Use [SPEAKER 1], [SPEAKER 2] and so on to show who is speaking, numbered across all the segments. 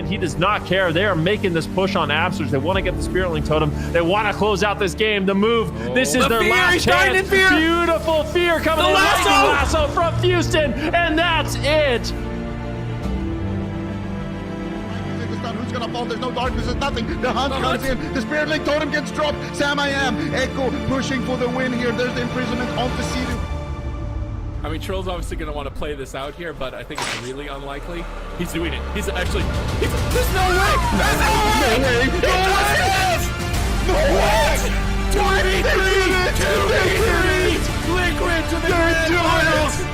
[SPEAKER 1] and he does not care. They are making this push on Absoluters. They want to get the Spirit Link Totem. They want to close out this game. The move. This is their last chance. Beautiful fear coming in. Lasso from Houston, and that's it.
[SPEAKER 2] Who's gonna fall? There's no darkness, there's nothing. The hunt comes in. The Spirit Link Totem gets dropped. Sam I Am. Echo pushing for the win here. There's the imprisonment on the Sea-Doo.
[SPEAKER 3] I mean, Trill's obviously going to want to play this out here, but I think it's really unlikely. He's doing it. He's actually... there's no way! There's no way! No way! 23! Liquid to the finals!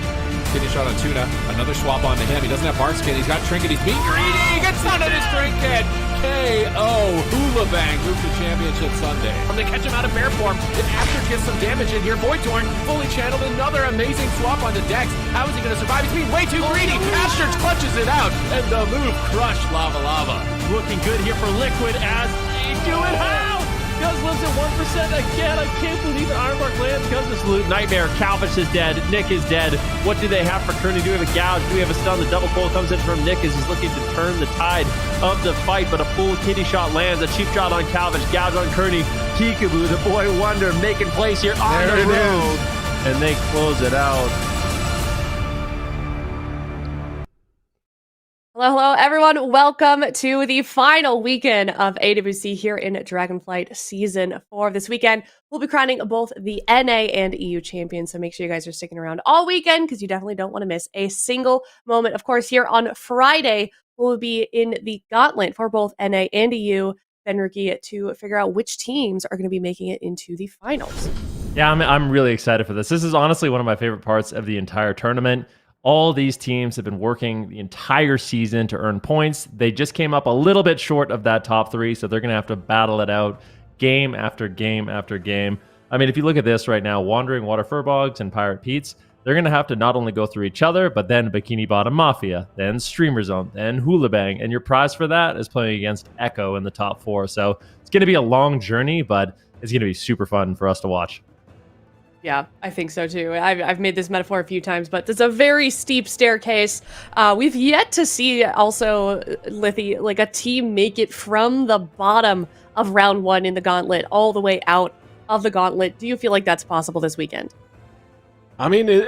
[SPEAKER 4] Getting a shot on Tuna. Another swap onto him. He doesn't have Barkskin. He's got Trinket. He's being greedy. He gets none of his Trinket. KO. HOOLIBANG moves to Championship Sunday. They catch him out of bear form. And After gets some damage in here. Voidtorn fully channeled. Another amazing swap onto Dex. How is he going to survive? He's being way too greedy. After clutches it out. And the move crushed Lava Lava.
[SPEAKER 1] Looking good here for Liquid as they do it. How? Guz lives at 1% again. I can't believe it. Ironbark lands. Guz is loot. Nightmare. Calvish is dead. Nick is dead. What do they have for Kearney? Do we have a gouge? Do we have a stun? The double pull comes in from Nick as he's looking to turn the tide of the fight, but a full kitty shot lands. A cheap shot on Calvish. Gouge on Kearney. Peekaboo, the boy wonder, making plays here on the road. And they close it out.
[SPEAKER 5] Hello, everyone. Welcome to the final weekend of AWC here in Dragonflight Season 4. This weekend, we'll be crowning both the NA and EU champions, so make sure you guys are sticking around all weekend because you definitely don't want to miss a single moment. Of course, here on Friday, we'll be in the Gauntlet for both NA and EU, then Rookie, to figure out which teams are going to be making it into the finals.
[SPEAKER 1] Yeah, I'm really excited for this. This is honestly one of my favorite parts of the entire tournament. All these teams have been working the entire season to earn points. They just came up a little bit short of that top 3, so they're going to have to battle it out game after game after game. I mean, if you look at this right now, Wandering Water FURBOLGS and Pirate Pete's, they're going to have to not only go through each other, but then Bikini Bottom Mafia, then Streamer Zone, then HOOLIBANG, and your prize for that is playing against Echo in the top 4. So it's going to be a long journey, but it's going to be super fun for us to watch.
[SPEAKER 5] Yeah, I think so too. I've made this metaphor a few times, but it's a very steep staircase. We've yet to see also, Lithy, like a team make it from the bottom of round 1 in the Gauntlet all the way out of the Gauntlet. Do you feel like that's possible this weekend?
[SPEAKER 6] I mean,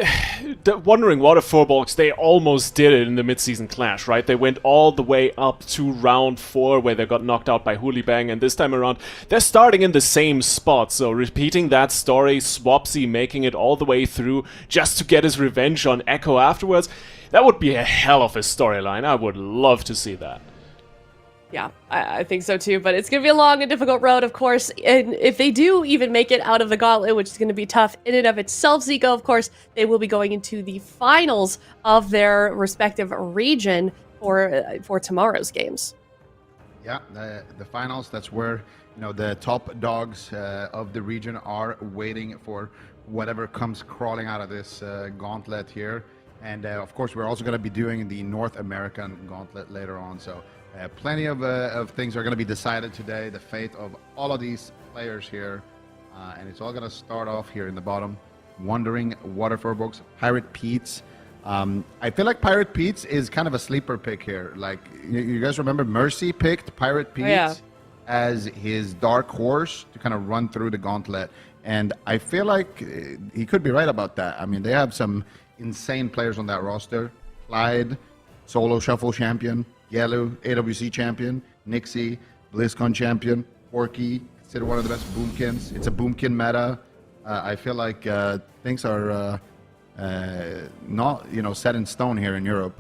[SPEAKER 6] Wandering Water FURBOLGS, they almost did it in the mid-season clash, right? They went all the way up to round 4 where they got knocked out by HOOLIBANG, and this time around, they're starting in the same spot. So repeating that story, Swapsy making it all the way through just to get his revenge on Echo afterwards, that would be a hell of a storyline. I would love to see that.
[SPEAKER 5] Yeah, I think so too, but it's going to be a long and difficult road, of course, and if they do even make it out of the Gauntlet, which is going to be tough in and of itself, Zico, of course, they will be going into the finals of their respective region for tomorrow's games.
[SPEAKER 2] Yeah, the finals, that's where, you know, the top dogs of the region are waiting for whatever comes crawling out of this Gauntlet here. And of course, we're also going to be doing the North American Gauntlet later on, so plenty of things are going to be decided today, the fate of all of these players here, and it's all going to start off here in the bottom. Wandering Water FURBOLGS, Pirate Pete's. I feel like Pirate Pete's is kind of a sleeper pick here. Like, you guys remember Mercy picked Pirate Pete's as his dark horse to kind of run through the Gauntlet, and I feel like he could be right about that. I mean, they have some insane players on that roster. Clyde, solo shuffle champion. Yellow, AWC champion, Nixie, BlizzCon champion, Porky, considered one of the best boomkins. It's a boomkin meta. I feel like things are not, set in stone here in Europe.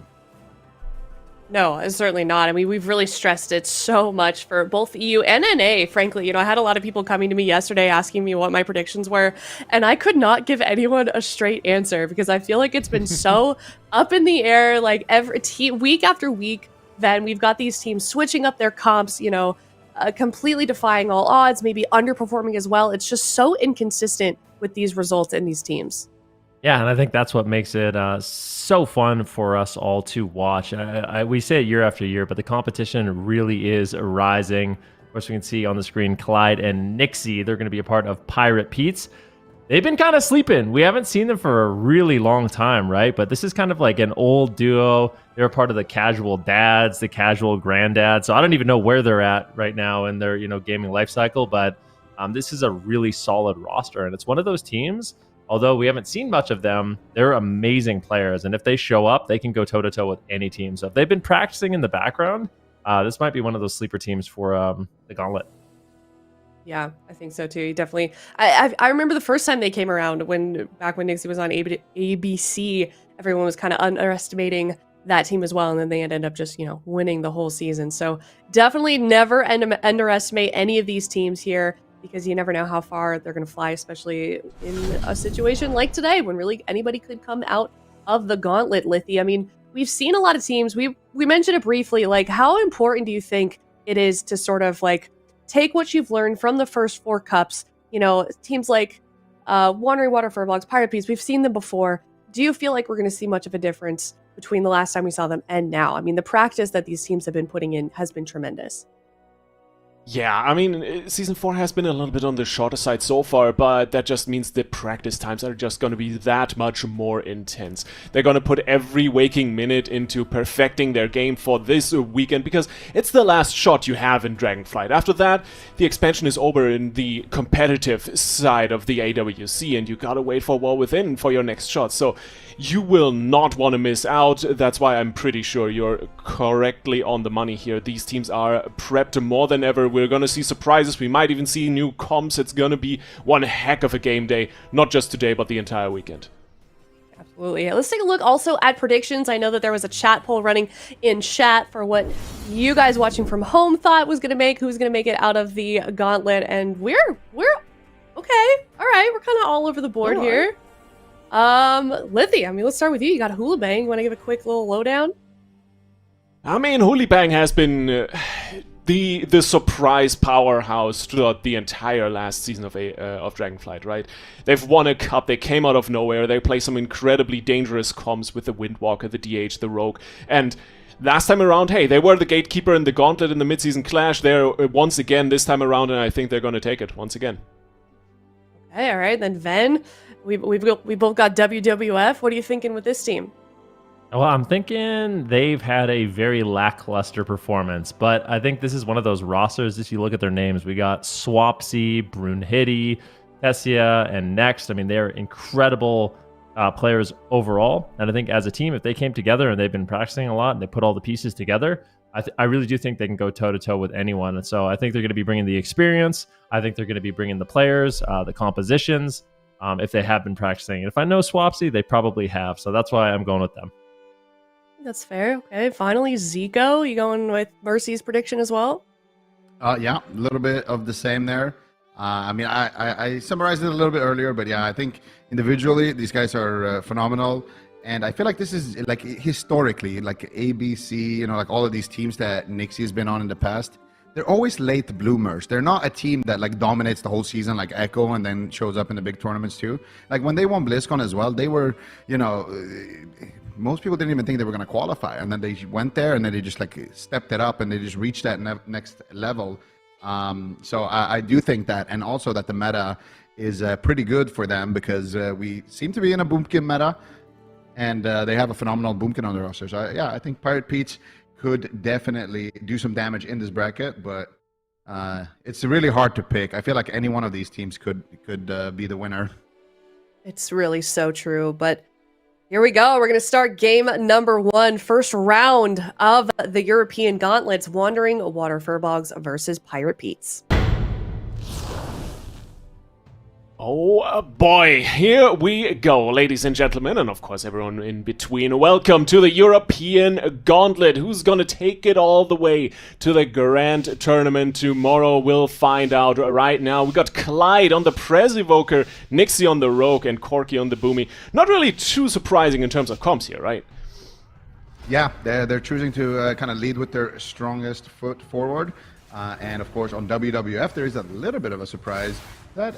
[SPEAKER 5] No, it's certainly not. I mean, we've really stressed it so much for both EU and NA, frankly. I had a lot of people coming to me yesterday asking me what my predictions were, and I could not give anyone a straight answer because I feel like it's been so up in the air, like week after week. Then we've got these teams switching up their comps, completely defying all odds, maybe underperforming as well. It's just so inconsistent with these results in these teams.
[SPEAKER 1] Yeah, and I think that's what makes it so fun for us all to watch. We say it year after year, but the competition really is rising. Of course, we can see on the screen Clyde and Nixie. They're going to be a part of Pirate Pete's. they've been kind of sleeping. We haven't seen them for a really long time, right? But this is kind of like an old duo. They're part of the casual dads, the casual granddads. So I don't even know where they're at right now in their, gaming life cycle. But this is a really solid roster, and it's one of those teams. Although we haven't seen much of them, they're amazing players, and if they show up, they can go toe-to-toe with any team. So if they've been practicing in the background, this might be one of those sleeper teams for the Gauntlet.
[SPEAKER 5] Yeah, I think so too. Definitely. I remember the first time they came around back when Nixie was on ABC, everyone was kind of underestimating that team as well, and then they ended up just winning the whole season. So definitely never underestimate any of these teams here, because you never know how far they're going to fly, especially in a situation like today when really anybody could come out of the Gauntlet, Lithy. I mean, we've seen a lot of teams. We mentioned it briefly. Like, how important do you think it is to sort of like take what you've learned from the first 4 cups? Teams like Wandering Water, FURBOLGS, Pirate Pete's, we've seen them before. Do you feel like we're going to see much of a difference between the last time we saw them and now? I mean, the practice that these teams have been putting in has been tremendous.
[SPEAKER 6] Yeah, I mean, Season 4 has been a little bit on the shorter side so far, but that just means the practice times are just going to be that much more intense. They're going to put every waking minute into perfecting their game for this weekend, because it's the last shot you have in Dragonflight. After that, the expansion is over in the competitive side of the AWC, and you gotta wait for War Within for your next shot. So you will not want to miss out. That's why I'm pretty sure you're correctly on the money here. These teams are prepped more than ever. We're gonna see surprises. We might even see new comps. It's gonna be one heck of a game day, not just today, but the entire weekend.
[SPEAKER 5] Absolutely. Let's take a look also at predictions. I know that there was a chat poll running in chat for what you guys watching from home thought who's going to make it out of the Gauntlet, and we're okay. All right, we're kind of all over the board here. Lithy, I mean, let's start with you. You got HOOLIBANG. You want to give a quick little lowdown?
[SPEAKER 6] I mean, HOOLIBANG has been the surprise powerhouse throughout the entire last season of Dragonflight, right? They've won a cup, they came out of nowhere, they play some incredibly dangerous comps with the Windwalker, the DH, the Rogue, and last time around, hey, they were the gatekeeper in the Gauntlet in the mid-season clash. They're once again this time around, and I think they're going to take it once again.
[SPEAKER 5] Okay, all right, then Ven, we both got WWF. What are you thinking with this team?
[SPEAKER 1] Well, I'm thinking they've had a very lackluster performance, but I think this is one of those rosters. If you look at their names, we got Swapsy, Brunhilde, Tessia, and Next. I mean, they're incredible players overall. And I think as a team, if they came together and they've been practicing a lot and they put all the pieces together, I really do think they can go toe-to-toe with anyone. And so I think they're going to be bringing the experience. I think they're going to be bringing the players, the compositions, if they have been practicing. And if I know Swapsy, they probably have. So that's why I'm going with them.
[SPEAKER 5] That's fair. Okay, finally, Zico. You going with Mercy's prediction as well?
[SPEAKER 2] Yeah, a little bit of the same there. I mean, I summarized it a little bit earlier, but yeah, I think individually these guys are phenomenal. And I feel like this is like historically, like ABC, like all of these teams that Nixie has been on in the past, they're always late bloomers. They're not a team that like dominates the whole season like Echo and then shows up in the big tournaments too. Like when they won BlizzCon as well, they were, most people didn't even think they were going to qualify, and then they went there and then they just like stepped it up and they just reached that next level. So I do think that, and also that the meta is pretty good for them, because we seem to be in a Boomkin meta, and they have a phenomenal Boomkin on their roster. So yeah, I think Pirate Pete's could definitely do some damage in this bracket, but it's really hard to pick. I feel like any one of these teams could be the winner.
[SPEAKER 5] It's really so true, but here we go. We're going to start game number 1. First round of the European Gauntlets. Wandering Water FURBOLGS versus Pirate Pete's.
[SPEAKER 6] Oh boy, here we go, ladies and gentlemen, and of course everyone in between. Welcome to the European Gauntlet. Who's gonna take it all the way to the Grand Tournament tomorrow? We'll find out. Right now we got Clyde on the Prez Evoker, Nixie on the Rogue, and Corky on the Boomy. Not really too surprising in terms of comps here, right?
[SPEAKER 2] Yeah, they're choosing to kind of lead with their strongest foot forward. And of course on WWF there is a little bit of a surprise. That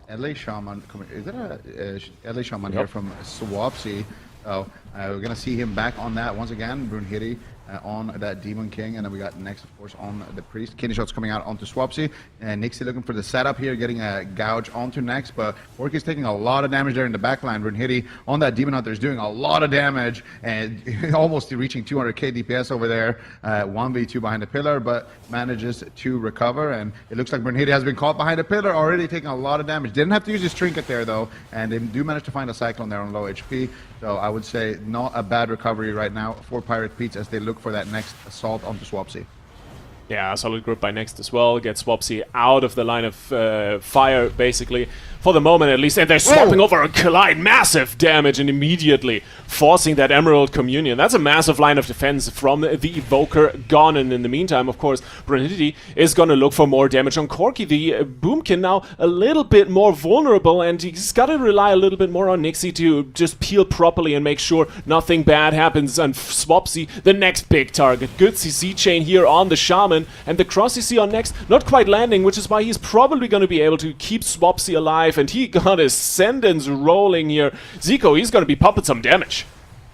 [SPEAKER 2] LA Shaman, is that a LA Shaman here from Swapsy? Oh, we're gonna see him back on that once again. Brunhilde on that Demon King, and then we got next, of course, on the Priest. Kidney shots coming out onto Swapsy, and Nixie looking for the setup here, getting a gouge onto next, but Corky's taking a lot of damage there in the backline. Brunhilde on that Demon Hunter is doing a lot of damage, and almost reaching 200k DPS over there, 1v2 behind the pillar, but manages to recover, and it looks like Brunhilde has been caught behind a pillar, already taking a lot of damage. Didn't have to use his trinket there, though, and they do manage to find a Cyclone there on low HP, so I would say not a bad recovery right now for Pirate Pete's as they look for that next assault onto Swapsy.
[SPEAKER 6] Yeah, solid group by Next as well. Gets Swapsy out of the line of fire, basically, for the moment at least. And they're swapping over a Collide. Massive damage, and immediately forcing that Emerald Communion. That's a massive line of defense from the Evoker gone. And in the meantime, of course, Brunhilde is going to look for more damage on Corky. The Boomkin now a little bit more vulnerable, and he's got to rely a little bit more on Nixie to just peel properly and make sure nothing bad happens. And Swapsy, the next big target. Good CC chain here on the Shaman. And the cross CC on next, not quite landing, which is why he's probably going to be able to keep Swapsy alive. And he got his sentence rolling here. Zico, he's going to be pumping some damage.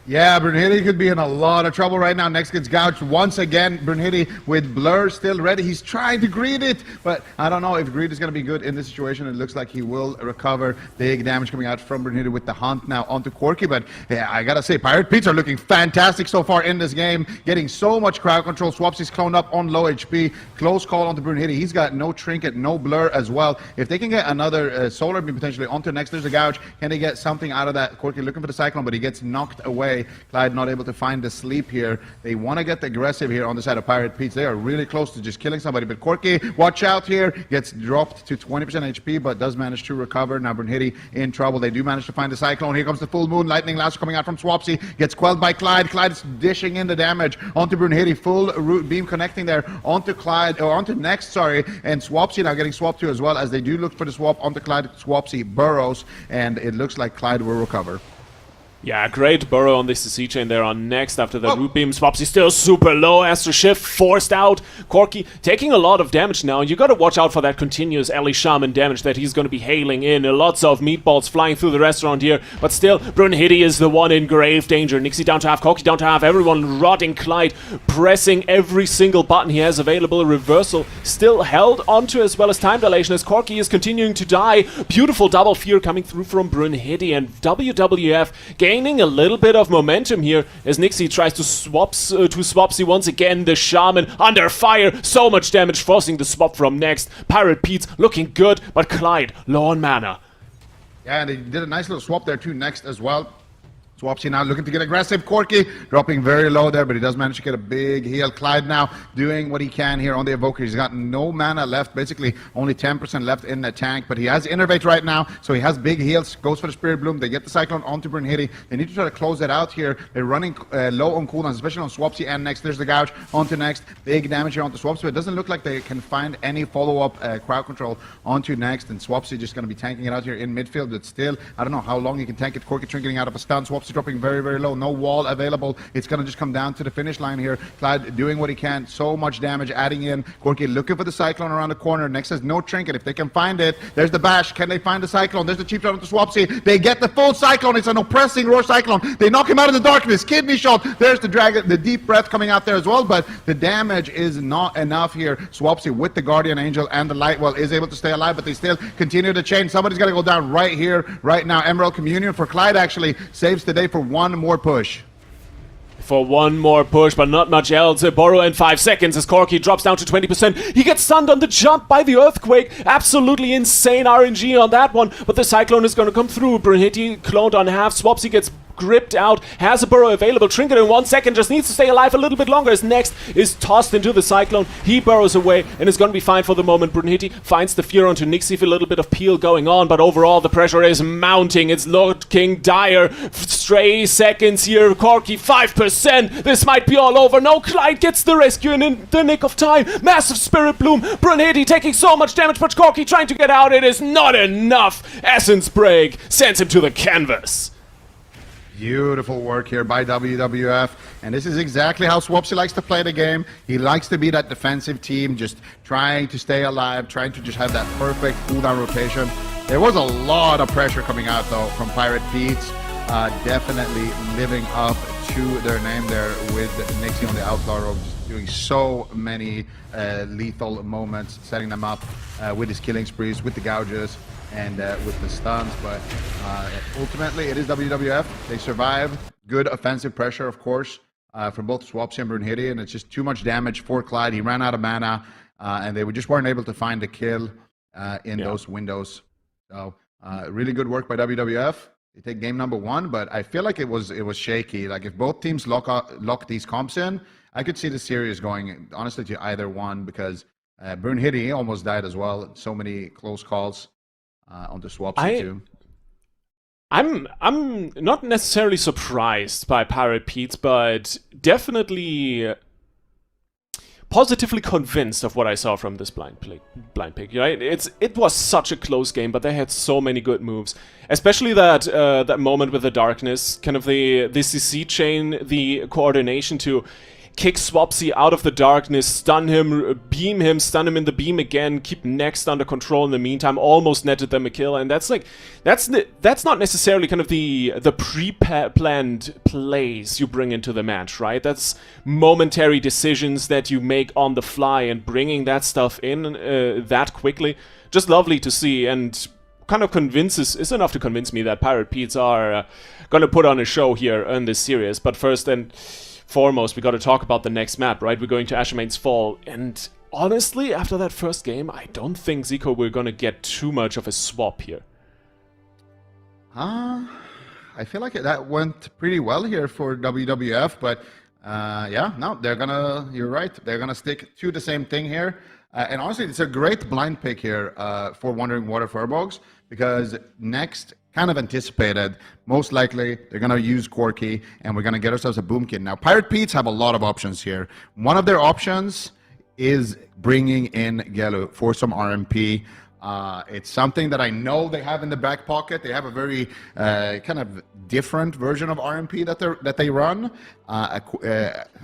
[SPEAKER 2] Yeah, Brunhilde could be in a lot of trouble right now. Next gets gouged once again. Brunhilde with Blur still ready. He's trying to greed it, but I don't know if greed is going to be good in this situation. It looks like he will recover. Big damage coming out from Brunhilde with the hunt now onto Corky, but yeah, I gotta say, Pirate Pete's are looking fantastic so far in this game. Getting so much crowd control. Swapsy's cloned up on low HP. Close call onto Brunhilde. He's got no trinket, no blur as well. If they can get another solar beam potentially onto next, there's a gouge. Can they get something out of that? Corky looking for the Cyclone, but he gets knocked away. Clyde not able to find the sleep here. They want to get aggressive here on the side of Pirate Pete's. They are really close to just killing somebody, but Corky, watch out here, gets dropped to 20% HP, but does manage to recover. Now Brunhilde in trouble. They do manage to find the Cyclone. Here comes the full moon. Lightning lasso coming out from Swapsy. Gets quelled by Clyde. Clyde is dishing in the damage onto Brunhilde. Full root beam connecting there onto Clyde, or onto next, sorry, and Swapsy now getting swapped to as well, as they do look for the swap onto Clyde. Swapsy burrows, and it looks like Clyde will recover.
[SPEAKER 6] Yeah, great burrow on the CC chain there on next after the root beam. Swapsy still super low. Astro Shift forced out. Corky taking a lot of damage now. You got to watch out for that continuous Ellie Shaman damage that he's going to be hailing in. Lots of meatballs flying through the restaurant here. But still, Brunhilde is the one in grave danger. Nixie down to half, Corky down to half. Everyone rotting. Clyde pressing every single button he has available. Reversal still held onto, as well as time dilation, as Corky is continuing to die. Beautiful double fear coming through from Brunhilde, and WWF gaining a little bit of momentum here as Nixie tries to Swapsy once again. The Shaman under fire, so much damage, forcing the swap from next. Pirate Pete's looking good, but Clyde low on mana.
[SPEAKER 2] Yeah, and they did a nice little swap there too next as well. Swapsy now looking to get aggressive. Corky dropping very low there, but he does manage to get a big heal. Clyde now doing what he can here on the Evoker. He's got no mana left, basically only 10% left in the tank, but he has Innervate right now, so he has big heals. Goes for the Spirit Bloom. They get the Cyclone onto Brunhilde. They need to try to close it out here. They're running low on cooldowns, especially on Swapsy and next. There's the gouge onto next. Big damage here onto Swapsy, but it doesn't look like they can find any follow-up crowd control onto next, and Swapsy just going to be tanking it out here in midfield, but still, I don't know how long he can tank it. Corky trinketing out of a stun. Swapsy dropping very, very low. No wall available. It's going to just come down to the finish line here. Clyde doing what he can. So much damage adding in. Corky looking for the Cyclone around the corner. Next has no trinket. If they can find it, there's the bash. Can they find the Cyclone? There's the cheap shot onto Swapsy. They get the full Cyclone. It's an oppressing Roar Cyclone. They knock him out of the darkness. Kidney shot. There's the dragon, the deep breath coming out there as well, but the damage is not enough here. Swapsy with the Guardian Angel and the Lightwell is able to stay alive, but they still continue to chain. Somebody's got to go down right here, right now. Emerald Communion for Clyde actually saves the day for one more push.
[SPEAKER 6] For one more push, but not much else. Borrow in 5 seconds as Corky drops down to 20%. He gets stunned on the jump by the Earthquake. Absolutely insane RNG on that one, but the Cyclone is going to come through. Brunhilde cloned on half. Swapsy gets gripped out, has a burrow available. Trinket in 1 second, just needs to stay alive a little bit longer as next is tossed into the Cyclone. He burrows away and is going to be fine for the moment. Brunhilde finds the fear onto Nixie for a little bit of peel going on, but overall the pressure is mounting. It's looking dire. Stray seconds here. Corky 5%. This might be all over. No, Clyde gets the rescue in the nick of time. Massive Spirit Bloom. Brunhilde taking so much damage, but Corky trying to get out. It is not enough. Essence Break sends him to the canvas.
[SPEAKER 2] Beautiful work here by WWF, and this is exactly how Swapsy likes to play the game. He likes to be that defensive team, just trying to stay alive, trying to just have that perfect cooldown rotation. There was a lot of pressure coming out though from Pirate Pete's, definitely living up to their name there with Nixie on the Outlaw Rogue, just doing so many lethal moments, setting them up with his killing sprees, with the gouges, and with the stuns. But ultimately, it is WWF. They survive. Good offensive pressure, of course, from both Swapsy and Brunhilde, and it's just too much damage for Clyde. He ran out of mana, and they just weren't able to find the kill in those windows. So really good work by WWF. They take game number 1, but I feel like it was shaky. Like if both teams lock these comps in, I could see the series going honestly to either one, because Brunhilde almost died as well. So many close calls on the Swapsy too.
[SPEAKER 6] I'm not necessarily surprised by Pirate Pete's, but definitely positively convinced of what I saw from this blind pick. Right? It was such a close game, but they had so many good moves, especially that that moment with the darkness, kind of the CC chain, the coordination to kick Swapsy out of the darkness, stun him, beam him, stun him in the beam again, keep Next under control in the meantime, almost netted them a kill. And that's not necessarily kind of the pre-planned plays you bring into the match, right? That's momentary decisions that you make on the fly, and bringing that stuff in that quickly, just lovely to see, and kind of is enough to convince me that Pirate Pete's are gonna put on a show here in this series. But first and foremost, we got to talk about the next map, right? We're going to Ashamane's Fall, and honestly, after that first game, I don't think, Zico, we're gonna get too much of a swap here.
[SPEAKER 2] I feel like that went pretty well here for WWF, but yeah, no, they're gonna, you're right, they're gonna stick to the same thing here. And honestly, it's a great blind pick here for Wandering Water FURBOLGS, because Next kind of anticipated, most likely they're going to use Corki, and we're going to get ourselves a Boomkin. Now, Pirate Pete's have a lot of options here. One of their options is bringing in Gelu for some RMP. It's something that I know they have in the back pocket. They have a very kind of different version of RMP that they run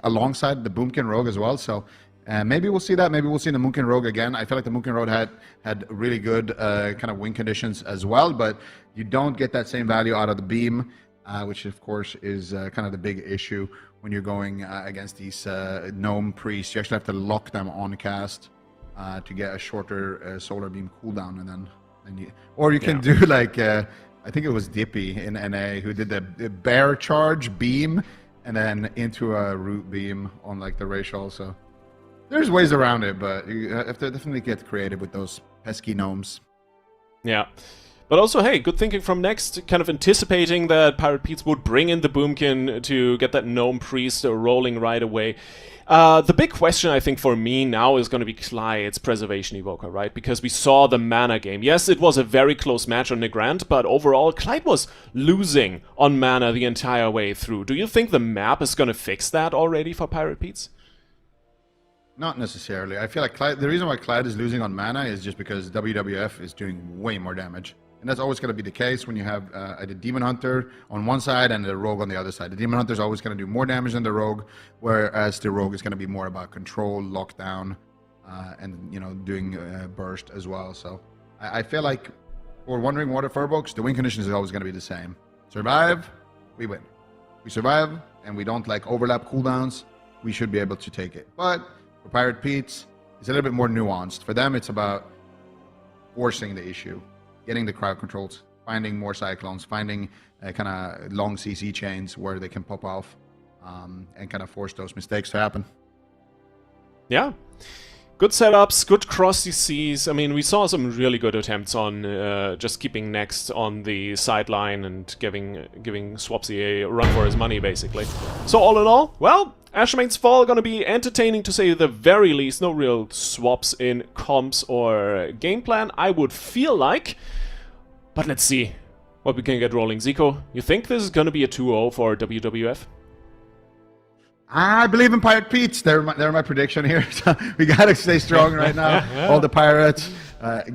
[SPEAKER 2] alongside the Boomkin Rogue as well. So maybe we'll see that. Maybe we'll see the Moonkin Rogue again. I feel like the Moonkin Rogue had really good kind of win conditions as well, but you don't get that same value out of the beam, which of course is kind of the big issue when you're going against these gnome priests. You actually have to lock them on cast to get a shorter solar beam cooldown, and then you can do like I think it was Dippy in NA who did the bear charge beam and then into a root beam on like the racial. So there's ways around it, but you have to definitely get creative with those pesky gnomes. Yeah.
[SPEAKER 6] But also, hey, good thinking from Next, kind of anticipating that Pirate Pete's would bring in the Boomkin to get that Gnome Priest rolling right away. The big question, I think, for me now is going to be Clyde's Preservation Evoker, right? Because we saw the mana game. Yes, it was a very close match on Negrand, but overall, Clyde was losing on mana the entire way through. Do you think the map is going to fix that already for Pirate Pete's?
[SPEAKER 2] Not necessarily. I feel like the reason why Clyde is losing on mana is just because WWF is doing way more damage. And that's always going to be the case when you have a Demon Hunter on one side and the Rogue on the other side. The Demon Hunter is always going to do more damage than the Rogue, whereas the Rogue is going to be more about control, lockdown, and doing burst as well. So I feel like for Wandering Water FURBOLGS, the win conditions is always going to be the same. Survive, we win. We survive, and we don't like overlap cooldowns, we should be able to take it. But for Pirate Pete's, it's a little bit more nuanced. For them, it's about forcing the issue. Getting the crowd controls, finding more cyclones, finding kind of long CC chains where they can pop off and kind of force those mistakes to happen.
[SPEAKER 6] Yeah. Good setups, good cross CCs. I mean, we saw some really good attempts on just keeping Next on the sideline and giving Swapsy a run for his money, basically. So all in all, well, Ashamane's Fall gonna be entertaining to say the very least. No real swaps in comps or game plan, I would feel like. But let's see what we can get rolling. Zico, you think this is gonna be a 2-0 for WWF?
[SPEAKER 2] I believe in Pirate Pete's. They're my prediction here. So we gotta stay strong right now. All the Pirates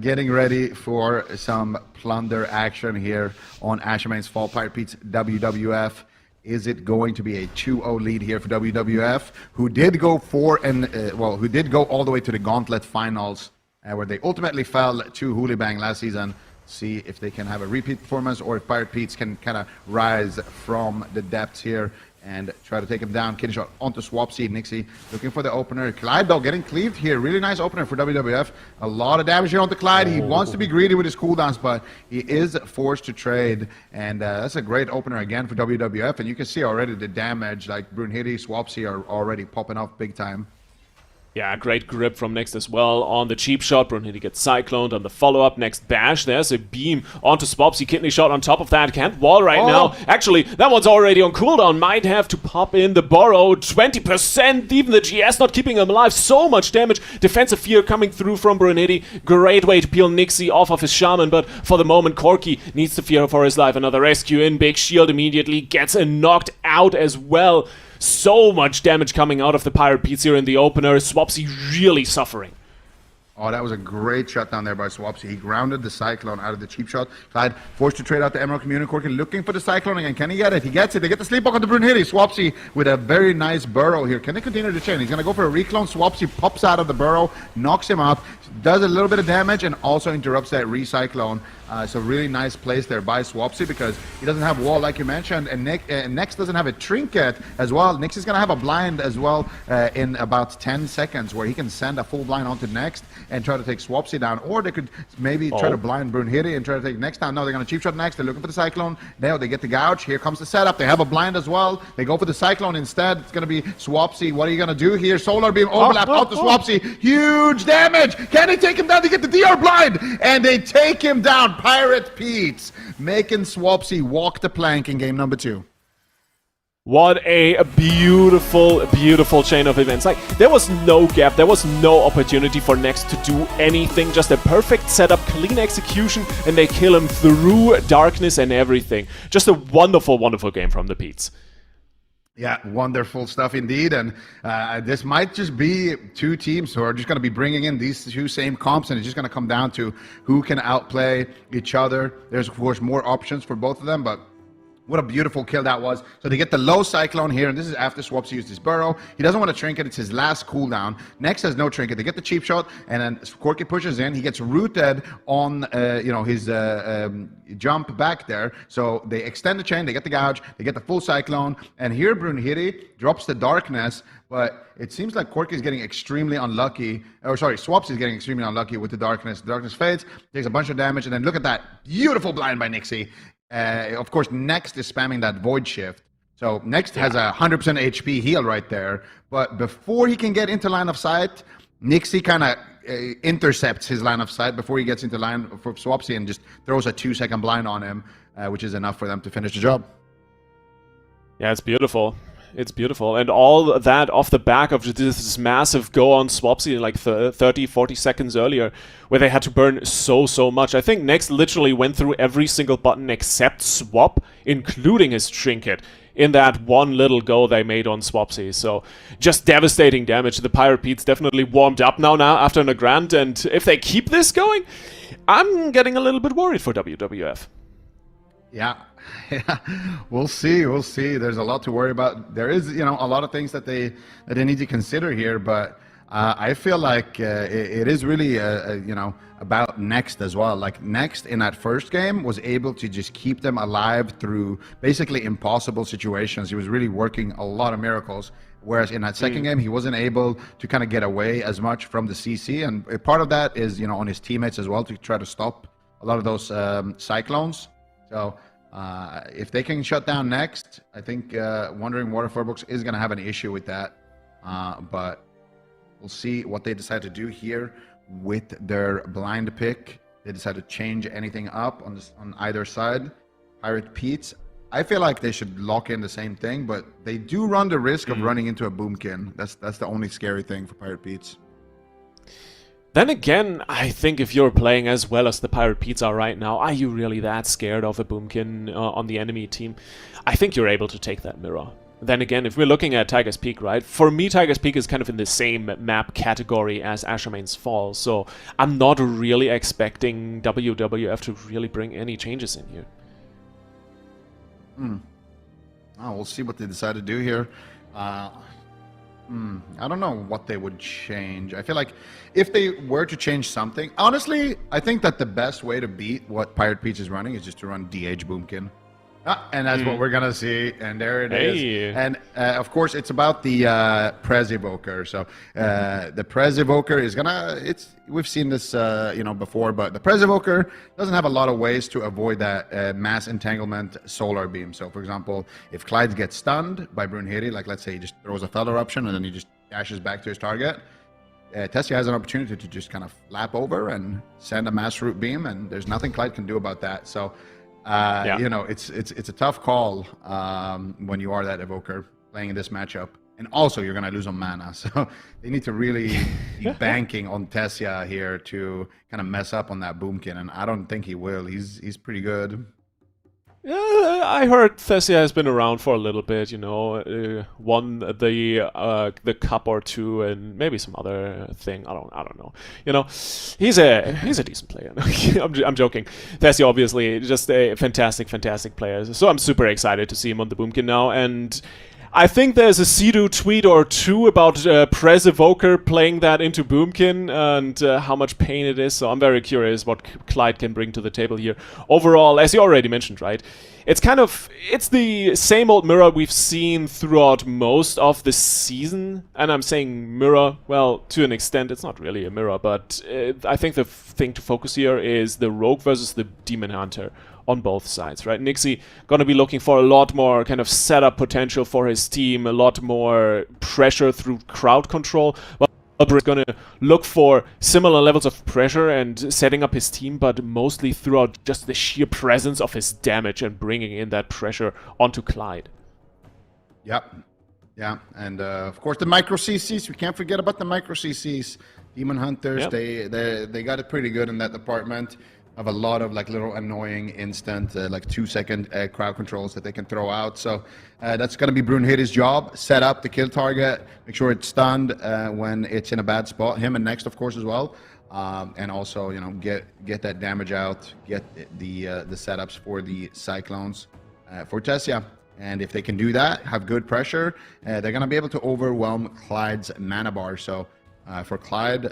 [SPEAKER 2] getting ready for some plunder action here on Ashamane's Fall. Pirate Pete's WWF. Is it going to be a 2-0 lead here for WWF, who did go who did go all the way to the Gauntlet finals, where they ultimately fell to HOOLIBANG last season? See if they can have a repeat performance, or if Pirate Pete's can kind of rise from the depths here and try to take him down. Kidney shot onto Swapsy. Nixie looking for the opener. Clyde, though, getting cleaved here. Really nice opener for WWF. A lot of damage here onto Clyde. He wants to be greedy with his cooldowns, but he is forced to trade. And that's a great opener again for WWF. And you can see already the damage. Like Brunhilde, Swapsy are already popping off big time.
[SPEAKER 6] Yeah, great grip from Next as well on the cheap shot. Brunhilde gets cycloned on the follow-up. Next bash. There's a beam onto Swapsy. Kidney shot on top of that. Can't wall right now. Actually, that one's already on cooldown. Might have to pop in the burrow. 20%. Even the GS not keeping him alive. So much damage. Defensive fear coming through from Brunhilde. Great way to peel Nixie off of his shaman. But for the moment, Corki needs to fear for his life. Another rescue in. Big shield immediately. Gets knocked out as well. So much damage coming out of the Pirate Pete's here in the opener. Swapsy really suffering.
[SPEAKER 2] Oh, that was a great shutdown there by Swapsy. He grounded the Cyclone out of the cheap shot. Clyde forced to trade out the Emerald Community Corki, looking for the Cyclone again. Can he get it? He gets it. They get the Sleepwalk on the Brunhilde. Swapsy with a very nice burrow here. Can they continue the chain? He's going to go for a reclone. Swapsy pops out of the burrow, knocks him out, does a little bit of damage, and also interrupts that recyclone. So really nice place there by Swapsy because he doesn't have wall like you mentioned, and Nex doesn't have a trinket as well. Nex is going to have a blind as well in about 10 seconds where he can send a full blind onto Next and try to take Swapsy down, or they could maybe try to blind Brunhilde and try to take Next down. No, they're going to cheap shot Next. They're looking for the Cyclone. Now they get the gouge. Here comes the setup. They have a blind as well. They go for the Cyclone instead. It's going to be Swapsy. What are you going to do here? Solar Beam overlap out to Swapsy. Huge damage. Can they take him down? They get the DR blind, and they take him down. Pirate Pete's making Swapsy walk the plank in game number 2.
[SPEAKER 6] What a beautiful, beautiful chain of events. Like, there was no gap, there was no opportunity for Next to do anything. Just a perfect setup, clean execution, and they kill him through darkness and everything. Just a wonderful, wonderful game from the Pete's.
[SPEAKER 2] Yeah, wonderful stuff indeed. And this might just be two teams who are just going to be bringing in these two same comps, and it's just going to come down to who can outplay each other. There's, of course, more options for both of them, but what a beautiful kill that was. So they get the low Cyclone here, and this is after Swapsy used his burrow. He doesn't want to trinket. It's his last cooldown. Next has no trinket. They get the cheap shot, and then Corki pushes in. He gets rooted on his jump back there. So they extend the chain. They get the gouge. They get the full Cyclone. And here Brunhilde drops the darkness, but it seems like Corki is getting extremely unlucky. Or sorry, Swapsy is getting extremely unlucky with the darkness. The darkness fades, takes a bunch of damage, and then look at that beautiful blind by Nixie. Of course, Next is spamming that Void Shift. So Next has a 100% HP heal right there. But before he can get into line of sight, Nixie kind of intercepts his line of sight before he gets into line for Swapsy and just throws a 2-second blind on him, which is enough for them to finish the job.
[SPEAKER 6] Yeah, it's beautiful. It's beautiful. And all that off the back of this massive go on Swapsy like 30, 40 seconds earlier, where they had to burn so much. I think Next literally went through every single button except Swap, including his trinket, in that one little go they made on Swapsy. So just devastating damage. The Pirate Pete's definitely warmed up now after Nagrand, and if they keep this going, I'm getting a little bit worried for WWF.
[SPEAKER 2] Yeah, we'll see. We'll see. There's a lot to worry about. There is, a lot of things that they need to consider here. But I feel like it is really, about Next as well. Like Next in that first game was able to just keep them alive through basically impossible situations. He was really working a lot of miracles. Whereas in that second game, he wasn't able to kind of get away as much from the CC. And part of that is, on his teammates as well to try to stop a lot of those Cyclones. So if they can shut down Next, I think Wandering Water FURBOLGS is going to have an issue with that. But we'll see what they decide to do here with their blind pick. They decide to change anything up on either side. Pirate Pete's, I feel like they should lock in the same thing, but they do run the risk of running into a Boomkin. That's the only scary thing for Pirate Pete's.
[SPEAKER 6] Then again, I think if you're playing as well as the Pirate Pete's are right now, are you really that scared of a Boomkin on the enemy team? I think you're able to take that mirror. Then again, if we're looking at Tiger's Peak, right? For me, Tiger's Peak is kind of in the same map category as Ashermane's Fall, so I'm not really expecting WWF to really bring any changes in here.
[SPEAKER 2] Oh, we'll see what they decide to do here. I don't know what they would change. I feel like if they were to change something, honestly, I think that the best way to beat what Pirate Pete's is running is just to run DH Boomkin. And that's what we're gonna see, and there it is.
[SPEAKER 6] Hey.
[SPEAKER 2] And of course, it's about the Prez Evoker. So the Prez Evoker is gonna. We've seen this before, but the Prez Evoker doesn't have a lot of ways to avoid that mass entanglement solar beam. So for example, if Clyde gets stunned by Brunhilde, like let's say he just throws a Fel Eruption and then he just dashes back to his target, Tessia has an opportunity to just kind of lap over and send a mass root beam, and there's nothing Clyde can do about that. So. It's a tough call when you are that Evoker playing in this matchup. And also, you're going to lose on mana. So they need to really be banking on Tessia here to kind of mess up on that Boomkin. And I don't think he will. He's pretty good.
[SPEAKER 6] I heard Tessia has been around for a little bit, won the cup or two, and maybe some other thing. I don't know. He's a decent player. I'm joking. Tessia obviously just a fantastic player. So I'm super excited to see him on the Boomkin now, and I think there's a Sidu tweet or two about Prez Evoker playing that into Boomkin and how much pain it is. So I'm very curious what Clyde can bring to the table here. Overall, as you already mentioned, right? It's the same old mirror we've seen throughout most of the season. And I'm saying mirror, well, to an extent, it's not really a mirror, but I think the thing to focus here is the Rogue versus the Demon Hunter on both sides, right? Nixie gonna be looking for a lot more kind of setup potential for his team, a lot more pressure through crowd control. But gonna look for similar levels of pressure and setting up his team, but mostly throughout just the sheer presence of his damage and bringing in that pressure onto Clyde.
[SPEAKER 2] Yep. Yeah, and of course the micro CCs. We can't forget about the micro CCs. Demon Hunters,
[SPEAKER 6] yep.
[SPEAKER 2] they got it pretty good in that department. Of a lot of like little annoying instant, like 2-second crowd controls that they can throw out. So that's going to be Brunhilde's job. Set up the kill target, make sure it's stunned when it's in a bad spot. Him and Next, of course, as well. And also, get that damage out, get the setups for the Cyclones for Tessia. And if they can do that, have good pressure, they're going to be able to overwhelm Clyde's mana bar. So for Clyde,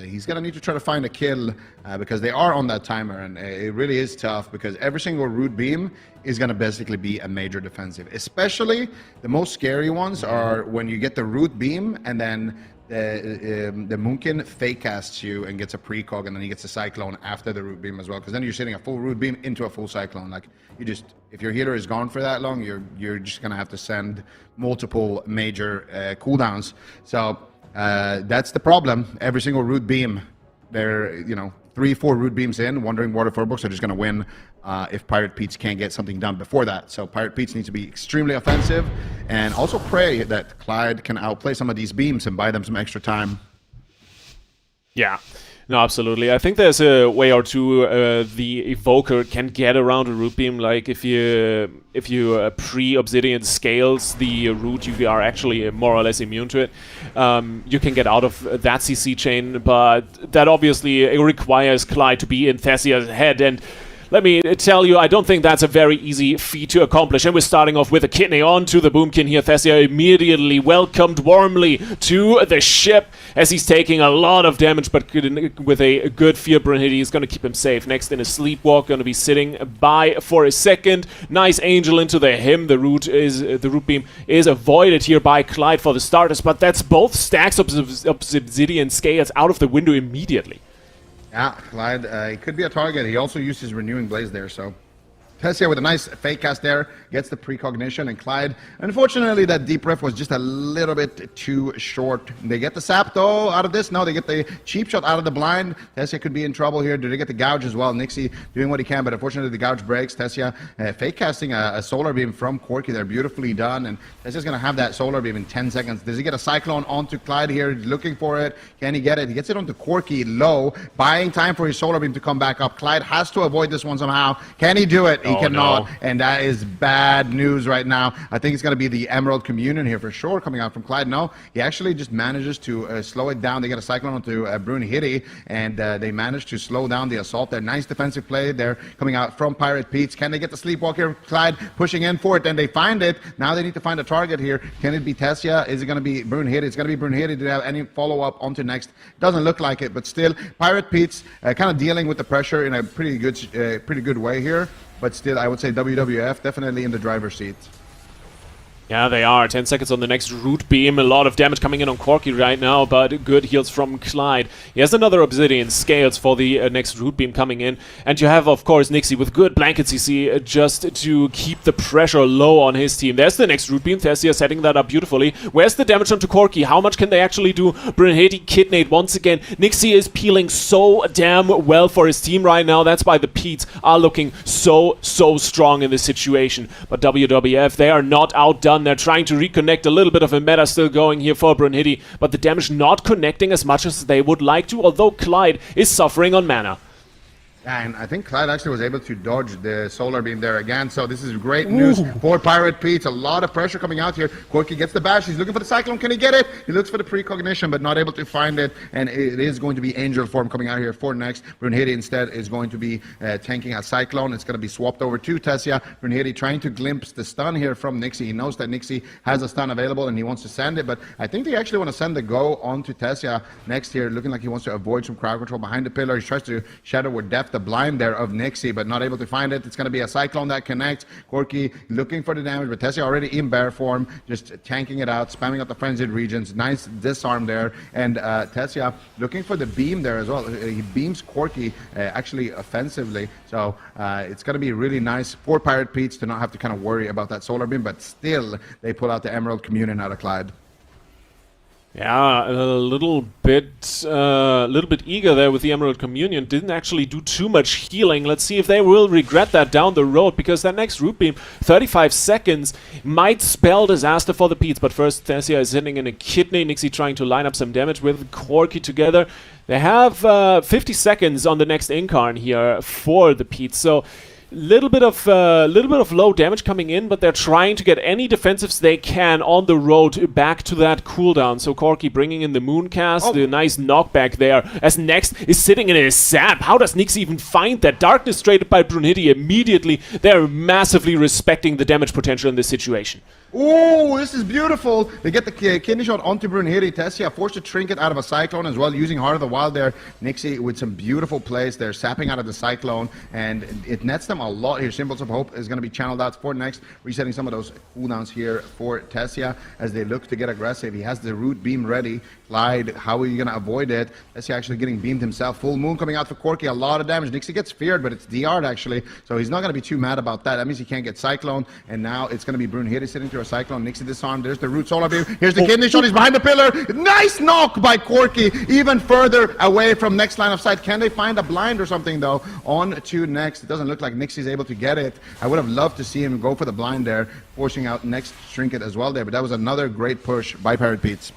[SPEAKER 2] he's going to need to try to find a kill because they are on that timer, and it really is tough because every single root beam is going to basically be a major defensive. Especially the most scary ones are when you get the root beam and then the Moonkin fake casts you and gets a precog, and then he gets a Cyclone after the root beam as well, because then you're sitting a full root beam into a full Cyclone. Like if your healer is gone for that long, you're just going to have to send multiple major cooldowns. So that's the problem. Every single root beam, they're 3-4 root beams in, wondering what if FURBOLGS are just going to win if Pirate Pete's can't get something done before that. So Pirate Pete's needs to be extremely offensive and also pray that Clyde can outplay some of these beams and buy them some extra time.
[SPEAKER 6] Yeah. No, absolutely. I think there's a way or two the Evoker can get around a root beam. Like if you pre-Obsidian scales the root, you are actually more or less immune to it. You can get out of that CC chain, but that obviously requires Clyde to be in Thessia's head. And let me tell you, I don't think that's a very easy feat to accomplish. And we're starting off with a kidney onto the Boomkin here. Thessia immediately welcomed warmly to the ship as he's taking a lot of damage, but with a good Fear Brunhilde, he's going to keep him safe. Next in a Sleepwalk, going to be sitting by for a second. Nice Angel into the him. The root beam is avoided here by Clyde for the starters, but that's both stacks of Obsidian scales out of the window immediately.
[SPEAKER 2] Yeah, Clyde, he could be a target. He also used his Renewing Blaze there, so Tessia with a nice fake cast there, gets the precognition, and Clyde, unfortunately, that deep riff was just a little bit too short. They get the sap, though, out of this. No, they get the cheap shot out of the blind. Tessia could be in trouble here. Do they get the gouge as well? Nixie doing what he can, but unfortunately, the gouge breaks. Tessia fake casting a solar beam from Corki there, beautifully done, and Tessia's going to have that solar beam in 10 seconds. Does he get a Cyclone onto Clyde here? Looking for it. Can he get it? He gets it onto Corki low, buying time for his solar beam to come back up. Clyde has to avoid this one somehow. Can he do it? He cannot, no. And that is bad news right now. I think it's going to be the Emerald Communion here for sure coming out from Clyde. No, he actually just manages to slow it down. They get a Cyclone onto Brunhilde, and they manage to slow down the assault there. Nice defensive play there coming out from Pirate Pete's. Can they get the Sleepwalk here? Clyde pushing in for it, then they find it. Now they need to find a target here. Can it be Tessia? Is it going to be Brunhilde? It's going to be Brunhilde. Do they have any follow-up onto Next? Doesn't look like it, but still, Pirate Pete's kind of dealing with the pressure in a pretty good way here. but still, I would say WWF definitely in the driver's seat.
[SPEAKER 6] Yeah, they are. 10 seconds on the next root beam. A lot of damage coming in on Corky right now, but good heals from Clyde. He has another Obsidian Scales for the next root beam coming in. And you have, of course, Nixie with good blanket CC just to keep the pressure low on his team. There's the next root beam. Thessia setting that up beautifully. Where's the damage onto Corky? How much can they actually do? Brunhilde Kidnate once again. Nixie is peeling so damn well for his team right now. That's why the Petes are looking so strong in this situation. But WWF, they are not outdone. They're trying to reconnect. A little bit of a meta still going here for Brunhilde, but the damage not connecting as much as they would like to, although Clyde is suffering on mana.
[SPEAKER 2] And I think Clyde actually was able to dodge the solar beam there again, so this is great news for Pirate Pete's. A lot of pressure coming out here. Corky gets the bash. He's looking for the Cyclone. Can he get it? He looks for the precognition, but not able to find it, and it is going to be Angel form coming out here for next. Brunhilde instead is going to be tanking a Cyclone. It's going to be swapped over to Tessia. Brunhilde trying to glimpse the stun here from Nixie. He knows that Nixie has a stun available, and he wants to send it, but I think they actually want to send the go onto Tessia next here, looking like he wants to avoid some crowd control behind the pillar. He tries to Shadow with Depth the blind there of Nixie, but not able to find it. It's going to be a Cyclone that connects. Corky looking for the damage, but Tessia already in bear form, just tanking it out, spamming out the frenzied regions. Nice disarm there, and Tessia looking for the beam there as well. He beams Corky actually offensively, so it's going to be really nice for Pirate Pete's to not have to kind of worry about that solar beam, but still they pull out the Emerald Communion out of Clyde.
[SPEAKER 6] Yeah, a little bit eager there with the Emerald Communion. Didn't actually do too much healing. Let's see if they will regret that down the road, because that next root beam, 35 seconds, might spell disaster for the Petes. But first, Thessia is hitting in a kidney. Nixie trying to line up some damage with Corky together. They have 50 seconds on the next Incarn here for the Petes. So little bit of low damage coming in, but they're trying to get any defensives they can on the road back to that cooldown. So Corky bringing in the Mooncast, the nice knockback there, as next is sitting in a sap. How does Nix even find that? Darkness traded by Brunhilde immediately. They're massively respecting the damage potential in this situation.
[SPEAKER 2] Oh, this is beautiful. They get the kidney shot onto Brunhilde. Tessia forced a trinket out of a Cyclone as well, using Heart of the Wild there. Nixie with some beautiful plays. They're sapping out of the Cyclone, and it nets them a lot here. Symbols of Hope is going to be channeled out for next, resetting some of those cooldowns here for Tessia as they look to get aggressive. He has the root beam ready. Clyde, how are you going to avoid it? Tessia actually getting beamed himself. Full Moon coming out for Corky. A lot of damage. Nixie gets feared, but it's DR'd actually, so he's not going to be too mad about that. That means he can't get Cyclone, and now it's going to be Brunhilde sitting through a Cyclone. Nixie disarmed. There's the root solar beam. Here's the kidney shot. He's behind the pillar. Nice knock by Corky. Even further away from next line of sight. Can they find a blind or something though? On to next. It doesn't look like Nixie's able to get it. I would have loved to see him go for the blind there, forcing out next trinket as well there. But that was another great push by Pirate Pete's.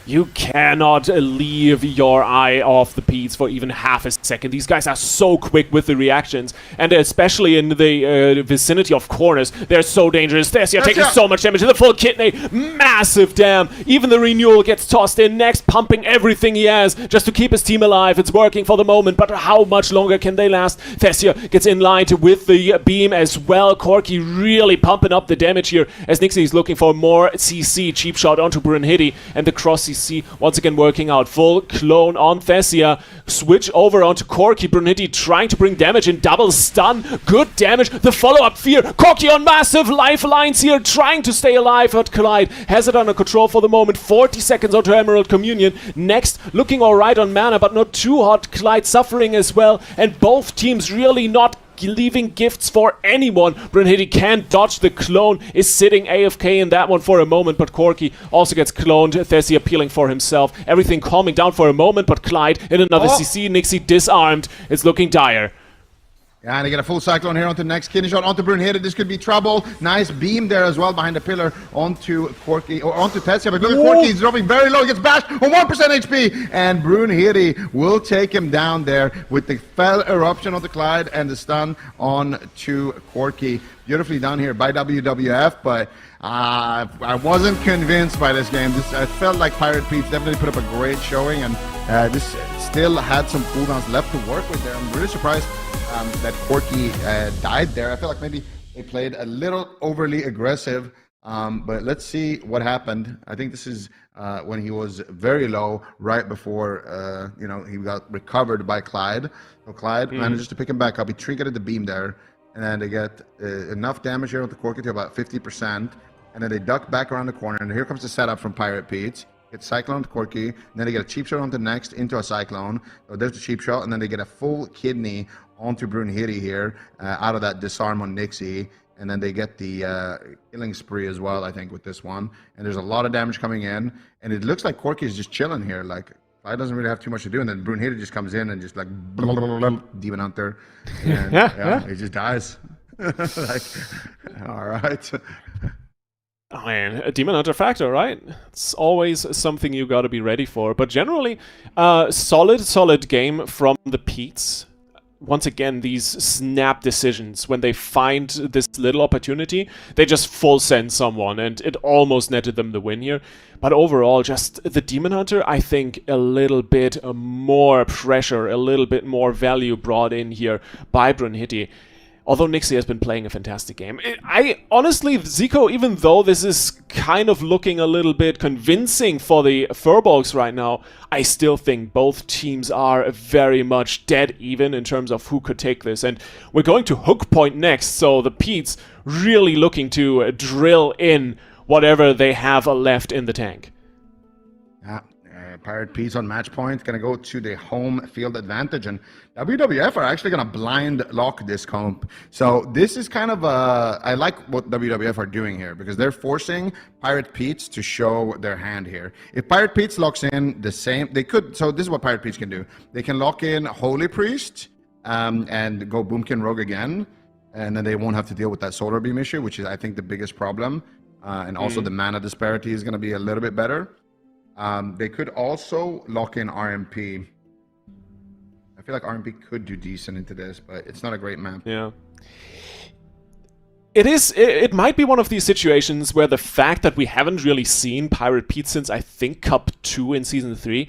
[SPEAKER 6] You cannot leave your eye off the Petes for even half a second. These guys are so quick with the reactions, and especially in the vicinity of corners, they're so dangerous. Thessia taking so much damage to the full kidney. Massive dam. Even the renewal gets tossed in next, pumping everything he has just to keep his team alive. It's working for the moment, but how much longer can they last? Thessia gets in line with the beam as well. Corky really pumping up the damage here as Nixie is looking for more CC. Cheap shot onto Brunhilde, and the cross CC once again working out. Full clone on Thessia. Switch over onto Corky. Brunhilde trying to bring damage in. Double stun. Good damage. The follow-up fear. Corky on massive lifelines here, trying to stay alive, but Clyde has it under control for the moment. 40 seconds onto Emerald Communion. Next, looking alright on mana, but not too hot. Clyde suffering as well, and both teams really not leaving gifts for anyone. Brunhilde can't dodge the clone, is sitting AFK in that one for a moment, but Corky also gets cloned. Thessia appealing for himself. Everything calming down for a moment, but Clyde in another CC. Nixie disarmed. It's looking dire.
[SPEAKER 2] Yeah, and they get a full Cyclone here onto the next kidney shot onto Brunhilde. This could be trouble. Nice beam there as well behind the pillar onto Corky, or onto Tessia. But look at Corky, he's dropping very low. He gets bashed on 1% HP. And Brunhilde will take him down there with the fell eruption onto Clyde and the stun on to Corky. Beautifully done here by WWF, but I wasn't convinced by this game. I felt like Pirate Pete's definitely put up a great showing, and this still had some cooldowns left to work with there. I'm really surprised that Corky died there. I feel like maybe they played a little overly aggressive, but let's see what happened. I think this is when he was very low, right before he got recovered by Clyde. So Clyde manages to pick him back up. He triggered the beam there, and then they get enough damage here onto Corki to about 50%, and then they duck back around the corner, and here comes the setup from Pirate Pete. Get Cyclone to Corki, and then they get a cheap shot onto next into a Cyclone. So there's the cheap shot, and then they get a full kidney onto Brunhilde here out of that disarm on Nixie. And then they get the killing spree as well, I think, with this one. And there's a lot of damage coming in. And it looks like Corki is just chilling here. Like, Clyde doesn't really have too much to do. And then Brunhilde just comes in and just like, blah, blah, blah, Demon Hunter. And he just dies. Like, all right.
[SPEAKER 6] Oh man, a Demon Hunter factor, right? It's always something you gotta be ready for. But generally, solid game from the Petes. Once again, these snap decisions, when they find this little opportunity, they just full send someone, and it almost netted them the win here. But overall, just the Demon Hunter, I think a little bit more pressure, a little bit more value brought in here by Brunhilde. Although Nixie has been playing a fantastic game. I honestly, Zico, even though this is kind of looking a little bit convincing for the FURBOLGS right now, I still think both teams are very much dead even in terms of who could take this. And we're going to Hook Point next, so the Petes really looking to drill in whatever they have left in the tank.
[SPEAKER 2] Yeah. Pirate Pete's on match point, gonna go to the home field advantage, and WWF are actually gonna blind lock this comp. So this is kind of I like what WWF are doing here, because they're forcing Pirate Pete's to show their hand here. If Pirate Pete's locks in the same, they could, so this is what Pirate Pete's can do. They can lock in Holy Priest and go Boomkin Rogue again, and then they won't have to deal with that Solar Beam issue, which is, I think, the biggest problem. And also the mana disparity is gonna be a little bit better. They could also lock in RMP. I feel like RMP could do decent into this, but it's not a great map.
[SPEAKER 6] Yeah. It might be one of these situations where the fact that we haven't really seen Pirate Pete since, I think, Cup 2 in Season 3,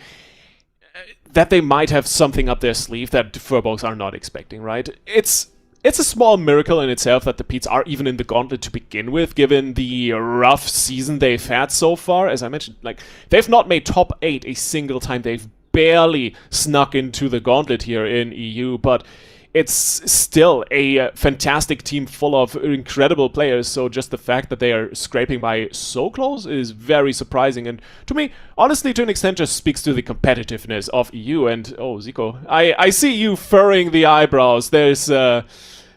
[SPEAKER 6] that they might have something up their sleeve that FURBOLGS are not expecting, right? It's a small miracle in itself that the Petes are even in the Gauntlet to begin with, given the rough season they've had so far. As I mentioned, like, they've not made top 8 a single time. They've barely snuck into the Gauntlet here in EU, but it's still a fantastic team full of incredible players, so just the fact that they are scraping by so close is very surprising, and to me, honestly, to an extent, just speaks to the competitiveness of EU. And, oh, Zico, I see you furrowing the eyebrows. There's a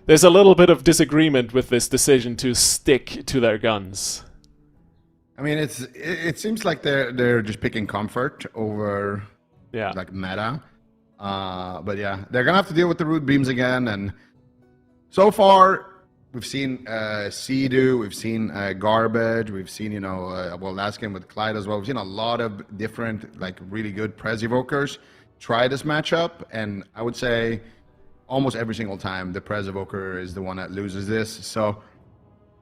[SPEAKER 6] little bit of disagreement with this decision to stick to their guns.
[SPEAKER 2] I mean, it seems like they're just picking comfort over like meta. But yeah, they're gonna have to deal with the root beams again, and so far we've seen Sea-Doo, we've seen Garbage, we've seen, well, last game with Clyde as well, we've seen a lot of different, like, really good Prez Evokers try this matchup, and I would say almost every single time the Prez Evoker is the one that loses this. So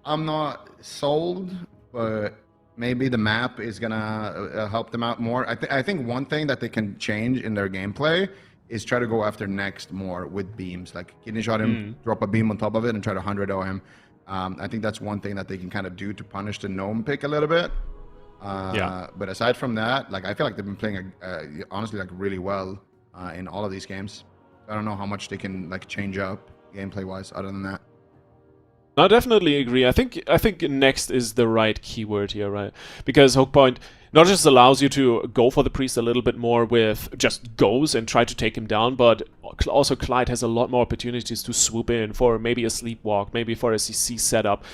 [SPEAKER 2] I'm not sold, but maybe the map is gonna help them out more. I think one thing that they can change in their gameplay is try to go after next more with beams, like kidney shot him, drop a beam on top of it, and try to 100-0 him. I think that's one thing that they can kind of do to punish the gnome pick a little bit. But aside from that, like, I feel like they've been playing honestly, like, really well in all of these games. I don't know how much they can, like, change up gameplay wise other than that.
[SPEAKER 6] I definitely agree. I think next is the right keyword here, right? Because Hook Point not just allows you to go for the priest a little bit more with just goes and try to take him down, but also Clyde has a lot more opportunities to swoop in for maybe a sleepwalk, maybe for a CC setup.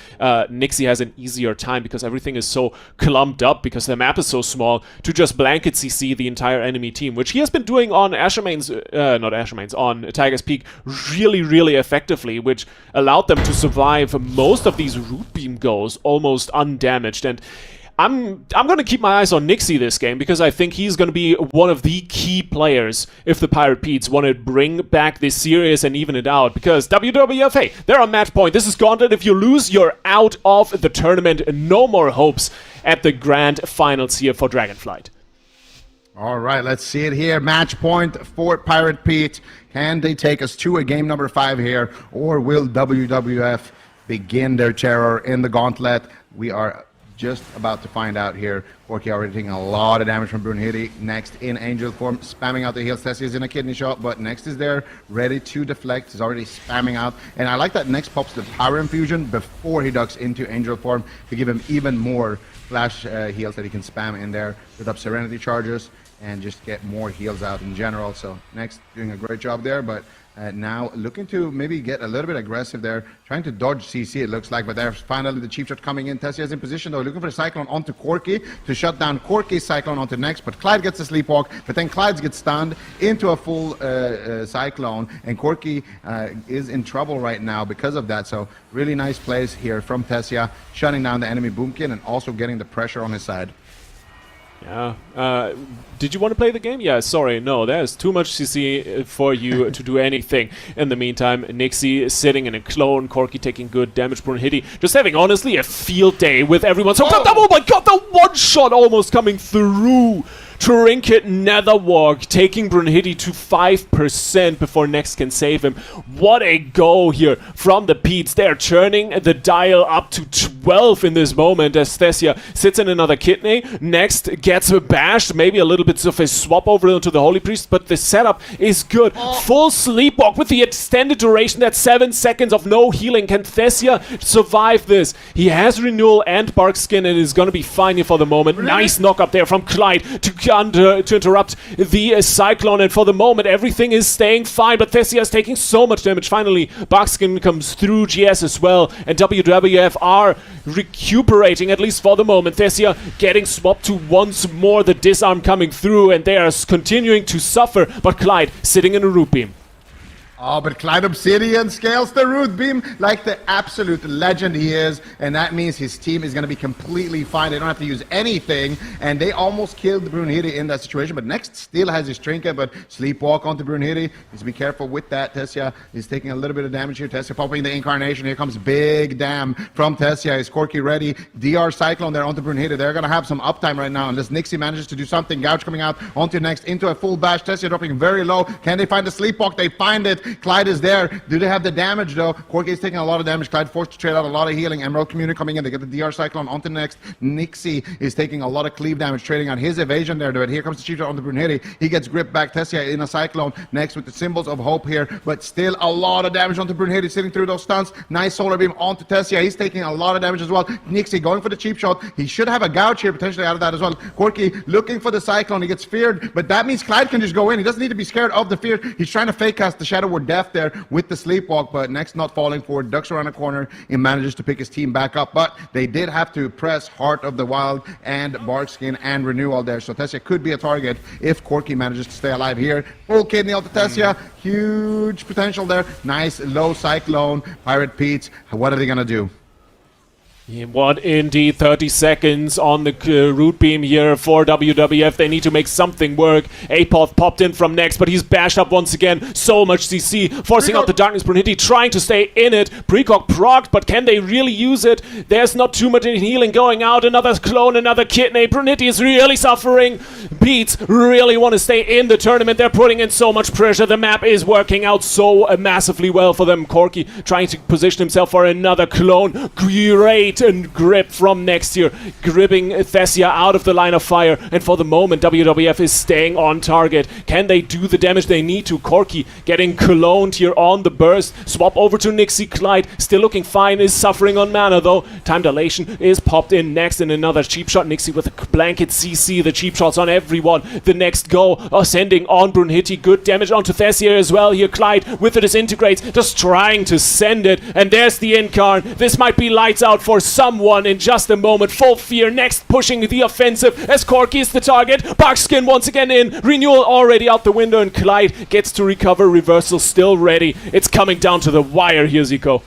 [SPEAKER 6] Nixie has an easier time because everything is so clumped up because the map is so small to just blanket CC the entire enemy team, which he has been doing on on Tiger's Peak really, really effectively, which allowed them to survive most of these root beam goes almost undamaged. And I'm going to keep my eyes on Nixie this game because I think he's going to be one of the key players if the Pirate Petes want to bring back this series and even it out, because WWF, hey, they're on match point. This is Gauntlet. If you lose, you're out of the tournament. No more hopes at the Grand Finals here for Dragonflight.
[SPEAKER 2] All right, let's see it here. Match point for Pirate Pete. Can they take us to a game number 5 here, or will WWF begin their terror in the Gauntlet? We are just about to find out here. Corki already taking a lot of damage from Brunhilde. Next in angel form, spamming out the heals. Tessie is in a kidney shot, but Next is there, ready to deflect. He's already spamming out. And I like that Next pops the power infusion before he ducks into angel form to give him even more flash heals that he can spam in there with up Serenity charges and just get more heals out in general. So Next doing a great job there, but now looking to maybe get a little bit aggressive there, trying to dodge CC it looks like, but there's finally the cheap shot coming in. Tessia is in position though, looking for the Cyclone onto Corki to shut down Corki's Cyclone onto Next, but Clyde gets a sleepwalk, but then Clyde gets stunned into a full Cyclone, and Corki is in trouble right now because of that. So really nice plays here from Tessia, shutting down the enemy Boomkin and also getting the pressure on his side.
[SPEAKER 6] Yeah. Did you want to play the game? Yeah, sorry. No, there's too much CC for you to do anything. In the meantime, Nixie sitting in a clone, Corki taking good damage, Brunhilde just having, honestly, a field day with everyone. So, oh my god, the one shot almost coming through. Trinket Netherwalk taking Brunhilde to 5% before Next can save him. What a go here from the Peets. They're turning the dial up to 12 in this moment as Thessia sits in another kidney. Next gets bashed, maybe a little bit of a swap over into the Holy Priest, but the setup is good. Full sleepwalk with the extended duration, that's 7 seconds of no healing. Can Thessia survive this? He has Renewal and Barkskin and is gonna be fine here for the moment. Nice knock up there from Clyde to interrupt the Cyclone, and for the moment everything is staying fine, but Thessia is taking so much damage. Finally, Barkskin comes through, GS as well, and WWF are recuperating, at least for the moment. Thessia getting swapped to once more, the disarm coming through, and they are continuing to suffer, but Clyde sitting in a root beam.
[SPEAKER 2] Oh, but Clyde Obsidian scales the root beam like the absolute legend he is, and that means his team is going to be completely fine. They don't have to use anything, and they almost killed Brunhilde in that situation, but Next still has his trinket, but sleepwalk onto Brunhilde. Needs to be careful with that. Tessia is taking a little bit of damage here. Tessia popping the incarnation. Here comes big damn from Tessia. Is Corki ready? DR Cyclone there onto Brunhilde. They're going to have some uptime right now, unless Nixie manages to do something. Gouge coming out onto Next into a full bash. Tessia dropping very low. Can they find the sleepwalk? They find it. Clyde is there. Do they have the damage though? Corki is taking a lot of damage. Clyde forced to trade out a lot of healing. Emerald Community coming in. They get the DR Cyclone onto Next. Nixie is taking a lot of cleave damage, trading out his evasion there. But here comes the Chief Shot on the Brunhilde. He gets gripped back. Tessia in a Cyclone. Next with the symbols of hope here, but still a lot of damage onto Brunhilde, sitting through those stunts. Nice solar beam onto Tessia. He's taking a lot of damage as well. Nixie going for the cheap shot. He should have a gouge here potentially out of that as well. Corki looking for the Cyclone. He gets feared, but that means Clyde can just go in. He doesn't need to be scared of the fear. He's trying to fake cast the Shadow Word Death there with the sleepwalk, but Next not falling forward, ducks around a corner and manages to pick his team back up. But they did have to press Heart of the Wild and Barkskin and Renewal there, so Tessia could be a target if Corki manages to stay alive here. Full kidney onto Tessia, huge potential there. Nice low Cyclone. Pirate Pete's, what are they gonna do?
[SPEAKER 6] What indeed, 30 seconds on the root beam here for WWF. They need to make something work. Apoth popped in from Next, but he's bashed up once again. So much CC, forcing out the darkness. Brunhilde trying to stay in it. Precog procced, but can they really use it? There's not too much healing going out. Another clone, another kidney. Brunhilde is really suffering. Beats really want to stay in the tournament. They're putting in so much pressure. The map is working out so massively well for them. Corki trying to position himself for another clone. Great and grip from Next here, gripping Thessia out of the line of fire, and for the moment WWF is staying on target. Can they do the damage they need to? Corki getting cloned here on the burst. Swap over to Nixie. Clyde still looking fine, is suffering on mana though. Time dilation is popped in Next, and another cheap shot. Nixie with a blanket CC, the cheap shots on everyone. The next go ascending on Brunhilde, good damage onto Thessia as well here. Clyde with the disintegrates, just trying to send it, and there's the incarn. This might be lights out for someone in just a moment. Full fear. Next pushing the offensive as Corki is the target. Barkskin once again in. Renewal already out the window, and Clyde gets to recover. Reversal still ready. It's coming down to the wire here, Zico.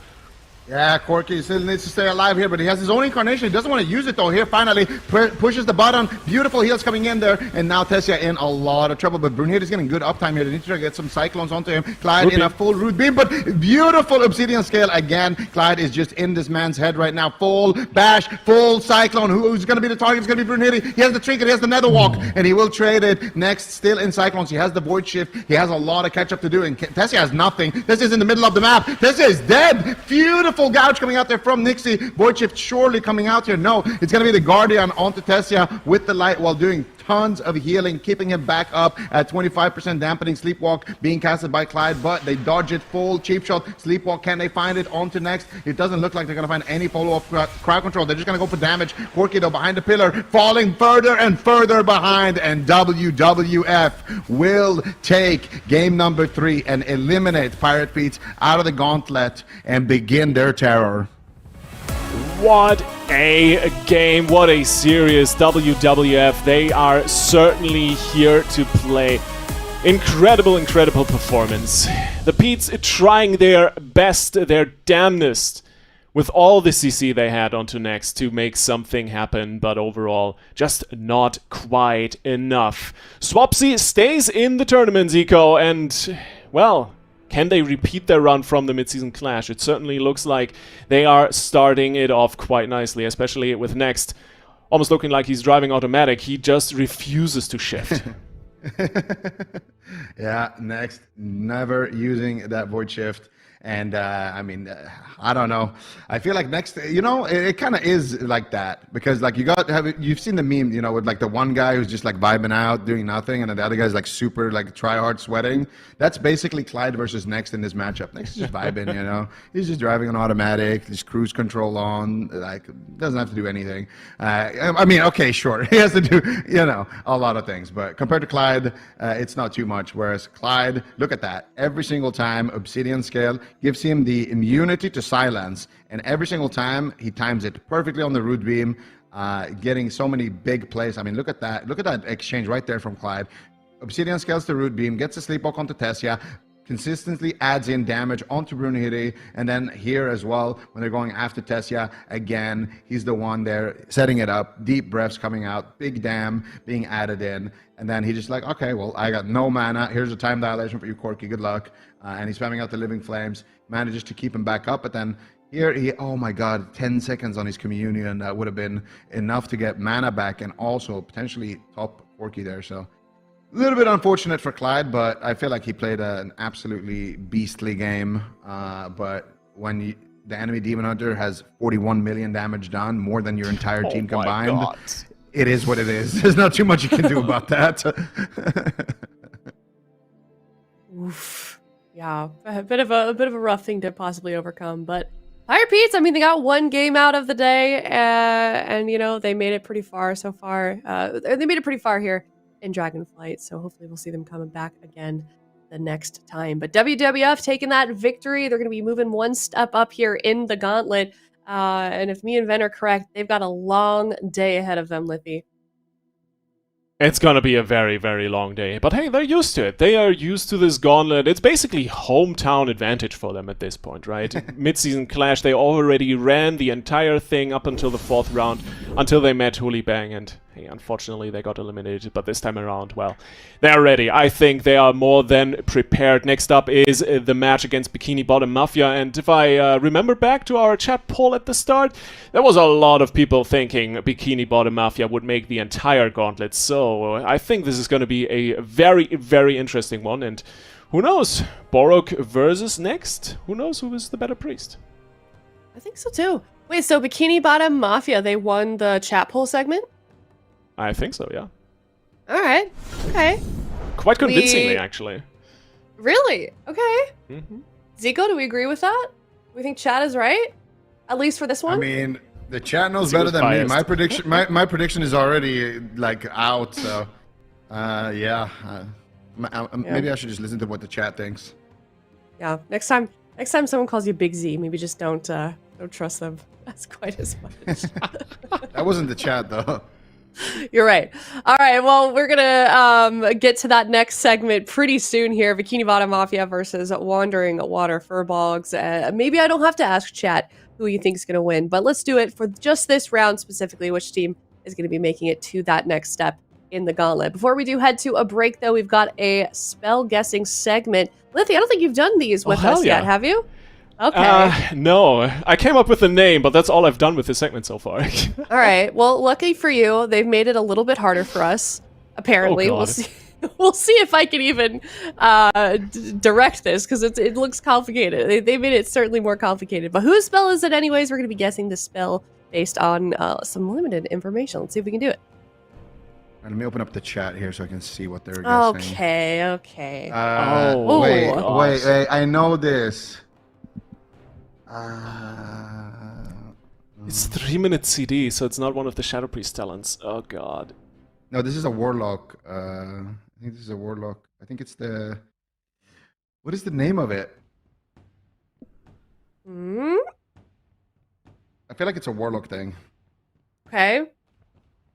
[SPEAKER 2] Yeah, Corki still needs to stay alive here, but he has his own incarnation. He doesn't want to use it though. Here finally pushes the button. Beautiful heals coming in there, and now Tessia in a lot of trouble, but Brunhilde is getting good uptime here. They need to try to get some Cyclones onto him. Clyde in a full root beam, but beautiful Obsidian scale again. Clyde is just in this man's head right now. Full bash, full Cyclone. Who's going to be the target? It's going to be Brunhilde. He has the trinket, he has the Netherwalk, and he will trade it. Next, still in Cyclones. He has the Void Shift. He has a lot of catch up to do, and Tessia has nothing. Tessia's in the middle of the map. Tessia is dead. Beautiful Beautiful gouge coming out there from Nixie. Void Shift surely coming out here. No, it's going to be the Guardian onto Tessia with the light while doing tons of healing, keeping him back up at 25% dampening. Sleepwalk being casted by Clyde, but they dodge it full. Cheap shot. Sleepwalk, can they find it? On to next. It doesn't look like they're going to find any follow-up crowd control. They're just going to go for damage. Corky, though, behind the pillar, falling further and further behind, and WWF will take game number 3 and eliminate Pirate Feet out of the Gauntlet and begin their terror.
[SPEAKER 6] What a game, what a serious WWF. They are certainly here to play. Incredible, incredible performance. The Pete's trying their best, their damnedest, with all the CC they had onto next to make something happen, but overall, just not quite enough. Swapsy stays in the tournament, Zico, and, well, can they repeat their run from the midseason clash? It certainly looks like they are starting it off quite nicely, especially with Next almost looking like he's driving automatic. He just refuses to shift.
[SPEAKER 2] Yeah, Next never using that Void Shift. And I mean, I don't know. I feel like Next, you know, it kind of is like that, because like you've seen the meme, you know, with like the one guy who's just like vibing out, doing nothing, and then the other guy's like super like try hard sweating. That's basically Clyde versus Next in this matchup. Next is just vibing, you know. He's just driving on automatic, just cruise control on, like doesn't have to do anything. I mean, okay, sure, he has to do, you know, a lot of things, but compared to Clyde, it's not too much. Whereas Clyde, look at that, every single time Obsidian scale gives him the immunity to silence, and every single time he times it perfectly on the root beam, getting so many big plays. I mean, look at that exchange right there from Clyde. Obsidian scales the root beam, gets the sleepwalk onto Tessia, consistently adds in damage onto Brunhilde, and then here as well, when they're going after Tessia, again, he's the one there setting it up, deep breaths coming out, big dam being added in, and then he just like, okay, well, I got no mana, here's a time dilation for you, Corky, good luck, and he's spamming out the Living Flames, manages to keep him back up, but then here he, oh my god, 10 seconds on his Communion, that would have been enough to get mana back, and also potentially top Corky there, so a little bit unfortunate for Clyde, but I feel like he played an absolutely beastly game. But when the enemy Demon Hunter has 41 million damage done, more than your entire team combined, it is what it is. There's not too much you can do about that.
[SPEAKER 5] Oof. Yeah, a bit of a rough thing to possibly overcome, but Pirate Pete's, I mean, they got one game out of the day, and you know, they made it pretty far so far. They made it pretty far here in Dragonflight, so hopefully we'll see them coming back again the next time. But WWF taking that victory. They're going to be moving one step up here in the Gauntlet, and if me and Ven are correct, they've got a long day ahead of them, Lippy.
[SPEAKER 6] It's gonna be a very, very long day. But hey, they're used to it. They are used to this Gauntlet. It's basically hometown advantage for them at this point, right? Mid-season clash, they already ran the entire thing up until the 4th round, until they met HOOLIBANG, and hey, unfortunately they got eliminated. But this time around, well, they're ready. I think they are more than prepared. Next up is the match against Bikini Bottom Mafia, and if I remember back to our chat poll at the start, there was a lot of people thinking Bikini Bottom Mafia would make the entire Gauntlet, so I think this is going to be a very, very interesting one, and who knows? Borok versus Next? Who knows who is the better priest?
[SPEAKER 5] I think so too. Wait, so Bikini Bottom Mafia, they won the chat poll segment?
[SPEAKER 6] I think so, yeah.
[SPEAKER 5] Alright, okay.
[SPEAKER 6] Quite convincingly, actually.
[SPEAKER 5] Really? Okay.
[SPEAKER 6] Mm-hmm.
[SPEAKER 5] Zico, do we agree with that? We think chat is right? At least for this one?
[SPEAKER 2] I mean, the chat knows better than me. My prediction, my prediction is already like out. So, yeah. Maybe I should just listen to what the chat thinks.
[SPEAKER 5] Yeah. Next time someone calls you Big Z, maybe just don't trust them as quite as much.
[SPEAKER 2] That wasn't the chat though.
[SPEAKER 5] You're right. All right. Well, we're gonna get to that next segment pretty soon here. Bikini Bottom Mafia versus Wandering Water FURBOLGS. Maybe I don't have to ask chat who you think is going to win, but let's do it for just this round specifically. Which team is going to be making it to that next step in the Gauntlet? Before we do head to a break, though, we've got a spell guessing segment. Lithy, I don't think you've done these with us yet, have you? Okay.
[SPEAKER 6] No, I came up with the name, but that's all I've done with this segment so far.
[SPEAKER 5] All right. Well, lucky for you, they've made it a little bit harder for us. Apparently,
[SPEAKER 6] Oh,
[SPEAKER 5] we'll see. we'll see if I can even direct this, because it looks complicated. They made it certainly more complicated. But whose spell is it anyways? We're going to be guessing the spell based on some limited information. Let's see if we can do it.
[SPEAKER 2] Let me open up the chat here so I can see what they're guessing.
[SPEAKER 5] Okay.
[SPEAKER 2] Wait. I know this.
[SPEAKER 6] It's 3-minute CD, so it's not one of the Shadow Priest talents. Oh god.
[SPEAKER 2] No, this is a warlock. I think this is a warlock. I think it's the. What is the name of it?
[SPEAKER 5] Hmm?
[SPEAKER 2] I feel like it's a warlock thing.
[SPEAKER 5] Okay.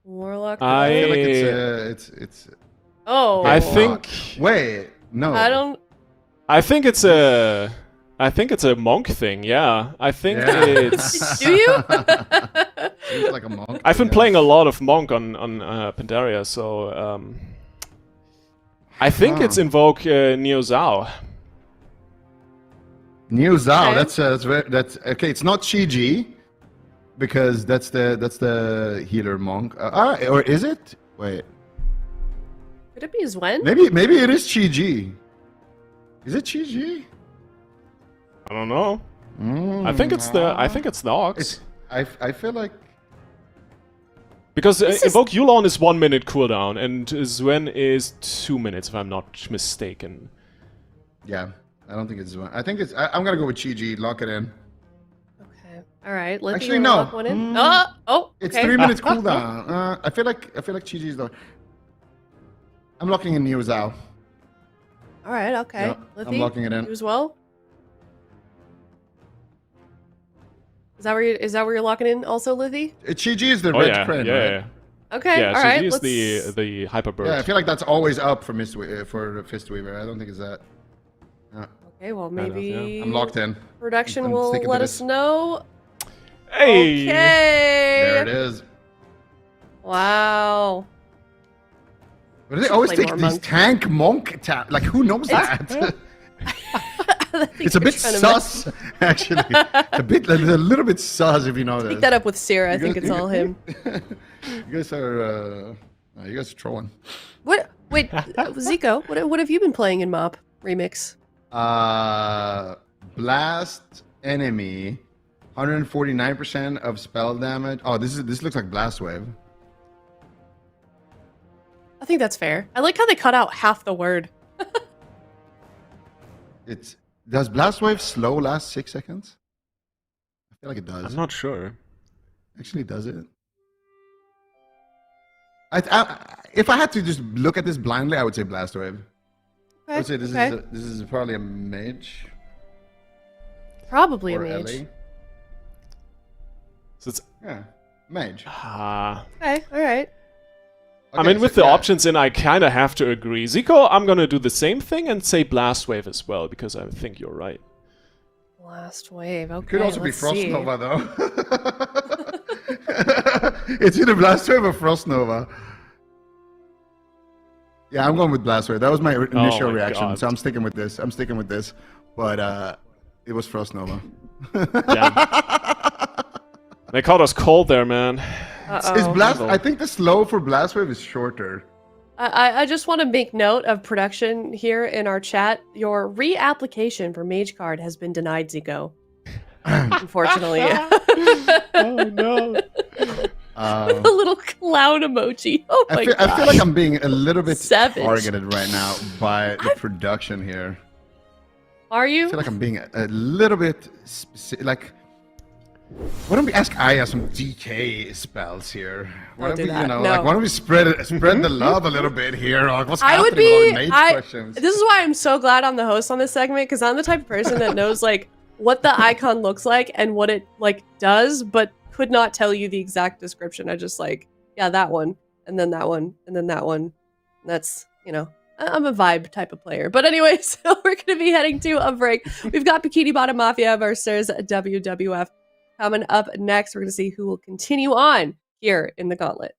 [SPEAKER 5] Warlock.
[SPEAKER 6] I
[SPEAKER 2] feel like it's.
[SPEAKER 5] Oh.
[SPEAKER 6] I think.
[SPEAKER 2] Wait, no.
[SPEAKER 6] I think it's a. I think it's a monk thing. Yeah, I think it's.
[SPEAKER 5] Do you?
[SPEAKER 2] Seems like a monk.
[SPEAKER 6] I've been playing a lot of monk on Pandaria, so I think it's invoke Neo Zhao.
[SPEAKER 2] Neo Zhao.
[SPEAKER 5] Okay.
[SPEAKER 2] That's okay. It's not Chi-Ji, because that's the healer monk. Or is it? Wait.
[SPEAKER 5] Could it be Zwen?
[SPEAKER 2] Maybe it is Chi-Ji. Is it Chi-Ji?
[SPEAKER 6] I don't know. I think it's the Ox.
[SPEAKER 2] I feel like.
[SPEAKER 6] Because Invoke Yulon is 1 minute cooldown, and Zwen is 2 minutes, if I'm not mistaken.
[SPEAKER 2] Yeah, I don't think it's Zwen. I think it's. I'm gonna go with Chi-Ji. Lock it in.
[SPEAKER 5] Okay. All right. Let's
[SPEAKER 2] Actually, no.
[SPEAKER 5] lock one in. Okay.
[SPEAKER 2] It's 3 minutes cooldown. I feel like Chi-Ji is the. I'm locking in Neo Zhao.
[SPEAKER 5] All right. Okay.
[SPEAKER 2] Yeah, I'm locking it in.
[SPEAKER 5] You as well. Is that where you're locking in also, Lithy?
[SPEAKER 2] Chi-Ji is the red crane, right?
[SPEAKER 6] Yeah.
[SPEAKER 5] Okay,
[SPEAKER 6] Yeah,
[SPEAKER 5] all right.
[SPEAKER 6] Chi-Ji is the hyper bird.
[SPEAKER 2] Yeah, I feel like that's always up for Fistweaver. I don't think it's that.
[SPEAKER 5] Okay, well maybe
[SPEAKER 2] I'm locked in.
[SPEAKER 5] Production
[SPEAKER 2] I'm
[SPEAKER 5] will
[SPEAKER 2] sticking to
[SPEAKER 5] let
[SPEAKER 2] this.
[SPEAKER 5] us know.
[SPEAKER 6] Hey!
[SPEAKER 5] Okay.
[SPEAKER 2] There it is.
[SPEAKER 5] Wow.
[SPEAKER 2] But they always
[SPEAKER 5] play
[SPEAKER 2] take
[SPEAKER 5] more
[SPEAKER 2] these
[SPEAKER 5] monk.
[SPEAKER 2] tank monk tap. Like, who knows that? It's a bit sus, actually. A little bit sus, if you know
[SPEAKER 5] Pick
[SPEAKER 2] that.
[SPEAKER 5] that up with Sarah. I think it's all him.
[SPEAKER 2] You guys are trolling.
[SPEAKER 5] What? Wait, Zico, what have you been playing in MOP Remix?
[SPEAKER 2] Blast enemy, 149% of spell damage. Oh, this looks like Blast Wave.
[SPEAKER 5] I think that's fair. I like how they cut out half the word.
[SPEAKER 2] Does Blast Wave slow last 6 seconds? I feel like it does.
[SPEAKER 6] I'm not sure.
[SPEAKER 2] Actually, does it? If I had to just look at this blindly, I would say Blast Wave.
[SPEAKER 5] Okay,
[SPEAKER 2] I would say this is probably a mage.
[SPEAKER 5] Probably a
[SPEAKER 2] Or
[SPEAKER 5] mage.
[SPEAKER 2] LA.
[SPEAKER 6] So it's
[SPEAKER 2] Mage.
[SPEAKER 5] Okay, all right.
[SPEAKER 6] I mean, with the options in, I kind of have to agree. Zico, I'm gonna do the same thing and say Blast Wave as well, because I think you're right.
[SPEAKER 5] Last wave. Okay.
[SPEAKER 2] Could also be
[SPEAKER 5] let's
[SPEAKER 2] Frost
[SPEAKER 5] see.
[SPEAKER 2] Nova, though. It's either Blast Wave or Frost Nova. Yeah, I'm going with Blast Wave. That was my initial
[SPEAKER 6] my
[SPEAKER 2] reaction,
[SPEAKER 6] God.
[SPEAKER 2] so I'm sticking with this. But it was Frost Nova.
[SPEAKER 6] Damn. They caught us cold there, man.
[SPEAKER 2] Is Blast? I think the slow for Blast Wave is shorter.
[SPEAKER 5] I just want to make note of production here in our chat. Your reapplication for Mage Card has been denied, Zico. Unfortunately.
[SPEAKER 6] Oh no.
[SPEAKER 5] The little clown emoji. Oh my god.
[SPEAKER 2] I feel like I'm being a little bit
[SPEAKER 5] Savage.
[SPEAKER 2] targeted right now by the production here.
[SPEAKER 5] Are you?
[SPEAKER 2] I feel like I'm being a little bit like. Why don't we ask Aya some DK spells here? Why
[SPEAKER 5] Don't
[SPEAKER 2] don't
[SPEAKER 5] do
[SPEAKER 2] we,
[SPEAKER 5] that. No.
[SPEAKER 2] like, why don't we spread the love a little bit here? Like, what's
[SPEAKER 5] I would
[SPEAKER 2] happening with all
[SPEAKER 5] be.
[SPEAKER 2] the mage questions?
[SPEAKER 5] This is why I'm so glad I'm the host on this segment, because I'm the type of person that knows like what the icon looks like and what it like does, but could not tell you the exact description. I just like, yeah, that one, and then that one, and then that one. That's, you know, I'm a vibe type of player. But anyways, we're going to be heading to a break. We've got Bikini Bottom Mafia versus WWF. Coming up next, we're going to see who will continue on here in the Gauntlet.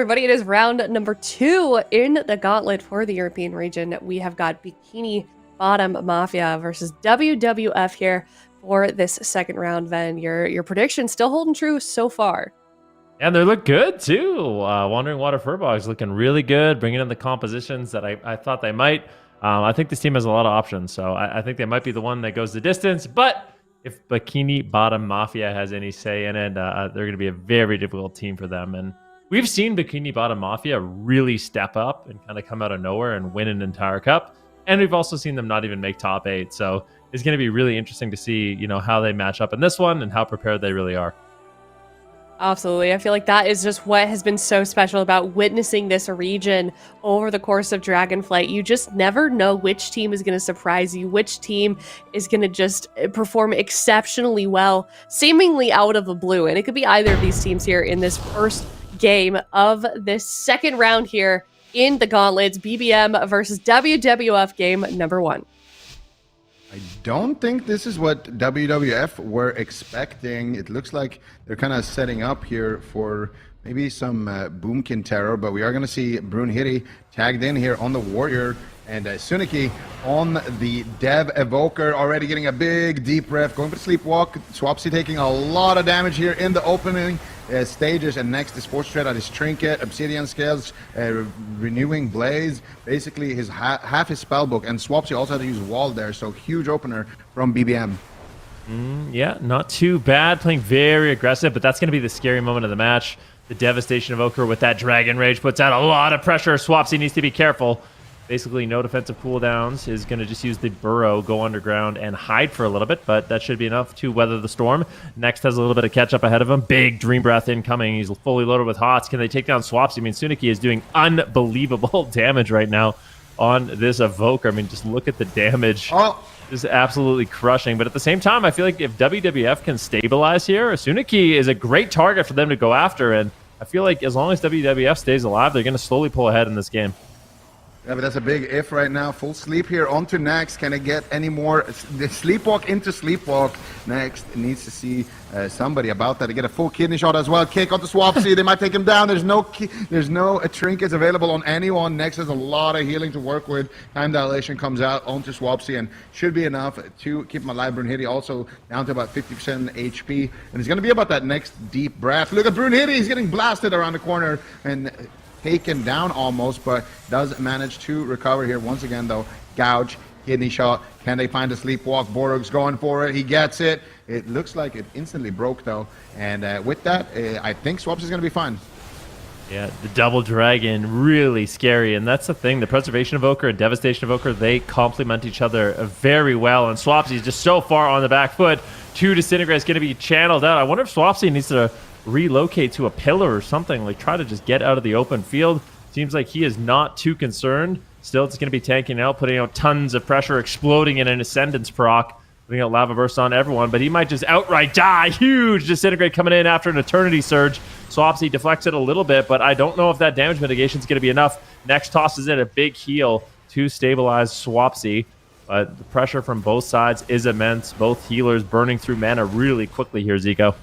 [SPEAKER 5] everybody. It is round number 2 in the Gauntlet for the European region. We have got Bikini Bottom Mafia versus WWF here for this second round. Ven, your prediction still holding true so far.
[SPEAKER 1] And they look good too. Wandering Water FURBOLGS looking really good, bringing in the compositions that I thought they might. I think this team has a lot of options, so I think they might be the one that goes the distance. But if Bikini Bottom Mafia has any say in it, they're going to be a very difficult team for them. And we've seen Bikini Bottom Mafia really step up and kind of come out of nowhere and win an entire cup. And we've also seen them not even make top 8. So it's going to be really interesting to see, how they match up in this one and how prepared they really are.
[SPEAKER 5] Absolutely. I feel like that is just what has been so special about witnessing this region over the course of Dragonflight. You just never know which team is going to surprise you, which team is going to just perform exceptionally well, seemingly out of the blue. And it could be either of these teams here in this first game of this second round here in the Gauntlets, BBM versus WWF game number 1.
[SPEAKER 2] I don't think this is what WWF were expecting. It looks like they're kind of setting up here for maybe some Boomkin terror, but we are going to see Brunhilde tagged in here on the Warrior, and Suniki on the Dev Evoker, already getting a big deep ref, going for the Sleepwalk. Swapsy taking a lot of damage here in the opening stages, and next is Force Tread at his Trinket, Obsidian Scales, Renewing Blaze, basically his half his spellbook, and Swapsy also had to use Wall there, so huge opener from BBM.
[SPEAKER 1] Yeah, not too bad, playing very aggressive, but that's going to be the scary moment of the match. The Devastation Evoker with that Dragon Rage puts out a lot of pressure. Swapsy needs to be careful. Basically, no defensive cooldowns, is going to just use the Burrow, go underground, and hide for a little bit, but that should be enough to weather the storm. Next has a little bit of catch-up ahead of him. Big Dream Breath incoming. He's fully loaded with HOTS. Can they take down Swapsy? I mean, Suniki is doing unbelievable damage right now on this Evoker. I mean, just look at the damage.
[SPEAKER 2] Oh.
[SPEAKER 1] Just absolutely crushing. But at the same time, I feel like if WWF can stabilize here, Suniki is a great target for them to go after, and I feel like as long as WWF stays alive, they're going to slowly pull ahead in this game.
[SPEAKER 2] Yeah, but that's a big if right now. Full sleep here. On to next. Can it get any more? The Sleepwalk into Sleepwalk. Next needs to see somebody about that to get a full kidney shot as well. Kick onto Swapsy. They might take him down. There's no trinkets available on anyone. Next has a lot of healing to work with. Time dilation comes out onto Swapsy and should be enough to keep him alive. Brunhilde also down to about 50% HP. And it's going to be about that next deep breath. Look at Brunhilde. He's getting blasted around the corner and taken down almost, but does manage to recover here once again though. Gouge, kidney shot. Can they find a Sleepwalk? Borug's going for it. He gets it. It looks like it instantly broke though, and with that, I think Swapsy is going to be fine.
[SPEAKER 1] Yeah, the double dragon, really scary, and that's the thing. The Preservation Evoker and Devastation Evoker, they complement each other very well, and Swapsy is just so far on the back foot. 2 Disintegrate is going to be channeled out. I wonder if Swapsy needs to relocate to a pillar or something, like try to just get out of the open field. Seems like he is not too concerned. Still, it's going to be tanking out, putting out tons of pressure, exploding in an Ascendance proc, putting out Lava Burst on everyone, but he might just outright die. Huge Disintegrate coming in after an Eternity Surge. Swapsy deflects it a little bit, but I don't know if that damage mitigation is going to be enough. Next tosses in a big heal to stabilize Swapsy, but the pressure from both sides is immense. Both healers burning through mana really quickly here, Zico.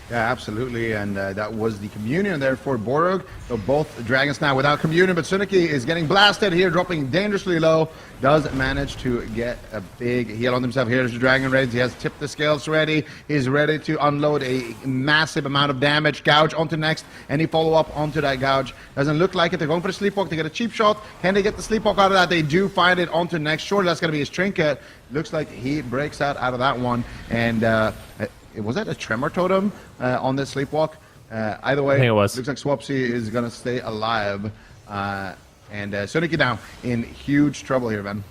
[SPEAKER 2] Yeah, absolutely, and that was the Communion there for Borug. So both Dragons now without Communion, but Suniki is getting blasted here, dropping dangerously low. Does manage to get a big heal on himself. Here's the Dragon Raids. He has tipped the scales ready. He's ready to unload a massive amount of damage. Gouge onto next. Any follow-up onto that Gouge? Doesn't look like it. They're going for the Sleepwalk to get a cheap shot. Can they get the Sleepwalk out of that? They do find it onto next. Sure, that's going to be his Trinket. Looks like he breaks out of that one, and was that a Tremor Totem on this Sleepwalk? Either way,
[SPEAKER 1] I think it was.
[SPEAKER 2] Looks like Swapsy is going to stay alive. And Suniki down in huge trouble here, man.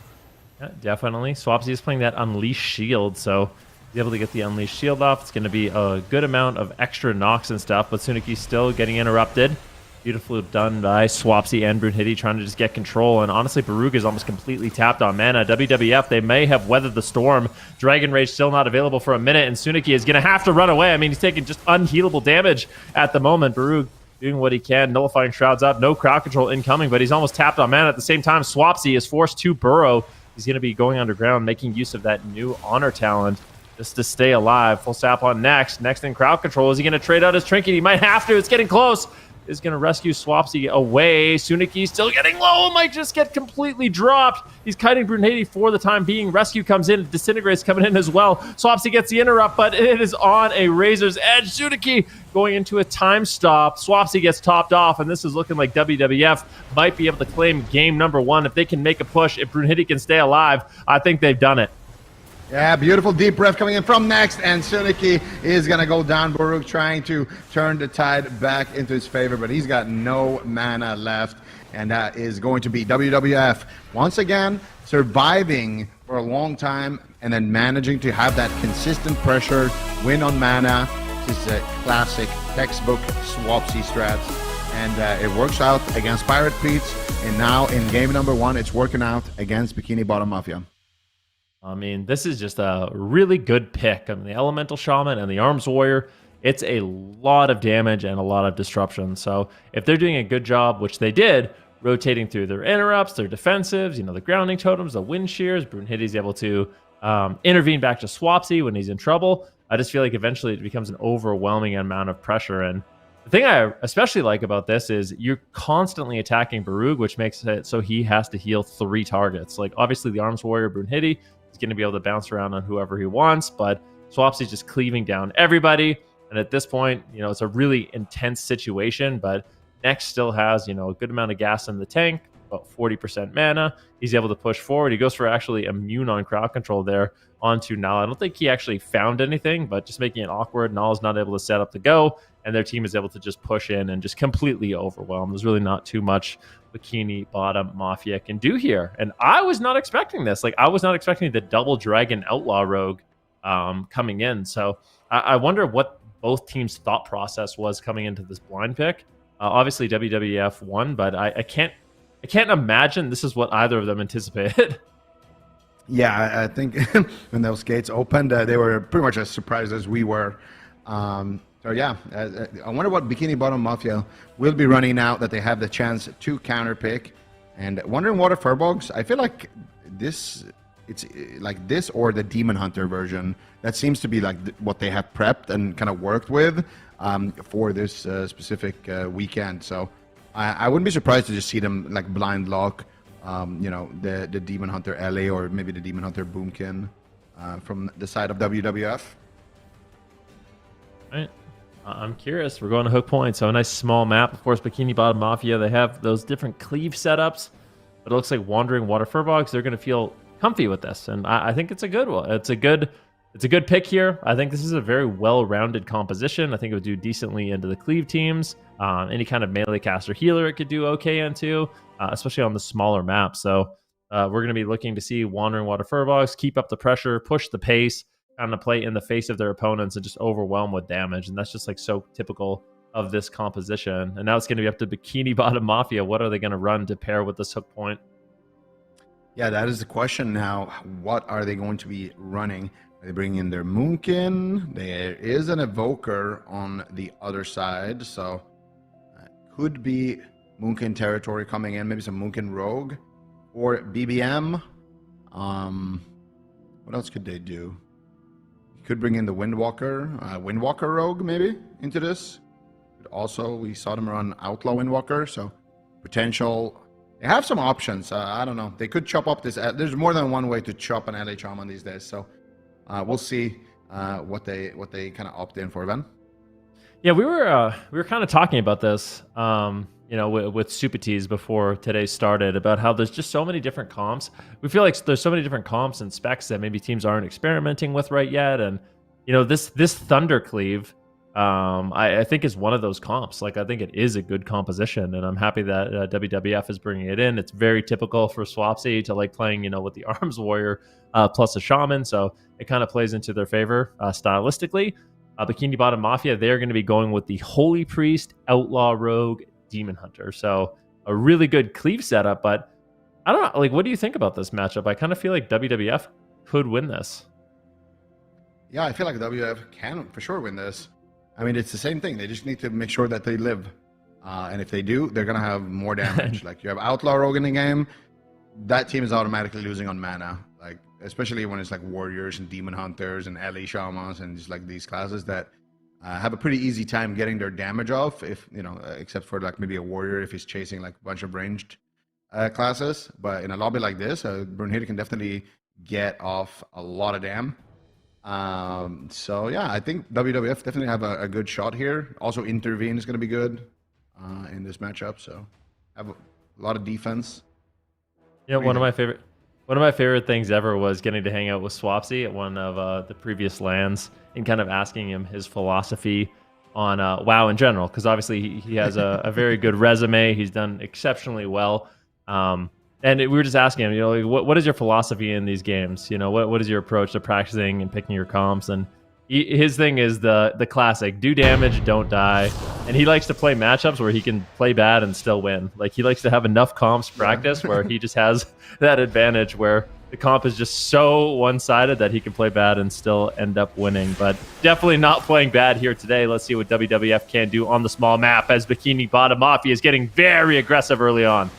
[SPEAKER 1] Yeah, definitely. Swapsy is playing that Unleashed Shield, so he's able to get the Unleashed Shield off. It's going to be a good amount of extra knocks and stuff, but Suniki's still getting interrupted. Beautifully done by Swapsy and Brunhilde trying to just get control. And honestly, Barug is almost completely tapped on mana. WWF, they may have weathered the storm. Dragon Rage still not available for a minute, and Suniki is going to have to run away. I mean, he's taking just unhealable damage at the moment. Barug doing what he can, nullifying Shrouds up. No crowd control incoming, but he's almost tapped on mana. At the same time, Swapsy is forced to burrow. He's going to be going underground, making use of that new Honor talent just to stay alive. Full sap on next. Next in crowd control. Is he going to trade out his Trinket? He might have to. It's getting close. is going to rescue Swapsy away. Suniki still getting low, might just get completely dropped. He's kiting Brunhilde for the time being. Rescue comes in, Disintegrate's coming in as well. Swapsy gets the interrupt, but it is on a razor's edge. Suniki going into a time stop. Swapsy gets topped off, and this is looking like WWF might be able to claim game number 1. If they can make a push, if Brunhilde can stay alive, I think they've done it.
[SPEAKER 2] Yeah, beautiful deep breath coming in from next, and Suniki is going to go down. Baruch trying to turn the tide back into his favor, but he's got no mana left, and that is going to be WWF once again surviving for a long time and then managing to have that consistent pressure, win on mana. This is a classic textbook Swapsy strats, and it works out against Pirate Pete's, and now in game number 1, it's working out against Bikini Bottom Mafia.
[SPEAKER 1] I mean, this is just a really good pick. I mean, the Elemental Shaman and the Arms Warrior, it's a lot of damage and a lot of disruption. So if they're doing a good job, which they did, rotating through their interrupts, their defensives, the grounding totems, the wind shears, Brunhilde's able to intervene back to Swapsy when he's in trouble. I just feel like eventually it becomes an overwhelming amount of pressure. And the thing I especially like about this is you're constantly attacking Baruch, which makes it so he has to heal 3 targets. Like, obviously, the Arms Warrior, Brunhilde, is going to be able to bounce around on whoever he wants, but Swapsy's just cleaving down everybody. And at this point, it's a really intense situation, but Nex still has, a good amount of gas in the tank, about 40% mana. He's able to push forward. He goes for actually immune on crowd control there onto Nala. I don't think he actually found anything, but just making it awkward. Nala's not able to set up the go, and their team is able to just push in and just completely overwhelm. There's really not too much Bikini Bottom Mafia can do here. And I was not expecting this. Like, I was not expecting the double Dragon Outlaw Rogue coming in. So I wonder what both teams' thought process was coming into this blind pick. Obviously, WWF won, but I can't imagine this is what either of them anticipated.
[SPEAKER 2] Yeah, I think when those gates opened, they were pretty much as surprised as we were. So yeah, I wonder what Bikini Bottom Mafia will be running now that they have the chance to counter pick. And wondering what are FURBOLGS? I feel like it's like this or the Demon Hunter version. That seems to be like what they have prepped and kind of worked with for this specific weekend. So I wouldn't be surprised to just see them like blind lock, the Demon Hunter LA or maybe the Demon Hunter Boomkin from the side of WWF.
[SPEAKER 1] Right. I'm curious. We're going to Hook Point, so a nice small map. Of course, Bikini Bottom Mafia, they have those different cleave setups, but it looks like Wandering Water FURBOLGS, they're going to feel comfy with this, and I think it's a good one. It's a good pick here. I think this is a very well-rounded composition. I think it would do decently into the cleave teams. Any kind of melee caster healer it could do okay into, especially on the smaller map. So we're going to be looking to see Wandering Water FURBOLGS keep up the pressure, push the pace, kind of play in the face of their opponents and just overwhelm with damage. And that's just like so typical of this composition. And now it's going to be up to Bikini Bottom Mafia. What are they going to run to pair with this Hook Point?
[SPEAKER 2] Yeah, that is the question now. What are they going to be running? Are they bringing in their Moonkin? There is an Evoker on the other side, so could be Moonkin territory coming in. Maybe some Moonkin Rogue or BBM. What else could they do? Could bring in the Windwalker Rogue maybe into this. Also, we saw them run Outlaw Windwalker, so potential. They have some options. I don't know. They could chop up this. There's more than one way to chop an LA Shaman these days, so we'll see what they kind of opt in for, Ben.
[SPEAKER 1] Yeah, we were kind of talking about this, with Supatees before today started, about how there's just so many different comps. We feel like there's so many different comps and specs that maybe teams aren't experimenting with right yet. And this Thunder Cleave, I think is one of those comps. Like, I think it is a good composition, and I'm happy that WWF is bringing it in. It's very typical for Swapsy to like playing, with the Arms Warrior plus a Shaman, so it kind of plays into their favor stylistically. Bikini Bottom Mafia, they're going to be going with the Holy Priest, Outlaw Rogue, Demon Hunter. So a really good cleave setup, but I don't know. Like, what do you think about this matchup? I kind of feel like WWF could win this.
[SPEAKER 2] Yeah, I feel like WWF can for sure win this. I mean, it's the same thing. They just need to make sure that they live. And if they do, they're going to have more damage. Like, you have Outlaw Rogue in the game, that team is automatically losing on mana. Like, especially when it's like Warriors and Demon Hunters and LA Shamans and just like these classes that have a pretty easy time getting their damage off, if you know, except for like maybe a warrior if he's chasing like a bunch of ranged classes. But in a lobby like this, Brunhilde can definitely get off a lot of damn. So yeah, I think WWF definitely have a good shot here. Also, Intervene is going to be good in this matchup. So have a lot of defense.
[SPEAKER 1] Yeah, one of my favorite things ever was getting to hang out with Swapsy at one of the previous lands and kind of asking him his philosophy on WoW in general, because obviously he has a very good resume. He's done exceptionally well. And we were just asking him, you know, like, what is your philosophy in these games? You know, what is your approach to practicing and picking your comps? And his thing is the classic: do damage, don't die. And he likes to play matchups where he can play bad and still win. Like, he likes to have enough comps practice where he just has that advantage where the comp is just so one-sided that he can play bad and still end up winning. But definitely not playing bad here today. Let's see what WWF can do on the small map as Bikini Bottom Mafia is getting very aggressive early on.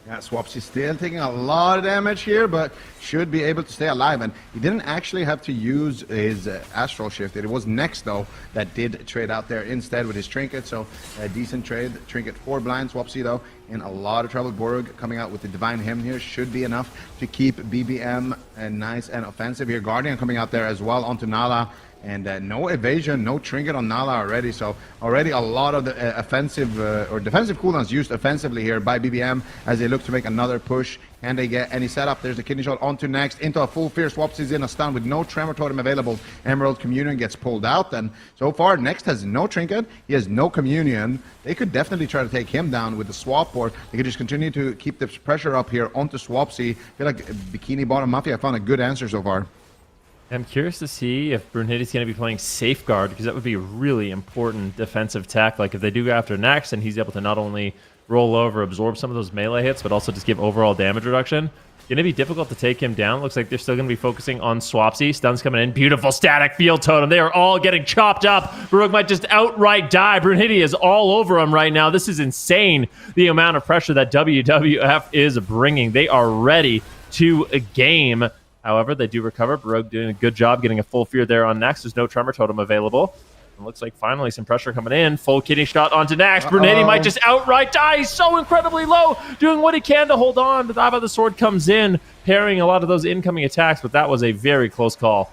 [SPEAKER 2] Yeah, Swapsy still taking a lot of damage here, but should be able to stay alive. And he didn't actually have to use his Astral Shift. It was Next, though, that did trade out there instead with his Trinket. So a decent trade. Trinket 4 blind. Swapsy, though, in a lot of trouble. Borg coming out with the Divine Hymn here should be enough to keep BBM nice and offensive here. Guardian coming out there as well onto Nala. And no evasion, no trinket on Nala already. So already a lot of the offensive or defensive cooldowns used offensively here by BBM as they look to make another push. Can they get any setup? There's the kidney shot onto Next into a full fear. Swapsy's in a stun with no Tremor Totem available. Emerald Communion gets pulled out. And so far, Next has no trinket. He has no Communion. They could definitely try to take him down with the swap, or they could just continue to keep the pressure up here onto Swapsy. I feel like Bikini Bottom Mafia found a good answer so far.
[SPEAKER 1] I'm curious to see if Brunhilde is going to be playing Safeguard, because that would be a really important defensive tech. Like, if they do go after Next and he's able to not only roll over, absorb some of those melee hits, but also just give overall damage reduction, going to be difficult to take him down. Looks like they're still going to be focusing on Swapsy. Stun's coming in. Beautiful static field totem. They are all getting chopped up. Baruch might just outright die. Brunhilde is all over him right now. This is insane, the amount of pressure that WWF is bringing. They are ready to a game. However, they do recover. Baruch doing a good job getting a full fear there on Next. There's no Tremor Totem available. It looks like finally some pressure coming in. Full kidney shot onto Next. Brunhilde might just outright die. He's so incredibly low, doing what he can to hold on. The dive of the sword comes in, parrying a lot of those incoming attacks, but that was a very close call.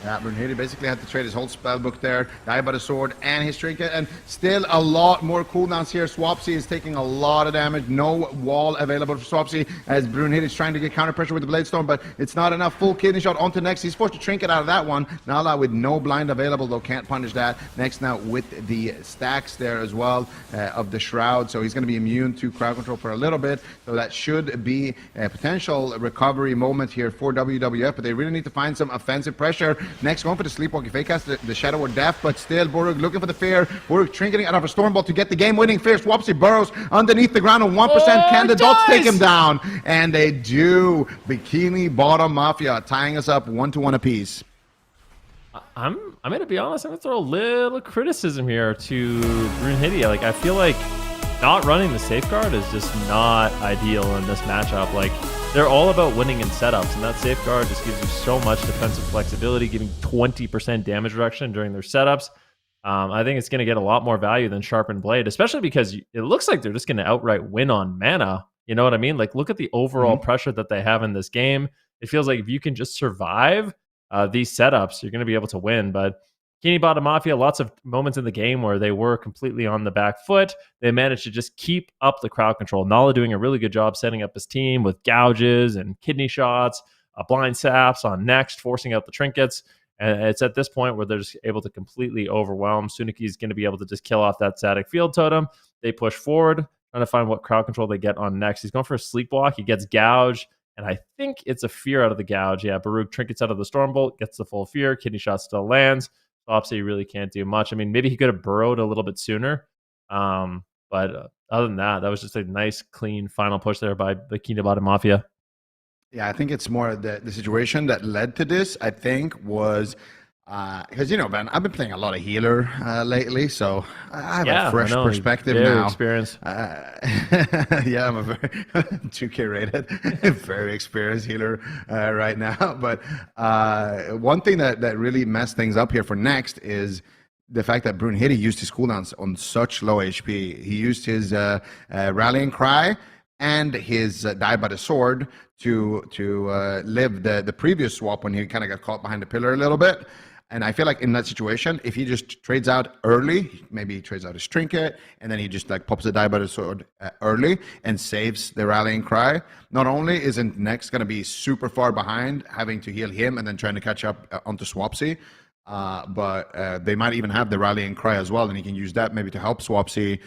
[SPEAKER 2] Yeah, Brunhilde basically had to trade his whole spellbook there, die by the sword and his trinket, and still a lot more cooldowns here. Swapsy is taking a lot of damage. No wall available for Swapsy as Brunhilde is trying to get counter pressure with the Blade Storm, but it's not enough. Full kidney shot onto Next. He's forced to trinket out of that one. Nala with no blind available, though can't punish that. Next now with the stacks there as well of the Shroud, so he's going to be immune to crowd control for a little bit. So that should be a potential recovery moment here for WWF, but they really need to find some offensive pressure. Next, going for the Sleepwalking Fake Cast, the Shadow Word Death, but still Borg looking for the Fear. Borg trinketing out of a Stormbolt to get the game-winning Fear. Swapsy burrows underneath the ground on 1%. Can the dots take him down? And they do. Bikini Bottom Mafia tying us up 1-1 apiece.
[SPEAKER 1] I'm going to be honest. I'm going to throw a little criticism here to Brunhilde. Like, I feel like not running the Safeguard is just not ideal in this matchup. Like, they're all about winning in setups, and that Safeguard just gives you so much defensive flexibility, giving 20% damage reduction during their setups. I think it's going to get a lot more value than Sharpened Blade, especially because it looks like they're just going to outright win on mana. You know what I mean? Like, look at the overall pressure that they have in this game. It feels like if you can just survive these setups, you're going to be able to win. But Bikini Bottom Mafia, lots of moments in the game where they were completely on the back foot. They managed to just keep up the crowd control. Nala doing a really good job setting up his team with gouges and kidney shots, blind saps on Next, forcing out the trinkets. And it's at this point where they're just able to completely overwhelm. Suniki's going to be able to just kill off that static field totem. They push forward, trying to find what crowd control they get on Next. He's going for a sleepwalk. He gets gouged. And I think it's a fear out of the gouge. Yeah, Baruch trinkets out of the Stormbolt, gets the full fear. Kidney shot still lands. Swapsy really can't do much. I mean, maybe he could have burrowed a little bit sooner. But other than that, that was just a nice, clean final push there by Bikini Bottom Mafia.
[SPEAKER 2] Yeah, I think it's more the situation that led to this, I think, was because, you know, man, I've been playing a lot of healer lately, so I have a fresh perspective now.
[SPEAKER 1] Experience.
[SPEAKER 2] Yeah, I'm a very 2K rated, very experienced healer right now. But one thing that really messed things up here for Next is the fact that Brunhilde used his cooldowns on such low HP. He used his rallying cry and his die by the sword to live the previous swap when he kind of got caught behind the pillar a little bit. And I feel like in that situation, if he just trades out early, maybe he trades out his trinket, and then he just like pops the die by the sword early and saves the rallying cry. Not only isn't Next going to be super far behind, having to heal him and then trying to catch up onto Swapsy, but they might even have the rallying cry as well, and he can use that maybe to help Swapsy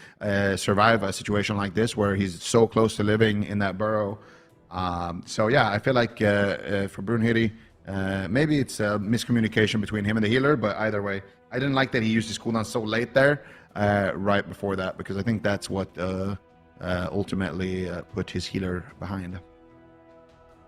[SPEAKER 2] survive a situation like this where he's so close to living in that burrow. So yeah, I feel like for Brunhilde, maybe it's a miscommunication between him and the healer, but either way, I didn't like that he used his cooldown so late there, right before that, because I think that's what ultimately put his healer behind.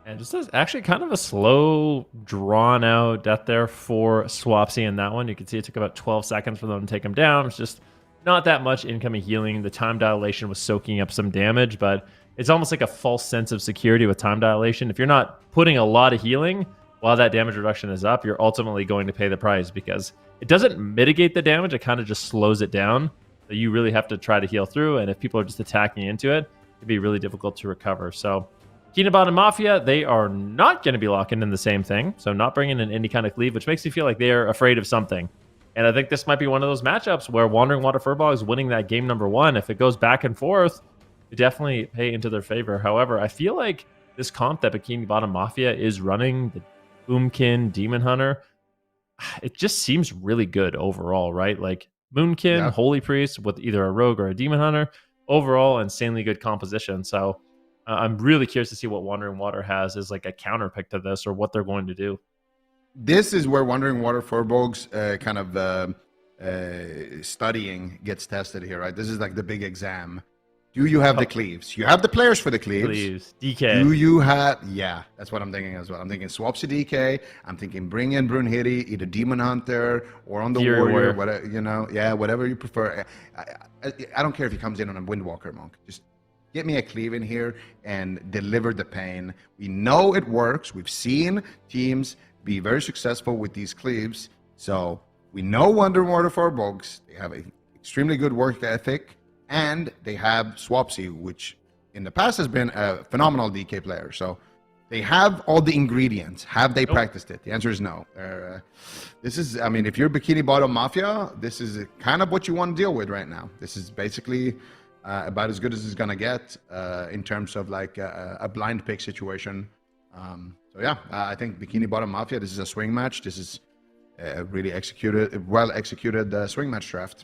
[SPEAKER 1] And just actually kind of a slow, drawn-out death there for Swapsy in that one. You can see it took about 12 seconds for them to take him down. It's just not that much incoming healing. The time dilation was soaking up some damage, but it's almost like a false sense of security with time dilation. If you're not putting a lot of healing while that damage reduction is up, you're ultimately going to pay the price, because it doesn't mitigate the damage, it kind of just slows it down. So you really have to try to heal through, and if people are just attacking into it, it'd be really difficult to recover. So Kinabot and Mafia, they are not going to be locking in the same thing, so not bringing in any kind of cleave, which makes me feel like they're afraid of something. And I think this might be one of those matchups where Wandering Water FURBOLGS winning that game number 1, if it goes back and forth, it definitely pay into their favor. However, I feel like this comp that Bikini Bottom Mafia is running, the Boomkin, Demon Hunter, it just seems really good overall, right? Like Moonkin,
[SPEAKER 2] Yeah.
[SPEAKER 1] Holy Priest with either a Rogue or a Demon Hunter, overall insanely good composition. So I'm really curious to see what Wandering Water has as like a counter pick to this, or what they're going to do.
[SPEAKER 2] This is where Wandering Water FURBOLGS kind of studying gets tested here, right? This is like the big exam. Do you have the cleaves? You have the players for the cleaves.
[SPEAKER 1] DK.
[SPEAKER 2] Do you have... Yeah, that's what I'm thinking as well. I'm thinking Swapsy DK. I'm thinking bring in Brunhilde, either Demon Hunter or on the Warrior, whatever, you know. Yeah, whatever you prefer. I don't care if he comes in on a Windwalker Monk. Just get me a cleave in here and deliver the pain. We know it works. We've seen teams be very successful with these cleaves. So we know Wandering Water FURBOLGS. They have an extremely good work ethic. And they have Swapsy, which in the past has been a phenomenal DK player. So they have all the ingredients. Have they practiced it? The answer is no. This is, I mean, if you're Bikini Bottom Mafia, this is kind of what you want to deal with right now. This is basically about as good as it's going to get in terms of like a blind pick situation. So yeah, I think Bikini Bottom Mafia, this is a swing match. This is a really well executed swing match draft.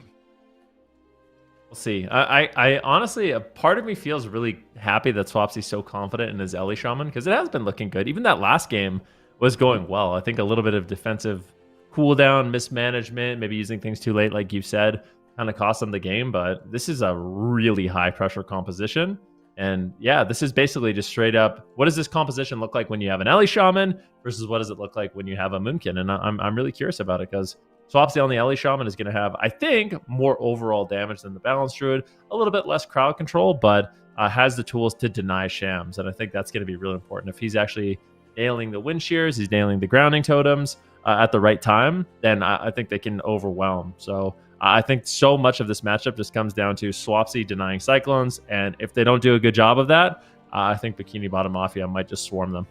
[SPEAKER 1] We'll see. I honestly, a part of me feels really happy that Swapsy's so confident in his Ellie Shaman, because it has been looking good. Even that last game was going well. I think a little bit of defensive cooldown mismanagement, maybe using things too late, like you said, kind of cost them the game. But this is a really high pressure composition. And yeah, this is basically just straight up, what does this composition look like when you have an Ellie Shaman versus what does it look like when you have a Moonkin? And I'm really curious about it, because Swapsy on the Ellie Shaman is going to have, I think, more overall damage than the Balance Druid, a little bit less crowd control, but has the tools to deny shams. And I think that's going to be really important. If he's actually nailing the wind shears, he's nailing the grounding totems at the right time, then I think they can overwhelm. So I think so much of this matchup just comes down to Swapsy denying Cyclones. And if they don't do a good job of that, I think Bikini Bottom Mafia might just swarm them.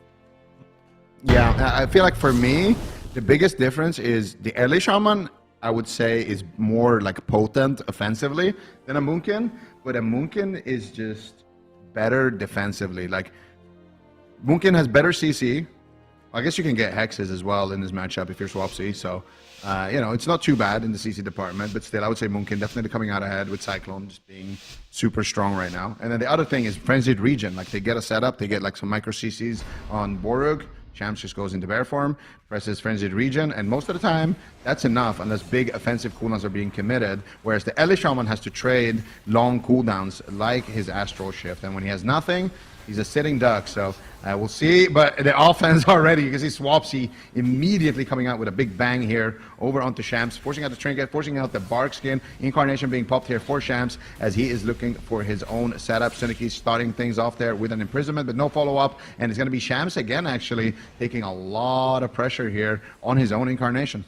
[SPEAKER 2] Yeah, I feel like for me, the biggest difference is the Ellie Shaman, I would say, is more like potent offensively than a Moonkin, but a Moonkin is just better defensively. Like, Moonkin has better CC. I guess you can get hexes as well in this matchup if you're Swapsy, so, you know, it's not too bad in the CC department, but still, I would say Moonkin definitely coming out ahead with Cyclone just being super strong right now. And then the other thing is Frenzied Regen. Like, they get a setup, they get like some micro CCs on Borug. Shams just goes into bear form, presses Frenzied Regen, and most of the time, that's enough unless big offensive cooldowns are being committed, whereas the Ellie Shaman has to trade long cooldowns like his Astral Shift, and when he has nothing, he's a sitting duck, so we'll see. But the offense already, you can see Swapsy immediately coming out with a big bang here over onto Shams, forcing out the trinket, forcing out the bark skin, incarnation being popped here for Shams as he is looking for his own setup. Syndicate starting things off there with an imprisonment, but no follow-up, and it's going to be Shams again, actually, taking a lot of pressure here on his own incarnation.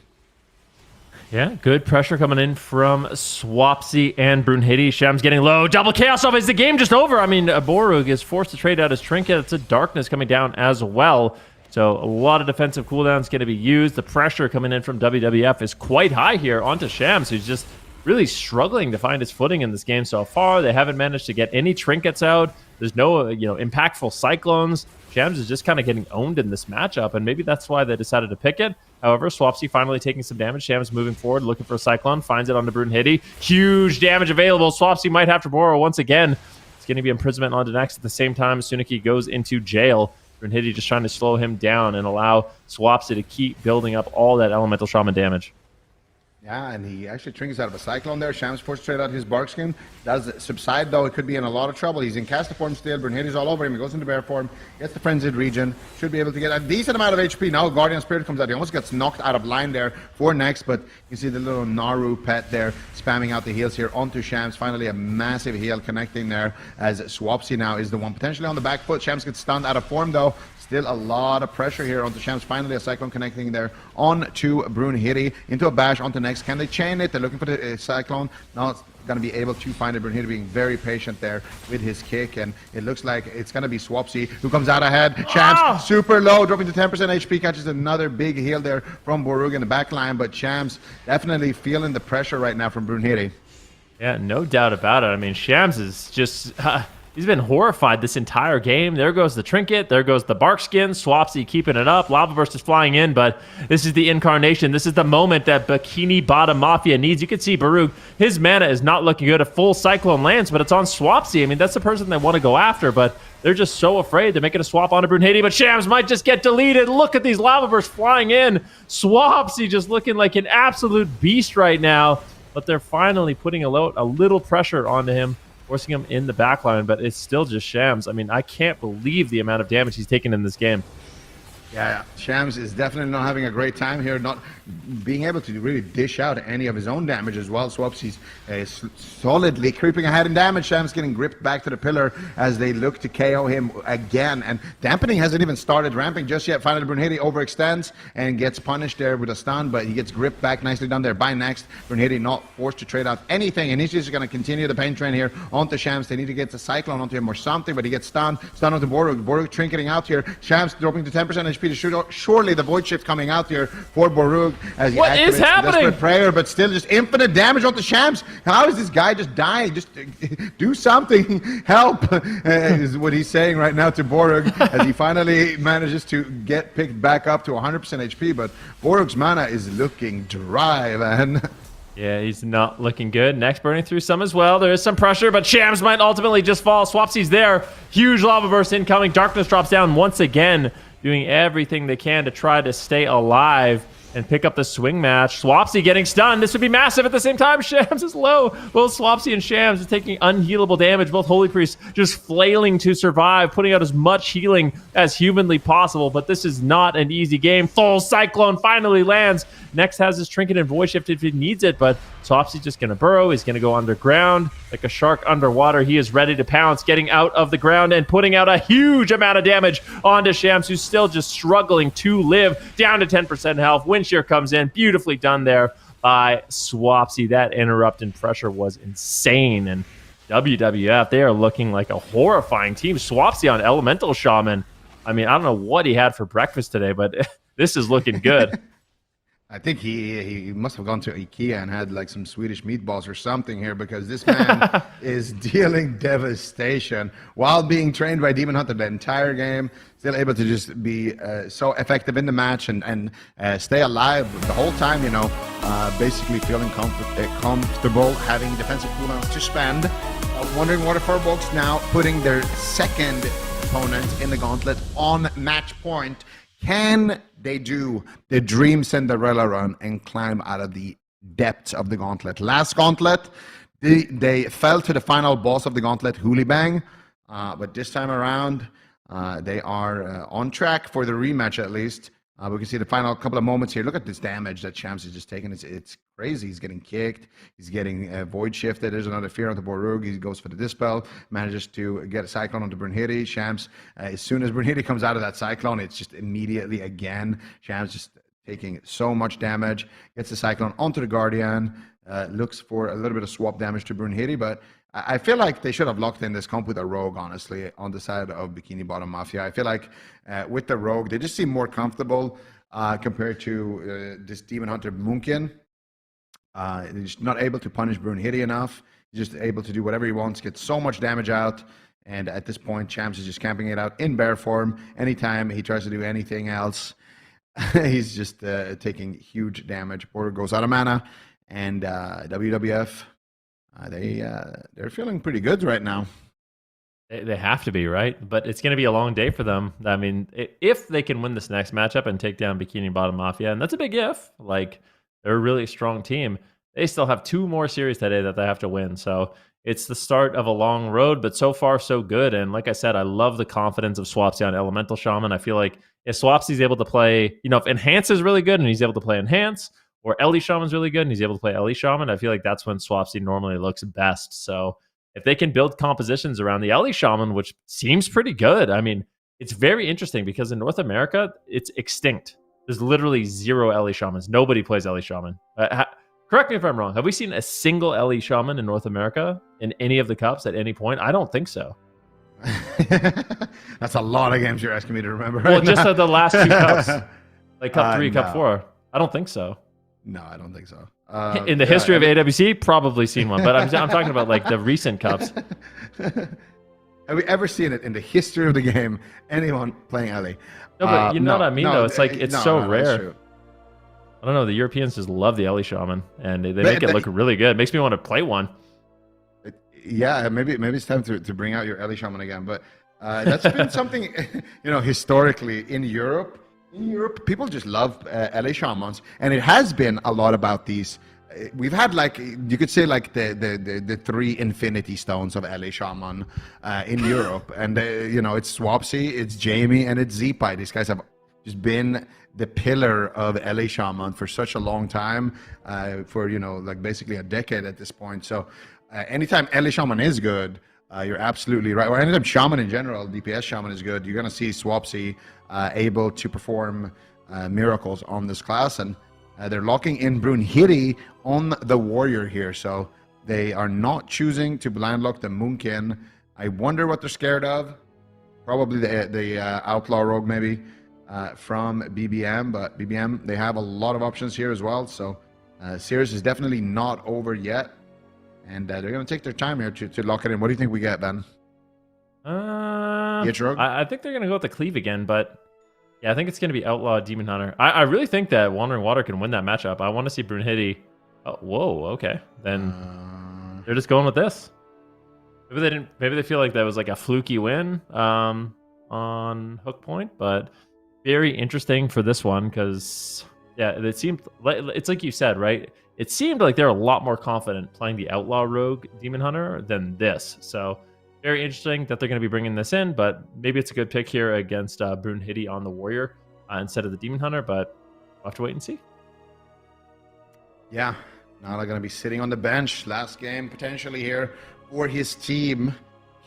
[SPEAKER 1] Yeah, good pressure coming in from Swapsy and Brunhilde. Shams getting low. Double chaos off. Is the game just over? I mean, Borug is forced to trade out his trinket. It's a darkness coming down as well. So a lot of defensive cooldowns going to be used. The pressure coming in from WWF is quite high here onto Shams, who's just really struggling to find his footing in this game so far. They haven't managed to get any trinkets out. There's no, impactful cyclones. Shams is just kind of getting owned in this matchup, and maybe that's why they decided to pick it. However, Swapsy finally taking some damage. Shams moving forward, looking for a cyclone, finds it on the Brunhilde. Huge damage available. Swapsy might have to borrow once again. It's going to be imprisonment on to next. At the same time, Suniki goes into jail. Brunhilde just trying to slow him down and allow Swapsy to keep building up all that elemental shaman damage.
[SPEAKER 2] Yeah, and he actually trinkets out of a cyclone there. Shams forced to trade out his bark skin. Does subside, though. It could be in a lot of trouble. He's in caster form still. Brunhilde's all over him. He goes into bear form. Gets the frenzied region. Should be able to get a decent amount of HP. Now Guardian Spirit comes out. He almost gets knocked out of line there for next, but you see the little Naru pet there spamming out the heals here onto Shams. Finally, a massive heal connecting there as Swapsy now is the one potentially on the back foot. Shams gets stunned out of form, though. Still a lot of pressure here onto Shams. Finally, a cyclone connecting there on to Brunhilde. Into a bash onto next. Can they chain it? They're looking for the cyclone. Now it's going to be able to find it. Brunhilde being very patient there with his kick, and it looks like it's going to be Swapsy who comes out ahead. Shams super low, dropping to 10% HP, catches another big heal there from Borug in the back line, but Shams definitely feeling the pressure right now from Brunhilde.
[SPEAKER 1] Yeah, no doubt about it. I mean, Shams is just... he's been horrified this entire game. There goes the trinket. There goes the bark skin. Swapsy keeping it up. Lava Burst is flying in, but this is the incarnation. This is the moment that Bikini Bottom Mafia needs. You can see Borug, his mana is not looking good. A full cyclone lands, but it's on Swapsy. I mean, that's the person they want to go after, but they're just so afraid. They're making a swap onto Brunhilde, but Shams might just get deleted. Look at these Lava Bursts flying in. Swapsy just looking like an absolute beast right now, but they're finally putting a little pressure onto him, forcing him in the backline, but it's still just Shams. I mean, I can't believe the amount of damage he's taken in this game.
[SPEAKER 2] Yeah, Shams is definitely not having a great time here, not being able to really dish out any of his own damage as well. Swapsy's solidly creeping ahead in damage. Shams getting gripped back to the pillar as they look to KO him again. And dampening hasn't even started ramping just yet. Finally, Brunhilde overextends and gets punished there with a stun, but he gets gripped back nicely done there by next. Brunhilde not forced to trade out anything, and he's just going to continue the pain train here onto Shams. They need to get the cyclone onto him or something, but he gets stunned onto Borug. Borug trinketing out here. Shams dropping to 10% HP. Surely the void shift coming out here for Borug as he
[SPEAKER 1] what is happening?
[SPEAKER 2] Desperate prayer, but still just infinite damage onto Shams. How is this guy just dying? Just do something. Help is what he's saying right now to Borug as he finally manages to get picked back up to 100% HP. But Borug's mana is looking dry, man.
[SPEAKER 1] Yeah, he's not looking good. Next burning through some as well. There is some pressure, but Shams might ultimately just fall. Swapsy's there. Huge lava burst incoming. Darkness drops down once again, doing everything they can to try to stay alive and pick up the swing match. Swapsy getting stunned. This would be massive at the same time. Shams is low. Both Swapsy and Shams are taking unhealable damage. Both Holy Priests just flailing to survive, putting out as much healing as humanly possible. But this is not an easy game. Full Cyclone finally lands. Next has his trinket and void shift if he needs it, but Swapsy's just going to burrow. He's going to go underground like a shark underwater. He is ready to pounce, getting out of the ground and putting out a huge amount of damage onto Shams, who's still just struggling to live, down to 10% health. Windshear comes in. Beautifully done there by Swapsy. That interrupt and pressure was insane. And WWF, they are looking like a horrifying team. Swapsy on Elemental Shaman. I mean, I don't know what he had for breakfast today, but this is looking good.
[SPEAKER 2] I think he must have gone to IKEA and had like some Swedish meatballs or something here, because this man is dealing devastation while being trained by Demon Hunter the entire game. Still able to just be so effective in the match and stay alive the whole time, you know, basically feeling comfortable, having defensive cooldowns to spend. Wondering what if FURBOLGS now putting their second opponent in the gauntlet on match point. Can they do the Dream Cinderella run and climb out of the depths of the gauntlet? Last gauntlet, they fell to the final boss of the gauntlet, HOOLIBANG, but this time around, they are on track for the rematch at least. We can see the final couple of moments here. Look at this damage that Shams has just taken. It's crazy. He's getting kicked. He's getting void shifted. There's another fear onto Borug. He goes for the dispel. Manages to get a cyclone onto Brunhilde. Shams, as soon as Brunhilde comes out of that cyclone, it's just immediately again. Shams just taking so much damage. Gets the Cyclone onto the Guardian. Looks for a little bit of swap damage to Brunhilde, but I feel like they should have locked in this comp with a Rogue, honestly, on the side of Bikini Bottom Mafia. I feel like with the Rogue, they just seem more comfortable compared to this Demon Hunter Munkin. He's not able to punish Brunhilde enough. He's just able to do whatever he wants, get so much damage out. And at this point, Champs is just camping it out in bear form. Anytime he tries to do anything else, he's just taking huge damage. Porter goes out of mana, and WWF, they're feeling pretty good right now.
[SPEAKER 1] They have to be, right? But it's going to be a long day for them. I mean, if they can win this next matchup and take down Bikini Bottom Mafia, and that's a big if, like, they're a really strong team, they still have 2 more series today that they have to win. So it's the start of a long road, but so far so good. And like I said, I love the confidence of Swapsy on Elemental Shaman. I feel like if Swapsy's able to play, if Enhance is really good and he's able to play Enhance, or Ellie Shaman's really good and he's able to play Ellie Shaman, I feel like that's when Swapsy normally looks best. So if they can build compositions around the Ellie Shaman, which seems pretty good, I mean, it's very interesting because in North America, it's extinct. There's literally 0 Ellie Shamans. Nobody plays Ellie Shaman. Correct me if I'm wrong. Have we seen a single Ellie Shaman in North America in any of the cups at any point? I don't think so.
[SPEAKER 2] That's a lot of games you're asking me to remember.
[SPEAKER 1] Well, just the last 2 cups, like Cup 3, Cup 4. I don't think so.
[SPEAKER 2] No, I don't think so.
[SPEAKER 1] In the history of AWC, probably seen one, but I'm talking about like the recent cups.
[SPEAKER 2] Have we ever seen it in the history of the game? Anyone playing Ellie?
[SPEAKER 1] No, but you know what I mean, though. It's like it's so rare.
[SPEAKER 2] True.
[SPEAKER 1] I don't know. The Europeans just love the Ellie Shaman, and they make it look really good. It makes me want to play one.
[SPEAKER 2] Yeah, maybe it's time to bring out your Ellie Shaman again. But that's been something, historically in Europe. In Europe, people just love Ellie Shamans, and it has been a lot about these. We've had, like, you could say, like the 3 Infinity Stones of Ellie Shaman in Europe, and it's Swapsy, it's Jamie, and it's Zeepai. These guys have just been the pillar of Ellie Shaman for such a long time, for like basically a decade at this point. So anytime Ellie Shaman is good, you're absolutely right. Or anytime Shaman in general, DPS Shaman is good, you're gonna see Swapsy able to perform miracles on this class, and they're locking in Brunhilde on the Warrior here, so they are not choosing to blind lock the Munkin. I wonder what they're scared of. Probably the Outlaw Rogue, maybe. From BBM, but BBM, they have a lot of options here as well, so Sears is definitely not over yet, and they're going to take their time here to lock it in. What do you think we get, Ben?
[SPEAKER 1] I think they're going to go with the Cleave again, but yeah, I think it's going to be Outlaw Demon Hunter. I really think that Wandering Water can win that matchup. I want to see Brunhilde. Oh, whoa, okay. Then they're just going with this. Maybe they feel like that was like a fluky win on Hook Point, but very interesting for this one because, yeah, it seemed it's like you said, right? It seemed like they're a lot more confident playing the Outlaw Rogue Demon Hunter than this. So very interesting that they're going to be bringing this in, but maybe it's a good pick here against Brunhilde on the Warrior instead of the Demon Hunter, but we'll have to wait and see.
[SPEAKER 2] Yeah, Nala going to be sitting on the bench. Last game potentially here for his team.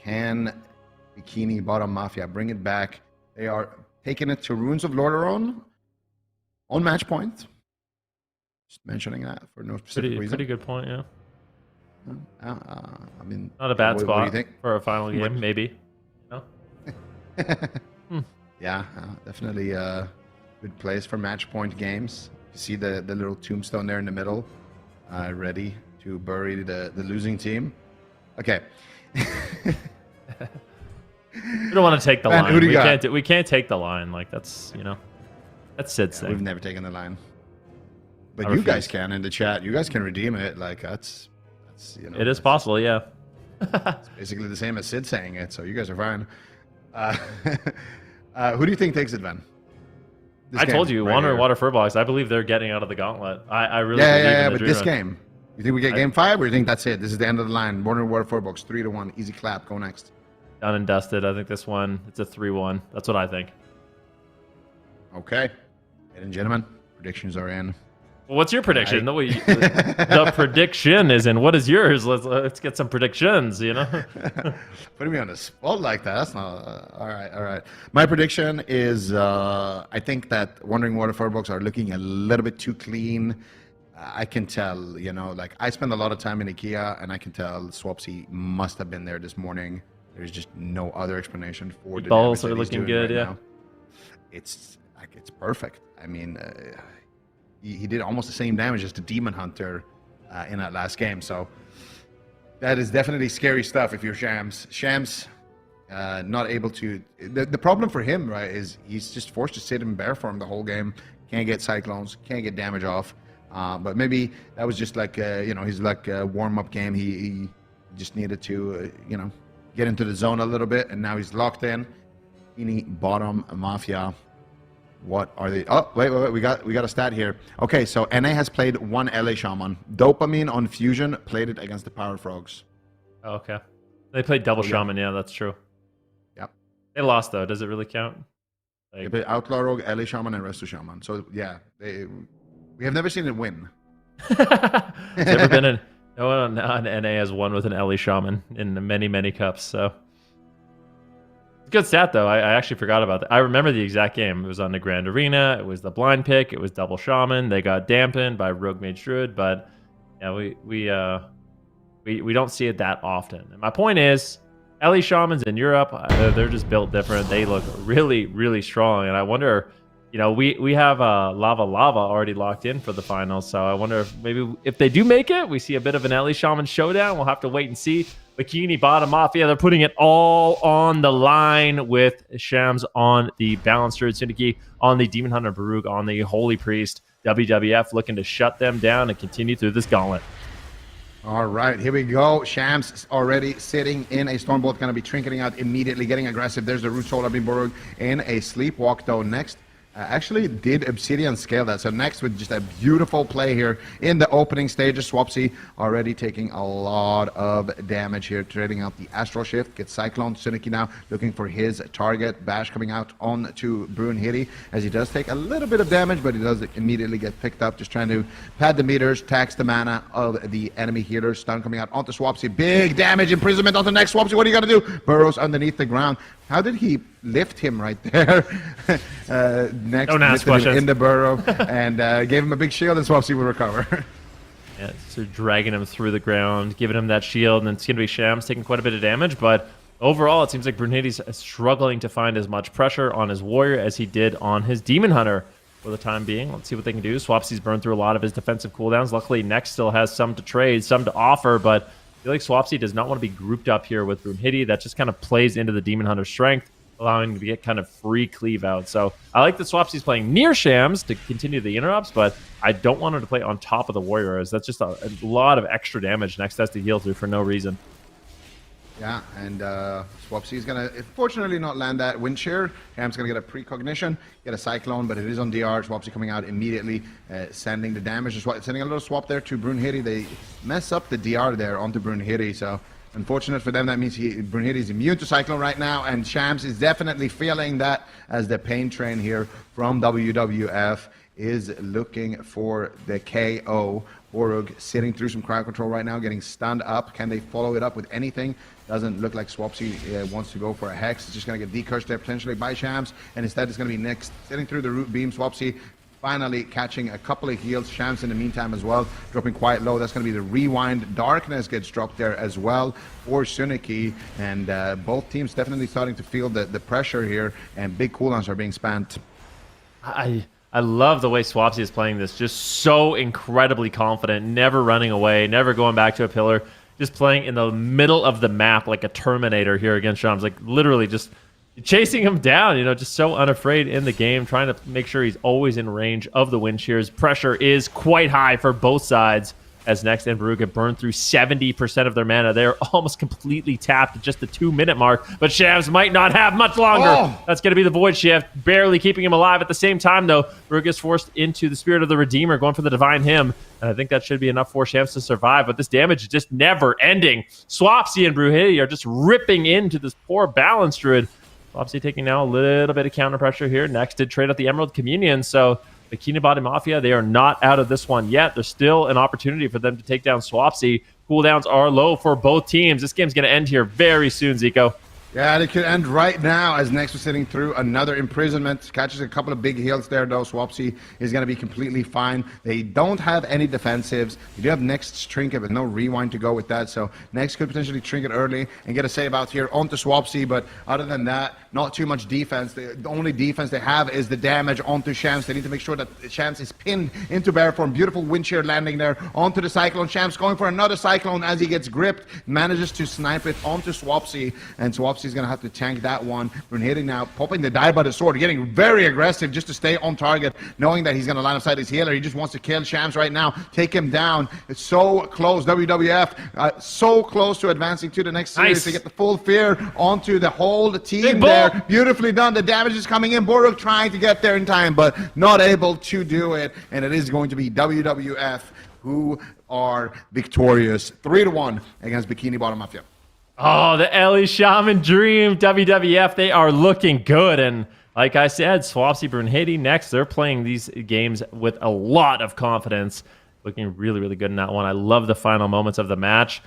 [SPEAKER 2] Can Bikini Bottom Mafia bring it back? They are taking it to Runes of Lordaeron on match point. Just mentioning that for no specific reason.
[SPEAKER 1] Pretty good point, yeah.
[SPEAKER 2] I mean,
[SPEAKER 1] not a bad spot
[SPEAKER 2] what do you think?
[SPEAKER 1] For a final game, maybe.
[SPEAKER 2] Yeah, definitely a good place for match point games. You see the little tombstone there in the middle, ready to bury the losing team. Okay.
[SPEAKER 1] We don't want to take the line. We can't take the line. Like that's that's Sid's thing.
[SPEAKER 2] We've never taken the line, but you guys can in the chat. You guys can redeem it. Like that's
[SPEAKER 1] it is possible. Yeah.
[SPEAKER 2] It's basically the same as Sid saying it. So you guys are fine. Who do you think takes it, Ben?
[SPEAKER 1] I told you, Wandering Water FURBOLGS. I believe they're getting out of the Gauntlet. I really believe in the
[SPEAKER 2] but this game, you think we get game 5, or you think that's it? This is the end of the line. Wandering Water FURBOLGS 3-1, easy clap. Go next.
[SPEAKER 1] Done and dusted. I think this one, it's a 3-1. That's what I think.
[SPEAKER 2] Okay. Ladies and gentlemen, predictions are in.
[SPEAKER 1] What's your prediction? The prediction is in. What is yours? Let's get some predictions.
[SPEAKER 2] Putting me on the spot like that. That's not all right. All right. My prediction is I think that Wandering Water FURBOLGS are looking a little bit too clean. I can tell, like I spend a lot of time in IKEA, and I can tell Swapsy must have been there this morning. There's just no other explanation for the
[SPEAKER 1] balls
[SPEAKER 2] damage
[SPEAKER 1] are
[SPEAKER 2] that he's
[SPEAKER 1] looking
[SPEAKER 2] doing
[SPEAKER 1] good.
[SPEAKER 2] right
[SPEAKER 1] Yeah,
[SPEAKER 2] now. It's perfect. I mean, he did almost the same damage as the Demon Hunter in that last game. So that is definitely scary stuff if you're Shams. Shams not able to... The problem for him, right, is he's just forced to sit in bear form the whole game. Can't get Cyclones, can't get damage off. But maybe that was just like, his warm-up game. He just needed to, get into the zone a little bit, and now he's locked in. BIKINI, bottom, Mafia. What are they? Oh, wait. We got a stat here. Okay, so NA has played one LA Shaman. Dopamine on Fusion played it against the Power Frogs.
[SPEAKER 1] Oh, okay. They played double Shaman. Yeah, that's true.
[SPEAKER 2] Yep.
[SPEAKER 1] They lost, though. Does it really count?
[SPEAKER 2] They played Outlaw Rogue, LA Shaman, and Resto Shaman. So, yeah, we have never seen it win.
[SPEAKER 1] Never been no one on NA has won with an LA Shaman in many, many cups, so... Good stat, though. I actually forgot about that. I remember the exact game. It was on the Grand Arena. It was the blind pick. It was double Shaman. They got dampened by Rogue Mage Druid, but yeah, we don't see it that often. And my point is, LE Shamans in Europe, they're just built different. They look really, really strong, and I wonder, we have Lava already locked in for the finals, so I wonder if maybe if they do make it, we see a bit of an LE Shaman showdown. We'll have to wait and see. BIKINI, bottom, Mafia, they're putting it all on the line with Shams on the Balanced Druid, Syndicate on the Demon Hunter, Baruch on the Holy Priest. WWF looking to shut them down and continue through this gauntlet.
[SPEAKER 2] All right, here we go. Shams already sitting in a Stormbolt, going to be trinketing out immediately, getting aggressive. There's the Root Soul being Baruch in a Sleepwalk, though, next. Actually did Obsidian scale that. So next with just a beautiful play here in the opening stages. Swapsy already taking a lot of damage here, trading out the Astral Shift. Gets Cyclone. Syndicate now looking for his target. Bash coming out on to Brunhilde, as he does take a little bit of damage, but he does immediately get picked up. Just trying to pad the meters, tax the mana of the enemy healer. Stun coming out onto Swapsy. Big damage, imprisonment on the next Swapsy. What are you going to do? Burrows underneath the ground. How did he lift him right there? Next,
[SPEAKER 1] don't ask questions.
[SPEAKER 2] In the burrow and gave him a big shield, and Swapsy will recover.
[SPEAKER 1] Yeah, so dragging him through the ground, giving him that shield, and it's going to be Shams taking quite a bit of damage, but overall it seems like Brunhilde's struggling to find as much pressure on his warrior as he did on his Demon Hunter for the time being. Let's see what they can do. Swapsy's burned through a lot of his defensive cooldowns. Luckily, Next still has some to trade, some to offer, but I feel like Swapsy does not want to be grouped up here with Brunhilde. That just kind of plays into the Demon Hunter's strength, allowing him to get kind of free cleave out. So I like that Swapsy's playing near Shams to continue the interrupts, but I don't want him to play on top of the warrior, as that's just a lot of extra damage Next has to heal through for no reason. Yeah,
[SPEAKER 2] and Swapsy's going to, fortunately, not land that wind shear. Shams going to get a precognition, get a Cyclone, but it is on DR. Swapsy coming out immediately, sending the damage. Sending a little swap there to Brunhilde. They mess up the DR there onto Brunhilde, so unfortunate for them. That means Brunhilde is immune to Cyclone right now, and Shams is definitely feeling that, as the pain train here from WWF is looking for the KO. Borug sitting through some crowd control right now, getting stunned up. Can they follow it up with anything? Doesn't look like Swapsy wants to go for a Hex. It's just going to get decursed there potentially by Shams, and instead it's going to be Next sitting through the root beam. Swapsy finally catching a couple of heals. Shams in the meantime as well, dropping quite low. That's going to be the Rewind. Darkness gets dropped there as well for Suniki, and both teams definitely starting to feel the pressure here, and big cooldowns are being spent.
[SPEAKER 1] I love the way Swapsy is playing this. Just so incredibly confident, never running away, never going back to a pillar, just playing in the middle of the map like a Terminator here against Shams. Like literally just chasing him down, just so unafraid in the game, trying to make sure he's always in range of the wind shears. Pressure is quite high for both sides, as Next and Baruch have burned through 70% of their mana. They're almost completely tapped at just the 2-minute mark, but Shams might not have much longer. Oh. That's going to be the Void Shift, barely keeping him alive. At the same time, though, Baruch is forced into the Spirit of the Redeemer, going for the Divine Hymn, and I think that should be enough for Shams to survive, but this damage is just never ending. Swapsy and Brunhilde are just ripping into this poor Balanced Druid. Swapsy taking now a little bit of counter pressure here. Next did trade out the Emerald Communion, so Bikini Bottom Mafia, they are not out of this one yet. There's still an opportunity for them to take down Swapsy. Cooldowns are low for both teams. This game's going to end here very soon, Zico.
[SPEAKER 2] Yeah, it could end right now as Next was sitting through another imprisonment. Catches a couple of big heals there, though. Swapsy is going to be completely fine. They don't have any defensives. You do have Next's Trinket, but no rewind to go with that. So Next could potentially Trinket early and get a save out here onto Swapsy. But other than that, not too much defense. The only defense they have is the damage onto Shams. They need to make sure that Shams is pinned into bear form. Beautiful wind shear landing there onto the Cyclone. Shams going for another Cyclone as he gets gripped. Manages to snipe it onto Swapsy. And Swapsy's going to have to tank that one. Brunhilde now popping the die by the sword, getting very aggressive just to stay on target, knowing that he's going to line of sight his healer. He just wants to kill Shams right now, take him down. It's so close. WWF so close to advancing to the next series to get the full fear onto the whole team there. Beautifully done. The damage is coming in. Boruk trying to get there in time, but not able to do it. And it is going to be WWF who are victorious 3-1 against Bikini Bottom Mafia.
[SPEAKER 1] Oh, the Ellie Shaman Dream, WWF, they are looking good. And like I said, Swapsy, Brunhilde next, they're playing these games with a lot of confidence. Looking really, really good in that one. I love the final moments of the match.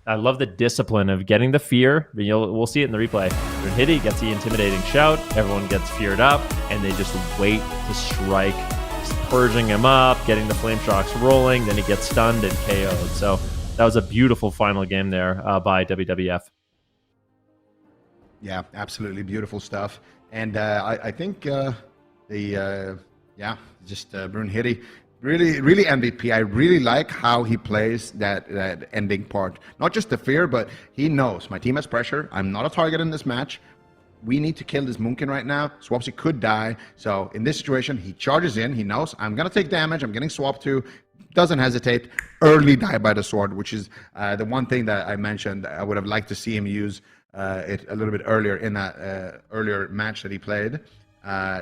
[SPEAKER 1] I love the discipline of getting the fear. We'll see it in the replay. Brunhilde gets the intimidating shout. Everyone gets feared up, and they just wait to strike. Just purging him up, getting the flame shocks rolling. Then he gets stunned and KO'd. So that was a beautiful final game there by WWF.
[SPEAKER 2] Yeah, absolutely beautiful stuff. And I think Brunhilde, really MVP. I really like how he plays that ending part. Not just the fear, but he knows my team has pressure. I'm not a target in this match. We need to kill this Munkin right now. Swapsy could die. So in this situation, he charges in. He knows I'm going to take damage. I'm getting swapped to. Doesn't hesitate. Early die by the sword, which is the one thing that I mentioned. I would have liked to see him use it a little bit earlier in that earlier match that he played.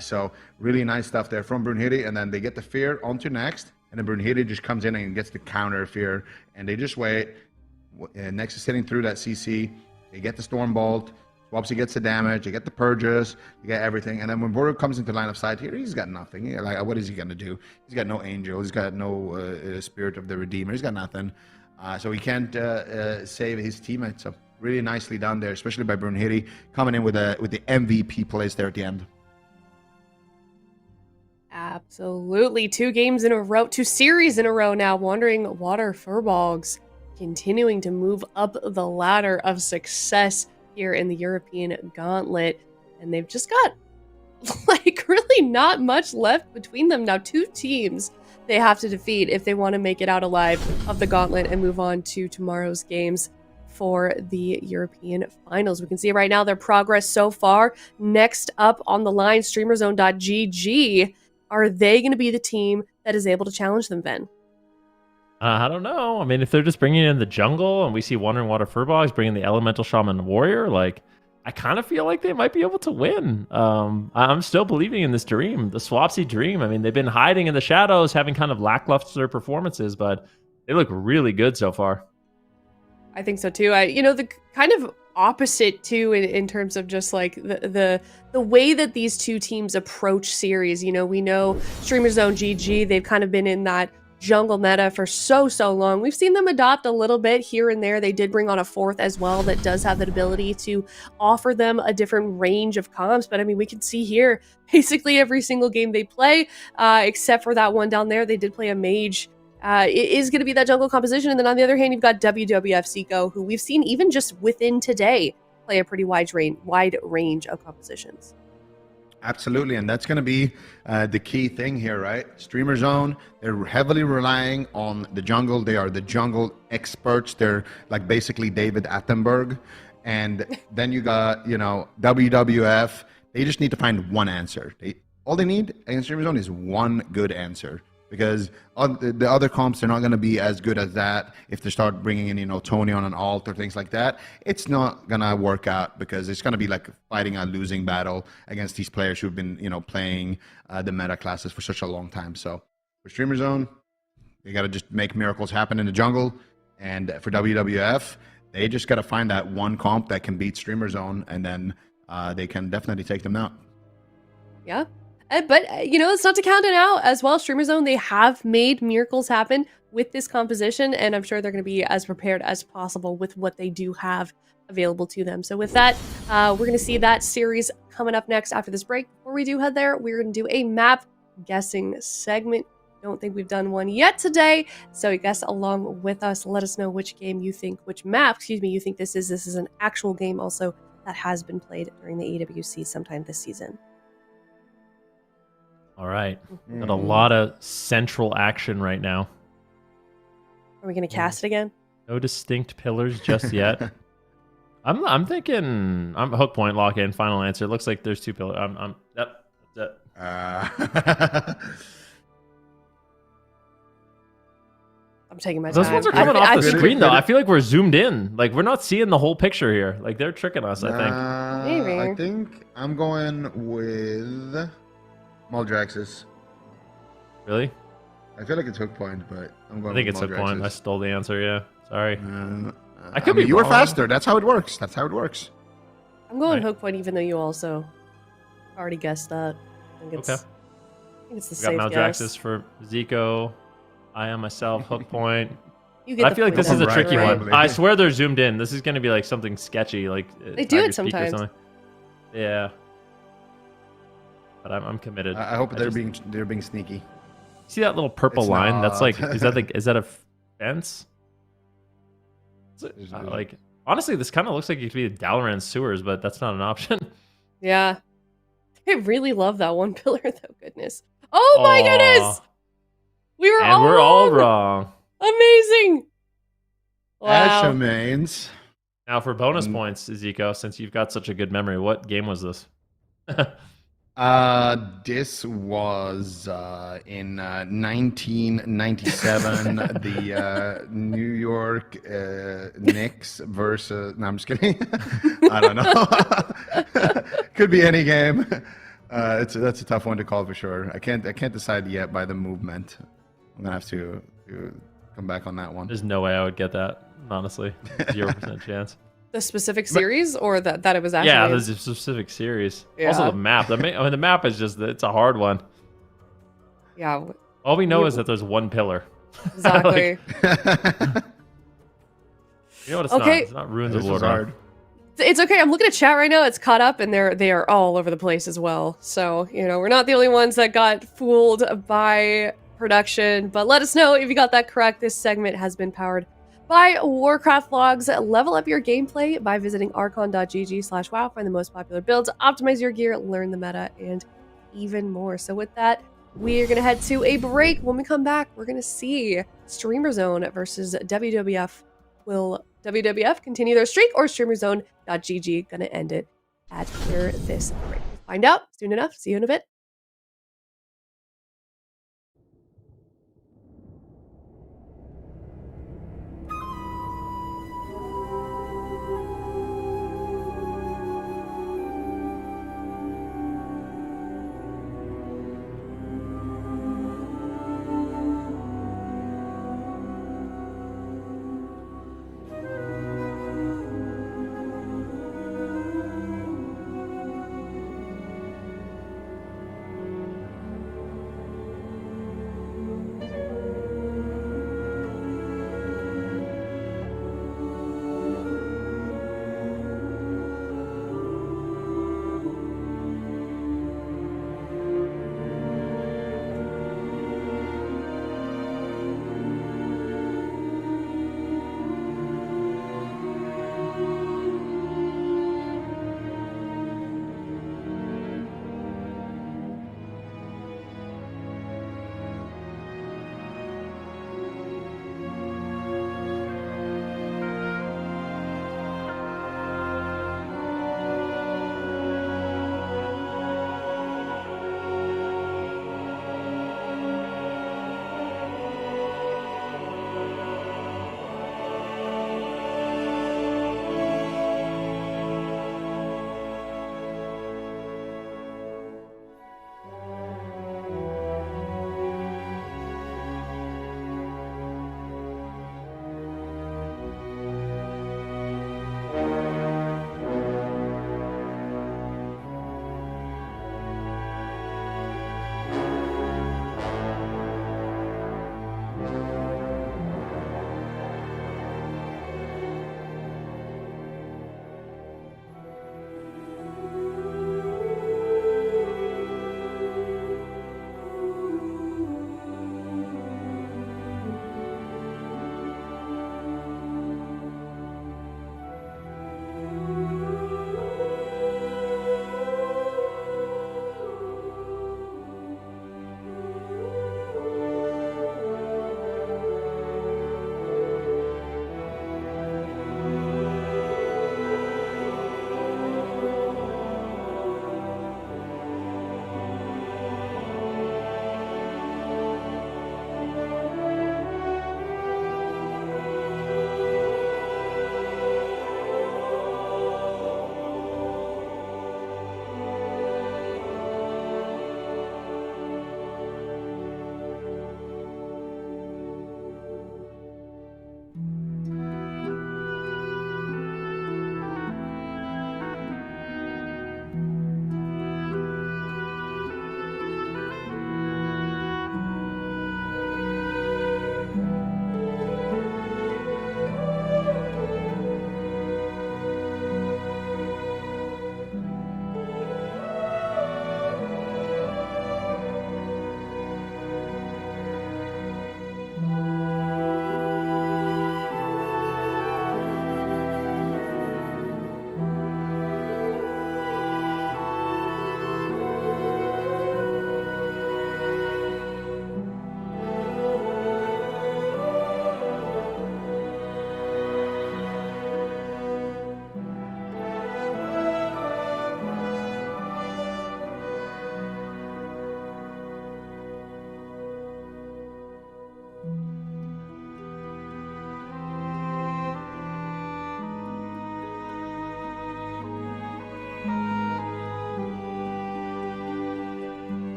[SPEAKER 2] So really nice stuff there from Brunhilde. And then they get the fear onto Next. And then Brunhilde just comes in and gets the counter fear. And they just wait. Next is sitting through that CC. They get the Storm Bolt. Swapsy gets the damage, you get the purges, you get everything, and then when Boruk comes into line of sight here, he's got nothing. Like, what is he gonna do? He's got no angel, he's got no spirit of the Redeemer, he's got nothing. So he can't save his teammates. So really nicely done there, especially by Brunhilde coming in with the MVP plays there at the end.
[SPEAKER 5] Absolutely. 2 games in a row, 2 series in a row now. Wandering Water FURBOLGS continuing to move up the ladder of success here in the European Gauntlet, and they've just got like really not much left between them now. 2 teams they have to defeat if they want to make it out alive of the Gauntlet and move on to tomorrow's games for the European Finals. We can see right now their progress so far. Next up on the line, StreamerZone.gg. Are they going to be the team that is able to challenge them, Ben?
[SPEAKER 1] I don't know. I mean, if they're just bringing in the jungle and we see Wandering Water FURBOLGS bringing the Elemental Shaman Warrior, like, I kind of feel like they might be able to win. I'm still believing in this dream, the Swapsy dream. I mean, they've been hiding in the shadows, having kind of lackluster performances, but they look really good so far.
[SPEAKER 5] I think so too. The kind of opposite too in terms of just like the way that these 2 teams approach series. We know StreamerZone.gg, they've kind of been in that jungle meta for so long. We've seen them adopt a little bit here and there. They did bring on a 4th as well that does have the ability to offer them a different range of comps. But I mean, we can see here basically every single game they play, except for that one down there. They did play a mage. It is going to be that jungle composition. And then on the other hand, you've got WWF Seiko, who we've seen even just within today play a pretty wide range of compositions.
[SPEAKER 2] Absolutely, and that's going to be the key thing here, right? Streamer Zone, they're heavily relying on the jungle. They are the jungle experts. They're like basically David Attenborough. And then you got, WWF. They just need to find one answer. All they need against Streamer Zone is one good answer. Because the other comps, they're not going to be as good as that. If they start bringing in, Tony on an alt or things like that, it's not going to work out because it's going to be like fighting a losing battle against these players who've been, playing the meta classes for such a long time. So for Streamer Zone, they got to just make miracles happen in the jungle. And for WWF, they just got to find that one comp that can beat Streamer Zone, and then they can definitely take them out.
[SPEAKER 5] Yeah. But you know, it's not to count it out as well. Streamer Zone, they have made miracles happen with this composition, and I'm sure they're going to be as prepared as possible with what they do have available to them. So with that, we're going to see that series coming up next after this break. Before we do head there, we're going to do a map guessing segment. Don't think we've done one yet today, so guess along with us. Let us know which game you think, which map, excuse me, you think this is. This is an actual game also that has been played during the AWC sometime this season.
[SPEAKER 1] All right. Got a lot of central action right now.
[SPEAKER 5] Are we going to cast it again?
[SPEAKER 1] No distinct pillars just yet. I'm thinking I'm hook point lock in final answer. It looks like there's 2 pillars. Yep, that's it.
[SPEAKER 5] I'm taking my time.
[SPEAKER 1] Those ones are coming off the screen though. I feel like we're zoomed in. Like we're not seeing the whole picture here. Like they're tricking us, I think.
[SPEAKER 5] Maybe.
[SPEAKER 2] I think I'm going with Maldraxxus.
[SPEAKER 1] Really?
[SPEAKER 2] I feel like it's hook point, but I'm going
[SPEAKER 1] I think
[SPEAKER 2] with
[SPEAKER 1] it's hook point. I stole the answer, yeah. Sorry. I
[SPEAKER 2] could
[SPEAKER 1] be
[SPEAKER 2] You were
[SPEAKER 1] wrong.
[SPEAKER 2] faster. That's how it works. That's how it works.
[SPEAKER 5] I'm going
[SPEAKER 1] Right.
[SPEAKER 5] hook point, even though you also already guessed that. I think it's,
[SPEAKER 1] Okay.
[SPEAKER 5] I think it's the
[SPEAKER 1] We got
[SPEAKER 5] safe
[SPEAKER 1] Maldraxxus
[SPEAKER 5] guess.
[SPEAKER 1] for Zico. I am myself, hook point.
[SPEAKER 5] You get
[SPEAKER 1] I
[SPEAKER 5] the
[SPEAKER 1] feel like
[SPEAKER 5] point
[SPEAKER 1] this is a
[SPEAKER 5] then,
[SPEAKER 1] tricky
[SPEAKER 5] right?
[SPEAKER 1] one. I swear they're zoomed in. This is going to be like something sketchy. Like
[SPEAKER 5] They do it
[SPEAKER 1] Tiger's Peak or
[SPEAKER 5] sometimes.
[SPEAKER 1] something. Yeah. But I'm committed.
[SPEAKER 2] I hope they're
[SPEAKER 1] just-
[SPEAKER 2] being sneaky.
[SPEAKER 1] See that little purple
[SPEAKER 2] It's
[SPEAKER 1] line? That's like
[SPEAKER 2] not.
[SPEAKER 1] is that a fence? Is it, like honestly, this kind of looks like it could be Dalaran sewers, but that's not an option.
[SPEAKER 5] Yeah. I really love that one pillar, though. Goodness. Oh my goodness! We were
[SPEAKER 1] And we're all wrong.
[SPEAKER 5] Amazing! Wow.
[SPEAKER 2] Ashamains.
[SPEAKER 1] Now for bonus points, Zico, since you've got such a good memory, what game was this?
[SPEAKER 2] This was in 1997, the New York Knicks versus. No, I'm just kidding. I don't know. Could be any game. That's a tough one to call for sure. I can't decide yet by the movement. I'm gonna have to come back on that one.
[SPEAKER 1] There's no way I would get that, honestly. 0% chance.
[SPEAKER 5] The specific series, or that it was actually...
[SPEAKER 1] Yeah, there's a specific series.
[SPEAKER 5] Yeah.
[SPEAKER 1] Also the map. The map is just, it's a hard one.
[SPEAKER 5] Yeah,
[SPEAKER 1] All we know is that there's one pillar.
[SPEAKER 5] exactly.
[SPEAKER 1] You know what it's
[SPEAKER 5] Okay.
[SPEAKER 1] not? It's not Ruins of
[SPEAKER 2] This was
[SPEAKER 1] Lordran.
[SPEAKER 2] hard.
[SPEAKER 5] It's okay. I'm looking at chat right now. It's caught up, and they are all over the place as well. So, you know, we're not the only ones that got fooled by production. But let us know if you got that correct. This segment has been powered by Warcraft Logs. Level up your gameplay by visiting archon.gg/wow. Find the most popular builds, optimize your gear, learn the meta, and even more. So with that, we're going to head to a break. When we come back, we're going to see Streamer Zone versus WWF. Will WWF continue their streak, or StreamerZone.gg going to end it after this break? Find out soon enough. See you in a bit.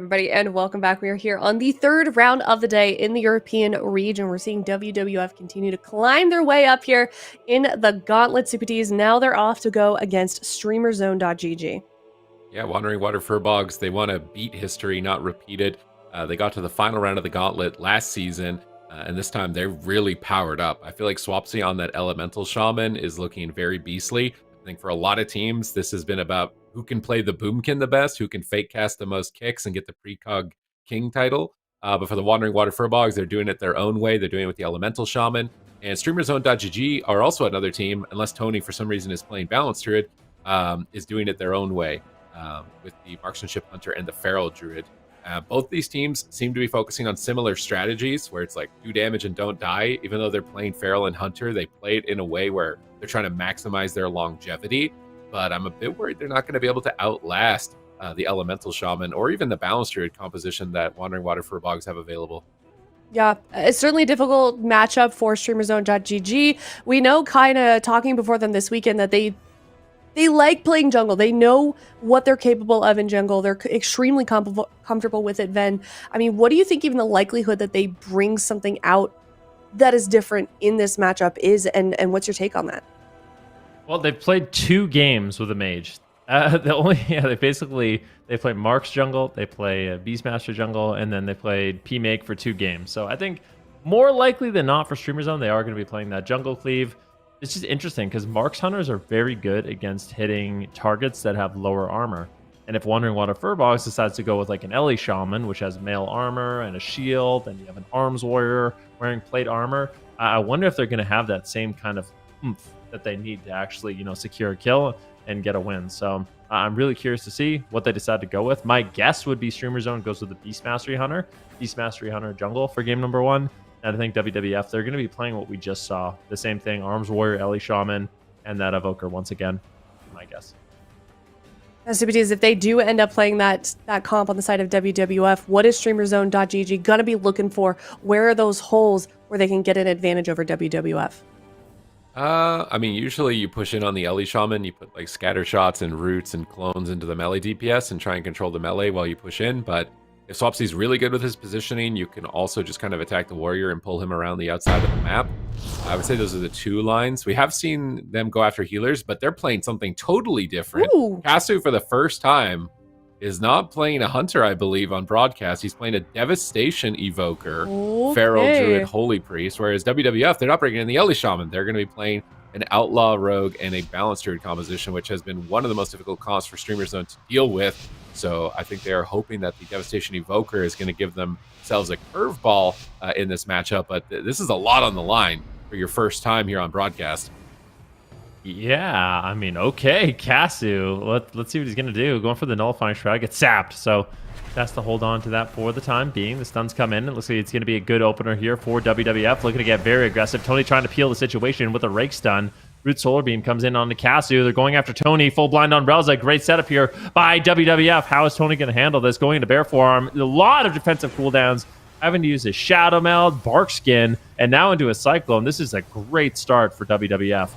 [SPEAKER 5] Everybody, and welcome back. We are here on the third round of the day in the European region. We're seeing WWF continue to climb their way up here in the Gauntlet CPTs. Now they're off to go against StreamerZone.gg.
[SPEAKER 4] Yeah, Wandering Water FURBOLGS, they want to beat history, not repeat it. They got to the final round of the Gauntlet last season, and this time they're really powered up. I feel like Swapsy on that Elemental Shaman is looking very beastly. I think for a lot of teams, this has been about who can play the Boomkin the best, who can fake cast the most kicks and get the precog king title. But for the Wandering Water FURBOLGS, they're doing it their own way. They're doing it with the Elemental Shaman. And StreamerZone.gg are also another team, unless Tony, for some reason, is playing Balanced Druid, is doing it their own way with the Marksmanship Hunter and the Feral Druid. Both these teams seem to be focusing on similar strategies, where it's like, do damage and don't die. Even though they're playing Feral and Hunter, they play it in a way where they're trying to maximize their longevity. But I'm a bit worried they're not going to be able to outlast the Elemental Shaman or even the Balanced Druid composition that Wandering Water FURBOLGS have available.
[SPEAKER 5] Yeah, it's certainly a difficult matchup for StreamerZone.gg. We know, kind of talking before them this weekend, that they like playing jungle. They know what they're capable of in jungle. They're extremely comfortable with it, Ven. I mean, what do you think even the likelihood that they bring something out that is different in this matchup is, and what's your take on that?
[SPEAKER 1] Well, they've played 2 games with a mage. They play Mark's jungle, they play Beastmaster jungle, and then they played P-Make for 2 games. So I think more likely than not for StreamerZone, they are going to be playing that jungle cleave. It's just interesting because Mark's hunters are very good against hitting targets that have lower armor. And if Wandering Water FURBOLGS decides to go with like an Ellie Shaman, which has mail armor and a shield, and you have an Arms Warrior wearing plate armor, I wonder if they're going to have that same kind of oomph that they need to actually, secure a kill and get a win. So I'm really curious to see what they decide to go with. My guess would be StreamerZone goes with the Beast Mastery Hunter jungle for game number 1. And I think WWF, they're going to be playing what we just saw. The same thing, Arms Warrior, Ellie Shaman, and that Evoker once again, my guess.
[SPEAKER 5] SCPTs, if they do end up playing that comp on the side of WWF, what is StreamerZone.gg going to be looking for? Where are those holes where they can get an advantage over WWF?
[SPEAKER 4] I mean, usually you push in on the Ellie Shaman, you put like scatter shots and roots and clones into the melee DPS and try and control the melee while you push in. But if Swapsy's really good with his positioning, you can also just kind of attack the warrior and pull him around the outside of the map. I would say those are the 2 lines. We have seen them go after healers, but they're playing something totally different.
[SPEAKER 5] Ooh.
[SPEAKER 4] Kasu, for the first time, is not playing a hunter, I believe, on broadcast. He's playing a Devastation Evoker, Feral Druid, Holy Priest, whereas WWF, they're not bringing in the Ellie Shaman. They're going to be playing an Outlaw Rogue and a Balanced Druid composition, which has been one of the most difficult comps for StreamerZone to deal with. So I think they are hoping that the Devastation Evoker is going to give themselves a curveball in this matchup, but this is a lot on the line for your first time here on broadcast.
[SPEAKER 1] Yeah, I mean, okay, Kasu. Let's see what he's going to do. Going for the nullifying shroud, gets sapped. So has to hold on to that for the time being. The stuns come in. It looks like it's going to be a good opener here for WWF. Looking to get very aggressive. Tony trying to peel the situation with a rake stun. Root Solar Beam comes in on the Kasu. They're going after Tony. Full blind on Relza. Great setup here by WWF. How is Tony going to handle this? Going into Bear Forearm. A lot of defensive cooldowns. Having to use his Shadow Meld, Bark Skin, and now into a Cyclone. This is a great start for WWF.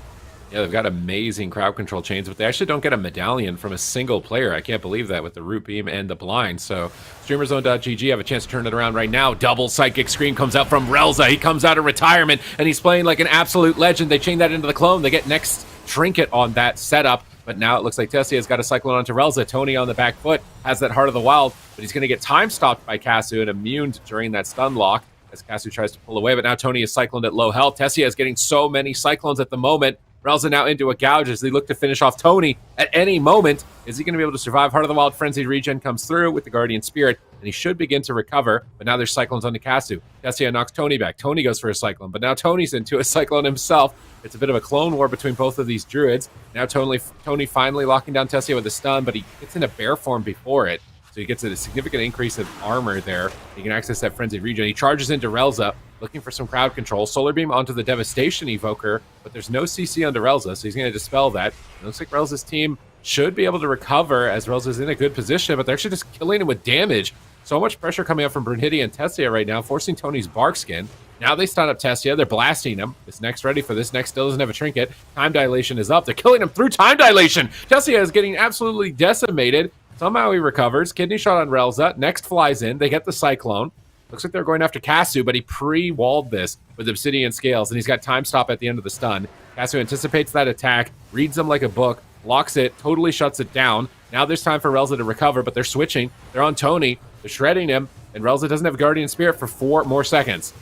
[SPEAKER 4] Yeah, they've got amazing crowd control chains, but they actually don't get a medallion from a single player. I can't believe that with the Root Beam and the Blind. So StreamerZone.gg have a chance to turn it around right now. Double Psychic Scream comes out from Relza. He comes out of retirement, and he's playing like an absolute legend. They chain that into the clone. They get next Trinket on that setup, but now it looks like Tessia has got a Cyclone onto Relza. Tony on the back foot has that Heart of the Wild, but he's going to get time stopped by Kasu and immune during that stun lock as Kasu tries to pull away, but now Tony is cycloned at low health. Tessia is getting so many Cyclones at the moment. Relza now into a gouge as they look to finish off Tony at any moment. Is he going to be able to survive? Heart of the Wild Frenzied Regen comes through with the Guardian Spirit, and he should begin to recover, but now there's Cyclones on the Kasu. Tessia knocks Tony back. Tony goes for a Cyclone, but now Tony's into a Cyclone himself. It's a bit of a clone war between both of these Druids. Now Tony finally locking down Tessia with a stun, but he gets into bear form before it. So he gets a significant increase of armor there. He can access that Frenzied Regen. He charges into Relza, looking for some crowd control. Solar Beam onto the Devastation Evoker, but there's no CC onto Relza, so he's going to dispel that. It looks like Relza's team should be able to recover as Relza's in a good position, but they're actually just killing him with damage. So much pressure coming up from Brunhilde and Tessia right now, forcing Tony's Bark Skin. Now they stun up Tessia. They're blasting him. This next ready for this. Next still doesn't have a trinket. Time Dilation is up. They're killing him through Time Dilation. Tessia is getting absolutely decimated. Somehow he recovers. Kidney shot on Relza. Next flies in. They get the Cyclone. Looks like they're going after Casu, but he pre-walled this with Obsidian Scales, and he's got time stop at the end of the stun. Casu anticipates that attack, reads them like a book, locks it, totally shuts it down. Now there's time for Relza to recover, but they're switching. They're on Tony. They're shredding him, and Relza doesn't have Guardian Spirit for 4 more seconds.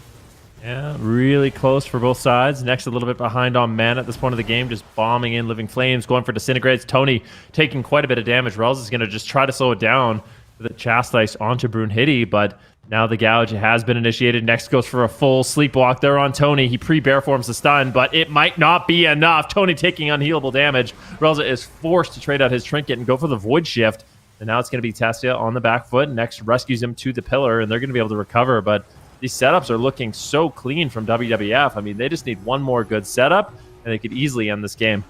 [SPEAKER 1] Yeah, really close for both sides. Next, a little bit behind on mana at this point of the game, just bombing in Living Flames, going for Disintegrates. Tony taking quite a bit of damage. Relza's going to just try to slow it down with a Chastise onto Brunhilde, but now the gouge has been initiated. Next goes for a full sleepwalk there on Tony. He pre-bear forms the stun, but it might not be enough. Tony taking unhealable damage. Relza is forced to trade out his trinket and go for the Void Shift. And now it's going to be Tessia on the back foot. Next rescues him to the pillar, and they're going to be able to recover. But these setups are looking so clean from WWF. I mean, they just need one more good setup, and they could easily end this game.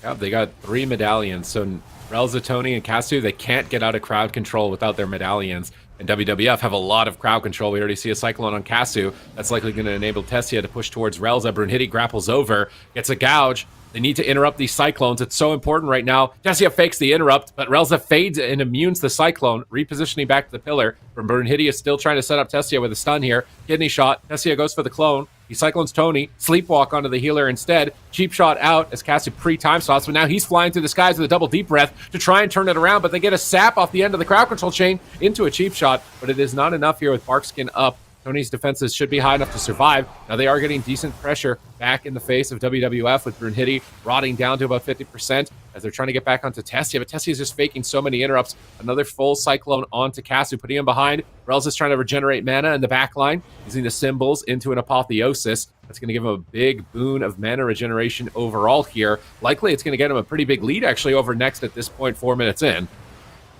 [SPEAKER 4] Yeah, they got 3 medallions. So Relza, Tony, and Casu, they can't get out of crowd control without their medallions. And WWF have a lot of crowd control. We already see a Cyclone on Casu. That's likely going to enable Tessia to push towards Relza. Brunhilde grapples over, gets a gouge. They need to interrupt these Cyclones. It's so important right now. Tessia fakes the interrupt, but Relza fades and immunes the Cyclone, repositioning back to the pillar. Brunhilde is still trying to set up Tessia with a stun here. Kidney shot. Tessia goes for the clone. He cyclones Tony. Sleepwalk onto the healer instead. Cheap shot out as Casu pre-time slots, but now he's flying through the skies with a double deep breath to try and turn it around, but they get a sap off the end of the crowd control chain into a cheap shot, but it is not enough here with Barkskin up. Tony's defenses should be high enough to survive. Now they are getting decent pressure back in the face of WWF with Brunhilde rotting down to about 50% as they're trying to get back onto Tessia, but Tessia is just faking so many interrupts. Another full Cyclone onto Casu, putting him behind. Relza's trying to regenerate mana in the back line, using the symbols into an Apotheosis. That's going to give him a big boon of mana regeneration overall here. Likely it's going to get him a pretty big lead actually over next at this point, 4 minutes in.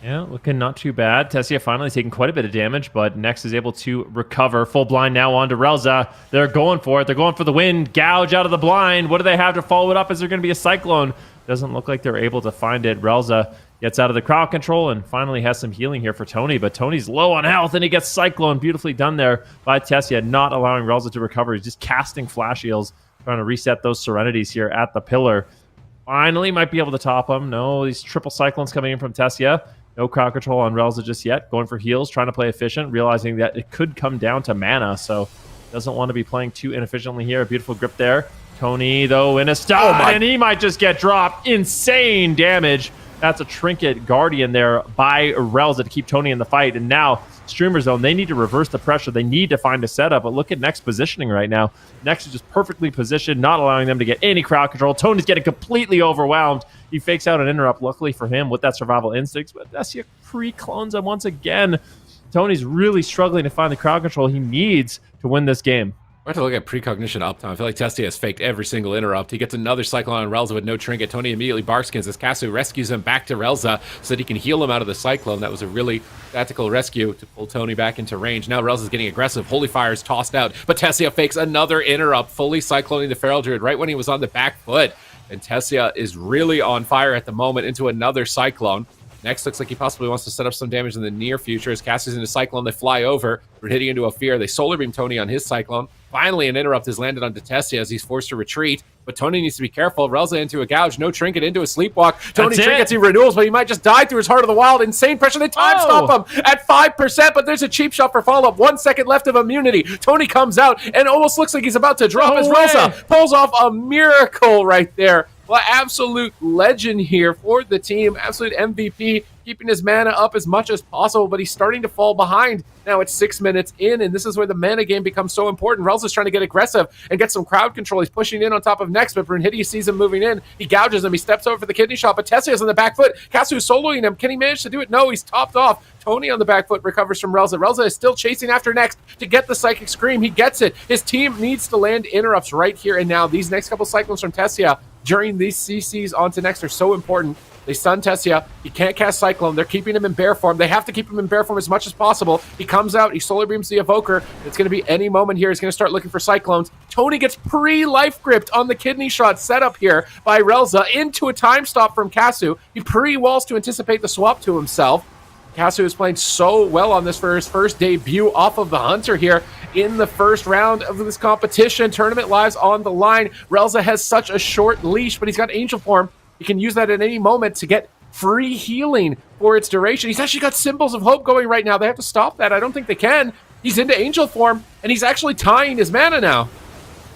[SPEAKER 1] Yeah, looking not too bad. Tessia finally taking quite a bit of damage, but Nex is able to recover. Full blind now onto Relza. They're going for it. They're going for the win. Gouge out of the blind. What do they have to follow it up? Is there going to be a Cyclone? Doesn't look like they're able to find it. Relza gets out of the crowd control and finally has some healing here for Tony, but Tony's low on health and he gets Cyclone. Beautifully done there by Tessia, not allowing Relza to recover. He's just casting Flash Heals, trying to reset those Serenities here at the pillar. Finally might be able to top him. No, these triple Cyclones coming in from Tessia. No crowd control on Relza just yet. Going for heals, trying to play efficient, realizing that it could come down to mana, so doesn't want to be playing too inefficiently here. A beautiful grip there. Tony, though, in a stun, and he might just get dropped. Insane damage. That's a Trinket Guardian there by Relza to keep Tony in the fight, and now Streamer Zone, they need to reverse the pressure. They need to find a setup, but look at Nex positioning right now. Nex is just perfectly positioned, not allowing them to get any crowd control. Tony's getting completely overwhelmed. He fakes out an interrupt, luckily for him, with that survival instincts, but Tessia pre-clones him once again. Tony's really struggling to find the crowd control he needs to win this game.
[SPEAKER 4] I have to look at precognition uptime. I feel like Tessia has faked every single interrupt. He gets another Cyclone on Relza with no trinket. Tony immediately barkskins as Casu rescues him back to Relza so that he can heal him out of the Cyclone. That was a really tactical rescue to pull Tony back into range. Now Relza's getting aggressive. Holy Fire is tossed out, but Tessia fakes another interrupt, fully cycloning the Feral Druid right when he was on the back foot. And Tessia is really on fire at the moment into another Cyclone. Next, looks like he possibly wants to set up some damage in the near future as Cassie's into Cyclone. They fly over. We're hitting into a fear. They Solar Beam Tony on his Cyclone. Finally, an interrupt is landed on Tessia as he's forced to retreat. But Tony needs to be careful. Relza into a gouge. No trinket into a sleepwalk. Tony trinkets, he renewals, but he might just die through his Heart of the Wild. Insane pressure. They time stop him at 5%, but there's a cheap shot for follow-up. 1 second left of immunity. Tony comes out and almost looks like he's about to drop as Relza pulls off a miracle right there. Well, absolute legend here for the team. Absolute MVP, keeping his mana up as much as possible, but he's starting to fall behind. Now it's 6 minutes in, and this is where the mana game becomes so important. Relza's trying to get aggressive and get some crowd control. He's pushing in on top of Nex, but Brunhilde sees him moving in. He gouges him. He steps over for the kidney shot, but Tessia's on the back foot. Casu is soloing him. Can he manage to do it? No, he's topped off. Tony on the back foot recovers from Relza. Relza is still chasing after Nex to get the Psychic Scream. He gets it. His team needs to land interrupts right here and now. These next couple Cyclones from Tessia during these CCs onto Nex are so important. They stun Tessia. He can't cast Cyclone. They're keeping him in bear form. They have to keep him in bear form as much as possible. He comes out. He Solar Beams the Evoker. It's going to be any moment here. He's going to start looking for Cyclones. Tony gets pre-life gripped on the kidney shot set up here by Relza into a time stop from Casu. He pre-walls to anticipate the swap to himself. Casu is playing so well on this for his first debut off of the Hunter here in the first round of this competition. Tournament lives on the line. Relza has such a short leash, but he's got Angel Form. He can use that at any moment to get free healing for its duration. He's actually got Symbols of Hope going right now. They have to stop that. I don't think they can. He's into Angel form, and he's actually tying his mana now.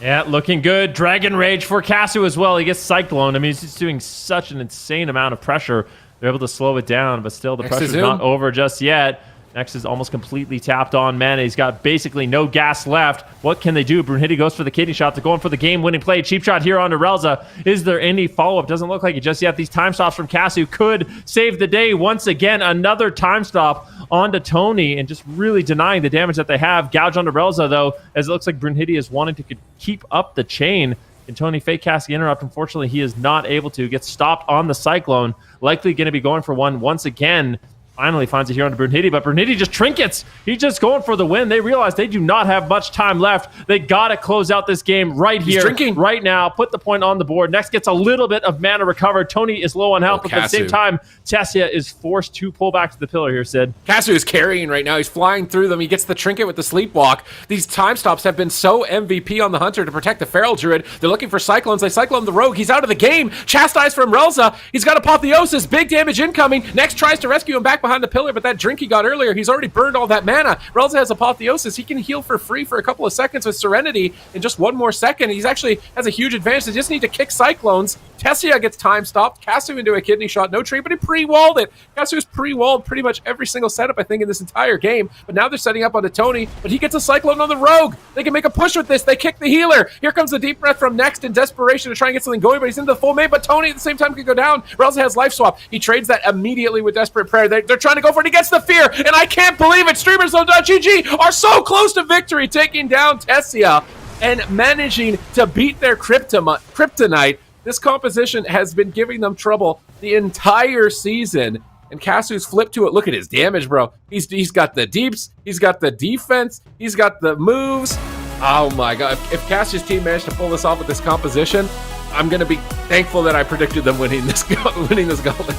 [SPEAKER 1] Yeah, looking good. Dragon Rage for Casu as well. He gets Cyclone. I mean, he's just doing such an insane amount of pressure. They're able to slow it down, but still the pressure's not over just yet. Next is almost completely tapped on mana. He's got basically no gas left. What can they do? Brunhilde goes for the kidney shot. They're going for the game-winning play. Cheap shot here on Relza. Is there any follow-up? Doesn't look like it just yet. These time stops from Casu could save the day. Once again, another time stop onto Tony and just really denying the damage that they have. Gouge onto Relza, though, as it looks like Brunhilde is wanting to keep up the chain. And Tony fake cast the interrupt. Unfortunately, he is not able to. Get stopped on the Cyclone. Likely going to be going for one once again. Finally finds it here on Brunhilde, but Brunhilde just trinkets. He's just going for the win. They realize they do not have much time left. They got to close out this game right here, right now. Put the point on the board. Next gets a little bit of mana recovered. Tony is low on health, but at the same time, Tessia is forced to pull back to the pillar here, Sid.
[SPEAKER 4] Casu is carrying right now. He's flying through them. He gets the trinket with the sleepwalk. These time stops have been so MVP on the Hunter to protect the Feral Druid. They're looking for Cyclones. They Cyclone the Rogue. He's out of the game. Chastise from Relza. He's got Apotheosis. Big damage incoming. Next tries to rescue him back behind the pillar, but that drink he got earlier, he's already burned all that mana. Relza has Apotheosis. He can heal for free for a couple of seconds with Serenity in just one more second. He's actually has a huge advantage. They just need to kick Cyclones. Tessia gets time stopped. Casu into a kidney shot. No tree, but he pre-walled it. Casu is pre-walled pretty much every single setup, I think, in this entire game. But now they're setting up onto Tony, but he gets a Cyclone on the Rogue. They can make a push with this. They kick the healer. Here comes the deep breath from Next in desperation to try and get something going, but he's into the full main, but Tony at the same time can go down. Relza has life swap. He trades that immediately with Desperate Prayer. They're trying to go for it. He gets the fear, and I can't believe it. StreamersZone.gg are so close to victory, taking down Tessia and managing to beat their Kryptonite. This composition has been giving them trouble the entire season, and Casu's flipped to it. Look at his damage, bro. He's got the deeps, he's got the defense, he's got the moves. Oh my god, if Casu's team managed to pull this off with this composition, I'm gonna be thankful that I predicted them winning this gauntlet.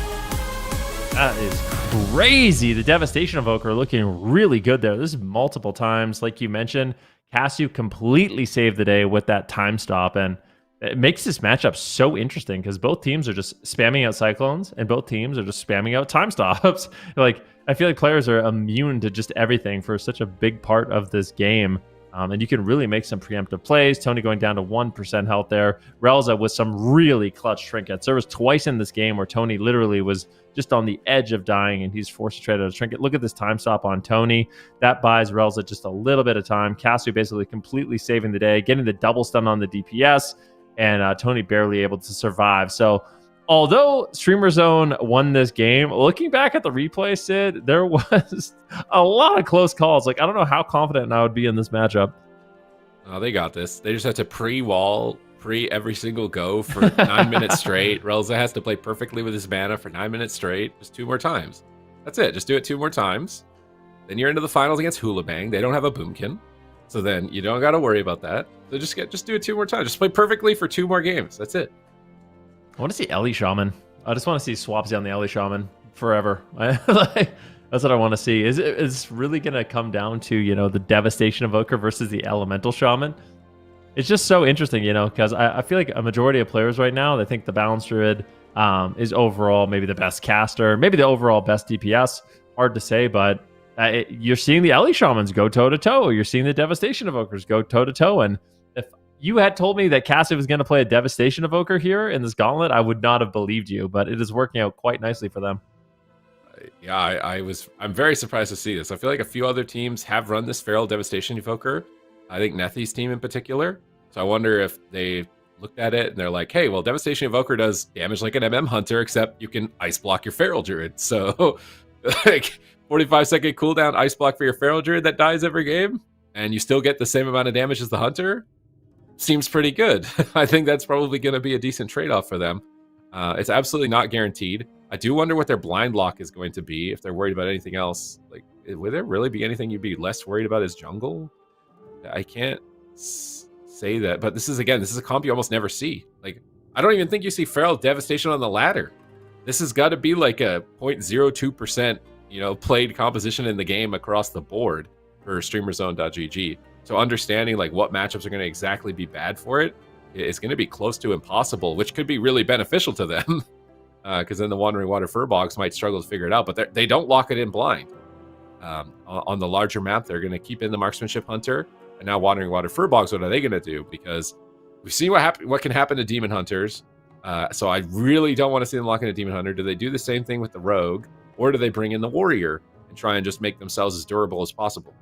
[SPEAKER 1] That is crazy. The Devastation Evoker looking really good there. This is multiple times, like you mentioned. Casu completely saved the day with that time stop, and it makes this matchup so interesting because both teams are just spamming out Cyclones and both teams are just spamming out time stops. Like, I feel like players are immune to just everything for such a big part of this game. And you can really make some preemptive plays. Tony going down to 1% health there. Relza with some really clutch trinkets. There was twice in this game where Tony literally was just on the edge of dying and he's forced to trade out a trinket. Look at this time stop on Tony. That buys Relza just a little bit of time. Casu basically completely saving the day, getting the double stun on the DPS, and Tony barely able to survive. So although Streamer Zone won this game, looking back at the replay, Sid, there was a lot of close calls. Like, I don't know how confident I would be in this matchup.
[SPEAKER 4] Oh, they got this. They just have to pre-wall, every single go for 9 minutes straight. Relza has to play perfectly with his mana for 9 minutes straight. Just 2 more times. That's it. Just do it 2 more times. Then you're into the finals against HOOLIBANG. They don't have a Boomkin. So then you don't got to worry about that. So just do it 2 more times. Just play perfectly for 2 more games. That's it.
[SPEAKER 1] I want to see Ellie Shaman. I just want to see Swapsy on the Ellie Shaman forever. That's what I want to see. Is it really going to come down to, you know, the Devastation Evoker versus the Elemental Shaman? It's just so interesting, you know, because I feel like a majority of players right now, they think the Balance Druid is overall maybe the best caster, maybe the overall best DPS. Hard to say, but you're seeing the Ellie Shamans go toe-to-toe. You're seeing the Devastation Evokers go toe-to-toe, and if you had told me that Casu was going to play a Devastation Evoker here in this gauntlet, I would not have believed you, but it is working out quite nicely for them.
[SPEAKER 4] Yeah, I'm very surprised to see this. I feel like a few other teams have run this Feral Devastation Evoker. I think Nethy's team in particular. So I wonder if they looked at it and they're like, hey, well, Devastation Evoker does damage like an MM Hunter, except you can Ice Block your Feral Druid. So, like, 45-second cooldown Ice Block for your Feral Druid that dies every game, and you still get the same amount of damage as the Hunter. Seems pretty good. I think that's probably going to be a decent trade-off for them. It's absolutely not guaranteed. I do wonder what their blind lock is going to be, if they're worried about anything else. Like, would there really be anything you'd be less worried about as jungle? I can't say that, but this is a comp you almost never see. Like, I don't even think you see Feral Devastation on the ladder. This has got to be like a 0.02%, you know, played composition in the game across the board for StreamerZone.gg. So understanding like what matchups are going to exactly be bad for it is going to be close to impossible, which could be really beneficial to them. because then the Wandering Water Furbolgs might struggle to figure it out. But they don't lock it in blind. On the larger map, they're going to keep in the Marksmanship Hunter. And now Wandering Water Furbolgs, what are they going to do? Because we've seen what can happen to Demon Hunters. So I really don't want to see them lock in a Demon Hunter. Do they do the same thing with the Rogue? Or do they bring in the Warrior and try and just make themselves as durable as possible?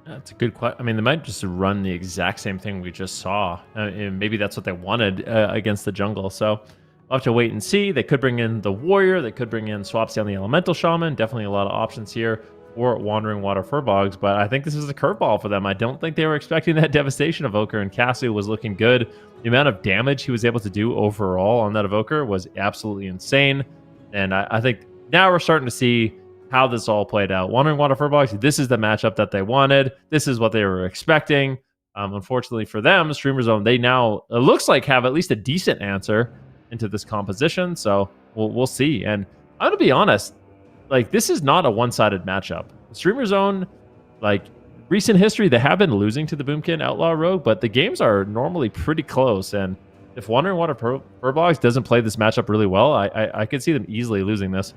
[SPEAKER 1] That's a good question. I mean, they might just run the exact same thing we just saw. And maybe that's what they wanted against the jungle. So we'll have to wait and see. They could bring in the Warrior. They could bring in swaps down the Elemental Shaman. Definitely a lot of options here for Wandering Water Furbolgs. But I think this is a curveball for them. I don't think they were expecting that devastation Evoker. And Casu was looking good. The amount of damage he was able to do overall on that Evoker was absolutely insane. And I think now we're starting to see how this all played out. Wandering Water Furbolgs, this is the matchup that they wanted. This is what they were expecting. Unfortunately for them, Streamer Zone, they now, it looks like, have at least a decent answer into this composition. So we'll see. And I'm going to be honest, like, this is not a one-sided matchup. Streamer Zone, like, recent history, they have been losing to the Boomkin Outlaw Rogue, but the games are normally pretty close. And if Wandering Water Furbolgs doesn't play this matchup really well, I could see them easily losing this.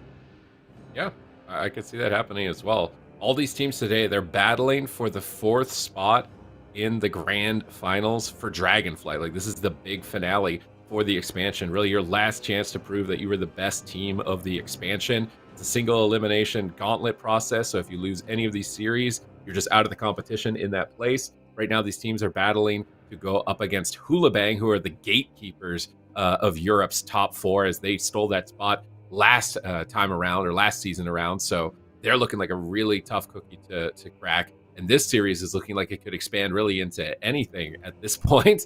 [SPEAKER 4] Yeah, I could see that happening as well. All these teams today, they're battling for the 4th spot in the Grand Finals for Dragonflight. Like, this is the big finale for the expansion. Really, your last chance to prove that you were the best team of the expansion. It's a single elimination gauntlet process, so if you lose any of these series, you're just out of the competition in that place. Right now, these teams are battling to go up against HOOLIBANG, who are the gatekeepers of Europe's top 4, as they stole that spot last time around, or last season around. So they're looking like a really tough cookie to crack. And this series is looking like it could expand really into anything at this point,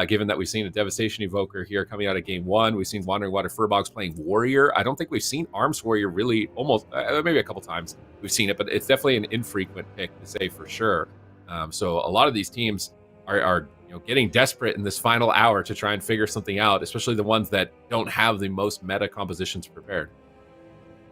[SPEAKER 4] given that we've seen a Devastation Evoker here coming out of Game 1. We've seen Wandering Water Furbolgs playing Warrior. I don't think we've seen Arms Warrior really, almost, maybe a couple times we've seen it, but it's definitely an infrequent pick to say for sure. So a lot of these teams are getting desperate in this final hour to try and figure something out, especially the ones that don't have the most meta compositions prepared.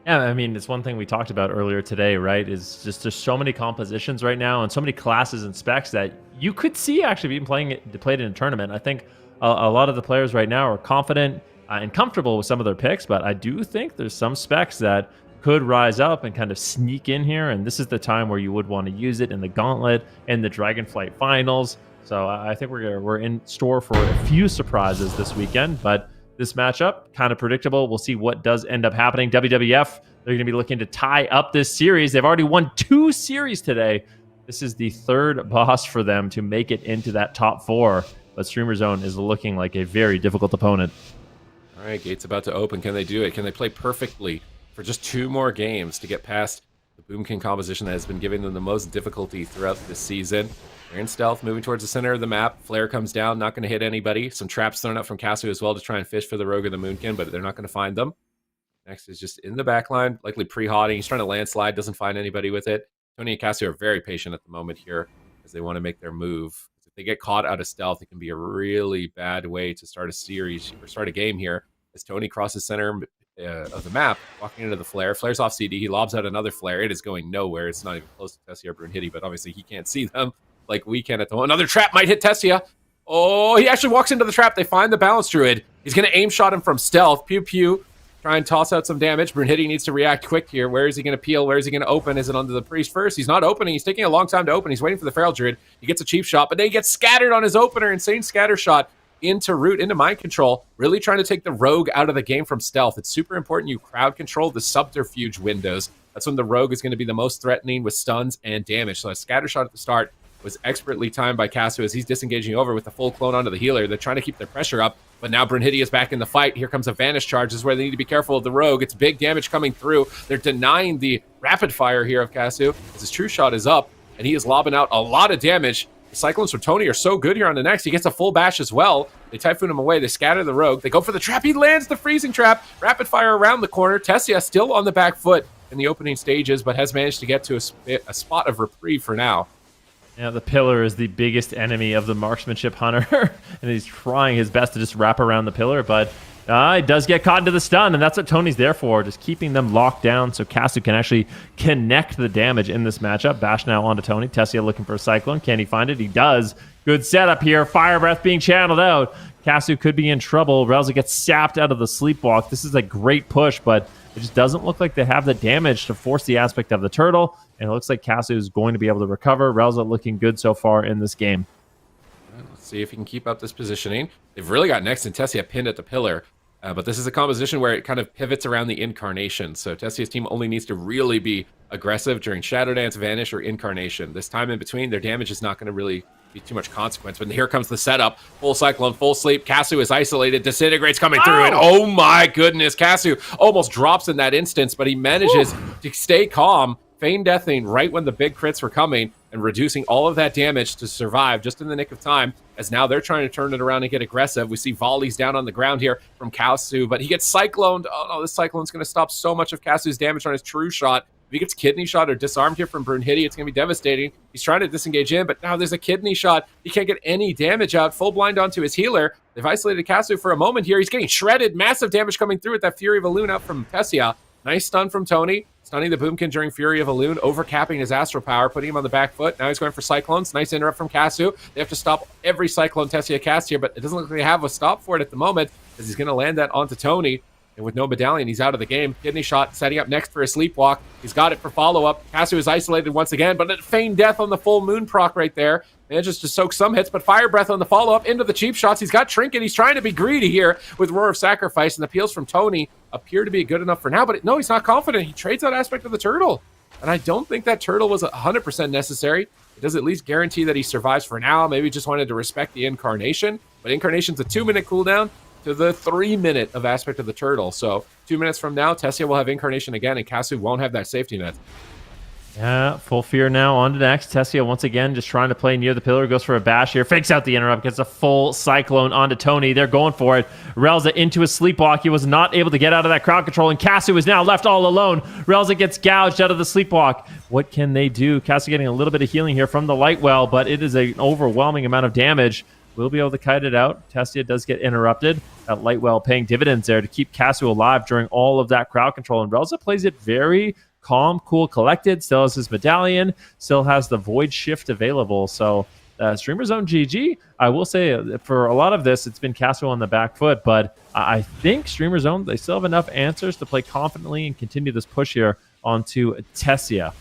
[SPEAKER 1] Yeah, I mean, it's one thing we talked about earlier today, right? Is just there's so many compositions right now and so many classes and specs that you could see actually being played in a tournament. I think a lot of the players right now are confident and comfortable with some of their picks, but I do think there's some specs that could rise up and kind of sneak in here, and this is the time where you would want to use it in the Gauntlet and the Dragonflight Finals. So I think we're in store for a few surprises this weekend, but this matchup, kind of predictable. We'll see what does end up happening. WWF, they're going to be looking to tie up this series. They've already won 2 series today. This is the 3rd boss for them to make it into that top 4, but Streamer Zone is looking like a very difficult opponent.
[SPEAKER 4] All right, gate's about to open. Can they do it? Can they play perfectly for just 2 more games to get past the Boomkin composition that has been giving them the most difficulty throughout this season? They're in stealth, moving towards the center of the map. Flare comes down, not going to hit anybody. Some traps thrown up from Casu as well to try and fish for the Rogue or the Moonkin, but they're not going to find them. Next is just in the back line, likely pre-hotting. He's trying to landslide, doesn't find anybody with it. Tony and Casu are very patient at the moment here as they want to make their move. If they get caught out of stealth, it can be a really bad way to start a series or start a game here. As Tony crosses center of the map, walking into the flare. Flares off CD. He lobs out another flare. It is going nowhere. It's not even close to Tessia or Brunhilde, but obviously he can't see them like we can at the moment. Another trap might hit Tessia. Oh, he actually walks into the trap. They find the Balance Druid. He's going to aim shot him from stealth. Pew pew. Try and toss out some damage. Brunhilde needs to react quick here. Where is he going to peel? Where is he going to open? Is it under the priest first? He's not opening. He's taking a long time to open. He's waiting for the Feral Druid. He gets a cheap shot, but then he gets scattered on his opener. Insane scatter shot into root, into mind control. Really trying to take the Rogue out of the game from stealth. It's super important you crowd control the subterfuge windows. That's when the Rogue is going to be the most threatening with stuns and damage. So a scatter shot at the start was expertly timed by Casu as he's disengaging over with the full clone onto the healer. They're trying to keep their pressure up, but now Brunhilde is back in the fight. Here comes a Vanish Charge. This is where they need to be careful of the Rogue. It's big damage coming through. They're denying the rapid fire here of Casu as his true shot is up, and he is lobbing out a lot of damage. The Cyclones from Tony are so good here on the next. He gets a full bash as well. They Typhoon him away. They scatter the Rogue. They go for the trap. He lands the freezing trap. Rapid fire around the corner. Tessia still on the back foot in the opening stages, but has managed to get to a spot of reprieve for now.
[SPEAKER 1] Yeah, the pillar is the biggest enemy of the Marksmanship Hunter, and he's trying his best to just wrap around the pillar, but he does get caught into the stun, and that's what Tony's there for, just keeping them locked down so Casu can actually connect the damage in this matchup. Bash now onto Tony. Tessia looking for a Cyclone. Can he find it? He does. Good setup here. Fire Breath being channeled out. Casu could be in trouble. Relza gets sapped out of the sleepwalk. This is a great push, but it just doesn't look like they have the damage to force the aspect of the turtle, and it looks like Casu is going to be able to recover. Relza looking good so far in this game.
[SPEAKER 4] Let's see if he can keep up this positioning. They've really got Next and Tessia pinned at the pillar, but this is a composition where it kind of pivots around the Incarnation, so Tessia's team only needs to really be aggressive during Shadow Dance, Vanish, or Incarnation. This time in between, their damage is not going to really be too much consequence. But here comes the setup. Full Cyclone, full sleep. Casu is isolated. Disintegrates coming through. And oh my goodness, Casu almost drops in that instance, but he manages to stay calm, feign deathing right when the big crits were coming, and reducing all of that damage to survive just in the nick of time, as now they're trying to turn it around and get aggressive. We see volleys down on the ground here from Casu, but he gets cycloned. Oh no, this cyclone's going to stop so much of Casu's damage on his true shot. If he gets kidney shot or disarmed here from Brunhilde, it's going to be devastating. He's trying to disengage in, but now there's a kidney shot. He can't get any damage out. Full blind onto his healer. They've isolated Casu for a moment here. He's getting shredded. Massive damage coming through with that Fury of Elune out from Tessia. Nice stun from Tony. Stunning the Boomkin during Fury of Elune, overcapping his Astral Power, putting him on the back foot. Now he's going for Cyclones. Nice interrupt from Casu. They have to stop every Cyclone Tessia cast here, but it doesn't look like they have a stop for it at the moment, as he's going to land that onto Tony. And with no medallion, he's out of the game. Kidney shot, setting up next for a sleepwalk. He's got it for follow-up. Casu is isolated once again, but a feigned death on the full moon proc right there. Manages to soak some hits, but Fire Breath on the follow-up into the cheap shots. He's got Trinket. He's trying to be greedy here with Roar of Sacrifice, and the peels from Tony appear to be good enough for now, but no, he's not confident. He trades that aspect of the turtle, and I don't think that turtle was 100% necessary. It does at least guarantee that he survives for now. Maybe just wanted to respect the Incarnation, but Incarnation's a 2-minute cooldown to the 3-minute of aspect of the turtle. So 2 minutes from now, Tessia will have Incarnation again, and Casu won't have that safety net.
[SPEAKER 1] Yeah, full fear now. On to next. Tessia once again just trying to play near the pillar. Goes for a bash here. Fakes out the interrupt. Gets a full Cyclone onto Tony. They're going for it. Relza into a sleepwalk. He was not able to get out of that crowd control, and Casu is now left all alone. Relza gets gouged out of the sleepwalk. What can they do? Casu getting a little bit of healing here from the light well, but it is an overwhelming amount of damage. Will be able to kite it out. Tessia does get interrupted. That light well paying dividends there to keep Casu alive during all of that crowd control. And Relza plays it very calm, cool, collected. Still has his medallion. Still has the Void Shift available. So Streamer Zone GG. I will say for a lot of this, it's been Casu on the back foot. But I think Streamer Zone, they still have enough answers to play confidently and continue this push here onto Tessia.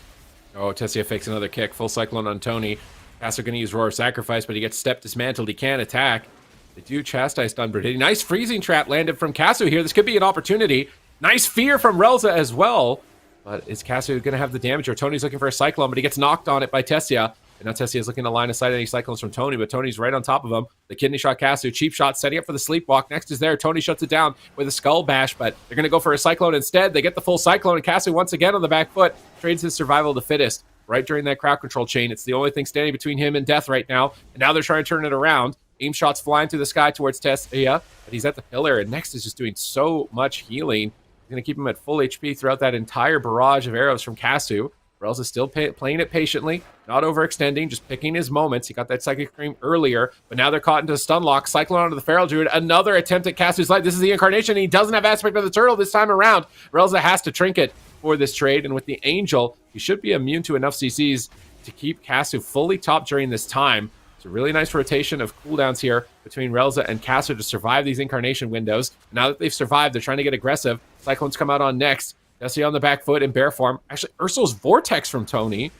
[SPEAKER 4] Oh, Tessia fakes another kick. Full Cyclone on Tony. Casu going to use Roar of Sacrifice, but he gets step dismantled. He can't attack. They do chastise stun Brunhilde. Nice freezing trap landed from Casu here. This could be an opportunity. Nice fear from Relza as well. But is Casu going to have the damage? Or Tony's looking for a Cyclone, but he gets knocked on it by Tessia. And now Tessia is looking to line of sight any Cyclones from Tony, but Tony's right on top of him. The kidney shot Casu. Cheap shot setting up for the sleepwalk. Next is there. Tony shuts it down with a skull bash, but they're going to go for a Cyclone instead. They get the full Cyclone, and Casu once again on the back foot trades his survival of the fittest. Right during that crowd control chain. It's the only thing standing between him and death right now. And now they're trying to turn it around. Aim shots flying through the sky towards Tessia, but he's at the pillar, and Next is just doing so much healing. He's going to keep him at full HP throughout that entire barrage of arrows from Casu. Relza is still playing it patiently, not overextending, just picking his moments. He got that Psychic Scream earlier, but now they're caught into a stun lock. Cyclone onto the Feral Druid. Another attempt at Casu's life. This is the Incarnation, and he doesn't have aspect of the turtle this time around. Relza has to Trinket for this trade, and with the Angel, he should be immune to enough CCs to keep Casu fully top during this time. It's a really nice rotation of cooldowns here between Relza and Casu to survive these Incarnation windows. Now that they've survived, they're trying to get aggressive. Cyclones come out on next. Tessia on the back foot in bear form. Actually, Ursul's Vortex from Tony.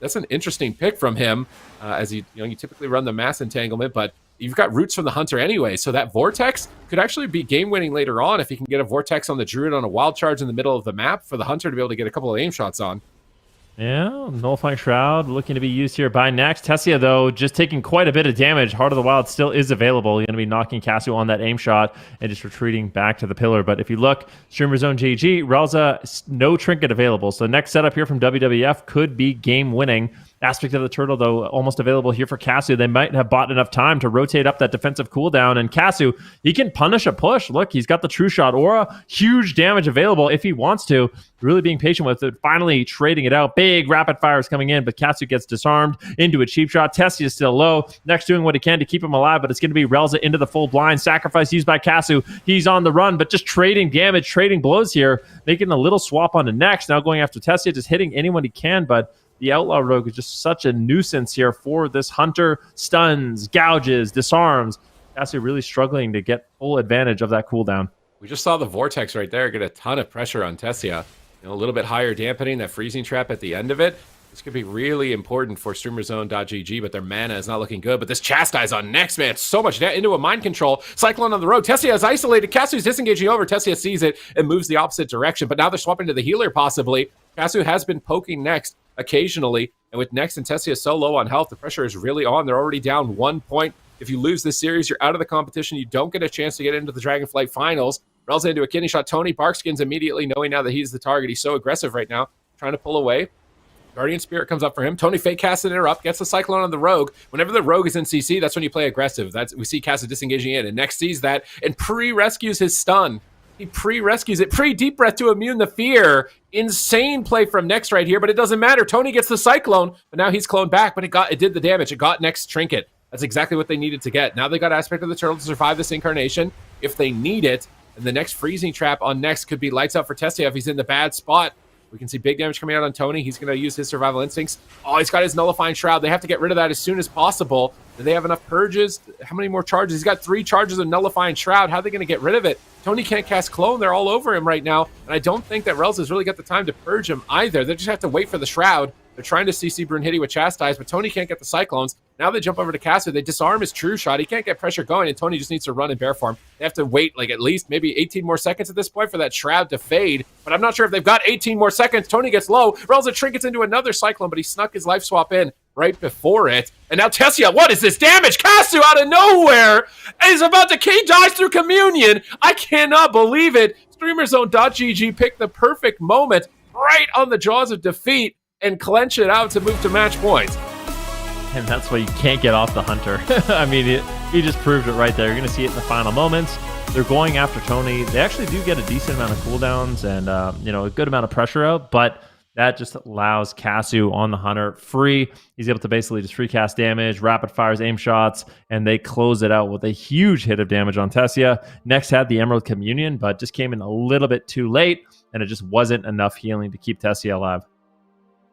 [SPEAKER 4] That's an interesting pick from him, as you typically run the Mass Entanglement, but you've got Roots from the Hunter anyway, so that Vortex could actually be game-winning later on if he can get a Vortex on the Druid on a wild charge in the middle of the map for the Hunter to be able to get a couple of aim shots on.
[SPEAKER 1] Yeah, Nullifying Shroud looking to be used here by Next. Tessia, though, just taking quite a bit of damage. Heart of the Wild still is available. He's going to be knocking Casu on that aim shot and just retreating back to the pillar. But if you look, Streamer Zone GG, Relza, no Trinket available. So the next setup here from WWF could be game-winning. Aspect of the Turtle, though, almost available here for Casu. They might have bought enough time to rotate up that defensive cooldown. And Casu, he can punish a push. Look, he's got the True Shot Aura. Huge damage available if he wants to. Really being patient with it. Finally trading it out. Big rapid fires coming in, but Casu gets disarmed into a cheap shot. Tessia is still low. Next doing what he can to keep him alive, but it's going to be Relza into the full blind. Sacrifice used by Casu. He's on the run, but just trading damage, trading blows here. Making a little swap on the Next. Now going after Tessia, just hitting anyone he can, but the Outlaw Rogue is just such a nuisance here for this Hunter. Stuns, gouges, disarms. Cassie really struggling to get full advantage of that cooldown.
[SPEAKER 4] We just saw the Vortex right there get a ton of pressure on Tessia. You know, a little bit higher dampening, that freezing trap at the end of it. This could be really important for StreamerZone.gg, but their mana is not looking good. But this Chastise on next, man, so much into a mind control. Cyclone on the road. Tessia is isolated. Kasu's disengaging over. Tessia sees it and moves the opposite direction. But now they're swapping to the healer, possibly. Kasu has been poking next occasionally. And with Next and Tessia so low on health, the pressure is really on. They're already down 1 point. If you lose this series, you're out of the competition. You don't get a chance to get into the Dragonflight Finals. Rel's into a kidney shot. Tony Barkskins immediately knowing now that he's the target. He's so aggressive right now, trying to pull away. Guardian Spirit comes up for him. Tony fake casts an interrupt, gets the Cyclone on the Rogue. Whenever the Rogue is in CC, that's when you play aggressive. We see Cass disengaging in, and Next sees that and pre-rescues his stun. He pre-rescues it, pre-deep breath to immune the fear. Insane play from Next right here, but it doesn't matter. Tony gets the Cyclone, but now he's cloned back, but it did the damage. It got Next Trinket. That's exactly what they needed to get. Now they got Aspect of the Turtle to survive this incarnation if they need it. And the next freezing trap on Next could be lights out for Tessia if he's in the bad spot. We can see big damage coming out on Tony. He's going to use his survival instincts. Oh, he's got his nullifying shroud. They have to get rid of that as soon as possible. Do they have enough purges? How many more charges? He's got 3 charges of nullifying shroud. How are they going to get rid of it? Tony can't cast clone. They're all over him right now. And I don't think that Rels has really got the time to purge him either. They just have to wait for the shroud. They're trying to CC Brunhilde with Chastise, but Tony can't get the Cyclones. Now they jump over to Caster. They disarm his True Shot. He can't get pressure going, and Tony just needs to run in bear form. They have to wait like at least maybe 18 more seconds at this point for that Shroud to fade, but I'm not sure if they've got 18 more seconds. Tony gets low. Relza trinkets into another Cyclone, but he snuck his life swap in right before it. And now Tessia, what is this damage? Castu out of nowhere is about to K dies through Communion. I cannot believe it. StreamerZone.gg picked the perfect moment right on the jaws of defeat and clench it out to move to match points.
[SPEAKER 1] And that's why you can't get off the Hunter. I mean, he just proved it right there. You're going to see it in the final moments. They're going after Tony. They actually do get a decent amount of cooldowns and a good amount of pressure out, but that just allows Casu on the Hunter free. He's able to basically just free cast damage, rapid fires, aim shots, and they close it out with a huge hit of damage on Tessia. Next had the Emerald Communion, but just came in a little bit too late, and it just wasn't enough healing to keep Tessia alive.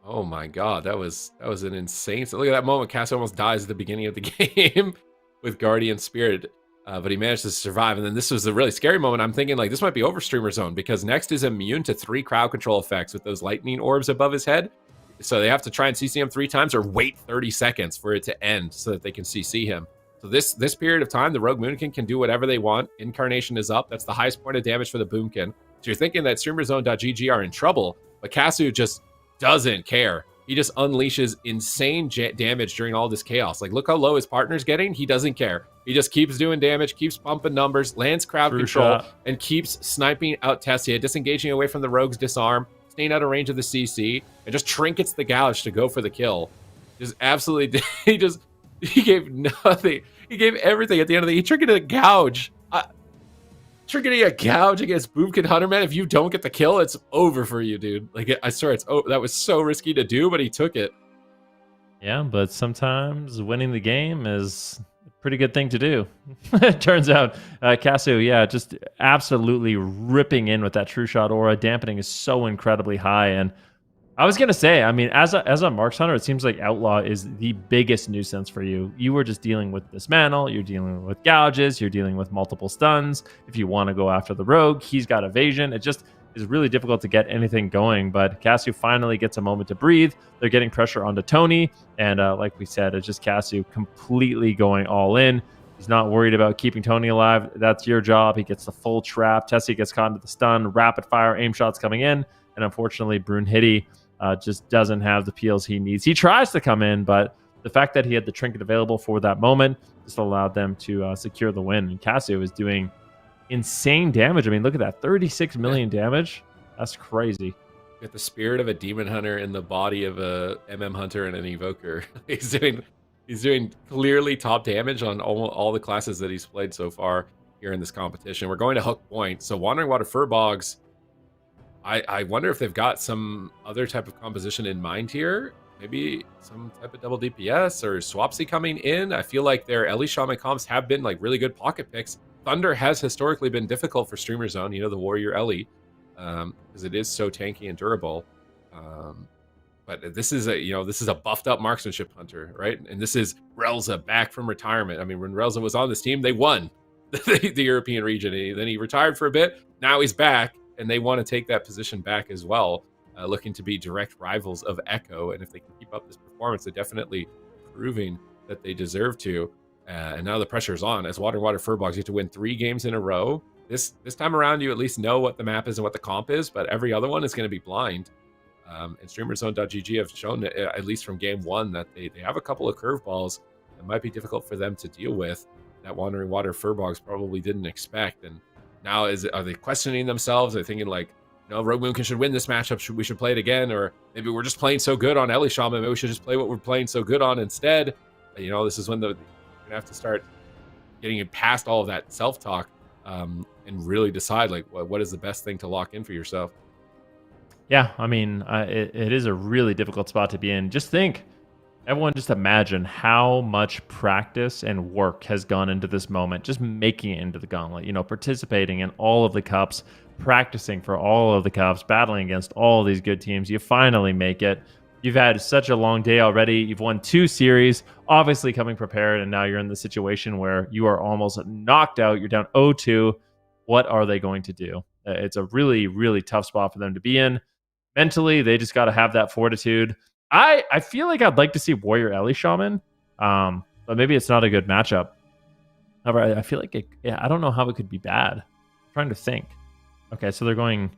[SPEAKER 4] Oh my god, that was an insane. So look at that moment. Cass almost dies at the beginning of the game with Guardian Spirit, but he managed to survive. And then this was the really scary moment. I'm thinking like this might be over Streamer Zone because Next is immune to 3 crowd control effects with those lightning orbs above his head. So they have to try and CC him 3 times or wait 30 seconds for it to end so that they can CC him. So this period of time, the Rogue Moonkin can do whatever they want. Incarnation is up. That's the highest point of damage for the Boomkin. So you're thinking that StreamerZone.gg are in trouble, but Casu just doesn't care. He just unleashes insane damage during all this chaos. Like, look how low his partner's getting. He doesn't care. He just keeps doing damage, keeps pumping numbers, lands crowd control, and keeps sniping out Tessia, disengaging away from the Rogue's disarm, staying out of range of the CC, and just trinkets the gouge to go for the kill. Just absolutely, he gave nothing. He gave everything at the end of the, he trinketed a gouge. Trinketing a gouge against Boomkin Hunter, man. If you don't get the kill, it's over for you, dude. Like, I swear, that was so risky to do, but he took it.
[SPEAKER 1] Yeah, but sometimes winning the game is a pretty good thing to do. It turns out, Casu, yeah, just absolutely ripping in with that True Shot aura. Dampening is so incredibly high, and I was gonna say, I mean, as a Marks Hunter, it seems like Outlaw is the biggest nuisance for you. You were just dealing with Dismantle, you're dealing with gouges, you're dealing with multiple stuns. If you want to go after the Rogue, he's got evasion. It just is really difficult to get anything going. But Casu finally gets a moment to breathe. They're getting pressure onto Tony, and like we said, it's just Casu completely going all in. He's not worried about keeping Tony alive. That's your job. He gets the full trap. Tessie gets caught into the stun. Rapid fire aim shots coming in, and unfortunately, Brunhilde just doesn't have the peels he needs. He tries to come in, but the fact that he had the trinket available for that moment just allowed them to secure the win. And Casu is doing insane damage. I mean, look at that, 36 million damage. That's crazy.
[SPEAKER 4] Got the spirit of a demon hunter in the body of a Hunter and an evoker. He's doing clearly top damage on all the classes that he's played so far here in this competition. We're going to Hook Point. So Wandering Water FURBOLGS, I wonder if they've got some other type of composition in mind here. Maybe some type of double DPS or Swapsy coming in. I feel like their Ellie Shaman comps have been like really good pocket picks. Thunder has historically been difficult for Streamer Zone, you know, the Warrior Ellie, because it is so tanky and durable. But this is a buffed up marksmanship hunter, right? And this is Relza back from retirement. I mean, when Relza was on this team, they won the European region. Then he retired for a bit. Now he's back, and they want to take that position back as well, looking to be direct rivals of Echo. And if they can keep up this performance, they're definitely proving that they deserve to. And now the pressure is on as Water FURBOLGS. You have to win 3 games in a row. This time around, you at least know what the map is and what the comp is, but every other one is going to be blind. And StreamerZone.gg have shown, at least from game 1, that they have a couple of curveballs that might be difficult for them to deal with, that Wandering Water FURBOLGS probably didn't expect. And now are they questioning themselves? They're thinking like, Rogue Moonkin should win this matchup. We should play it again. Or maybe we're just playing so good on Ellie Shaman. Maybe we should just play what we're playing so good on instead. This is when you're going to have to start getting past all of that self-talk and really decide like what is the best thing to lock in for yourself.
[SPEAKER 1] Yeah, I mean, it is a really difficult spot to be in. Just imagine how much practice and work has gone into this moment, just making it into the Gauntlet, participating in all of the cups, practicing for all of the cups, battling against all of these good teams. You finally make it. You've had such a long day already. You've won 2 series, obviously coming prepared, and now you're in the situation where you are almost knocked out. You're down 0-2. What are they going to do? It's a really, really tough spot for them to be in. Mentally, they just got to have that fortitude. I feel like I'd like to see Warrior Ellie Shaman, but maybe it's not a good matchup. However, I feel like I don't know how it could be bad. I'm trying to think. Okay, so they're going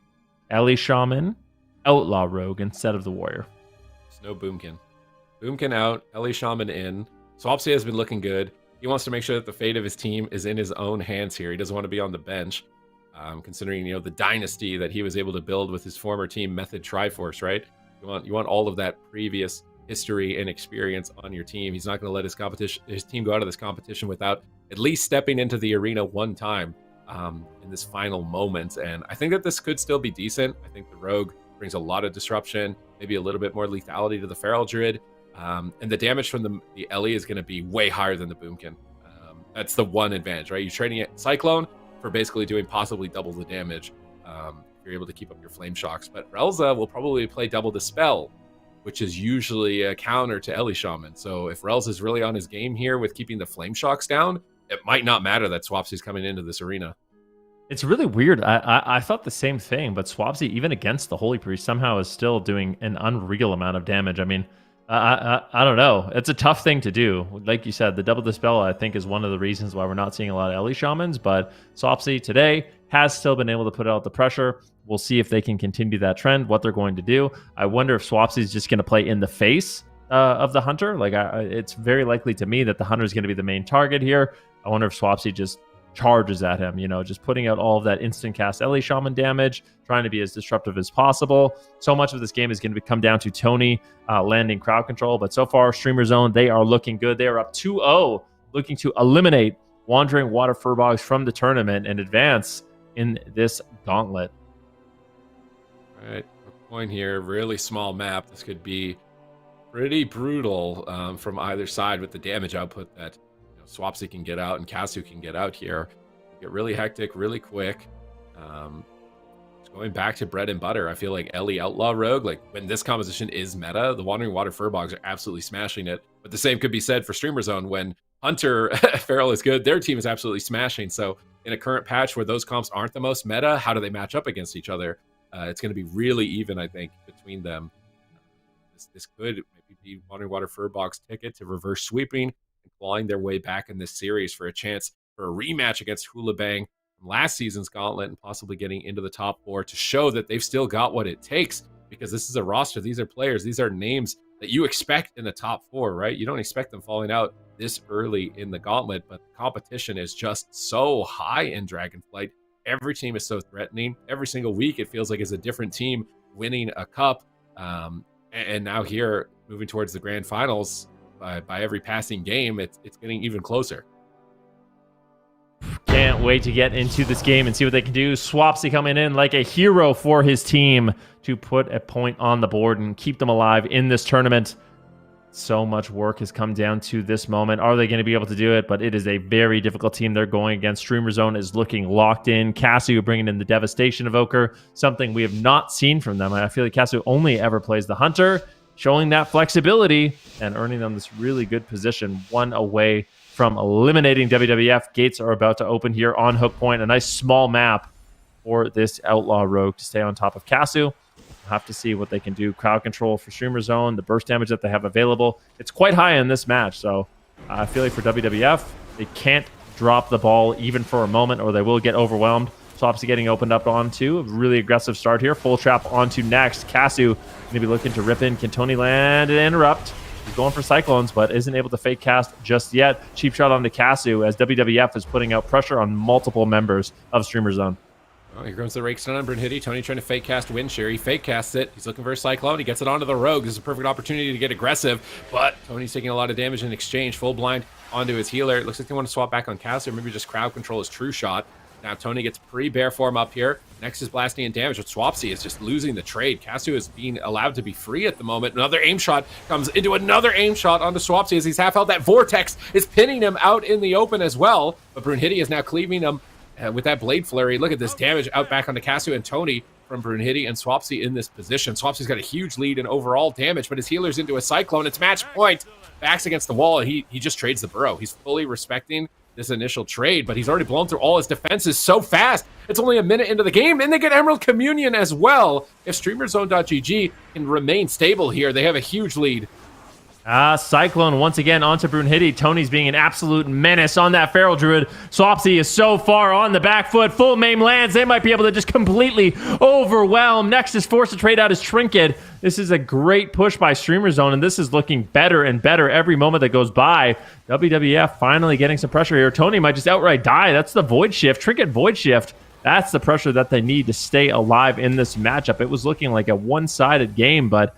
[SPEAKER 1] Ellie Shaman, Outlaw Rogue instead of the Warrior.
[SPEAKER 4] There's no Boomkin. Boomkin out, Ellie Shaman in. Swapsy has been looking good. He wants to make sure that the fate of his team is in his own hands here. He doesn't want to be on the bench. Considering the dynasty that he was able to build with his former team Method Triforce, right? You want all of that previous history and experience on your team. He's not going to let his team go out of this competition without at least stepping into the arena one time in this final moment. And I think that this could still be decent. I think the Rogue brings a lot of disruption, maybe a little bit more lethality to the Feral Druid, and the damage from the Ellie is going to be way higher than the Boomkin. That's the one advantage, right? You're trading it Cyclone for basically doing possibly double the damage if you're able to keep up your flame shocks. But Relza will probably play double dispel, which is usually a counter to Ellie Shaman. So if Relza is really on his game here with keeping the flame shocks down, it might not matter that Swapsy's coming into this arena.
[SPEAKER 1] It's really weird. I thought the same thing, but Swapsy, even against the Holy Priest, somehow is still doing an unreal amount of damage. I mean, I don't know. It's a tough thing to do. Like you said, the double dispel, I think, is one of the reasons why we're not seeing a lot of Ellie Shamans, but Swapsy today has still been able to put out the pressure. We'll see if they can continue that trend, what they're going to do. I wonder if Swapsy is just going to play in the face of the Hunter. Like, it's very likely to me that the Hunter is going to be the main target here. I wonder if Swapsy just charges at him, just putting out all of that instant cast Ellie Shaman damage, trying to be as disruptive as possible. So much of this game is going to come down to Tony landing crowd control, but so far, Streamer Zone, they are looking good. They are up 2-0, looking to eliminate Wandering Water FURBOLGS from the tournament and advance in this gauntlet.
[SPEAKER 4] All right, a point here, really small map. This could be pretty brutal from either side with the damage output that Swapsy can get out and Casu can get out here. Get really hectic, really quick. Going back to bread and butter, I feel like Ellie Outlaw Rogue, like when this composition is meta, the Wandering Water FURBOLGS are absolutely smashing it. But the same could be said for Streamer Zone when Hunter Feral is good, their team is absolutely smashing. So in a current patch where those comps aren't the most meta, how do they match up against each other? It's going to be really even, I think, between them. This could maybe be Wandering Water FURBOLGS ticket to reverse sweeping and clawing their way back in this series for a chance for a rematch against HOOLIBANG from last season's Gauntlet and possibly getting into the top 4 to show that they've still got what it takes, because this is a roster. These are players. These are names that you expect in the top 4, right? You don't expect them falling out this early in the Gauntlet, but the competition is just so high in Dragonflight. Every team is so threatening. Every single week, it feels like it's a different team winning a cup. And now here, moving towards the grand finals, by every passing game, it's getting even closer.
[SPEAKER 1] Can't wait to get into this game and see what they can do. Swapsy coming in like a hero for his team to put a point on the board and keep them alive in this tournament. So much work has come down to this moment. Are they going to be able to do it? But it is a very difficult team they're going against. Streamer Zone is looking locked in. Casu bringing in the Devastation Evoker, something we have not seen from them. I feel like Casu only ever plays the Hunter. showing that flexibility and earning them this really good position, one away from eliminating WWF. Gates are about to open here on Hook Point. A nice small map for this Outlaw Rogue to stay on top of Casu. We'll have to see what they can do. Crowd control for Streamer Zone, the burst damage that they have available. It's quite high in this match, so I feel like for WWF, they can't drop the ball even for a moment or they will get overwhelmed. Swapsy getting opened up onto. A really aggressive start here. Full trap onto next. Casu going to be looking to rip in. Can Tony land and interrupt? He's going for Cyclones, but isn't able to fake cast just yet. Cheap shot onto Casu as WWF is putting out pressure on multiple members of Streamer Zone.
[SPEAKER 4] Oh, here comes the rake stun on Brunhitty. Tony trying to fake cast Windshare. He fake casts it. He's looking for a Cyclone. He gets it onto the Rogue. This is a perfect opportunity to get aggressive, but Tony's taking a lot of damage in exchange. Full blind onto his healer. It looks like they want to swap back on Casu, or maybe just crowd control his true shot. Now Tony gets pre-bear form up here. Next is blasting and damage, but Swapsy is just losing the trade. Casu is being allowed to be free at the moment. Another aim shot comes into another aim shot onto Swapsy as he's half held. That Vortex is pinning him out in the open as well, but Brunhitty is now cleaving him with that Blade Flurry. Look at this damage out back onto Casu and Tony from Brunhitty and Swapsy in this position. Swapsy's got a huge lead in overall damage, but his healer's into a Cyclone. It's match point. Backs against the wall, and he just trades the burrow. He's fully respecting this initial trade, but he's already blown through all his defenses so fast. It's only a minute into the game, and they get Emerald Communion as well. If StreamerZone.gg can remain stable here, they have a huge lead.
[SPEAKER 1] Cyclone once again onto Brunhitty. Tony's being an absolute menace on that Feral Druid. Swapsy is so far on the back foot. Full maim lands. They might be able to just completely overwhelm. Next is forced to trade out his Trinket. This is a great push by Streamer Zone, and this is looking better and better every moment that goes by. WWF finally getting some pressure here. Tony might just outright die. That's the Void Shift. Trinket Void Shift. That's the pressure that they need to stay alive in this matchup. It was looking like a one-sided game, but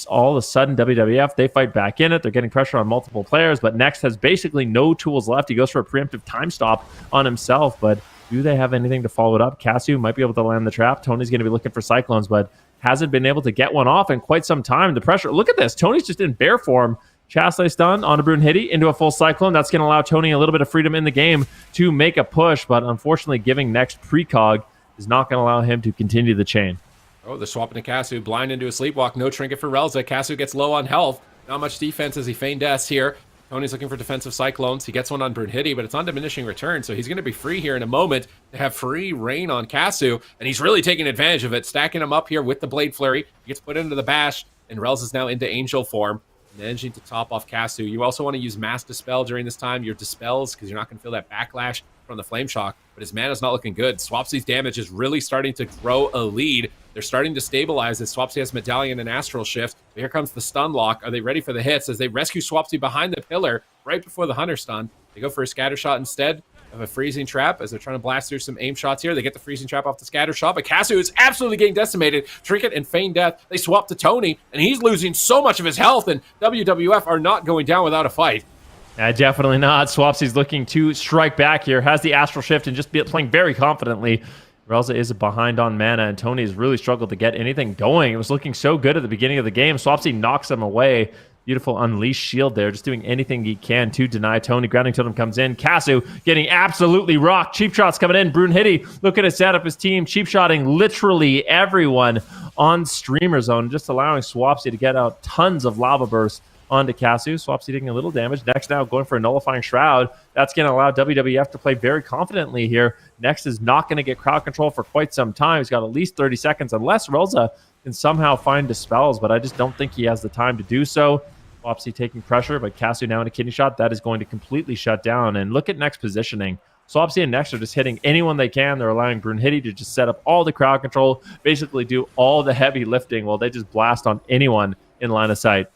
[SPEAKER 1] all of a sudden WWF, they fight back in it. They're getting pressure on multiple players, but Next has basically no tools left. He goes for a preemptive time stop on himself, but do they have anything to follow it up? Casu might be able to land the trap. Tony's going to be looking for Cyclones, but hasn't been able to get one off in quite some time. The pressure, look at this. Tony's just in bear form. Chassis stun onto Brunhitty into a full Cyclone. That's going to allow Tony a little bit of freedom in the game to make a push, but unfortunately giving Next precog is not going to allow him to continue the chain.
[SPEAKER 4] Oh, they're swapping to Casu. Blind into a sleepwalk. No trinket for Relza. Casu gets low on health. Not much defense as he feigned deaths here. Tony's looking for defensive Cyclones. He gets one on Brunhitty, but it's on diminishing return, so he's going to be free here in a moment to have free reign on Casu, and he's really taking advantage of it, stacking him up here with the Blade Flurry. He gets put into the bash, and Relza's now into Angel form, managing to top off Casu. You also want to use Mass Dispel during this time. Your Dispels, because you're not going to feel that backlash from the Flame Shock, but his mana's not looking good. Swapsy's damage is really starting to grow a lead. They're starting to stabilize as Swapsy has Medallion and Astral Shift. But here comes the stun lock. Are they ready for the hits as they rescue Swapsy behind the pillar right before the Hunter stun? They go for a scatter shot instead of a freezing trap as they're trying to blast through some aim shots here. They get the freezing trap off the scatter shot, but Casu is absolutely getting decimated. Trinket and Feign Death, they swap to Tony, and he's losing so much of his health, and WWF are not going down without a fight.
[SPEAKER 1] Definitely not. Swapsy's looking to strike back here. Has the Astral Shift and just playing very confidently. Relza is behind on mana, and Tony has really struggled to get anything going. It was looking so good at the beginning of the game. Swapsy knocks him away. Beautiful Unleash shield there, just doing anything he can to deny Tony. Grounding Totem comes in. Casu getting absolutely rocked. Cheap shots coming in. Brunhitty looking to set up his team. Cheap shotting literally everyone on Streamer Zone, just allowing Swapsy to get out tons of lava bursts onto Casu. Swapsy taking a little damage. Next now going for a Nullifying Shroud. That's going to allow WWF to play very confidently here. Next is not going to get crowd control for quite some time. He's got at least 30 seconds unless Relza can somehow find Dispels, but I just don't think he has the time to do so. Swapsy taking pressure, but Casu now in a kidney shot. That is going to completely shut down. And look at Next positioning. Swapsy and Next are just hitting anyone they can. They're allowing Brunhitty to just set up all the crowd control, basically do all the heavy lifting while they just blast on anyone in line of sight.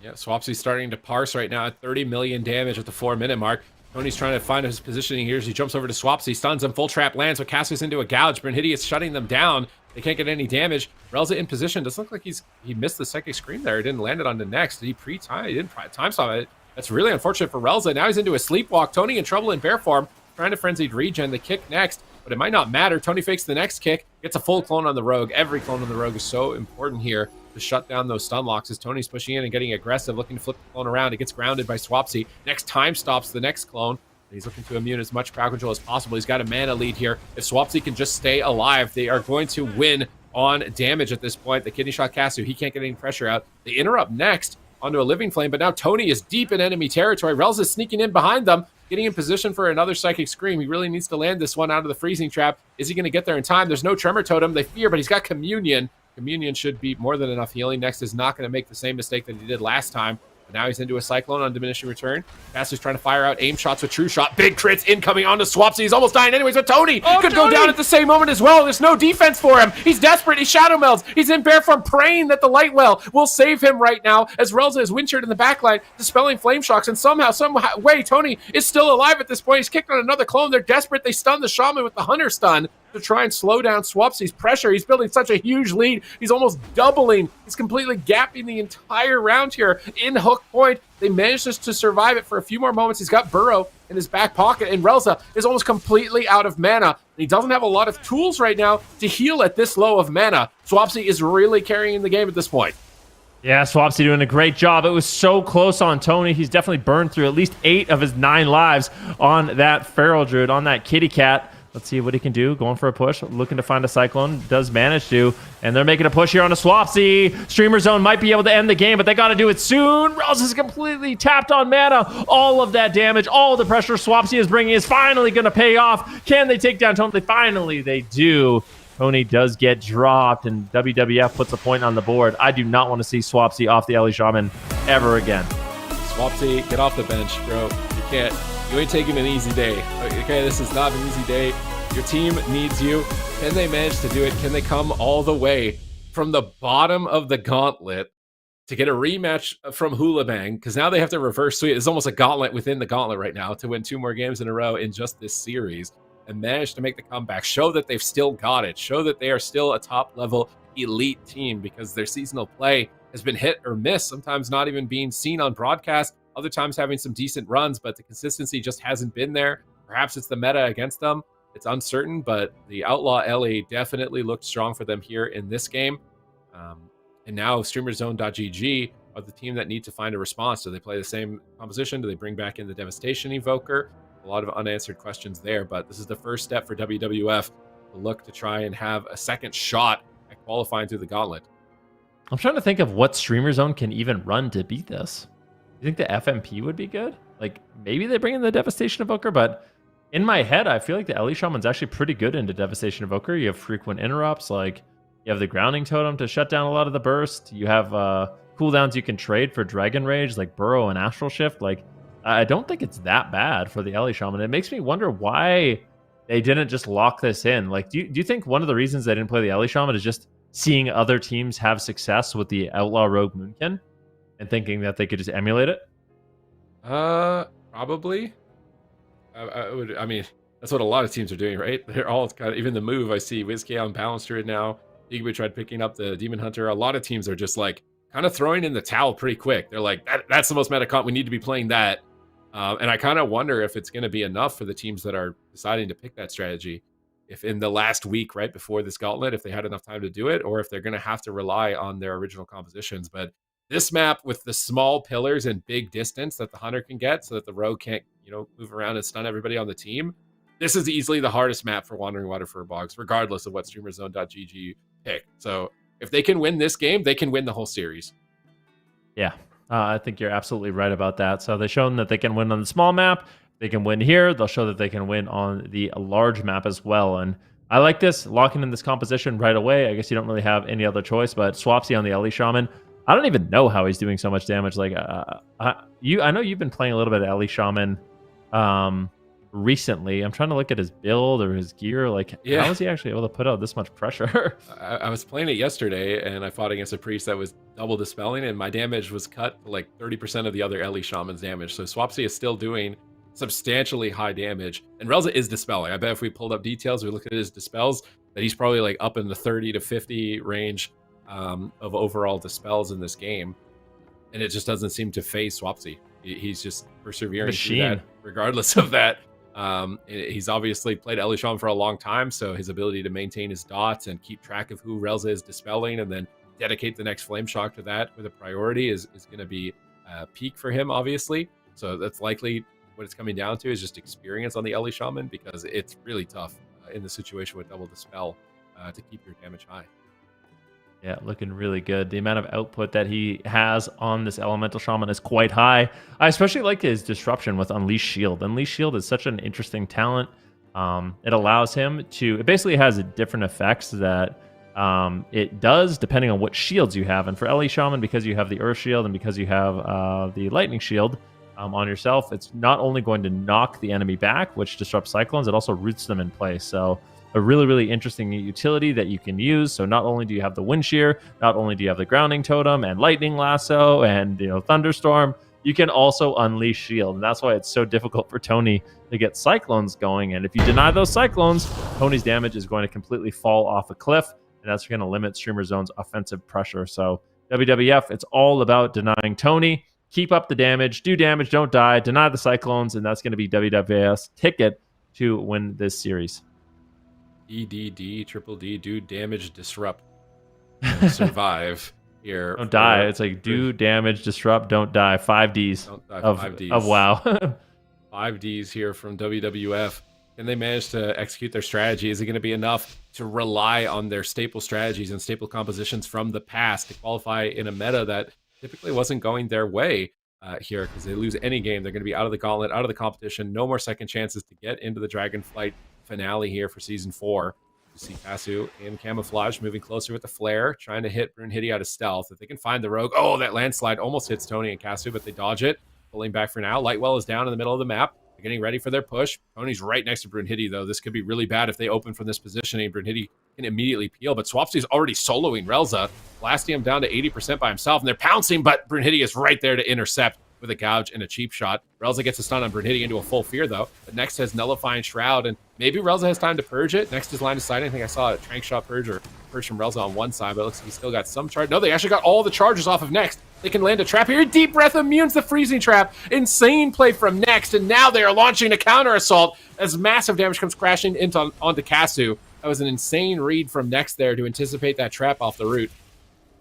[SPEAKER 4] Yeah, Swapsy's starting to parse right now at 30 million damage at the 4-minute mark. Tony's trying to find his positioning here as he jumps over to Swapsy, stuns him, full trap lands, but Casu's into a gouge. Brunhitty is shutting them down. They can't get any damage. Relza in position. Doesn't look like he missed the second scream there. He didn't land it on the Next. Did he pre-time? He didn't time stop it. That's really unfortunate for Relza. Now he's into a sleepwalk. Tony in trouble in bear form, trying to frenzied regen. The kick Next, but it might not matter. Tony fakes the next kick, gets a full clone on the Rogue. Every clone on the Rogue is so important here to shut down those stun locks as Tony's pushing in and getting aggressive, looking to flip the clone around. It gets grounded by Swapsy. Next time stops the next clone. He's looking to immune as much crowd control as possible. He's got a mana lead here. If Swapsy can just stay alive, they are going to win on damage at this point. The kidney shot Kasu, he can't get any pressure out. They interrupt next onto a Living Flame, but now Tony is deep in enemy territory. Relz is sneaking in behind them, getting in position for another Psychic Scream. He really needs to land this one out of the freezing trap. Is he going to get there in time? There's no Tremor Totem, they fear, but he's got Communion. Communion should be more than enough healing. Next is not going to make the same mistake that he did last time. But now he's into a Cyclone on Diminishing Return. Kasu's trying to fire out aim shots with True Shot. Big crits incoming onto Swapsy. He's almost dying anyways, but Tony could go down at the same moment as well. There's no defense for him. He's desperate. He Shadow Melds. He's in bear form, praying that the Light Well will save him right now as Relza is Windshielded in the backline, dispelling Flame Shocks, and somehow, some way, Tony is still alive at this point. He's kicked on another clone. They're desperate. They stun the Shaman with the Hunter Stun to try and slow down Swapsy's pressure. He's building such a huge lead. He's almost doubling. He's completely gapping the entire round here in Hook Point. They managed to survive it for a few more moments. He's got Burrow in his back pocket, and Relza is almost completely out of mana. He doesn't have a lot of tools right now to heal at this low of mana. Swapsy is really carrying the game at this point.
[SPEAKER 1] Yeah, Swapsy doing a great job. It was so close on Tony. He's definitely burned through at least 8 of his 9 lives on that Feral Druid, on that Kitty Cat. Let's see what he can do. Going for a push, looking to find a Cyclone. Does manage to, and they're making a push here on a Swapsy. Streamer Zone might be able to end the game, but they got to do it soon. Relz is completely tapped on mana. All of that damage, all of the pressure Swapsy is bringing is finally going to pay off. Can they take down Tony? Finally, they do. Tony does get dropped, and WWF puts a point on the board. I do not want to see Swapsy off the Ellie Shaman ever again.
[SPEAKER 4] Swapsy, get off the bench, bro. You can't. You ain't taking an easy day. Okay, this is not an easy day. Your team needs you. Can they manage to do it? Can they come all the way from the bottom of the gauntlet to get a rematch from HOOLIBANG? Because now they have to reverse sweep. It's almost a gauntlet within the gauntlet right now to win 2 more games in a row in just this series and manage to make the comeback. Show that they've still got it. Show that they are still a top-level elite team because their seasonal play has been hit or miss, sometimes not even being seen on broadcast. Other times having some decent runs, but the consistency just hasn't been there. Perhaps it's the meta against them. It's uncertain, but the Outlaw Ellie definitely looked strong for them here in this game. And now StreamerZone.gg are the team that need to find a response. Do they play the same composition? Do they bring back in the Devastation Evoker? A lot of unanswered questions there, but this is the first step for WWF to look to try and have a second shot at qualifying through the gauntlet.
[SPEAKER 1] I'm trying to think of what Streamer Zone can even run to beat this. You think the FMP would be good? Like, maybe they bring in the Devastation Evoker, but in my head, I feel like the Ellie Shaman's actually pretty good into Devastation Evoker. You have frequent interrupts, like, you have the Grounding Totem to shut down a lot of the burst. You have cooldowns you can trade for Dragon Rage, like Burrow and Astral Shift. Like, I don't think it's that bad for the Ellie Shaman. It makes me wonder why they didn't just lock this in. Like, do you think one of the reasons they didn't play the Ellie Shaman is just seeing other teams have success with the Outlaw Rogue Moonkin and thinking that they could just emulate it?
[SPEAKER 4] Probably. I mean, that's what a lot of teams are doing, right? They're all kind of, even the move I see, WizK on Balance Druid now. Igby tried picking up the Demon Hunter. A lot of teams are just like kind of throwing in the towel pretty quick. They're like, that's the most meta comp. We need to be playing that. And I kind of wonder if it's going to be enough for the teams that are deciding to pick that strategy. If in the last week, right before this gauntlet, if they had enough time to do it, or if they're going to have to rely on their original compositions. But this map with the small pillars and big distance that the Hunter can get so that the Rogue can't, move around and stun everybody on the team. This is easily the hardest map for Wandering Water FURBOLGS, regardless of what StreamerZone.gg pick. So if they can win this game, they can win the whole series.
[SPEAKER 1] Yeah, I think you're absolutely right about that. So they've shown that they can win on the small map. They can win here. They'll show that they can win on the large map as well. And I like this, locking in this composition right away. I guess you don't really have any other choice, but Swapsy on the Ellie Shaman, I don't even know how he's doing so much damage. Like, I know you've been playing a little bit of Ellie Shaman recently. I'm trying to look at his build or his gear. Like, how is he actually able to put out this much pressure?
[SPEAKER 4] I was playing it yesterday, and I fought against a priest that was double dispelling, and my damage was cut to like 30% of the other Ellie Shaman's damage. So Swapsy is still doing substantially high damage, and Relza is dispelling. I bet if we pulled up details, we look at his dispels, that he's probably like up in the 30 to 50 range of overall dispels in this game, and it just doesn't seem to phase Swapsy. He's just persevering through that, regardless of that. He's obviously played Ellie Shaman for a long time, so his ability to maintain his dots and keep track of who Relza is dispelling and then dedicate the next Flame Shock to that with a priority is going to be peak for him, obviously. So that's likely what it's coming down to, is just experience on the Ellie Shaman, because it's really tough in the situation with double dispel to keep your damage high.
[SPEAKER 1] Yeah, looking really good. The amount of output that he has on this Elemental Shaman is quite high. I especially like his disruption with Unleash Shield. Unleash Shield is such an interesting talent. It allows him to... It basically has different effects that it does depending on what shields you have. And for LE Shaman, because you have the Earth Shield and because you have the Lightning Shield on yourself, it's not only going to knock the enemy back, which disrupts Cyclones, it also roots them in place. So a really, really interesting utility that you can use. So not only do you have the Wind Shear, not only do you have the Grounding Totem and Lightning Lasso and Thunderstorm, you can also unleash Shield. And that's why it's so difficult for Tony to get Cyclones going. And if you deny those Cyclones, Tony's damage is going to completely fall off a cliff, and that's going to limit Streamer Zone's offensive pressure. So WWF, it's all about denying Tony. Keep up the damage, do damage, don't die, deny the Cyclones, and that's going to be WWF's ticket to win this series.
[SPEAKER 4] EDD, triple D, do damage, disrupt, survive here.
[SPEAKER 1] Don't die. It's like do damage, disrupt, don't die. 5 Ds,
[SPEAKER 4] Don't die,
[SPEAKER 1] of,
[SPEAKER 4] 5 Ds.
[SPEAKER 1] of WoW.
[SPEAKER 4] 5 Ds here from WWF. Can they manage to execute their strategy? Is it going to be enough to rely on their staple strategies and staple compositions from the past to qualify in a meta that typically wasn't going their way here? Because they lose any game, they're going to be out of the gauntlet, out of the competition. No more second chances to get into the Dragonflight finale here for Season 4. You see Kasu in camouflage, moving closer with the flare, trying to hit Brunhilde out of stealth. If they can find the rogue, oh, that landslide almost hits Tony and Kasu, but they dodge it. Pulling back for now. Lightwell is down in the middle of the map. They're getting ready for their push. Tony's right next to Brunhilde, though. This could be really bad if they open from this positioning. Brunhilde can immediately peel, but Swapsy's already soloing Relza, blasting him down to 80% by himself, and they're pouncing, but Brunhilde is right there to intercept with a gouge and a cheap shot. Relza gets a stun on Brunhilde into a full fear, though. But Next has Nullifying Shroud, and maybe Relza has time to purge it. Next is line of sight. I think I saw a Trank Shot purge or purge from Relza on one side, but it looks like he's still got some charge. No, they actually got all the charges off of Next. They can land a trap here. Deep Breath immunes the freezing trap. Insane play from Next, and now they are launching a counter assault as massive damage comes crashing onto Kasu. That was an insane read from Next there to anticipate that trap off the root.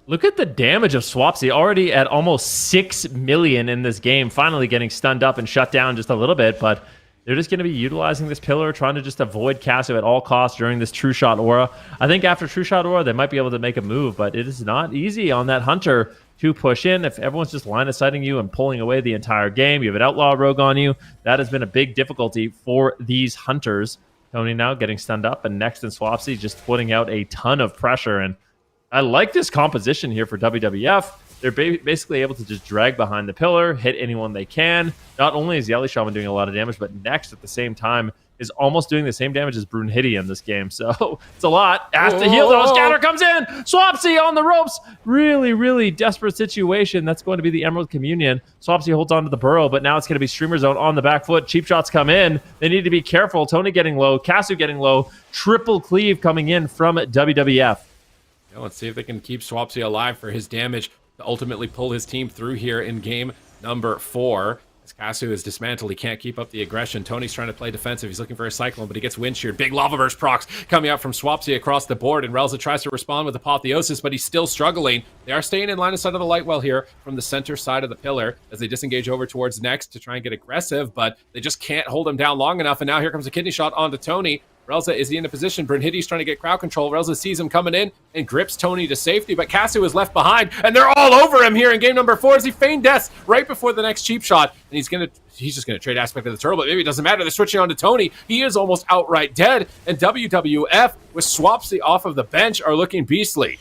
[SPEAKER 1] Look at the damage of Swapsy, already at almost 6 million in this game, finally getting stunned up and shut down just a little bit, but they're just going to be utilizing this pillar, trying to just avoid Kasu at all costs during this True Shot Aura. I think after True Shot Aura, they might be able to make a move, but it is not easy on that Hunter to push in. If everyone's just line of sighting you and pulling away the entire game, you have an Outlaw Rogue on you, that has been a big difficulty for these Hunters. Tony now getting stunned up, and Next and Swapsy just putting out a ton of pressure, and I like this composition here for WWF. They're basically able to just drag behind the pillar, hit anyone they can. Not only is Yelly Shaman doing a lot of damage, but Next at the same time is almost doing the same damage as Brunhilde in this game. So it's a lot. Has to heal though. Scatter comes in. Swapsy on the ropes. Really, really desperate situation. That's going to be the Emerald Communion. Swapsy holds on to the burrow, but now it's going to be Streamer Zone on the back foot. Cheap shots come in. They need to be careful. Tony getting low. Kasu getting low. Triple cleave coming in from WWF.
[SPEAKER 4] Yeah, let's see if they can keep Swapsy alive for his damage to ultimately pull his team through here in game number 4. As Kasu is dismantled, he can't keep up the aggression. Tony's trying to play defensive. He's looking for a Cyclone, but he gets Wind Sheared. Big Lava Burst procs coming out from Swapsy across the board, and Relza tries to respond with Apotheosis, but he's still struggling. They are staying in line of sight of the Lightwell here from the center side of the pillar as they disengage over towards Next to try and get aggressive, but they just can't hold him down long enough, and now here comes a kidney shot onto Tony. Relza is in a position. Brunhilde's trying to get crowd control. Relza sees him coming in and grips Tony to safety, but Kasu is left behind, and they're all over him here in game number 4 as he feigned death right before the next cheap shot, and he's just gonna trade aspect of the turtle, but maybe it doesn't matter. They're switching on to Tony. He is almost outright dead, and WWF with Swapsy off of the bench are looking beastly.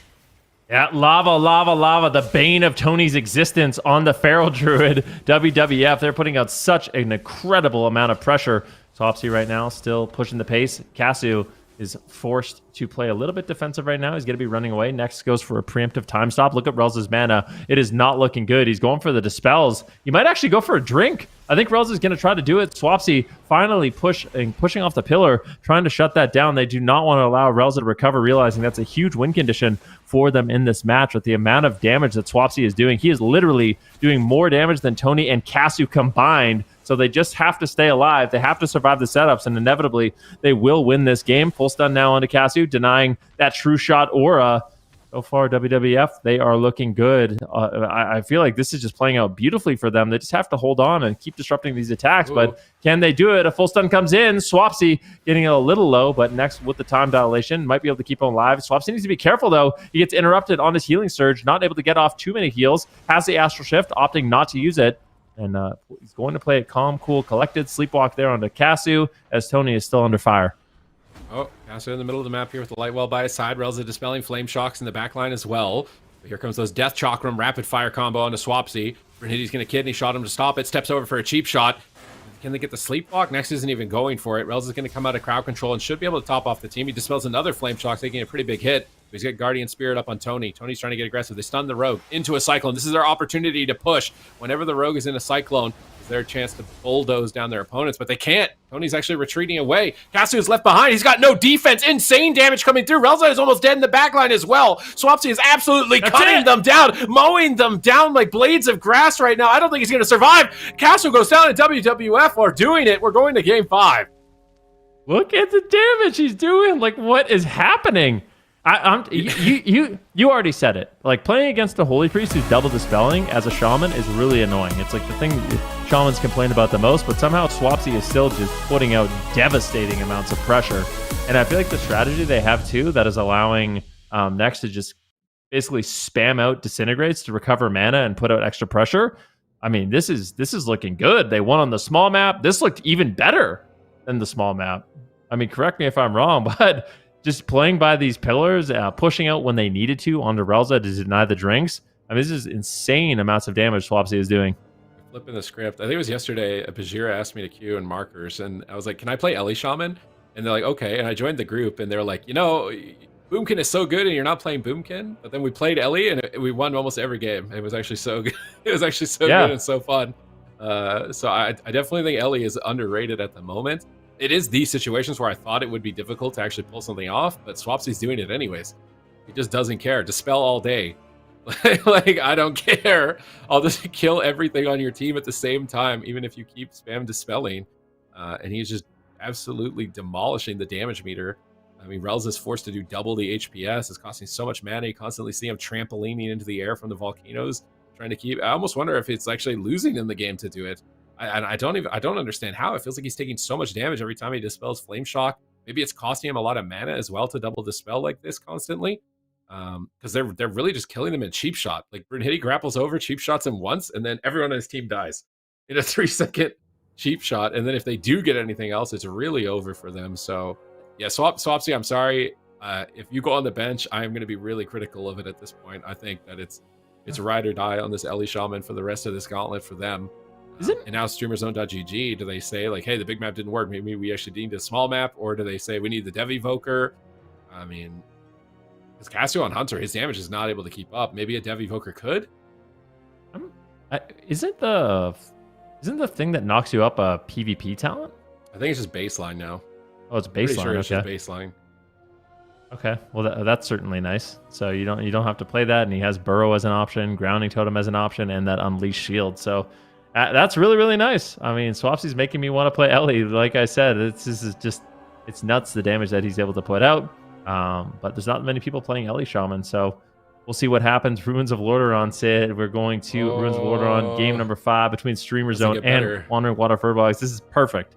[SPEAKER 1] Yeah, lava, lava, lava, the bane of Tony's existence on the Feral Druid. WWF, they're putting out such an incredible amount of pressure. Swapsy right now still pushing the pace. Kasu is forced to play a little bit defensive right now. He's going to be running away. Next goes for a preemptive time stop. Look at Relza's mana. It is not looking good. He's going for the Dispels. He might actually go for a drink. I think Relza's going to try to do it. Swapsy finally pushing off the pillar, trying to shut that down. They do not want to allow Relza to recover, realizing that's a huge win condition for them in this match with the amount of damage that Swapsy is doing. He is literally doing more damage than Tony and Kasu combined. So they just have to stay alive. They have to survive the setups, and inevitably they will win this game. Full stun now onto Kasu, denying that True Shot aura. So far, WWF, they are looking good. I feel like this is just playing out beautifully for them. They just have to hold on and keep disrupting these attacks. Ooh. But can they do it? A full stun comes in. Swapsy getting a little low, but next with the time dilation, might be able to keep him alive. Swapsy needs to be careful, though. He gets interrupted on his healing surge, not able to get off too many heals. Has the Astral Shift, opting not to use it. And he's going to play it calm, cool, collected. Sleepwalk there onto Casu, as Tony is still under fire.
[SPEAKER 4] Oh, Casu in the middle of the map here with the light well by his side. Relza dispelling flame shocks in the back line as well. But here comes those Death Chakram rapid fire combo onto Swapsy. Brinity's going to kidney shot him to stop it. Steps over for a cheap shot. Can they get the Sleepwalk? Next isn't even going for it. Relza's going to come out of crowd control and should be able to top off the team. He dispels another flame shock, taking a pretty big hit. He's got Guardian Spirit up on Tony. Tony's trying to get aggressive. They stun the Rogue into a Cyclone. This is their opportunity to push. Whenever the Rogue is in a Cyclone, it's their chance to bulldoze down their opponents, but they can't. Tony's actually retreating away. Casu is left behind. He's got no defense. Insane damage coming through. Relza is almost dead in the backline as well. Swapsy is absolutely cutting them down, mowing them down like blades of grass right now. I don't think he's going to survive. Casu goes down, and WWF are doing it. We're going to game 5.
[SPEAKER 1] Look at the damage he's doing. Like, what is happening? You already said it. Like, playing against a Holy Priest who's double dispelling as a shaman is really annoying. It's like the thing shamans complain about the most, but somehow Swapsy is still just putting out devastating amounts of pressure. And I feel like the strategy they have too that is allowing Next to just basically spam out disintegrates to recover mana and put out extra pressure. I mean, this is looking good. They won on the small map. This looked even better than the small map. I mean, correct me if I'm wrong, but just playing by these pillars, pushing out when they needed to onto Relza to deny the drinks. I mean, this is insane amounts of damage Swapsy is doing.
[SPEAKER 4] Flipping the script. I think it was yesterday, Bajira asked me to queue in markers, and I was like, can I play Ellie Shaman? And they're like, okay. And I joined the group, and they're like, you know, Boomkin is so good, and you're not playing Boomkin. But then we played Ellie, and we won almost every game. It was actually so good. It was actually so good and so fun. So I definitely think Ellie is underrated at the moment. It is these situations where I thought it would be difficult to actually pull something off, but Swapsy's doing it anyways. He just doesn't care. Dispel all day. Like, I don't care. I'll just kill everything on your team at the same time, even if you keep spam dispelling. And he's just absolutely demolishing the damage meter. I mean, Relza is forced to do double the HPS. It's costing so much mana. You constantly see him trampolining into the air from the volcanoes, trying to keep. I almost wonder if it's actually losing in the game to do it. I don't understand how. It feels like he's taking so much damage every time he dispels Flame Shock. Maybe it's costing him a lot of mana as well to double dispel like this constantly. Because they're really just killing them in cheap shot. Like, Brunhilde grapples over, cheap shots him once, and then everyone on his team dies in a 3-second cheap shot. And then if they do get anything else, it's really over for them. So yeah, Swapsy, I'm sorry. If you go on the bench, I am going to be really critical of it at this point. I think that it's ride or die on this Ellie Shaman for the rest of this gauntlet for them. And now streamerzone.gg, do they say, like, hey, the big map didn't work, maybe we actually need a small map? Or do they say we need the Dev Evoker? I mean, because Casu on Hunter, his damage is not able to keep up. Maybe a Dev Evoker could?
[SPEAKER 1] Isn't the thing that knocks you up a PvP talent?
[SPEAKER 4] I think it's just baseline now.
[SPEAKER 1] Oh, it's baseline.
[SPEAKER 4] Pretty sure it's
[SPEAKER 1] okay.
[SPEAKER 4] just baseline.
[SPEAKER 1] Okay, well that's certainly nice. So you don't have to play that, and he has Burrow as an option, Grounding Totem as an option, and that Unleashed Shield. So that's really, really nice. I mean, Swapsy's making me want to play Ellie. Like I said, it's nuts the damage that he's able to put out. But there's not many people playing Ellie Shaman, so we'll see what happens. Ruins of Lordaeron, Sid. We're going to Ruins of Lordaeron, game number 5 between Streamer Zone and Wandering Water FURBOLGS. This is perfect.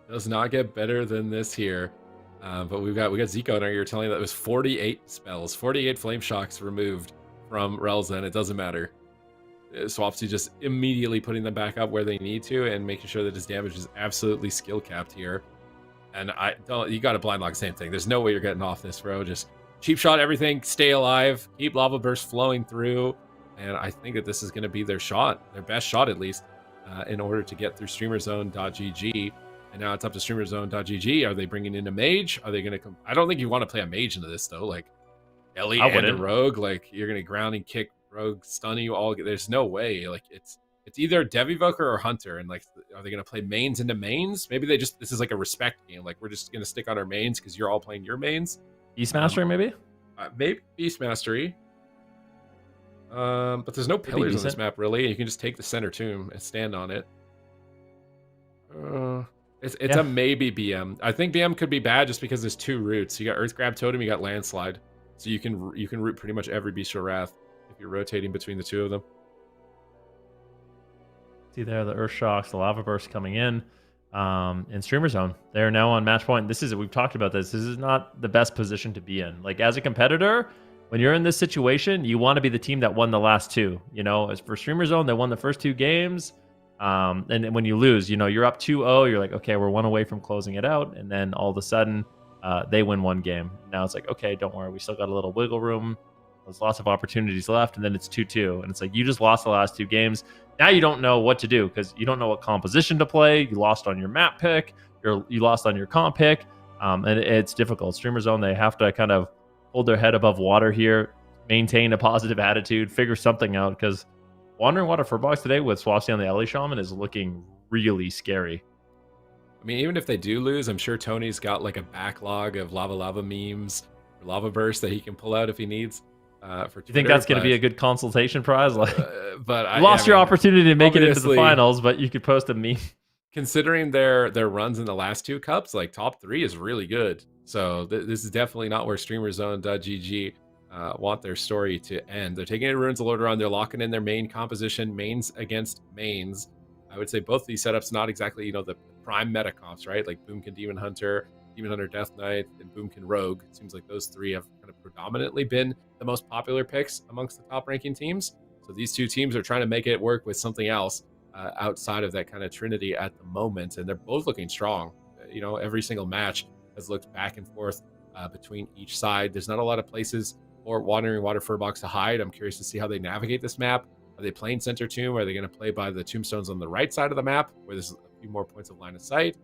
[SPEAKER 4] Does not get better than this here. But we got Zico in our ear telling that it was 48 spells, 48 flame shocks removed from Relza, and it doesn't matter. Swapsy just immediately putting them back up where they need to and making sure that his damage is absolutely skill capped here. And you got to blind lock, same thing. There's no way you're getting off this, bro. Just cheap shot everything, stay alive, keep lava burst flowing through. And I think that this is going to be their shot, their best shot at least, in order to get through streamerzone.gg. And now it's up to streamerzone.gg. Are they bringing in a mage? Are they going to I don't think you want to play a mage into this, though. Like, Ellie and a rogue, like, you're going to grounding kick, rogue, stun you all. There's no way. Like, it's either Dev Evoker or Hunter. And, like, are they going to play mains into mains? Maybe this is like a respect game. Like, we're just going to stick on our mains because you're all playing your mains.
[SPEAKER 1] Beast Mastery, maybe?
[SPEAKER 4] Maybe Beast Mastery. But there's no pillars on this map, really. You can just take the center tomb and stand on it. It's a maybe BM. I think BM could be bad just because there's 2 roots. You got Earth Grab Totem, you got Landslide. So you can root pretty much every Bestial Wrath if you're rotating between the two of them.
[SPEAKER 1] See there, the Earth Shocks, the Lava Burst coming in Streamer Zone. They're now on match point. We've talked about this. This is not the best position to be in. Like, as a competitor, when you're in this situation, you want to be the team that won the last two. You know, as for Streamer Zone, they won the first two games. And when you lose, you know, you're up 2-0. You're like, okay, we're one away from closing it out. And then all of a sudden, they win one game. Now it's like, okay, don't worry. We still got a little wiggle room. There's lots of opportunities left. And then it's 2-2. And it's like, you just lost the last two games. Now you don't know what to do because you don't know what composition to play. You lost on your map pick. You lost on your comp pick. And it's difficult. Streamer Zone, they have to kind of hold their head above water here, maintain a positive attitude, figure something out, because Wandering Water FURBOLGS today with Swapsy on the Ellie Shaman is looking really scary.
[SPEAKER 4] I mean, even if they do lose, I'm sure Tony's got like a backlog of lava memes or lava bursts that he can pull out if he needs. For Twitter,
[SPEAKER 1] you think that's going to be a good consultation prize? Like,
[SPEAKER 4] but
[SPEAKER 1] you lost your opportunity to make it into the finals, but you could post a meme.
[SPEAKER 4] Considering their runs in the last two cups, like top 3 is really good. So this is definitely not where StreamerZone.gg want their story to end. They're taking a Ruins of Lordaeron. They're locking in their main composition, mains against mains. I would say both these setups not exactly, you know, the prime meta comps, right? Like Boomkin Demon Hunter, Death Knight, and Boomkin Rogue. It seems like those three have kind of predominantly been the most popular picks amongst the top ranking teams. So these two teams are trying to make it work with something else outside of that kind of trinity at the moment, and they're both looking strong. You know, every single match has looked back and forth between each side. There's not a lot of places for Wandering Water FURBOLGS to hide. I'm curious to see how they navigate this map. Are they playing center tomb? Are they going to play by the tombstones on the right side of the map where there's a few more points of line of sight?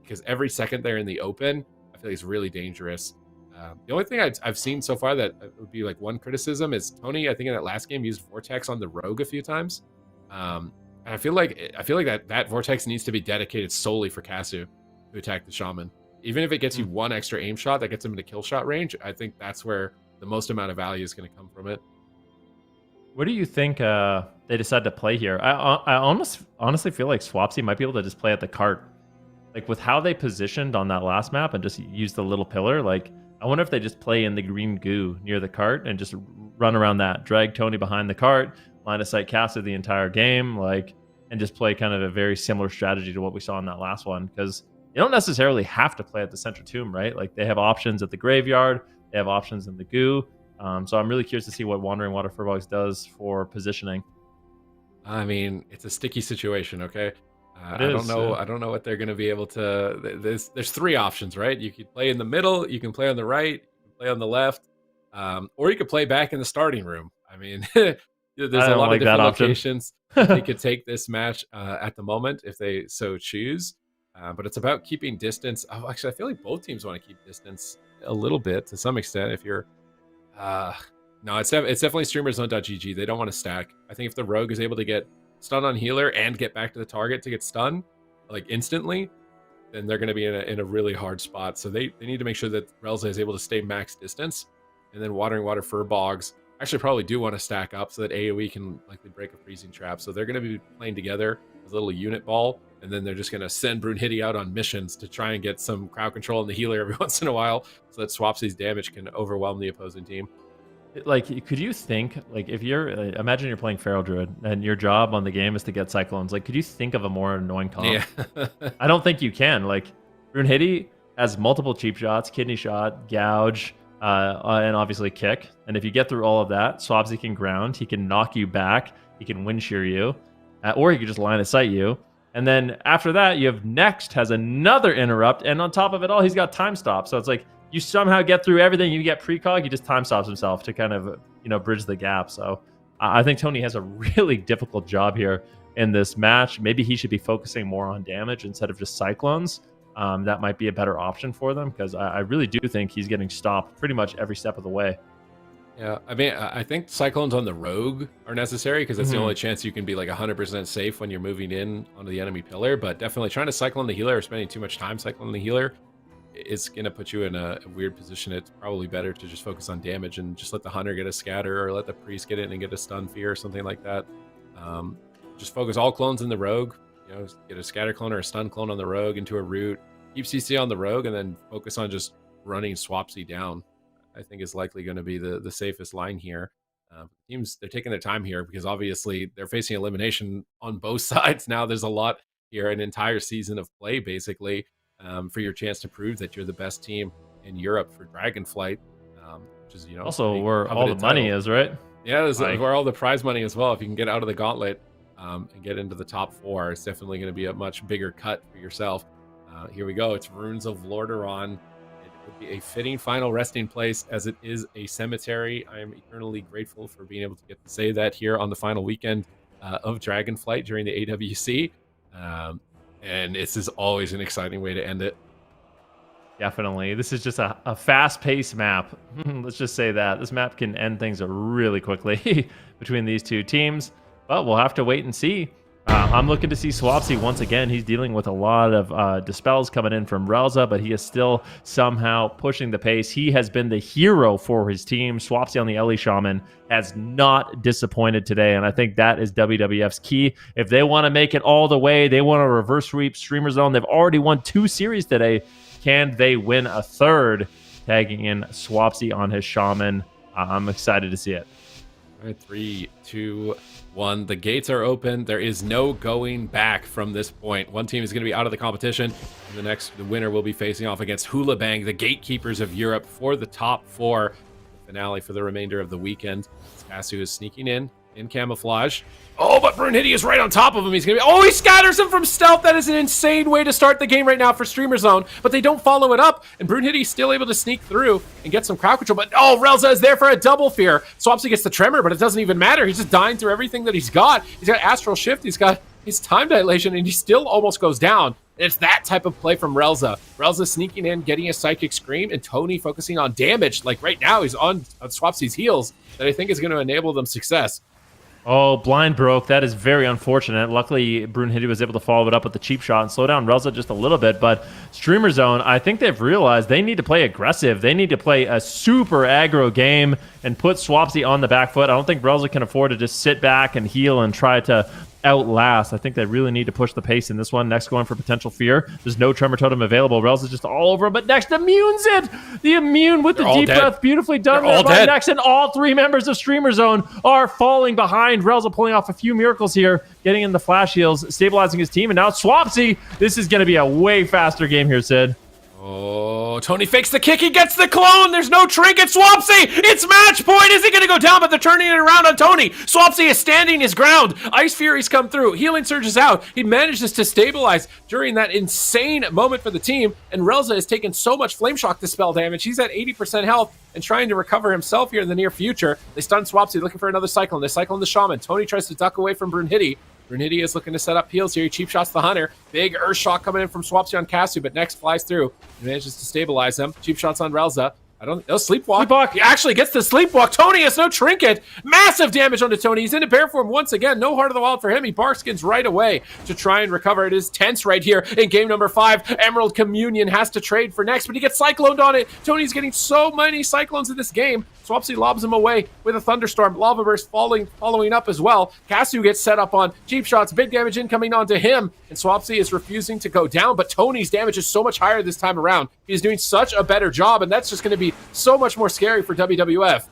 [SPEAKER 4] Because every second they're in the open, I feel like it's really dangerous. The only thing I've seen so far that would be like one criticism is Tony, I think in that last game, used Vortex on the Rogue a few times. And I feel like that Vortex needs to be dedicated solely for Casu to attack the Shaman. Even if it gets you one extra aim shot that gets him into kill shot range, I think that's where the most amount of value is going to come from it.
[SPEAKER 1] What do you think they decide to play here? I honestly feel like Swapsy might be able to just play at the cart. Like, with how they positioned on that last map and just use the little pillar, like, I wonder if they just play in the green goo near the cart and just run around that, drag Tony behind the cart, line of sight Caster the entire game, like, and just play kind of a very similar strategy to what we saw in that last one. Because you don't necessarily have to play at the center tomb, right? Like, they have options at the graveyard, they have options in the goo. So I'm really curious to see what Wandering Water FURBOLGS does for positioning.
[SPEAKER 4] I mean, it's a sticky situation, okay? I don't know what they're going to be able to. There's 3 options, right? You could play in the middle, you can play on the right, you can play on the left, or you could play back in the starting room. I mean, there's a lot of different locations they could take this match at the moment if they so choose. But it's about keeping distance. Oh, actually, I feel like both teams want to keep distance a little bit to some extent. If you're, no, it's definitely StreamerZone.gg. They don't want to stack. I think if the Rogue is able to get stun on healer and get back to the target to get stunned like instantly, then they're going to be in a really hard spot. So they need to make sure that Relza is able to stay max distance, and then Wandering Water FURBOLGS actually probably do want to stack up so that AoE can likely break a freezing trap. So they're going to be playing together as a little unit ball, and then they're just going to send Brunhilde out on missions to try and get some crowd control in the healer every once in a while so that Swapsy's damage can overwhelm the opposing team.
[SPEAKER 1] Like, could you think, like, if you're, imagine you're playing Feral Druid and your job on the game is to get Cyclones, like, could you think of a more annoying comp?
[SPEAKER 4] Yeah.
[SPEAKER 1] I don't think you can. Like, Brunhilde has multiple cheap shots, kidney shot, gouge, and obviously kick. And if you get through all of that, Swapsy can ground, he can knock you back, he can wind shear you, or he could just line of sight you. And then after that, you have Next has another interrupt, and on top of it all, he's got time stop. So it's like, you somehow get through everything, you get precog, he just time stops himself to kind of, you know, bridge the gap. So I think Tony has a really difficult job here in this match. Maybe he should be focusing more on damage instead of just Cyclones. That might be a better option for them, because I really do think he's getting stopped pretty much every step of the way.
[SPEAKER 4] Yeah, I mean, I think Cyclones on the Rogue are necessary because that's the only chance you can be like 100% safe when you're moving in onto the enemy pillar. But definitely trying to Cyclone the healer or spending too much time Cycloning the healer is going to put you in a weird position. It's probably better to just focus on damage and just let the Hunter get a scatter, or let the Priest get in and get a stun fear or something like that. Just focus all clones in the Rogue, you know, get a scatter clone or a stun clone on the Rogue into a root, keep CC on the Rogue, and then focus on just running Swapsy down. I think is likely going to be the safest line here. Teams, they're taking their time here because obviously they're facing elimination on both sides now. There's a lot here, an entire season of play basically, for your chance to prove that you're the best team in Europe for Dragonflight, which is,
[SPEAKER 1] also where all the money is, right?
[SPEAKER 4] Yeah, there's where all the prize money as well. If you can get out of the gauntlet and get into the top 4, it's definitely going to be a much bigger cut for yourself. Here we go. It's Runes of Lordaeron. It would be a fitting final resting place as it is a cemetery. I am eternally grateful for being able to get to say that here on the final weekend of Dragonflight during the AWC. And this is always an exciting way to end it.
[SPEAKER 1] Definitely. This is just a fast-paced map. Let's just say that. This map can end things really quickly between these two teams, but we'll have to wait and see. I'm looking to see Swapsy once again. He's dealing with a lot of dispels coming in from Relza, but he is still somehow pushing the pace. He has been the hero for his team. Swapsy on the Ellie Shaman has not disappointed today, and I think that is WWF's key. If they want to make it all the way, they want to reverse sweep Streamer Zone. They've already won 2 series today. Can they win a third? Tagging in Swapsy on his Shaman. I'm excited to see it.
[SPEAKER 4] All right, 3, 2, 1. The gates are open. There is no going back from this point. One team is going to be out of the competition. And the winner will be facing off against HOOLIBANG, the gatekeepers of Europe, for the top 4. The finale for the remainder of the weekend. Casu is sneaking in camouflage. Oh, but Brunhilde is right on top of him. He's gonna be. Oh, he scatters him from stealth. That is an insane way to start the game right now for Streamer Zone. But they don't follow it up, and Brunhilde is still able to sneak through and get some crowd control. But oh, Relza is there for a double fear. Swapsy gets the tremor, but it doesn't even matter. He's just dying through everything that he's got. He's got Astral Shift. He's got his time dilation, and he still almost goes down. And it's that type of play from Relza. Relza sneaking in, getting a Psychic Scream, and Tony focusing on damage. Like right now, he's on Swapsy's heels. That I think is going to enable them success.
[SPEAKER 1] Oh, blind broke. That is very unfortunate. Luckily, Brunhilde was able to follow it up with the cheap shot and slow down Relza just a little bit. But Streamer Zone, I think they've realized they need to play aggressive. They need to play a super aggro game and put Swapsy on the back foot. I don't think Relza can afford to just sit back and heal and try to outlast. I think they really need to push the pace in this one. Next going for potential fear. There's no Tremor Totem available. Relza's just all over him, but Next immunes it! The immune with the deep breath. Beautifully done there by Next, and all 3 members of Streamer Zone are falling behind. Relza pulling off a few miracles here, getting in the flash heals, stabilizing his team, and now Swapsy. This is going to be a way faster game here, Sid.
[SPEAKER 4] Oh, Tony fakes the kick. He gets the clone. There's no trinket. Swapsy, it's match point. Is he going to go down? But they're turning it around on Tony. Swapsy is standing his ground. Ice Fury's come through. Healing Surge is out. He manages to stabilize during that insane moment for the team. And Relza has taken so much Flame Shock dispel damage. He's at 80% health and trying to recover himself here in the near future. They stun Swapsy, looking for another Cyclone. They Cyclone the Shaman. Tony tries to duck away from Brunhilde. Brunhilde is looking to set up heals here. He cheap shots the Hunter. Big Earth Shock coming in from Swapsy on Casu, but Next flies through. He manages to stabilize him. Cheap shots on Relza. Sleepwalk. He actually gets the Sleepwalk. Tony has no trinket. Massive damage onto Tony. He's into bear form once again. No Heart of the Wild for him. He barskins right away to try and recover. It is tense right here in game number 5. Emerald Communion has to trade for Next, but he gets cycloned on it. Tony's getting so many cyclones in this game. Swapsy lobs him away with a Thunderstorm. Lava Burst following up as well. Casu gets set up on cheap shots. Big damage incoming onto him. And Swapsy is refusing to go down, but Tony's damage is so much higher this time around. He's doing such a better job, and that's just going to be so much more scary for WWF.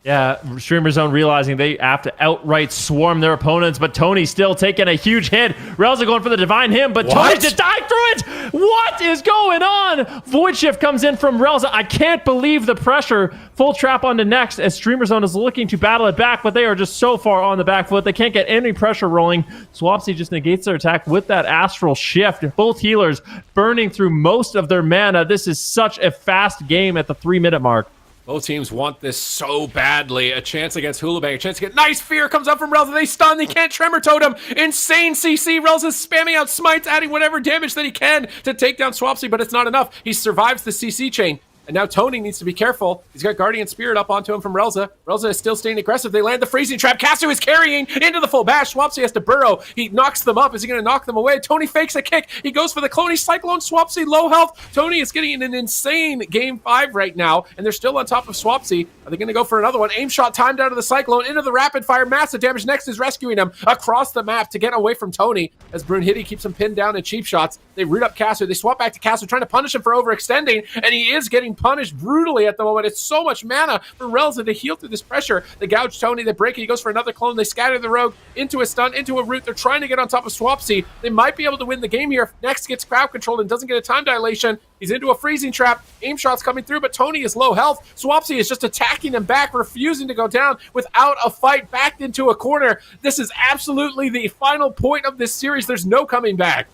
[SPEAKER 1] Yeah, Streamer Zone realizing they have to outright swarm their opponents, but Tony's still taking a huge hit. Relza going for the Divine Hymn, but Tony just died through it! What is going on? Void Shift comes in from Relza. I can't believe the pressure. Full trap onto Next as Streamer Zone is looking to battle it back, but they are just so far on the back foot. They can't get any pressure rolling. Swapsy just negates their attack with that Astral Shift. Both healers burning through most of their mana. This is such a fast game at the 3-minute mark.
[SPEAKER 4] Both teams want this so badly. A chance against HOOLIBANG. A chance to get nice fear comes up from Relza. They stun. They can't Tremor Totem. Insane CC. Relza's spamming out smites, adding whatever damage that he can to take down Swapsy, but it's not enough. He survives the CC chain. And now Tony needs to be careful. He's got Guardian Spirit up onto him from Relza. Relza is still staying aggressive. They land the freezing trap. Casu is carrying into the full bash. Swapsy has to burrow. He knocks them up. Is he going to knock them away? Tony fakes a kick. He goes for the clone. He Cyclone Swapsy low health. Tony is getting an insane game 5 right now, and they're still on top of Swapsy. Are they going to go for another one? Aim shot timed out of the Cyclone into the rapid fire. Massive damage. Next is rescuing him across the map to get away from Tony as Brunhilde keeps him pinned down in cheap shots. They root up Casu. They swap back to Casu, trying to punish him for overextending, and he is getting punished brutally at the moment. It's so much mana for Relza to heal through this pressure. They gouge Tony, they break it, he goes for another clone, they scatter the rogue into a stun, into a root. They're trying to get on top of Swapsy. They might be able to win the game here if Next gets crowd controlled and doesn't get a time dilation. He's into a freezing trap. Aim shots coming through, but Tony is low health. Swapsy is just attacking him back, refusing to go down without a fight, backed into a corner. This is absolutely the final point of this series. There's no coming back.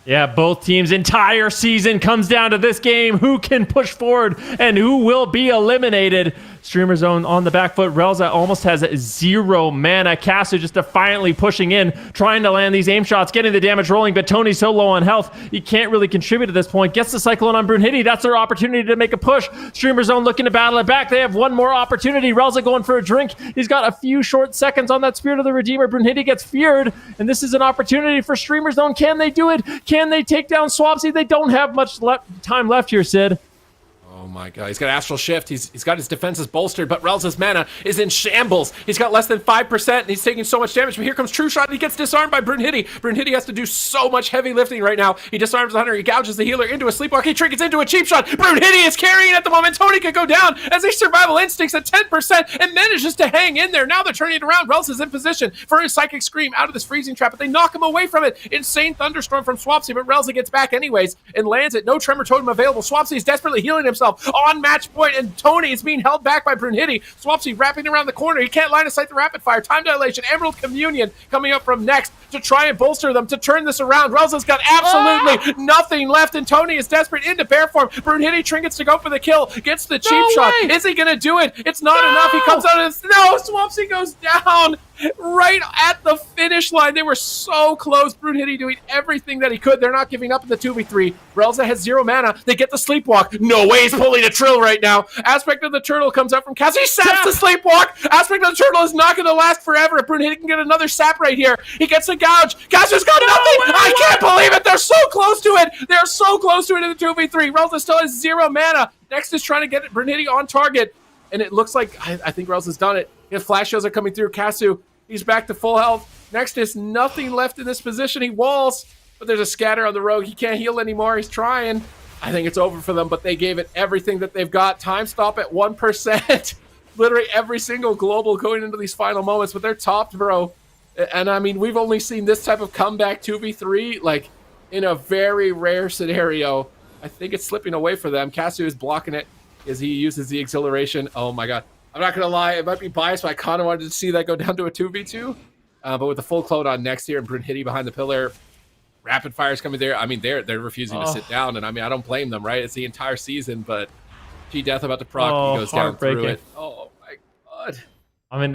[SPEAKER 1] Yeah, both teams' entire season comes down to this game. Who can push forward and who will be eliminated? Streamer Zone on the back foot. Relza almost has 0 mana. Casu just defiantly pushing in, trying to land these aim shots, getting the damage rolling, but Tony's so low on health, he can't really contribute at this point. Gets the Cyclone on Brunhilde. That's their opportunity to make a push. Streamer Zone looking to battle it back. They have one more opportunity. Relza going for a drink. He's got a few short seconds on that Spirit of the Redeemer. Brunhilde gets feared, and this is an opportunity for Streamer Zone. Can they do it? Can they take down Swapsy? They don't have much time left here, Sid.
[SPEAKER 4] Oh my god, he's got Astral Shift, he's got his defenses bolstered, but Relza's mana is in shambles. He's got less than 5%, and he's taking so much damage, but here comes True Shot, and he gets disarmed by Brunhilde. Brunhilde has to do so much heavy lifting right now. He disarms the Hunter, he gouges the healer into a Sleepwalk, he triggers into a Cheap Shot. Brunhilde is carrying at the moment. Tony could go down as a Survival Instincts at 10% and manages to hang in there. Now they're turning it around. Relza's in position for his Psychic Scream out of this freezing trap, but they knock him away from it. Insane Thunderstorm from Swapsy, but Relza gets back anyways and lands it. No Tremor Totem available. Swapsy is desperately healing himself on match point, and Tony is being held back by Brunhilde. Swapsy wrapping around the corner. He can't line of sight the rapid fire. Time dilation. Emerald Communion coming up from Next to try and bolster them, to turn this around. Relza's got absolutely nothing left, and Tony is desperate into bear form. Brunhilde trinkets to go for the kill. Gets the cheap shot. Is he going to do it? It's not enough. He comes out of this. No, Swapsy goes down right at the finish line. They were so close. Brunhilde doing everything that he could. They're not giving up in the 2v3. Relza has 0 mana. They get the Sleepwalk. No way he's pulling a Trill right now. Aspect of the Turtle comes up from Cass. He saps the Sleepwalk. Aspect of the Turtle is not going to last forever. If Brunhilde can get another sap right here, he gets the gouge. Cass has got nothing. I can't believe it. They're so close to it. They're so close to it in the 2v3. Relza still has 0 mana. Next is trying to get Brunhilde on target, and it looks like I think Relza's done it. His flash shields are coming through. Casu, he's back to full health. Next is nothing left in this position. He walls, but there's a scatter on the rogue. He can't heal anymore. He's trying. I think it's over for them, but they gave it everything that they've got. Time stop at 1%. Literally every single global going into these final moments, but they're topped, bro. And I mean, we've only seen this type of comeback 2v3, like, in a very rare scenario. I think it's slipping away for them. Casu is blocking it as he uses the Exhilaration. Oh my god. I'm not going to lie, it might be biased, but I kind of wanted to see that go down to a 2v2. But with the full clone on Next here and Brunhilde behind the pillar, rapid fires coming there. I mean, they're refusing to sit down, and I mean, I don't blame them, right? It's the entire season, but G-Death about to proc, he goes down through it. Oh my god.
[SPEAKER 1] I mean,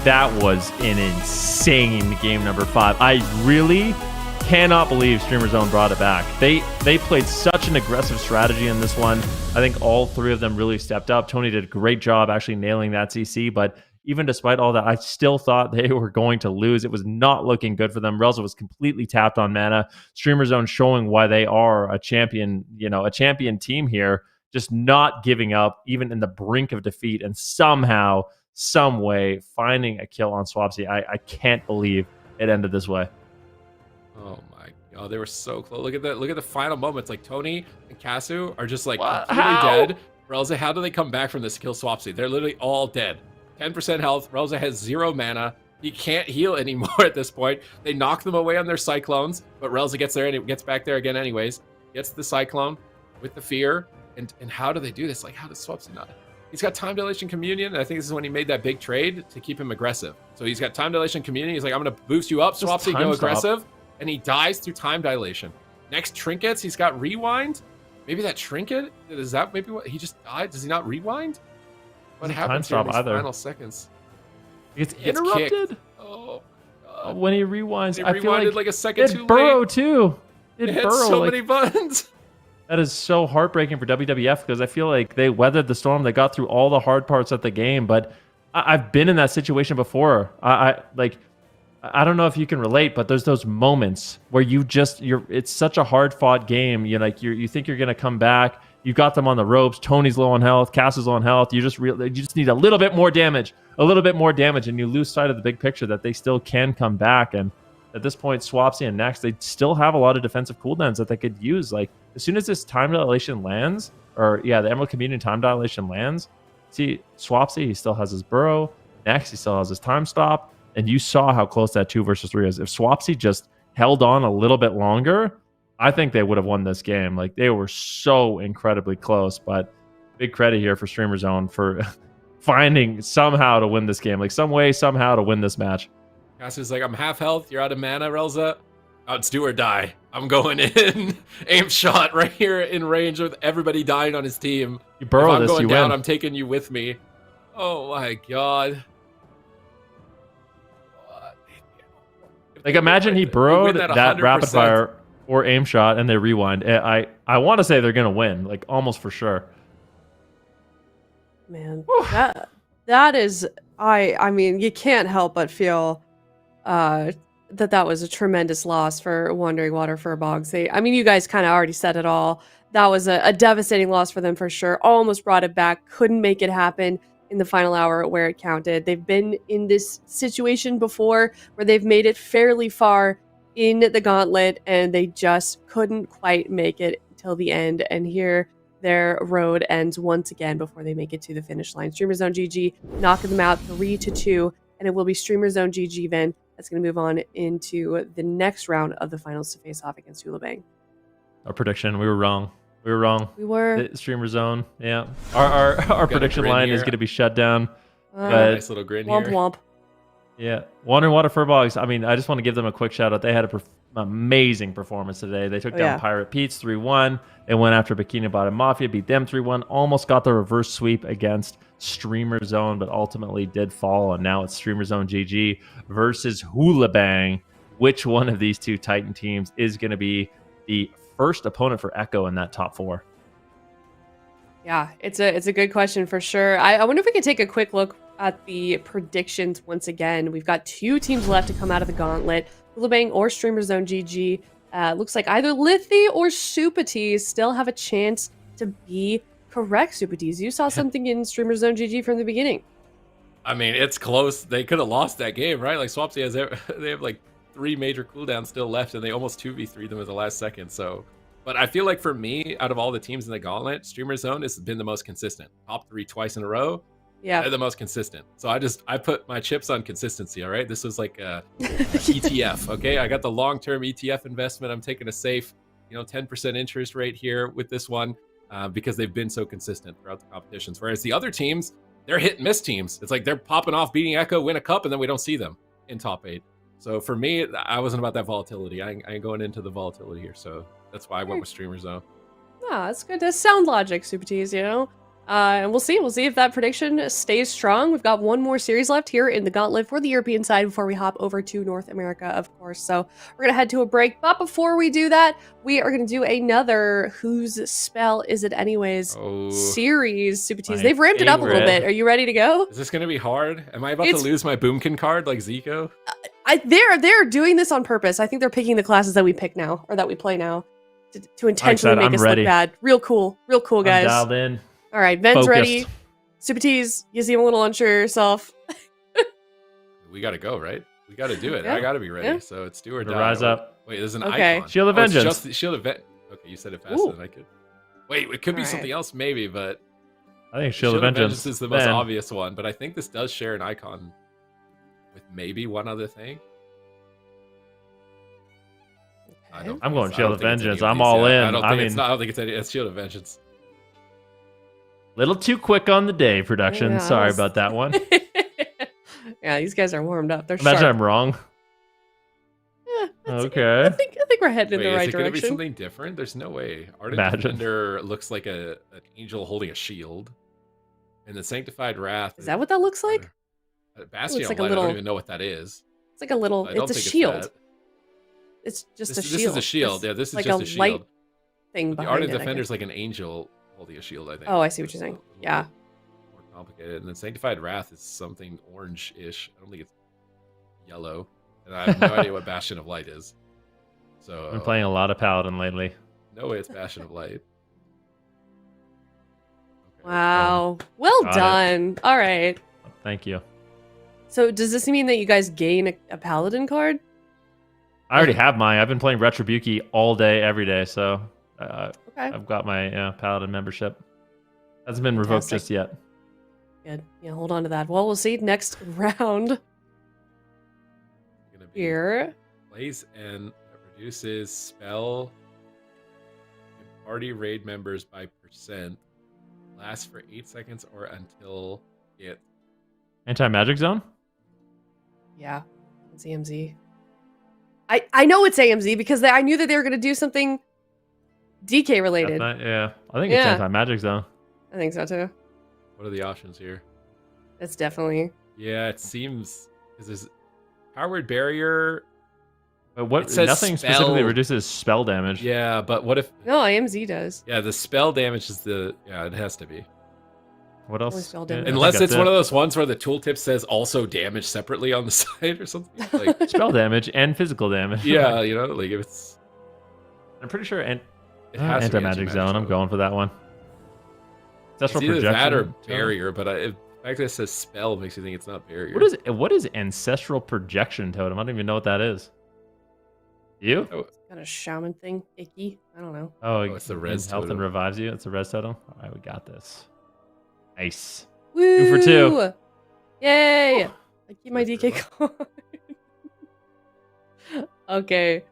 [SPEAKER 1] that was an insane game number 5. I really cannot believe Streamer Zone brought it back. They played such an aggressive strategy in this one. I think all 3 of them really stepped up. Tony did a great job actually nailing that CC, but even despite all that, I still thought they were going to lose. It was not looking good for them. Relza was completely tapped on mana. Streamer Zone showing why they are a champion, a champion team here, just not giving up, even in the brink of defeat, and somehow, some way, finding a kill on Swapsy. I can't believe it ended this way.
[SPEAKER 4] Oh my god, they were so close. Look at that. Look at the final moments. Like, Tony and Casu are just like completely dead. Relza, how do they come back from this kill Swapsy? They're literally all dead. 10% health. Relza has 0 mana. He can't heal anymore at this point. They knock them away on their Cyclones, but Relza gets there and he gets back there again anyways. Gets the Cyclone with the fear. And how do they do this? Like, how does Swapsy not? He's got Time Dilation Communion, and I think this is when he made that big trade to keep him aggressive. So he's got Time Dilation Communion. He's like, I'm going to boost you up, Swapsy, go aggressive. And he dies through Time Dilation. Next Trinkets, he's got Rewind. Maybe that Trinket, is that maybe what? He just died? Does he not Rewind? What happens here in these final seconds?
[SPEAKER 1] He gets interrupted?
[SPEAKER 4] Oh, God.
[SPEAKER 1] When he rewinds,
[SPEAKER 4] he
[SPEAKER 1] I feel
[SPEAKER 4] like a second too late.
[SPEAKER 1] Burrow, too.
[SPEAKER 4] It hit so many buttons.
[SPEAKER 1] That is so heartbreaking for WWF, because I feel like they weathered the storm. They got through all the hard parts of the game, but I've been in that situation before. I don't know if you can relate, but there's those moments where it's such a hard fought game. You think you're going to come back. You got them on the ropes. Tony's low on health. Cass is low on health. You just need a little bit more damage, and you lose sight of the big picture that they still can come back. And at this point, Swapsy and Next, they still have a lot of defensive cooldowns that they could use. Like, as soon as this time dilation lands, or yeah, the Emerald Communion time dilation lands. See, Swapsy, he still has his burrow. Next, he still has his time stop. And you saw how close that 2 versus 3 is. If Swapsy just held on a little bit longer, I think they would have won this game. Like, they were so incredibly close. But big credit here for Streamer Zone for finding somehow to win this game. Like, some way, somehow to win this match.
[SPEAKER 3] Cassie's like, I'm half health. You're out of mana, Relza. Oh, it's do or die. I'm going in. Aim shot right here in range with everybody dying on his team.
[SPEAKER 1] You burrow
[SPEAKER 3] if I'm
[SPEAKER 1] this,
[SPEAKER 3] going
[SPEAKER 1] you
[SPEAKER 3] down,
[SPEAKER 1] win.
[SPEAKER 3] I'm taking you with me. Oh my god.
[SPEAKER 1] Like, imagine he burrowed that rapid fire or aim shot and they rewind. I want to say they're going to win, like, almost for sure.
[SPEAKER 5] Man, that is, I mean, you can't help but feel that was a tremendous loss for Wandering Water FURBOLGS. I mean, you guys kind of already said it all. That was a devastating loss for them for sure. Almost brought it back, couldn't make it happen in the final hour where it counted. They've been in this situation before where they've made it fairly far in the Gauntlet and they just couldn't quite make it till the end. And here their road ends once again before they make it to the finish line. Streamer Zone GG knocking them out 3-2, and it will be Streamer Zone GG then that's going to move on into the next round of the finals to face off against HOOLIBANG.
[SPEAKER 1] Our prediction, we were wrong. We were wrong.
[SPEAKER 5] We were.
[SPEAKER 1] The Streamer Zone, yeah. Our prediction line is going to be shut down.
[SPEAKER 3] Nice little grin
[SPEAKER 5] womp
[SPEAKER 3] here.
[SPEAKER 5] womp.
[SPEAKER 1] Yeah. Wandering Water FURBOLGS, I mean, I just want to give them a quick shout out. They had an amazing performance today. They took down Pirate Pete's 3-1. They went after Bikini Bottom Mafia, beat them 3-1. Almost got the reverse sweep against Streamer Zone, but ultimately did fall. And now it's Streamer Zone GG versus HOOLIBANG. Which one of these two Titan teams is going to be the first opponent for Echo in that top 4?
[SPEAKER 5] Yeah, it's a good question for sure. I wonder if we could take a quick look at the predictions once again. We've got 2 teams left to come out of the Gauntlet. HOOLIBANG or Streamer Zone GG. Looks like either Lithy or Supatees still have a chance to be correct. Supatees, you saw something in Streamer Zone GG from the beginning.
[SPEAKER 3] I mean, it's close. They could have lost that game, right? Like, Swapsy has, they have like 3 major cooldowns still left, and they almost 2v3 them at the last second. So, but I feel like for me, out of all the teams in the Gauntlet, Streamer Zone has been the most consistent. Top 3 twice in a row.
[SPEAKER 5] Yeah,
[SPEAKER 3] They're the most consistent. So I put my chips on consistency. All right, this was like a ETF. Okay, I got the long-term ETF investment. I'm taking a safe, 10% interest rate here with this one because they've been so consistent throughout the competitions. Whereas the other teams, they're hit and miss teams. It's like they're popping off, beating Echo, win a cup, and then we don't see them in top 8. So for me, I wasn't about that volatility. I ain't going into the volatility here. So that's why I went with Streamer Zone.
[SPEAKER 5] Ah, that's good. That's sound logic, Supatees, and we'll see if that prediction stays strong. We've got one more series left here in the Gauntlet for the European side before we hop over to North America, of course. So we're going to head to a break. But before we do that, we are going to do another Whose Spell Is It Anyways series, Supatees. They've ramped it up a little bit. Are you ready to go?
[SPEAKER 3] Is this going to be hard? Am I about to lose my Boomkin card like Zico?
[SPEAKER 5] They're doing this on purpose. I think they're picking the classes that we pick now, or that we play now, to intentionally make us look bad. Real cool, guys.
[SPEAKER 1] I'm dialed in.
[SPEAKER 5] All right, Ven's ready. Supatees, you seem a little unsure yourself.
[SPEAKER 3] We got to go, right? We got to do it.
[SPEAKER 5] Yeah.
[SPEAKER 3] I got to be ready. Yeah. So it's do or die.
[SPEAKER 1] Rise up.
[SPEAKER 3] Wait, there's an icon.
[SPEAKER 1] Shield of Vengeance.
[SPEAKER 3] It's just the Shield of Vengeance. Okay, you said it faster than I could. Wait, it could be something else maybe, but
[SPEAKER 1] I think Shield of Vengeance
[SPEAKER 3] is the most obvious one, but I think this does share an icon with maybe one other thing.
[SPEAKER 1] I'm going Shield of Vengeance. I'm all in.
[SPEAKER 3] I don't think it's any. It's Shield of Vengeance.
[SPEAKER 1] Little too quick on the day, production.
[SPEAKER 5] Yeah,
[SPEAKER 1] Sorry about that one.
[SPEAKER 5] Yeah, these guys are warmed up. They're
[SPEAKER 1] Imagine
[SPEAKER 5] sharp.
[SPEAKER 1] I'm wrong.
[SPEAKER 5] Yeah,
[SPEAKER 1] okay.
[SPEAKER 5] I think we're headed in the right
[SPEAKER 3] is it
[SPEAKER 5] direction.
[SPEAKER 3] Gonna be something different? There's no way. Ardent Defender looks like an angel holding a shield, and the Sanctified Wrath.
[SPEAKER 5] Is that what that looks like?
[SPEAKER 3] Bastion
[SPEAKER 5] like
[SPEAKER 3] Light,
[SPEAKER 5] a little,
[SPEAKER 3] I don't even know what that is.
[SPEAKER 5] It's like a little. It's a shield. It's just a shield.
[SPEAKER 3] This is a shield. Yeah, this is
[SPEAKER 5] like
[SPEAKER 3] just a shield.
[SPEAKER 5] Light thing behind
[SPEAKER 3] the Ardent
[SPEAKER 5] it,
[SPEAKER 3] Defender's like an angel holding a shield, I think.
[SPEAKER 5] Oh, I see what you're saying. Yeah.
[SPEAKER 3] More complicated. And then Sanctified Wrath is something orange-ish. I don't think it's yellow. And I have no idea what Bastion of Light is. So
[SPEAKER 1] I've been playing a lot of Paladin lately.
[SPEAKER 3] No way it's Bastion of Light.
[SPEAKER 5] Okay. Wow. Well done. All right.
[SPEAKER 1] Thank you.
[SPEAKER 5] So does this mean that you guys gain a Paladin card?
[SPEAKER 1] I already have mine. I've been playing Retribuki all day, every day. So I've got my Paladin membership. Hasn't been revoked
[SPEAKER 5] Fantastic.
[SPEAKER 1] just yet.
[SPEAKER 5] Good. Yeah, hold on to that. Well, we'll see next round
[SPEAKER 3] Gonna be
[SPEAKER 5] here.
[SPEAKER 3] plays and that reduces spell and party raid members by %. Lasts for 8 seconds or until it.
[SPEAKER 1] Anti-magic zone?
[SPEAKER 5] Yeah, it's AMZ. I know it's AMZ because I knew that they were going to do something DK related.
[SPEAKER 1] Yeah. I think it's
[SPEAKER 5] Yeah.
[SPEAKER 1] anti-magic zone.
[SPEAKER 5] I think so too.
[SPEAKER 3] What are the options here?
[SPEAKER 5] It's definitely.
[SPEAKER 3] Yeah, it seems. Is this powered barrier?
[SPEAKER 1] But what?
[SPEAKER 3] It says
[SPEAKER 1] Nothing
[SPEAKER 3] spell.
[SPEAKER 1] specifically reduces spell damage.
[SPEAKER 3] Yeah, but what if?
[SPEAKER 5] No, AMZ does.
[SPEAKER 3] Yeah, the spell damage is the. Yeah, it has to be.
[SPEAKER 1] What
[SPEAKER 5] Only
[SPEAKER 1] else?
[SPEAKER 5] spell
[SPEAKER 1] Yeah,
[SPEAKER 5] damage.
[SPEAKER 1] I think
[SPEAKER 3] Unless
[SPEAKER 1] that's
[SPEAKER 3] it's one
[SPEAKER 1] it.
[SPEAKER 3] of those ones where the tooltip says also damage separately on the side or something. Like,
[SPEAKER 1] Spell damage and physical damage.
[SPEAKER 3] yeah, you know, like if it's.
[SPEAKER 1] I'm pretty sure
[SPEAKER 3] It has to be
[SPEAKER 1] anti-magic zone. I'm going for that one.
[SPEAKER 3] It's
[SPEAKER 1] Ancestral
[SPEAKER 3] either
[SPEAKER 1] projection.
[SPEAKER 3] that or barrier, but the fact that it says spell makes you think it's not barrier.
[SPEAKER 1] What is ancestral projection totem? I don't even know what that is. You?
[SPEAKER 5] Got a shaman thing. Icky. I don't know.
[SPEAKER 1] Oh,
[SPEAKER 3] it's the res
[SPEAKER 1] health and
[SPEAKER 3] totem.
[SPEAKER 1] revives you. It's a res totem. All right, we got this. Nice.
[SPEAKER 5] Woo!
[SPEAKER 1] for 2.
[SPEAKER 5] Yay! I keep my DK card. Okay.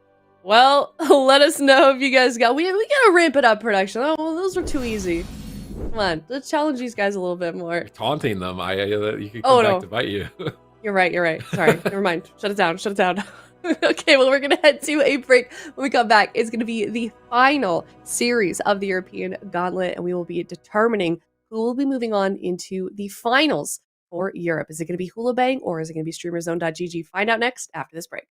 [SPEAKER 5] Well, let us know if you guys got. We gotta ramp it up, production. Oh, well, those were too easy. Come on, let's challenge these guys a little bit more.
[SPEAKER 3] You're taunting them. You could
[SPEAKER 5] Oh,
[SPEAKER 3] come back
[SPEAKER 5] no.
[SPEAKER 3] to bite you.
[SPEAKER 5] You're right. You're right. Sorry. Never mind. Shut it down. Shut it down. Okay, well, we're going to head to a break. When we come back, it's going to be the final series of the European Gauntlet, and we will be determining who will be moving on into the finals for Europe. Is it going to be HOOLIBANG or is it going to be StreamerZone.gg? Find out next after this break.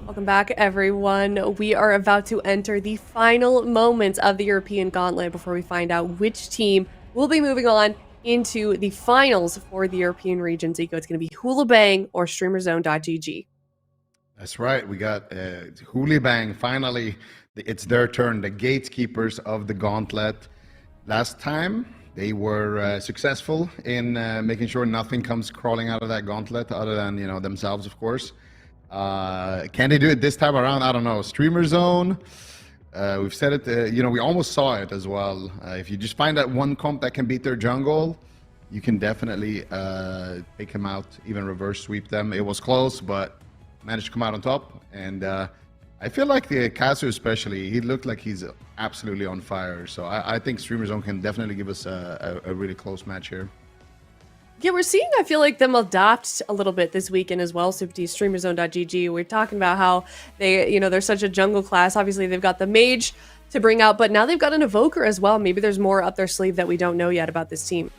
[SPEAKER 5] Welcome back, everyone. We are about to enter the final moments of the European Gauntlet before we find out which team will be moving on into the finals for the European region. Zico, it's going to be HOOLIBANG or StreamerZone.gg.
[SPEAKER 2] That's right. We got HOOLIBANG. Finally, it's their turn. The gatekeepers of the Gauntlet. Last time, they were successful in making sure nothing comes crawling out of that Gauntlet, other than themselves, of course. Can they do it this time around? I don't know. Streamer Zone. We've said it, you know, we almost saw it as well. If you just find that one comp that can beat their jungle, you can definitely take him out, even reverse sweep them. It was close, but managed to come out on top. And I feel like the Casu especially, he looked like he's absolutely on fire. So I think Streamer Zone can definitely give us a really close match here.
[SPEAKER 5] Yeah, we're seeing, I feel like, them adapt a little bit this weekend as well. SuperD, StreamerZone.gg. We're talking about how they, you know, they're such a jungle class. Obviously, they've got the mage to bring out, but now they've got an evoker as well. Maybe there's more up their sleeve that we don't know yet about this team.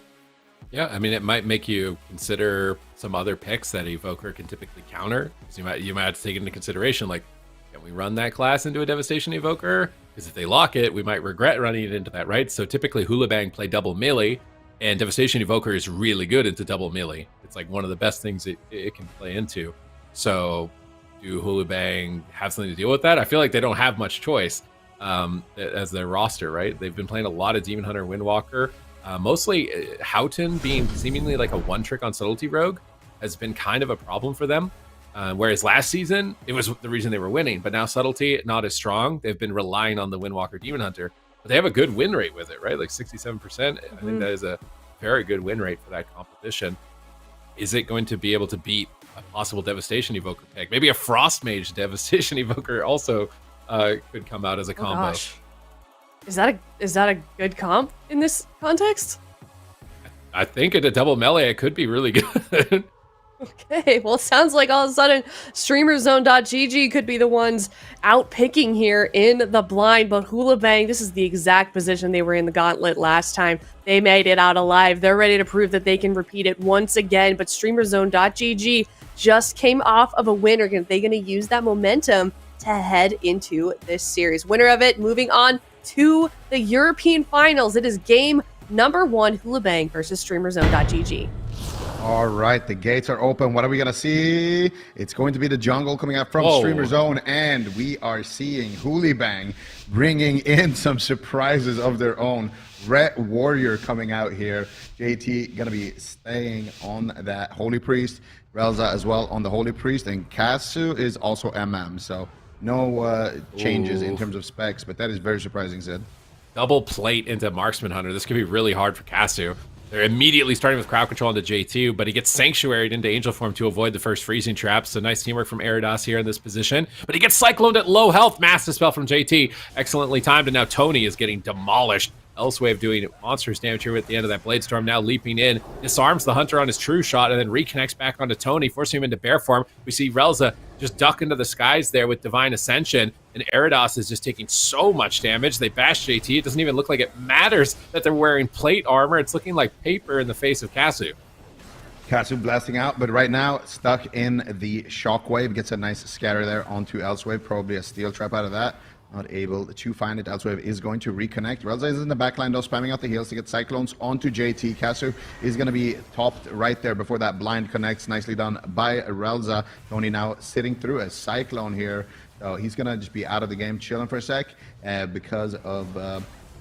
[SPEAKER 4] Yeah, I mean, it might make you consider some other picks that evoker can typically counter. So you might have to take into consideration, like, can we run that class into a Devastation evoker? Because if they lock it, we might regret running it into that, right? So typically, HOOLIBANG play double melee. And Devastation Evoker is really good into double melee. It's like one of the best things it can play into. So do HOOLIBANG have something to deal with that? I feel like they don't have much choice as their roster, right? They've been playing a lot of Demon Hunter Windwalker. Mostly Houghton being seemingly like a one-trick on Subtlety Rogue has been kind of a problem for them. Whereas last season, it was the reason they were winning. But now Subtlety, not as strong. They've been relying on the Windwalker Demon Hunter. But they have a good win rate with it, right? Like 67%. I think that is a very good win rate for that competition. Is it going to be able to beat a possible Devastation Evoker pick? Maybe a Frost Mage Devastation Evoker also could come out as a combo.
[SPEAKER 5] Gosh. Is that a good comp in this context?
[SPEAKER 4] I think in a double melee, it could be really good.
[SPEAKER 5] Okay, well, it sounds like all of a sudden StreamerZone.gg could be the ones out picking here in the blind, but HOOLIBANG, this is the exact position they were in the Gauntlet last time. They made it out alive. They're ready to prove that they can repeat it once again, but StreamerZone.gg just came off of a win. Are they going to use that momentum to head into this series? Winner of it moving on to the European Finals. It is game number 1, HOOLIBANG versus StreamerZone.gg.
[SPEAKER 2] All right, the gates are open. What are we going to see? It's going to be the jungle coming out from Streamer Zone, and we are seeing HOOLIBANG bringing in some surprises of their own. Red Warrior coming out here. JT going to be staying on that Holy Priest. Relza as well on the Holy Priest, and Casu is also MM, so no changes in terms of specs, but that is very surprising, Zed.
[SPEAKER 4] Double plate into Marksman Hunter. This could be really hard for Casu. They're immediately starting with crowd control into J2, but he gets sanctuaried into Angel Form to avoid the first freezing trap. So nice teamwork from Eridas here in this position. But he gets cycloned at low health. Massive spell from JT. Excellently timed, and now Tony is getting demolished. Elsewave doing monstrous damage here at the end of that Blade Storm, now leaping in, disarms the Hunter on his true shot, and then reconnects back onto Tony, forcing him into bear form. We see Relza just duck into the skies there with Divine Ascension, and Eridas is just taking so much damage. They bash JT. It doesn't even look like it matters that they're wearing plate armor. It's looking like paper in the face of Casu.
[SPEAKER 2] Casu blasting out, but right now stuck in the Shockwave. Gets a nice scatter there onto Elsewave, probably a steel trap out of that. Not able to find it. Elsewave is going to reconnect. Relza is in the backline though, spamming out the heals to get Cyclones onto JT. Casu is going to be topped right there before that blind connects. Nicely done by Relza. Tony now sitting through a Cyclone here. So he's going to just be out of the game, chilling for a sec because of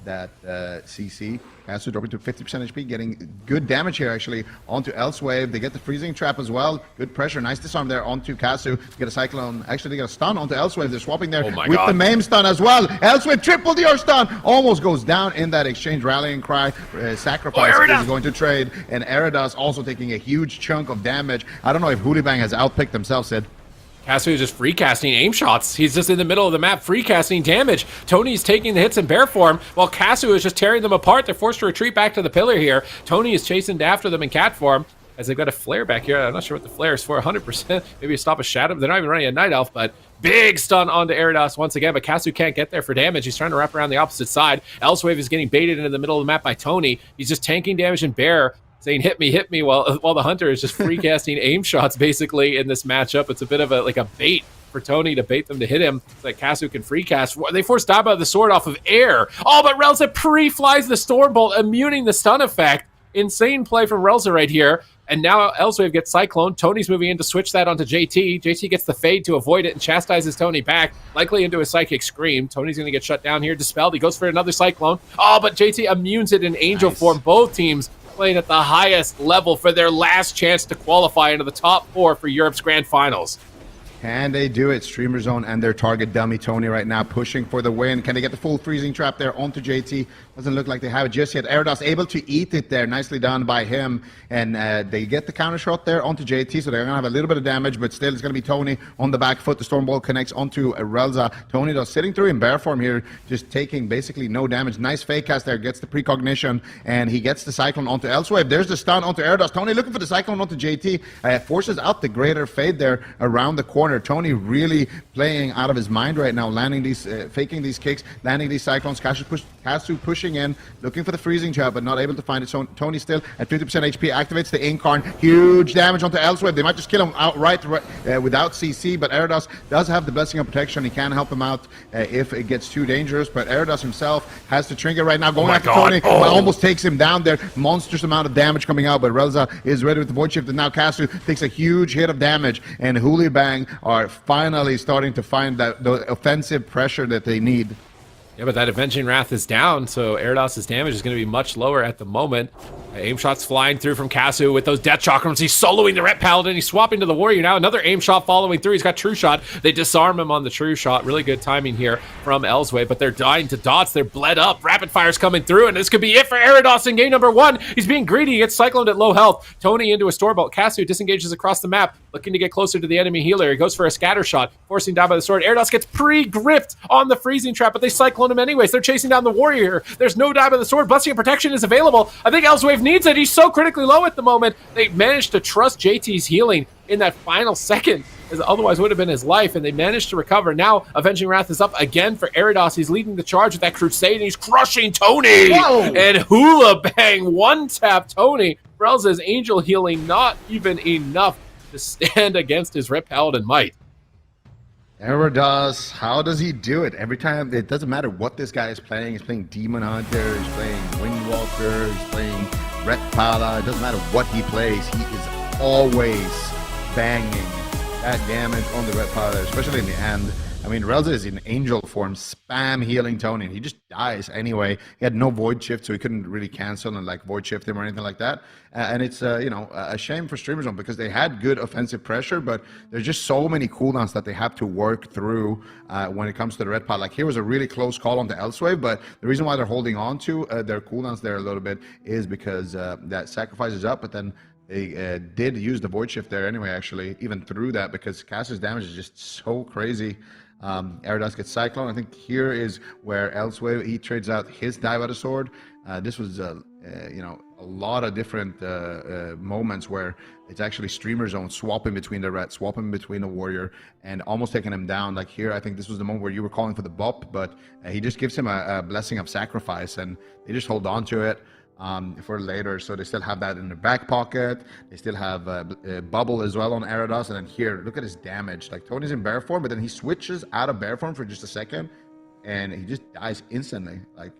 [SPEAKER 2] that CC. Casu dropping to 50% HP, getting good damage here actually onto Elsewave. They get the freezing trap as well. Good pressure, nice disarm there onto Casu. Get a Cyclone, actually they get a stun onto Elsewave. They're swapping there with the MAME stun as well. Elsewave triple your stun, almost goes down in that exchange. Rallying cry, sacrifice is going to trade, and Eridas also taking a huge chunk of damage. I don't know if HOOLIBANG has outpicked themselves, Sid.
[SPEAKER 4] Casu is just free casting aim shots. He's just in the middle of the map free casting damage. Tony's taking the hits in bear form while Casu is just tearing them apart. They're forced to retreat back to the pillar here. Tony is chasing after them in cat form as they've got a flare back here. I'm not sure what the flare is for. 100%. Maybe stop a shadow. They're not even running a night elf, but big stun onto Eridas once again, but Casu can't get there for damage. He's trying to wrap around the opposite side. Elsewave is getting baited into the middle of the map by Tony. He's just tanking damage in bear, saying hit me while the Hunter is just free casting aim shots basically in this matchup. It's a bit of a bait for Tony to bait them to hit him so that Casu can free cast. They force Daba the sword off of air. Oh, but Relza pre-flies the Stormbolt, immuning the stun effect. Insane play from Relza right here. And now Elsewave gets Cyclone. Tony's moving in to switch that onto JT. JT gets the fade to avoid it and chastises Tony back, likely into a Psychic Scream. Tony's going to get shut down here, dispelled. He goes for another Cyclone. Oh, but JT immunes it in Angel form. Both teams playing at the highest level for their last chance to qualify into the top 4 for Europe's Grand Finals.
[SPEAKER 2] Can they do it? Streamer Zone and their target dummy Tony right now pushing for the win. Can they get the full freezing trap there onto JT? Doesn't look like they have it just yet. Erados able to eat it there. Nicely done by him. And they get the counter shot there onto JT, so they're going to have a little bit of damage, but still it's going to be Tony on the back foot. The Storm Ball connects onto Relza. Tony though sitting through in bear form here, just taking basically no damage. Nice fake cast there, gets the precognition, and he gets the Cyclone onto Elsewave. There's the stun onto Erados. Tony looking for the Cyclone onto JT. Forces out the greater fade there around the corner. Tony really playing out of his mind right now, landing these, faking these kicks, landing these Cyclones. Kasu pushing in, looking for the freezing trap, but not able to find it. So Tony still at 50% HP, activates the Incarn. Huge damage onto Elsewave. They might just kill him outright without CC, but Erados does have the Blessing of Protection. He can help him out if it gets too dangerous, but Erados himself has to trinket right now, going after Tony, but almost takes him down there. Monstrous amount of damage coming out, but Relza is ready with the Void Shift, and now Kasu takes a huge hit of damage, and HOOLIBANG are finally starting to find that the offensive pressure that they need.
[SPEAKER 4] Yeah, but that Avenging Wrath is down, so Eridos's damage is going to be much lower at the moment. Aim shots flying through from Kasu with those Death Chakrams. He's soloing the Ret Paladin. He's swapping to the Warrior now. Another aim shot following through. He's got True Shot. They disarm him on the True Shot. Really good timing here from Elsewave, but they're dying to dots. They're bled up. Rapid Fire's coming through, and this could be it for Erados in game number 1. He's being greedy. He gets cycloned at low health. Tony into a store bolt. Kasu disengages across the map, looking to get closer to the enemy healer. He goes for a scatter shot, forcing down by the sword. Erados gets pre-gripped on the freezing trap, but they cyclone him anyways. They're chasing down the Warrior. There's no die by the sword. Blessing of Protection is available. I think Elsewave needs it. He's so critically low at the moment. They managed to trust JT's healing in that final second, as otherwise would have been his life, and they managed to recover. Now Avenging Wrath is up again for Erados. He's leading the charge with that Crusade, and he's crushing Tony. Whoa. And HOOLIBANG one-tap Tony. Relza's Angel healing not even enough to stand against his Ret Paladin might.
[SPEAKER 2] Erados, how does he do it? Every time, it doesn't matter what this guy is playing. He's playing Demon Hunter, he's playing Windwalker, he's playing Ret Pala. It doesn't matter what he plays. He is always banging that damage on the Ret Pala, especially in the end. I mean, Relza is in Angel form, spam healing Tony, and he just dies anyway. He had no Void Shift, so he couldn't really cancel and like Void Shift him or anything like that. And it's, you know, a shame for Streamer Zone because they had good offensive pressure, but there's just so many cooldowns that they have to work through when it comes to the Ret Pala. Like here was a really close call on the Elsewave, but the reason why they're holding on to their cooldowns there a little bit is because that sacrifice is up, but then they did use the Void Shift there anyway, actually, even through that, because Kasu's damage is just so crazy. Erados gets Cyclone. I think here is where Elsewave, he trades out his die by the sword. This was, you know, a lot of different moments where it's actually Streamer Zone swapping between the Ret, swapping between the Warrior, and almost taking him down. Like here, I think this was the moment where you were calling for the bop, but he just gives him a Blessing of Sacrifice, and they just hold on to it for later. So they still have that in their back pocket. They still have Bubble as well on Erados. And then here, look at his damage. Like Tony's in bear form, but then he switches out of bear form for just a second, and he just dies instantly. Like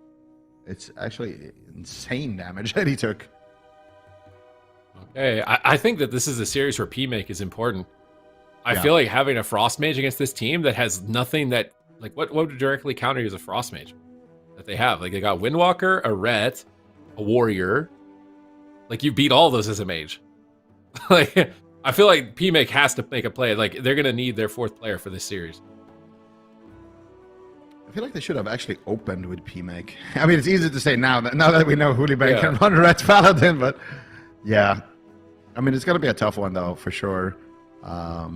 [SPEAKER 2] it's actually insane damage that he took.
[SPEAKER 4] Okay, I think that this is a series where P-Make is important. I feel like having a Frost Mage against this team that has nothing that, like, what would directly counter you as a Frost Mage that they have? Like, they got Windwalker, a Ret, a Warrior. Like, you beat all those as a mage. Like, I feel like P-Make has to make a play. Like, they're going to need their 4th player for this series.
[SPEAKER 2] I feel like they should have actually opened with P-Make. I mean, it's easy to say now that we know HOOLIBANG can run Ret Paladin, but yeah. I mean, it's going to be a tough one, though, for sure. I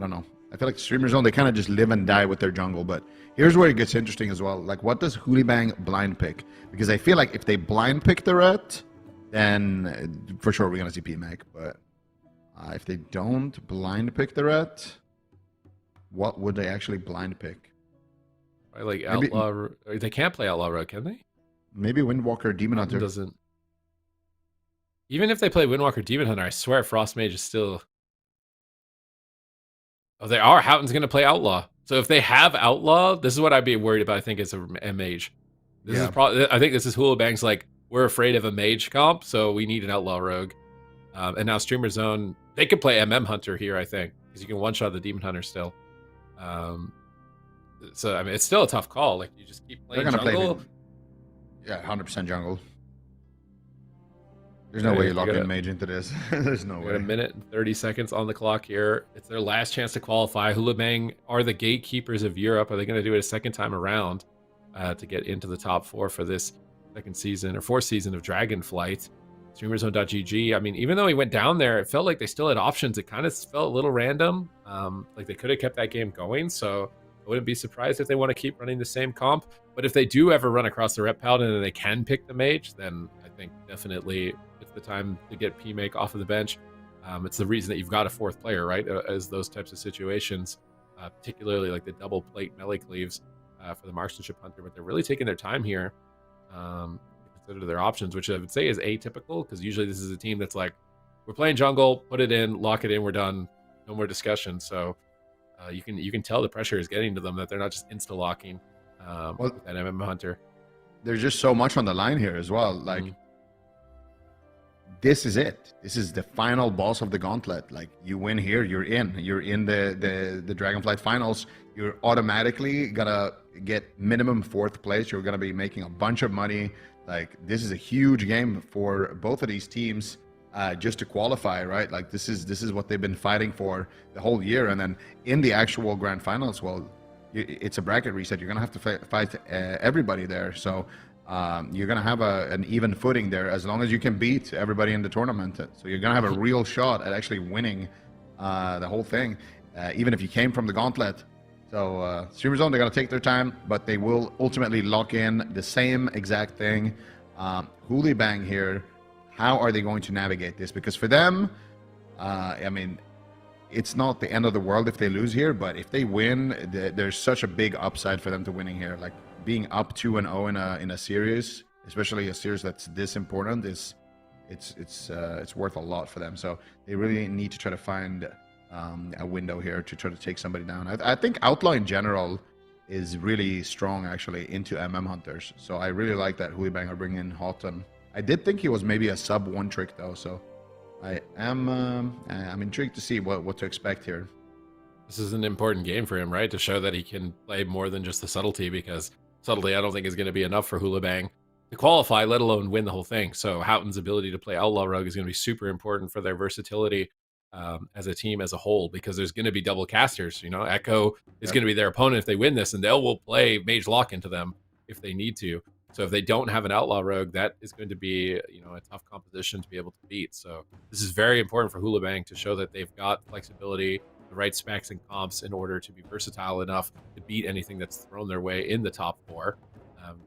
[SPEAKER 2] don't know. I feel like Streamer Zone, they kind of just live and die with their jungle, but here's where it gets interesting as well. Like, what does HOOLIBANG blind pick? Because I feel like if they blind pick the Ret, then for sure we're going to see P-Make. But if they don't blind pick the Ret, what would they actually blind pick?
[SPEAKER 4] Like Outlaw, they can't play Outlaw Rogue, can they?
[SPEAKER 2] Maybe Windwalker, Demon Hunter.
[SPEAKER 4] Doesn't. Even if they play Windwalker, Demon Hunter, I swear Frost Mage is still. Oh, they are. Houghton's going to play Outlaw. So if they have Outlaw, this is what I'd be worried about. I think as a mage. This is probably. I think this is HOOLIBANG's like, we're afraid of a mage comp, so we need an Outlaw Rogue. And now Streamer Zone, they could play Hunter here, I think, because you can one shot the Demon Hunter still. So I mean, it's still a tough call. Like, you just keep playing jungle.
[SPEAKER 2] Yeah, 100% jungle. There's no way you lock
[SPEAKER 3] got
[SPEAKER 2] in Mage into this. There's no
[SPEAKER 3] We
[SPEAKER 2] way.
[SPEAKER 3] got a minute and 30 seconds on the clock here. It's their last chance to qualify. HOOLIBANG are the gatekeepers of Europe. Are they going to do it a second time around to get into the top 4 for this second season or 4th season of Dragonflight? Streamerzone.gg. I mean, even though he went down there, it felt like they still had options. It kind of felt a little random. Like they could have kept that game going. So I wouldn't be surprised if they want to keep running the same comp. But if they do ever run across the Rep Paladin and they can pick the Mage, then I think definitely it's the time to get P-Make off of the bench. It's the reason that you've got a 4th player, right? As those types of situations, particularly like the double plate melee cleaves for the Marksmanship Hunter. But they're really taking their time here. Consider their options, which I would say is atypical, because usually this is a team that's like, we're playing jungle, put it in, lock it in, we're done, no more discussion. So you can tell the pressure is getting to them, that they're not just insta locking that MM Hunter.
[SPEAKER 2] There's just so much on the line here as well. Like this is it. This is the final boss of the Gauntlet. Like you win here, you're in the Dragonflight finals. You're automatically gonna get minimum 4th place. You're gonna be making a bunch of money. Like this is a huge game for both of these teams just to qualify, right? Like this is what they've been fighting for the whole year. And then in the actual grand finals, well, it's a bracket reset. You're gonna have to fight everybody there. So you're gonna have an even footing there as long as you can beat everybody in the tournament. So you're gonna have a real shot at actually winning the whole thing, even if you came from the Gauntlet. So Streamer Zone, they're going to take their time, but they will ultimately lock in the same exact thing. HOOLIBANG here, how are they going to navigate this? Because for them, I mean, it's not the end of the world if they lose here, but if they win, there's such a big upside for them to winning here. Like being up 2-0 in a series, especially a series that's this important, it's worth a lot for them. So they really need to try to find a window here to try to take somebody down. I think Outlaw in general is really strong actually into MM Hunters. So I really like that HOOLIBANG are bringing in Houghton. I did think he was maybe a sub 1 trick though, so I'm intrigued to see what to expect here.
[SPEAKER 3] This is an important game for him, right? To show that he can play more than just the subtlety, because subtlety I don't think is going to be enough for HOOLIBANG to qualify, let alone win the whole thing. So Houghton's ability to play Outlaw Rogue is going to be super important for their versatility as a team as a whole, because there's going to be double casters. You know, Echo is going to be their opponent if they win this, and they will play Mage Lock into them if they need to. So if they don't have an Outlaw Rogue, that is going to be, you know, a tough composition to be able to beat. So this is very important for HOOLIBANG to show that they've got flexibility, the right specs and comps in order to be versatile enough to beat anything that's thrown their way in the top 4.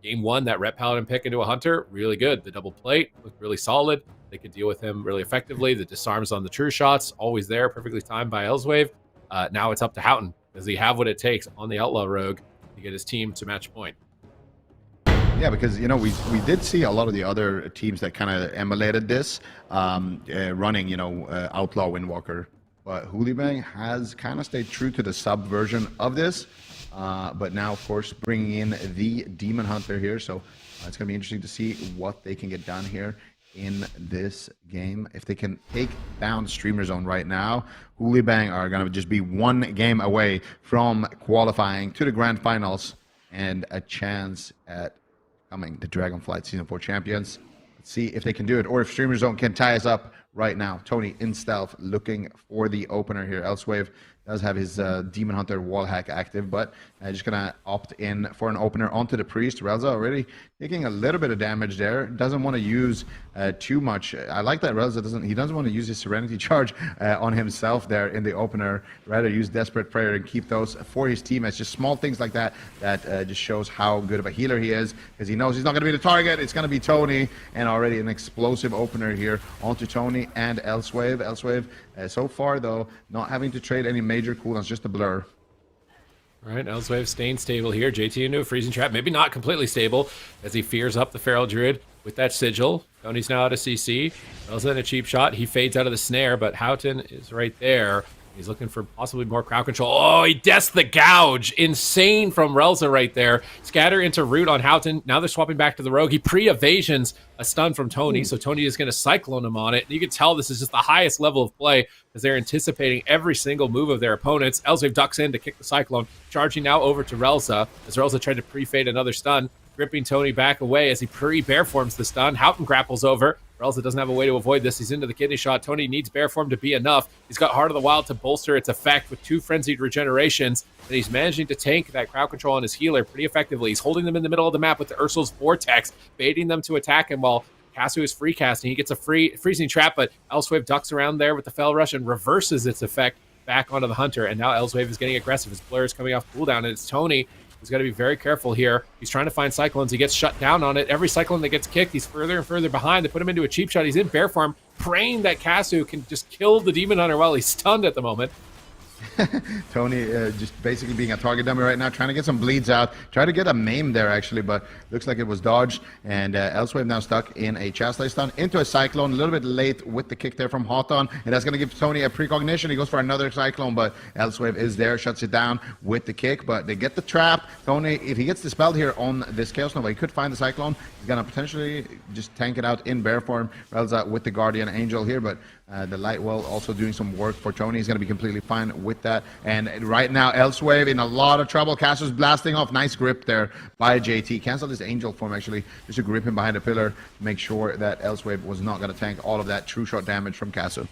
[SPEAKER 3] Game 1, that Rep Paladin pick into a Hunter, really good. The double plate looked really solid. They could deal with him really effectively. The disarms on the true shots, always there, perfectly timed by Elswave. Now it's up to Houghton. Does he have what it takes on the Outlaw Rogue to get his team to match point?
[SPEAKER 2] Yeah, because, you know, we did see a lot of the other teams that kind of emulated this running, you know, Outlaw Windwalker. But HOOLIBANG has kind of stayed true to the sub version of this. But now, of course, bringing in the Demon Hunter here. So it's going to be interesting to see what they can get done here in this game. If they can take down Streamer Zone right now, HOOLIBANG are going to just be 1 game away from qualifying to the Grand Finals and a chance at becoming the Dragonflight Season 4 champions. Let's see if they can do it, or if Streamer Zone can tie us up right now. Tony in stealth looking for the opener here. Elswave does have his Demon Hunter wall hack active, but just gonna opt in for an opener onto the Priest. Relza already taking a little bit of damage there. Doesn't want to use too much. I like that Relza doesn't want to use his Serenity Charge on himself there in the opener. Rather use Desperate Prayer and keep those for his teammates. Just small things like that just shows how good of a healer he is, because he knows he's not going to be the target. It's going to be Tony, and already an explosive opener here onto Tony and Elswave. Elswave so far though not having to trade any major cooldowns, just a blur.
[SPEAKER 3] All right, Elswave staying stable here. JT into a freezing trap, maybe not completely stable, as he fears up the Feral Druid with that sigil. Tony's now out of CC. Relza in a cheap shot. He fades out of the snare, but Houghton is right there. He's looking for possibly more crowd control. Oh, he deaths the gouge. Insane from Relza right there. Scatter into root on Houghton. Now they're swapping back to the rogue. He pre-evasions a stun from Tony, so Tony is going to cyclone him on it. And you can tell this is just the highest level of play, as they're anticipating every single move of their opponents. Elswave ducks in to kick the cyclone, charging now over to Relza, as Relza tried to pre-fade another stun.
[SPEAKER 4] gripping Tony back away as he pre-bear forms the stun. Houghton grapples over. Relza doesn't have a way to avoid this. He's into the kidney shot. Tony needs bear form to be enough. He's got Heart of the Wild to bolster its effect with 2 frenzied regenerations, and he's managing to tank that crowd control on his healer pretty effectively. He's holding them in the middle of the map with the Ursul's Vortex, baiting them to attack him while Casu is free casting. He gets a freezing trap, but Elswave ducks around there with the Fell Rush and reverses its effect back onto the Hunter, and now Elswave is getting aggressive. His Blur is coming off cooldown, and it's Tony who's got to be very careful here. He's trying to find Cyclones. He gets shut down on it. Every Cyclone that gets kicked, he's further and further behind. They put him into a cheap shot. He's in bear farm, praying that Casu can just kill the Demon Hunter while he's stunned at the moment.
[SPEAKER 2] Tony just basically being a target dummy right now, trying to get some bleeds out, try to get a maim there actually, but looks like it was dodged, and Elswave now stuck in a Chastise stun into a Cyclone, a little bit late with the kick there from Houghton, and that's going to give Tony a precognition. He goes for another Cyclone, but Elswave is there, shuts it down with the kick, but they get the trap. Tony, if he gets dispelled here on this Chaos Nova, he could find the Cyclone. He's going to potentially just tank it out in bear form. Relza with the Guardian Angel here, but the Lightwell also doing some work for Tony. He's going to be completely fine with that. And right now, Elswave in a lot of trouble. Casu's blasting off. Nice grip there by JT. Cancel his Angel form, actually, just to grip him behind the pillar. Make sure that Elswave was not going to tank all of that true shot damage from Casu.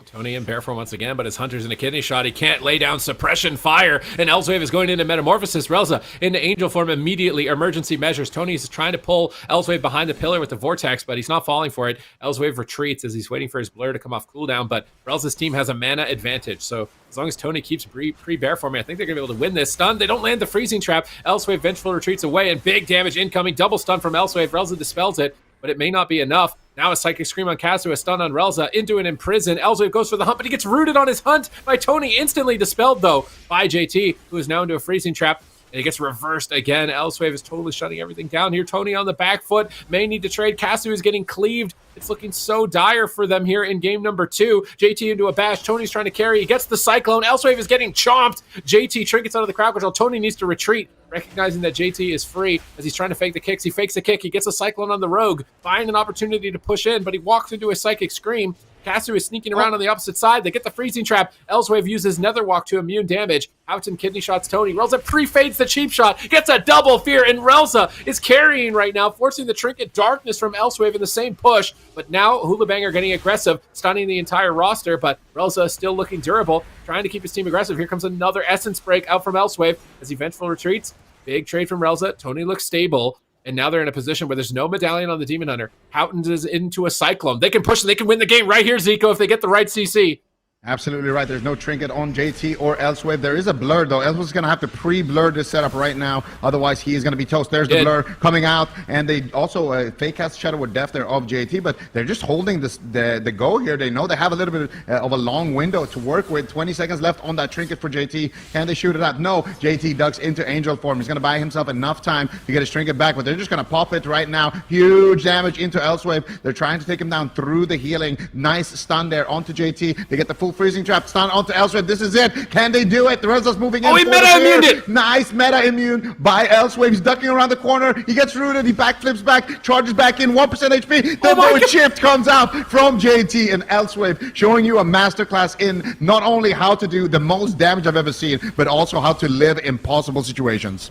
[SPEAKER 4] Tony in bear form once again, but his Hunter's in a kidney shot. He can't lay down suppression fire, and Elswave is going into Metamorphosis. Relza into Angel form immediately. Emergency measures. Tony's trying to pull Elswave behind the pillar with the Vortex, but he's not falling for it. Elswave retreats as he's waiting for his Blur to come off cooldown, but Relza's team has a mana advantage, so as long as Tony keeps pre-bear forming, I think they're going to be able to win this. Stun, they don't land the freezing trap. Elswave vengeful retreats away, and big damage incoming. Double stun from Elswave. Relza dispels it, but it may not be enough. Now a Psychic Scream on Casu, a stun on Relza, into an Imprison. Elswave goes for the hunt, but he gets rooted on his hunt by Tony, instantly dispelled, though, by JT, who is now into a freezing trap. And it gets reversed again. Elswave is totally shutting everything down here. Tony on the back foot, may need to trade. Casu is getting cleaved. It's looking so dire for them here in game number 2. JT into a bash. Tony's trying to carry. He gets the Cyclone. Elswave is getting chomped. JT trinkets out of the crowd control. Tony needs to retreat, recognizing that JT is free as he's trying to fake the kicks. He fakes the kick. He gets a Cyclone on the Rogue, finding an opportunity to push in, but he walks into a Psychic Scream. Casu is sneaking around on the opposite side. They get the freezing trap. Elswave uses Netherwalk to immune damage. Houghton kidney shots Tony. Relza pre-fades the cheap shot. Gets a double fear, and Relza is carrying right now, forcing the Trinket Darkness from Elswave in the same push. But now HOOLIBANG are getting aggressive, stunning the entire roster, but Relza is still looking durable, trying to keep his team aggressive. Here comes another Essence Break out from Elswave as he vengeful retreats. Big trade from Relza. Tony looks stable. And now they're in a position where there's no medallion on the Demon Hunter. Houghton is into a Cyclone. They can push, they can win the game right here, Zico, if they get the right CC.
[SPEAKER 2] Absolutely right. There's no trinket on JT or Elswave. There is a blur, though. Elswave's going to have to pre-blur this setup right now. Otherwise, he is going to be toast. There's the blur coming out. And they also fake cast Shadow with Death there of JT, but they're just holding this, the go here. They know they have a little bit of a long window to work with. 20 seconds left on that trinket for JT. Can they shoot it out? No. JT ducks into Angel form. He's going to buy himself enough time to get his trinket back, but they're just going to pop it right now. Huge damage into Elswave. They're trying to take him down through the healing. Nice stun there onto JT. They get the full freezing trap. Stun onto Elswave. This is it. Can they do it? The Relza's moving in.
[SPEAKER 4] Oh, he meta-immuned it.
[SPEAKER 2] Nice meta-immune by Elswave. He's ducking around the corner. He gets rooted. He backflips back. Charges back in. 1% HP. The void shift comes out from JT, and Elswave showing you a masterclass in not only how to do the most damage I've ever seen, but also how to live impossible situations.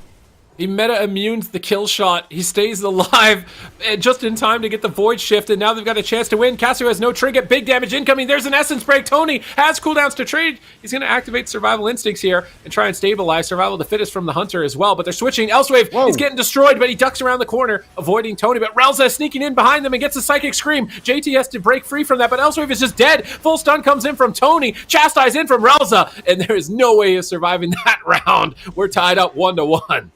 [SPEAKER 4] He meta-immunes the kill shot. He stays alive just in time to get the void shift, and now they've got a chance to win. Casu has no trinket. Big damage incoming. There's an Essence Break. Tony has cooldowns to trade. He's going to activate Survival Instincts here and try and stabilize Survival of the Fittest from the Hunter as well, but they're switching. Elswave is getting destroyed, but he ducks around the corner, avoiding Tony, but Relza is sneaking in behind them and gets a Psychic Scream. JT has to break free from that, but Elswave is just dead. Full stun comes in from Tony. Chastise in from Relza, and there is no way of surviving that round. We're tied up 1-1.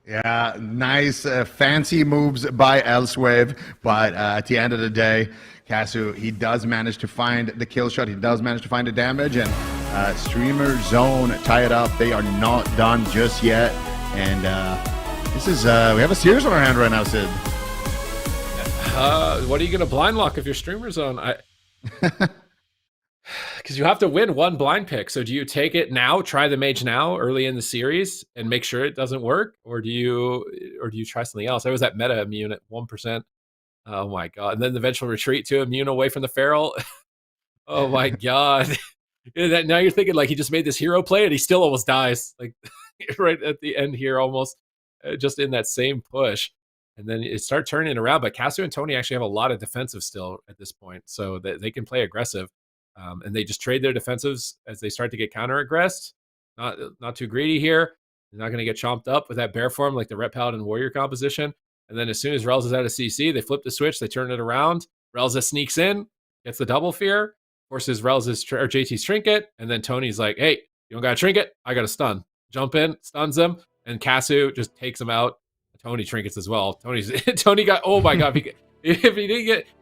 [SPEAKER 2] Yeah, nice fancy moves by Elswave, but at the end of the day, Casu, he does manage to find the kill shot, he does manage to find the damage, and Streamer Zone tie it up. They are not done just yet, and this is, we have a series on our hand right now, Sid.
[SPEAKER 4] What are you going to blind lock if you're Streamer Zone? Because you have to win one blind pick. So do you take it now, try the mage now early in the series and make sure it doesn't work? Or do you try something else? I was at meta immune at 1%. Oh my God. And then the eventual retreat to immune away from the feral. Oh my God. Now you're thinking like he just made this hero play and he still almost dies. Like right at the end here almost. just in that same push. And then it start turning around. But Casu and Tony actually have a lot of defensive still at this point, so that they can play aggressive. And they just trade their defensives as they start to get counter-aggressed. Not too greedy here. They're not going to get chomped up with that bear form like the Ret Paladin Warrior composition. And then as soon as Relza is out of CC, they flip the switch, they turn it around. Relza sneaks in, gets the double fear, forces Relza's or JT's trinket, and then Tony's like, hey, you don't got a trinket? I got a stun. Jump in, stuns him, and Casu just takes him out. Tony trinkets as well. Tony got, oh my god, if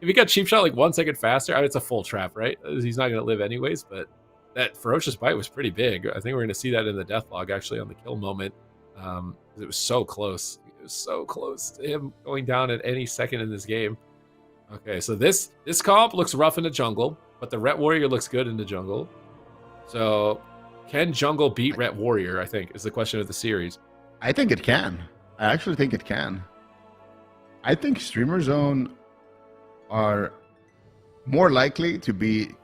[SPEAKER 4] he got cheap shot like 1 second faster, I mean, it's a full trap, right? He's not going to live anyways, but that ferocious bite was pretty big. I think we're going to see that in the death log actually on the kill moment. It was so close. It was so close to him going down at any second in this game. Okay, so this comp looks rough in the jungle, but the Ret Warrior looks good in the jungle. So can jungle beat Ret Warrior, I think, is the question of the series.
[SPEAKER 2] I think it can. I actually think it can. I think Streamer Zone are more likely to be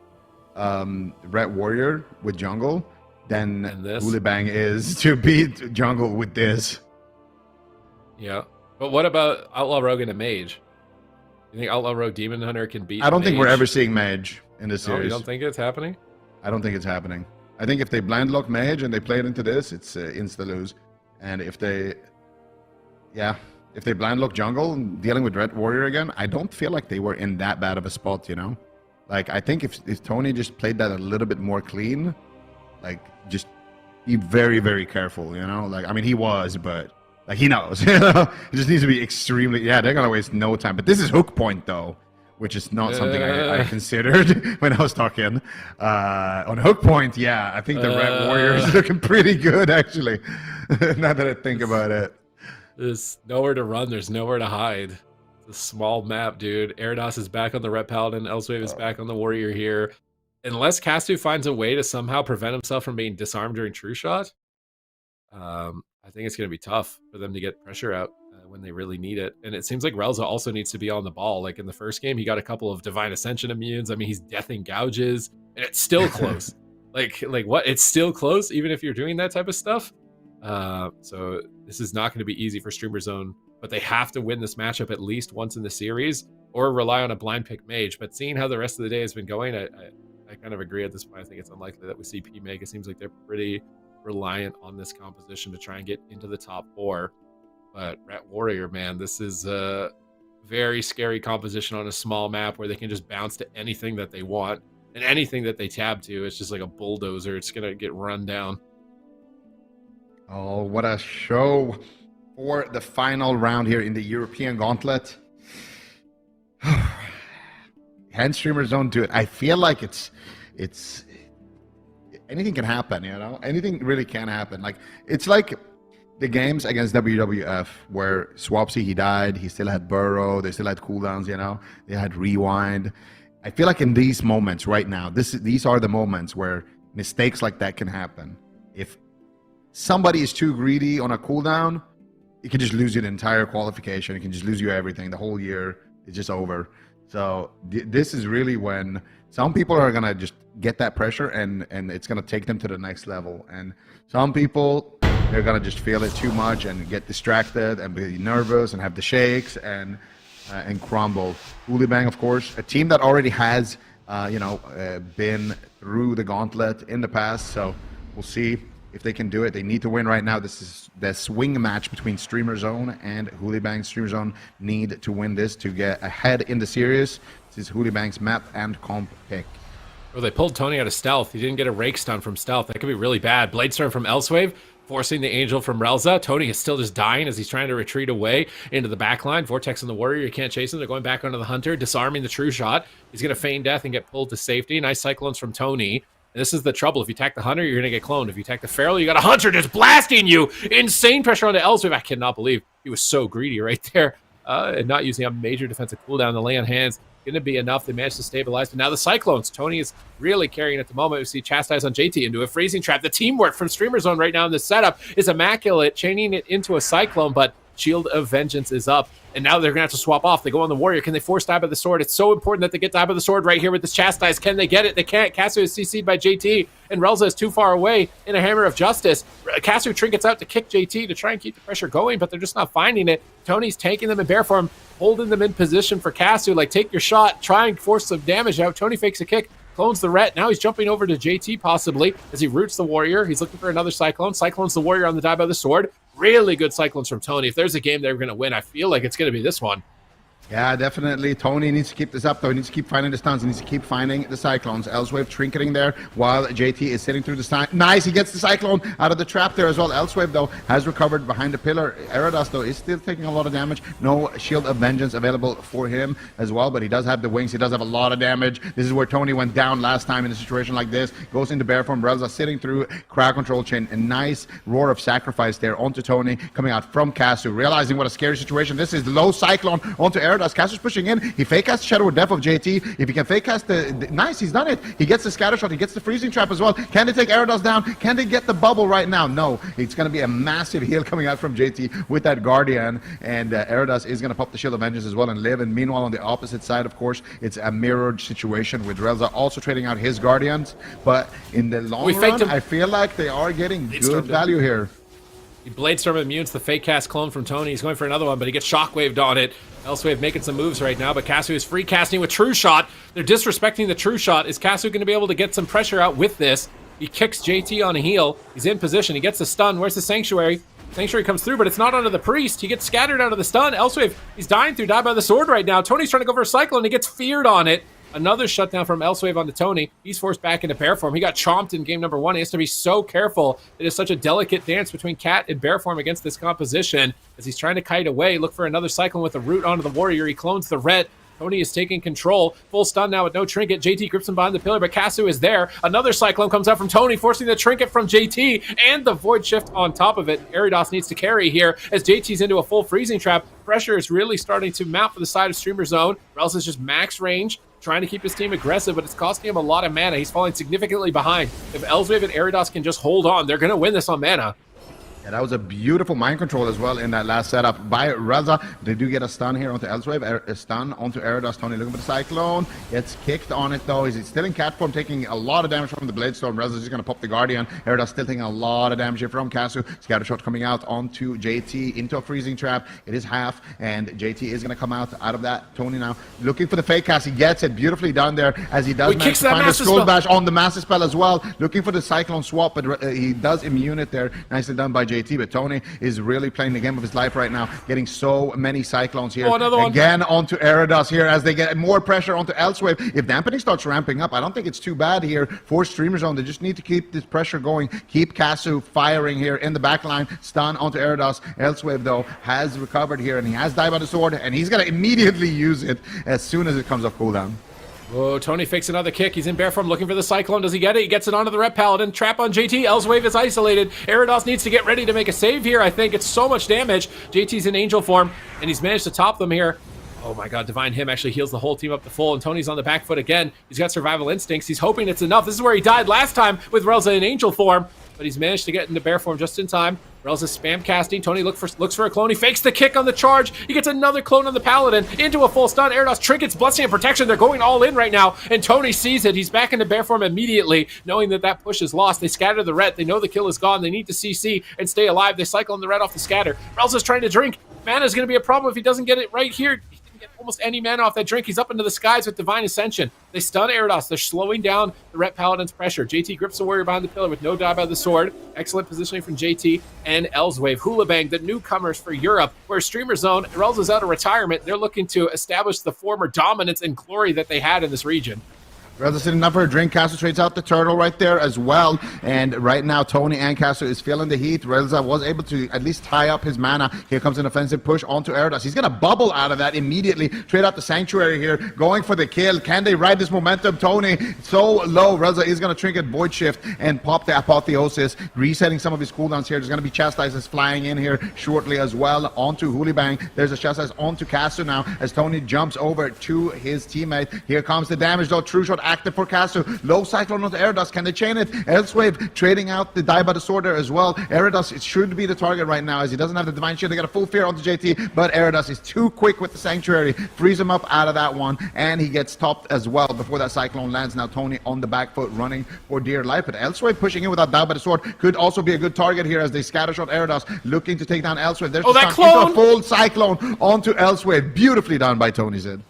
[SPEAKER 2] Ret Warrior with jungle than HOOLIBANG is to beat jungle with this.
[SPEAKER 4] Yeah, but what about Outlaw Rogue and a Mage? You think Outlaw Rogue Demon Hunter can beat?
[SPEAKER 2] I don't think we're ever seeing Mage in this series.
[SPEAKER 4] You don't think it's happening?
[SPEAKER 2] I don't think it's happening. I think if they blind lock Mage and they play it into this, it's insta lose. And if they blind lock jungle and dealing with Ret Warrior again, I don't feel like they were in that bad of a spot, you know? Like, I think if Tony just played that a little bit more clean, like, just be very, very careful, you know? Like, I mean, he was, but, like, he knows, you know? He just needs to be extremely, they're going to waste no time. But this is hook point, though, which is not something I considered when I was talking. On hook point, yeah, I think the Ret Warrior is looking pretty good, actually, now that I think about it.
[SPEAKER 4] There's nowhere to run. There's nowhere to hide. It's a small map, dude. Erados is back on the Ret Paladin. Elsewave is back on the Warrior here. Unless Castu finds a way to somehow prevent himself from being disarmed during True Shot, I think it's going to be tough for them to get pressure out when they really need it. And it seems like Relza also needs to be on the ball. Like in the first game, he got a couple of Divine Ascension immunes. I mean, he's deathing gouges, and it's still close. like what? It's still close, even if you're doing that type of stuff. So this is not going to be easy for Streamer Zone, but they have to win this matchup at least once in the series or rely on a blind pick Mage. But seeing how the rest of the day has been going, I kind of agree at this point. I think it's unlikely that we see P-Meg. It seems like they're pretty reliant on this composition to try and get into the top 4. But Ret Warrior, man, this is a very scary composition on a small map where they can just bounce to anything that they want, and anything that they tab to, it's just like a bulldozer. It's going to get run down.
[SPEAKER 2] Oh, what a show for the final round here in the European Gauntlet. Hand streamers don't do it. I feel like it's anything can happen, you know? Anything really can happen. Like, it's like the games against WWF where Swapsy, he died, he still had Burrow, they still had cooldowns, you know? They had Rewind. I feel like in these moments right now, these are the moments where mistakes like that can happen. If somebody is too greedy on a cooldown, it can just lose you the entire qualification. It can just lose you everything. The whole year is just over. So this is really when some people are going to just get that pressure and it's going to take them to the next level. And some people, they're going to just feel it too much and get distracted and be nervous and have the shakes and crumble. HOOLIBANG, of course, a team that already has, been through the gauntlet in the past. So we'll see if they can do it. They need to win right now. This is the swing match between Streamer Zone and HOOLIBANG. Streamer Zone need to win this to get ahead in the series. This is HOOLIBANG's map and comp pick.
[SPEAKER 4] Well, they pulled Tony out of stealth. He didn't get a rake stun from stealth. That could be really bad. Bladestorm from Elsewave, forcing the Angel from Relza. Tony is still just dying as he's trying to retreat away into the backline. Vortex and the Warrior, you can't chase him. They're going back onto the Hunter, disarming the True Shot. He's going to feign death and get pulled to safety. Nice Cyclones from Tony. And this is the trouble. If you attack the Hunter, you're going to get cloned. If you attack the Feral, you got a Hunter just blasting you. Insane pressure onto Elsewave. I cannot believe he was so greedy right there. And not using a major defensive cooldown. The lay on hands going to be enough. They managed to stabilize. But now the Cyclones. Tony is really carrying at the moment. We see Chastise on JT into a freezing trap. The teamwork from Streamer Zone right now in this setup is immaculate. Chaining it into a Cyclone, but Shield of Vengeance is up, and now they're going to have to swap off. They go on the Warrior. Can they force Dive by the Sword? It's so important that they get Dive by the Sword right here with this Chastise. Can they get it? They can't. Casu is CC'd by JT, and Relza is too far away in a Hammer of Justice. Casu trinkets out to kick JT to try and keep the pressure going, but they're just not finding it. Tony's taking them in bear form, holding them in position for Casu. Like, take your shot, try and force some damage out. Tony fakes a kick, clones the Ret. Now he's jumping over to JT possibly as he roots the Warrior. He's looking for another Cyclone. Cyclones the Warrior on the Dive by the Sword. Really good Cyclones from Tony. If there's a game they're going to win, I feel like it's going to be this one.
[SPEAKER 2] Yeah, definitely. Tony needs to keep this up, though. He needs to keep finding the stuns. He needs to keep finding the Cyclones. Elsewave trinketing there while JT is sitting through the stun. Nice, he gets the Cyclone out of the trap there as well. Elsewave, though, has recovered behind the pillar. Eradas, though, is still taking a lot of damage. No Shield of Vengeance available for him as well, but he does have the wings. He does have a lot of damage. This is where Tony went down last time in a situation like this. Goes into bear form. Relza sitting through crowd control chain. A nice roar of sacrifice there onto Tony, coming out from Casu, realizing what a scary situation this is. Low Cyclone onto Eradas. Casu's pushing in. He fake casts Shadow of Death of JT. If he can fake cast the nice, he's done it. He gets the scatter shot. He gets the freezing trap as well. Can they take Eradas down? Can they get the bubble right now? No. It's going to be a massive heal coming out from JT with that Guardian, and Eradas is going to pop the Shield of Vengeance as well and live. And meanwhile, on the opposite side, of course, it's a mirrored situation with Relza also trading out his Guardians. But in the long run, I feel like they are getting good value here.
[SPEAKER 4] He Bladestorm immunes the fake cast clone from Tony. He's going for another one, but he gets shockwaved on it. Elsewave making some moves right now, but Casu is free casting with True Shot. They're disrespecting the True Shot. Is Casu going to be able to get some pressure out with this? He kicks JT on a heel. He's in position. He gets the stun. Where's the Sanctuary? Sanctuary comes through, but it's not onto the Priest. He gets scattered out of the stun. Elsewave, he's dying through Dive by the Sword right now. Tony's trying to go for a Cyclone. He gets feared on it. Another shutdown from Elsewave onto Tony. He's forced back into bear form. He got chomped in game number 1. He has to be so careful. It is such a delicate dance between cat and bear form against this composition. As he's trying to kite away, look for another Cyclone with a root onto the Warrior. He clones the Ret. Tony is taking control. Full stun now with no trinket. JT grips him behind the pillar, but Casu is there. Another Cyclone comes out from Tony, forcing the trinket from JT and the Void Shift on top of it. Eridos needs to carry here as JT's into a full freezing trap. Pressure is really starting to mount for the side of Streamer Zone. Relza is just max range, trying to keep his team aggressive, but it's costing him a lot of mana. He's falling significantly behind. If Elsewave and Eridos can just hold on, they're going to win this on mana.
[SPEAKER 2] Yeah, that was a beautiful mind control as well in that last setup by Relza. They do get a stun here onto Elsewave, a stun onto Eradas. Tony looking for the Cyclone. Gets kicked on it though. He's still in cat form, taking a lot of damage from the Bladestorm. Relza's just going to pop the Guardian. Eradas still taking a lot of damage here from Casu. Scatter shot coming out onto JT into a freezing trap. It is half, and JT is going to come out of that. Tony now looking for the fake cast. He gets it beautifully done there as he does manage to find the Skull Bash on the Master Spell as well. Looking for the Cyclone swap, but he does immune it there. Nicely done by JT, but Tony is really playing the game of his life right now, getting so many Cyclones here. Again onto Erados here as they get more pressure onto Elsewave. If dampening starts ramping up, I don't think it's too bad here for Streamer Zone. They just need to keep this pressure going, keep Casu firing here in the back line. Stun onto Erados. Elsewave though has recovered here, and he has Dive by the Sword, and he's going to immediately use it as soon as it comes off cooldown.
[SPEAKER 4] Oh, Tony fakes another kick. He's in bear form looking for the Cyclone. Does he get it? He gets it onto the Ret Paladin. Trap on JT. Elsewave is isolated. Erados needs to get ready to make a save here, I think. It's so much damage. JT's in Angel form, and he's managed to top them here. Oh my god, Divine Hymn actually heals the whole team up to full, and Tony's on the back foot again. He's got survival instincts. He's hoping it's enough. This is where he died last time with Relza in Angel form, but he's managed to get into bear form just in time. Relza's spam casting. Tony looks for a clone. He fakes the kick on the charge. He gets another clone on the Paladin into a full stun. Erados trinkets, blessing, and protection. They're going all in right now, and Tony sees it. He's back into bear form immediately, knowing that that push is lost. They scatter the Ret. They know the kill is gone. They need to CC and stay alive. They cycle on the Ret off the scatter. Relza's trying to drink. Mana is going to be a problem if he doesn't get it right here. Get almost any mana off that drink. He's up into the skies with Divine Ascension. They stun Erados. They're slowing down the Ret Paladin's pressure. JT grips the Warrior behind the pillar with no Dive by the Sword. Excellent positioning from JT and Elsewave. HOOLIBANG, the newcomers for Europe, where Streamer Zone, Relza's out of retirement. They're looking to establish the former dominance and glory that they had in this region.
[SPEAKER 2] Relza sitting up for a drink. Casu trades out the turtle right there as well. And right now, Tony and Casu is feeling the heat. Relza was able to at least tie up his mana. Here comes an offensive push onto Erados. He's going to bubble out of that immediately. Trade out the Sanctuary here, going for the kill. Can they ride this momentum? Tony, so low. Relza is going to trinket Void Shift and pop the Apotheosis, resetting some of his cooldowns here. There's going to be Chastises flying in here shortly as well onto HOOLIBANG. There's a Chastise onto Casu now as Tony jumps over to his teammate. Here comes the damage though. True Shot active for Casu. Low Cyclone onto Eridas. Can they chain it? Elsewave trading out the die by the sword there as well. Eridas, it should be the target right now as he doesn't have the Divine Shield. They got a full fear onto JT, but Eridas is too quick with the Sanctuary. Frees him up out of that one, and he gets topped as well before that Cyclone lands. Now Tony on the back foot running for dear life, but Elsewave pushing in without die by the sword could also be a good target here as they scattershot Eridas, looking to take down Elsewave. There's
[SPEAKER 4] that
[SPEAKER 2] into
[SPEAKER 4] clone!
[SPEAKER 2] a full Cyclone onto Elsewave. Beautifully done by Tony Zid.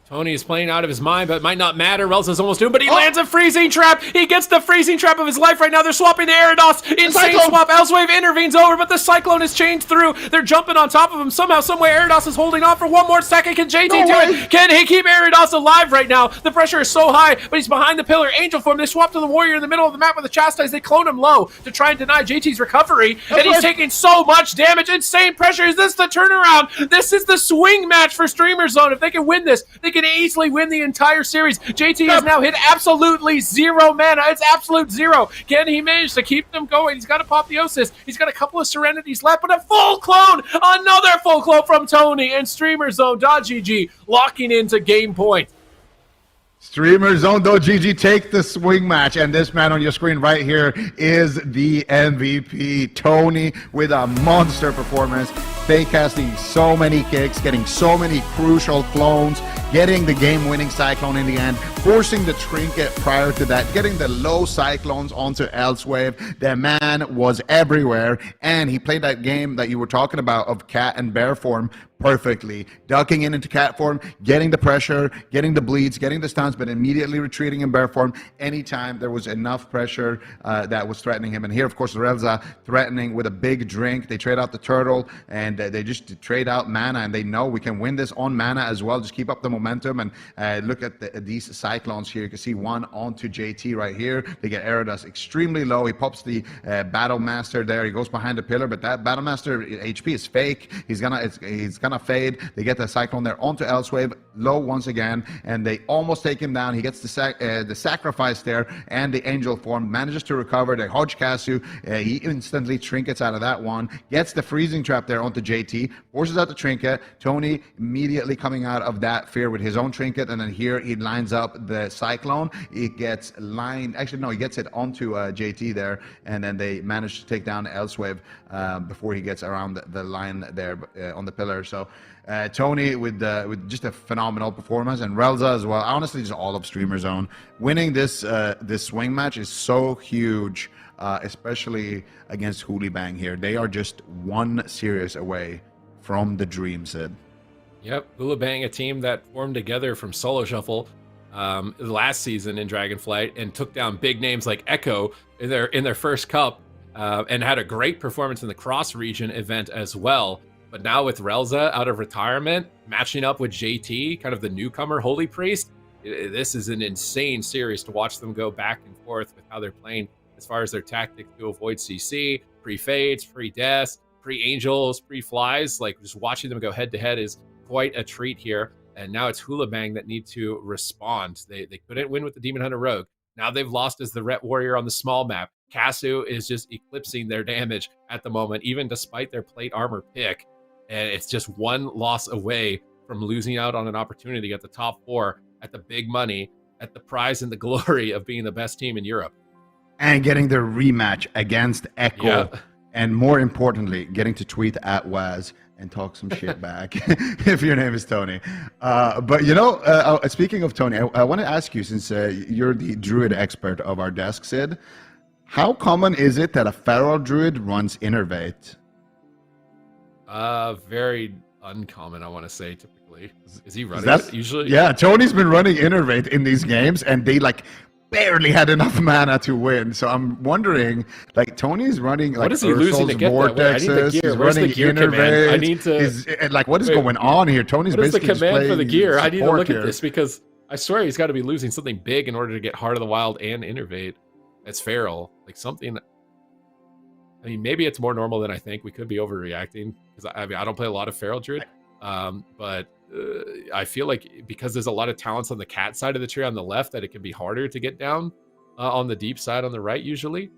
[SPEAKER 4] Tony is playing out of his mind, but it might not matter. Relza's almost doomed, but he lands a freezing trap. He gets the freezing trap of his life right now. They're swapping to Eridas. Insane swap. Elsewave intervenes over, but the Cyclone is changed through. They're jumping on top of him. Somehow, someway, Eridas is holding on for one more second. Can JT do it? Can he keep Eridas alive right now? The pressure is so high, but he's behind the pillar. Angel form. They swap to the Warrior in the middle of the map with the Chastise. They clone him low to try and deny JT's recovery, and he's taking so much damage. Insane pressure. Is this the turnaround? This is the swing match for Streamer Zone. If they can win this, they can easily win the entire series. JT has now hit absolutely 0 mana. It's absolute 0. Can he manage to keep them going? He's got Apotheosis. He's got a couple of Serenities left, but a full clone! Another full clone from Tony, and Streamer Zone.gg locking into game point.
[SPEAKER 2] Streamer Zone.gg take the swing match, and this man on your screen right here is the MVP. Tony with a monster performance, fake casting so many kicks, getting so many crucial clones, getting the game-winning Cyclone in the end, forcing the trinket prior to that, getting the low Cyclones onto Elsewave. The man was everywhere, and he played that game that you were talking about of cat and bear form perfectly, ducking into cat form, getting the pressure, getting the bleeds, getting the stuns, but immediately retreating in bear form anytime there was enough pressure that was threatening him. And here, of course, Relza threatening with a big drink. They trade out the turtle, and they just trade out mana, and they know we can win this on mana as well. Just keep up the momentum, and look at these Cyclones here. You can see one onto JT right here. They get Eridas extremely low. He pops the Battle Master there. He goes behind the pillar, but that Battle Master HP is fake. He's gonna fade. They get the Cyclone there onto Elsewave, low once again, and they almost take him down. He gets the sacrifice there, and the Angel form manages to recover. They hodge Casu. He instantly trinkets out of that one, gets the freezing trap there onto JT, forces out the trinket. Tony immediately coming out of that fear with his own trinket, and then here he lines up the Cyclone. It gets lined, actually no, he gets it onto JT there, and then they manage to take down Elsewave before he gets around the line there on the pillar. So Tony with just a phenomenal performance, and Relza as well. Honestly, just all of Streamer Zone. Winning this swing match is so huge, especially against Hoolibang here. They are just one series away from the dream, Sid.
[SPEAKER 4] Yep, HOOLIBANG, a team that formed together from Solo Shuffle last season in Dragonflight and took down big names like Echo in their first cup, and had a great performance in the cross region event as well. But now with Relza out of retirement, matching up with JT, kind of the newcomer Holy Priest, this is an insane series to watch them go back and forth with how they're playing as far as their tactics to avoid CC, pre-fades, pre-deaths, pre-angels, pre-flies. Like, just watching them go head-to-head is quite a treat here. And now it's HOOLIBANG that need to respond. They couldn't win with the Demon Hunter Rogue. Now they've lost as the Ret Warrior on the small map. Casu is just eclipsing their damage at the moment, even despite their plate armor pick. And it's just one loss away from losing out on an opportunity at the top 4, at the big money, at the prize and the glory of being the best team in Europe.
[SPEAKER 2] And getting their rematch against Echo. Yeah. And more importantly, getting to tweet at Waz and talk some shit back if your name is Tony. But, you know, speaking of Tony, I want to ask you, since you're the druid expert of our desk, Sid, how common is it that a feral druid runs Innervate?
[SPEAKER 4] Very uncommon, I want to say, typically. Is he running it usually?
[SPEAKER 2] Yeah, Tony's been running Innervate in these games, and they, like, barely had enough mana to win. So I'm wondering, like, Tony's running, like,
[SPEAKER 4] what is he losing to get
[SPEAKER 2] Vortexes, he's running Innervate. I need to... like, what is going on here? Tony's basically
[SPEAKER 4] the command for the gear? I need to look
[SPEAKER 2] here.
[SPEAKER 4] At this, because I swear he's got to be losing something big in order to get Heart of the Wild and Innervate. That's feral. Like, something... I mean, maybe it's more normal than I think. We could be overreacting, because I mean, I don't play a lot of feral druid, but I feel like because there's a lot of talents on the cat side of the tree on the left, that it can be harder to get down on the deep side on the right usually.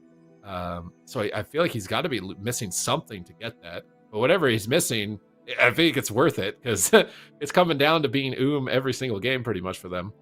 [SPEAKER 4] So I feel like he's got to be missing something to get that. But whatever he's missing, I think it's worth it, because it's coming down to being every single game pretty much for them.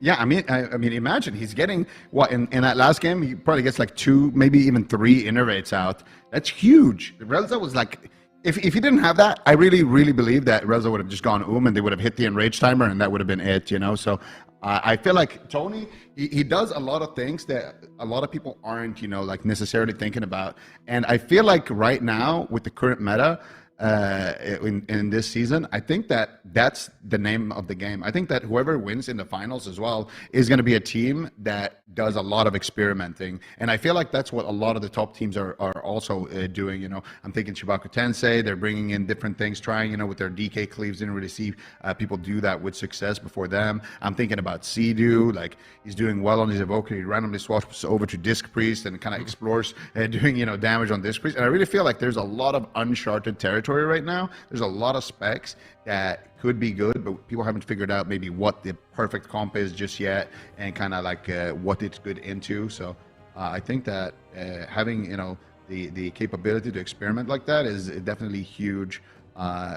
[SPEAKER 2] Yeah, I mean, imagine he's getting what in that last game. He probably gets like 2, maybe even 3 innervates out. That's huge. Relza was like, if he didn't have that, I really believe that Relza would have just gone and they would have hit the enrage timer, and that would have been it. You know, so I feel like Tony, he does a lot of things that a lot of people aren't, you know, like necessarily thinking about. And I feel like right now with the current meta, in this season, I think that that's the name of the game. I think that whoever wins in the finals as well is going to be a team that does a lot of experimenting, and I feel like that's what a lot of the top teams are also doing. You know, I'm thinking Chibaku Tensei, they're bringing in different things, trying, you know, with their DK cleaves. Didn't really see people do that with success before them. I'm thinking about Sea-Doo, like he's doing well on his Evoker. He randomly swaps over to Disc Priest and kind of explores doing, you know, damage on Disc Priest, and I really feel like there's a lot of uncharted territory right now. There's a lot of specs that could be good, but people haven't figured out maybe what the perfect comp is just yet, and kind of like what it's good into. So I think that having, you know, the capability to experiment like that is definitely huge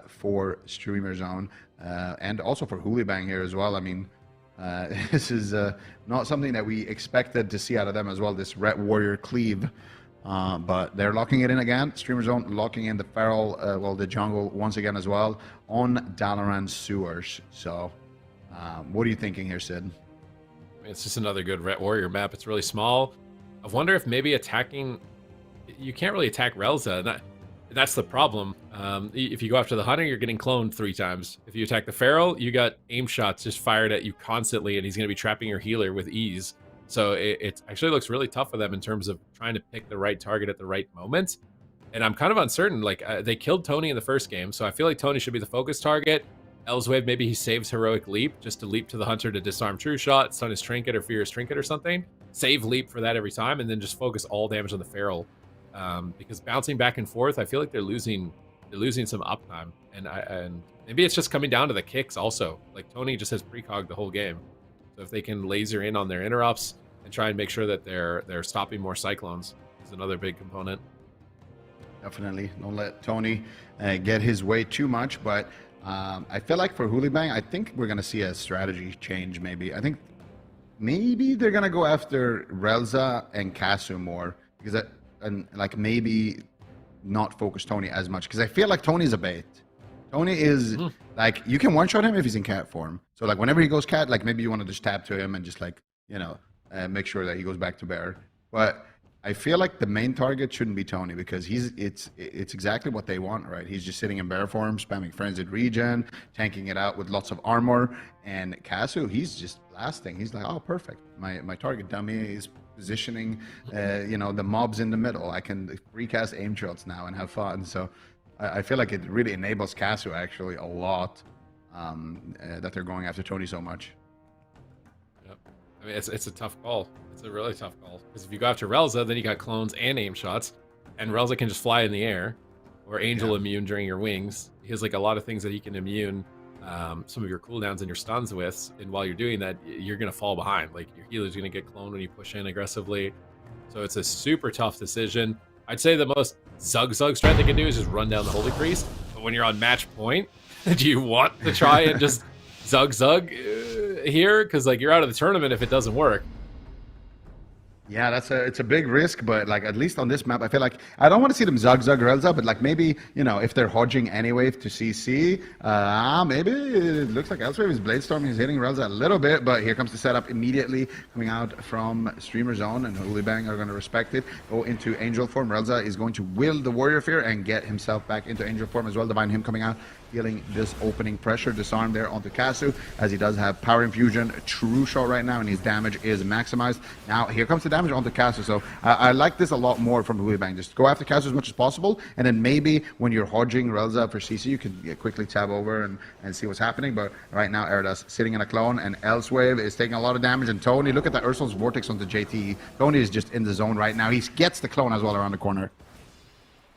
[SPEAKER 2] for Streamer Zone, and also for HOOLIBANG here as well. I mean, this is not something that we expected to see out of them as well, this Red Warrior cleave. But they're locking it in again. Streamer Zone locking in the Feral, well, the jungle once again as well on Dalaran Sewers. So, what are you thinking here, Sid?
[SPEAKER 4] It's just another good Ret Warrior map. It's really small. I wonder if maybe attacking... You can't really attack Relza. That's the problem. If you go after the Hunter, you're getting cloned 3 times. If you attack the Feral, you got aim shots just fired at you constantly, and he's going to be trapping your healer with ease. So it actually looks really tough for them in terms of trying to pick the right target at the right moment. And I'm kind of uncertain. Like, they killed Tony in the first game, so I feel like Tony should be the focus target. Elswave, maybe he saves Heroic Leap, just to leap to the Hunter to disarm True Shot, stun his Trinket or fear his Trinket or something. Save Leap for that every time, and then just focus all damage on the Feral. Because bouncing back and forth, I feel like they're losing some uptime. And maybe it's just coming down to the kicks also. Like, Tony just has precog the whole game. So if they can laser in on their interrupts and try and make sure that they're stopping more Cyclones, is another big component.
[SPEAKER 2] Definitely. Don't let Tony get his way too much. But I feel like for HOOLIBANG, I think we're going to see a strategy change maybe. I think maybe they're going to go after Relza and Casu more. Because like maybe not focus Tony as much. Because I feel like Tony's a bait. Tony is like, you can one-shot him if he's in cat form. So like whenever he goes cat, like maybe you want to just tap to him and just like, you know, make sure that he goes back to bear. But I feel like the main target shouldn't be Tony, because it's exactly what they want, right? He's just sitting in bear form, spamming frenzied regen, tanking it out with lots of armor. And Casu, he's just blasting. He's like, oh, perfect. My target dummy is positioning, you know, the mobs in the middle. I can recast aim shots now and have fun. So I feel like it really enables Casu actually a lot, that they're going after Tony so much.
[SPEAKER 4] Yep. I mean, it's a tough call. It's a really tough call. Because if you go after Relza, then you got clones and aim shots. And Relza can just fly in the air. Or Angel immune during your wings. He has like a lot of things that he can immune some of your cooldowns and your stuns with. And while you're doing that, you're going to fall behind. Like, your healer's going to get cloned when you push in aggressively. So it's a super tough decision. I'd say the most Zug strat they can do is just run down the Holy Priest. But when you're on match point, do you want to try and just Zug here? Because like, you're out of the tournament if it doesn't work.
[SPEAKER 2] Yeah, it's a big risk, but like at least on this map, I feel like I don't want to see them Zug Relza, but like maybe, you know, if they're hodging anyway to CC, maybe it looks like Elsewhere is Bladestorm is hitting Relza a little bit, but here comes the setup immediately coming out from Streamer Zone, and HOOLIBANG are going to respect it. Go into Angel form. Relza is going to will the Warrior Fear and get himself back into Angel form as well. Divine him coming out, feeling this opening pressure, disarm there onto Casu, as he does have Power Infusion, True Shot right now, and his damage is maximized. Now here comes the damage onto Casu, so I like this a lot more from HOOLIBANG. Just go after Casu as much as possible, and then maybe when you're hodging Relza for CC, you can quickly tab over and see what's happening. But right now, Erdas sitting in a clone, and Elsewave is taking a lot of damage, and Tony, look at that Ursul's Vortex onto JT. Tony is just in the zone right now. He gets the clone as well around the corner.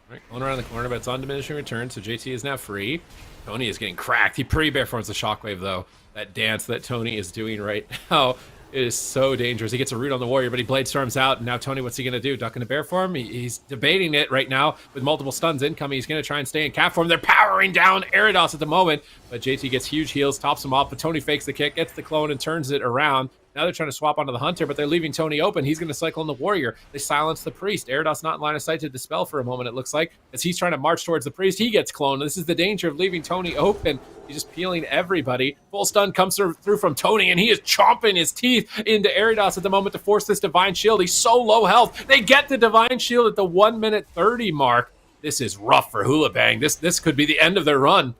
[SPEAKER 4] Right, going around the corner, but it's on diminishing return, so JT is now free. Tony is getting cracked. He pre-bear forms the Shockwave, though. That dance that Tony is doing right now. It is so dangerous. He gets a root on the warrior, but he blade storms out. And now Tony, what's he going to do? Duck into bear form? He's debating it right now with multiple stuns incoming. He's going to try and stay in cat form. They're powering down Eridos at the moment, but JT gets huge heals, tops him off, but Tony fakes the kick, gets the clone, and turns it around. Now they're trying to swap onto the Hunter, but they're leaving Tony open. He's going to cycle on the Warrior. They silence the Priest. Eridos not in line of sight to dispel for a moment, it looks like. As he's trying to march towards the Priest, he gets cloned. This is the danger of leaving Tony open. He's just peeling everybody. Full stun comes through from Tony, and he is chomping his teeth into Eridos at the moment to force this Divine Shield. He's so low health. They get the Divine Shield at the 1:30 mark. This is rough for HOOLIBANG. This could be the end of their run.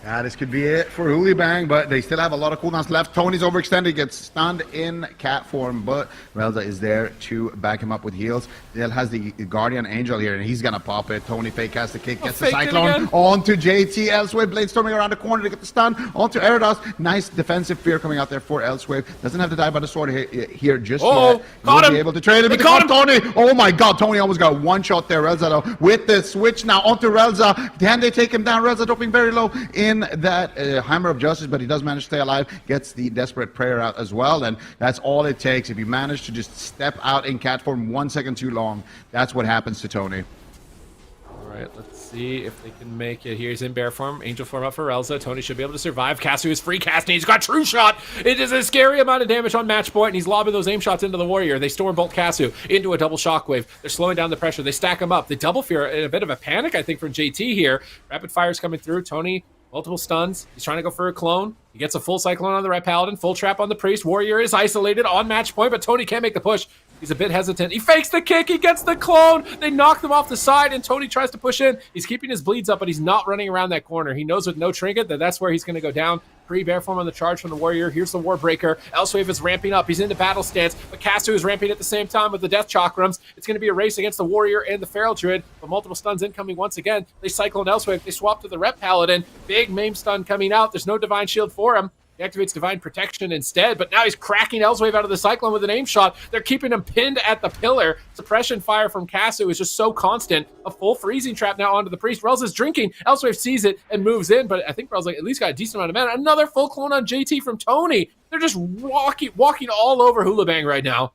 [SPEAKER 2] Yeah, this could be it for HOOLIBANG, but they still have a lot of cooldowns left. Tony's overextended, gets stunned in cat form, but Relza is there to back him up with heals. Dale has the Guardian Angel here, and he's going to pop it. Tony fake has the kick, gets the Cyclone onto JT. Elsewave, blade storming around the corner to get the stun onto Eridos. Nice defensive fear coming out there for Elsewave. Doesn't have to die by the sword here just yet.
[SPEAKER 4] Got him.
[SPEAKER 2] Be able to trade it. Caught him. Tony. Oh my God, Tony almost got one shot there. Relza though, with the switch now onto Relza. Can they take him down? Relza dropping very low in that Hammer of Justice, but he does manage to stay alive, gets the Desperate Prayer out as well, and that's all it takes. If you manage to just step out in cat form 1 second too long, that's what happens to Tony.
[SPEAKER 4] All right, let's see if they can make it here. He's in bear form, angel form up for Relza. Tony should be able to survive. Casu is free casting. He's got True Shot. It is a scary amount of damage on match point, and he's lobbing those aim shots into the Warrior. They storm bolt Casu into a double shockwave. They're slowing down the pressure. They stack him up. They double fear in a bit of a panic, I think, from JT here. Rapid fire's coming through. Tony, multiple stuns. He's trying to go for a clone. He gets a full Cyclone on the Red Paladin, full trap on the Priest. Warrior is isolated on match point, but Tony can't make the push. He's a bit hesitant. He fakes the kick. He gets the clone. They knock them off the side, and Tony tries to push in. He's keeping his bleeds up, but he's not running around that corner. He knows with no trinket that that's where he's going to go down. Pre-bear form on the charge from the Warrior. Here's the Warbreaker. Elsewave is ramping up. He's into battle stance, but Casu is ramping at the same time with the Death Chakrams. It's going to be a race against the Warrior and the Feral Druid, but multiple stuns incoming once again. They cycle on Elsewave. They swap to the Rep Paladin. Big Maim stun coming out. There's no Divine Shield for him. He activates Divine Protection instead, but now he's cracking Elsewave out of the Cyclone with an aim shot. They're keeping him pinned at the pillar. Suppression fire from Casu is just so constant. A full freezing trap now onto the Priest. Relza's drinking. Elsewave sees it and moves in, but I think Relza at least got a decent amount of mana. Another full clone on JT from Tony. They're just walking all over HOOLIBANG right now.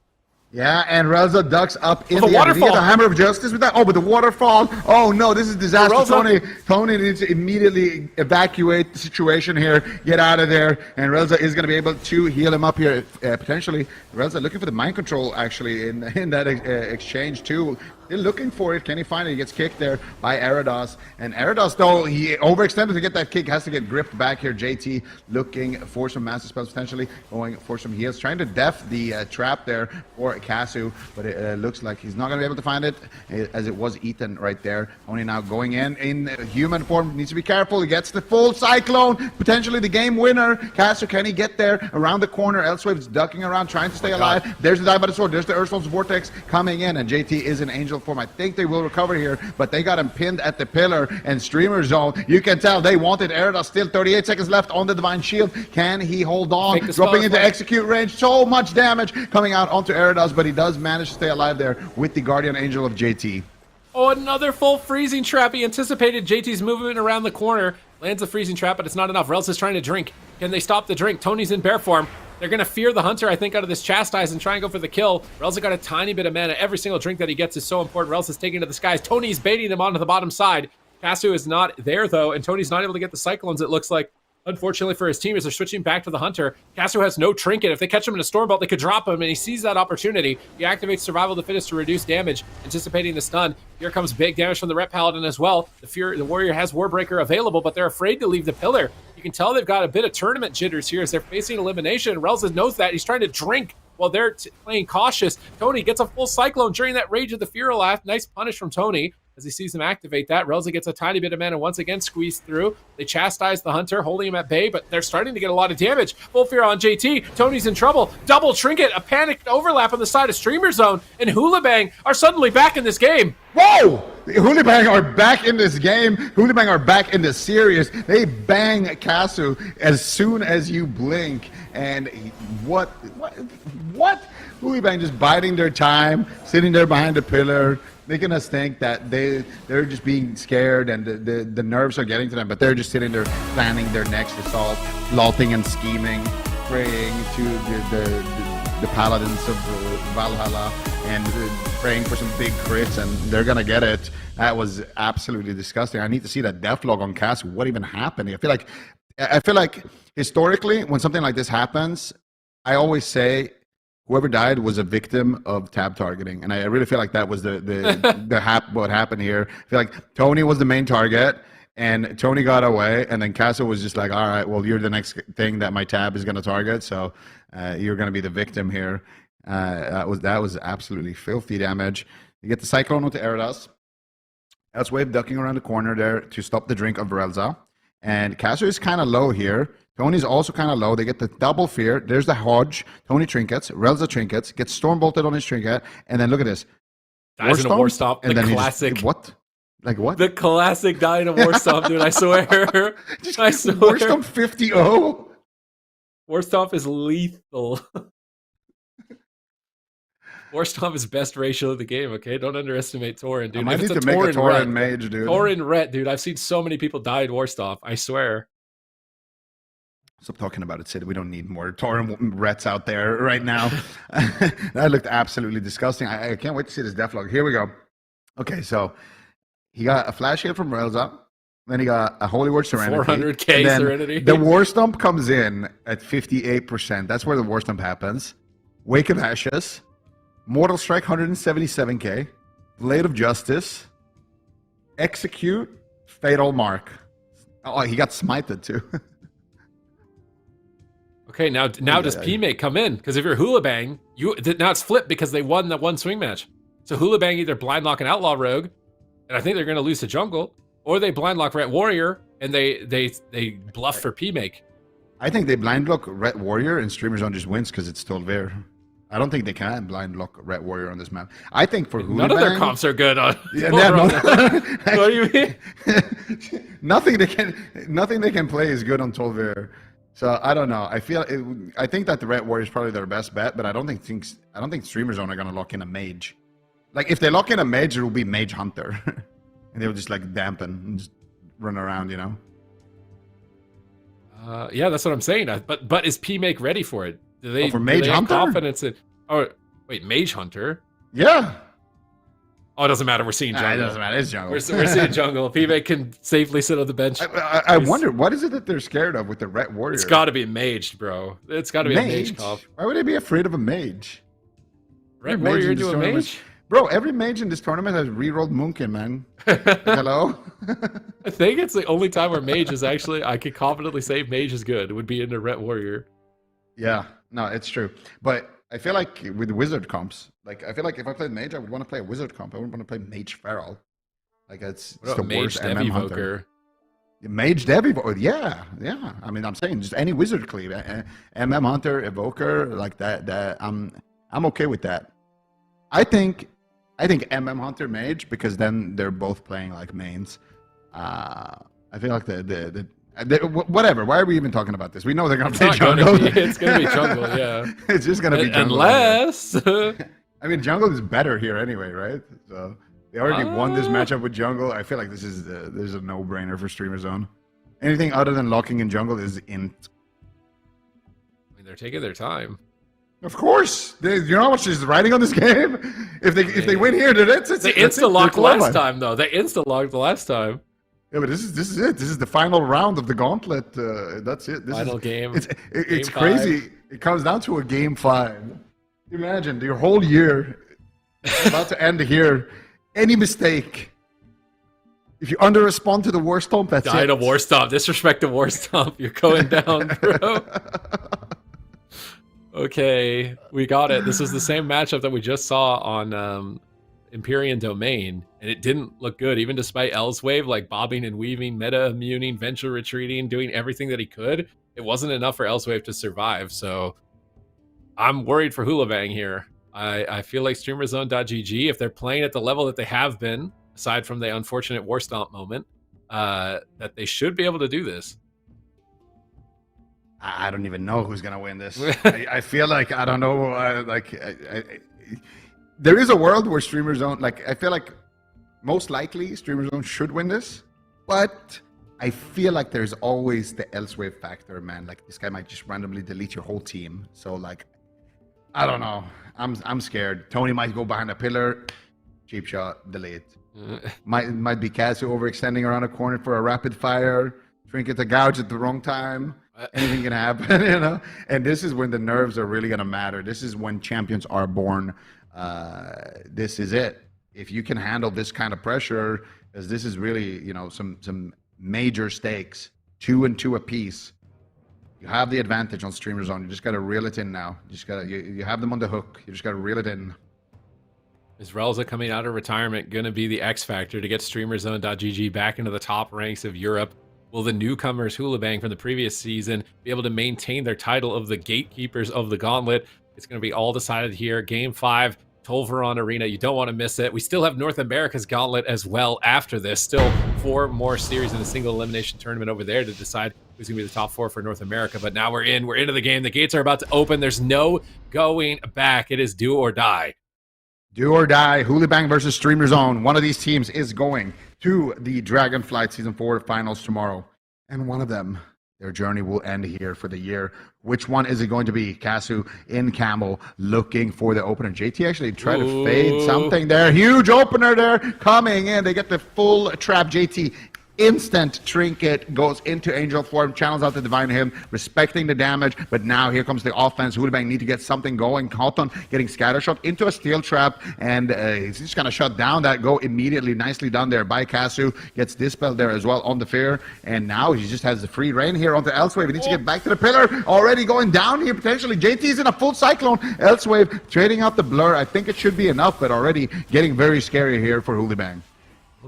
[SPEAKER 2] Yeah, and Relza ducks up in
[SPEAKER 4] the
[SPEAKER 2] the
[SPEAKER 4] waterfall.
[SPEAKER 2] The Hammer of Justice with that. Oh, but the waterfall. Oh no, this is disaster. Tony needs to immediately evacuate the situation here. Get out of there. And Relza is going to be able to heal him up here potentially. Relza looking for the mind control actually in that exchange too. They're looking for it. Can he find it? He gets kicked there by Eridos. And Eridos, though, he overextended to get that kick. Has to get gripped back here. JT looking for some master spells potentially. Going for some heals. Trying to def the trap there for Casu. But it looks like he's not going to be able to find it as it was eaten right there. Only now going in human form. Needs to be careful. He gets the full Cyclone. Potentially the game winner. Casu, can he get there? Around the corner. Elsewave's ducking around trying to stay alive. There's the dive by the sword. There's the Earthstorm's Vortex coming in. And JT is an angel form. I think they will recover here, but they got him pinned at the pillar and streamer zone. You can tell they wanted Eridos. Still 38 seconds left on the Divine Shield. Can he hold on? Dropping into execute range. So much damage coming out onto Eridos, but he does manage to stay alive there with the Guardian Angel of JT.
[SPEAKER 4] Oh, another full freezing trap. He anticipated JT's movement around the corner. Lands a freezing trap, but it's not enough. Relza's trying to drink. Can they stop the drink? Tony's in bear form. They're going to fear the Hunter, I think, out of this Chastise and try and go for the kill. Relza got a tiny bit of mana. Every single drink that he gets is so important. Relza's taking to the skies. Tony's baiting them onto the bottom side. Casu is not there, though, and Tony's not able to get the Cyclones, it looks like. Unfortunately for his team, as they're switching back to the Hunter, Casu has no trinket. If they catch him in a Stormbolt, they could drop him, and he sees that opportunity. He activates Survival of the Fittest to reduce damage, anticipating the stun. Here comes big damage from the Ret Paladin as well. The Warrior has Warbreaker available, but they're afraid to leave the pillar. You can tell they've got a bit of tournament jitters here as they're facing elimination. Relza knows that. He's trying to drink while they're playing cautious. Tony gets a full Cyclone during that Rage of the Fearolaf. Nice punish from Tony. As he sees them activate that, Relza gets a tiny bit of mana once again squeezed through. They chastise the Hunter, holding him at bay, but they're starting to get a lot of damage. Full fear on JT. Tony's in trouble. Double trinket, a panicked overlap on the side of Streamer Zone, and HOOLIBANG are suddenly back in this game.
[SPEAKER 2] Whoa! HOOLIBANG are back in this game. HOOLIBANG are back in this series. They bang Casu as soon as you blink. And what? HOOLIBANG just biding their time, sitting there behind the pillar, making us think that they're just being scared and the nerves are getting to them, but they're just sitting there planning their next assault, plotting and scheming. praying to the paladins of Valhalla and praying for some big crits, and they're gonna get it. That was absolutely disgusting. I need to see that death log on Cass. What even happened? I feel like historically, when something like this happens, I always say whoever died was a victim of tab targeting, and I really feel like that was what happened here. I feel like Tony was the main target, and Tony got away, and then Casa was just like, all right, well, you're the next thing that my tab is going to target, so you're going to be the victim here. That was absolutely filthy damage. You get the Cyclone onto Eridas. Elsewave ducking around the corner there to stop the drink of Relza. And Casa is kind of low here. Tony's also kind of low. They get the double fear. There's the Hodge. Tony trinkets. Relza trinkets. Gets storm bolted on his trinket. And then look at this.
[SPEAKER 4] Dies in a war stomp.
[SPEAKER 2] And
[SPEAKER 4] the
[SPEAKER 2] then
[SPEAKER 4] classic.
[SPEAKER 2] What? Like what?
[SPEAKER 4] The classic die in a war stomp, dude. I swear. I swear.
[SPEAKER 2] War stomp 50-0?
[SPEAKER 4] War stomp is lethal. War stomp is best ratio of the game, okay? Don't underestimate Tauren, dude.
[SPEAKER 2] I might need to make a Tauren mage, dude.
[SPEAKER 4] Tauren Ret, dude. I've seen so many people die in war stomp. I swear.
[SPEAKER 2] Stop talking about it, Sid. We don't need more Tauren Rets out there right now. That looked absolutely disgusting. I can't wait to see this deathlog. Here we go. Okay, so he got a flash hit from Relza. Then he got a Holy Word Serenity.
[SPEAKER 4] 400k Serenity.
[SPEAKER 2] The War Stomp comes in at 58%. That's where the War Stomp happens. Wake of Ashes. Mortal Strike 177k. Blade of Justice. Execute. Fatal Mark. Oh, he got smited too.
[SPEAKER 4] Okay, now does PMake come in? Because if you're Hoolibang, now it's flipped because they won that one swing match. So Hoolibang either blind lock an Outlaw Rogue, and I think they're going to lose to Jungle, or they blind lock Ret Warrior and they bluff for PMake.
[SPEAKER 2] I think they blind lock Ret Warrior and Streamer Zone just wins because it's still there. I don't think they can blind lock Ret Warrior on this map. I think for Hoolibang,
[SPEAKER 4] none of their comps are good on.
[SPEAKER 2] Yeah,
[SPEAKER 4] What do you mean?
[SPEAKER 2] nothing they can play is good on Tolver. So I don't know. I think that the Ret Warrior is probably their best bet, but I don't think Streamer Zone are gonna lock in a mage. Like if they lock in a mage, it will be Mage Hunter, and they'll just like dampen and just run around, you know.
[SPEAKER 4] Yeah, that's what I'm saying. But is PMake ready for it? Do they
[SPEAKER 2] for Mage Hunter?
[SPEAKER 4] Confidence in? Oh wait, Mage Hunter.
[SPEAKER 2] Yeah.
[SPEAKER 4] Oh, it doesn't matter. We're seeing jungle.
[SPEAKER 2] It doesn't matter. It's jungle.
[SPEAKER 4] We're seeing jungle. PMake can safely sit on the bench.
[SPEAKER 2] I wonder what is it that they're scared of with the Ret Warrior?
[SPEAKER 4] It's got to be mage, bro. It's got to be a mage comp.
[SPEAKER 2] Why would they be afraid of a mage?
[SPEAKER 4] Ret Warrior do a mage?
[SPEAKER 2] Bro, every mage in this tournament has rerolled Moonkin, man. Hello?
[SPEAKER 4] I think it's the only time where mage is actually, I could confidently say mage is good. It would be in the Ret Warrior.
[SPEAKER 2] Yeah, no, it's true. But I feel like with wizard comps, like I feel like if I played mage, I would want to play a wizard comp. I wouldn't want to play mage feral. Like it's the worst MM hunter. Mage Dev Evoker, yeah. I mean, I'm saying just any wizard cleave, MM hunter, evoker, like that. I'm okay with that. I think MM hunter mage because then they're both playing like mains. I feel like whatever. Why are we even talking about this? We know they're gonna play jungle.
[SPEAKER 4] It's gonna be jungle, yeah.
[SPEAKER 2] It's just gonna be jungle.
[SPEAKER 4] Unless
[SPEAKER 2] I mean, jungle is better here anyway, right? So they already won this matchup with jungle. I feel like this is there's a no-brainer for Streamer Zone. Anything other than locking in jungle is int.
[SPEAKER 4] I mean, they're taking their time.
[SPEAKER 2] Of course, you know how much is riding on this game. If they win here, they
[SPEAKER 4] insta locked last time though. They insta locked the last time.
[SPEAKER 2] Yeah, but this is it. This is the final round of the Gauntlet. That's it.
[SPEAKER 4] Final game.
[SPEAKER 2] It's crazy. 5. It comes down to a game 5. Imagine your whole year about to end here. Any mistake, if you under-respond to the War Stomp, that's
[SPEAKER 4] Die
[SPEAKER 2] it.
[SPEAKER 4] to War Stomp. Disrespect the War Stomp. You're going down, bro. Okay, we got it. This is the same matchup that we just saw on Empyrean Domain, and it didn't look good, even despite Elswave like bobbing and weaving, meta immuning, venture retreating, doing everything that he could. It wasn't enough for Elswave to survive, so I'm worried for Hoolibang here. I feel like StreamerZone.gg, if they're playing at the level that they have been, aside from the unfortunate War Stomp moment, that they should be able to do this.
[SPEAKER 2] I don't even know who's gonna win this. I feel like I don't know. There is a world where Streamer Zone, like I feel like most likely Streamer Zone should win this, but I feel like there's always the Elsewave factor, man. Like this guy might just randomly delete your whole team. So like, I don't know. I'm scared. Tony might go behind a pillar, cheap shot, delete. Might be Cassie overextending around a corner for a rapid fire, trinket to gouge at the wrong time. Anything can happen, you know. And this is when the nerves are really gonna matter. This is when champions are born. This is it. If you can handle this kind of pressure, because this is really, you know, some major stakes, 2 and 2 apiece. You have the advantage on Streamer Zone. You just got to reel it in now. You have them on the hook. You just got to reel it in.
[SPEAKER 4] Is Relza coming out of retirement going to be the X factor to get StreamerZone.gg back into the top ranks of Europe? Will the newcomers HOOLIBANG from the previous season be able to maintain their title of the gatekeepers of the Gauntlet? It's going to be all decided here. Game 5. Tolveron Arena. You don't want to miss it. We still have North America's Gauntlet as well after this. Still 4 more series in a single elimination tournament over there to decide who's going to be the top 4 for North America. But now we're into the game. The gates are about to open. There's no going back. It is do or die.
[SPEAKER 2] Do or die. HOOLIBANG versus Streamer Zone. One of these teams is going to the Dragonflight Season 4 finals tomorrow. And one of them, their journey will end here for the year. Which one is it going to be? Casu in Camel looking for the opener. JT actually tried to fade something there. Huge opener there coming in. They get the full trap. JT instant trinket goes into angel form, channels out the divine hymn, respecting the damage. But now here comes the offense. HOOLIBANG need to get something going. Cotton getting scattershot into a steel trap, and he's just gonna shut down that go immediately. Nicely done there by Casu. Gets dispelled there as well on the fear, and now he just has the free reign here onto Elsewave. He needs to get back to the pillar. Already going down here potentially. JT's in a full cyclone. Elsewave trading out the blur. I think it should be enough, but already getting very scary here for HOOLIBANG.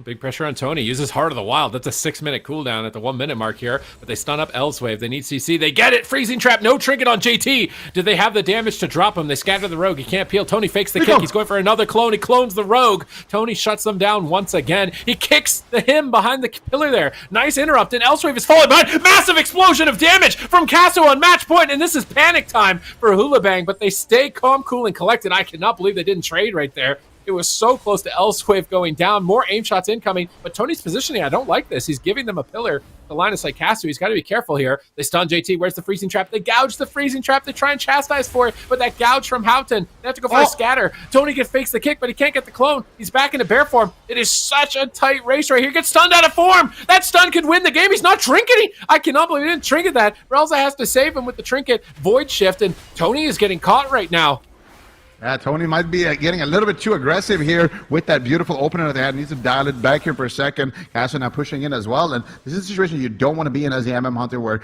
[SPEAKER 4] Big pressure on Tony. Uses Heart of the Wild. That's a 6-minute cooldown at the 1-minute mark here. But they stun up Elsewave. They need CC. They get it. Freezing trap. No trinket on JT. Did they have the damage to drop him? They scatter the rogue. He can't peel. Tony fakes the kick. He's going for another clone. He clones the rogue. Tony shuts them down once again. He kicks him behind the pillar there. Nice interrupt. And Elsewave is falling behind. Massive explosion of damage from Casso on match point. And this is panic time for HOOLIBANG. But they stay calm, cool, and collected. I cannot believe they didn't trade right there. It was so close to Elsewave going down. More aim shots incoming, but Tony's positioning, I don't like this. He's giving them a pillar to line of sight Casu. He's got to be careful here. They stun JT. Where's the freezing trap? They gouge the freezing trap. They try and chastise for it, but that gouge from Houghton. They have to go for a scatter. Tony fakes the kick, but he can't get the clone. He's back into bear form. It is such a tight race right here. Gets stunned out of form. That stun could win the game. He's not trinketing. I cannot believe he didn't trinket that. Relza has to save him with the trinket. Void shift, and Tony is getting caught right now.
[SPEAKER 2] Yeah, Tony might be getting a little bit too aggressive here with that beautiful opener that they had. Needs to dial it back here for a second. Casso now pushing in as well. And this is a situation you don't want to be in as the MM Hunter, where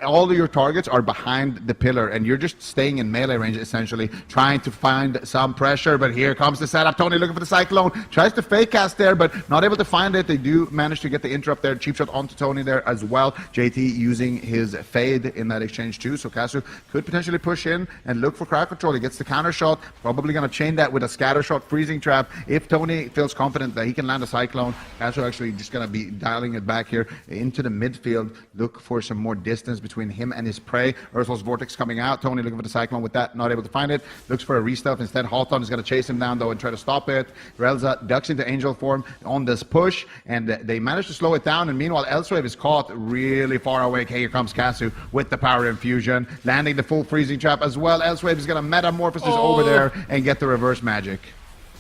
[SPEAKER 2] all of your targets are behind the pillar and you're just staying in melee range, essentially, trying to find some pressure. But here comes the setup. Tony looking for the Cyclone. Tries to fake cast there, but not able to find it. They do manage to get the interrupt there. Cheap shot onto Tony there as well. JT using his fade in that exchange too. So Casso could potentially push in and look for crowd control. He gets the counter shot, probably going to chain that with a scatter shot, freezing trap. If Tony feels confident that he can land a Cyclone, Casso actually just going to be dialing it back here into the midfield. Look for some more distance between him and his prey. Earth's Vortex coming out. Tony looking for the Cyclone with that, not able to find it. Looks for a restuff. Instead, Hawthorne is going to chase him down though and try to stop it. Relza ducks into Angel form on this push, and they manage to slow it down. And meanwhile, Elsewave is caught really far away. Okay, here comes Casu with the power infusion, landing the full freezing trap as well. Elsewave is going to metamorphosis over there and get the reverse magic.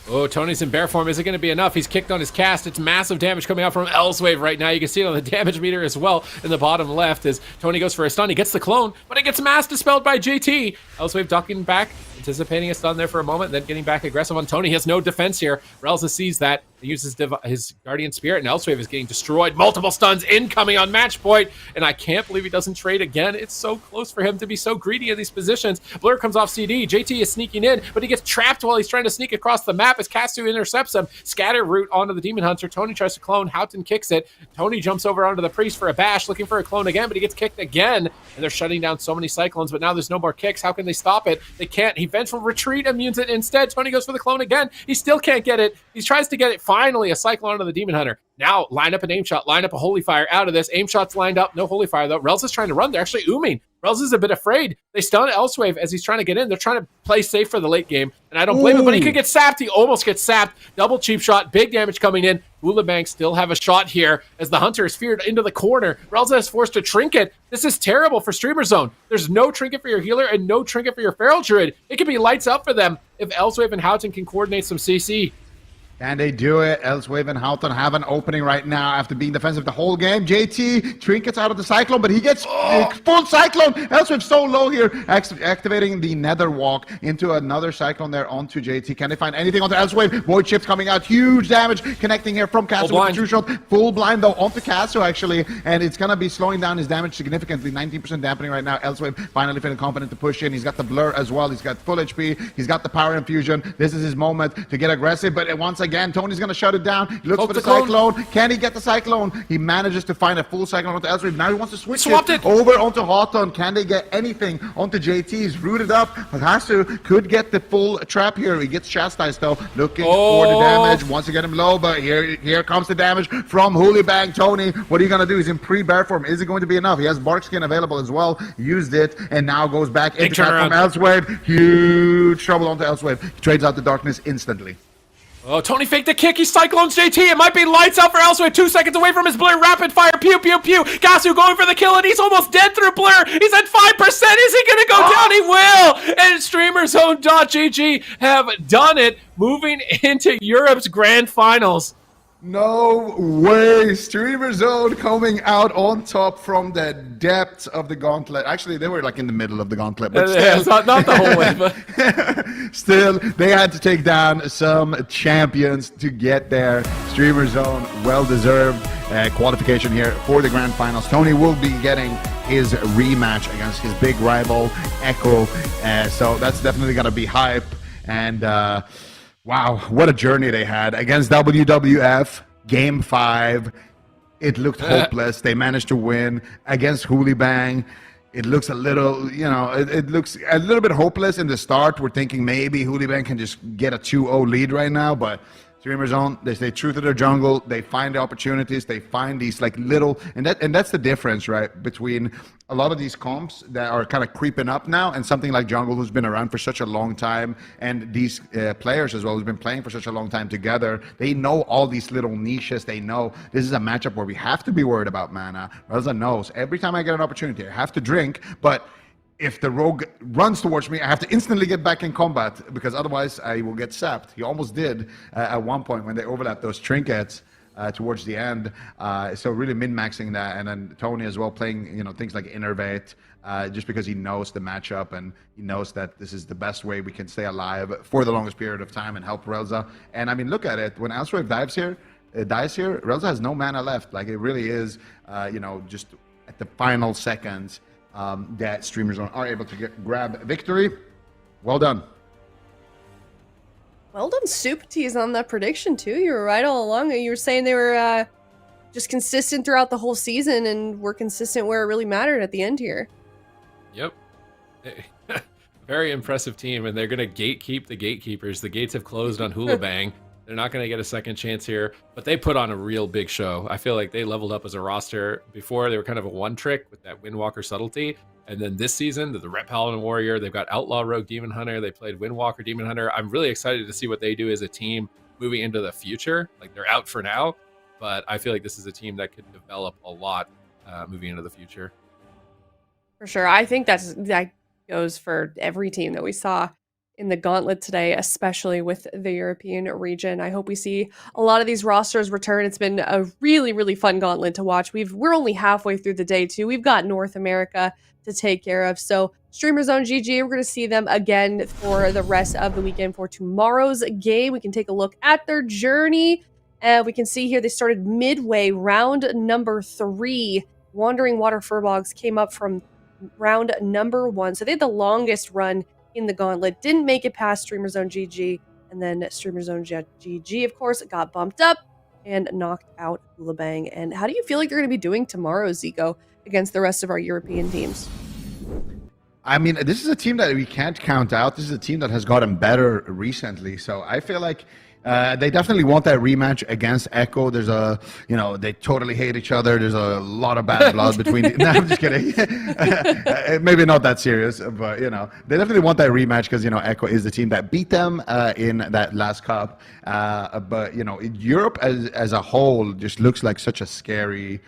[SPEAKER 4] Oh, Tony's in bear form. Is it going to be enough? He's kicked on his cast. It's massive damage coming out from Elsewave right now. You can see it on the damage meter as well in the bottom left as Tony goes for a stun. He gets the clone, but it gets mass dispelled by JT. Elsewave ducking back, anticipating a stun there for a moment, then getting back aggressive on Tony. He has no defense here. Relza sees that. He uses his Guardian Spirit, and Elsewave is getting destroyed. Multiple stuns incoming on match point, and I can't believe he doesn't trade again. It's so close for him to be so greedy in these positions. Blur comes off CD. JT is sneaking in, but he gets trapped while he's trying to sneak across the map as Casu intercepts him. Scatter route onto the Demon Hunter. Tony tries to clone. Houghton kicks it. Tony jumps over onto the Priest for a bash, looking for a clone again, but he gets kicked again, and they're shutting down so many Cyclones, but now there's no more kicks. How can they stop it? They can't. He vengeful retreat immunes it instead. Tony goes for the clone again. He still can't get it. He tries to get it. finally a Cyclone onto the Demon Hunter. Now line up an aim shot, line up a Holy Fire out of this. Aim shot's lined up, no Holy Fire though. Relz is trying to run. They're actually ooming. Relz is a bit afraid. They stun Elsewave as he's trying to get in. They're trying to play safe for the late game, and I don't blame him, but he could get sapped. He almost gets sapped. Double cheap shot, big damage coming in. HOOLIBANG still have a shot here as the Hunter is feared into the corner. Relz is forced to trinket. This is terrible for Streamer Zone. There's no trinket for your healer and no trinket for your Feral Druid. It could be lights up for them if Elsewave and Houghton can coordinate some CC.
[SPEAKER 2] Can they do it? Elsewave and Houghton have an opening right now after being defensive the whole game. JT trinkets out of the Cyclone, but he gets full Cyclone. Elsewave so low here, activating the Nether Walk into another Cyclone there onto JT. Can they find anything onto Elsewave? Void Chips coming out, huge damage connecting here from Casu with the true shot. Full blind though onto Casu actually, and it's gonna be slowing down his damage significantly. 19% dampening right now. Elsewave finally feeling confident to push in. He's got the blur as well. He's got full HP. He's got the power infusion. This is his moment to get aggressive, but once again, Tony's going to shut it down. He looks for the Cyclone. Can he get the Cyclone? He manages to find a full Cyclone onto Elsewave. Now he wants to switch it over onto Houghton. Can they get anything onto JT? He's rooted up. Hasu could get the full trap here. He gets chastised though, looking for the damage. Wants to get him low, but here comes the damage from HOOLIBANG. Tony, what are you going to do? He's in pre-bear form. Is it going to be enough? He has Bark Skin available as well. Used it, and now goes back into trap from Elsewave. Huge trouble onto Elsewave. He trades out the darkness instantly.
[SPEAKER 4] Oh, Tony faked the kick. He cyclones JT. It might be lights out for Elsewave. 2 seconds away from his blur. Rapid fire. Pew, pew, pew. Gasu going for the kill, and he's almost dead through blur. He's at 5%. Is he going to go down? He will. And StreamerZone.gg have done it, moving into Europe's Grand Finals.
[SPEAKER 2] No way! Streamer Zone coming out on top from the depths of the Gauntlet. Actually, they were like in the middle of the Gauntlet, but still,
[SPEAKER 4] not the whole way, but
[SPEAKER 2] still, they had to take down some champions to get there. Streamer Zone, well-deserved qualification here for the Grand Finals. Tony will be getting his rematch against his big rival, Echo. So that's definitely going to be hype. And wow, what a journey they had against WWF. Game 5, it looked hopeless. They managed to win against HOOLIBANG. It looks a little, it looks a little bit hopeless in the start. We're thinking maybe HOOLIBANG can just get a 2-0 lead right now, but Streamer Zone, they stay true to their jungle. They find the opportunities. They find these like little, and that's the difference, right, between a lot of these comps that are kind of creeping up now and something like Jungle, who's been around for such a long time, and these players as well who's been playing for such a long time together. They know all these little niches. They know this is a matchup where we have to be worried about mana. Relza knows every time I get an opportunity, I have to drink, but if the rogue runs towards me, I have to instantly get back in combat because otherwise I will get sapped. He almost did at one point when they overlapped those trinkets towards the end. So really min-maxing that, and then Tony as well playing things like Innervate just because he knows the matchup and he knows that this is the best way we can stay alive for the longest period of time and help Relza. And I mean, look at it. When Elsewave dies here, Relza has no mana left. Like it really is, just at the final seconds. That Streamer Zone are able to grab victory. Well done.
[SPEAKER 5] Well done, Soup Teas, on that prediction, too. You were right all along. You were saying they were just consistent throughout the whole season and were consistent where it really mattered at the end here.
[SPEAKER 4] Yep. Very impressive team, and they're going to gatekeep the gatekeepers. The gates have closed on HOOLIBANG. They're not going to get a second chance here, but they put on a real big show. I feel like they leveled up as a roster. Before, they were kind of a one-trick with that Windwalker subtlety. And then this season, the Ret Paladin Warrior, they've got Outlaw Rogue Demon Hunter. They played Windwalker Demon Hunter. I'm really excited to see what they do as a team moving into the future. Like, they're out for now, but I feel like this is a team that could develop a lot moving into the future.
[SPEAKER 5] For sure. I think that goes for every team that we saw in the Gauntlet today, especially with the European region. I hope we see a lot of these rosters return. It's been a really, really fun Gauntlet to watch. We're only halfway through the day, too. We've got North America to take care of. So Streamer Zone GG, we're going to see them again for the rest of the weekend for tomorrow's game. We can take a look at their journey. We can see here they started midway, round number 3. Wandering Water FURBOLGS came up from round number 1. So they had the longest run in the Gauntlet, didn't make it past Streamer Zone GG, and then Streamer Zone GG, of course, got bumped up and knocked out HOOLIBANG. And how do you feel like they're going to be doing tomorrow, Zico, against the rest of our European teams?
[SPEAKER 2] I mean, this is a team that we can't count out. This is a team that has gotten better recently. So I feel like They definitely want that rematch against Echo. There's a, they totally hate each other. There's a lot of bad blood between. No, I'm just kidding. Maybe not that serious, but they definitely want that rematch because Echo is the team that beat them in that last cup. But Europe as a whole just looks like such a scary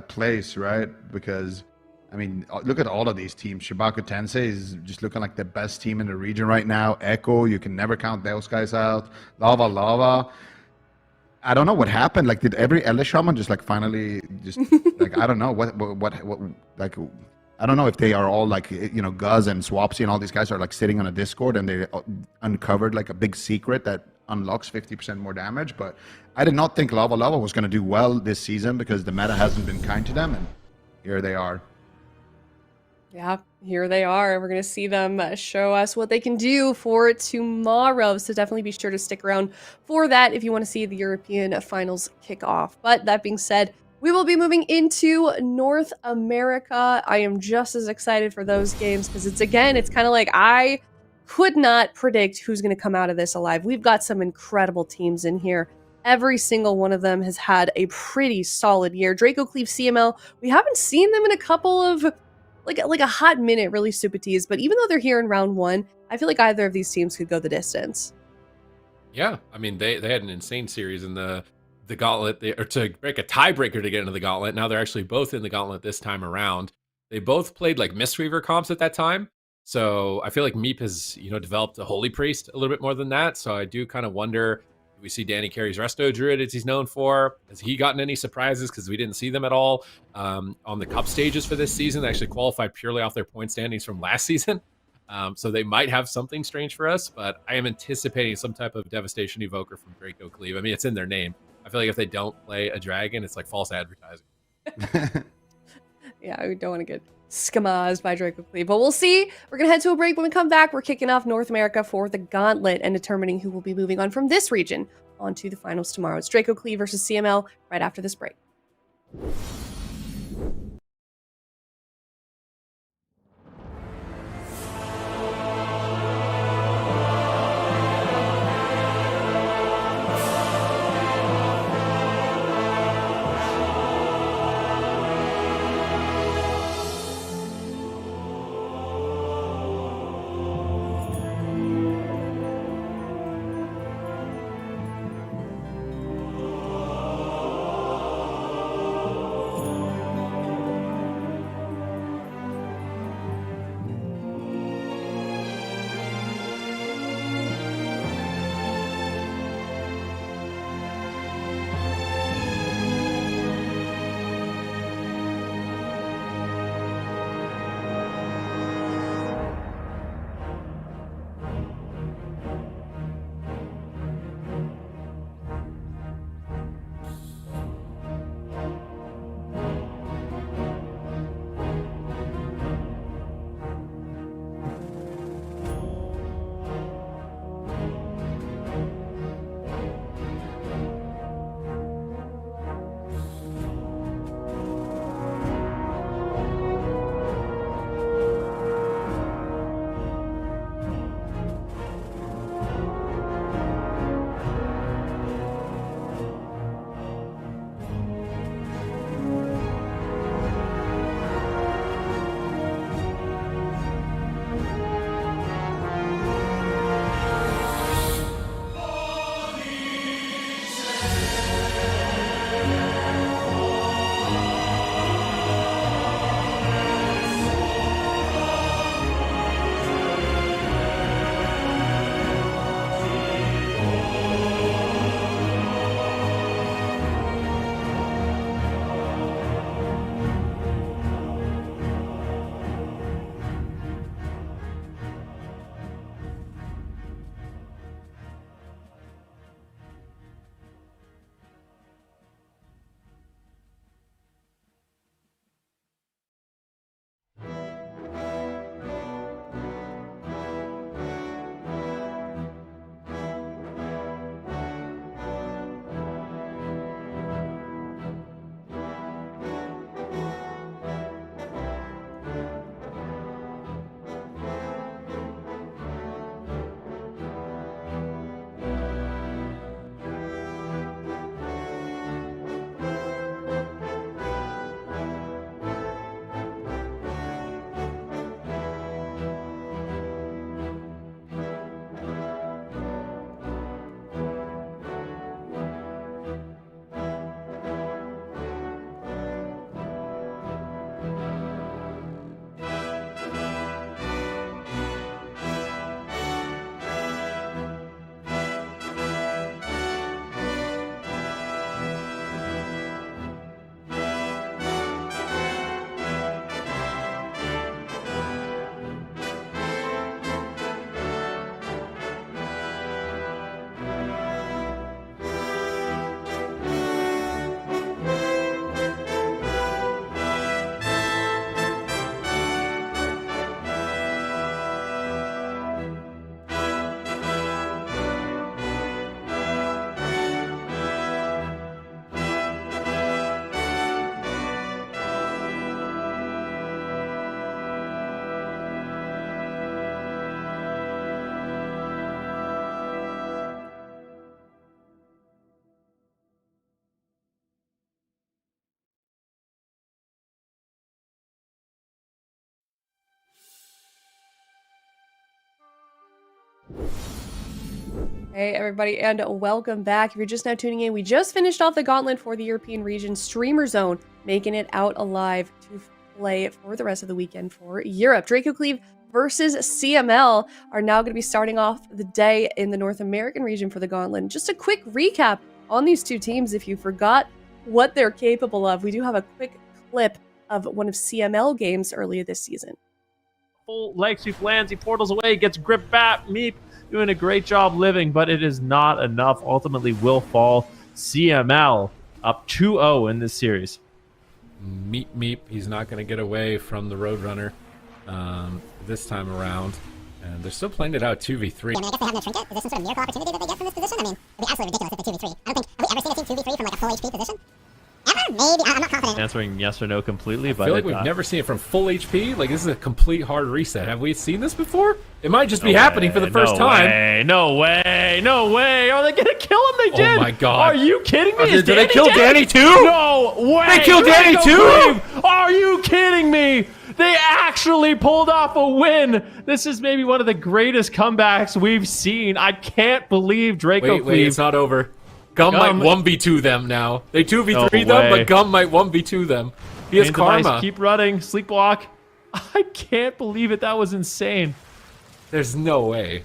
[SPEAKER 2] place, right? Because I mean, look at all of these teams. Shibaku Tensei is just looking like the best team in the region right now. Echo, you can never count those guys out. Lava. I don't know what happened. Like, did every Elder Shaman just like finally just like I don't know what like I don't know if they are all like Guz and Swapsy and all these guys are like sitting on a Discord and they uncovered like a big secret that unlocks 50% more damage. But I did not think Lava was going to do well this season because the meta hasn't been kind to them, and here they are.
[SPEAKER 5] Yeah, here they are. We're going to see them show us what they can do for tomorrow. So definitely be sure to stick around for that if you want to see the European finals kick off. But that being said, we will be moving into North America. I am just as excited for those games because it's kind of like I could not predict who's going to come out of this alive. We've got some incredible teams in here. Every single one of them has had a pretty solid year. Draco, Cleave, CML, we haven't seen them in a couple of like a hot minute, really, Supatees, but even though they're here in round one, I feel like either of these teams could go the distance.
[SPEAKER 4] Yeah, I mean, they had an insane series in the Gauntlet, or to break a tiebreaker to get into the Gauntlet. Now they're actually both in the Gauntlet this time around. They both played like Mistweaver comps at that time, so I feel like Meep has developed a Holy Priest a little bit more than that. So I do kind of wonder. We see Danny carries Resto Druid as he's known for. Has he gotten any surprises? Because we didn't see them at all on the cup stages for this season. They actually qualified purely off their point standings from last season. So they might have something strange for us, but I am anticipating some type of Devastation Evoker from Draco Cleave. I mean, it's in their name. I feel like if they don't play a dragon, it's like false advertising.
[SPEAKER 5] Yeah, we don't want to get skamazed by Draco Cleave, but we'll see. We're going to head to a break. When we come back, we're kicking off North America for the Gauntlet and determining who will be moving on from this region onto the finals tomorrow. It's Draco Cleave versus CML right after this break. Hey everybody, and welcome back. If you're just now tuning in, we just finished off the Gauntlet for the European region Streamer Zone, making it out alive to play for the rest of the weekend for Europe. Draco Cleave versus CML are now going to be starting off the day in the North American region for the Gauntlet. And just a quick recap on these two teams if you forgot what they're capable of. We do have a quick clip of one of CML games earlier this season.
[SPEAKER 1] Full leg sweep lands, he portals away, gets gripped back. Meep doing a great job living, but it is not enough. Ultimately will fall. CML up 2-0 in this series.
[SPEAKER 4] Meep. He's not going to get away from the Roadrunner this time around. And they're still playing it out 2v3.
[SPEAKER 7] Yeah, I mean, I guess they have no trinket. Is this some sort of miracle opportunity that they get from this position? I mean, it'd be absolutely ridiculous if it's 2v3. I don't think, have we ever seen a team 2v3 from like a full HP position? Ever? Maybe. I'm not confident.
[SPEAKER 1] Answering yes or no completely, but
[SPEAKER 4] I feel like we've never seen it from full HP. Like, this is a complete hard reset. Have we seen this before? It might just be happening for the first time.
[SPEAKER 1] No way! Are they gonna kill him? They did!
[SPEAKER 4] Oh my god.
[SPEAKER 1] Are you kidding me?
[SPEAKER 4] Did they kill Danny too?
[SPEAKER 1] No way!
[SPEAKER 4] They killed Danny too?
[SPEAKER 1] Are you kidding me? They actually pulled off a win! This is maybe one of the greatest comebacks we've seen. I can't believe Draco
[SPEAKER 4] Wait, it's not over. Gum might 1v2 them now. They 2v3
[SPEAKER 1] No
[SPEAKER 4] them,
[SPEAKER 1] way.
[SPEAKER 4] but Gum might 1v2 them. He has
[SPEAKER 1] Main device,
[SPEAKER 4] karma.
[SPEAKER 1] keep running, sleepwalk. I can't believe it. That was insane.
[SPEAKER 4] There's no way.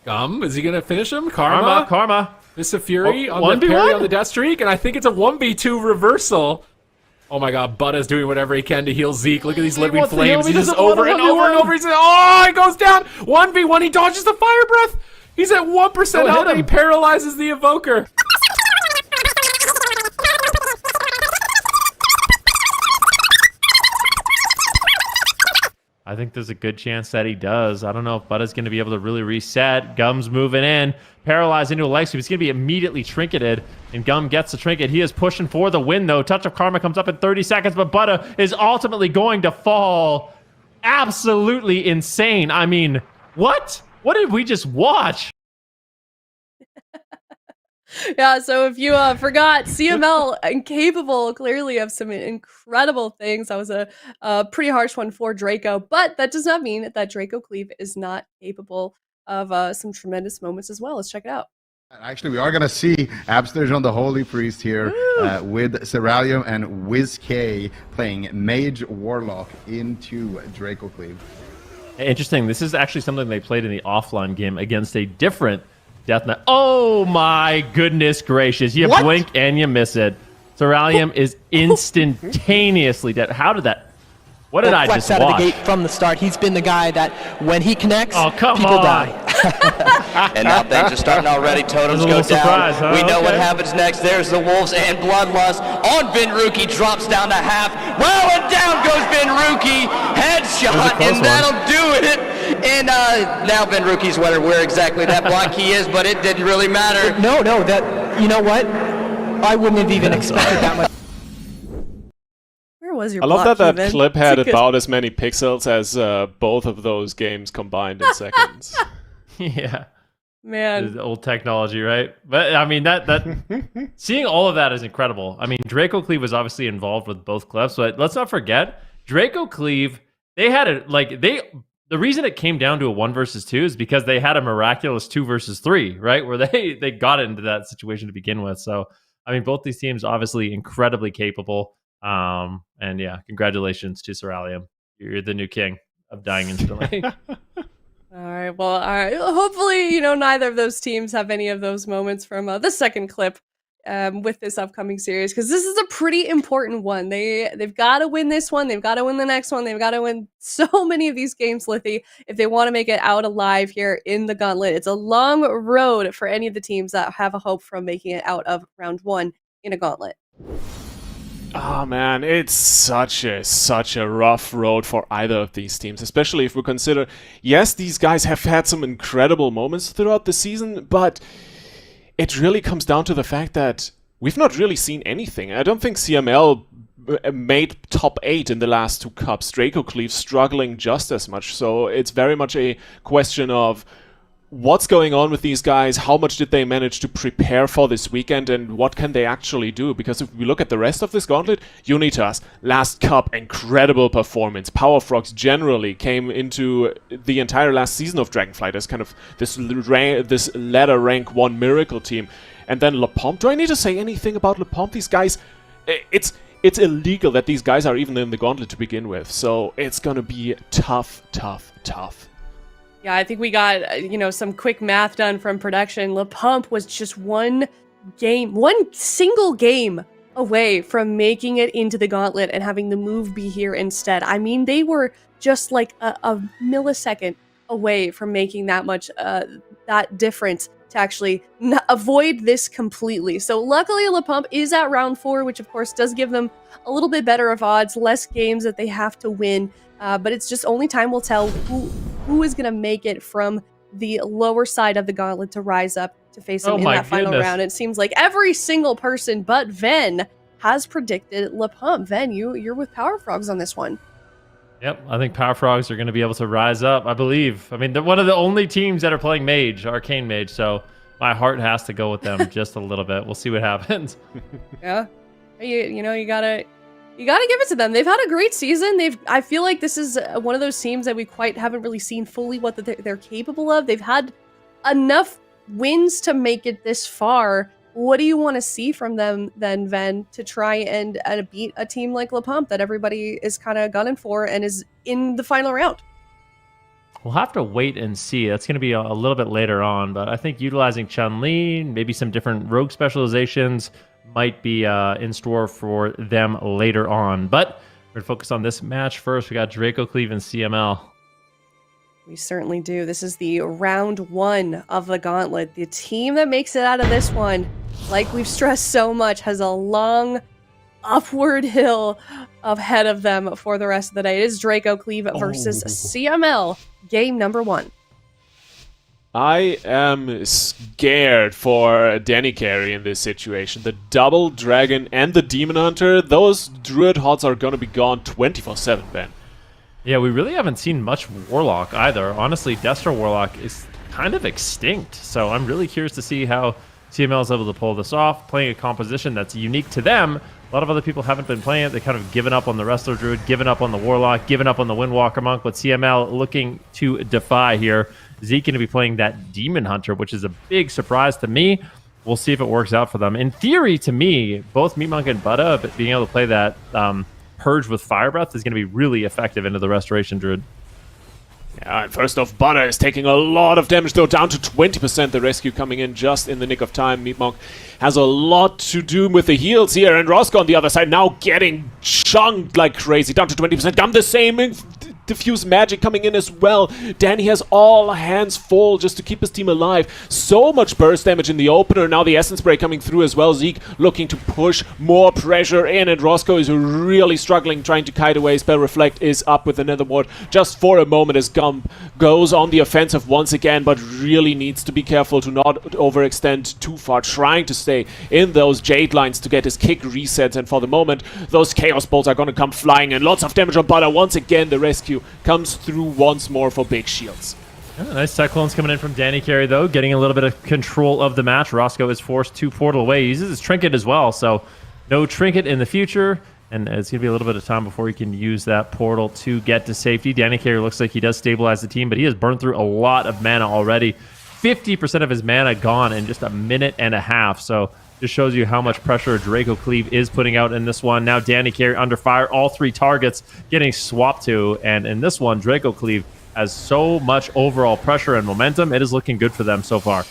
[SPEAKER 4] Gum, is he gonna finish him? Karma.
[SPEAKER 1] Karma.
[SPEAKER 4] Mr. Fury
[SPEAKER 1] Oh,
[SPEAKER 4] on the
[SPEAKER 1] 1v1?
[SPEAKER 4] parry on the death streak, and I think it's a 1v2 reversal. Oh my god, Butta's doing whatever he can to heal Zeke. Look at these living
[SPEAKER 1] wants to heal
[SPEAKER 4] flames.
[SPEAKER 1] him. He
[SPEAKER 4] He's just
[SPEAKER 1] doesn't want
[SPEAKER 4] over
[SPEAKER 1] a
[SPEAKER 4] and over and
[SPEAKER 1] 1v1.
[SPEAKER 4] over. He's oh, he goes down. 1v1, he dodges the fire breath. He's at 1%
[SPEAKER 1] Go hit
[SPEAKER 4] health, and he
[SPEAKER 1] him.
[SPEAKER 4] paralyzes the evoker.
[SPEAKER 1] I think there's a good chance that he does. I don't know if Butta's going to be able to really reset. Gum's moving in. Paralyzed into a leg sweep. He's going to be immediately trinketed, and Gum gets the trinket. He is pushing for the win, though. Touch of Karma comes up in 30 seconds, but Butta is ultimately going to fall. Absolutely insane. I mean, what? What did we just watch?
[SPEAKER 5] Yeah, so if you forgot, CML incapable clearly of some incredible things. That was a pretty harsh one for Draco, but that does not mean that Draco Cleave is not capable of some tremendous moments as well. Let's check it out.
[SPEAKER 2] Actually, we are going to see Absterge on the Holy Priest here with Seralium and WizK playing Mage Warlock into Draco Cleave.
[SPEAKER 1] Interesting. This is actually something they played in the offline game against a different deathmatch. Oh my goodness gracious. You blink and you miss it. Seralium is instantaneously dead. How did that... What did I just watch?
[SPEAKER 8] Out of the gate from the start. He's been the guy that when he connects, people die.
[SPEAKER 9] And now things are starting already. Totems go down.
[SPEAKER 1] Surprise, huh?
[SPEAKER 9] We know what
[SPEAKER 1] Okay.
[SPEAKER 9] happens next. There's the Wolves and Bloodlust on Benruki. Drops down to half. Well, and down goes Benruki. Headshot, and that'll do it. And now Benruki's where exactly that block key is, but it didn't really matter.
[SPEAKER 8] No, that, you know what? I wouldn't have even expected that much.
[SPEAKER 5] Where was your
[SPEAKER 6] I love that
[SPEAKER 5] block,
[SPEAKER 6] that
[SPEAKER 5] Kevin?
[SPEAKER 6] clip had
[SPEAKER 5] It's a good-
[SPEAKER 6] about as many pixels as both of those games combined in seconds.
[SPEAKER 1] Yeah.
[SPEAKER 5] Man.
[SPEAKER 1] The old technology, right? But I mean, that seeing all of that is incredible. I mean, Draco Cleave was obviously involved with both clips, but let's not forget Draco Cleave. They had the reason it came down to a 1 versus 2 is because they had a miraculous 2 versus 3, right? Where they got into that situation to begin with. So I mean, both these teams obviously incredibly capable. And yeah, congratulations to Seralium. You're the new king of dying instantly.
[SPEAKER 5] All right. Hopefully, neither of those teams have any of those moments from the second clip with this upcoming series, because this is a pretty important one. They've got to win this one. They've got to win the next one. They've got to win so many of these games, Lithy, if they want to make it out alive here in the Gauntlet. It's a long road for any of the teams that have a hope from making it out of round 1 in a Gauntlet.
[SPEAKER 6] Oh man, it's such a rough road for either of these teams, especially if we consider, yes, these guys have had some incredible moments throughout the season, but it really comes down to the fact that we've not really seen anything. I don't think CML made top 8 in the last 2 cups. Draco Cleave struggling just as much, so it's very much a question of what's going on with these guys? How much did they manage to prepare for this weekend, and what can they actually do? Because if we look at the rest of this gauntlet, UNITAS, last cup, incredible performance. Power Frogs generally came into the entire last season of Dragonflight as kind of this ladder rank 1 miracle team. And then POMP. Do I need to say anything about POMP? These guys, it's illegal that these guys are even in the gauntlet to begin with. So it's gonna be tough, tough, tough.
[SPEAKER 5] Yeah, I think we got, you know, some quick math done from production. POMP was just one single game away from making it into the gauntlet and having the move be here instead. I mean, they were just like a millisecond away from making that much, that difference to actually avoid this completely. So luckily, POMP is at round 4, which of course does give them a little bit better of odds, less games that they have to win. But it's just only time will tell who is going to make it from the lower side of the gauntlet to rise up to face them in that final round. It seems like every single person but Ven has predicted POMP. Ven, you're with Power Frogs on this one.
[SPEAKER 1] Yep, I think Power Frogs are going to be able to rise up, I believe. I mean, they're one of the only teams that are playing Mage, Arcane Mage, so my heart has to go with them just a little bit. We'll see what happens.
[SPEAKER 5] Yeah. You know, you gotta give it to them. They've had a great season. I feel like this is one of those teams that we quite haven't really seen fully what they're capable of. They've had enough wins to make it this far. What do you want to see from them then, Ven, to try and beat a team like POMP that everybody is kind of gunning for and is in the final round?
[SPEAKER 1] We'll have to wait and see. That's going to be a little bit later on, but I think utilizing Chun-Li, maybe some different rogue specializations might be in store for them later on. But we're going to focus on this match first. We got Draco, CLEAVE, and CML.
[SPEAKER 5] We certainly do. This is the round 1 of the gauntlet. The team that makes it out of this one, like we've stressed so much, has a long upward hill ahead of them for the rest of the day. It is Draco, CLEAVE versus CML, game number 1.
[SPEAKER 6] I am scared for Danny Carey in this situation. The double dragon and the demon hunter, those druid hots are going to be gone 24/7, Ben.
[SPEAKER 1] Yeah, we really haven't seen much Warlock either. Honestly, Destro Warlock is kind of extinct, so I'm really curious to see how CML is able to pull this off, playing a composition that's unique to them. A lot of other people haven't been playing it. They kind of given up on the Wrestler Druid, given up on the Warlock, given up on the Windwalker Monk, but CML looking to defy here. Zeke going to be playing that Demon Hunter, which is a big surprise to me. We'll see if it works out for them. In theory, to me, both Meat Monk and Butta, but being able to play that Purge with Fire Breath is going to be really effective into the Restoration Druid.
[SPEAKER 6] Yeah, and first off, Butta is taking a lot of damage, though, down to 20%. The rescue coming in just in the nick of time. Meat Monk has a lot to do with the heals here, and Roscoe on the other side now getting chunked like crazy, down to 20%. Gum the same, diffuse magic coming in as well. Danny has all hands full just to keep his team alive. So much burst damage in the opener. Now the Essence Spray coming through as well. Zeke looking to push more pressure in, and Roscoe is really struggling, trying to kite away. Spell Reflect is up with another ward just for a moment as Gum goes on the offensive once again, but really needs to be careful to not overextend too far, trying to stay in those Jade lines to get his kick resets. And for the moment, those Chaos Bolts are going to come flying, and lots of damage on Butta. Once again, the rescue comes through once more for big shields.
[SPEAKER 1] Yeah, nice Cyclones coming in from Danny Carey, though, getting a little bit of control of the match. Roscoe is forced to portal away. He uses his Trinket as well, so no Trinket in the future, and it's going to be a little bit of time before he can use that portal to get to safety. Danny Carey looks like he does stabilize the team, but he has burned through a lot of mana already. 50% of his mana gone in just a minute and a half, so just shows you how much pressure Draco CLEAVE is putting out in this one. Now Danny Carey under fire, all 3 targets getting swapped to, and in this one, Draco CLEAVE has so much overall pressure and momentum. It is looking good for them so far.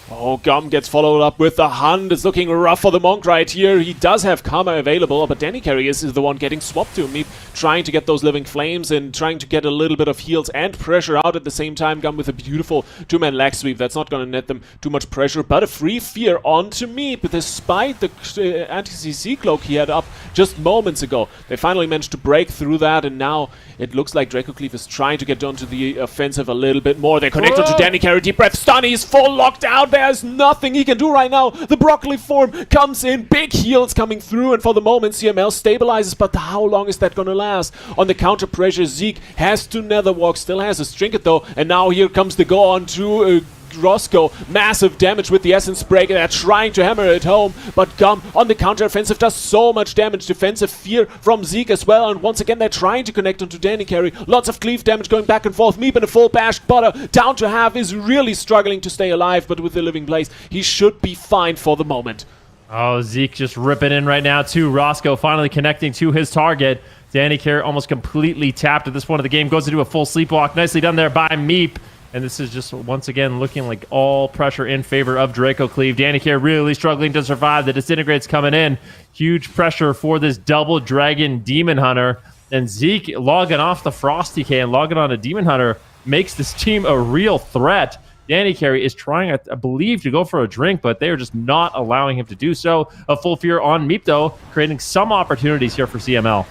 [SPEAKER 6] Oh, Gum gets followed up with the Hunt. It's looking rough for the Monk right here. He does have Karma available, but Danny Carey is the one getting swapped to him. Trying to get those Living Flames and trying to get a little bit of heals and pressure out at the same time. Gum with a beautiful 2-man lag sweep. That's not going to net them too much pressure, but a free fear onto Meep. But despite the anti-CC cloak he had up just moments ago, they finally managed to break through that, and now it looks like Draco CLEAVE is trying to get onto the offensive a little bit more. They connect onto Danny Carey. Deep breath stun. He's full locked out. There's nothing he can do right now. The broccoli form comes in, big heals coming through, and for the moment CML stabilizes, but how long is that gonna last? On the counter pressure, Zeke has to netherwalk, still has his trinket though, and now here comes the go on to Roscoe. Massive damage with the Essence Breaker. They're trying to hammer it home, but Gum on the counter offensive does so much damage. Defensive fear from Zeke as well, and once again they're trying to connect onto Danny Carey. Lots of cleave damage going back and forth. Meep in a full bash. Butter down to half, is really struggling to stay alive, but with the living blaze he should be fine for the moment.
[SPEAKER 1] Oh, Zeke just ripping in right now too. Roscoe finally connecting to his target. Danny Carey almost completely tapped at this point of the game. Goes into a full sleepwalk. Nicely done there by Meep. And this is just, once again, looking like all pressure in favor of Draco Cleave. Danny Carey really struggling to survive. The Disintegrate's coming in. Huge pressure for this double Dragon Demon Hunter. And Zeke logging off the Frosty Can, logging on a Demon Hunter, makes this team a real threat. Danny Carey is trying, I believe, to go for a drink, but they are just not allowing him to do so. A full fear on Meep, though, creating some opportunities here for CML.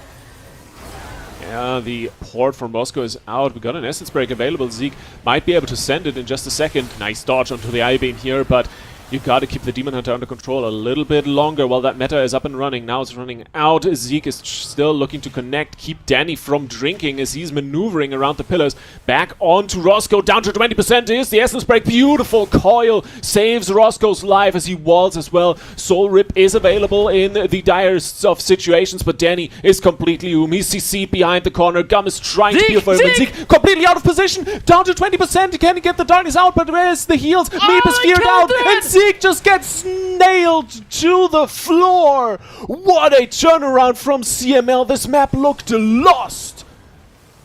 [SPEAKER 6] Yeah, the port from Roscoe is out. We got an Essence Break available. Zeke might be able to send it in just a second. Nice dodge onto the I-Beam here, but you got to keep the Demon Hunter under control a little bit longer while that meta is up and running. Now it's running out. Zeke is still looking to connect, keep Danny from drinking as he's maneuvering around the pillars. Back onto Roscoe, down to 20%. Here's the Essence Break. Beautiful coil saves Roscoe's life as he walls as well. Soul Rip is available in the direst of situations, but Danny is completely He's CC behind the corner. Gum is trying to peel for him, and Zeke completely out of position. Down to 20%. Can he get the darkness out? But where's the heals? Meep is feared out, and Zeke just gets nailed to the floor. What a turnaround from CML. This map looked lost.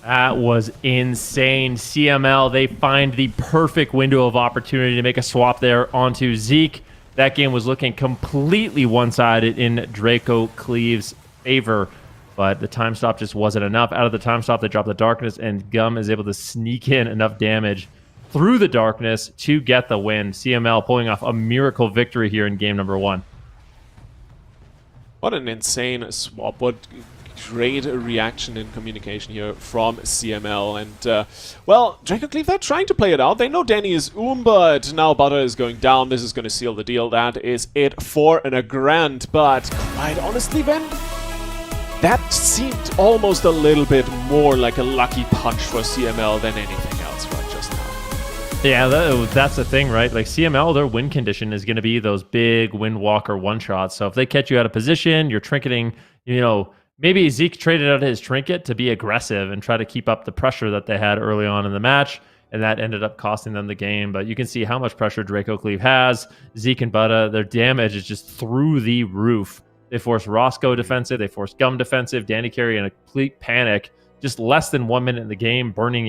[SPEAKER 1] That was insane. CML, they find the perfect window of opportunity to make a swap there onto Zeke. That game was looking completely one-sided in Draco Cleave's favor, but the time stop just wasn't enough. Out of the time stop, they dropped the darkness, and Gum is able to sneak in enough damage through the darkness to get the win. CML pulling off a miracle victory here in game number 1.
[SPEAKER 6] What an insane swap. What great reaction and communication here from CML. And, well, Draco Cleave, they're trying to play it out. They know Danny is but now Butter is going down. This is going to seal the deal. That is it for a grand. But, quite honestly, Ben, that seemed almost a little bit more like a lucky punch for CML than anything else right just now.
[SPEAKER 1] Yeah, that's the thing, right? Like CML, their win condition is going to be those big Windwalker one-shots. So if they catch you out of position, you're trinketing, maybe Zeke traded out his trinket to be aggressive and try to keep up the pressure that they had early on in the match, and that ended up costing them the game. But you can see how much pressure Draco Cleave has. Zeke and Butta, their damage is just through the roof. They force Roscoe defensive, they force Gum defensive, Danny Carey in a complete panic, just less than 1 minute in the game, burning,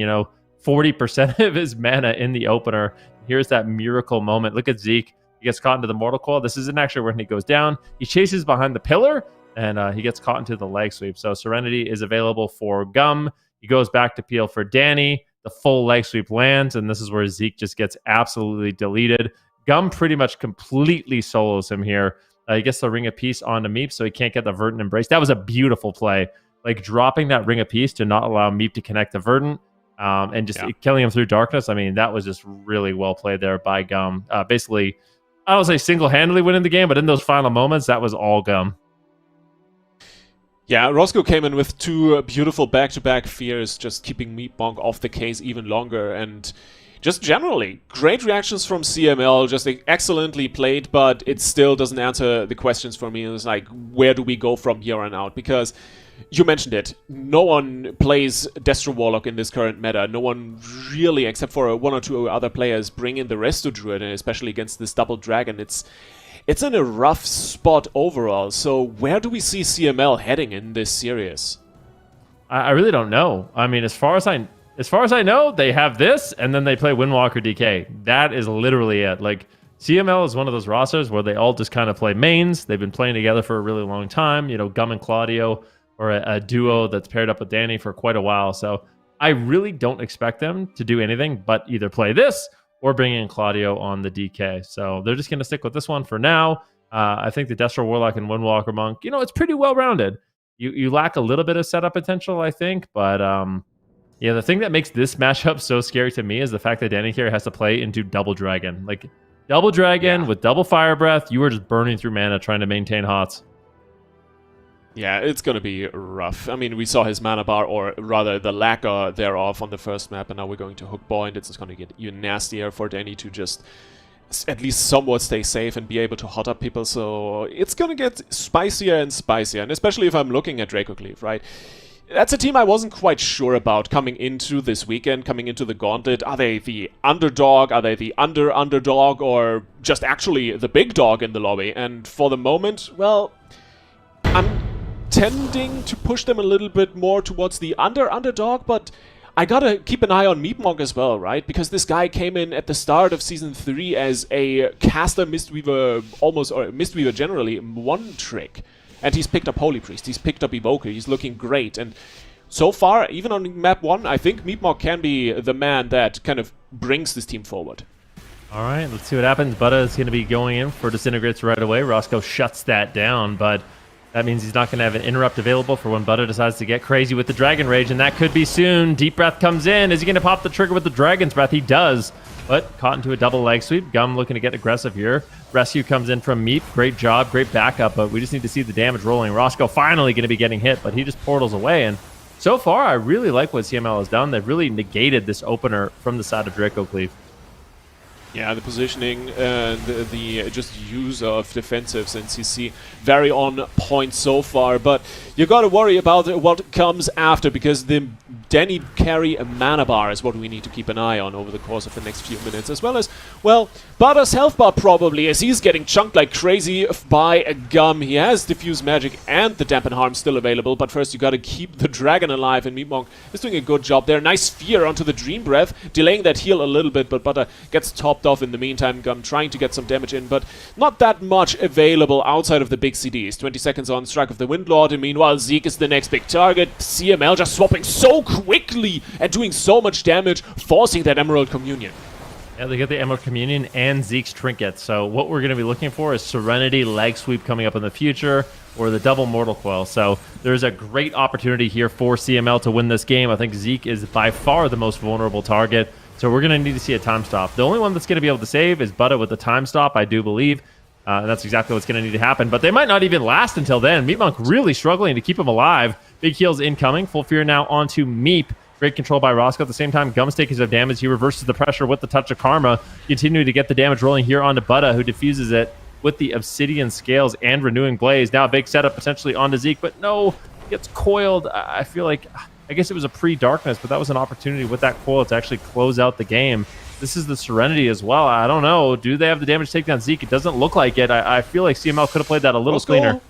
[SPEAKER 1] 40% of his mana in the opener. Here's that miracle moment. Look at Zeke. He gets caught into the Mortal Coil. This isn't actually when he goes down. He chases behind the pillar, and he gets caught into the leg sweep. So Serenity is available for Gum. He goes back to peel for Danny. The full leg sweep lands, and this is where Zeke just gets absolutely deleted. Gum pretty much completely solos him here. He gets the Ring of Peace onto Meep, so he can't get the Verdant Embrace. That was a beautiful play. Like, dropping that Ring of Peace to not allow Meep to connect the Verdant. And just killing him through darkness. I mean, that was just really well played there by Gum. Basically, I don't say single-handedly winning the game, but in those final moments, that was all Gum.
[SPEAKER 6] Yeah, Roscoe came in with 2 beautiful back-to-back fears, just keeping Meat Bonk off the case even longer. And just generally, great reactions from CML, just excellently played, but it still doesn't answer the questions for me. It's like, where do we go from here on out? Because you mentioned it. No one plays Destro Warlock in this current meta. No one really, except for 1 or 2 other players, bring in the Resto Druid, and especially against this double dragon. It's in a rough spot overall. So where do we see CML heading in this series?
[SPEAKER 1] I really don't know. I mean, as far as I know, they have this, and then they play Windwalker DK. That is literally it. Like, CML is one of those rosters where they all just kind of play mains. They've been playing together for a really long time. Gum and Claudio, or a duo that's paired up with Danny for quite a while. So I really don't expect them to do anything but either play this or bring in Claudio on the DK. So they're just going to stick with this one for now. I think the Destro Warlock and Windwalker Monk, it's pretty well-rounded. You lack a little bit of setup potential, I think, but the thing that makes this matchup so scary to me is the fact that Danny Carey has to play into Double Dragon. Like, Double Dragon with double Fire Breath. You are just burning through mana trying to maintain HOTS.
[SPEAKER 6] Yeah, it's gonna be rough. I mean, we saw his mana bar, or rather the lack thereof on the first map, and now we're going to Hook Point. It's gonna get even nastier for Danny to just at least somewhat stay safe and be able to hot up people, so it's gonna get spicier and spicier, and especially if I'm looking at Draco Cleave, right? That's a team I wasn't quite sure about coming into this weekend, coming into the Gauntlet. Are they the underdog? Are they the underdog? Or just actually the big dog in the lobby? And for the moment, well, I'm tending to push them a little bit more towards the underdog, but I gotta keep an eye on Meatmonk as well, right? Because this guy came in at the start of Season 3 as a caster Mistweaver, or Mistweaver generally, one trick. And he's picked up Holy Priest, he's picked up Evoker, he's looking great. And so far, even on map 1, I think Meatmonk can be the man that kind of brings this team forward.
[SPEAKER 1] All right, let's see what happens. Butta is going to be going in for Disintegrates right away. Roscoe shuts that down, but that means he's not going to have an interrupt available for when Butta decides to get crazy with the Dragon Rage, and that could be soon. Deep Breath comes in. Is he going to pop the trigger with the Dragon's Breath? He does, but caught into a double leg sweep. Gum looking to get aggressive here. Rescue comes in from Meep. Great job, great backup, but we just need to see the damage rolling. Roscoe finally going to be getting hit, but he just portals away, and so far, I really like what CML has done. They've really negated this opener from the side of Draco Cleave.
[SPEAKER 6] Yeah, the positioning and the just use of defensives and CC very on point so far, but you gotta worry about what comes after, because the Danny carry mana bar is what we need to keep an eye on over the course of the next few minutes, as well as, well, Butta's health bar probably, as he's getting chunked like crazy by a Gum. He has Diffuse Magic and the Dampen Harm still available, but first you gotta keep the Dragon alive, and Meatmonk is doing a good job there. Nice Sphere onto the Dream Breath, delaying that heal a little bit, but Butta gets topped off in the meantime. Gum trying to get some damage in, but not that much available outside of the big CDs. 20 seconds on Strike of the Windlord, and meanwhile Zeke is the next big target. CML just swapping so quickly and doing so much damage, forcing that Emerald Communion.
[SPEAKER 1] Yeah, they get the Emerald Communion and Zeke's Trinket, so what we're going to be looking for is Serenity Leg Sweep coming up in the future, or the double Mortal Coil. So there's a great opportunity here for CML to win this game. I think Zeke is by far the most vulnerable target, so we're going to need to see a time stop. The only one that's going to be able to save is Butta with the time stop, I do believe. And that's exactly what's going to need to happen. But they might not even last until then. Meatmonk really struggling to keep him alive. Big heals incoming. Full Fear now onto Meep. Great control by Roscoe. At the same time, Gum's taking some damage. He reverses the pressure with the Touch of Karma. Continuing to get the damage rolling here onto Butta, who diffuses it with the Obsidian Scales and Renewing Blaze. Now a big setup potentially onto Zeke, but no, gets coiled. I feel like, I guess it was a pre-darkness, but that was an opportunity with that coil to actually close out the game. This is the Serenity as well. I don't know. Do they have the damage to take down Zeke? It doesn't look like it. I feel like CML could have played that a little cleaner.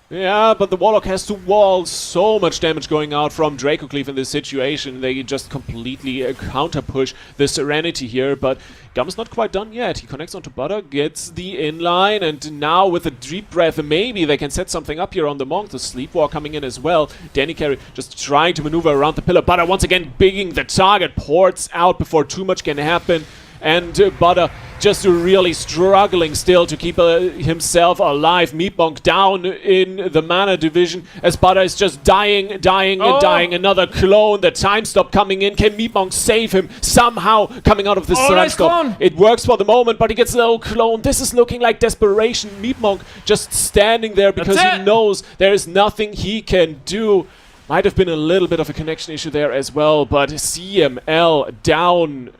[SPEAKER 6] Yeah, but the Warlock has to wall. So much damage going out from Draco Cleave in this situation. They just completely counter-push the Serenity here, but Gum's not quite done yet. He connects onto Butta, gets the inline, and now with a Deep Breath, maybe they can set something up here on the Monk. The Sleepwalk coming in as well. Danny Carey just trying to maneuver around the pillar. Butta once again bigging the target, ports out before too much can happen. And Butta just really struggling still to keep himself alive. Meatmonk down in the mana division as Butta is just dying and dying. Another clone, the time stop coming in. Can Meatmonk save him somehow coming out of this time stop? It works for the moment, but he gets a little clone. This is looking like desperation. Meatmonk just standing there because he knows there is nothing he can do. Might have been a little bit of a connection issue there as well, but CML down...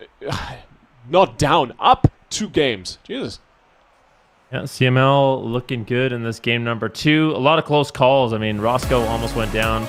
[SPEAKER 6] Not down, up 2 games. Jesus.
[SPEAKER 1] Yeah, CML looking good in this game number 2. A lot of close calls. I mean, Roscoe almost went down.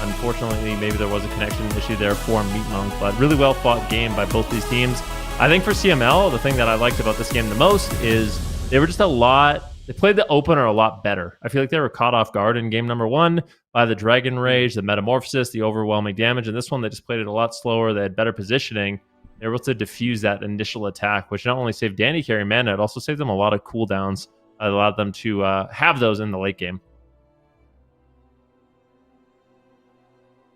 [SPEAKER 1] Unfortunately, maybe there was a connection issue there for Meatmonk, but really well fought game by both these teams. I think for CML, the thing that I liked about this game the most is they were just they played the opener a lot better. I feel like they were caught off guard in game number 1 by the Dragon Rage, the Metamorphosis, the overwhelming damage. And this one, they just played it a lot slower. They had better positioning. They were able to diffuse that initial attack, which not only saved Danny Carey mana, it also saved them a lot of cooldowns. It allowed them to have those in the late game.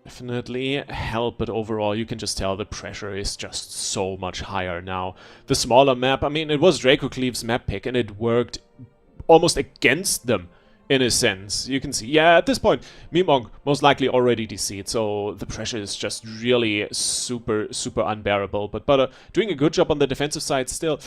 [SPEAKER 6] Definitely help, but overall you can just tell the pressure is just so much higher now. The smaller map, I mean, it was Draco Cleave's map pick, and it worked almost against them. In a sense, you can see, yeah, at this point, Meatmonk most likely already DC'd, so the pressure is just really super unbearable. But Butta doing a good job on the defensive side still.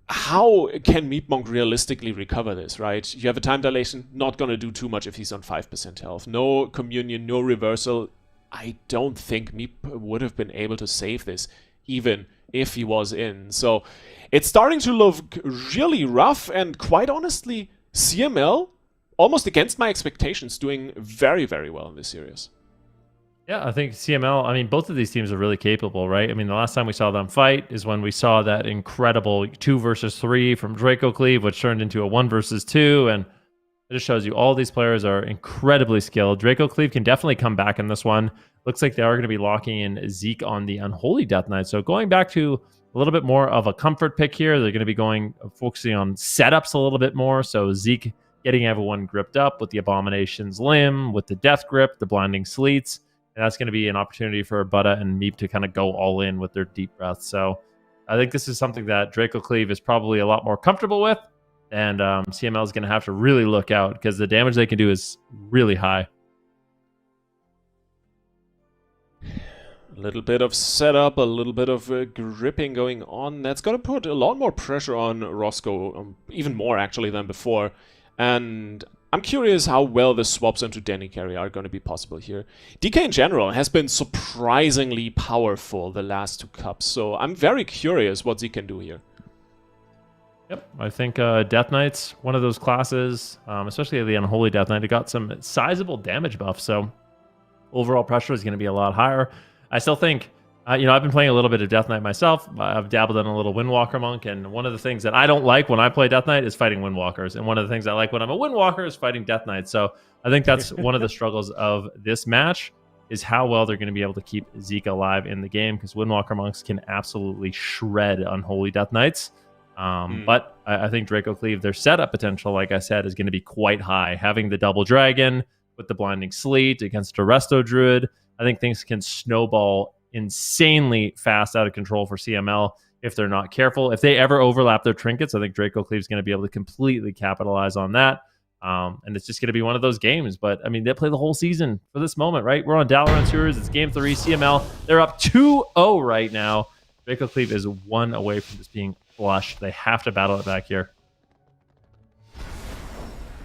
[SPEAKER 6] how can Meatmonk realistically recover this, right? You have a time dilation, not gonna do too much if he's on 5% health. No communion, no reversal. I don't think Meep would have been able to save this, even if he was in. So it's starting to look really rough, and quite honestly, CML, almost against my expectations, doing very, very well in this series.
[SPEAKER 1] Yeah, I think CML, I mean, both of these teams are really capable, right? I mean, the last time we saw them fight is when we saw that incredible 2 versus 3 from Draco Cleave, which turned into a 1 versus 2, and it just shows you all these players are incredibly skilled. Draco Cleave can definitely come back in this one. Looks like they are going to be locking in Zeke on the Unholy Death Knight. So going back to a little bit more of a comfort pick here, they're going to be focusing on setups a little bit more. So Zeke getting everyone gripped up with the Abomination's Limb, with the Death Grip, the Blinding Sleets. And that's going to be an opportunity for Butta and Meep to kind of go all in with their deep breaths. So I think this is something that Draco Cleave is probably a lot more comfortable with. And CML is going to have to really look out because the damage they can do is really high.
[SPEAKER 6] A little bit of setup, a little bit of gripping going on. That's going to put a lot more pressure on Roscoe, even more actually than before. And I'm curious how well the swaps into Danny Carey are going to be possible here. DK in general has been surprisingly powerful the last 2 cups, so I'm very curious what Zeke can do here.
[SPEAKER 1] Yep, I think Death Knight's one of those classes, especially the Unholy Death Knight. It got some sizable damage buff, so overall pressure is going to be a lot higher. I still think, I've been playing a little bit of Death Knight myself. I've dabbled in a little Windwalker Monk, and one of the things that I don't like when I play Death Knight is fighting Windwalkers, and one of the things I like when I'm a Windwalker is fighting Death Knight. So I think that's one of the struggles of this match, is how well they're going to be able to keep Zeke alive in the game, because Windwalker Monks can absolutely shred Unholy Death Knights. But I think Draco Cleave, their setup potential, like I said, is going to be quite high. Having the double dragon with the Blinding Sleet against a Resto Druid, I think things can snowball insanely fast out of control for CML if they're not careful. If they ever overlap their trinkets, I think Draco Cleave is going to be able to completely capitalize on that. And it's just going to be one of those games. But, I mean, they play the whole season for this moment, right? We're on Dalaran Tours. It's Game 3. CML, they're up 2-0 right now. Draco Cleave is 1 away from just being flushed. They have to battle it back here.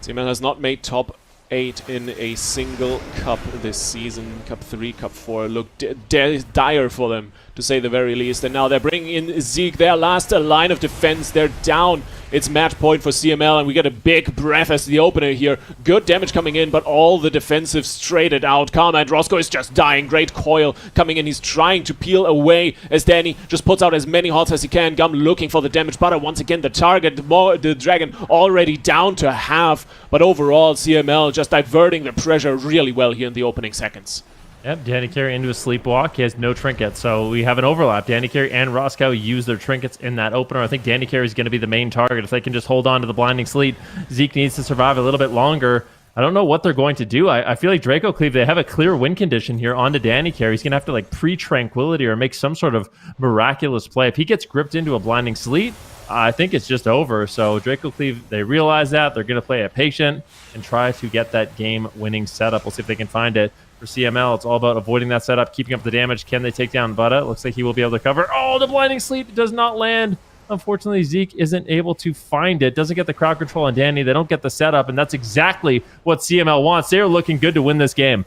[SPEAKER 6] CML has not made top 8 in a single cup this season. Cup 3, Cup 4 look dire for them, to say the very least. And now they're bringing in Zeke, their last line of defense. They're down. It's match point for CML, and we get a big breath as the opener here. Good damage coming in, but all the defensive straighted out. Karma and Roscoe is just dying. Great coil coming in. He's trying to peel away as Danny just puts out as many hearts as he can. Gum looking for the damage, but once again the target, the dragon already down to half. But overall, CML just diverting the pressure really well here in the opening seconds.
[SPEAKER 1] Yep, Danny Carey into a sleepwalk. He has no trinket, so we have an overlap. Danny Carey and Roscoe use their trinkets in that opener. I think Danny Carey is going to be the main target. If they can just hold on to the Blinding Sleet, Zeke needs to survive a little bit longer. I don't know what they're going to do. I feel like Draco Cleave, they have a clear win condition here onto Danny Carey. He's going to have to like pre-Tranquility or make some sort of miraculous play. If he gets gripped into a Blinding Sleet, I think it's just over. So Draco Cleave, they realize that. They're going to play it patient and try to get that game-winning setup. We'll see if they can find it. For CML, it's all about avoiding that setup, keeping up the damage. Can they take down Butta? Looks like he will be able to cover. Oh, the Blinding Sleep does not land. Unfortunately, Zeke isn't able to find it. Doesn't get the crowd control on Danny. They don't get the setup, and that's exactly what CML wants. They're looking good to win this game.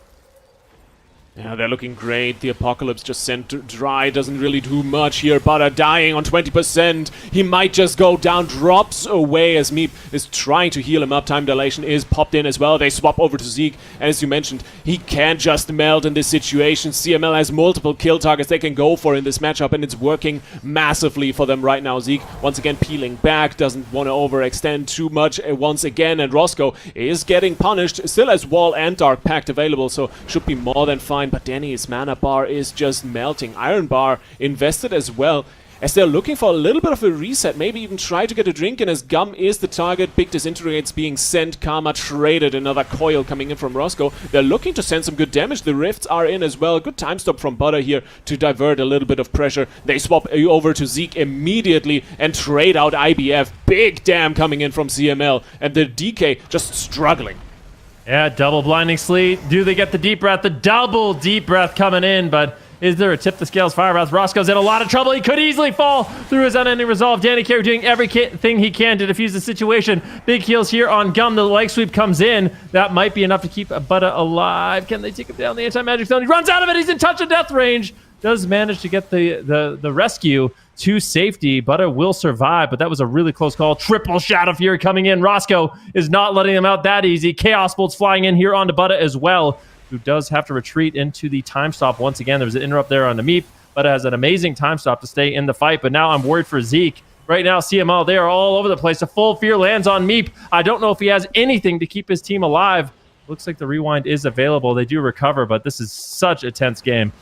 [SPEAKER 6] Yeah, they're looking great. The Apocalypse just sent dry. Doesn't really do much here. Butta dying on 20%. He might just go down. Drops away as Meep is trying to heal him up. Time dilation is popped in as well. They swap over to Zeke. And as you mentioned, he can't just melt in this situation. CML has multiple kill targets they can go for in this matchup, and it's working massively for them right now. Zeke, once again, peeling back. Doesn't want to overextend too much once again. And Roscoe is getting punished. Still has Wall and Dark Pact available, so should be more than fine. But Danny's mana bar is just melting. Iron bar invested as well, as they're looking for a little bit of a reset. Maybe even try to get a drink in, as Gum is the target. Big disintegrates being sent. Karma traded. Another coil coming in from Roscoe. They're looking to send some good damage. The rifts are in as well. Good time stop from Butta here to divert a little bit of pressure. They swap over to Zeke immediately and trade out IBF. Big damn coming in from CML, and the DK just struggling.
[SPEAKER 1] Yeah, double Blinding Sleet. Do they get the deep breath? The double deep breath coming in, but Is there a tip the scales? Firebreath. Roscoe's in a lot of trouble. He could easily fall through his unending resolve. Danny Carey doing everything he can to defuse the situation. Big heals here on Gum. The leg sweep comes in. That might be enough to keep Butta alive. Can they take him down? The anti-magic zone. He runs out of it. He's in touch of death range. Does manage to get the rescue to safety. Butta will survive, but that was a really close call. Triple Shadow Fury coming in. Roscoe is not letting them out that easy. Chaos Bolts flying in here onto Butta as well, who does have to retreat into the time stop once again. There was an interrupt there on the Meep. Butta has an amazing time stop to stay in the fight, but now I'm worried for Zeke. Right now, CML, they are all over the place. A full fear lands on Meep. I don't know if he has anything to keep his team alive. Looks like the rewind is available. They do recover, but this is such a tense game.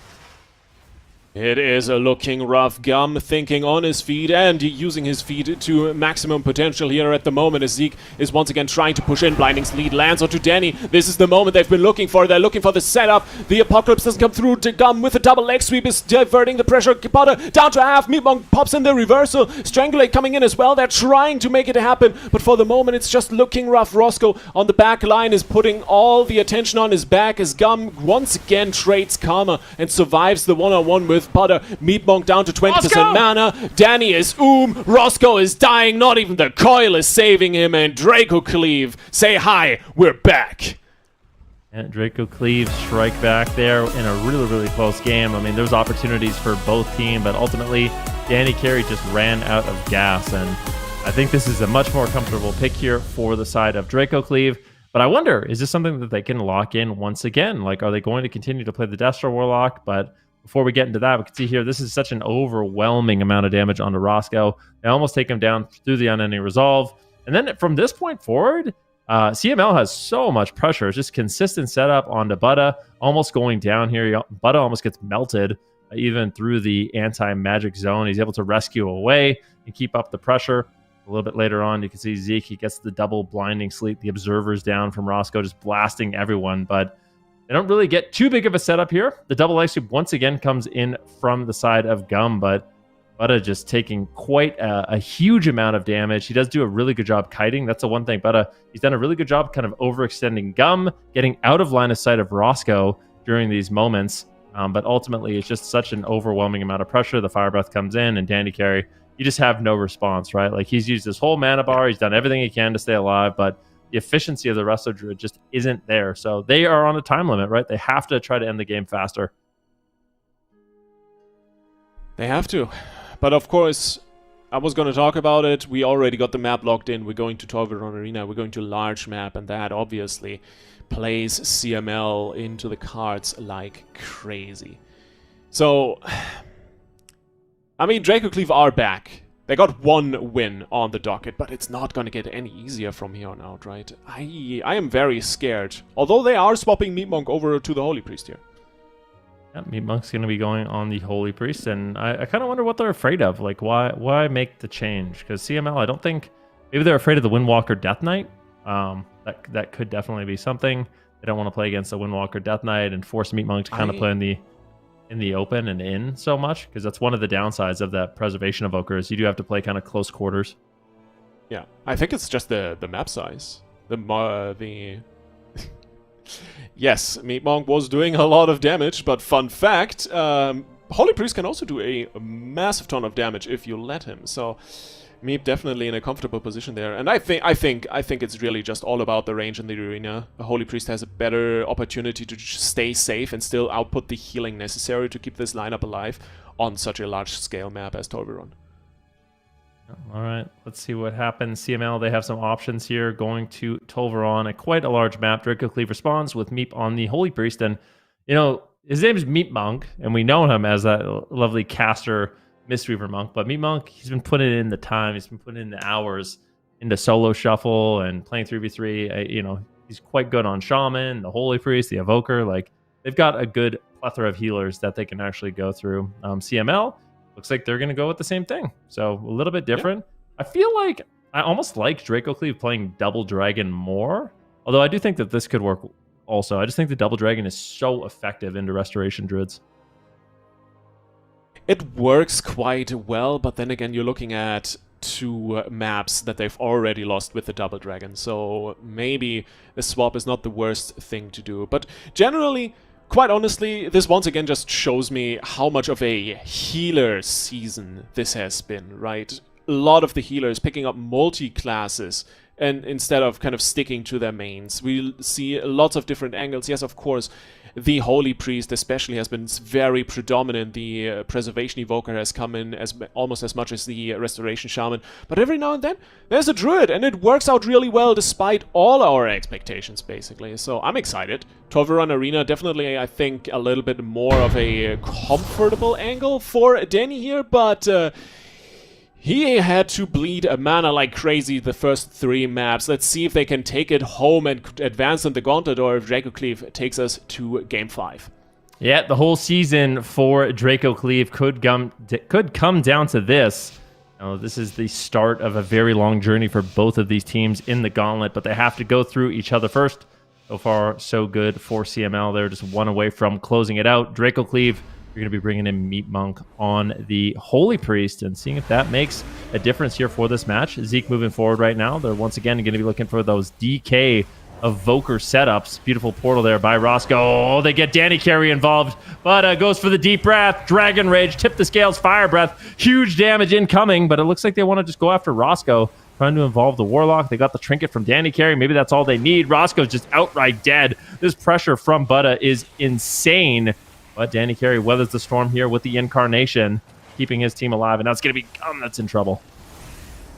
[SPEAKER 6] It is looking rough. Gum thinking on his feet and using his feet to maximum potential here at the moment as Zeke is once again trying to push in. Blinding's lead lands onto Danny. This is the moment they've been looking for. They're looking for the setup. The Apocalypse doesn't come through. Gum with a double leg sweep is diverting the pressure. Butta down to half. Meatmonk pops in the reversal. Strangulate coming in as well. They're trying to make it happen, but for the moment it's just looking rough. Roscoe on the back line is putting all the attention on his back as Gum once again trades karma and survives the one-on-one with Butta. Meatmonk down to 20% mana. Danny is Roscoe is dying. Not even the coil is saving him. And Draco Cleave say hi. We're back.
[SPEAKER 1] And Draco Cleave strike back there in a really, really close game. I mean, there's opportunities for both teams, but ultimately Danny Carey just ran out of gas. And I think this is a much more comfortable pick here for the side of Draco Cleave. But I wonder, is this something that they can lock in once again? Like, are they going to continue to play the Destro Warlock? But before we get into that, we can see here, this is such an overwhelming amount of damage onto Roscoe. They almost take him down through the unending resolve. And then from this point forward, CML has so much pressure. It's just consistent setup onto Butta, almost going down here. Butta almost gets melted even through the anti-magic zone. He's able to rescue away and keep up the pressure. A little bit later on, you can see Zeke, he gets the double blinding sleep. The observers down from Roscoe, just blasting everyone. But they don't really get too big of a setup here. The double leg sweep once again comes in from the side of Gum, but Butta just taking quite a huge amount of damage. He does do a really good job kiting. That's the one thing. Butta, he's done a really good job kind of overextending Gum, getting out of line of sight of Roscoe during these moments. But ultimately, it's just such an overwhelming amount of pressure. The Fire Breath comes in, and Danny Carey, you just have no response, right? Like, he's used his whole mana bar. He's done everything he can to stay alive, but the efficiency of the rest of Druid just isn't there. So they are on a time limit, right? They have to try to end the game faster.
[SPEAKER 6] They have to. But of course, I was going to talk about it. We already got the map locked in. We're going to Torveron Arena. We're going to large map, and that obviously plays CML into the cards like crazy. So, I mean, Draco Cleave are back. They got one win on the docket, but it's not going to get any easier from here on out, right? I am very scared. Although they are swapping Meatmonk over to the Holy Priest here.
[SPEAKER 1] Yeah, Meatmonk's going to be going on the Holy Priest, and I kind of wonder what they're afraid of. Like, why make the change? Because CML, I don't think... Maybe they're afraid of the Windwalker Death Knight. That could definitely be something. They don't want to play against the Windwalker Death Knight and force Meatmonk to kind of play in the open and in so much, because that's one of the downsides of that Preservation Evoker is you do have to play kind of close quarters.
[SPEAKER 6] Yeah, I think it's just the map size. Yes, Meatmonk was doing a lot of damage, but fun fact, Holy Priest can also do a massive ton of damage if you let him. So Meep definitely in a comfortable position there, and I think it's really just all about the range in the arena. A Holy Priest has a better opportunity to stay safe and still output the healing necessary to keep this lineup alive on such a large-scale map as Torveron.
[SPEAKER 1] All right, let's see what happens. CML, they have some options here. Going to Tolveron, quite a large map. Draco Cleave responds with Meep on the Holy Priest, and you know his name is Meatmonk, and we know him as that lovely caster Mistweaver Monk, but Meatmonk, he's been putting in the time, he's been putting in the hours into solo shuffle and playing 3v3. You know, he's quite good on Shaman, the Holy Priest, the Evoker. Like, they've got a good plethora of healers that they can actually go through. CML, looks like they're going to go with the same thing. So a little bit different. Yeah. I feel like I almost like Draco Cleave playing Double Dragon more, although I do think that this could work also. I just think the Double Dragon is so effective into Restoration Druids.
[SPEAKER 6] It works quite well, but then again, you're looking at two maps that they've already lost with the Double Dragon, so maybe a swap is not the worst thing to do. But generally, quite honestly, this once again just shows me how much of a healer season this has been, right? A lot of the healers picking up multi-classes and instead of kind of sticking to their mains. We see lots of different angles. Yes, of course, the Holy Priest especially has been very predominant. The Preservation Evoker has come in as almost as much as the Restoration Shaman. But every now and then, there's a Druid, and it works out really well despite all our expectations, basically. So I'm excited. 12-run Arena, definitely, I think, a little bit more of a comfortable angle for Danny here, but he had to bleed a mana like crazy the first 3 maps. Let's see if they can take it home and advance in the Gauntlet, or if Draco Cleave takes us to Game 5.
[SPEAKER 1] Yeah, the whole season for Draco Cleave could come down to this. This is the start of a very long journey for both of these teams in the Gauntlet, but they have to go through each other first. So far, so good for CML. They're just 1 away from closing it out. Draco Cleave, you're going to be bringing in Meat Monk on the Holy Priest and seeing if that makes a difference here for this match. Zeke moving forward right now. They're once again going to be looking for those DK Evoker setups. Beautiful portal there by Roscoe. Oh, they get Danny Carey involved, but goes for the Deep Breath. Dragon Rage, tip the scales, Fire Breath. Huge damage incoming, but it looks like they want to just go after Roscoe, trying to involve the Warlock. They got the Trinket from Danny Carey. Maybe that's all they need. Roscoe's just outright dead. This pressure from Butta is insane. But Danny Carey weathers the storm here with the Incarnation, keeping his team alive. And now it's going to be Gum that's in trouble.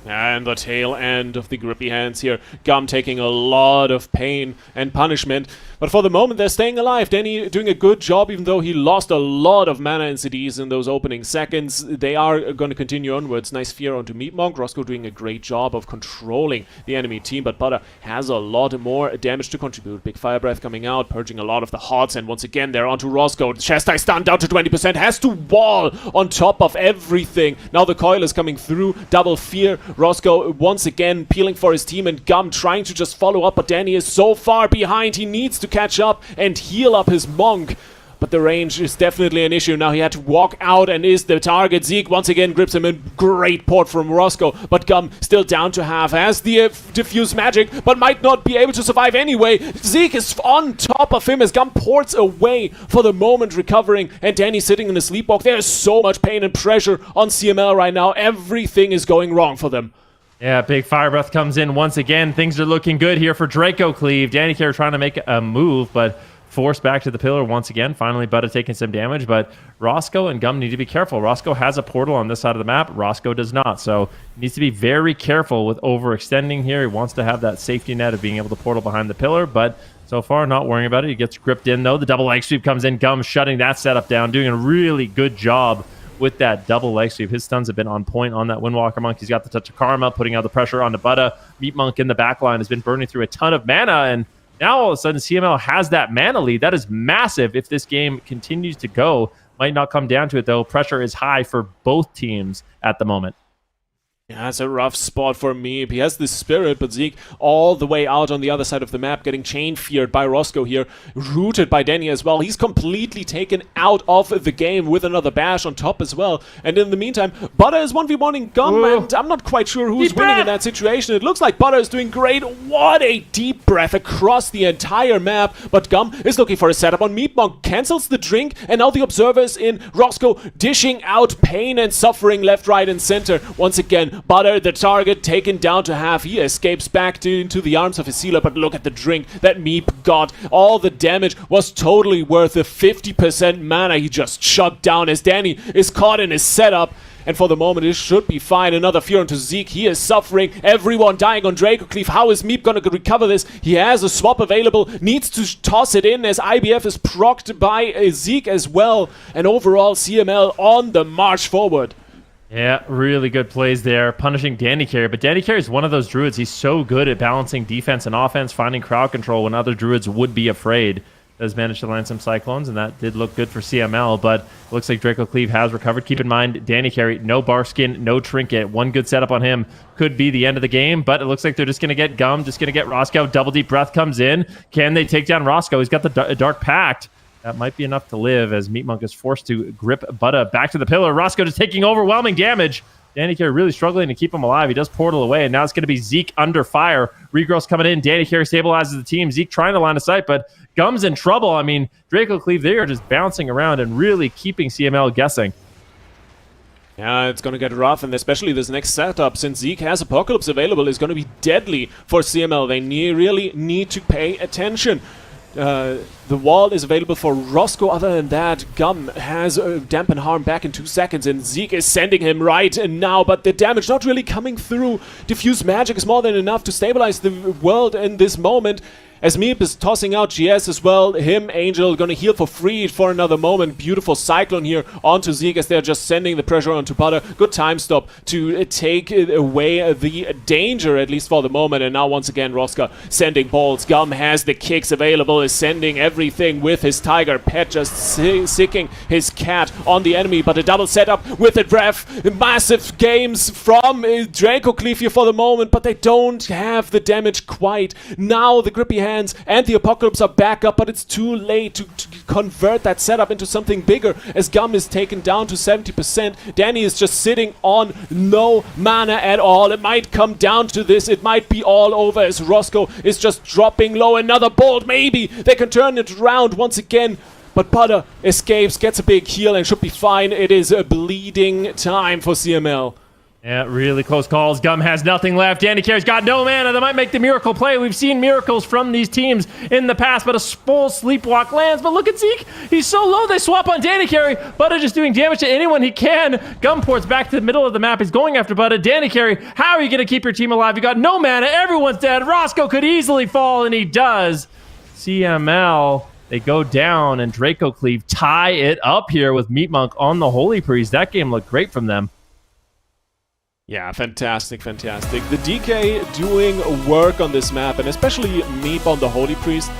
[SPEAKER 6] And the tail end of the grippy hands here. Gum taking a lot of pain and punishment. But for the moment, they're staying alive. Danny doing a good job, even though he lost a lot of mana and CDs in those opening seconds. They are going to continue onwards. Nice fear onto Meat Monk. Roscoe doing a great job of controlling the enemy team, but Butter has a lot more damage to contribute. Big Fire Breath coming out, purging a lot of the HOTS, and once again, they're onto Roscoe. Chastise stun down to 20%, has to wall on top of everything. Now the coil is coming through, double fear. Roscoe once again peeling for his team, and Gum trying to just follow up, but Danny is so far behind. He needs to catch up and heal up his Monk. But the range is definitely an issue. Now he had to walk out and is the target. Zeke once again grips him in. Great port from Roscoe, but Gum still down to half. Has the diffuse magic, but might not be able to survive anyway. Zeke is on top of him as Gum ports away for the moment, recovering, and Danny sitting in a sleepwalk. There is so much pain and pressure on CML right now. Everything is going wrong for them.
[SPEAKER 1] Yeah, big Fire Breath comes in once again. Things are looking good here for Draco Cleave. Danny Carey trying to make a move, but forced back to the pillar once again. Finally, Butta taking some damage, but Roscoe and Gum need to be careful. Roscoe has a portal on this side of the map. Roscoe does not, so he needs to be very careful with overextending here. He wants to have that safety net of being able to portal behind the pillar, but so far, not worrying about it. He gets gripped in, though. The double leg sweep comes in. Gum shutting that setup down, doing a really good job with that double leg sweep. His stuns have been on point on that Windwalker Monk. He's got the touch of Karma, putting out the pressure onto Butta. Meat Monk in the back line has been burning through a ton of mana, and now all of a sudden CML has that mana lead. That is massive if this game continues to go. Might not come down to it, though. Pressure is high for both teams at the moment.
[SPEAKER 6] Yeah, it's a rough spot for Meep. He has the spirit, but Zeke all the way out on the other side of the map, getting chain feared by Roscoe here, rooted by Danny as well. He's completely taken out of the game with another bash on top as well. And in the meantime, Butta is 1v1ing Gum, and I'm not quite sure who's winning in that situation. It looks like Butta is doing great. What a deep breath across the entire map, but Gum is looking for a setup on Meat Monk, cancels the drink, and now the observers in Roscoe dishing out pain and suffering left, right, and center. Once again, Butter, the target, taken down to half. He escapes back into the arms of his healer, but look at the drink that Meep got. All the damage was totally worth the 50% mana he just chugged down as Danny is caught in his setup. And for the moment, it should be fine. Another fear onto Zeke. He is suffering. Everyone dying on Draco Cleave. How is Meep going to recover this? He has a swap available. Needs to toss it in as IBF is procced by Zeke as well. And overall, CML on the march forward.
[SPEAKER 1] Yeah, really good plays there, punishing Danny Carey. But Danny Carey is one of those druids. He's so good at balancing defense and offense, finding crowd control when other druids would be afraid. Does manage to land some Cyclones, and that did look good for CML, but it looks like Draco Cleave has recovered. Keep in mind, Danny Carey, no bar skin, no trinket. One good setup on him could be the end of the game, but it looks like they're just going to get Gum, just going to get Roscoe. Double Deep Breath comes in. Can they take down Roscoe? He's got the Dark Pact. That might be enough to live as Meat Monk is forced to grip Butta back to the pillar. Roscoe just taking overwhelming damage. Danny Carey really struggling to keep him alive. He does portal away, and now it's going to be Zeke under fire. Regrowth's coming in. Danny Carey stabilizes the team. Zeke trying to line of sight, but Gum's in trouble. I mean, Draco, Cleave, they are just bouncing around and really keeping CML guessing.
[SPEAKER 6] Yeah, it's going to get rough, and especially this next setup, since Zeke has Apocalypse available, is going to be deadly for CML. They really need to pay attention. The wall is available for Roscoe. Other than that, Gum has Dampen Harm back in 2 seconds, and Zeke is sending him right now, but the damage not really coming through. Diffuse Magic is more than enough to stabilize the world in this moment. As Meep is tossing out GS as well, him, Angel, gonna heal for free for another moment. Beautiful Cyclone here onto Zeke as they're just sending the pressure onto Butter. Good time stop to take away the danger, at least for the moment. And now once again, Rosca sending balls. Gum has the kicks available, is sending everything with his Tiger Pet, just sicking his cat on the enemy. But a double setup with a breath. Massive games from Draco Cleave here for the moment, but they don't have the damage quite. Now the grippy hands and the Apocalypse are back up, but it's too late to convert that setup into something bigger as Gum is taken down to 70%. Danny is just sitting on no mana at all. It might come down to this. It might be all over as Roscoe is just dropping low. Another bolt, maybe they can turn it around once again. But Butter escapes, gets a big heal, and should be fine. It is a bleeding time for CML.
[SPEAKER 1] Yeah, really close calls. Gum has nothing left. Danny Carey's got no mana. They might make the miracle play. We've seen miracles from these teams in the past, but a full sleepwalk lands. But look at Zeke. He's so low. They swap on Danny Carey. Butter just doing damage to anyone he can. Gum ports back to the middle of the map. He's going after Butter. Danny Carey, how are you going to keep your team alive? You got no mana. Everyone's dead. Roscoe could easily fall, and he does. CML, they go down, and Draco Cleave tie it up here with Meat Monk on the Holy Priest. That game looked great from them.
[SPEAKER 6] Yeah, fantastic, fantastic. The DK doing work on this map, and especially Meep on the Holy Priest.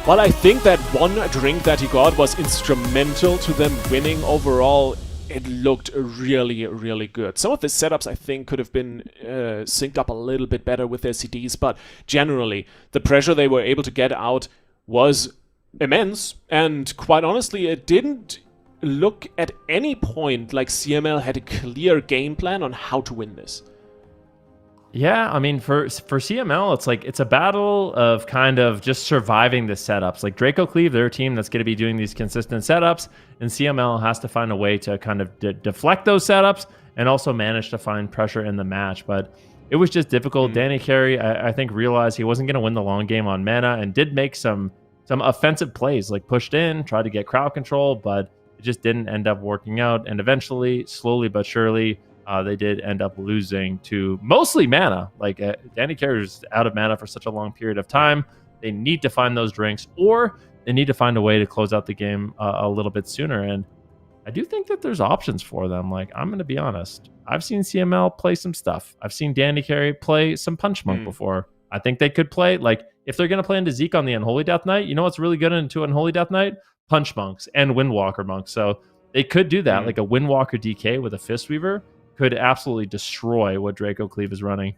[SPEAKER 6] While I think that one drink that he got was instrumental to them winning overall, it looked really, really good. Some of the setups, I think, could have been synced up a little bit better with their CDs, but generally, the pressure they were able to get out was immense, and quite honestly, it didn't look at any point like CML had a clear game plan on how to win this.
[SPEAKER 1] Yeah, I mean, for CML, it's like it's a battle of kind of just surviving the setups. Like Draco Cleave, they're a team that's going to be doing these consistent setups, and CML has to find a way to kind of deflect those setups and also manage to find pressure in the match. But it was just difficult. Danny Carey, I think, realized he wasn't going to win the long game on mana and did make some offensive plays, like pushed in, tried to get crowd control, but it just didn't end up working out. And eventually, slowly but surely, they did end up losing to mostly mana. Like Danny Carey is out of mana for such a long period of time. They need to find those drinks, or they need to find a way to close out the game a little bit sooner. And I do think that there's options for them. Like, I'm going to be honest. I've seen CML play some stuff. I've seen Danny Carey play some Punch Monk before. I think they could play, like, if they're going to play into Zeke on the Unholy Death Knight, you know what's really good into Unholy Death Knight? Punch Monks and Windwalker Monks. So they could do that. Like a Windwalker DK with a Fistweaver could absolutely destroy what Draco Cleave is running.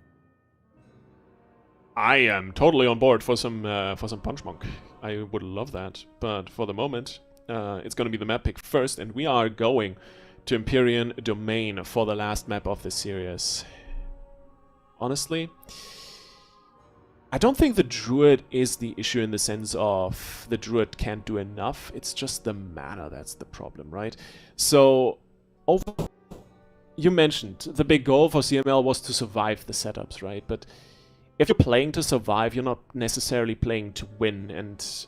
[SPEAKER 6] I am totally on board for some Punch Monk. I would love that. But for the moment, it's going to be the map pick first, and we are going to Empyrean Domain for the last map of this series. Honestly, I don't think the Druid is the issue in the sense of the Druid can't do enough. It's just the mana that's the problem, right? So, you mentioned the big goal for CML was to survive the setups, right? But if you're playing to survive, you're not necessarily playing to win. And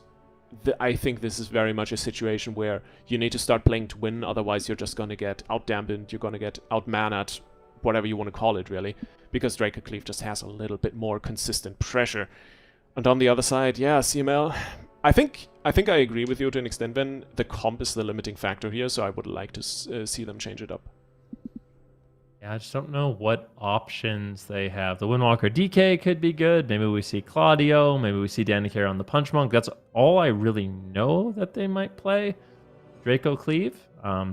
[SPEAKER 6] I think this is very much a situation where you need to start playing to win. Otherwise, you're just going to get out-dampened. You're going to get out-mana'd, whatever you want to call it, really. Because Draco Cleave just has a little bit more consistent pressure. And on the other side, yeah, CML, I think I agree with you to an extent, Ben. The comp is the limiting factor here, so I would like to see them change it up.
[SPEAKER 1] Yeah, I just don't know what options they have. The Windwalker DK could be good. Maybe we see Claudio. Maybe we see Danny Carey on the Punch Monk. That's all I really know that they might play. Draco Cleave.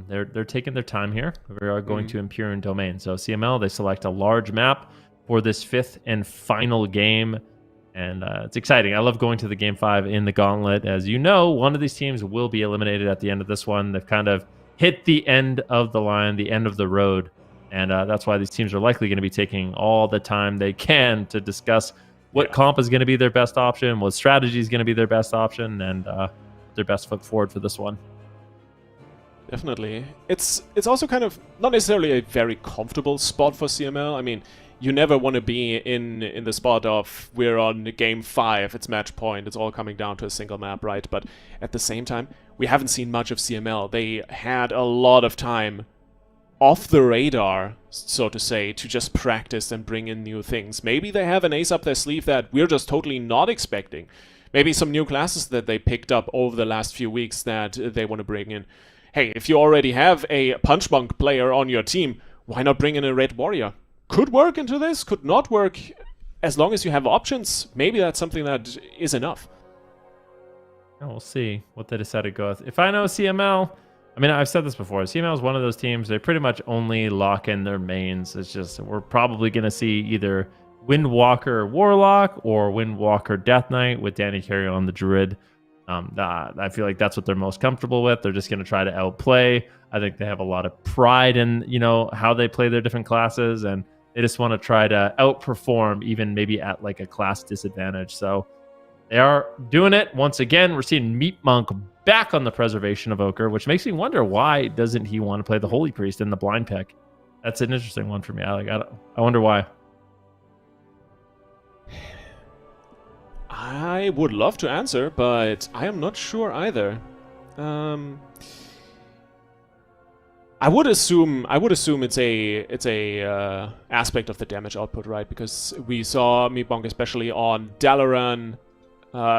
[SPEAKER 1] They're taking their time here. We are going to Empyrean Domain. So CML, they select a large map for this 5th and final game. And it's exciting. I love going to the Game 5 in the Gauntlet. As you know, one of these teams will be eliminated at the end of this one. They've kind of hit the end of the line, the end of the road And that's why these teams are likely going to be taking all the time they can to discuss what comp is going to be their best option, what strategy is going to be their best option, and their best foot forward for this one.
[SPEAKER 6] Definitely. It's also kind of not necessarily a very comfortable spot for CML. I mean, you never want to be in the spot of we're on game 5, it's match point, it's all coming down to a single map, right? But at the same time, we haven't seen much of CML. They had a lot of time off the radar, so to say, to just practice and bring in new things. Maybe they have an ace up their sleeve that we're just totally not expecting. Maybe some new classes that they picked up over the last few weeks that they want to bring in. Hey, if you already have a Punch Monk player on your team, why not bring in a Red Warrior? Could work into this, could not work. As long as you have options, maybe that's something that is enough.
[SPEAKER 1] And we'll see what they decide to go with. If I know CML, I mean, I've said this before. CML is one of those teams, they pretty much only lock in their mains. It's just, we're probably going to see either Windwalker Warlock or Windwalker Death Knight with Danny Carey on the Druid. I feel like that's what they're most comfortable with. They're just going to try to outplay. I think they have a lot of pride in, you know, how they play their different classes, and they just want to try to outperform, even maybe at like a class disadvantage. So they are doing it. Once again, we're seeing Meat Monk back on the Preservation Evoker, which makes me wonder, why doesn't he want to play the Holy Priest in the blind pick? That's an interesting one for me. I wonder why.
[SPEAKER 6] I would love to answer, but I am not sure either. I would assume it's a aspect of the damage output, right? Because we saw Meat Monk, especially on Dalaran,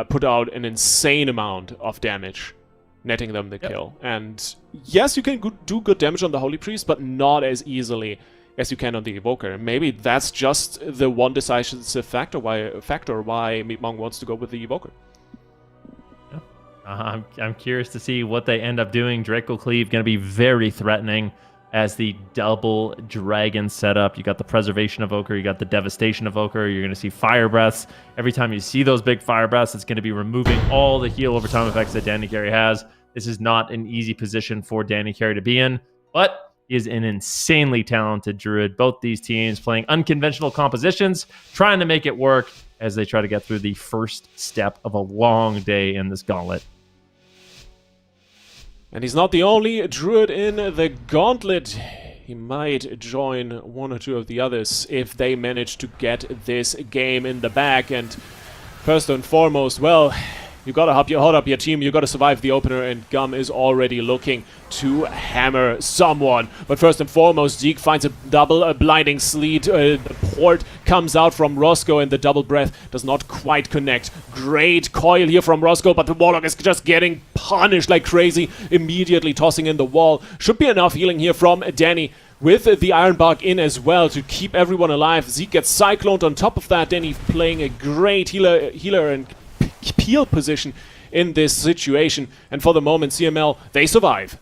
[SPEAKER 6] put out an insane amount of damage, netting them the kill. And yes, you can do good damage on the Holy Priest, but not as easily as you can on the Evoker. Maybe that's just the one decisive factor why Meat Monk wants to go with the Evoker.
[SPEAKER 1] I'm curious to see what they end up doing. Draco Cleave going to be very threatening as the double dragon setup. You got the Preservation Evoker, you got the Devastation Evoker, you're going to see Fire Breaths. Every time you see those big Fire Breaths, it's going to be removing all the heal over time effects that Danny Carey has. This is not an easy position for Danny Carey to be in, but he is an insanely talented Druid. Both these teams playing unconventional compositions, trying to make it work as they try to get through the first step of a long day in this Gauntlet.
[SPEAKER 6] And he's not the only Druid in the Gauntlet. He might join one or two of the others if they manage to get this game in the bag. And first and foremost, well, you gotta hold up your team, you gotta survive the opener, and Gum is already looking to hammer someone. But first and foremost, Zeke finds a double blinding sleet. The port comes out from Roscoe, and the double breath does not quite connect. Great coil here from Roscoe, but the Warlock is just getting punished like crazy, immediately tossing in the wall. Should be enough healing here from Danny, with the Iron Bark in as well to keep everyone alive. Zeke gets cycloned on top of that. Danny playing a great healer and peel position in this situation, and for the moment CML, they survive.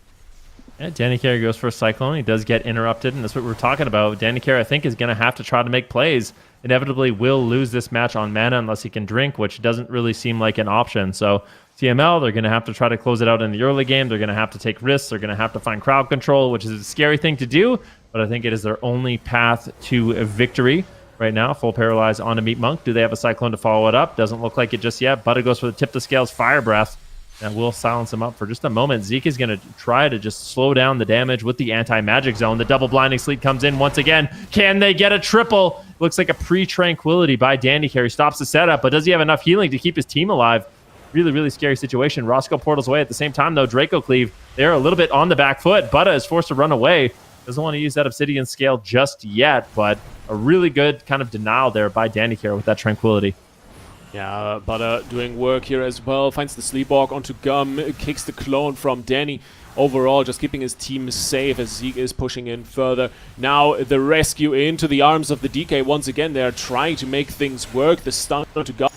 [SPEAKER 1] Yeah, Danny Carey goes for a Cyclone. He does get interrupted, and that's what we're talking about. Danny Carey, I think, is going to have to try to make plays. Inevitably will lose this match on mana unless he can drink, which doesn't really seem like an option. So CML, they're going to have to try to close it out in the early game. They're going to have to take risks. They're going to have to find crowd control, which is a scary thing to do, but I think it is their only path to a victory. Right now, full paralyze on a Meat Monk. Do they have a Cyclone to follow it up? Doesn't look like it just yet. Butter goes for the tip the scales Fire Breath. That will silence him up for just a moment. Zeke is going to try to just slow down the damage with the anti-magic zone. The double blinding sleep comes in once again. Can they get a triple? Looks like a pre-tranquility by Danny Carey. Stops the setup, but does he have enough healing to keep his team alive? Really, really scary situation. Roscoe portals away. At the same time, though, Draco Cleave, they're a little bit on the back foot. Butta is forced to run away. Doesn't want to use that Obsidian Scale just yet, but a really good kind of denial there by Danny Carey with that Tranquility.
[SPEAKER 6] Yeah, Butter doing work here as well. Finds the Sleepwalk onto Gum, kicks the clone from Danny. Overall, just keeping his team safe as Zeke is pushing in further. Now the rescue into the arms of the DK once again. They are trying to make things work. The stun to Gum.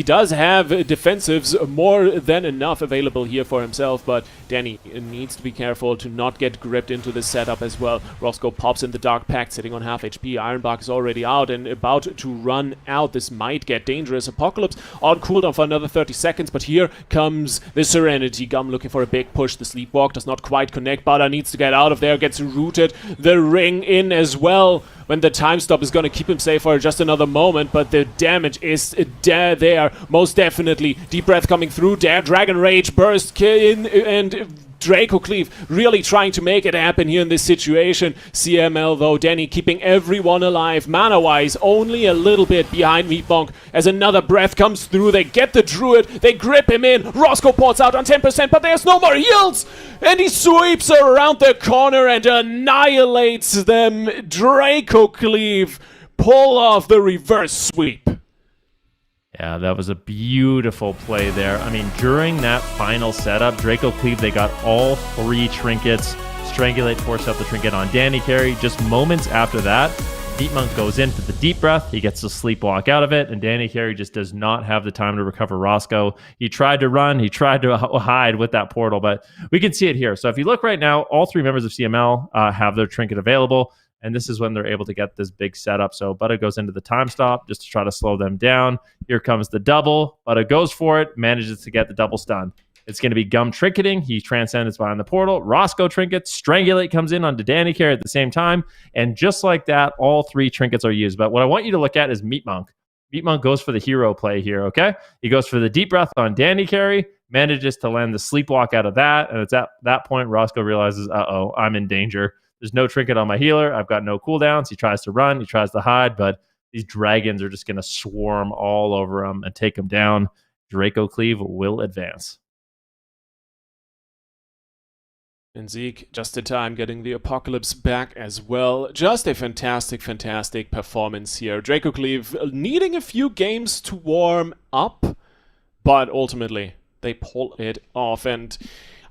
[SPEAKER 6] He does have defensives more than enough available here for himself, but Danny needs to be careful to not get gripped into this setup as well. Roscoe pops in the Dark Pact, sitting on half HP. Ironbark is already out and about to run out. This might get dangerous. Apocalypse on cooldown for another 30 seconds, but here comes the Serenity Gum looking for a big push. The Sleepwalk does not quite connect. Butter needs to get out of there, gets rooted. The Ring in as well, when the time stop is going to keep him safe for just another moment, but the damage is there, most definitely. Deep Breath coming through, Dragon Rage burst in, and Draco Cleave really trying to make it happen here in this situation. CML though, Danny keeping everyone alive. Mana-wise, only a little bit behind Meatbonk as another breath comes through. They get the Druid, they grip him in. Roscoe ports out on 10%, but there's no more heals! And he sweeps around the corner and annihilates them. Draco Cleave pull off the reverse sweep.
[SPEAKER 1] Yeah, that was a beautiful play there. I mean, during that final setup, Draco Cleave, they got all 3 trinkets. Strangulate forced up the trinket on Danny Carey. Just moments after that, Deep Monk goes in for the Deep Breath. He gets to sleepwalk out of it, and Danny Carey just does not have the time to recover Roscoe. He tried to run, he tried to hide with that portal, but we can see it here. So if you look right now, all 3 members of CML have their trinket available. And this is when they're able to get this big setup. So Butter goes into the time stop just to try to slow them down. Here comes the double. Butter goes for it, manages to get the double stun. It's going to be Gum trinketing. He transcends behind the portal. Roscoe trinkets. Strangulate comes in onto Danny Carey at the same time. And just like that, all 3 trinkets are used. But what I want you to look at is Meat Monk. Meat Monk goes for the hero play here, okay? He goes for the Deep Breath on Danny Carey, manages to land the Sleepwalk out of that. And it's at that point Roscoe realizes, uh-oh, I'm in danger. There's no trinket on my healer. I've got no cooldowns. He tries to run. He tries to hide, but these dragons are just going to swarm all over him and take him down. Draco Cleave will advance.
[SPEAKER 6] And Zeke, just in time, getting the Apocalypse back as well. Just a fantastic, fantastic performance here. Draco Cleave needing a few games to warm up, but ultimately they pull it off. And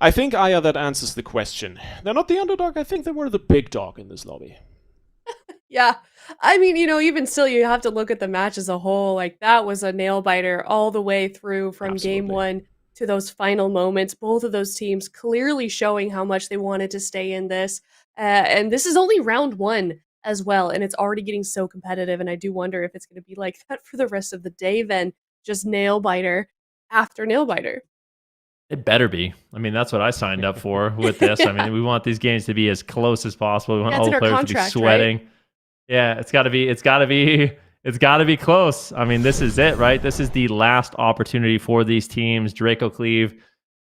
[SPEAKER 6] I think, Aya, that answers the question. They're not the underdog. I think they were the big dog in this lobby.
[SPEAKER 5] Yeah. I mean, you know, even still, you have to look at the match as a whole. Like, that was a nail-biter all the way through from game 1 to those final moments. Both of those teams clearly showing how much they wanted to stay in this. And this is only round 1 as well, and it's already getting so competitive, and I do wonder if it's going to be like that for the rest of the day then. Just nail-biter after nail-biter.
[SPEAKER 1] It better be. I mean, that's what I signed up for with this. I mean, we want these games to be as close as possible. We want all the players to be sweating. Right? Yeah, it's got to be close. I mean, this is it, right? This is the last opportunity for these teams. Draco Cleave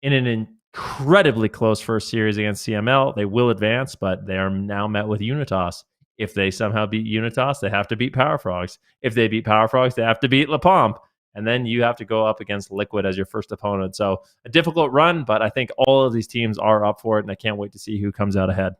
[SPEAKER 1] in an incredibly close first series against CML. They will advance, but they are now met with UNITAS. If they somehow beat UNITAS, they have to beat Power Frogs. If they beat Power Frogs, they have to beat La Pomp. And then you have to go up against Liquid as your first opponent. So a difficult run, but I think all of these teams are up for it, and I can't wait to see who comes out ahead.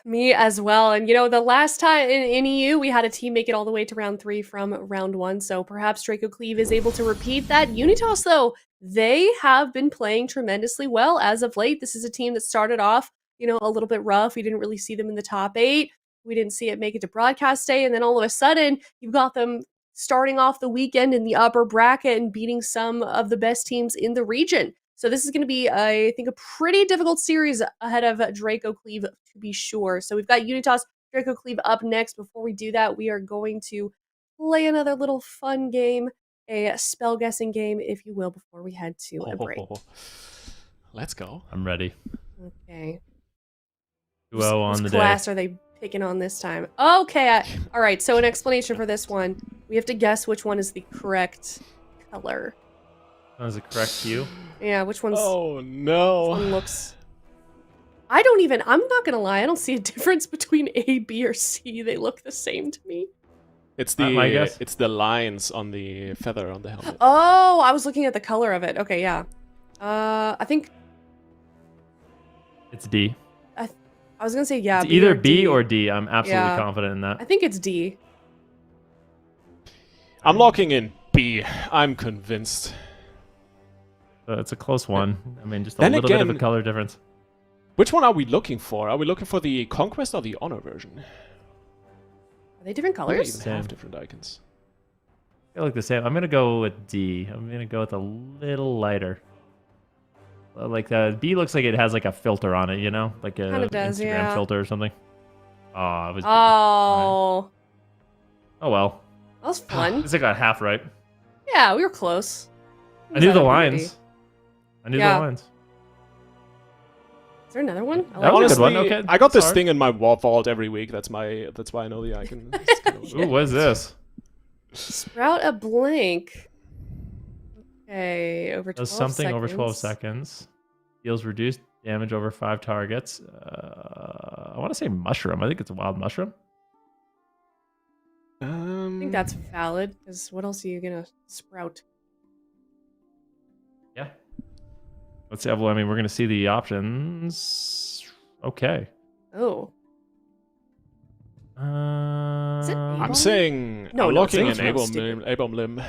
[SPEAKER 5] Me as well. And, you know, the last time in EU, we had a team make it all the way to round 3 from round 1. So perhaps Draco Cleave is able to repeat that. UNITAS, though, they have been playing tremendously well as of late. This is a team that started off, you know, a little bit rough. We didn't really see them in the top 8. We didn't see it make it to broadcast day. And then all of a sudden, you've got them starting off the weekend in the upper bracket and beating some of the best teams in the region. So this is going to be, I think, a pretty difficult series ahead of Draco Cleave, to be sure. So we've got UNITAS, Draco Cleave up next. Before we do that, we are going to play another little fun game, a spell guessing game, if you will, before we head to a break.
[SPEAKER 6] Let's go.
[SPEAKER 1] I'm ready.
[SPEAKER 5] Okay.
[SPEAKER 1] 2-0 on the day.
[SPEAKER 5] Which class are they picking on this time? Okay. All right. So an explanation for this one. We have to guess which one is the correct color.
[SPEAKER 1] That was the correct hue?
[SPEAKER 5] Yeah, which one's...
[SPEAKER 6] Oh, no.
[SPEAKER 5] Which one looks... I'm not going to lie, I don't see a difference between A, B, or C. They look the same to me.
[SPEAKER 6] It's the lines on the feather on the helmet.
[SPEAKER 5] Oh, I was looking at the color of it. Okay, yeah. I think...
[SPEAKER 1] It's D.
[SPEAKER 5] I was going to say, yeah,
[SPEAKER 1] it's either B or D. I'm absolutely confident in that.
[SPEAKER 5] I think it's D.
[SPEAKER 6] I'm locking in B. I'm convinced.
[SPEAKER 1] It's a close one. I mean, just a little bit of a color difference.
[SPEAKER 6] Which one are we looking for? Are we looking for the Conquest or the Honor version?
[SPEAKER 5] Are they different colors?
[SPEAKER 6] They even have different icons.
[SPEAKER 1] They look the same. I'm gonna go with D. I'm gonna go with a little lighter. Like the B looks like it has like a filter on it, you know, like a
[SPEAKER 5] Kinda does,
[SPEAKER 1] Instagram
[SPEAKER 5] yeah.
[SPEAKER 1] filter or something. Oh, it was. B.
[SPEAKER 5] Oh,
[SPEAKER 1] Oh well.
[SPEAKER 5] that was fun.
[SPEAKER 1] It's like got half right.
[SPEAKER 5] Yeah, we were close.
[SPEAKER 1] I knew the
[SPEAKER 5] Is
[SPEAKER 1] lines. I knew the lines.
[SPEAKER 5] there another one? I
[SPEAKER 1] That was a
[SPEAKER 6] Honestly,
[SPEAKER 1] good one. Okay,
[SPEAKER 6] I got this
[SPEAKER 1] sorry.
[SPEAKER 6] thing in my vault every week. That's why I know the icon.
[SPEAKER 1] Ooh, what is this?
[SPEAKER 5] Sprout a blink. Okay, over 12
[SPEAKER 1] Does something over 12
[SPEAKER 5] seconds.
[SPEAKER 1] seconds. Deals reduced damage over 5 targets. I want to say mushroom. I think it's a wild mushroom.
[SPEAKER 5] I think that's valid, because what else are you gonna sprout?
[SPEAKER 1] Yeah. Let's see. Well, I mean, we're gonna see the options. Okay.
[SPEAKER 5] Oh. Is it
[SPEAKER 6] I'm
[SPEAKER 5] A-bomb?
[SPEAKER 6] saying
[SPEAKER 5] No,
[SPEAKER 6] I'm
[SPEAKER 5] no,
[SPEAKER 6] locking
[SPEAKER 5] it's
[SPEAKER 6] in
[SPEAKER 5] not.
[SPEAKER 6] A-bomb limb.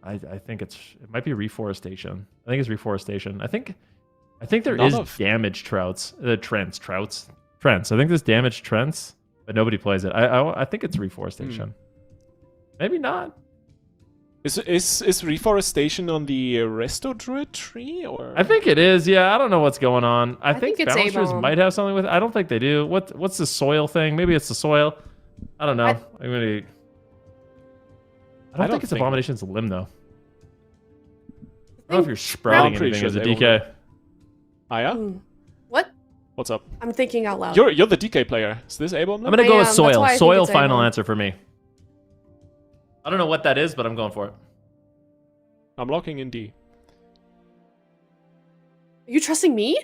[SPEAKER 1] I think it might be reforestation. I think it's reforestation. I think there
[SPEAKER 6] None
[SPEAKER 1] is
[SPEAKER 6] of-
[SPEAKER 1] damaged trouts. Trents. I think there's damaged Trents, but nobody plays it. I think it's reforestation. Maybe not.
[SPEAKER 6] Is reforestation on the Resto Druid tree or?
[SPEAKER 1] I think it is. Yeah, I don't know what's going on. I think
[SPEAKER 5] think it's
[SPEAKER 1] Balancers
[SPEAKER 5] A-bomb.
[SPEAKER 1] might have something with it. I don't think they do. What's the soil thing? Maybe it's the soil. I don't know. I don't think it's Abomination's limb though. I don't know if you're sprouting
[SPEAKER 6] I'm pretty
[SPEAKER 1] anything
[SPEAKER 6] sure
[SPEAKER 1] as a
[SPEAKER 6] they
[SPEAKER 1] DK.
[SPEAKER 6] Ah, yeah?
[SPEAKER 5] What?
[SPEAKER 6] What's up?
[SPEAKER 5] I'm thinking out loud.
[SPEAKER 6] You're the DK player. Is this A-bomb
[SPEAKER 1] I'm
[SPEAKER 6] limb?
[SPEAKER 1] gonna go with
[SPEAKER 5] I am. That's why
[SPEAKER 1] soil.
[SPEAKER 5] I think
[SPEAKER 1] Soil
[SPEAKER 5] it's
[SPEAKER 1] final
[SPEAKER 5] A-bomb.
[SPEAKER 1] answer for me. I don't know what that is, but I'm going for it.
[SPEAKER 6] I'm locking in D.
[SPEAKER 5] Are you trusting me?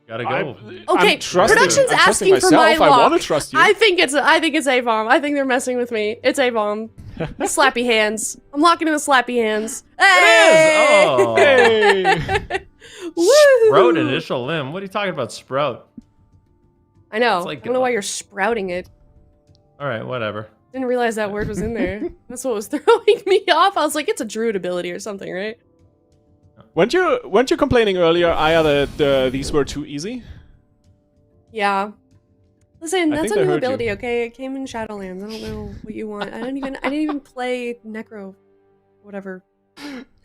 [SPEAKER 1] Gotta go.
[SPEAKER 5] Okay, production's
[SPEAKER 6] I'm trusting
[SPEAKER 5] asking for my
[SPEAKER 6] myself. I
[SPEAKER 5] lock.
[SPEAKER 6] want to trust you.
[SPEAKER 5] I think it's A-bomb. I think they're messing with me. It's A-bomb. The slappy hands. I'm locking in the slappy hands. Hey!
[SPEAKER 1] Oh.
[SPEAKER 6] Hey!
[SPEAKER 5] Woo!
[SPEAKER 1] Sprout initial limb. What are you talking about, sprout?
[SPEAKER 5] I know.
[SPEAKER 1] It's like-
[SPEAKER 5] I don't know why you're sprouting it.
[SPEAKER 1] All right, whatever.
[SPEAKER 5] Didn't realize that word was in there. That's what was throwing me off. I was like, it's a druid ability or something, right?
[SPEAKER 6] Weren't you complaining earlier, Aya, that these were too easy?
[SPEAKER 5] Yeah. Listen,
[SPEAKER 6] I
[SPEAKER 5] that's
[SPEAKER 6] think
[SPEAKER 5] a
[SPEAKER 6] they
[SPEAKER 5] new
[SPEAKER 6] heard you.
[SPEAKER 5] ability, okay? It came in Shadowlands. I don't know what you want. I didn't even play Necro, whatever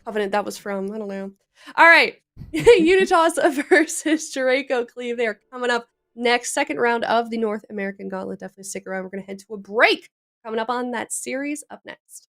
[SPEAKER 5] Covenant that was from. I don't know. All right, Unitas versus Draco Cleave. They are coming up next, second round of the North American Gauntlet. Definitely stick around. We're gonna head to a break. Coming up on that series up next.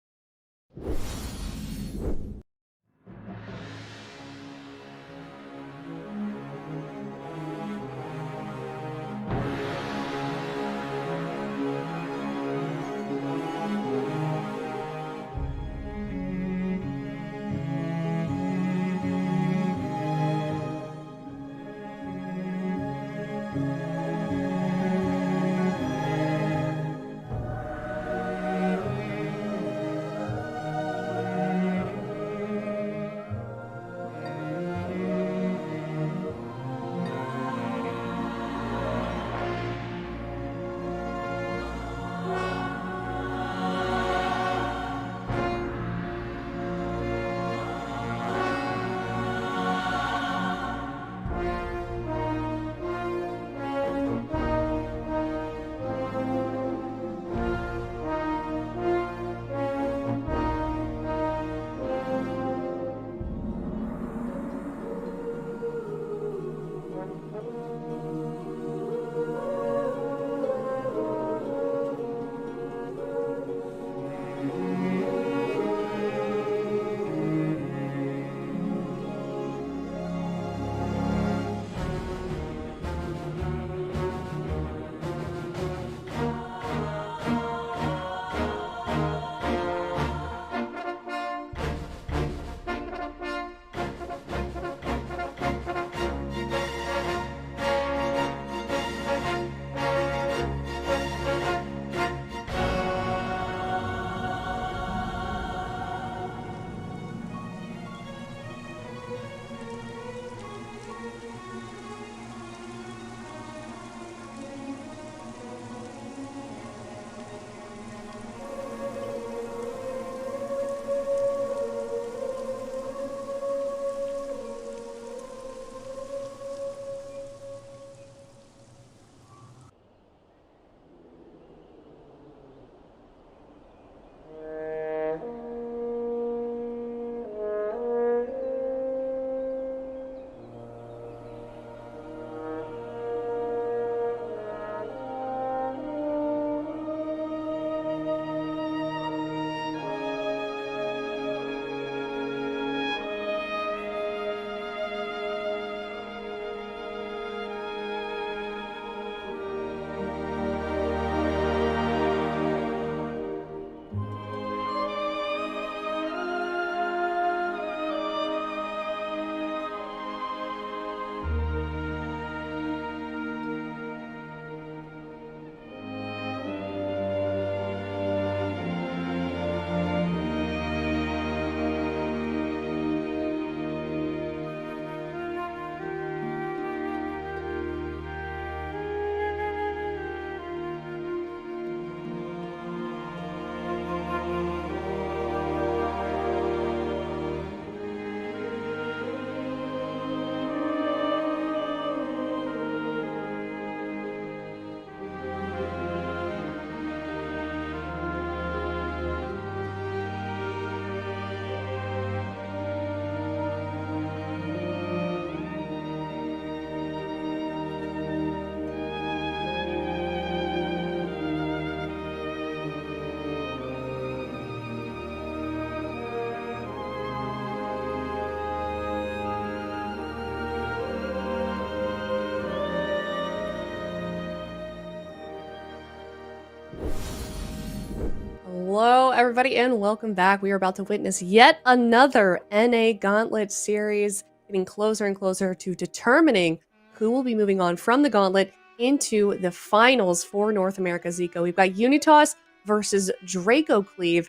[SPEAKER 5] everybody, and welcome back. We are about to witness yet another NA Gauntlet series, getting closer and closer to determining who will be moving on from the Gauntlet into the finals for North America Zico. We've got UNITAS versus DRACO CLEAVE.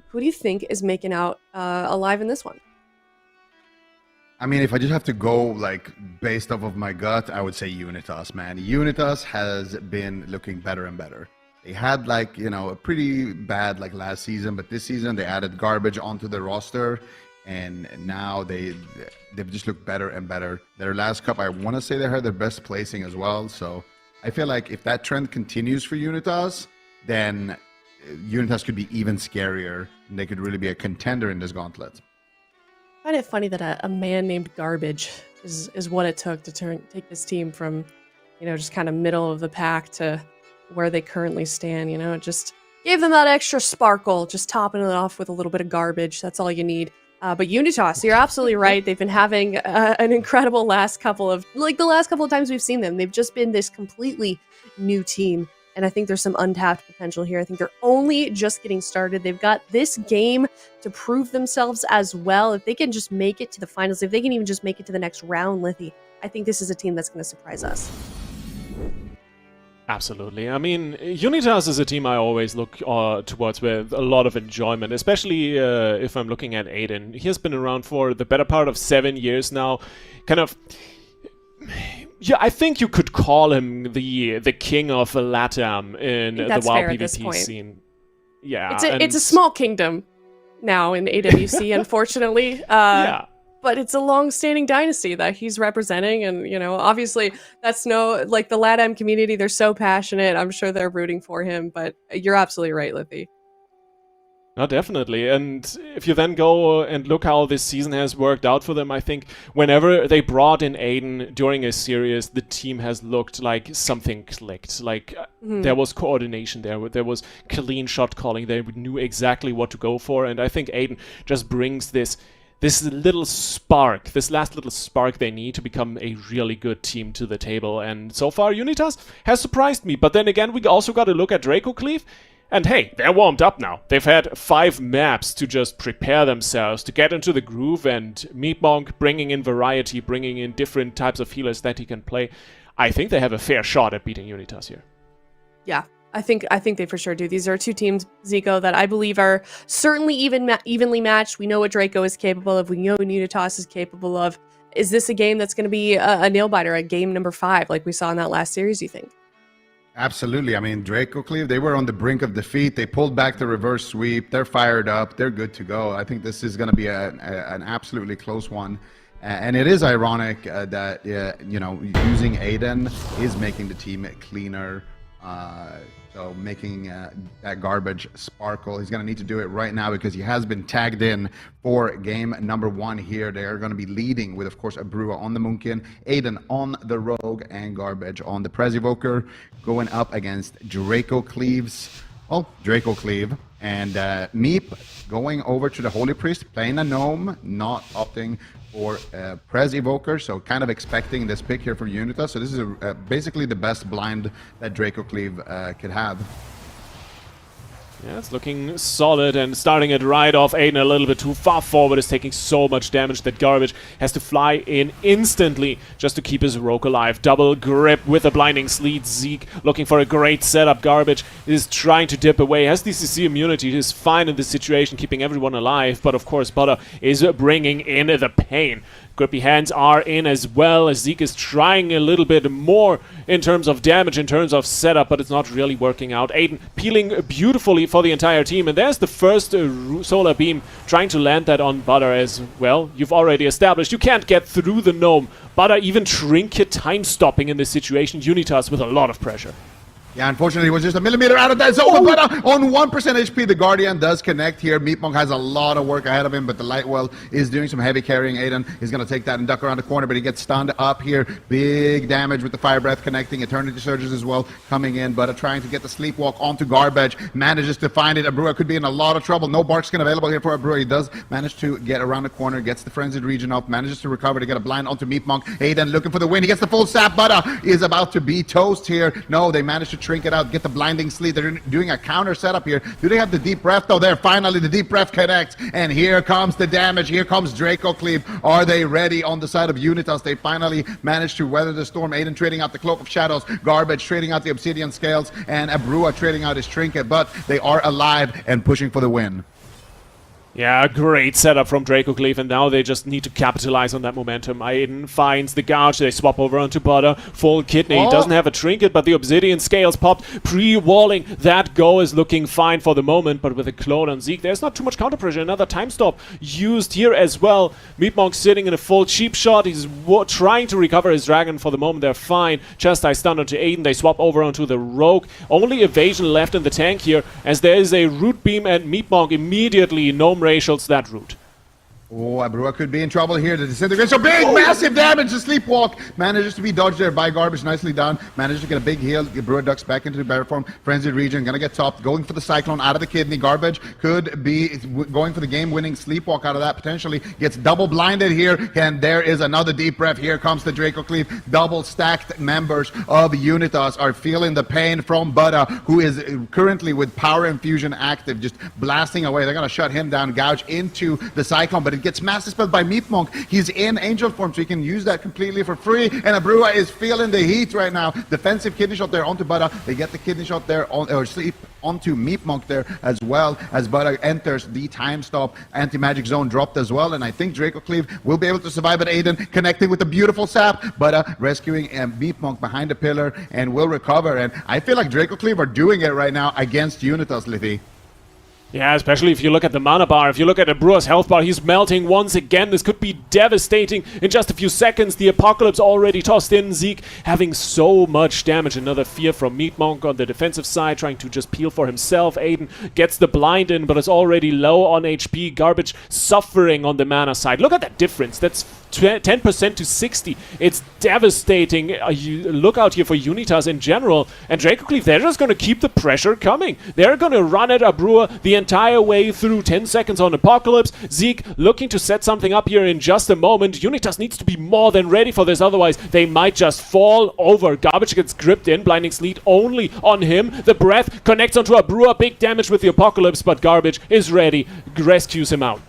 [SPEAKER 5] Who do you think is making out alive in this one?
[SPEAKER 2] I mean, if I just have to go like based off of my gut, I would say UNITAS, man. UNITAS has been looking better and better. They had like, you know, a pretty bad like last season, but this season they added Garbage onto the roster, and now they've just looked better and better. Their last cup, I want to say they had their best placing as well. So I feel like if that trend continues for UNITAS, then UNITAS could be even scarier, and they could really be a contender in this gauntlet.
[SPEAKER 5] I find it funny that a man named Garbage is what it took to take this team from, you know, just kind of middle of the pack to where they currently stand. You know, it just gave them that extra sparkle, just topping it off with a little bit of garbage. That's all you need. But UNITAS, you're absolutely right. They've been having an incredible last couple of times we've seen them. They've just been this completely new team. And I think there's some untapped potential here. I think they're only just getting started. They've got this game to prove themselves as well. If they can just make it to the finals, if they can even just make it to the next round, Lithy, I think this is a team that's going to surprise us.
[SPEAKER 6] Absolutely. I mean, UNITAS is a team I always look towards with a lot of enjoyment, especially if I'm looking at Aiden. He has been around for the better part of 7 years now. Kind of... Yeah, I think you could call him the king of LATAM in the WoW PvP scene. Yeah,
[SPEAKER 5] it's a small kingdom now in AWC, unfortunately.
[SPEAKER 6] Yeah.
[SPEAKER 5] But it's a long-standing dynasty that he's representing, and you know, obviously, that's like the LATAM community. They're so passionate. I'm sure they're rooting for him. But you're absolutely right, Lithy.
[SPEAKER 6] No, definitely. And if you then go and look how this season has worked out for them, I think whenever they brought in Aiden during a series, the team has looked like something clicked. Like there was coordination there was clean shot calling. They knew exactly what to go for. And I think Aiden just brings this little spark, this last little spark they need to become a really good team to the table. And so far, UNITAS has surprised me. But then again, we also got to look at DRACO CLEAVE. And hey, they're warmed up now. They've had 5 maps to just prepare themselves, to get into the groove, and Meatmonk bringing in variety, bringing in different types of healers that he can play. I think they have a fair shot at beating UNITAS here.
[SPEAKER 5] Yeah, I think they for sure do. These are two teams, Zico, that I believe are certainly evenly matched. We know what DRACO is capable of. We know what UNITAS is capable of. Is this a game that's going to be a nail-biter, a game number 5, like we saw in that last series, you think?
[SPEAKER 2] Absolutely. I mean, DRACO CLEAVE, they were on the brink of defeat. They pulled back the reverse sweep. They're fired up. They're good to go. I think this is going to be an absolutely close one. And it is ironic that, you know, using Aiden is making the team cleaner. So making that Garbage sparkle. He's going to need to do it right now because he has been tagged in for game number 1 here. They are going to be leading with, of course, Abrua on the Moonkin, Aiden on the Rogue, and Garbage on the Prez Evoker, going up against DRACO CLEAVE's, well, DRACO CLEAVE, and Meep going over to the Holy Priest, playing a Gnome, not opting for Prez Evoker, so kind of expecting this pick here for UNITAS. So this is basically the best blind that DRACO CLEAVE could have.
[SPEAKER 6] Yeah, it's looking solid, and starting it right off. Aiden a little bit too far forward, is taking so much damage that Garbage has to fly in instantly just to keep his Rogue alive. Double grip with a blinding sleet. Zeke looking for a great setup. Garbage is trying to dip away, has DCC immunity, he is fine in this situation, keeping everyone alive, but of course Butter is bringing in the pain. Grippy hands are in as well, as Zeke is trying a little bit more in terms of damage, in terms of setup, but it's not really working out. Aiden peeling beautifully for the entire team, and there's the first solar beam, trying to land that on Butter as well. You've already established you can't get through the Gnome. Butter even trinket time stopping in this situation. UNITAS with a lot of pressure.
[SPEAKER 2] Yeah, unfortunately, it was just a millimeter out of that zone, but on 1% HP, the Guardian does connect here. Meatmonk has a lot of work ahead of him, but the Lightwell is doing some heavy carrying. Aiden is going to take that and duck around the corner, but he gets stunned up here. Big damage with the Fire Breath connecting. Eternity Surges as well coming in, but trying to get the Sleepwalk onto Garbage. Manages to find it. Abrua could be in a lot of trouble. No Bark Skin available here for Abrua. He does manage to get around the corner, gets the Frenzied Region up, manages to recover to get a blind onto Meatmonk. Aiden looking for the win. He gets the full sap. Butter is about to be toast here. No, they managed to trinket out, get the blinding sleeve. They're doing a counter setup here. Do they have the deep breath? Oh, there, finally the deep breath connects, and here comes the damage. Here comes Draco Cleave. Are they ready on the side of Unitas? They finally managed to weather the storm. Aiden trading out the Cloak of Shadows, Garbage trading out the Obsidian Scales, and Abrua trading out his trinket, but they are alive and pushing for the win.
[SPEAKER 6] Yeah, great setup from Draco Cleave, and now they just need to capitalize on that momentum. Aiden finds the gouge, they swap over onto Butter, full kidney. He doesn't have a trinket, but the Obsidian Scales popped, pre-walling. That go is looking fine for the moment, but with a clone on Zeke, there's not too much counter pressure. Another time stop used here as well. Meatmonk sitting in a full cheap shot. He's trying to recover his dragon for the moment. They're fine. Chest-Eye stun onto Aiden. They swap over onto the Rogue. Only evasion left in the tank here, as there is a root beam, and Meatmonk immediately racials that route.
[SPEAKER 2] Oh, Abrua could be in trouble here. The disintegration, big, massive damage. The sleepwalk manages to be dodged there by Garbage. Nicely done. Manages to get a big heal. Abrua ducks back into the bear form. Frenzied region, gonna get topped. Going for the Cyclone out of the kidney. Garbage could be going for the game-winning sleepwalk out of that potentially. Gets double blinded here, and there is another deep breath. Here comes the Draco Cleave. Double stacked members of Unitas are feeling the pain from Buddha, who is currently with Power Infusion active, just blasting away. They're gonna shut him down, gouge into the Cyclone, but it gets massive spelled by Meatmonk. He's in angel form, so he can use that completely for free. And Abrua is feeling the heat right now. Defensive kidney shot there onto Buddha. They get the kidney shot there on, or sleep onto Meatmonk there, as well as Buddha enters the time stop. Anti-magic zone dropped as well, and I think Draco Cleave will be able to survive at Aiden, connecting with the beautiful sap. Buddha rescuing Meatmonk behind the pillar and will recover. And I feel like Draco Cleave are doing it right now against Unitas, Livy.
[SPEAKER 6] Yeah, especially if you look at the mana bar. If you look at Abrua's health bar, he's melting once again. This could be devastating in just a few seconds. The Apocalypse already tossed in. Zeke having so much damage. Another fear from Meatmonk on the defensive side, trying to just peel for himself. Aiden gets the blind in, but is already low on HP. Garbage suffering on the mana side. Look at that difference. That's 10% to 60. It's devastating. You look out here for Unitas in general. And Draco Cleave, they're just going to keep the pressure coming. They're going to run at Abrua the entire way through. 10 seconds on Apocalypse. Zeke looking to set something up here in just a moment. Unitas needs to be more than ready for this, otherwise they might just fall over. Garbage gets gripped in. Blinding Sleet only on him. The breath connects onto Abrua. Big damage with the Apocalypse, but Garbage is ready. Rescues him out.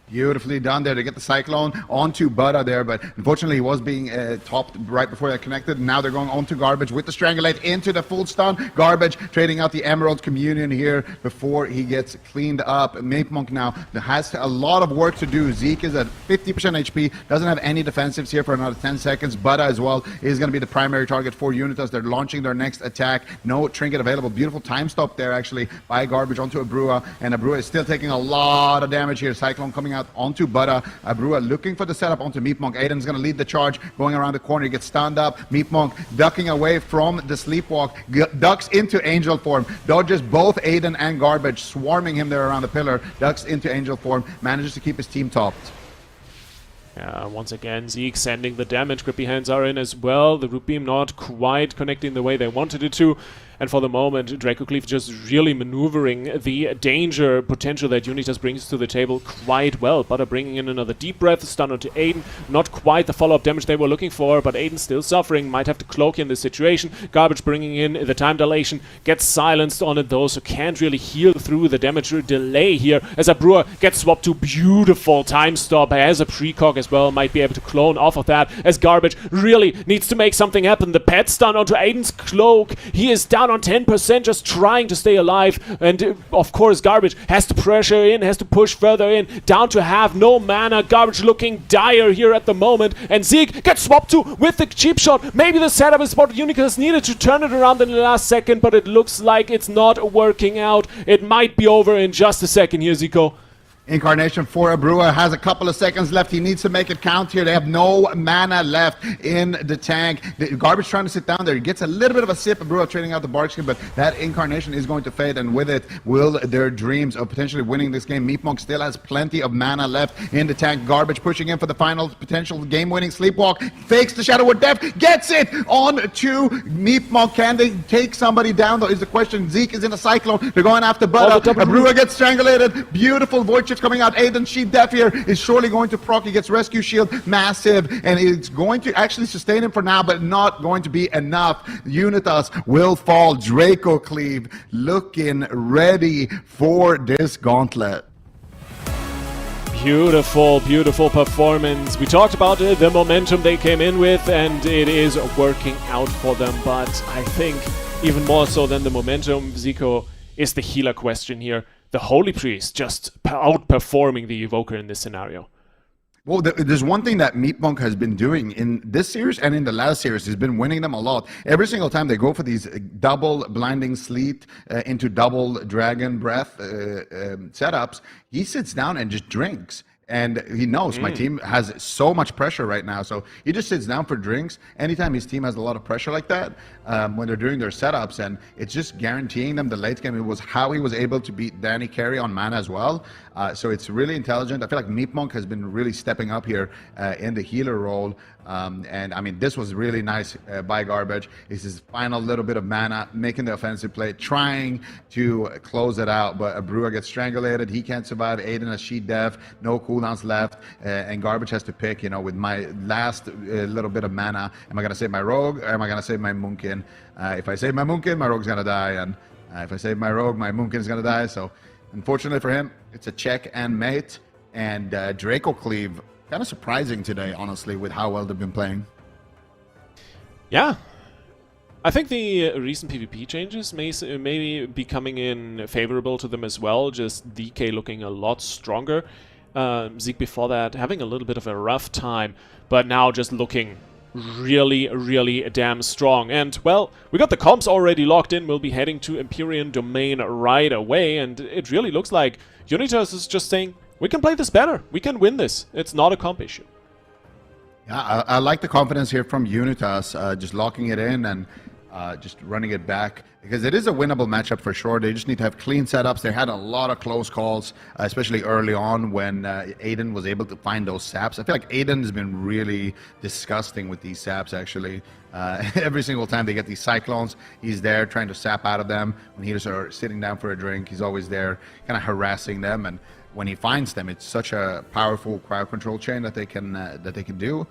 [SPEAKER 2] Beautifully done there to get the Cyclone onto Buddha there, but unfortunately he was being topped right before they connected. Now they're going onto Garbage with the Strangulate into the full stun. Garbage trading out the Emerald Communion here before he gets cleaned up. Meatmonk now has a lot of work to do. Zeke is at 50% HP, doesn't have any defensives here for another 10 seconds. Buddha as well is going to be the primary target for Unitas. They're launching their next attack. No trinket available. Beautiful time stop there actually by Garbage onto Abrua, and Abrua is still taking a lot of damage here. Cyclone coming out onto Buddha. Abrua looking for the setup onto Meatmonk. Aiden's going to lead the charge, going around the corner. He gets stunned up. Meatmonk ducking away from the sleepwalk, ducks into angel form, dodges both Aiden and Garbage, swarming him there around the pillar, ducks into angel form, manages to keep his team topped.
[SPEAKER 6] Once again, Zeke sending the damage. Grippy hands are in as well. The root beam not quite connecting the way they wanted it to. And for the moment, Draco Cleave just really maneuvering the danger potential that Unitas brings to the table quite well. Butter bringing in another deep breath, stun onto Aiden. Not quite the follow-up damage they were looking for, but Aiden still suffering. Might have to cloak in this situation. Garbage bringing in the time dilation. Gets silenced on it though, so can't really heal through the damage delay here. As Abrua gets swapped to beautiful time stop. As a precog as well, might be able to clone off of that. As Garbage really needs to make something happen. The pet stun onto Aiden's cloak. He is down on 10%, just trying to stay alive, and of course Garbage has to pressure in, has to push further in, down to half, no mana. Garbage looking dire here at the moment, and Zeke gets swapped to with the cheap shot. Maybe the setup is what Unitas needed to turn it around in the last second, but it looks like it's not working out. It might be over in just a second here, Zico.
[SPEAKER 2] Incarnation for Abrua has a couple of seconds left. He needs to make it count here. They have no mana left in the tank. The Garbage trying to sit down there. He gets a little bit of a sip. Abrua trading out the bark skin, but that Incarnation is going to fade, and with it will their dreams of potentially winning this game. Meatmonk still has plenty of mana left in the tank. Garbage pushing in for the final potential game-winning sleepwalk. Fakes the Shadow Word Death. Gets it on to Meatmonk. Can they take somebody down though is the question. Zeke is in a Cyclone. They're going after Buddha. Abrua gets strangulated. Beautiful void shift trinkets coming out. Aiden Sheet Def here is surely going to proc. He gets Rescue Shield, massive, and it's going to actually sustain him for now, but not going to be enough. Unitas will fall. Draco Cleave looking ready for this gauntlet.
[SPEAKER 6] Beautiful, beautiful performance. We talked about the momentum they came in with, and it is working out for them. But I think even more so than the momentum, Zico, is the healer question here. The Holy Priest just outperforming the Evoker in this scenario.
[SPEAKER 2] Well, there's one thing that Meatmonk has been doing in this series and in the last series. He's been winning them a lot. Every single time they go for these double Blinding Sleet into double Dragon Breath setups, he sits down and just drinks. And he knows my team has so much pressure right now. So he just sits down for drinks anytime his team has a lot of pressure like that when they're doing their setups. And it's just guaranteeing them the late game. It was how he was able to beat Danny Carey on mana as well. So it's really intelligent. I feel like Meatmonk has been really stepping up here in the healer role. And I mean, this was really nice by Garbage. It's his final little bit of mana, making the offensive play, trying to close it out. But Brua gets strangulated. He can't survive. Aiden has Sheet Def, no cooldowns left. And Garbage has to pick, you know, with my last little bit of mana, am I going to save my Rogue or am I going to save my Munkin? If I save my Munkin, my Rogue's going to die. And if I save my Rogue, my Munkin's going to die. So unfortunately for him, it's a check and mate. And Draco Cleave, kind of surprising today, honestly, with how well they've been playing.
[SPEAKER 6] Yeah. I think the recent PvP changes may be coming in favorable to them as well. Just DK looking a lot stronger. Zeke before that having a little bit of a rough time, but now just looking really, really damn strong. And, well, we got the comps already locked in. We'll be heading to Empyrean Domain right away, and it really looks like Unitas is just saying, we can play this better. We can win this. It's not a comp issue.
[SPEAKER 2] Yeah, I like the confidence here from Unitas, just locking it in and just running it back, because it is a winnable matchup for sure. They just need to have clean setups. They had a lot of close calls, especially early on when Aiden was able to find those saps. I feel like Aiden has been really disgusting with these saps, actually. Every single time they get these Cyclones, he's there trying to sap out of them. When healers are sitting down for a drink, he's always there kind of harassing them. And when he finds them, it's such a powerful crowd control chain that they can do.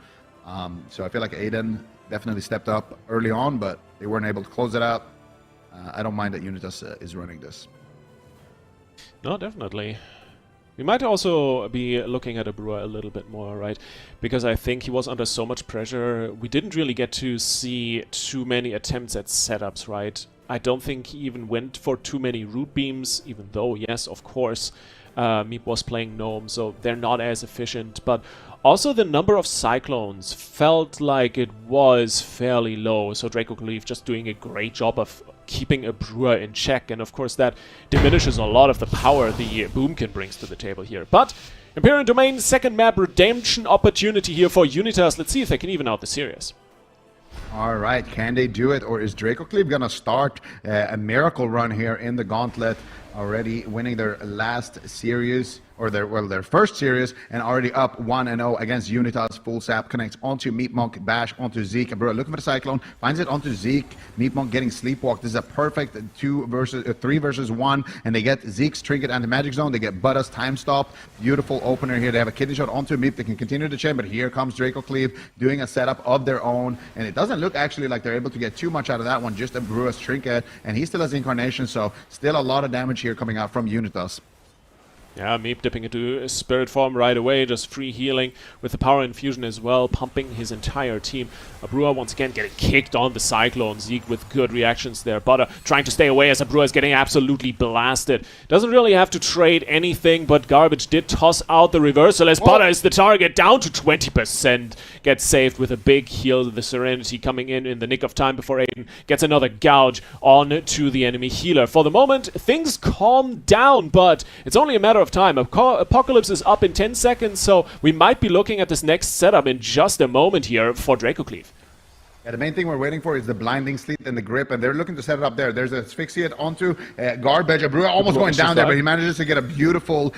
[SPEAKER 2] So I feel like Aiden definitely stepped up early on, but they weren't able to close it out. I don't mind that Unitas is running this.
[SPEAKER 6] No, definitely. We might also be looking at Abrua a little bit more, right? Because I think he was under so much pressure. We didn't really get to see too many attempts at setups, right? I don't think he even went for too many root beams, even though, yes, of course, Meep was playing Gnome, so they're not as efficient. But also the number of Cyclones felt like it was fairly low, so Draco Cleave just doing a great job of keeping Abrua in check, and of course that diminishes a lot of the power the Boomkin brings to the table here. But Empyrean Domain, second map, redemption opportunity here for Unitas. Let's see if they can even out the series.
[SPEAKER 2] All right, can they do it, or is Draco Cleave gonna start a miracle run here in the Gauntlet, already winning their last series, or their first series, and already up 1-0 against Unitas. Full sap connects onto Meatmonk, bash onto Zeke. Bro, looking for the Cyclone, finds it onto Zeke. Meatmonk getting sleepwalked. This is a perfect 3 versus 1, and they get Zeke's trinket and the magic zone. They get Butta's time stop. Beautiful opener here. They have a kidney shot onto Meep. They can continue the chain, but here comes Draco Cleave doing a setup of their own, and it doesn't look actually like they're able to get too much out of that one. Just a Brua's trinket, and he still has Incarnation, so still a lot of damage here coming out from Unitas.
[SPEAKER 6] Yeah, Meep dipping into Spirit Form right away, just free healing with the Power Infusion as well, pumping his entire team. Abrua once again getting kicked on the Cyclone. Zeke with good reactions there. Butter trying to stay away as Abrua is getting absolutely blasted. Doesn't really have to trade anything, but Garbage did toss out the reversal as Butter is the target, down to 20%. Gets saved with a big heal. The Serenity coming in the nick of time before Aiden gets another gouge on to the enemy healer. For the moment, things calm down, but it's only a matter of time. Apocalypse is up in 10 seconds, so we might be looking at this next setup in just a moment here for Draco Cleave.
[SPEAKER 2] Yeah, the main thing we're waiting for is the blinding sleet and the grip, and they're looking to set it up there. There's asphyxiate onto garbage. Abrua almost going down there, but he manages to get a beautiful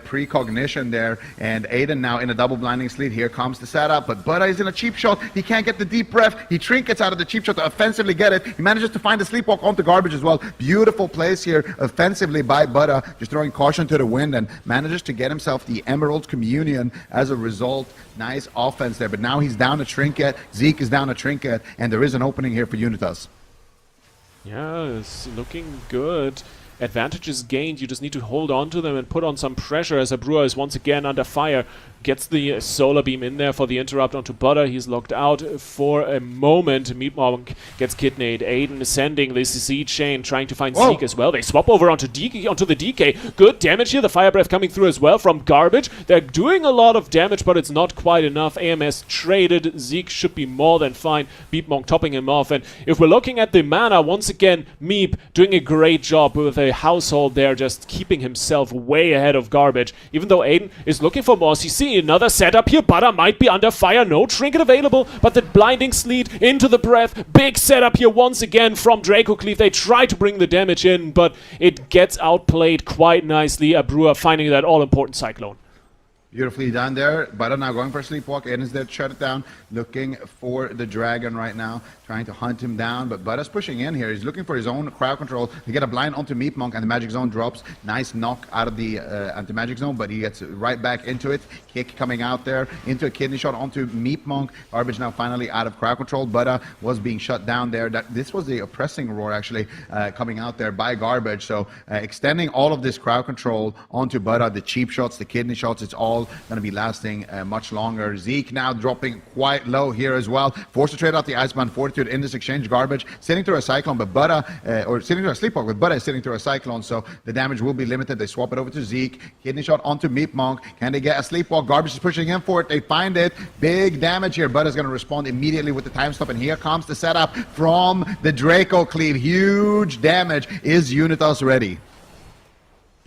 [SPEAKER 2] precognition there. And Aiden now in a double blinding sleet. Here comes the setup, but Buddha is in a cheap shot. He can't get the deep breath. He trinkets out of the cheap shot to offensively get it. He manages to find the sleepwalk onto garbage as well. Beautiful place here offensively by Buddha, just throwing caution to the wind, and manages to get himself the Emerald Communion as a result. Nice offense there, but now he's down a trinket. Zeke is down a trinket, and there is an opening here for Unitas.
[SPEAKER 6] Yeah, it's looking good. Advantages gained, you just need to hold on to them and put on some pressure as Abrua is once again under fire. Gets the solar beam in there for the interrupt onto Butter. He's locked out for a moment. Meatmonk gets kidneyed. Aiden ascending the CC chain, trying to find Zeke as well. They swap over onto the DK. Good damage here. The fire breath coming through as well from Garbage. They're doing a lot of damage, but it's not quite enough. AMS traded. Zeke should be more than fine. Meatmonk topping him off. And if we're looking at the mana, once again, Meep doing a great job with a household there, just keeping himself way ahead of Garbage. Even though Aiden is looking for more CC. Another setup here. Butter might be under fire. No trinket available, but the blinding sleet into the breath. Big setup here once again from Draco Cleave. They try to bring the damage in, but it gets outplayed quite nicely. Abrua finding that all-important Cyclone.
[SPEAKER 2] Beautifully done there. Butter now going for a sleepwalk. Aiden's there to shut it down. Looking for the dragon right now. Trying to hunt him down. But Butter's pushing in here. He's looking for his own crowd control. He get a blind onto Meatmonk, and the magic zone drops. Nice knock out of the anti-magic zone, but he gets right back into it. Kick coming out there. Into a kidney shot onto Meatmonk. Garbage now finally out of crowd control. Butter was being shut down there. This was the oppressing roar actually coming out there by Garbage. So extending all of this crowd control onto Butter. The cheap shots, the kidney shots, it's all going to be lasting much longer. Zeke now dropping quite low here as well. Forced to trade out the Iceman Fortitude in this exchange. Garbage sitting through a Cyclone, but Buddha, or sitting through a Sleepwalk, but Buddha is sitting through a Cyclone, so the damage will be limited. They swap it over to Zeke. Kidney shot onto Meatmonk. Can they get a Sleepwalk? Garbage is pushing in for it. They find it. Big damage here. Buddha's going to respond immediately with the time stop, and here comes the setup from the Draco Cleave. Huge damage. Is Unitas ready?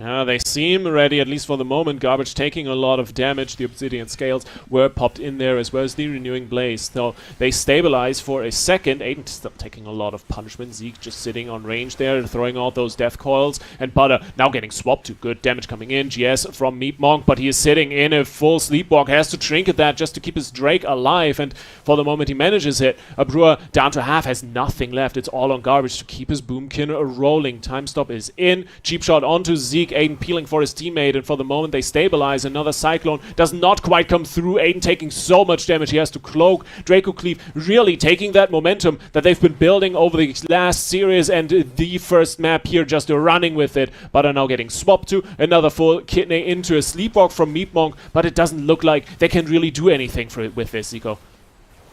[SPEAKER 6] They seem ready, at least for the moment. Garbage taking a lot of damage. The Obsidian Scales were popped in there, as well as the Renewing Blaze. So they stabilize for a second. Aiden still taking a lot of punishment. Zeke just sitting on range there, throwing out those Death Coils. And Butter now getting swapped to good damage coming in. GS from Meatmonk, but he is sitting in a full Sleepwalk. Has to trinket that just to keep his Drake alive. And for the moment he manages it. Abrua down to half, has nothing left. It's all on Garbage to keep his Boomkin rolling. Time stop is in. Cheap shot onto Zeke. Aiden peeling for his teammate, and for the moment they stabilize. Another Cyclone does not quite come through. Aiden taking so much damage he has to cloak. Draco Cleave really taking that momentum that they've been building over the last series and the first map here, just running with it. But are now getting swapped to another full kidney into a Sleepwalk from Meatmonk, but it doesn't look like they can really do anything with this, Zico.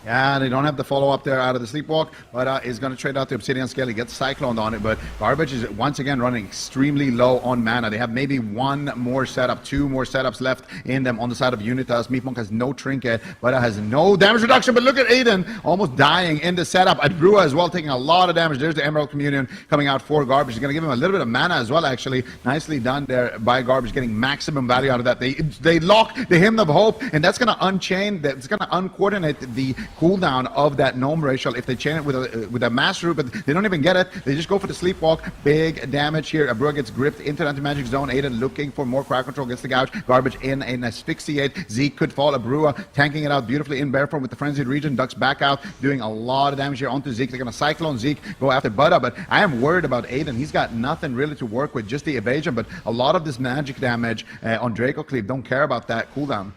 [SPEAKER 2] Yeah, they don't have the follow-up there out of the Sleepwalk, but is going to trade out the Obsidian Scale. He gets Cycloned on it, but Garbage is once again running extremely low on mana. They have maybe one more setup, two more setups left in them on the side of Unitas. Meatmonk has no trinket, but has no damage reduction. But look at Aiden almost dying in the setup. Abrua as well taking a lot of damage. There's the Emerald Communion coming out for Garbage. He's going to give him a little bit of mana as well, actually. Nicely done there by Garbage, getting maximum value out of that. They lock the Hymn of Hope, and that's going to unchain, that's going to uncoordinate the cooldown of that gnome racial if they chain it with a mass root, but they don't even get it. They just go for the Sleepwalk. Big damage here. Abrua gets gripped into the anti-magic zone. Aiden looking for more crowd control, gets the gouge. Garbage in an asphyxiate. Zeke could fall. Abrua tanking it out beautifully in bear form with the frenzied region. Ducks back out, doing a lot of damage here onto Zeke. They're going to Cyclone Zeke, go after Buddha, but I am worried about Aiden. He's got nothing really to work with, just the evasion, but a lot of this magic damage on Draco Cleave. Don't care about that cooldown.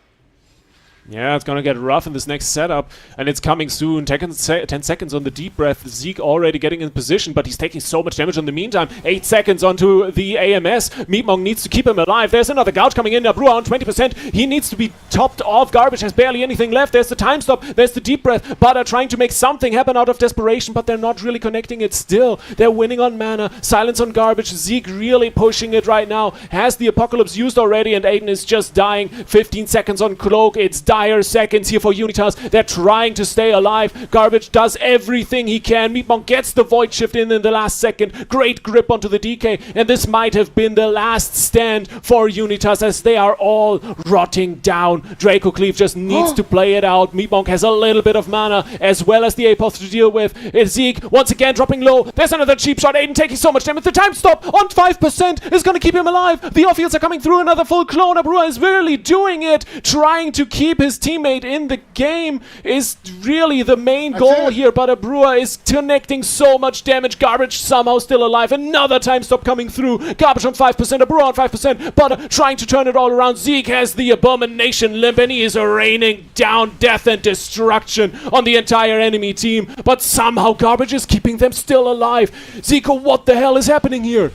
[SPEAKER 6] Yeah, it's gonna get rough in this next setup, and it's coming soon. 10 seconds on the deep breath. Zeke already getting in position, but he's taking so much damage in the meantime. 8 seconds onto the AMS. Meatmonk needs to keep him alive. There's another gouge coming in. Abrua on 20%. He needs to be topped off. Garbage has barely anything left. There's the time stop. There's the deep breath. Butter trying to make something happen out of desperation, but they're not really connecting it still. They're winning on mana. Silence on Garbage. Zeke really pushing it right now. Has the Apocalypse used already, and Aiden is just dying. 15 seconds on Cloak. It's dying. dire seconds here for Unitas. They're trying to stay alive. Garbage does everything he can. Meatmonk gets the Void Shift in the last second. Great grip onto the DK, and this might have been the last stand for Unitas as they are all rotting down. Draco Cleave just needs to play it out. Meatmonk has a little bit of mana as well as the Apoth to deal with. Zeke once again dropping low. There's another cheap shot. Aiden taking so much damage. The time stop on 5% is going to keep him alive. The offfields are coming through. Another full clone. Abrua is really doing it. Trying to keep his teammate in the game is really the main goal here, but Abrua is connecting so much damage. Garbage somehow still alive. Another time stop coming through. Garbage on 5%. Abrua on 5%, but trying to turn it all around. Zeke has the Abomination limp, and he is raining down death and destruction on the entire enemy team, but somehow Garbage is keeping them still alive. Zico, what the hell is happening here?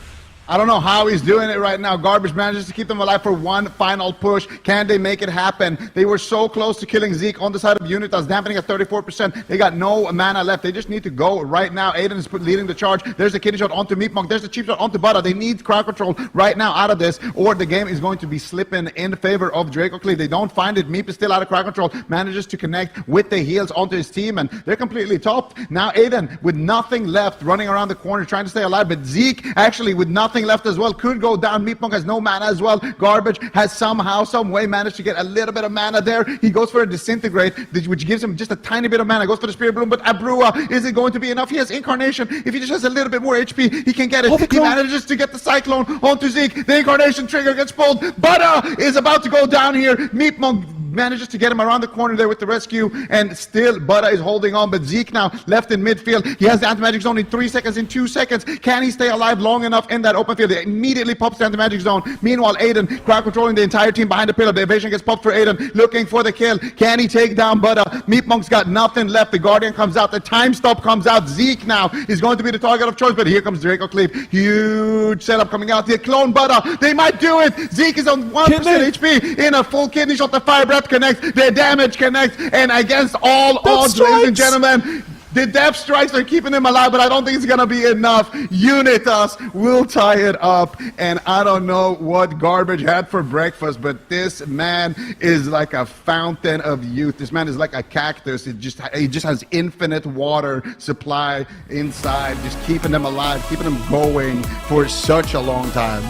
[SPEAKER 2] I don't know how he's doing it right now. Garbage manages to keep them alive for one final push. Can they make it happen? They were so close to killing Zeke on the side of Unitas, dampening at 34%. They got no mana left. They just need to go right now. Aiden is leading the charge. There's a kidney shot onto Meatmonk. There's a cheap shot onto Butter. They need crowd control right now out of this, or the game is going to be slipping in favor of Draco Cleave. They don't find it. Meep is still out of crowd control. Manages to connect with the heals onto his team, and they're completely topped. Now Aiden, with nothing left, running around the corner, trying to stay alive, but Zeke, actually, with nothing left as well, could go down. Meatmonk has no mana as well. Garbage has somehow, some way managed to get a little bit of mana there. He goes for a Disintegrate, which gives him just a tiny bit of mana. Goes for the Spirit Bloom, but Abrua, is it going to be enough? He has Incarnation. If he just has a little bit more HP, he can get it. He manages to get the Cyclone onto Zeke. The Incarnation trigger gets pulled. Butter is about to go down here. Meatmonk manages to get him around the corner there with the rescue, and still Butter is holding on, but Zeke now left in midfield. He has the anti-magic zone in 3 seconds, in 2 seconds. Can he stay alive long enough in that open field? He immediately pops the anti-magic zone. Meanwhile, Aiden crowd controlling the entire team behind the pillar. The evasion gets popped for Aiden, looking for the kill. Can he take down Butter? Meatmonk's got nothing left. The Guardian comes out. The time stop comes out. Zeke now is going to be the target of choice, but here comes Draco Cleave. Huge setup coming out. The clone Butter. They might do it. Zeke is on 1% HP in a full kidney shot. The fire breath connects. The damage connects, and against all odds, ladies and gentlemen, the death strikes are keeping him alive, but I don't think it's gonna be enough. Unitas will tie it up, and I don't know what Garbage had for breakfast, but this man is like a fountain of youth. This man is like a cactus. He just has infinite water supply inside, just keeping them alive, keeping them going for such a long time.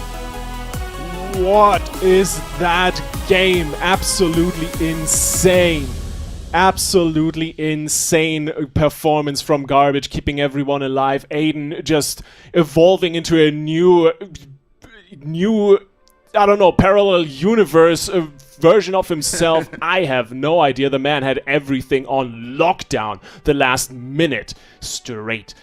[SPEAKER 6] What is that game? Absolutely insane. Absolutely insane performance from Garbage, keeping everyone alive. Aiden just evolving into a new, I don't know, parallel universe version of himself. I have no idea. The man had everything on lockdown the last minute straight.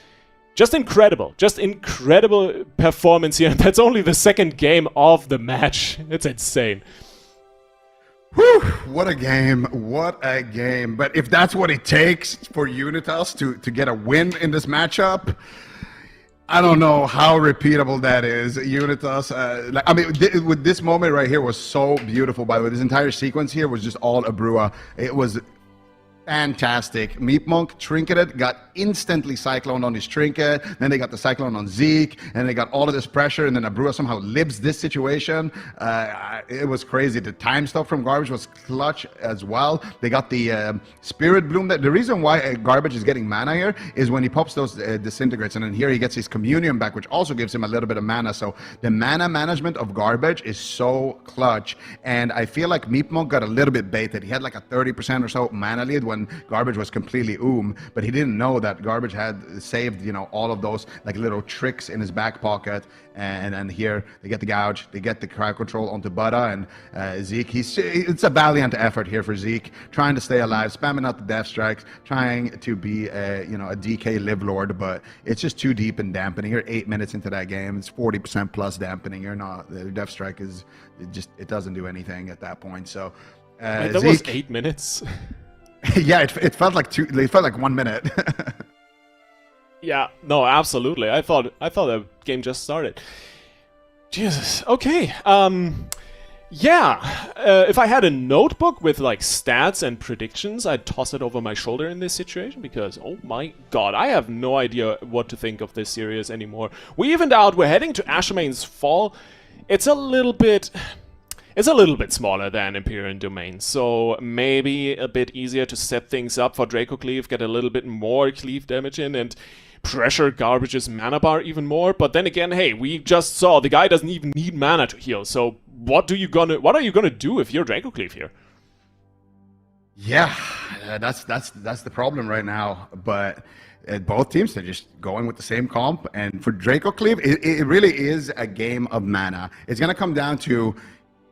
[SPEAKER 6] Just incredible performance here. That's only the second game of the match. It's insane.
[SPEAKER 2] Whew, what a game, what a game. But if that's what it takes for Unitas to get a win in this matchup, I don't know how repeatable that is. Unitas, with this moment right here was so beautiful, by the way. This entire sequence here was just all Abrua. It was fantastic. Meatmonk trinketed, got instantly cycloned on his trinket, then they got the cyclone on Zeke, and they got all of this pressure, and then Abrua somehow lives this situation. It was crazy. The time stop from Garbage was clutch as well. They got the Spirit Bloom. The reason why Garbage is getting mana here is when he pops those Disintegrates, and then here he gets his Communion back, which also gives him a little bit of mana. So the mana management of Garbage is so clutch, and I feel like Meatmonk got a little bit baited. He had like a 30% or so mana lead when Garbage was completely but he didn't know that Garbage had saved, you know, all of those like little tricks in his back pocket. And here they get the gouge, they get the crowd control onto Butter, and Zeke. It's a valiant effort here for Zeke, trying to stay alive, spamming out the death strikes, trying to be a DK live lord, but it's just too deep and dampening. You're 8 minutes into that game. It's 40% plus dampening. You're not. The death strike it doesn't do anything at that point. So
[SPEAKER 6] that Zeke, was 8 minutes.
[SPEAKER 2] Yeah, it felt like 1 minute.
[SPEAKER 6] Yeah, no, absolutely. I thought the game just started. Jesus. Okay. Yeah. If I had a notebook with like stats and predictions, I'd toss it over my shoulder in this situation because, oh my god, I have no idea what to think of this series anymore. We evened out. We're heading to Ashamane's Fall. It's a little bit is a little bit smaller than Empyrean Domain, so maybe a bit easier to set things up for Draco Cleave, get a little bit more cleave damage in, and pressure Garbage's mana bar even more. But then again, hey, we just saw the guy doesn't even need mana to heal, so what are you gonna do if you're Draco Cleave here?
[SPEAKER 2] Yeah, that's the problem right now. But both teams are just going with the same comp, and for Draco Cleave, it really is a game of mana. It's gonna come down to,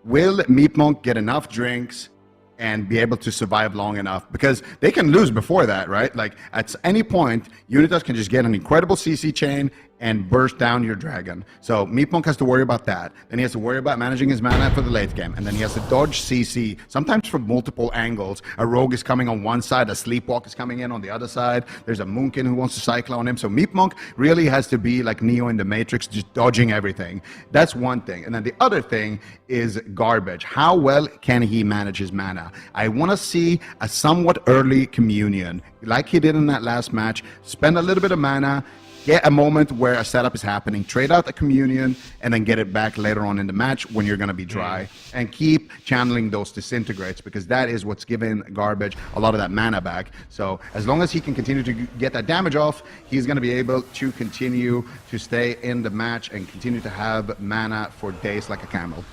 [SPEAKER 2] will Meat Monk get enough drinks and be able to survive long enough? Because they can lose before that, right? Like, at any point, Unitas can just get an incredible CC chain and burst down your dragon. So Meat Monk has to worry about that. Then he has to worry about managing his mana for the late game. And then he has to dodge CC, sometimes from multiple angles. A rogue is coming on one side, a sleepwalk is coming in on the other side. There's a Moonkin who wants to cyclone him. So Meat Monk really has to be like Neo in the Matrix, just dodging everything. That's one thing. And then the other thing is Garbage. How well can he manage his mana? I want to see a somewhat early communion, like he did in that last match. Spend a little bit of mana, get a moment where a setup is happening, trade out the communion, and then get it back later on in the match when you're going to be dry. And keep channeling those disintegrates, because that is what's giving Garbage a lot of that mana back. So as long as he can continue to get that damage off, he's going to be able to continue to stay in the match and continue to have mana for days like a camel.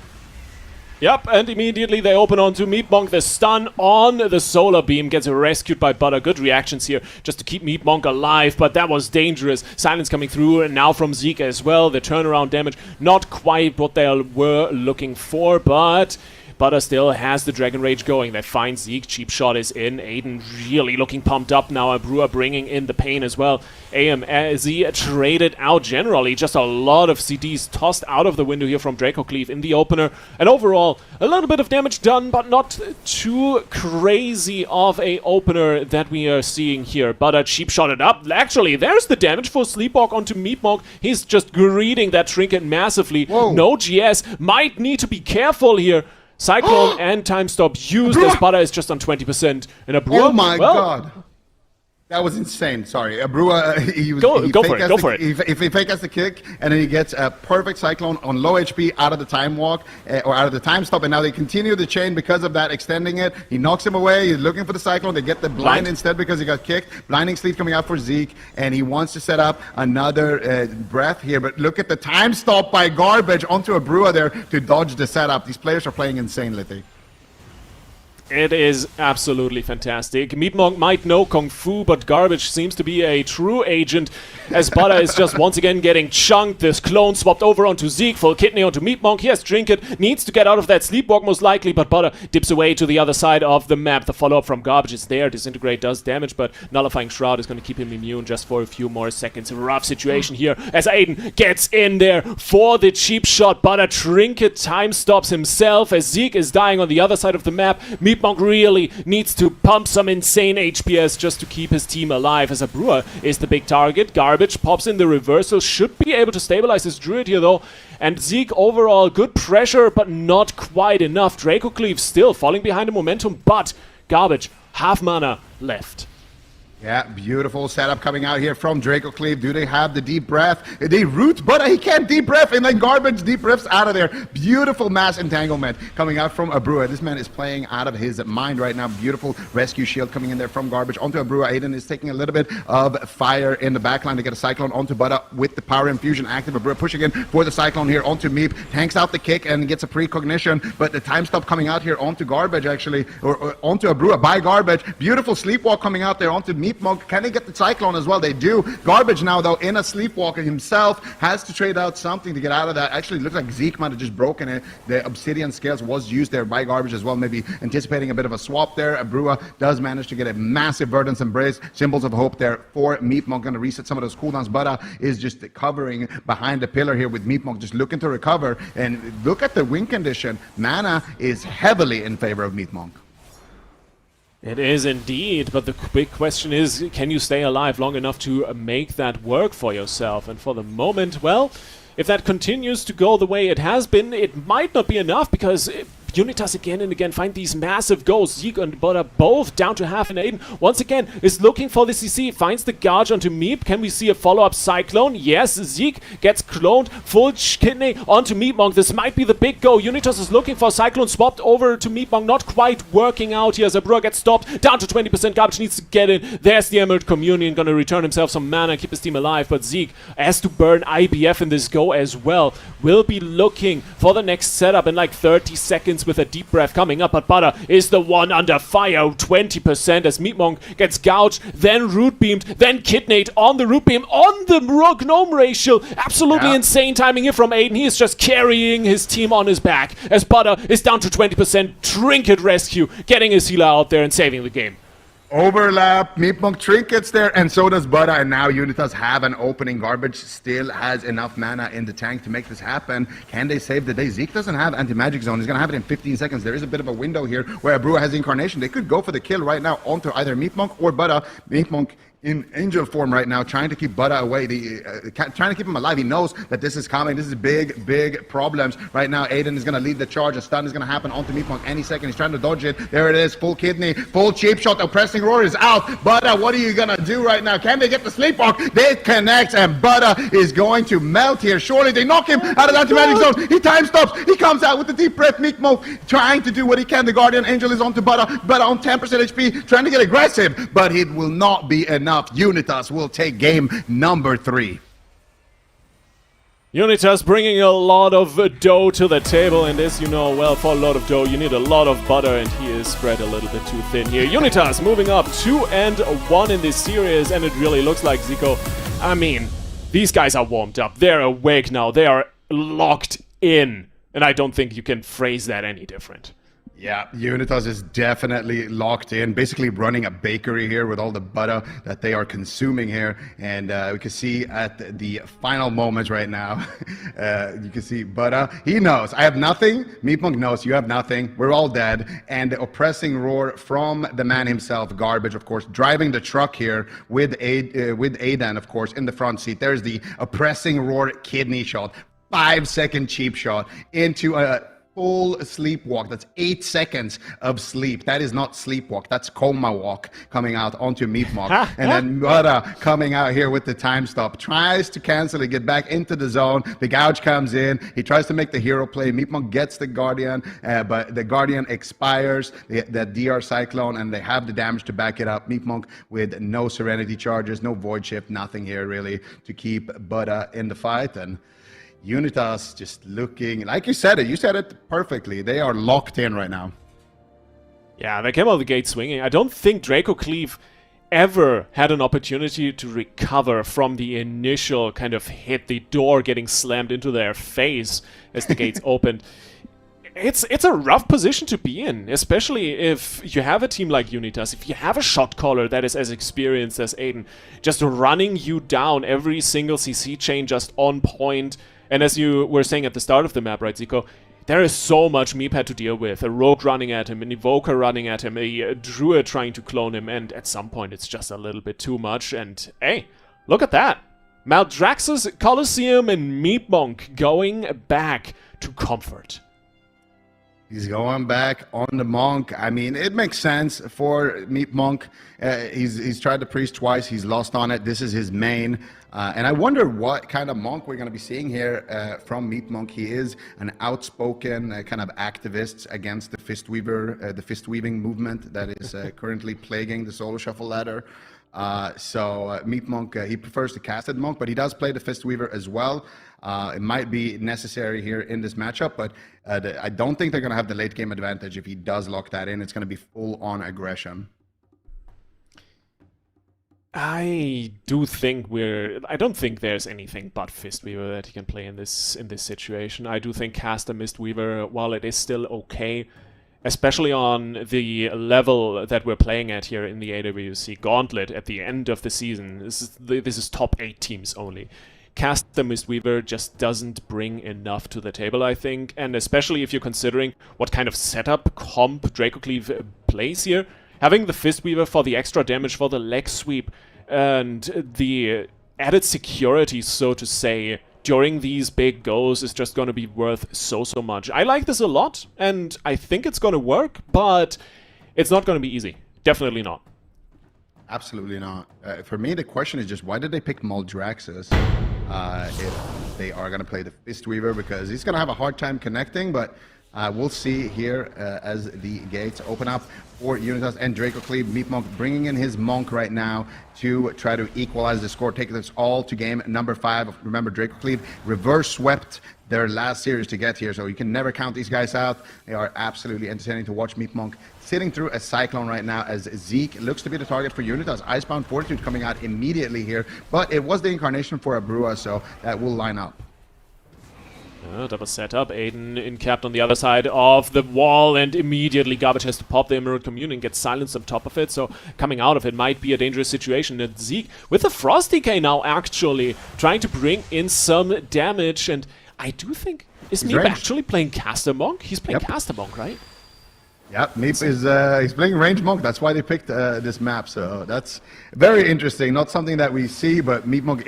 [SPEAKER 6] Yep, and immediately they open onto Meat Monk. The stun on the Solar Beam gets rescued by Butter. Good reactions here just to keep Meat Monk alive, but that was dangerous. Silence coming through, and now from Zeke as well. The turnaround damage, not quite what they were looking for, but Butter still has the Dragon Rage going. They find Zeke, cheap shot is in. Aiden really looking pumped up now. A Brewer bringing in the pain as well. AMZ traded out generally. Just a lot of CDs tossed out of the window here from Draco Cleave in the opener. And overall, a little bit of damage done, but not too crazy of a opener that we are seeing here. Butter cheap shotted up. Actually, there's the damage for Sleepwalk onto Meat Monk. He's just greeting that trinket massively.
[SPEAKER 2] Whoa.
[SPEAKER 6] No GS. Might need to be careful here. Cyclone and Time Stop used as Butter is just on 20%. And a Brewer,
[SPEAKER 2] Oh my god. That was insane. Sorry. A Brewer,
[SPEAKER 6] go for it.
[SPEAKER 2] If he fake has the kick, and then he gets a perfect Cyclone on low HP out of the Time Walk, or out of the Time Stop, and now they continue the chain because of that, extending it. He knocks him away. He's looking for the Cyclone. They get the blind instead because he got kicked. Blinding Sleep coming out for Zeke, and he wants to set up another breath here. But look at the Time Stop by Garbage onto a Brewer there to dodge the setup. These players are playing insane, Litty.
[SPEAKER 6] It is absolutely fantastic. Meat Monk might know Kung Fu, but Garbage seems to be a true agent, as Butter is just once again getting chunked. This clone swapped over onto Zeke, full kidney onto Meat Monk. He has Trinket, needs to get out of that sleepwalk most likely, but Butter dips away to the other side of the map. The follow-up from Garbage is there. Disintegrate does damage, but Nullifying Shroud is going to keep him immune just for a few more seconds. A rough situation here as Aiden gets in there for the cheap shot. Butter Trinket time stops himself as Zeke is dying on the other side of the map. Meat Monk really needs to pump some insane HPS just to keep his team alive, as a Brewer is the big target. Garbage pops in the reversal, should be able to stabilize his Druid here though. And Zeke overall good pressure, but not quite enough. Draco Cleave still falling behind the momentum, but Garbage half mana left.
[SPEAKER 2] Yeah, beautiful setup coming out here from Draco Cleave. Do they have the deep breath? They root, but he can't deep breath, and then Garbage deep breaths out of there. Beautiful mass entanglement coming out from a Brewer. This man is playing out of his mind right now. Beautiful rescue shield coming in there from Garbage onto a Brewer. Aiden is taking a little bit of fire in the backline to get a Cyclone onto Butter with the Power Infusion active. A Brewer pushing in for the Cyclone here onto Meep. Tanks out the kick and gets a precognition, but the time stop coming out here onto Garbage actually, or onto a Brewer by Garbage. Beautiful sleepwalk coming out there onto Meep Monk. Can they get the Cyclone as well? They do. Garbage now, though, in a sleepwalker himself, has to trade out something to get out of that. Actually, it looks like Zeke might have just broken it. The Obsidian Scales was used there by Garbage as well, maybe anticipating a bit of a swap there. A Brewer does manage to get a massive Verdant's Embrace. Symbols of Hope there for Meep Monk. Going to reset some of those cooldowns. Butter is just covering behind the pillar here with Meep Monk, just looking to recover. And look at the win condition. Mana is heavily in favor of Meep Monk.
[SPEAKER 6] It is indeed, but the big question is, can you stay alive long enough to make that work for yourself? And for the moment, well, if that continues to go the way it has been, it might not be enough, because Unitas again and again find these massive goals. Zeke and Butter both down to half, and Aiden once again is looking for the CC, finds the Gouge onto Meep. Can we see a follow-up Cyclone? Yes, Zeke gets cloned, full kidney onto Meatmonk. This might be the big go. Unitas is looking for Cyclone, swapped over to Meatmonk, not quite working out here. Zabura gets stopped, down to 20%. Garbage needs to get in. There's the Emerald Communion, gonna return himself some mana, keep his team alive, but Zeke has to burn IBF in this go as well. Will be looking for the next setup in like 30 seconds with a deep breath coming up, but Butter is the one under fire, 20% as Meatmonk gets gouged, then root beamed, then kidneyed on the root beam, on the gnome ratio. Absolutely insane timing here from Aiden. He is just carrying his team on his back as Butter is down to 20%. Trinket rescue, getting his healer out there and saving the game.
[SPEAKER 2] Overlap, Meatmonk trinkets there, and so does Buddha, and now Unitas have an opening. Garbage still has enough mana in the tank to make this happen. Can they save the day? Zeke doesn't have anti-magic zone. He's going to have it in 15 seconds. There is a bit of a window here where Abrua has Incarnation. They could go for the kill right now onto either Meatmonk or Buddha. Meatmonk in angel form right now, trying to keep Buddha away, trying to keep him alive. He knows that this is coming. This is big problems right now. Aiden is going to lead the charge. A stun is going to happen onto Meatmonk any second. He's trying to dodge it. There it is, full kidney, full cheap shot. Oppressing Roar is out. Buddha, what are you going to do right now? Can they get the sleepwalk? They connect, and Buddha is going to melt here. Surely they knock him out of that magic zone. He time stops. He comes out with the deep breath. Meatmonk trying to do what he can. The Guardian Angel is onto Buddha. Buddha on 10% HP, trying to get aggressive, but it will not be enough. Unitas will take game number 3.
[SPEAKER 6] Unitas bringing a lot of dough to the table, and as you know, well, for a lot of dough, you need a lot of butter, and he is spread a little bit too thin here. Unitas moving up 2-1 in this series, and it really looks like Zico. I mean, these guys are warmed up. They're awake now. They are locked in, and I don't think you can phrase that any different.
[SPEAKER 2] Yeah, Unitas is definitely locked in, basically running a bakery here with all the butter that they are consuming here. And we can see at the final moments right now, you can see Butter. He knows, I have nothing. Meatmonk knows, you have nothing. We're all dead. And the oppressing roar from the man himself, Garbage, of course, driving the truck here with Aidan, of course, in the front seat. There's the oppressing roar kidney shot. 5-second cheap shot into a full sleepwalk. That's 8 seconds of sleep. That is not sleepwalk. That's coma walk coming out onto Meatmonk. And then Buddha coming out here with the time stop. Tries to cancel it, get back into the zone. The Gouge comes in. He tries to make the hero play. Meatmonk gets the Guardian, but the Guardian expires, that DR Cyclone, and they have the damage to back it up. Meatmonk with no Serenity charges, no Void Shift, nothing here really to keep Buddha in the fight. And Unitas just looking, like you said it perfectly. They are locked in right now.
[SPEAKER 6] Yeah, they came out of the gate swinging. I don't think Draco Cleave ever had an opportunity to recover from the initial kind of hit, the door getting slammed into their face as the gates opened. It's a rough position to be in, especially if you have a team like Unitas, if you have a shot caller that is as experienced as Aiden, just running you down every single CC chain just on point. And as you were saying at the start of the map, right, Zico, there is so much Meep had to deal with. A Rogue running at him, an Evoker running at him, a Druid trying to clone him, and at some point it's just a little bit too much. And hey, look at that. Maldraxxus, Colosseum, and Meatmonk going back to comfort.
[SPEAKER 2] He's going back on the Monk. I mean, it makes sense for Meatmonk. He's tried the Priest twice. He's lost on it. This is his main. And I wonder what kind of Monk we're going to be seeing here from Meatmonk. He is an outspoken kind of activist against the Fistweaver, the fist-weaving movement that is currently plaguing the solo shuffle ladder. So Meatmonk, he prefers the casted Monk, but he does play the Fistweaver as well. It might be necessary here in this matchup, but I don't think they're going to have the late game advantage if he does lock that in. It's going to be full-on aggression.
[SPEAKER 6] I don't think there's anything but Fistweaver that he can play in this situation. I do think Caster Mistweaver, while it is still okay, especially on the level that we're playing at here in the AWC Gauntlet at the end of the season, this is top 8 teams only. Caster Mistweaver just doesn't bring enough to the table, I think, and especially if you're considering what kind of setup comp Draco Cleave plays here. Having the Fistweaver for the extra damage, for the leg sweep, and the added security, so to say, during these big goals is just going to be worth so much. I like this a lot, and I think it's going to work, but it's not going to be easy. Definitely not.
[SPEAKER 2] Absolutely not. For me, the question is just why did they pick Maldraxxus if they are going to play the Fistweaver? Because he's going to have a hard time connecting, but we'll see here as the gates open up for UNITAS and DRACO CLEAVE. Meatmonk bringing in his Monk right now to try to equalize the score, take this all to game number 5. Remember, DRACO CLEAVE reverse swept their last series to get here, so you can never count these guys out. They are absolutely entertaining to watch. Meatmonk sitting through a Cyclone right now as Zeke looks to be the target for UNITAS. Icebound Fortitude coming out immediately here, but it was the incarnation for a Brua, so that will line up.
[SPEAKER 6] Double setup, Aiden encapped on the other side of the wall, and immediately Garbage has to pop the Emerald Commune and get silenced on top of it, so coming out of it might be a dangerous situation. And Zeke, with the Frost DK now actually, trying to bring in some damage, and I do think, is Meep actually playing Caster Monk? He's playing Caster Monk, right?
[SPEAKER 2] Yep, Meep is he's playing Range Monk. That's why they picked this map. So that's very interesting. Not something that we see, but Meep Monk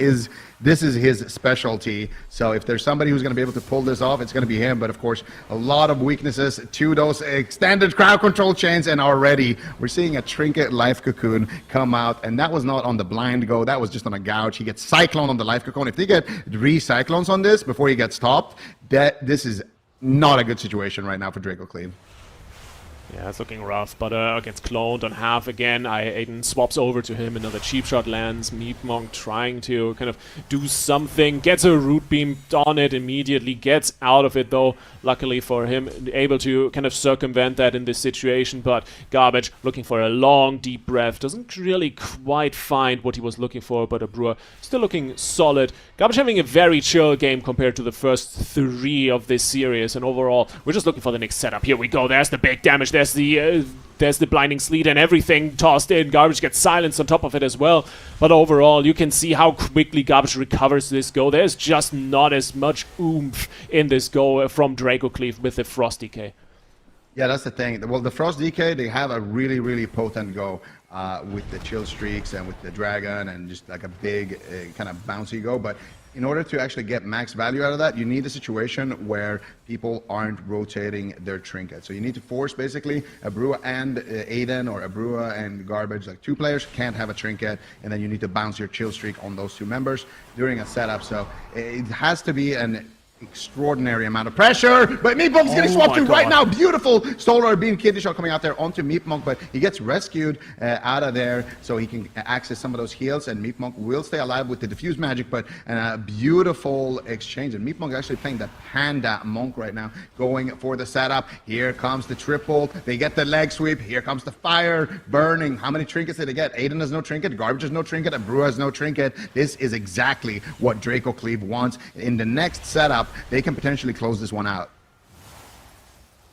[SPEAKER 2] this is his specialty. So if there's somebody who's going to be able to pull this off, it's going to be him. But of course, a lot of weaknesses to those extended crowd control chains, and already we're seeing a Trinket Life Cocoon come out, and that was not on the blind go. That was just on a gouge. He gets Cyclone on the Life Cocoon. If they get 3 Cyclones on this before he gets stopped, this is not a good situation right now for DRACO CLEAVE.
[SPEAKER 6] Yeah, it's looking rough, but gets cloned on half again. Aiden swaps over to him, another cheap shot lands. Meatmonk trying to kind of do something, gets a root beam on it immediately, gets out of it though, luckily for him, able to kind of circumvent that in this situation, but Garbage looking for a long, deep breath, doesn't really quite find what he was looking for, but a Brewer still looking solid. Garbage having a very chill game compared to the first 3 of this series, and overall, we're just looking for the next setup. Here we go, there's the big damage, there's the Blinding Sleet and everything tossed in. Garbage gets silenced on top of it as well. But overall, you can see how quickly Garbage recovers this go. There's just not as much oomph in this go from DRACO CLEAVE with the Frost DK.
[SPEAKER 2] Yeah, that's the thing. Well, the Frost DK, they have a really, really potent go with the Chill Streaks and with the Dragon and just like a big kind of bouncy go. But in order to actually get max value out of that, you need a situation where people aren't rotating their trinket. So you need to force basically a Brua and Aiden, or a Brua and Garbage, like 2 players can't have a trinket, and then you need to bounce your Chill Streak on those 2 members during a setup. So it has to be an extraordinary amount of pressure, but Meatmonk's getting swapped to right now. Beautiful Solar Beam Kidney Shot coming out there onto Meatmonk, but he gets rescued out of there so he can access some of those heals, and Meatmonk will stay alive with the Diffuse Magic, but a beautiful exchange. And Meatmonk actually playing the Panda Monk right now, going for the setup. Here comes the triple. They get the leg sweep. Here comes the fire burning. How many trinkets did they get? Aiden has no trinket, Garbage has no trinket, and Brewer has no trinket. This is exactly what DRACO CLEAVE wants. In the next setup, they can potentially close this one out.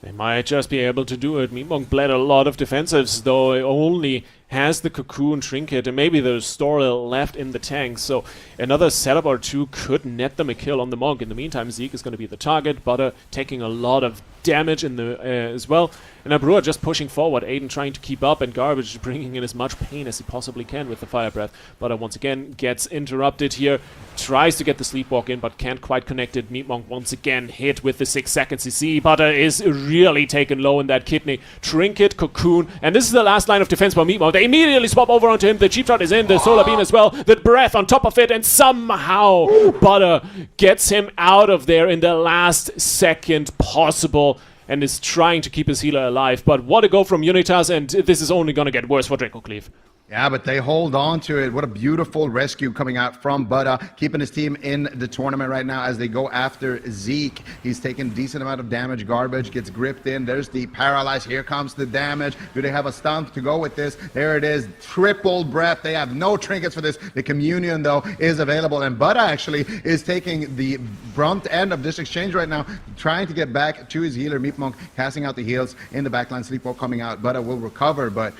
[SPEAKER 6] They might just be able to do it. Meatmonk bled a lot of defensives, though it only has the Cocoon Trinket, and maybe there's Storil left in the tank, so another setup or 2 could net them a kill on the Monk. In the meantime, Zeke is going to be the target, Butter taking a lot of damage in the as well, and Abrua just pushing forward, Aiden trying to keep up, and Garbage bringing in as much pain as he possibly can with the Fire Breath. Butter once again gets interrupted here, tries to get the Sleepwalk in, but can't quite connect it. Meatmonk once again hit with the 6 seconds CC. Butter is really taken low in that kidney. Trinket, Cocoon, and this is the last line of defense by Meatmonk. They immediately swap over onto him. The Cheap Shot is in, the Solar Beam as well, the Breath on top of it, and somehow Butter gets him out of there in the last second possible, and is trying to keep his healer alive. But what a go from Unitas, and this is only going to get worse for DRACO CLEAVE.
[SPEAKER 2] Yeah, but they hold on to it. What a beautiful rescue coming out from Buddha, keeping his team in the tournament right now as they go after Zeke. He's taking a decent amount of damage. Garbage gets gripped in. There's the paralyze. Here comes the damage. Do they have a stun to go with this? There it is. Triple breath. They have no trinkets for this. The communion, though, is available. And Buddha actually is taking the brunt end of this exchange right now, trying to get back to his healer. Meatmonk casting out the heals in the backline. Sleepwalk coming out. Buddha will recover, but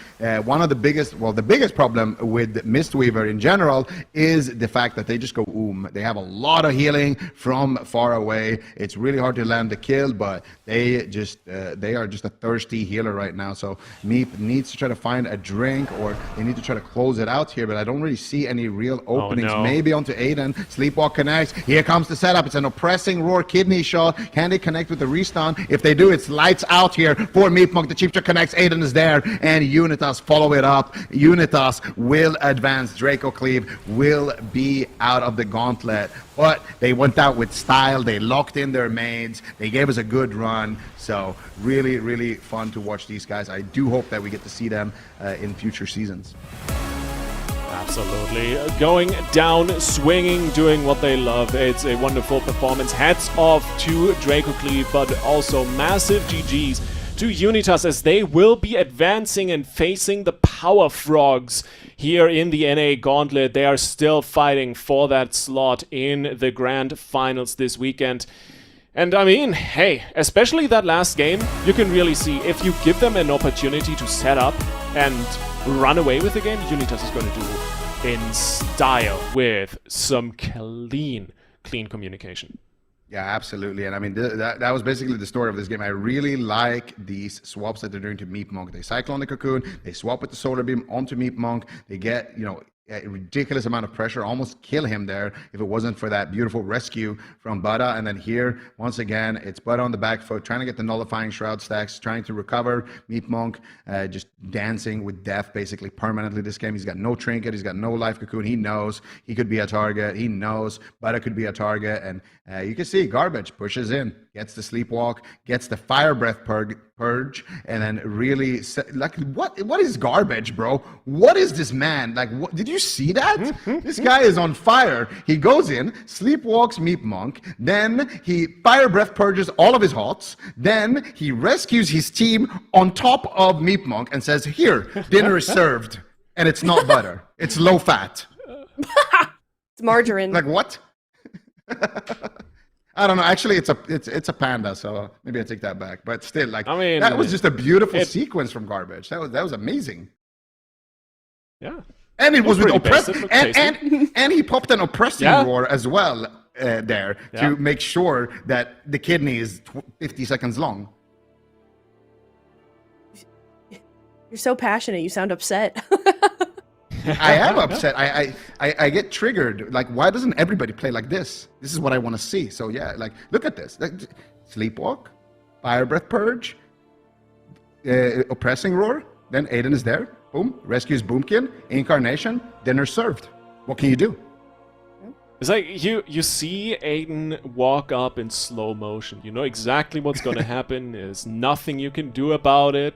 [SPEAKER 2] one of the biggest, well, the biggest problem with Mistweaver in general is the fact that they just go They have a lot of healing from far away. It's really hard to land the kill, but they are just a thirsty healer right now. So Meep needs to try to find a drink, or they need to try to close it out here, but I don't really see any real openings.
[SPEAKER 6] no.
[SPEAKER 2] Maybe onto Aiden. Sleepwalk connects. Here comes the setup. It's an oppressing roar kidney shot. Can they connect with the restun? If they do, it's lights out here for Meep Monk. The Chief Shot connects. Aiden is there, and Unitas follow it up. Unitas will advance. Draco Cleave will be out of the gauntlet, but they went out with style. They locked in their mains. They gave us a good run. So really, really fun to watch these guys. I do hope that we get to see them in future seasons.
[SPEAKER 6] Absolutely. Going down, swinging, doing what they love. It's a wonderful performance. Hats off to Draco Cleave, but also massive GGs to Unitas, as they will be advancing and facing the Power Frogs here in the NA Gauntlet. They are still fighting for that slot in the Grand Finals this weekend. And I mean, hey, especially that last game, you can really see if you give them an opportunity to set up and run away with the game, Unitas is going to do in style with some clean communication.
[SPEAKER 2] Yeah, absolutely. And I mean, that was basically the story of this game. I really like these swaps that they're doing to Meep Monk. They cyclone the cocoon, they swap with the solar beam onto Meep Monk, they get, a ridiculous amount of pressure, almost kill him there if it wasn't for that beautiful rescue from Buddha. And then here, once again, it's Buddha on the back foot, trying to get the nullifying shroud stacks, trying to recover. Meep Monk just dancing with death basically permanently this game. He's got no trinket, he's got no life cocoon. He knows he could be a target. He knows Buddha could be a target. And you can see Garbage pushes in, gets the sleepwalk, gets the fire breath purge, and then really what is Garbage, bro? What is this man? Like, what, did you see that? This guy is on fire. He goes in, sleepwalks Meep Monk, then he fire breath purges all of his hots, then he rescues his team on top of Meep Monk and says, "Here, dinner is served," and it's not butter, it's low fat.
[SPEAKER 5] It's margarine.
[SPEAKER 2] Like what? I don't know. Actually, it's a panda, so maybe I take that back. But still, like, I mean, that was just a beautiful sequence from Garbage. That was amazing.
[SPEAKER 6] Yeah,
[SPEAKER 2] and it was with oppressive, and he popped an oppressing roar as well there to make sure that the kidney is 50 seconds long.
[SPEAKER 5] You're so passionate. You sound upset.
[SPEAKER 2] I am upset. I get triggered. Like, why doesn't everybody play like this? This is what I want to see. So yeah, like, look at this. Like, sleepwalk, fire breath purge, oppressing roar. Then Aiden is there. Boom, rescues Boomkin. Incarnation. Dinner served. What can you do?
[SPEAKER 6] It's like you see Aiden walk up in slow motion. You know exactly what's going to happen. There's nothing you can do about it.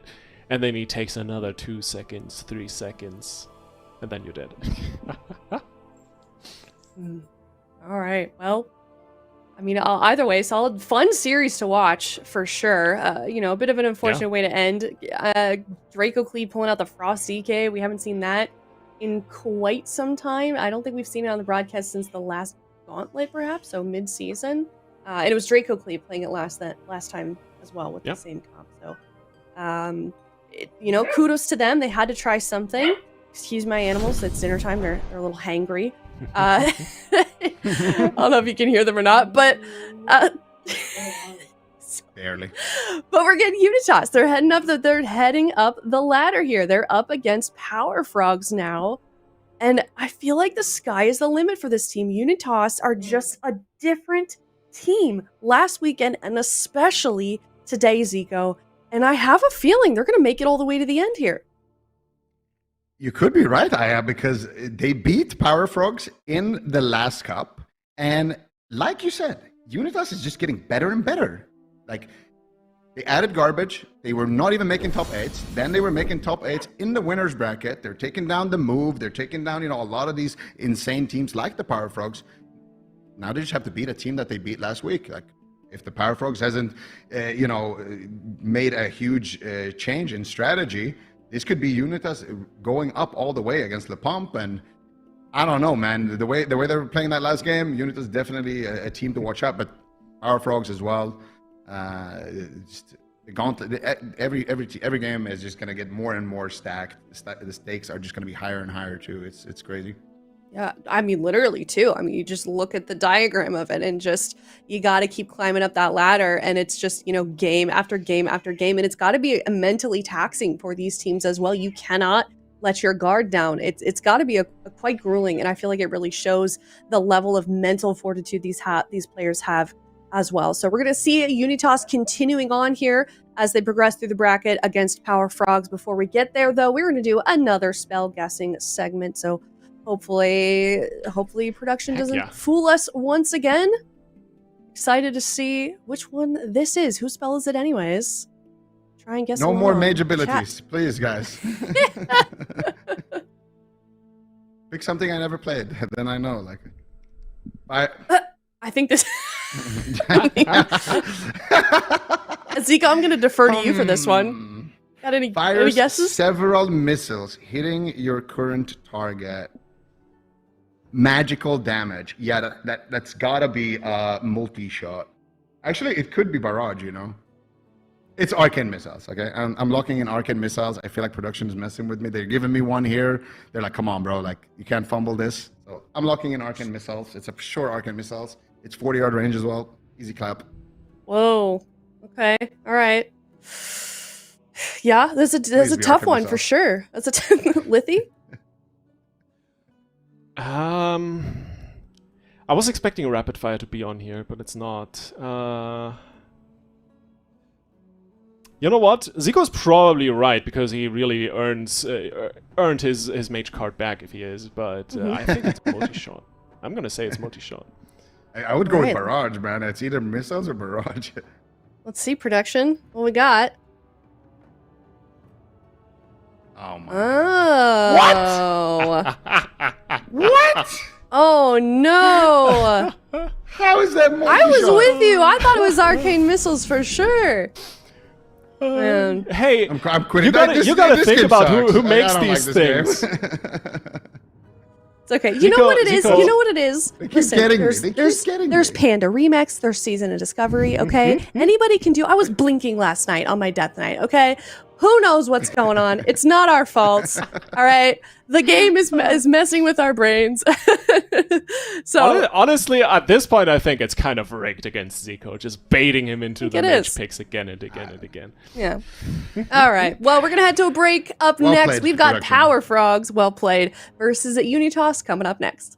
[SPEAKER 6] And then he takes another 2 seconds, 3 seconds. And then you're dead.
[SPEAKER 5] All right. Well, I mean, either way, solid, fun series to watch for sure. A bit of an unfortunate way to end. Draco Cleave pulling out the Frost DK. We haven't seen that in quite some time. I don't think we've seen it on the broadcast since the last Gauntlet, perhaps. So mid-season, and it was Draco Cleave playing it last time as well with the same comp. So, kudos to them. They had to try something. Excuse my animals, it's dinner time. They're a little hangry. I don't know if you can hear them or not, but
[SPEAKER 2] barely.
[SPEAKER 5] But we're getting Unitas. They're heading up the ladder here. They're up against Power Frogs now. And I feel like the sky is the limit for this team. Unitas are just a different team last weekend, and especially today, Zico. And I have a feeling they're going to make it all the way to the end here.
[SPEAKER 2] You could be right, Aya, because they beat Power Frogs in the last cup. And like you said, Unitas is just getting better and better. Like, they added Garbage. They were not even making top 8s. Then they were making top 8s in the winner's bracket. They're taking down the Move. They're taking down, a lot of these insane teams like the Power Frogs. Now they just have to beat a team that they beat last week. Like, if the Power Frogs hasn't, made a huge change in strategy, this could be Unitas going up all the way against the Pomp, and I don't know, man. The way they were playing that last game, Unitas definitely a team to watch out, but Power Frogs as well. The Gauntlet, every game is just gonna get more and more stacked. The stakes are just gonna be higher and higher too. It's crazy.
[SPEAKER 5] Yeah, I mean, literally too. I mean, you just look at the diagram of it and just, you got to keep climbing up that ladder. And it's just, you know, game after game after game. And it's got to be mentally taxing for these teams as well. You cannot let your guard down. It's got to be a quite grueling. And I feel like it really shows the level of mental fortitude these players have as well. So we're going to see Unitas continuing on here as they progress through the bracket against Power Frogs. Before we get there, though, we're going to do another spell guessing segment. So hopefully production doesn't fool us once again. Excited to see which one this is. Whose spell is it anyways? Try and guess.
[SPEAKER 2] No more mage
[SPEAKER 5] chat.
[SPEAKER 2] abilities, please, guys. Pick something I never played, then I know. Like,
[SPEAKER 5] I think this. Zico, I'm going to defer to you for this one. Got any guesses?
[SPEAKER 2] Several missiles hitting your current target. Magical damage. Yeah, that's gotta be a multi-shot. Actually, it could be barrage, you know. It's arcane missiles, okay? I'm locking in arcane missiles. I feel like production is messing with me. They're giving me one here. They're like, come on, bro. Like, you can't fumble this. So I'm locking in arcane missiles. It's a sure arcane missiles. It's 40-yard range as well. Easy clap.
[SPEAKER 5] Whoa. Okay. All right. Yeah, there's a tough one for sure. That's a Lithy?
[SPEAKER 6] I was expecting a rapid fire to be on here, but it's not. You know what? Zico's probably right because he really earned his mage card back if he is, but I think it's multi-shot. I'm gonna say it's multi-shot.
[SPEAKER 2] I would go with barrage, man. It's either missiles or barrage.
[SPEAKER 5] Let's see production. What we got?
[SPEAKER 2] Oh my.
[SPEAKER 5] Oh.
[SPEAKER 2] What? What?
[SPEAKER 5] Oh no.
[SPEAKER 2] How is that multi-shot?
[SPEAKER 5] I was with you. I thought it was arcane missiles for sure. Man.
[SPEAKER 6] Hey,
[SPEAKER 2] I'm quitting.
[SPEAKER 6] You gotta think about who makes these things.
[SPEAKER 5] It's okay. You know what it is? You know what it is?
[SPEAKER 2] They keep getting me.
[SPEAKER 5] There's Panda Remix, there's Season of Discovery, okay? Anybody can do. I was blinking last night on my death night, okay? Who knows what's going on? It's not our fault, all right? The game is messing with our brains. So
[SPEAKER 6] honestly, at this point, I think it's kind of rigged against Zico, just baiting him into the mage picks again and again and again.
[SPEAKER 5] Yeah. All right. Well, we're gonna head to a break. Up
[SPEAKER 2] Well
[SPEAKER 5] next,
[SPEAKER 2] played,
[SPEAKER 5] we've got
[SPEAKER 2] production.
[SPEAKER 5] Power Frogs, well played, versus Unitas coming up next.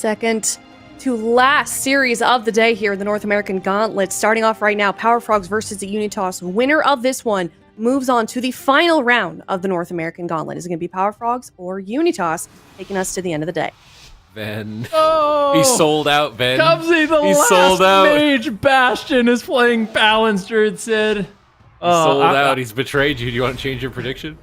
[SPEAKER 5] second to last series of the day here in the North American Gauntlet. Starting off right now, Power Frogs versus the Unitas. Winner of this one moves on to the final round of the North American Gauntlet. Is it going to be Power Frogs or Unitas taking us to the end of the day?
[SPEAKER 4] Ben.
[SPEAKER 1] Oh,
[SPEAKER 4] He's sold out, Ben.
[SPEAKER 1] Cubsy, the
[SPEAKER 4] He's
[SPEAKER 1] last
[SPEAKER 4] sold out.
[SPEAKER 1] mage Bastion is playing balanced Druid Sid.
[SPEAKER 4] He's sold out. He's betrayed you. Do you want to change your prediction?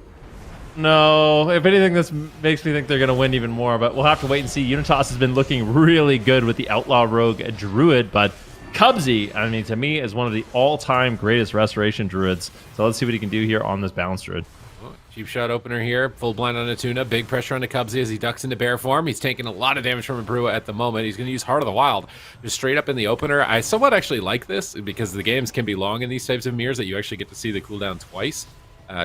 [SPEAKER 1] No, if anything, this makes me think they're going to win even more, but we'll have to wait and see. Unitas has been looking really good with the Outlaw Rogue Druid, but Cubsy, I mean, to me, is one of the all-time greatest Restoration Druids. So let's see what he can do here on this Balanced Druid.
[SPEAKER 4] Oh, cheap shot opener here. Full blind on a Tuna. Big pressure on the Cubsy as he ducks into bear form. He's taking a lot of damage from a Brua at the moment. He's going to use Heart of the Wild just straight up in the opener. I somewhat actually like this because the games can be long in these types of mirrors that you actually get to see the cooldown twice.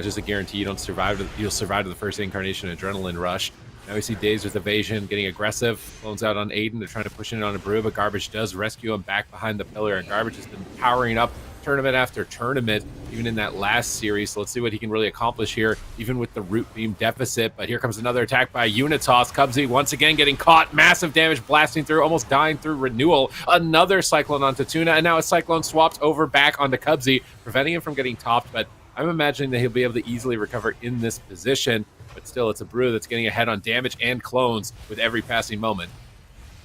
[SPEAKER 4] Just a guarantee you don't survive. You'll survive to the first Incarnation Adrenaline Rush. Now we see Dazed with Evasion getting aggressive. Clones out on Aiden. They're trying to push in on a Brew, but Garbage does rescue him back behind the pillar. And Garbage has been powering up tournament after tournament, even in that last series. So let's see what he can really accomplish here, even with the Root Beam deficit. But here comes another attack by Unitas. Cubsy once again getting caught. Massive damage blasting through, almost dying through Renewal. Another Cyclone onto Tuna, and now a Cyclone swaps over back onto Cubsy, preventing him from getting topped. But I'm imagining that he'll be able to easily recover in this position. But still, it's a Brew that's getting ahead on damage and clones with every passing moment.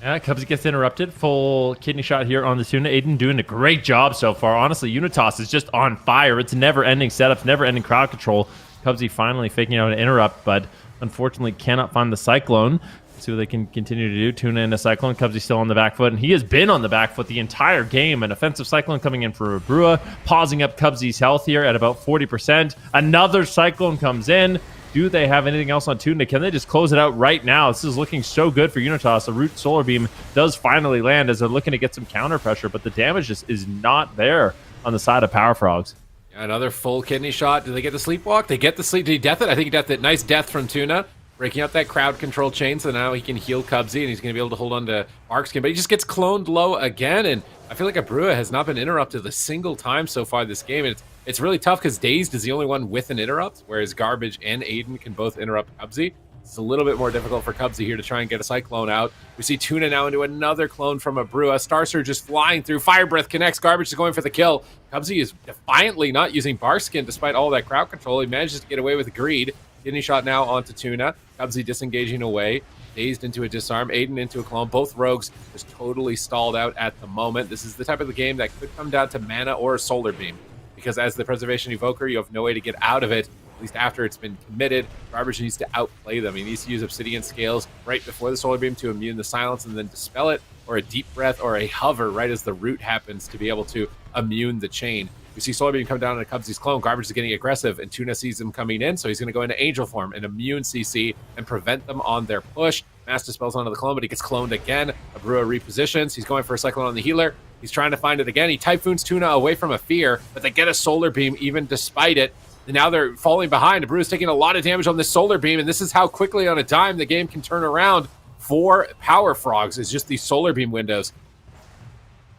[SPEAKER 1] Yeah, Cubsy gets interrupted. Full kidney shot here on the Tuna. Aiden doing a great job so far. Honestly, Unitas is just on fire. It's never-ending setups, never-ending crowd control. Cubsy finally faking out an interrupt, but unfortunately cannot find the Cyclone. Let's see what they can continue to do. Tuna into Cyclone. Cubsy still on the back foot, and he has been on the back foot the entire game. An offensive Cyclone coming in for Brua, pausing up Cubsy's health here at about 40%. Another Cyclone comes in. Do they have anything else on Tuna? Can they just close it out right now? This is looking so good for Unitas. The Root Solar Beam does finally land as they're looking to get some counter pressure, but the damage just is not there on the side of Power Frogs.
[SPEAKER 4] Another full kidney shot. Do they get the sleepwalk? They get the sleep. Did he death it? I think he deathed it. Nice death from Tuna. Breaking up that crowd control chain, so now he can heal Cubsy, and he's going to be able to hold on to Arcskin, but he just gets cloned low again, and I feel like a Brua has not been interrupted a single time so far this game, and it's really tough because Dazed is the only one with an interrupt, whereas Garbage and Aiden can both interrupt Cubsy. It's a little bit more difficult for Cubsy here to try and get a Cyclone out. We see Tuna now into another clone from a Brua. Star Surge is flying through. Fire Breath connects. Garbage is going for the kill. Cubsy is defiantly not using Barskin despite all that crowd control. He manages to get away with Greed. Kidney shot now onto Tuna. Cubsy disengaging away. Dazed into a disarm. Aiden into a clone. Both rogues just totally stalled out at the moment. This is the type of the game that could come down to mana or a Solar Beam. Because as the Preservation Evoker, you have no way to get out of it, at least after it's been committed. Garbage needs to outplay them. He needs to use Obsidian Scales right before the Solar Beam to immune the silence and then dispel it, or a Deep Breath or a Hover right as the root happens to be able to immune the chain. We see Solar Beam come down on Cubsy's clone. Garbage is getting aggressive, and Tuna sees him coming in, so he's going to go into Angel form and immune CC and prevent them on their push. Mass dispels onto the clone, but he gets cloned again. A Brua repositions. He's going for a Cyclone on the healer. He's trying to find it again. He Typhoons Tuna away from a Fear, but they get a Solar Beam even despite it. And now they're falling behind. Brua's taking a lot of damage on this Solar Beam, and this is how quickly on a dime the game can turn around for Power Frogs, is just these Solar Beam windows.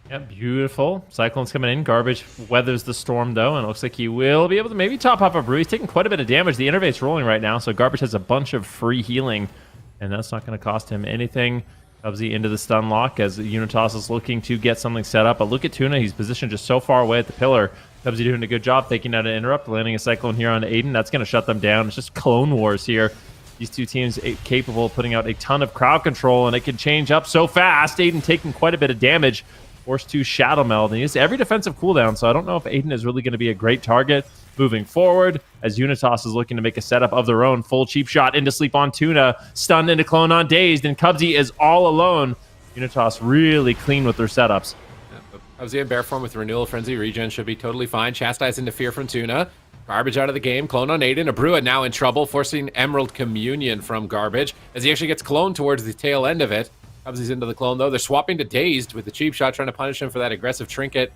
[SPEAKER 1] Yeah, beautiful. Cyclone's coming in. Garbage weathers the storm, though, and it looks like he will be able to maybe top up a Brew. He's taking quite a bit of damage. The Innervate's rolling right now, so Garbage has a bunch of free healing, and that's not going to cost him anything. Cubsy into the stun lock as Unitas is looking to get something set up. But look at Tuna. He's positioned just so far away at the pillar. Cubsy doing a good job taking out an interrupt, landing a Cyclone here on Aiden. That's going to shut them down. It's just Clone Wars here. These two teams capable of putting out a ton of crowd control, and it can change up so fast. Aiden taking quite a bit of damage. Forced to Shadow Meld, and he has every defensive cooldown, so I don't know if Aiden is really going to be a great target moving forward, as Unitas is looking to make a setup of their own. Full cheap shot into sleep on Tuna, stunned into clone on Dazed, and Cubsy is all alone. Unitas really clean with their setups.
[SPEAKER 4] Cubsy in bear form with Renewal Frenzy. Regen should be totally fine. Chastise into Fear from Tuna. Garbage out of the game. Clone on Aiden. Abrua now in trouble, forcing Emerald Communion from Garbage, as he actually gets cloned towards the tail end of it. Cubsy's into the clone, though. They're swapping to Dazed with the cheap shot, trying to punish him for that aggressive trinket.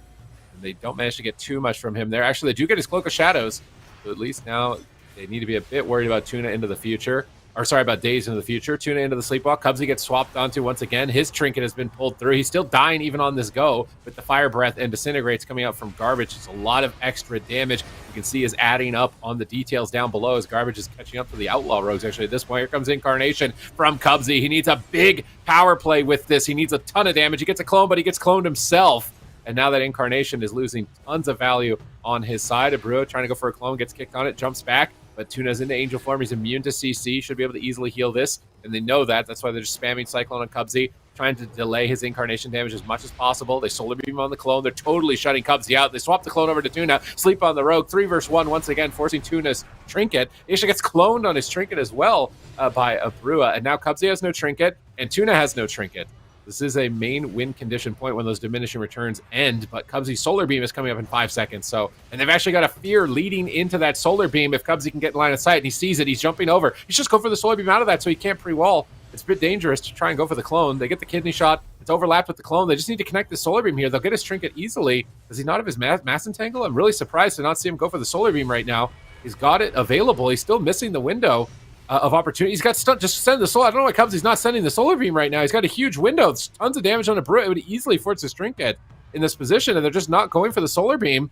[SPEAKER 4] And they don't manage to get too much from him there. Actually, they do get his Cloak of Shadows. So at least now they need to be a bit worried about Tuna into the future. or sorry, about days into the future. Tuna into the sleepwalk. Cubsy gets swapped onto once again. His trinket has been pulled through. He's still dying even on this go, with the fire breath and disintegrates coming out from Garbage. It's a lot of extra damage. You can see is adding up on the details down below as Garbage is catching up to the Outlaw Rogues. Actually, at this point, here comes Incarnation from Cubsy. He needs a big power play with this. He needs a ton of damage. He gets a clone, but he gets cloned himself. And now that Incarnation is losing tons of value on his side, Abrua trying to go for a clone, gets kicked on it, jumps back, but Tuna's into Angel form. He's immune to CC, should be able to easily heal this, and they know that. That's why they're just spamming Cyclone on Cubsy, trying to delay his Incarnation damage as much as possible. They Solar Beam on the clone. They're totally shutting Cubsy out. They swap the clone over to Tuna, sleep on the Rogue, 3 versus 1 once again, forcing Tuna's trinket. He actually gets cloned on his trinket as well by Abrua, and now Cubsy has no trinket, and Tuna has no trinket. This is a main win condition point when those diminishing returns end, but Cubsy's Solar Beam is coming up in 5 seconds. So, and they've actually got a fear leading into that Solar Beam. If Cubsy can get in line of sight and he sees it, he's jumping over. He's just go for the Solar Beam out of that so he can't pre-wall. It's a bit dangerous to try and go for the clone. They get the kidney shot. It's overlapped with the clone. They just need to connect the Solar Beam here. They'll get his trinket easily. Does he not have his mass entangle? I'm really surprised to not see him go for the Solar Beam right now. He's got it available. He's still missing the window of opportunity. He's got stuff. Just send the solar. I don't know why Cubsy's not sending the Solar Beam right now. He's got a huge window. It's tons of damage on a Brew. It would easily force his trinket in this position, and they're just not going for the Solar Beam.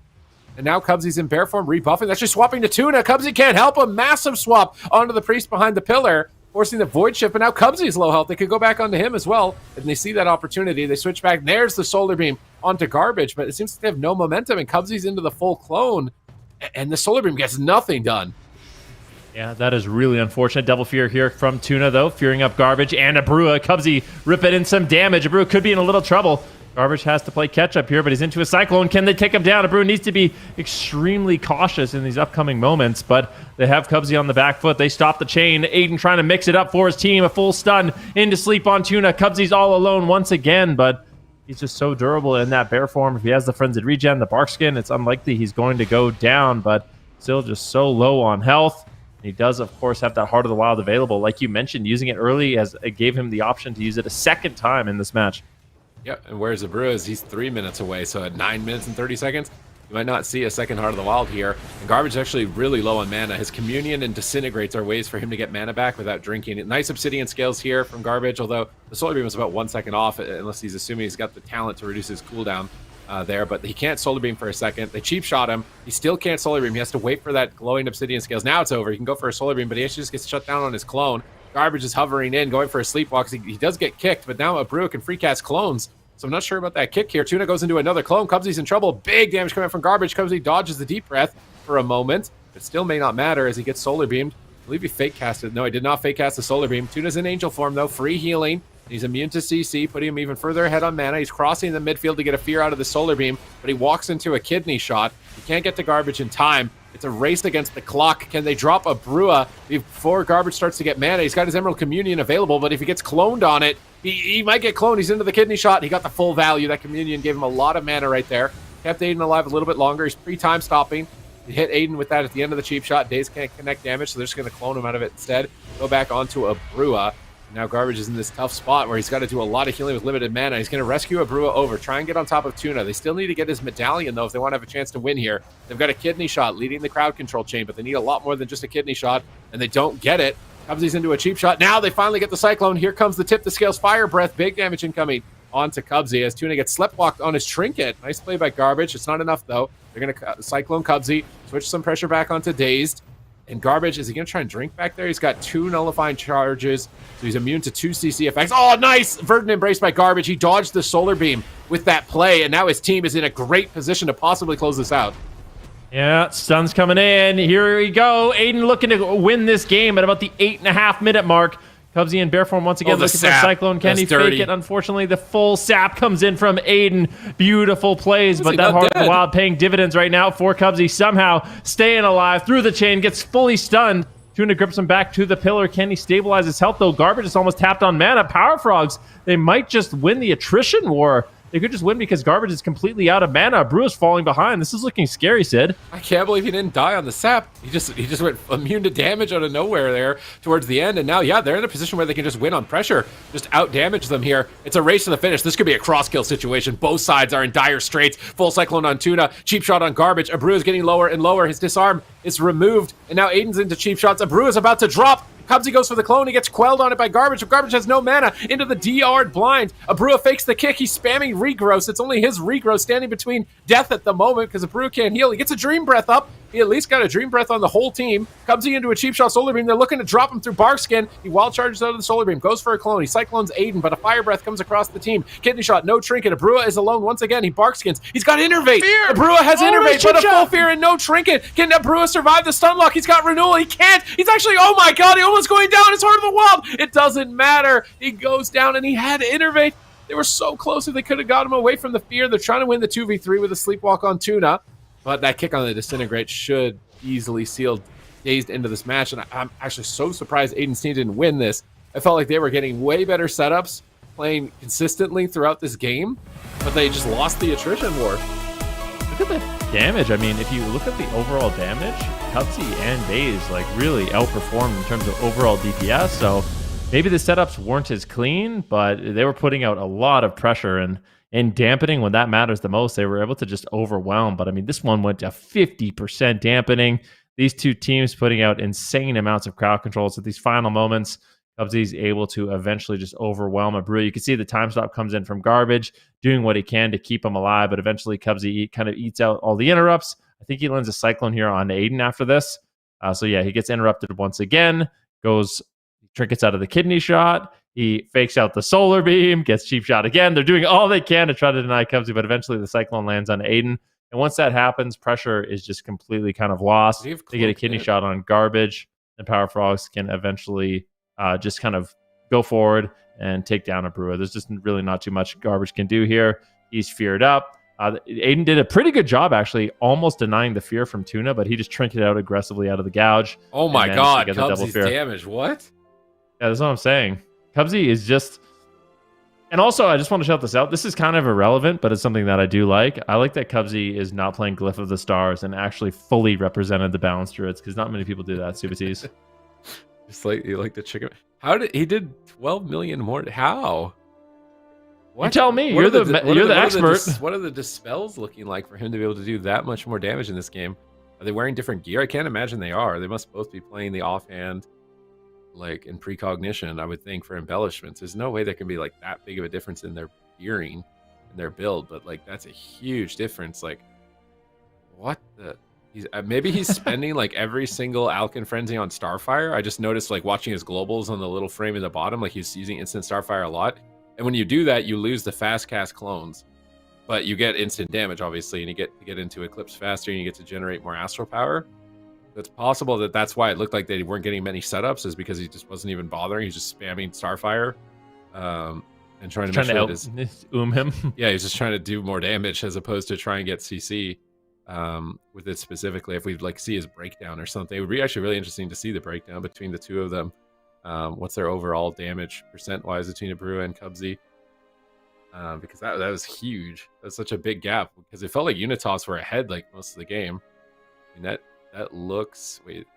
[SPEAKER 4] And now Cubsy's in bear form, rebuffing. That's just swapping to Tuna. Cubsy can't help him. Massive swap onto the Priest behind the pillar, forcing the Void Shift. And now Cubsy's low health. They could go back onto him as well. And they see that opportunity. They switch back. There's the Solar Beam onto Garbage, but it seems like they have no momentum. And Cubsy's into the full clone, and the Solar Beam gets nothing done.
[SPEAKER 1] Yeah, that is really unfortunate. Double fear here from Tuna, though, fearing up Garbage and Abrua. Cubsy ripping in some damage. Abrua could be in a little trouble. Garbage has to play catch-up here, but he's into a Cyclone. Can they take him down? Abrua needs to be extremely cautious in these upcoming moments, but they have Cubsy on the back foot. They stop the chain. Aiden trying to mix it up for his team. A full stun into sleep on Tuna. Cubsy's all alone once again, but he's just so durable in that bear form. If he has the Frenzied Regen, the Bark Skin, it's unlikely he's going to go down, but still just so low on health. He does, of course, have that Heart of the Wild available. Like you mentioned, using it early as it gave him the option to use it a second time in this match.
[SPEAKER 4] Yep, and where's Abrua? He's 3 minutes away, so at 9 minutes and 30 seconds, you might not see a second Heart of the Wild here. And Garbage is actually really low on mana. His Communion and Disintegrates are ways for him to get mana back without drinking. Nice Obsidian scales here from Garbage, although the Solar Beam was about 1 second off, unless he's assuming he's got the talent to reduce his cooldown. There, but he can't Solar Beam for a second. They cheap shot him. He still can't Solar Beam. He has to wait for that glowing Obsidian scales. Now it's over. He can go for a Solar Beam, but he actually just gets shut down on his clone. Garbage is hovering in, going for a Sleepwalk. He does get kicked, but now Abrua can free cast clones. So I'm not sure about that kick here. Tuna goes into another clone. Cubsy's in trouble. Big damage coming from Garbage. Cubsy dodges the Deep Breath for a moment. It still may not matter as he gets Solar Beamed. I believe he fake casted. No, he did not fake cast the Solar Beam. Tuna's in Angel form, though. Free healing. He's immune to CC, putting him even further ahead on mana. He's crossing the midfield to get a fear out of the Solar Beam, but he walks into a kidney shot. He can't get to Garbage in time. It's a race against the clock. Can they drop Abrua before Garbage starts to get mana? He's got his Emerald Communion available, but if he gets cloned on it, he might get cloned. He's into the kidney shot. He got the full value. That Communion gave him a lot of mana right there. Kept Aiden alive a little bit longer. He's pre-time stopping. He hit Aiden with that at the end of the cheap shot. Daze can't connect damage, so they're just going to clone him out of it instead. Go back onto Abrua. Now Garbage is in this tough spot where he's got to do a lot of healing with limited mana. He's going to rescue Abrua over, try and get on top of Tuna. They still need to get his medallion, though, if they want to have a chance to win here. They've got a kidney shot leading the crowd control chain, but they need a lot more than just a kidney shot, and they don't get it. Cubsy's into a cheap shot. Now they finally get the Cyclone. Here comes the Tip the Scales Fire Breath. Big damage incoming onto Cubsy as Tuna gets sleptwalked on his trinket. Nice play by Garbage. It's not enough, though. They're going to Cyclone Cubsy, switch some pressure back onto Dazed. And Garbage, is he going to try and drink back there? He's got 2 nullifying charges, so he's immune to 2 CC effects. Oh, nice! Verdant Embrace by Garbage. He dodged the Solar Beam with that play, and now his team is in a great position to possibly close this out.
[SPEAKER 1] Yeah, stun's coming in. Here we go. Aiden looking to win this game at about the 8.5-minute mark. Cubsy in bear form once again, looking for a Cyclone. Can he fake it? Unfortunately, the full sap comes in from Aiden. Beautiful plays, but that Heart of the Wild paying dividends right now for Cubsy. Somehow staying alive through the chain, gets fully stunned. Tuna grips him back to the pillar. Can he stabilize his health, though? Garbage is almost tapped on mana. Power Frogs, they might just win the attrition war. They could just win because Garbage is completely out of mana. Brewer's falling behind. This is looking scary, Sid.
[SPEAKER 4] I can't believe he didn't die on the sap. He just went immune to damage out of nowhere there towards the end. And now, yeah, they're in a position where they can just win on pressure. Just out-damage them here. It's a race to the finish. This could be a cross-kill situation. Both sides are in dire straits. Full Cyclone on Tuna. Cheap shot on Garbage. Abrua is getting lower and lower. His disarm is removed. And now Aiden's into cheap shots. Abrua is about to drop. Cubsy goes for the clone. He gets quelled on it by Garbage. Garbage has no mana. Into the D-Ard blind. Abrua fakes the kick. He's spamming regrowth. It's only his regrowth standing between death at the moment because Abrua can't heal. He gets a Dream Breath up. He at least got a Dream Breath on the whole team. Cubsy into a cheap shot Solar Beam. They're looking to drop him through Barkskin. He wild charges out of the Solar Beam. Goes for a clone. He cyclones Aiden, but a Fire Breath comes across the team. Kidney shot, no trinket. Abrua is alone once again. He Barkskins. He's got Innervate. Abrua has Innervate, but a full fear and no trinket. Can Abrua survive the stun lock? He's got Renewal. He can't. He's actually, oh my god, he almost going down. It's Heart of the Wild. It doesn't matter. He goes down and he had Innervate. They were so close if they could have got him away from the fear. They're trying to win the 2v3 with a Sleepwalk on Tuna, but that kick on the Disintegrate should easily seal Dazed into this match, and I'm actually so surprised Aiden's team didn't win this. I felt like they were getting way better setups, playing consistently throughout this game, but they just lost the attrition war.
[SPEAKER 1] Look at the damage. I mean, if you look at the overall damage, Cubsy and Dazed like really outperformed in terms of overall DPS, so maybe the setups weren't as clean, but they were putting out a lot of pressure, and dampening when that matters the most, they were able to just overwhelm. But I mean, this one went to 50% dampening. These two teams putting out insane amounts of crowd controls at these final moments. Cubsy's able to eventually just overwhelm Abrua. You can see the time stop comes in from Garbage, doing what he can to keep him alive, but eventually Cubsy kind of eats out all the interrupts. I think he lands a Cyclone here on Aiden after this. So yeah, he gets interrupted once again, goes trinkets out of the kidney shot. He fakes out the Solar Beam, gets cheap shot again. They're doing all they can to try to deny Cubsy, but eventually the Cyclone lands on Aiden. And once that happens, pressure is just completely kind of lost. They get a kidney shot on Garbage, and Power Frogs can eventually just kind of go forward and take down Abrua. There's just really not too much Garbage can do here. He's feared up. Aiden did a pretty good job, actually, almost denying the fear from Tuna, but he just trinketed out aggressively out of the gouge.
[SPEAKER 4] Oh my god, Cubsy's damage. What?
[SPEAKER 1] Yeah, that's what I'm saying. Cubsy is just... And also, I just want to shout this out. This is kind of irrelevant, but it's something that I do like. I like that Cubsy is not playing Glyph of the Stars and actually fully represented the Balanced Druids, because not many people do that, Subatees.
[SPEAKER 4] Just like you like the chicken. How did he did 12 million more? How?
[SPEAKER 1] What? You tell me. You're the expert.
[SPEAKER 4] What are the dispels looking like for him to be able to do that much more damage in this game? Are they wearing different gear? I can't imagine they are. They must both be playing the offhand, like in precognition, I would think, for embellishments. There's no way there can be like that big of a difference in their gearing and their build, but like that's a huge difference. Like, what the? Maybe he's spending like every single Alkin Frenzy on Starfire. I just noticed like watching his globals on the little frame in the bottom, like he's using instant Starfire a lot. And when you do that, you lose the fast cast clones, but you get instant damage, obviously, and you get to get into Eclipse faster, and you get to generate more astral power. It's possible that that's why it looked like they weren't getting many setups, is because he just wasn't even bothering. He's just spamming Starfire and trying to
[SPEAKER 1] him.
[SPEAKER 4] Yeah, he's just trying to do more damage as opposed to try and get CC with it specifically. If we'd like see his breakdown or something, it would be actually really interesting to see the breakdown between the two of them. What's their overall damage percent-wise between Abrua and Cubsy? Because that was huge. That's such a big gap, because it felt like Unitas were ahead like most of the game. I mean, that looks... Wait,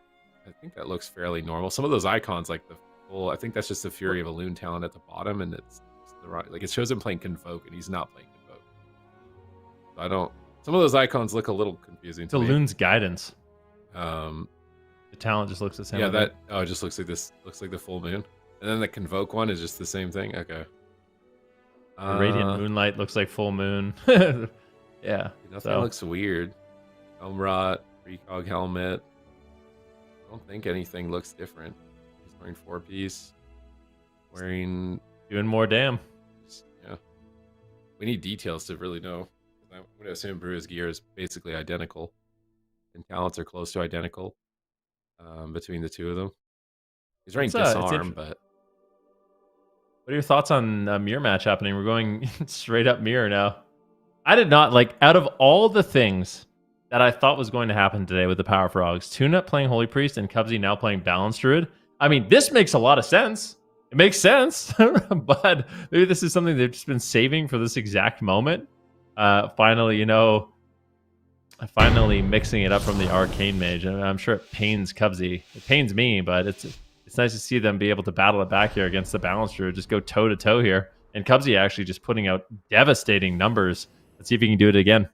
[SPEAKER 4] I think that looks fairly normal. Some of those icons, like the full... I think that's just the Fury of a Loon talent at the bottom, and it's the right... Like, it shows him playing Convoke, and he's not playing Convoke. So I don't... Some of those icons look a little confusing to me.
[SPEAKER 1] The Loon's Guidance. The talent just looks the same.
[SPEAKER 4] Yeah, that... Oh, it just looks like this. Looks like the full moon. And then the Convoke one is just the same thing? Okay.
[SPEAKER 1] Radiant Moonlight looks like full moon. Yeah.
[SPEAKER 4] Nothing looks weird. Helm Rot, Precog Helmet. I don't think anything looks different. He's wearing 4-piece. Wearing...
[SPEAKER 1] Doing more damn.
[SPEAKER 4] Yeah. We need details to really know. I'm going to assume Brua's gear is basically identical. And talents are close to identical between the two of them. He's wearing Disarm, but...
[SPEAKER 1] What are your thoughts on a mirror match happening? We're going straight up mirror now. I did not, like, out of all the things that I thought was going to happen today with the Power Frogs, Tuna playing Holy Priest and Cubsy now playing Balanced Druid. I mean, this makes a lot of sense. It makes sense, but maybe this is something they've just been saving for this exact moment. Finally, you know, finally mixing it up from the Arcane Mage. And I'm sure it pains Cubsy. It pains me, but it's nice to see them be able to battle it back here against the Balanced Druid, just go toe-to-toe here. And Cubsy actually just putting out devastating numbers. Let's see if he can do it again.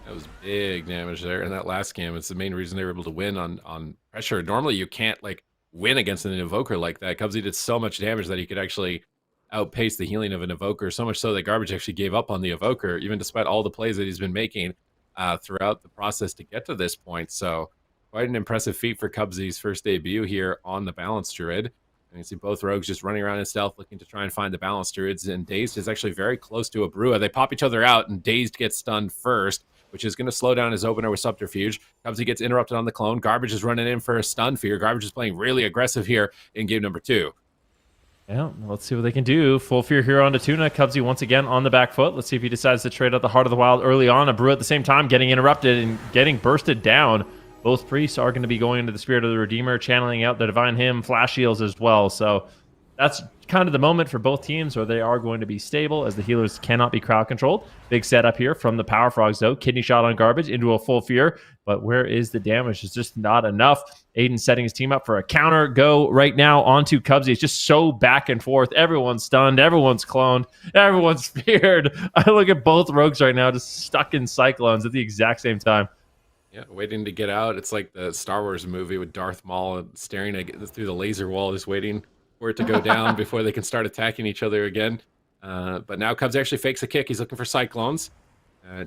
[SPEAKER 4] That was big damage there in that last game. It's the main reason they were able to win on pressure. Normally, you can't, like, win against an Invoker like that. Cubsy did so much damage that he could actually outpace the healing of an Evoker, so much so that Garbage actually gave up on the Evoker, even despite all the plays that he's been making throughout the process to get to this point. So quite an impressive feat for Cubsy's first debut here on the Balance Druid. And you see both rogues just running around in stealth, looking to try and find the Balance Druids, and Dazed is actually very close to a Brua. They pop each other out, and Dazed gets stunned first, which is going to slow down his opener with Subterfuge. Cubsy gets interrupted on the clone. Garbage is running in for a stun fear. Garbage is playing really aggressive here in game number 2.
[SPEAKER 1] Yeah, let's see what they can do. Full fear here onto Tuna. Cubsy once again on the back foot. Let's see if he decides to trade out the Heart of the Wild early on. A Brew at the same time getting interrupted and getting bursted down. Both priests are going to be going into the Spirit of the Redeemer, channeling out the Divine Hymn, flash heals as well. So that's kind of the moment for both teams where they are going to be stable, as the healers cannot be crowd controlled. Big setup here from the Power Frogs, though. Kidney shot on Garbage into a full fear, but where is the damage? It's just not enough. Aiden setting his team up for a counter go right now onto Cubsy. It's just so back and forth. Everyone's stunned. Everyone's cloned. Everyone's feared. I look at both rogues right now just stuck in Cyclones at the exact same time.
[SPEAKER 4] Yeah, waiting to get out. It's like the Star Wars movie with Darth Maul staring through the laser wall, just waiting for it to go down before they can start attacking each other again. But now Cubs actually fakes a kick. He's looking for Cyclones.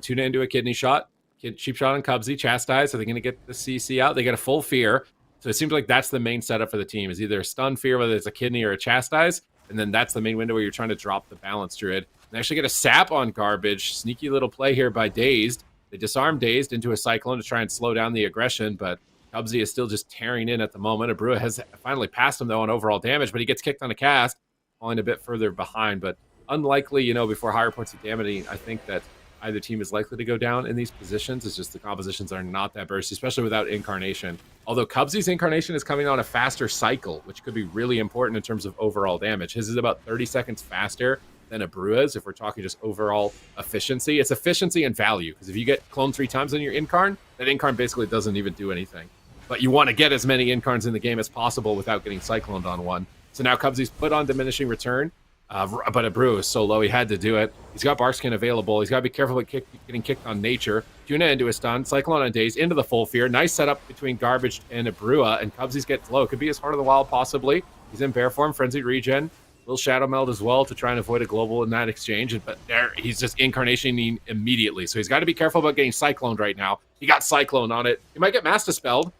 [SPEAKER 4] Tuna into a kidney shot. Cheap shot on Cubsy. Chastise. Are they going to get the CC out? They get a full fear. So it seems like that's the main setup for the team, is either a stun fear, whether it's a kidney or a Chastise. And then that's the main window where you're trying to drop the Balance Druid. They actually get a sap on Garbage. Sneaky little play here by Dazed. They disarm Dazed into a Cyclone to try and slow down the aggression, but Cubsy is still just tearing in at the moment. Abrua has finally passed him, though, on overall damage, but he gets kicked on a cast, falling a bit further behind. But unlikely, you know, before higher points of damage, I think that either team is likely to go down in these positions. It's just the compositions are not that bursty, especially without Incarnation. Although Cubsy's Incarnation is coming on a faster cycle, which could be really important in terms of overall damage. His is about 30 seconds faster than a Brua's, if we're talking just overall efficiency. It's efficiency and value, because if you get cloned 3 times on your Incarn, that Incarn basically doesn't even do anything. But you want to get as many Incarns in the game as possible without getting Cycloned on one. So now Cubsy's put on Diminishing Return, but a Brew is so low, he had to do it. He's got Barkskin available. He's got to be careful with getting kicked on Nature. Tuna into a stun, Cyclone on Daze, into the Full Fear. Nice setup between Garbage and a Brua, and Cubsy's gets low. Could be his Heart of the Wild, possibly. He's in bear form, Frenzied Regen. Little Shadow Meld as well to try and avoid a global in that exchange. But there, he's just Incarnationing immediately. So he's got to be careful about getting Cycloned right now. He got Cyclone on it. He might get Mass Dispelled.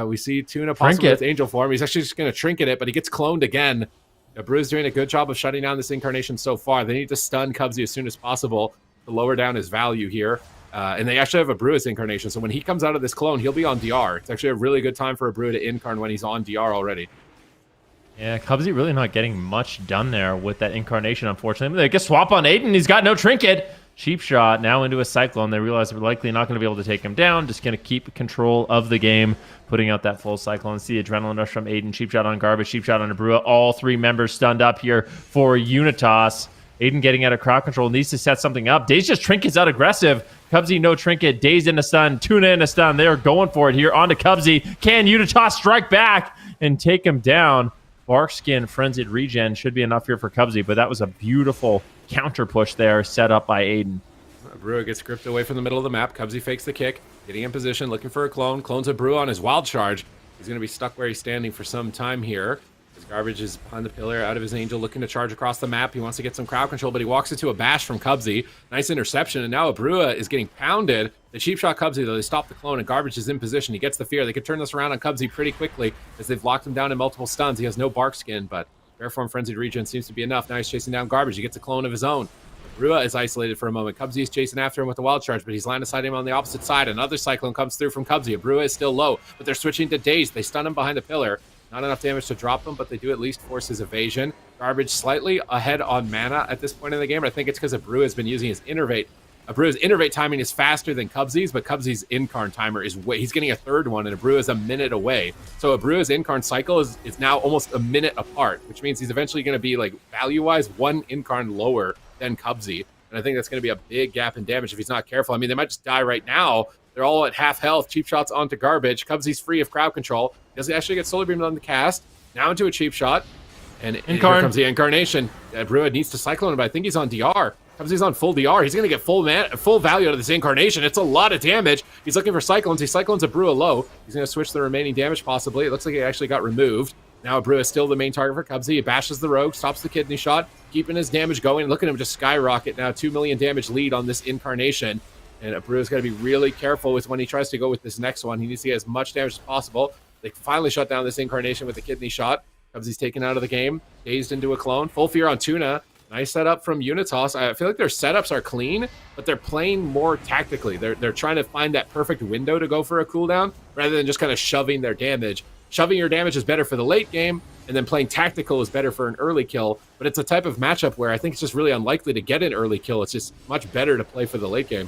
[SPEAKER 4] We see Tuna possibly with Angel form. He's actually just going to Trinket it, but he gets cloned again. Brew's doing a good job of shutting down this Incarnation so far. They need to stun Cubsy as soon as possible to lower down his value here. And they actually have a Brew's Incarnation. So when he comes out of this clone, he'll be on DR. It's actually a really good time for a Brew to Incarn when he's on DR already.
[SPEAKER 1] Yeah, Cubsy really not getting much done there with that Incarnation, unfortunately. They get swap on Aiden. He's got no Trinket. Cheap shot now into a Cyclone. They realize they're likely not going to be able to take him down. Just going to keep control of the game, putting out that full Cyclone. See Adrenaline Rush from Aiden. Cheap shot on Garbage. Cheap shot on Abrua. All 3 members stunned up here for Unitas. Aiden getting out of crowd control. Needs to set something up. Daze just Trinkets out aggressive. Cubsy no Trinket. Daze in a stun. Tuna in a stun. They are going for it here. On to Cubsy. Can Unitas strike back and take him down? Barkskin Frenzied Regen should be enough here for Cubsy, but that was a beautiful counter push there set up by Aiden.
[SPEAKER 4] Brewer gets gripped away from the middle of the map. Cubsy fakes the kick, getting in position, looking for a clone. Clones a Brewer on his wild charge. He's going to be stuck where he's standing for some time here. His Garbage is behind the pillar, out of his Angel, looking to charge across the map. He wants to get some crowd control, but he walks into a bash from Cubsy. Nice interception, and now a Brewer is getting pounded. The cheap shot Cubsy, though, they stop the clone, and Garbage is in position. He gets the fear. They could turn this around on Cubsy pretty quickly, as they've locked him down in multiple stuns. He has no Barkskin, but Bearform Frenzied Regen seems to be enough. Now he's chasing down Garbage. He gets a clone of his own. Brua is isolated for a moment. Cubsy is chasing after him with the wild charge, but he's landed aside him on the opposite side. Another Cyclone comes through from Cubsy. Brua is still low, but they're switching to Daze. They stun him behind the pillar. Not enough damage to drop him, but they do at least force his evasion. Garbage slightly ahead on mana at this point in the game. I think it's because Abrua has been using his Innervate. Abrua's Innervate timing is faster than Cubsy's, but Cubsy's Incarn timer is he's getting a third one, and Abrua is a minute away. So Abrua's Incarn cycle is now almost a minute apart, which means he's eventually going to be, like, value-wise, 1 Incarn lower than Cubsy. And I think that's going to be a big gap in damage if he's not careful. I mean, they might just die right now. They're all at half health. Cheap shots onto Garbage. Cubsy's free of crowd control. Does he actually get Solar Beamed on the cast? Now into a cheap shot. And here comes the Incarnation. Abrua needs to Cyclone him, but I think he's on DR. Cubsy's on full DR. He's going to get full value out of this Incarnation. It's a lot of damage. He's looking for Cyclones. He Cyclones Abrua low. He's going to switch the remaining damage possibly. It looks like he actually got removed. Now Abreu is still the main target for Cubsy. He bashes the rogue, stops the kidney shot, keeping his damage going. Look at him just skyrocket now. 2 million damage lead on this incarnation. And Abreu's got to be really careful with when he tries to go with this next one. He needs to get as much damage as possible. They finally shut down this incarnation with the kidney shot. Cubsy's taken out of the game, dazed into a clone. Full fear on Tuna. Nice setup from UNITAS. I feel like their setups are clean, but they're playing more tactically. They're trying to find that perfect window to go for a cooldown rather than just kind of shoving their damage. Shoving your damage is better for the late game, and then playing tactical is better for an early kill. But it's a type of matchup where I think it's just really unlikely to get an early kill. It's just much better to play for the late game.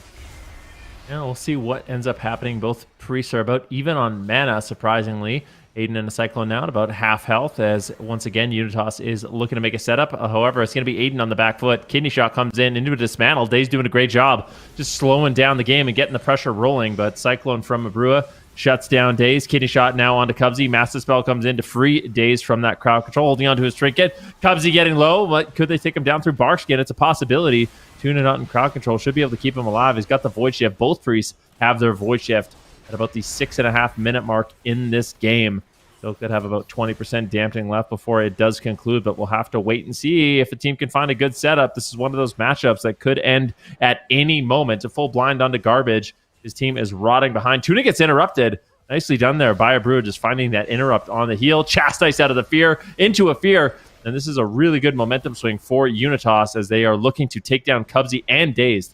[SPEAKER 1] Yeah, we'll see what ends up happening. Both priests are about even on mana, surprisingly. Aiden and a Cyclone now at about half health, as once again UNITAS is looking to make a setup. However, it's going to be Aiden on the back foot. Kidney shot comes in into a dismantle. Day's doing a great job just slowing down the game and getting the pressure rolling, but Cyclone from Abreu shuts down Daze. Kidney shot now onto Cubsy. Master Spell comes in to free Daze from that crowd control, holding onto his trinket. Cubsy getting low, but could they take him down through Barkskin? It's a possibility. Tuna Nut and crowd control should be able to keep him alive. He's got the Void Shift. Both priests have their Void Shift at about the 6.5 minute mark in this game. Still could have about 20% dampening left before it does conclude, but we'll have to wait and see if a team can find a good setup. This is one of those matchups that could end at any moment. A full blind onto Garbage. His team is rotting behind. Tuna gets interrupted. Nicely done there by Abreu, just finding that interrupt on the heel. Chastise out of the fear into a fear. And this is a really good momentum swing for UNITAS as they are looking to take down Cubsy and Dazed.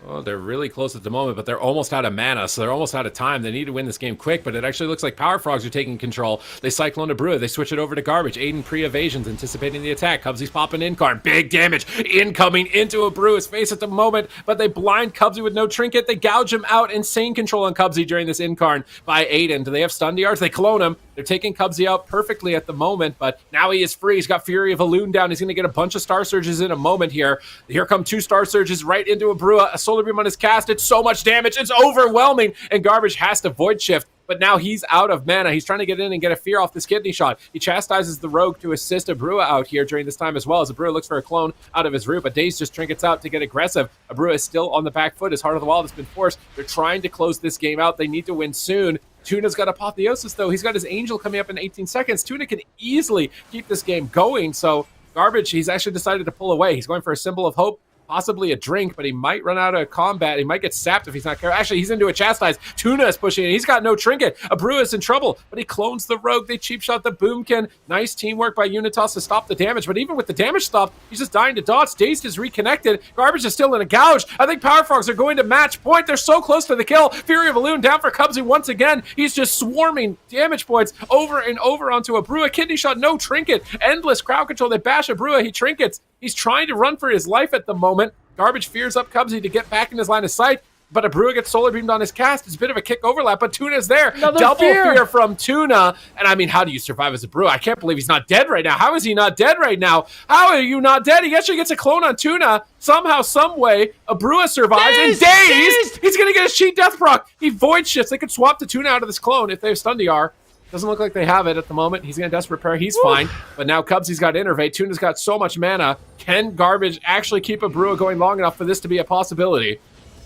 [SPEAKER 4] Well, they're really close at the moment, but they're almost out of mana, so they're almost out of time. They need to win this game quick, but it actually looks like Power Frogs are taking control. They Cyclone Abreu. They switch it over to Garbage. Aiden pre-evasions, anticipating the attack. Cubsy's popping in card. Big damage incoming into Abreu's face at the moment, but they blind Cubsy with no trinket. They gouge him out. Insane control on Cubsy during this incarn by Aiden. Do they have stun DRs? They clone him. They're taking Cubsy out perfectly at the moment, but now he is free. He's got Fury of Elune down. He's going to get a bunch of Star Surges in a moment here. Here come 2 Star Surges right into Abreu. A Solar Beam on his cast. It's so much damage. It's overwhelming, and Garbage has to Void Shift, but now he's out of mana. He's trying to get in and get a fear off this kidney shot. He chastises the rogue to assist Abreu out here during this time as well, as Abreu looks for a clone out of his root, but Daze just trinkets out to get aggressive. Abreu is still on the back foot. His Heart of the Wild has been forced. They're trying to close this game out. They need to win soon. Tuna's got Apotheosis, though. He's got his Angel coming up in 18 seconds. Tuna can easily keep this game going, so Garbage, he's actually decided to pull away. He's going for a Symbol of Hope, possibly a drink, but he might run out of combat. He might get sapped if he's not careful. Actually, he's into a Chastise. Tuna is pushing in. He's got no trinket. Abreu is in trouble, but he clones the rogue. They cheap shot the Boomkin. Nice teamwork by UNITAS to stop the damage, but even with the damage stopped, he's just dying to dots. Dazed is reconnected. Garbage is still in a gouge. I think Power Frogs are going to match point. They're so close to the kill. Fury of Elune down for Cubsy once again. He's just swarming damage points over and over onto Abreu. A kidney shot, no trinket. Endless crowd control. They bash Abreu. He trinkets. He's trying to run for his life at the moment. Garbage fears up Cubsy to get back in his line of sight, but Abreu gets Solar Beamed on his cast. It's a bit of a kick overlap, but Tuna's there.
[SPEAKER 1] Another
[SPEAKER 4] Double
[SPEAKER 1] fear
[SPEAKER 4] from Tuna. And I mean, how do you survive as Abreu? I can't believe he's not dead right now. How is he not dead right now? How are you not dead? He actually gets a clone on Tuna. Somehow, some way, Abreu survives.
[SPEAKER 1] Dazed!
[SPEAKER 4] And Dazed! He's going to get a cheat death proc. He Void Shifts. They could swap the Tuna out of this clone if they have stun DR. Doesn't look like they have it at the moment. He's going to Desperate Prayer. He's fine. But now Cubsy's got Innervate. Tuna's got so much mana. Can Garbage actually keep Abreu going long enough for this to be a possibility?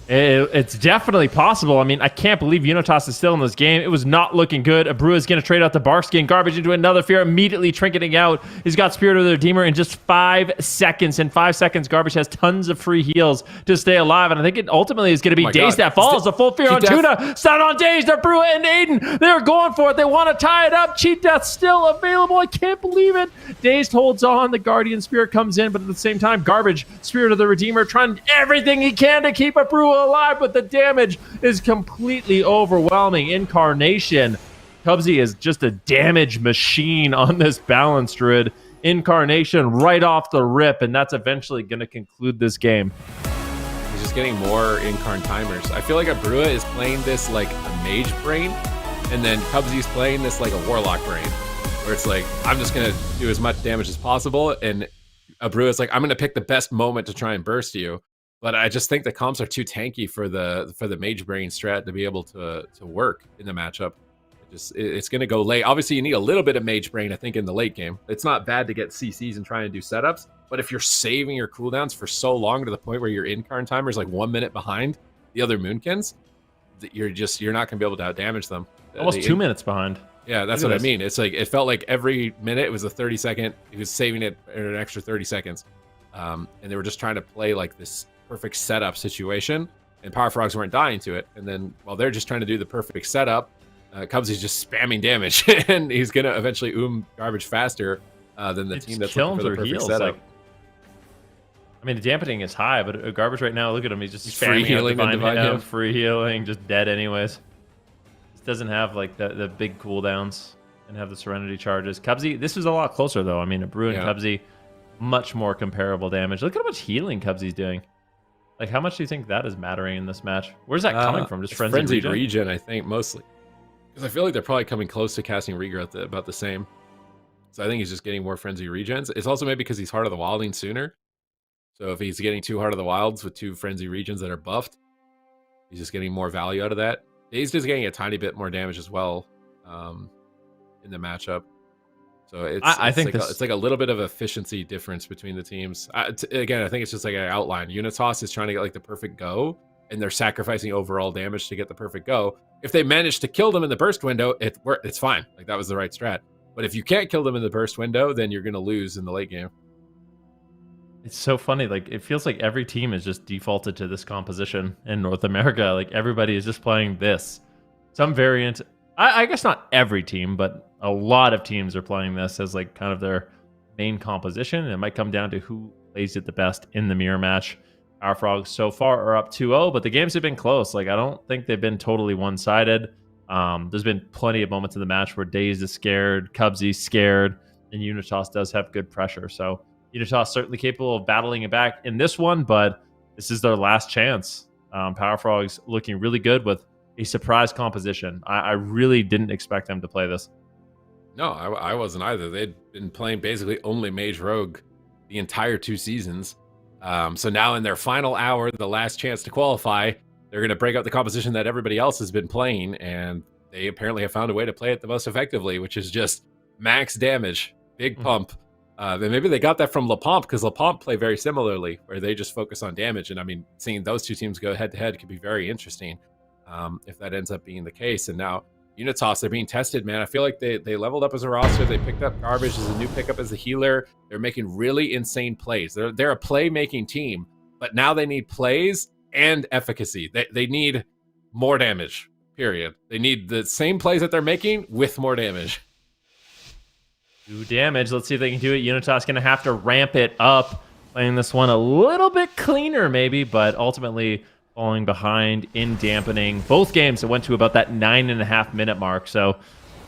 [SPEAKER 1] It's definitely possible. I mean, I can't believe UNITAS is still in this game. It was not looking good. Abreu is going to trade out the Barkskin. Garbage into another fear, immediately trinketing out. He's got Spirit of the Redeemer in just 5 seconds. In 5 seconds, Garbage has tons of free heals to stay alive, and I think it ultimately is going to be Daze that falls. A full fear on Tuna. Stun on Daze. Abreu and Aiden. They're going for it. They want to tie it up. Cheat Death still available. I can't believe it. Dazed holds on. The Guardian Spirit comes in, but at the same time, Garbage, Spirit of the Redeemer, trying everything he can to keep Abreu alive, but the damage is completely overwhelming. Incarnation. Cubsy is just a damage machine on this balance druid. Incarnation right off the rip, and that's eventually going to conclude this game.
[SPEAKER 4] He's just getting more Incarn timers. I feel like Abreu is playing this like a mage brain, and then Cubsy's playing this like a warlock brain, where it's like, I'm just going to do as much damage as possible, and Abreu is like, I'm going to pick the best moment to try and burst you. But I just think the comps are too tanky for the Mage Brain strat to be able to work in the matchup. It's going to go late. Obviously, you need a little bit of Mage Brain, I think, in the late game. It's not bad to get CCs and try and do setups, but if you're saving your cooldowns for so long to the point where your Incarn timer is like 1 minute behind the other Moonkins, you're not going to be able to outdamage them.
[SPEAKER 1] Almost 2 minutes behind.
[SPEAKER 4] Yeah, that's what I mean. It's like it felt like every minute it was a 30-second. He was saving it in an extra 30 seconds, and they were just trying to play like this perfect setup situation. And Power Frogs weren't dying to it. And then while they're just trying to do the perfect setup, Cubsy's just spamming damage, and he's gonna eventually garbage faster than the team that's looking for the perfect setup.
[SPEAKER 1] Like, I mean, the dampening is high, but garbage right now. Look at him; he's just
[SPEAKER 4] free healing and divine him.
[SPEAKER 1] Free healing, just dead anyways. Doesn't have like the big cooldowns and have the Serenity charges. Cubsy, this is a lot closer though. I mean, a Brew and Cubsy, much more comparable damage. Look at how much healing Cubsy's doing. Like, how much do you think that is mattering in this match? Where's that coming from? Just
[SPEAKER 4] frenzied regen, I think, mostly. Because I feel like they're probably coming close to casting Regrowth about the same. So I think he's just getting more frenzy regens. It's also maybe because he's Heart of the Wilding sooner. So if he's getting 2 Heart of the Wilds with 2 frenzy regens that are buffed, he's just getting more value out of that. He's just getting a tiny bit more damage as well in the matchup. So it's like a little bit of efficiency difference between the teams. Again, I think it's just like an outline. UNITAS is trying to get like the perfect go, and they're sacrificing overall damage to get the perfect go. If they manage to kill them in the burst window, it's fine. Like, that was the right strat. But if you can't kill them in the burst window, then you're going to lose in the late game.
[SPEAKER 1] It's so funny. Like, it feels like every team is just defaulted to this composition in North America. Like, everybody is just playing this. Some variant. I guess not every team, but a lot of teams are playing this as like kind of their main composition. It might come down to who plays it the best in the mirror match. Power Frogs so far are up 2-0, but the games have been close. Like, I don't think they've been totally one-sided. There's been plenty of moments in the match where Dazed is scared, Cubsy's scared, and Unitas does have good pressure. So Unitas certainly capable of battling it back in this one, but this is their last chance. Power Frogs looking really good with a surprise composition. I really didn't expect them to play this.
[SPEAKER 4] No, I wasn't either. They'd been playing basically only Mage Rogue the entire 2 seasons. So now in their final hour, the last chance to qualify, they're going to break out the composition that everybody else has been playing, and they apparently have found a way to play it the most effectively, which is just max damage, big pump. And maybe they got that from La Pomp, because La Pomp play very similarly, where they just focus on damage. And I mean, seeing those 2 teams go head-to-head could be very interesting if that ends up being the case. And now Unitas, they're being tested, man. I feel like they leveled up as a roster. They picked up Garbage as a new pickup as a healer. They're making really insane plays. They're a play-making team, but now they need plays and efficacy. They need more damage, period. They need the same plays that they're making with more damage.
[SPEAKER 1] 2 damage. Let's see if they can do it. Unitas going to have to ramp it up, playing this one a little bit cleaner maybe, but ultimately falling behind in dampening. Both games it went to about that 9.5 minute mark, so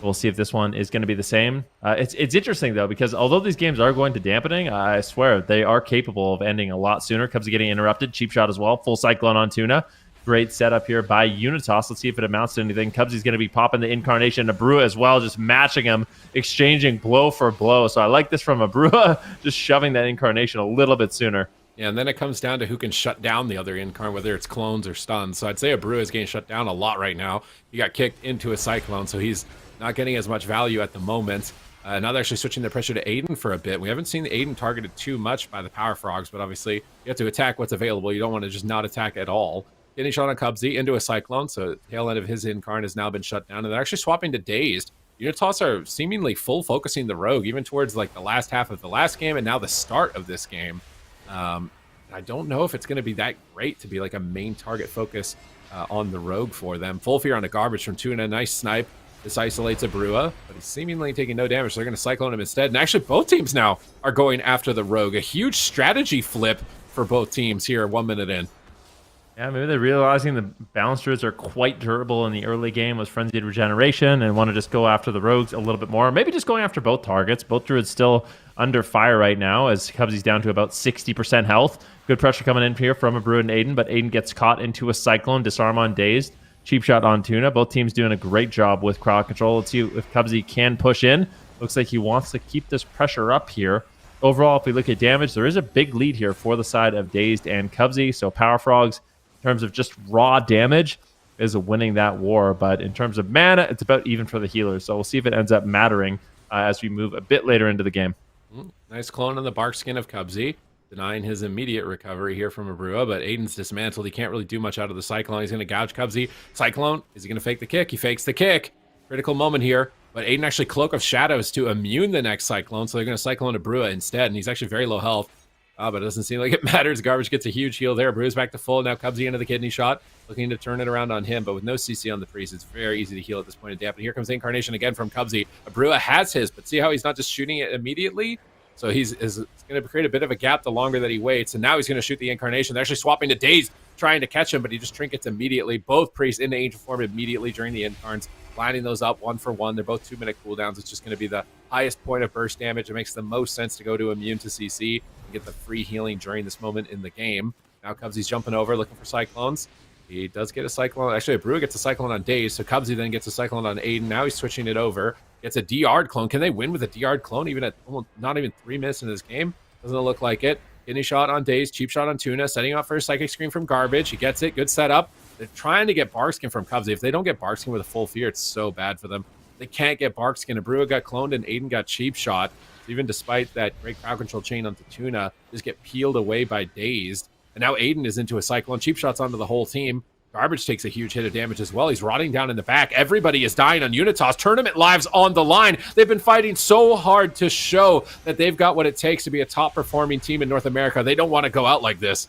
[SPEAKER 1] we'll see if this one is going to be the same. It's interesting though, because although these games are going to dampening, I swear they are capable of ending a lot sooner. Cubs are getting interrupted. Cheap shot as well. Full Cyclone on Tuna. Great setup here by Unitas. Let's see if it amounts to anything. Cubsy's going to be popping the Incarnation to Brua as well, just matching him, exchanging blow for blow. So I like this from Brua, just shoving that Incarnation a little bit sooner.
[SPEAKER 4] Yeah, and then it comes down to who can shut down the other Incarn, whether it's clones or stuns. So I'd say Brua is getting shut down a lot right now. He got kicked into a Cyclone, so he's not getting as much value at the moment. Now they're actually switching their pressure to Aiden for a bit. We haven't seen the Aiden targeted too much by the Power Frogs, but obviously you have to attack what's available. You don't want to just not attack at all. Getting shot on Cubsy into a Cyclone, so the tail end of his Incarn has now been shut down, and they're actually swapping to Dazed. Unitas are seemingly full focusing the Rogue, even towards like the last half of the last game and now the start of this game. I don't know if it's going to be that great to be like a main target focus on the Rogue for them. Full Fear on a Garbage from Tuna. Nice snipe. This isolates a Brua, but he's seemingly taking no damage, so they're going to Cyclone him instead. And actually, both teams now are going after the Rogue. A huge strategy flip for both teams here 1 minute in.
[SPEAKER 1] Yeah, maybe they're realizing the Balance Druids are quite durable in the early game with Frenzied Regeneration and want to just go after the Rogues a little bit more. Maybe just going after both targets. Both Druids still under fire right now as Cubsy's down to about 60% health. Good pressure coming in here from a Brew and Aiden, but Aiden gets caught into a Cyclone, disarm on Dazed, cheap shot on Tuna. Both teams doing a great job with crowd control. Let's see if Cubsy can push in. Looks like he wants to keep this pressure up here. Overall, if we look at damage, there is a big lead here for the side of Dazed and Cubsy. So Power Frogs, in terms of just raw damage, is winning that war. But in terms of mana, it's about even for the healers. So we'll see if it ends up mattering as we move a bit later into the game.
[SPEAKER 4] Nice clone on the bark skin of Cubsy, denying his immediate recovery here from Abrua, but Aiden's dismantled. He can't really do much out of the Cyclone. He's going to gouge Cubsy. Cyclone, is he going to fake the kick? He fakes the kick. Critical moment here, but Aiden actually Cloak of Shadows to immune the next Cyclone, so they're going to Cyclone to Brua instead, and he's actually very low health. But it doesn't seem like it matters. Garbage gets a huge heal there. Brua's back to full. Now Cubsy into the kidney shot, looking to turn it around on him, but with no CC on the Priest, it's very easy to heal at this point in damp. And here comes the Incarnation again from Cubsy. Brua has his, but see how he's not just shooting it immediately? So he's going to create a bit of a gap the longer that he waits, and now he's going to shoot the Incarnation. They're actually swapping to Daze, trying to catch him, but he just trinkets immediately. Both Priests into Angel form immediately during the Incarns, lining those up 1 for 1. They're both 2-minute cooldowns. It's just going to be the highest point of burst damage. It makes the most sense to go to immune to CC and get the free healing during this moment in the game. Now Cubsy's jumping over, looking for Cyclones. He does get a Cyclone. Actually, Brua gets a Cyclone on Daze, so Cubsy then gets a Cyclone on Aiden. Now he's switching it over. Gets a DR'd clone. Can they win with a DR'd clone even at not even 3 minutes in this game? Doesn't look like it. Kidney shot on Daze, cheap shot on Tuna, setting up for a Psychic Scream from Garbage. He gets it. Good setup. They're trying to get Barkskin from Cubsy. If they don't get Barkskin with a full fear, it's so bad for them. They can't get Barkskin. Brua got cloned and Aiden got cheap shot. So even despite that great crowd control chain onto Tuna, just get peeled away by Dazed. And now Aiden is into a Cyclone. Cheap shots onto the whole team. Garbage takes a huge hit of damage as well. He's rotting down in the back. Everybody is dying on Unitas. Tournament lives on the line. They've been fighting so hard to show that they've got what it takes to be a top-performing team in North America. They don't want to go out like this.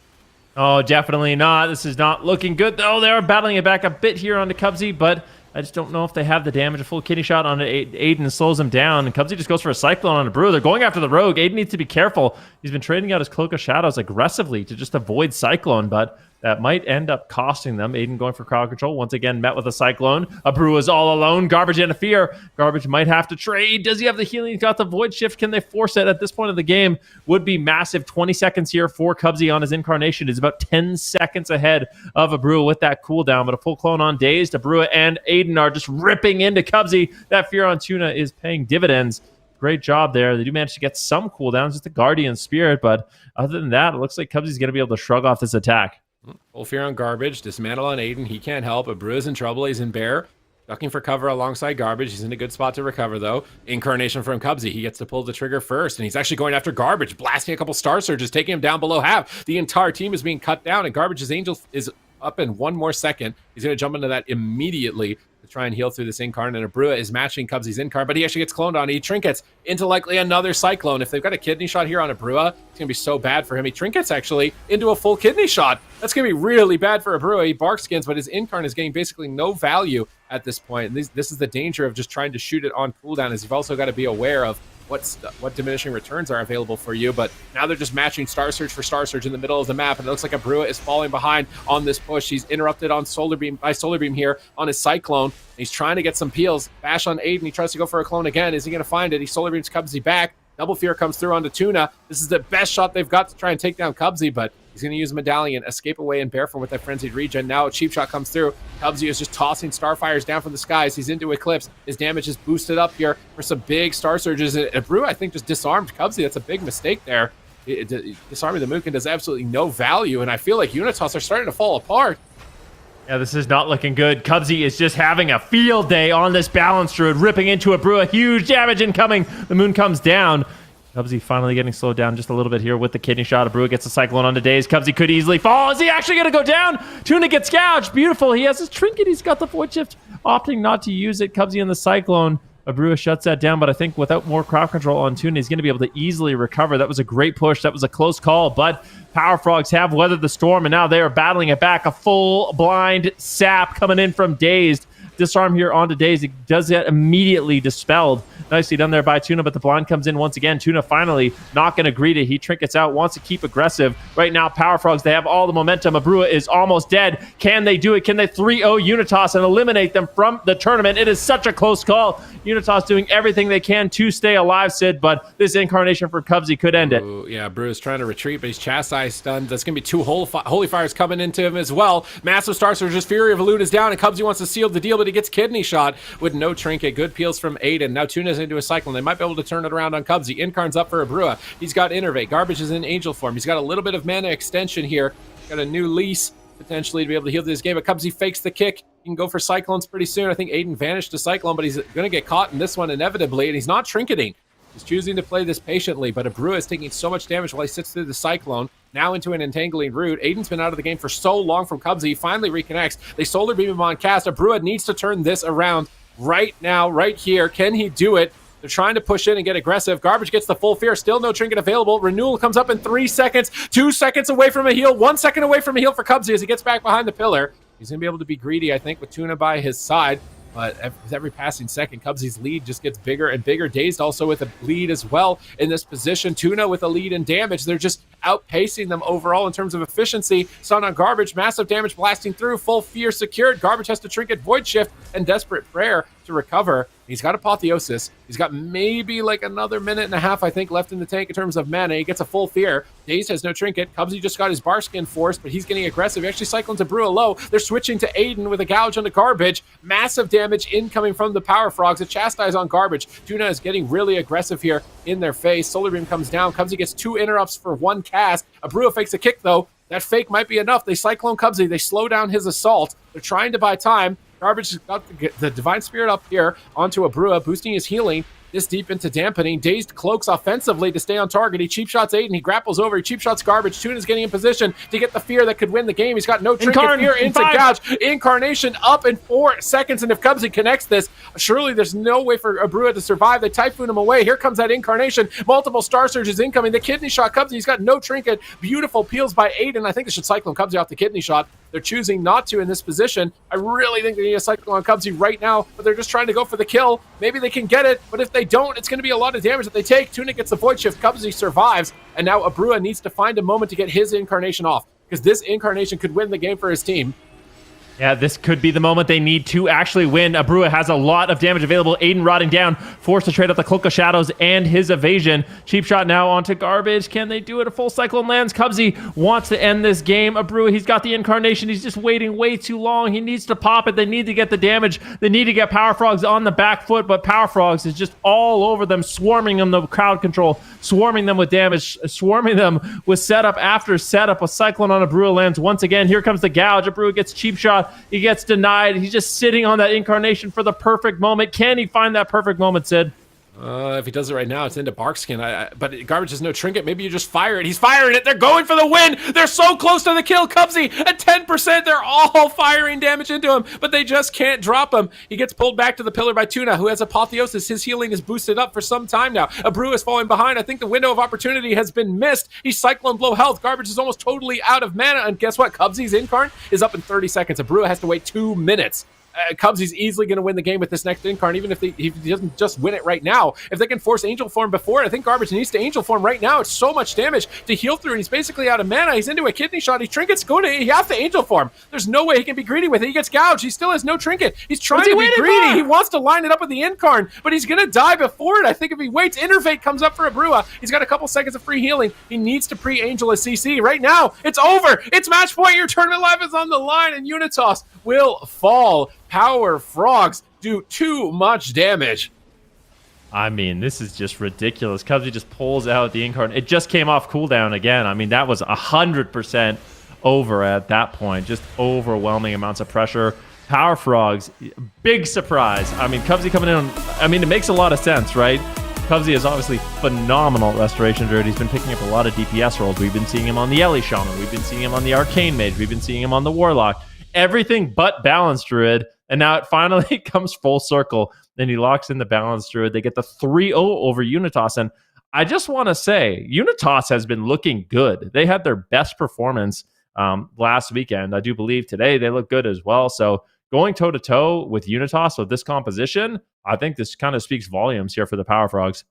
[SPEAKER 1] Oh, definitely not. This is not looking good, though. They are battling it back a bit here onto Cubsy, but I just don't know if they have the damage. A full kidney shot on Aiden slows him down, and Cubsy just goes for a Cyclone on a Brua. They're going after the Rogue. Aiden needs to be careful. He's been trading out his Cloak of Shadows aggressively to just avoid Cyclone, but that might end up costing them. Aiden going for crowd control. Once again, met with a Cyclone. A Brua is all alone. Garbage in a fear. Garbage might have to trade. Does he have the healing? He's got the Void Shift. Can they force it at this point of the game? Would be massive. 20 seconds here for Cubsy on his Incarnation. Is about 10 seconds ahead of a Brua with that cooldown, but a full clone on Dazed. A Brua and Aiden are just ripping into Cubsy. That fear on Tuna is paying dividends. Great job there. They do manage to get some cooldowns with the Guardian Spirit, but other than that, it looks like Cubsy's going to be able to shrug off this attack.
[SPEAKER 4] Full fear on Garbage. Dismantle on Aiden. He can't help. A Brua's in trouble. He's in Bear. Ducking for cover alongside Garbage. He's in a good spot to recover, though. Incarnation from Cubsy. He gets to pull the trigger first, and he's actually going after Garbage, blasting a couple Star Surges, taking him down below half. The entire team is being cut down, and Garbage's Angel is up in 1 more second. He's going to jump into that immediately to try and heal through this Incarn, and a Brua is matching Cubsy's Incarn, but he actually gets cloned on. He trinkets into likely another Cyclone. If they've got a kidney shot here on a Brua, it's going to be so bad for him. He trinkets actually into a full kidney shot. That's going to be really bad for a Brua. He bark skins, but his Incarn is getting basically no value at this point. And this is the danger of just trying to shoot it on cooldown, is you've also got to be aware of what diminishing returns are available for you. But now they're just matching Star Surge for Star Surge in the middle of the map, and it looks like a Brua is falling behind on this push. He's interrupted on Solar Beam here on his Cyclone. He's trying to get some peels. Bash on Aiden. He tries to go for a clone again. Is he going to find it? He Solar Beams Cubsy back. Double Fear comes through onto Tuna. This is the best shot they've got to try and take down Cubsy, but he's going to use Medallion, escape away in Bear form with that Frenzied Regen. Now a cheap shot comes through. Cubsy is just tossing Starfires down from the skies. He's into Eclipse. His damage is boosted up here for some big Star Surges. And Brew, I think, just disarmed Cubsy. That's a big mistake there. Disarming the Moonkin does absolutely no value, and I feel like Unitas are starting to fall apart.
[SPEAKER 1] Yeah, this is not looking good. Cubsy is just having a field day on this Balance Druid, ripping into a Brew. Huge damage incoming. The Moon comes down. Cubsy finally getting slowed down just a little bit here with the kidney shot. A Brew gets a Cyclone onto Daze. Cubsy could easily fall. Is he actually going to go down? Tuna gets gouged. Beautiful. He has his trinket. He's got the Void Shift, opting not to use it. Cubsy in the Cyclone. Abrua shuts that down, but I think without more crowd control on Tuna, he's going to be able to easily recover. That was a great push. That was a close call, but Power Frogs have weathered the storm, and now they are battling it back. A full blind sap coming in from Dazed. Disarm here onto Dazed. It does get immediately dispelled. Nicely done there by Tuna, but the blind comes in once again. Tuna finally not going to greet it. He trinkets out, wants to keep aggressive. Right now, Power Frogs, they have all the momentum. Abrua is almost dead. Can they do it? Can they 3-0 Unitas and eliminate them from the tournament? It is such a close call. Unitas doing everything they can to stay alive, Sid, but this incarnation for Cubsy could end it.
[SPEAKER 4] Ooh, yeah, Brew is trying to retreat, but he's chastised, stunned. That's going to be 2 Holy Fires coming into him as well. Massive Star Surges, Fury of Elude is down, and Cubsy wants to seal the deal, but he gets kidney shot with no trinket. Good peels from Aiden. Now Tuna's into a Cyclone. They might be able to turn it around on Cubsy. Incarn's up for Abrua. He's got Innervate. Garbage is in Angel form. He's got a little bit of mana extension here. Got a new lease potentially to be able to heal this game, but Cubsy fakes the kick. He can go for Cyclones pretty soon. I think Aiden vanished to Cyclone, but he's going to get caught in this one inevitably, and he's not trinketing. He's choosing to play this patiently, but Abrua is taking so much damage while he sits through the Cyclone. Now into an Entangling Root. Aiden's been out of the game for so long from Cubsy. He finally reconnects. They Solar Beam him on cast. Abrua needs to turn this around. right now, right here. Can he do it? They're trying to push in and get aggressive. Garbage gets the full fear. Still no trinket available. Renewal comes up in 3 seconds. 2 seconds away from a heal. 1 second away from a heal for Cubsy as he gets back behind the pillar. He's going to be able to be greedy, I think, with Tuna by his side. But with every passing second, Cubsy's lead just gets bigger and bigger. Dazed also with a lead as well in this position. Tuna with a lead in damage. They're just outpacing them overall in terms of efficiency. Sun on Garbage, massive damage blasting through. Full fear secured. Garbage has to trinket Void Shift and Desperate Prayer to recover. He's got Apotheosis. He's got maybe like another minute and a half, I think, left in the tank in terms of mana. He gets a full fear. Dazed has no trinket. Cubsy just got his bar skin forced, but he's getting aggressive. He actually cycling to Brew low. They're switching to Aiden with a gouge on the Garbage. Massive damage incoming from the Power Frogs. A Chastise on Garbage. Tuna is getting really aggressive here in their face. Solar Beam comes down. Cubsy gets 2 interrupts for 1 cast. Abreu fakes a kick, though. That fake might be enough. They Cyclone Cubsy. They slow down his assault. They're trying to buy time. Garbage has got the Divine Spirit up here onto Abreu, boosting his healing this deep into dampening. Dazed cloaks offensively to stay on target. He cheap shots Aiden. He grapples over. He cheap shots Garbage. Tuna's getting in position to get the fear that could win the game. He's got no trinket. Fear into gouge. Incarnation up in 4 seconds. And if Cubsy connects this, surely there's no way for Abreu to survive. They Typhoon him away. Here comes that Incarnation. Multiple Star Surges incoming. The Kidney Shot Cubsy. He's got no trinket. Beautiful peels by Aiden. I think they should Cyclone Cubsy off the Kidney Shot. They're choosing not to in this position. I really think they need a cycle on Cubsy right now, but they're just trying to go for the kill. Maybe they can get it, but if they don't, it's going to be a lot of damage that they take. Tuna gets the Void Shift. Cubsy survives, and now Abreu needs to find a moment to get his Incarnation off, because this Incarnation could win the game for his team.
[SPEAKER 1] Yeah, this could be the moment they need to actually win. Abreu has a lot of damage available. Aiden rotting down, forced to trade out the Cloak of Shadows and his evasion. Cheap shot now onto Garbage. Can they do it? A full cycle and lands. Cubsy wants to end this game. Abreu, he's got the Incarnation. He's just waiting way too long. He needs to pop it. They need to get the damage. They need to get Power Frogs on the back foot, but Power Frogs is just all over them, swarming them, the crowd control, swarming them with damage, swarming them with setup after setup. A Cyclone on Abreu lands once again. Here comes the gouge. Abreu gets cheap shot. He gets denied. He's just sitting on that Incarnation for the perfect moment. Can he find that perfect moment, Sid?
[SPEAKER 4] If he does it right now, it's into Barkskin. But Garbage has no trinket. Maybe you just fire it. He's firing it. They're going for the win. They're so close to the kill. Cubsy at 10%. They're all firing damage into him, but they just can't drop him. He gets pulled back to the pillar by Tuna, who has Apotheosis. His healing is boosted up for some time now. Abreu is falling behind. I think the window of opportunity has been missed. He's Cyclone Blow health. Garbage is almost totally out of mana. And guess what? Cubsy's Incarn is up in 30 seconds. Abreu has to wait 2 minutes. Cubsy's easily going to win the game with this next Incarn, even if he doesn't just win it right now. If they can force Angel Form before it, I think Garbage needs to Angel Form right now. It's so much damage to heal through, and he's basically out of mana. He's into a Kidney Shot. He trinkets going to, he has to Angel Form. There's no way he can be greedy with it. He gets gouged. He still has no trinket. He's trying to be greedy. He wants to line it up with the Incarn, but he's going to die before it. I think if he waits, Innervate comes up for Abreu. He's got a couple seconds of free healing. He needs to pre-Angel a CC. Right now, it's over. It's match point. Your tournament life is on the line, and Unitas will fall. Power Frogs do too much damage.
[SPEAKER 1] I mean, this is just ridiculous. Cubsy just pulls out the Incarn. It just came off cooldown again. I mean, that was 100% over at that point. Just overwhelming amounts of pressure. Power Frogs, big surprise. I mean, Cubsy coming in, I mean, it makes a lot of sense, right? Cubsy is obviously phenomenal at Restoration Druid. He's been picking up a lot of DPS roles. We've been seeing him on the Ellie Shaman. We've been seeing him on the Arcane Mage. We've been seeing him on the Warlock. Everything but Balance Druid. And now it finally comes full circle. Then he locks in the Balance Druid. They get the 3-0 over Unitas. And I just want to say, Unitas has been looking good. They had their best performance last weekend. I do believe today they look good as well. So going toe-to-toe with Unitas with this composition, I think this kind of speaks volumes here for the Power Frogs.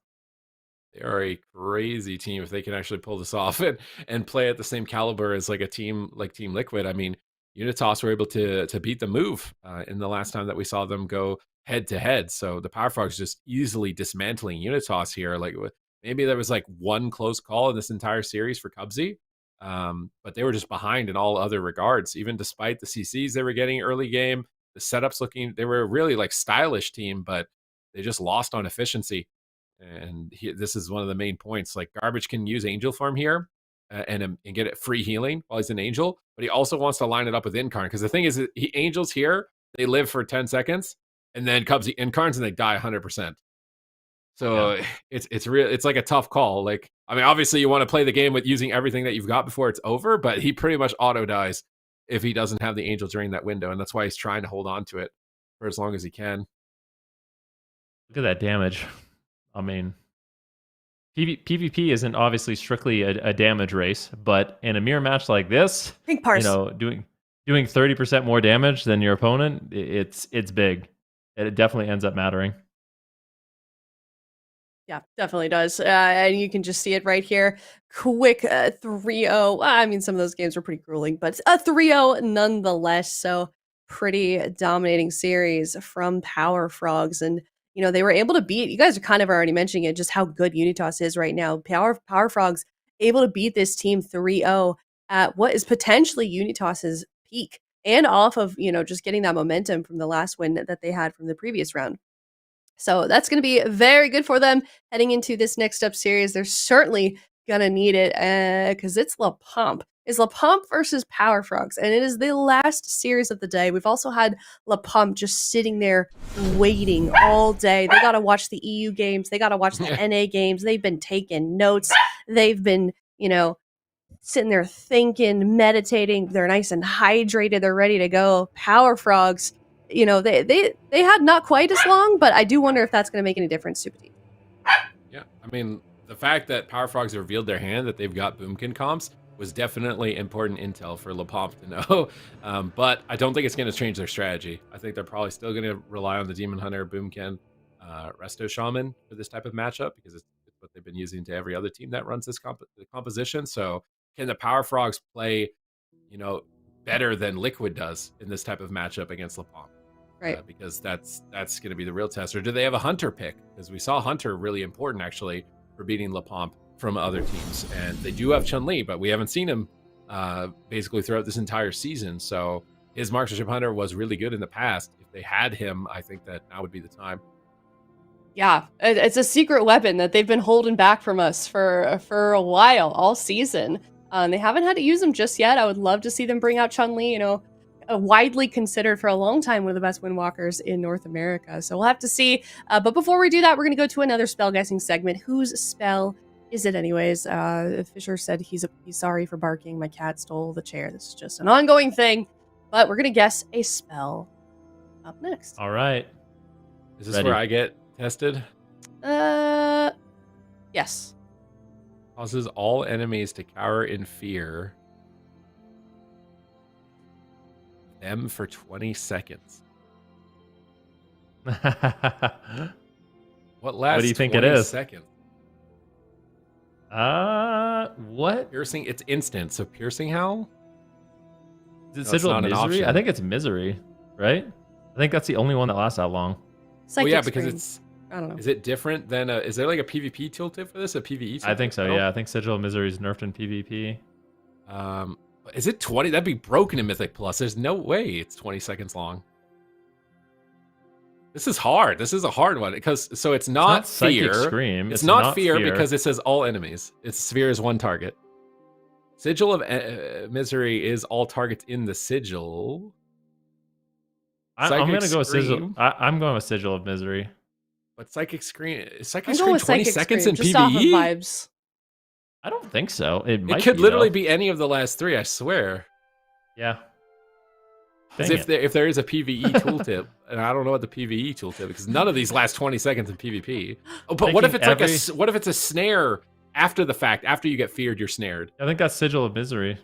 [SPEAKER 4] They are a crazy team if they can actually pull this off and play at the same caliber as like a team like Team Liquid. I mean, Unitas were able to beat the move in the last time that we saw them go head-to-head. So the Power Frogs just easily dismantling Unitas here. Like maybe there was like one close call in this entire series for Cubsy, but they were just behind in all other regards. Even despite the CCs they were getting early game, the setups looking, they were a really like stylish team, but they just lost on efficiency. And this is one of the main points. Like Garbage can use Angel Form here and get it free healing while he's an Angel, but he also wants to line it up with Incarn, because the thing is, he Angels here, they live for 10 seconds, and then Cubsy Incarns and they die 100%. So yeah. It's real. It's like a tough call. Like, I mean, obviously you want to play the game with using everything that you've got before it's over, but he pretty much auto dies if he doesn't have the Angel during that window, and that's why he's trying to hold on to it for as long as he can.
[SPEAKER 1] Look at that damage. I mean, PvP isn't obviously strictly a damage race, but in a mirror match like this,
[SPEAKER 5] Pink parse.
[SPEAKER 1] you know, doing 30% more damage than your opponent, it's big. It definitely ends up mattering.
[SPEAKER 5] Yeah, definitely does. And you can just see it right here. Quick 3-0. I mean, some of those games were pretty grueling, but a 3-0 nonetheless. So pretty dominating series from Power Frogs. And, you know, they were able to beat, you guys are kind of already mentioning it, just how good Unitas is right now. Power Frogs able to beat this team 3-0 at what is potentially Unitas's peak. And off of, you know, just getting that momentum from the last win that they had from the previous round. So that's going to be very good for them heading into this next up series. They're certainly going to need it because it's La Pomp. It's La Pomp versus Power Frogs, and it is the last series of the day. We've also had La Pomp just sitting there waiting all day. They got to watch the EU games. They got to watch the NA games. They've been taking notes. They've been, you know, sitting there thinking, meditating. They're nice and hydrated. They're ready to go. Power Frogs, you know, they had not quite as long, but I do wonder if that's going to make any difference to the team.
[SPEAKER 4] Yeah, I mean, the fact that Power Frogs revealed their hand, that they've got Boomkin comps, was definitely important intel for La Pomp to know. But I don't think it's going to change their strategy. I think they're probably still going to rely on the Demon Hunter, Boomkin, Resto Shaman for this type of matchup, because it's what they've been using to every other team that runs this composition. So can the Power Frogs play, you know, better than Liquid does in this type of matchup against La Pomp?
[SPEAKER 5] Right.
[SPEAKER 4] Because that's going to be the real test. Or do they have a Hunter pick? Because we saw Hunter really important, actually, for beating La Pomp from other teams. And they do have Chun-Li, but we haven't seen him basically throughout this entire season. So his Marksmanship Hunter was really good in the past. If they had him, I think that now would be the time.
[SPEAKER 5] Yeah, it's a secret weapon that they've been holding back from us for a while, all season. They haven't had to use them just yet. I would love to see them bring out Chun-Li, you know, widely considered for a long time one of the best windwalkers in North America. So we'll have to see. But before we do that, we're going to go to another spell guessing segment. Whose spell is it anyways? Fisher said he's sorry for barking. My cat stole the chair. This is just an ongoing thing. But we're going to guess a spell up next.
[SPEAKER 1] All right.
[SPEAKER 4] Is this where I get tested?
[SPEAKER 5] Yes.
[SPEAKER 4] Causes all enemies to cower in fear. Them for 20 seconds. What lasts?
[SPEAKER 1] What do you think
[SPEAKER 4] 20
[SPEAKER 1] it is?
[SPEAKER 4] Seconds?
[SPEAKER 1] What?
[SPEAKER 4] Piercing. It's instant. So piercing howl.
[SPEAKER 1] Is it
[SPEAKER 4] No,
[SPEAKER 1] Sigil
[SPEAKER 4] it's
[SPEAKER 1] of
[SPEAKER 4] not an
[SPEAKER 1] Misery?
[SPEAKER 4] option.
[SPEAKER 1] I think it's Misery, right? I think that's the only one that lasts that long.
[SPEAKER 5] Psychic
[SPEAKER 4] Yeah, because
[SPEAKER 5] Scream.
[SPEAKER 4] it's.
[SPEAKER 5] I don't know.
[SPEAKER 4] Is it different than is there like a PvP tooltip for this? A PvE tooltip?
[SPEAKER 1] I think so,
[SPEAKER 4] No?
[SPEAKER 1] yeah. I think Sigil of Misery is nerfed in PvP.
[SPEAKER 4] Is it 20? That'd be broken in Mythic Plus. There's no way it's 20 seconds long. This is hard. This is a hard one because it's not
[SPEAKER 1] Psychic
[SPEAKER 4] fear.
[SPEAKER 1] Scream.
[SPEAKER 4] It's not fear because it says all enemies. Its sphere is one target. Sigil of Misery is all targets in the sigil.
[SPEAKER 1] I'm
[SPEAKER 4] Psychic
[SPEAKER 1] going to go with Sigil.
[SPEAKER 4] Scream.
[SPEAKER 1] I'm going with Sigil of Misery.
[SPEAKER 4] But Psychic Scream, Psychic
[SPEAKER 5] I'm
[SPEAKER 4] Scream
[SPEAKER 5] going with
[SPEAKER 4] 20
[SPEAKER 5] Psychic
[SPEAKER 4] seconds
[SPEAKER 5] Scream,
[SPEAKER 4] in
[SPEAKER 5] just off of
[SPEAKER 4] PvE?
[SPEAKER 5] vibes.
[SPEAKER 1] I don't think so. It might
[SPEAKER 4] It could
[SPEAKER 1] be,
[SPEAKER 4] literally
[SPEAKER 1] though.
[SPEAKER 4] be any of the last three, I swear.
[SPEAKER 1] Yeah.
[SPEAKER 4] As
[SPEAKER 1] Dang
[SPEAKER 4] if
[SPEAKER 1] it.
[SPEAKER 4] there is a PvE tooltip, and I don't know what the PvE tooltip because none of these last 20 seconds in PvP. Oh, but what if it's
[SPEAKER 1] Thinking
[SPEAKER 4] what if it's a snare after the fact? After you get feared, you're snared.
[SPEAKER 1] I think that's Sigil of Misery.
[SPEAKER 5] All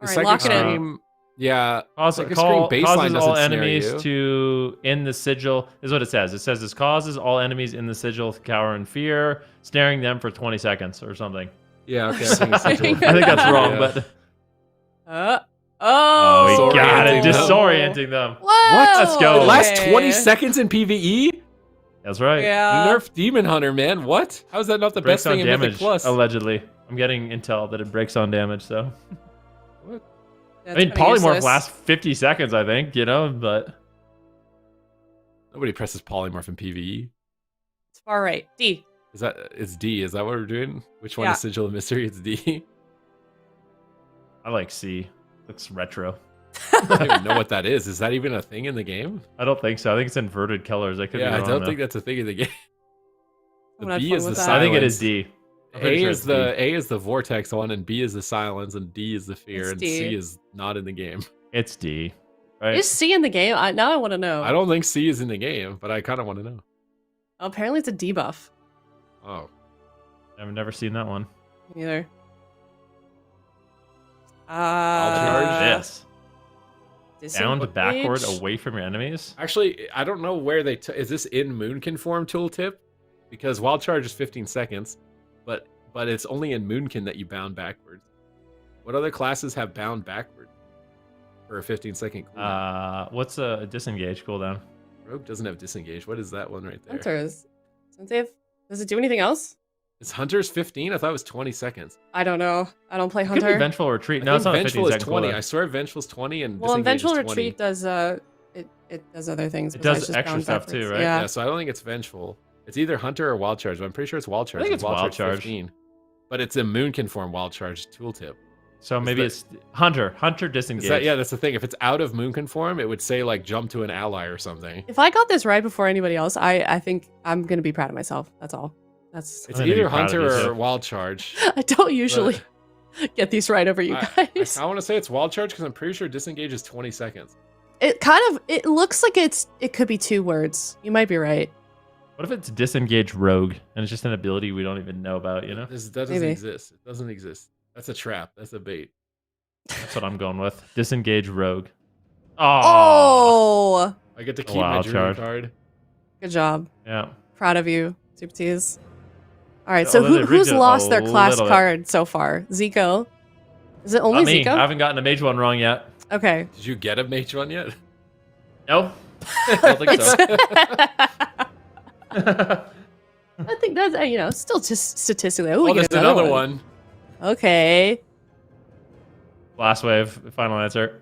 [SPEAKER 4] The
[SPEAKER 5] right,
[SPEAKER 4] Psychic
[SPEAKER 5] lock it in.
[SPEAKER 4] Scream, yeah.
[SPEAKER 1] Causes
[SPEAKER 4] Psychic Scream baseline
[SPEAKER 1] all
[SPEAKER 4] doesn't snare
[SPEAKER 1] enemies
[SPEAKER 4] you.
[SPEAKER 1] to in the sigil is what it says. It says this causes all enemies in the sigil to cower in fear, snaring them for 20 seconds or something.
[SPEAKER 4] Yeah, okay. I think it's
[SPEAKER 5] Sorry.
[SPEAKER 4] Sigil.
[SPEAKER 1] I think that's wrong,
[SPEAKER 4] Yeah.
[SPEAKER 1] but
[SPEAKER 5] Oh,
[SPEAKER 1] we got it.
[SPEAKER 4] Disorienting them.
[SPEAKER 1] Disorienting them.
[SPEAKER 5] Whoa,
[SPEAKER 1] Let's go.
[SPEAKER 4] The last
[SPEAKER 5] okay.
[SPEAKER 4] 20 seconds in PvE?
[SPEAKER 1] That's right.
[SPEAKER 5] Yeah.
[SPEAKER 4] Nerf Demon Hunter, man. What? How is that not the
[SPEAKER 1] Breaks
[SPEAKER 4] best
[SPEAKER 1] on
[SPEAKER 4] thing in
[SPEAKER 1] damage,
[SPEAKER 4] Mythic Plus?
[SPEAKER 1] allegedly. I'm getting intel that it breaks on damage, so.
[SPEAKER 5] That's
[SPEAKER 1] I mean,
[SPEAKER 5] kinda
[SPEAKER 1] polymorph
[SPEAKER 5] useless.
[SPEAKER 1] lasts 50 seconds, I think, you know, but
[SPEAKER 4] Nobody presses polymorph in PvE.
[SPEAKER 5] It's far right. D.
[SPEAKER 4] It's D. Is that what we're doing? Which one
[SPEAKER 5] Yeah.
[SPEAKER 4] is Sigil of Mystery? It's D.
[SPEAKER 1] I like C. Looks retro.
[SPEAKER 4] I don't even know what that is. Is that even a thing in the game?
[SPEAKER 1] I don't think so. I think it's inverted colors. I could
[SPEAKER 4] Yeah,
[SPEAKER 1] be
[SPEAKER 4] I
[SPEAKER 1] wrong,
[SPEAKER 4] don't
[SPEAKER 1] though.
[SPEAKER 4] think that's a thing in the game.
[SPEAKER 5] I'm
[SPEAKER 4] The
[SPEAKER 5] gonna
[SPEAKER 4] B
[SPEAKER 5] have
[SPEAKER 4] is
[SPEAKER 5] fun
[SPEAKER 4] the
[SPEAKER 5] with that.
[SPEAKER 4] silence.
[SPEAKER 1] I think it is D. I'm pretty
[SPEAKER 4] A
[SPEAKER 1] sure
[SPEAKER 4] is
[SPEAKER 1] it's
[SPEAKER 4] the A is the vortex one, and B is the silence, and D is the fear,
[SPEAKER 5] It's
[SPEAKER 4] and
[SPEAKER 5] D.
[SPEAKER 4] C is not in the game.
[SPEAKER 1] It's D. right?
[SPEAKER 5] Is C in the game? Now I want to know.
[SPEAKER 4] I don't think C is in the game, but I kind of want to know.
[SPEAKER 5] Apparently it's a debuff.
[SPEAKER 4] Oh.
[SPEAKER 1] I've never seen that one.
[SPEAKER 5] Neither.
[SPEAKER 1] Yes. Down to
[SPEAKER 5] Disengage.
[SPEAKER 1] backward, away from your enemies.
[SPEAKER 4] Actually, I don't know where they... Is this in Moon Conform tooltip? Because Wild Charge is 15 seconds, but it's only in Moonkin that you bound backwards. What other classes have bound backwards for a 15-second cooldown?
[SPEAKER 1] What's a disengage cooldown?
[SPEAKER 4] Rogue doesn't have disengage. What is that one right there?
[SPEAKER 5] Hunters. Does it do anything else?
[SPEAKER 4] Is Hunter's 15? I thought it was 20 seconds.
[SPEAKER 5] I don't know. I don't play
[SPEAKER 1] It could be
[SPEAKER 5] Hunter.
[SPEAKER 1] Vengeful Retreat.
[SPEAKER 4] I
[SPEAKER 1] No, it's
[SPEAKER 4] think
[SPEAKER 1] not a
[SPEAKER 4] Vengeful
[SPEAKER 1] 15
[SPEAKER 4] is
[SPEAKER 1] second
[SPEAKER 4] 20.
[SPEAKER 1] cooldown.
[SPEAKER 4] I swear Vengeful's 20 and
[SPEAKER 5] Well, and
[SPEAKER 4] disengage
[SPEAKER 5] Vengeful
[SPEAKER 4] is 20.
[SPEAKER 5] Retreat does it does other things.
[SPEAKER 1] It does
[SPEAKER 5] besides just
[SPEAKER 1] extra
[SPEAKER 5] bound
[SPEAKER 1] stuff too,
[SPEAKER 5] backwards.
[SPEAKER 1] right?
[SPEAKER 5] Yeah.
[SPEAKER 4] Yeah, so I don't think it's Vengeful. It's either Hunter or Wild Charge, but I'm pretty sure it's Wild Charge.
[SPEAKER 1] think it's Wild Charge.
[SPEAKER 4] 15. But it's a Moon Conform Wild Charge tooltip.
[SPEAKER 1] So maybe
[SPEAKER 4] that-
[SPEAKER 1] it's Hunter disengage.
[SPEAKER 4] Yeah, that's the thing. If it's out of Moon Conform, it would say like jump to an ally or something.
[SPEAKER 5] If I got this right before anybody else, I think I'm gonna be proud of myself. That's all. That's.
[SPEAKER 4] It's
[SPEAKER 1] I'm gonna be
[SPEAKER 4] either
[SPEAKER 1] proud of
[SPEAKER 4] Hunter
[SPEAKER 1] you, too.
[SPEAKER 4] or Wild Charge.
[SPEAKER 5] I don't usually get these right over you guys.
[SPEAKER 4] I want to say it's Wild Charge because I'm pretty sure disengage is 20 seconds.
[SPEAKER 5] It looks like it could be 2 words. You might be right.
[SPEAKER 1] What if it's disengage rogue and it's just an ability we don't even know about? You know,
[SPEAKER 4] That doesn't
[SPEAKER 5] Maybe.
[SPEAKER 4] exist. It doesn't exist. That's a trap. That's a bait.
[SPEAKER 1] that's what I'm going with. Disengage rogue.
[SPEAKER 5] Oh,
[SPEAKER 4] I get to keep my
[SPEAKER 1] Wild
[SPEAKER 4] dream
[SPEAKER 1] Charge.
[SPEAKER 4] card.
[SPEAKER 5] good job.
[SPEAKER 1] Yeah.
[SPEAKER 5] Proud of you, Super T's. All right,
[SPEAKER 1] Oh,
[SPEAKER 5] so
[SPEAKER 1] then they rigged
[SPEAKER 5] who's
[SPEAKER 1] it a
[SPEAKER 5] lost their class
[SPEAKER 1] little bit.
[SPEAKER 5] card so far? Zico. Is it only
[SPEAKER 1] Not me.
[SPEAKER 5] Zico?
[SPEAKER 1] I haven't gotten a mage one wrong yet.
[SPEAKER 5] Okay.
[SPEAKER 4] Did you get a mage one yet?
[SPEAKER 1] No. I don't think so.
[SPEAKER 5] I think that's still just statistically.
[SPEAKER 4] Oh,
[SPEAKER 5] we
[SPEAKER 4] there's
[SPEAKER 5] get
[SPEAKER 4] another one.
[SPEAKER 5] Okay.
[SPEAKER 1] Last wave. Final answer.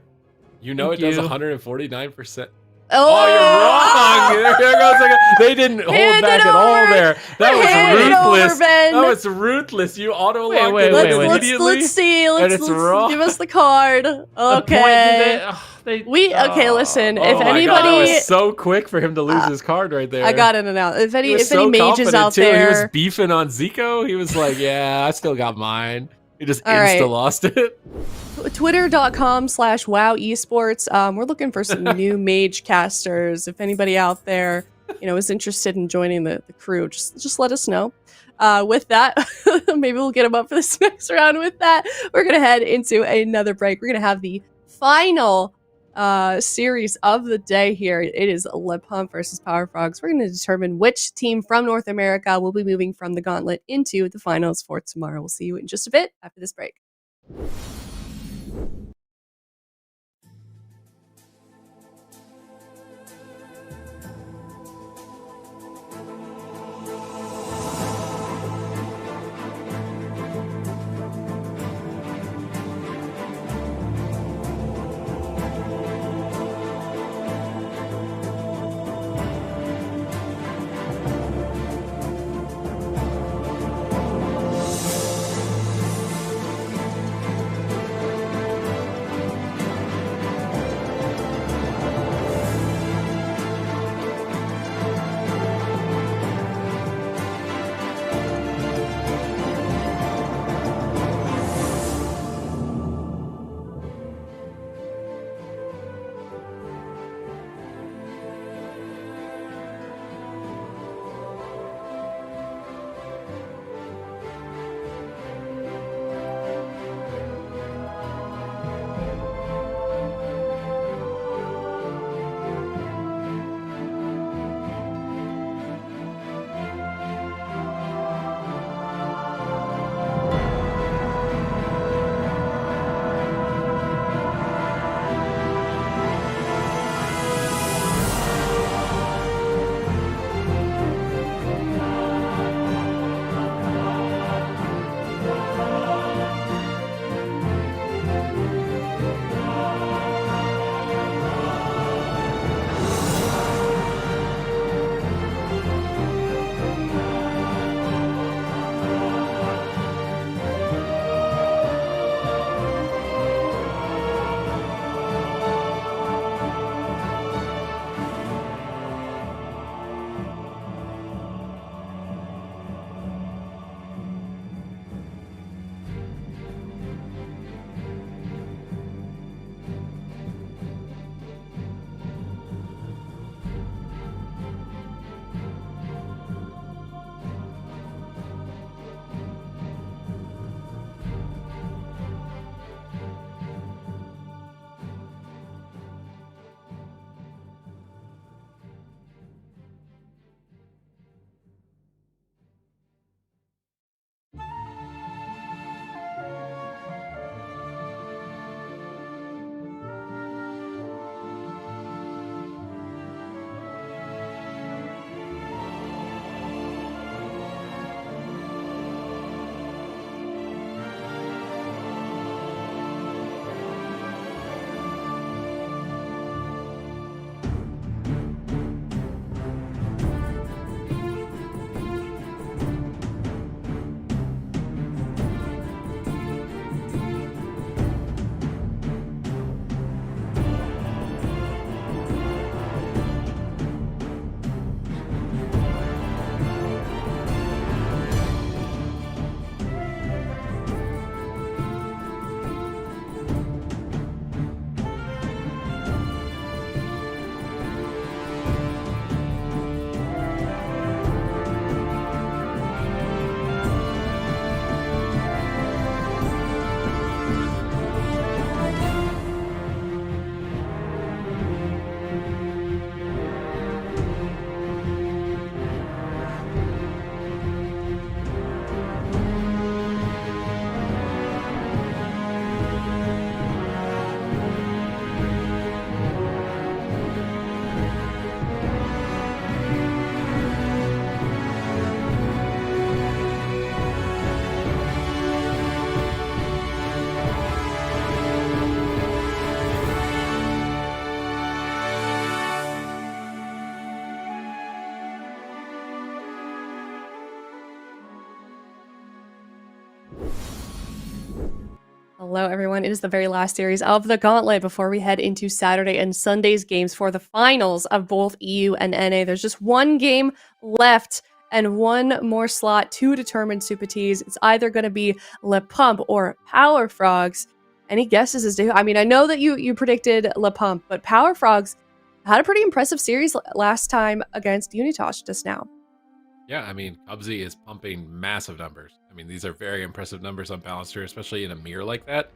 [SPEAKER 4] You know
[SPEAKER 1] Thank
[SPEAKER 4] it does
[SPEAKER 1] you.
[SPEAKER 4] 149%.
[SPEAKER 5] Oh,
[SPEAKER 4] Oh, you're wrong. There goes like they didn't hold
[SPEAKER 5] Hand
[SPEAKER 4] back
[SPEAKER 5] it
[SPEAKER 4] at all
[SPEAKER 5] over.
[SPEAKER 4] there. That
[SPEAKER 5] Hand it
[SPEAKER 4] was
[SPEAKER 5] over,
[SPEAKER 4] ruthless.
[SPEAKER 5] Ben.
[SPEAKER 4] That was ruthless. You auto locked
[SPEAKER 1] wait,
[SPEAKER 4] it
[SPEAKER 1] wait,
[SPEAKER 4] in
[SPEAKER 1] wait.
[SPEAKER 4] immediately.
[SPEAKER 5] Let's see.
[SPEAKER 4] and
[SPEAKER 5] Let's
[SPEAKER 4] it's wrong.
[SPEAKER 5] give us the card.
[SPEAKER 1] The point
[SPEAKER 5] Okay.
[SPEAKER 1] that
[SPEAKER 5] Okay, listen.
[SPEAKER 4] Oh
[SPEAKER 5] If
[SPEAKER 4] my
[SPEAKER 5] anybody,
[SPEAKER 4] God, that was so quick for him to lose his card right there.
[SPEAKER 5] I got in and out. If
[SPEAKER 4] He
[SPEAKER 5] any
[SPEAKER 4] was so
[SPEAKER 5] mages
[SPEAKER 4] confident,
[SPEAKER 5] out
[SPEAKER 4] too. He was
[SPEAKER 5] there,
[SPEAKER 4] beefing on Zico. He was like, "Yeah, I still got mine." He just
[SPEAKER 5] All right.
[SPEAKER 4] insta lost it.
[SPEAKER 5] Twitter.com/wow esports. We're looking for some new mage casters. If anybody out there, is interested in joining the crew, just let us know. With that, maybe we'll get them up for this next round. With that, we're gonna head into another break. We're gonna have the final series of the day here. It is Le Pump versus Power Frogs. We're going to determine which team from North America will be moving from the Gauntlet into the finals for tomorrow. We'll see you in just a bit after this break. Hello, everyone. It is the very last series of the Gauntlet before we head into Saturday and Sunday's games for the finals of both EU and NA. There's just one game left and one more slot to determine Super T's. It's either going to be Le Pump or Power Frogs. Any guesses as to who? I mean, I know that you predicted Le Pump, but Power Frogs had a pretty impressive series last time against UNITAS just now.
[SPEAKER 4] Yeah, I mean, Cubsy is pumping massive numbers. I mean, these are very impressive numbers on Balancer, especially in a mirror like that,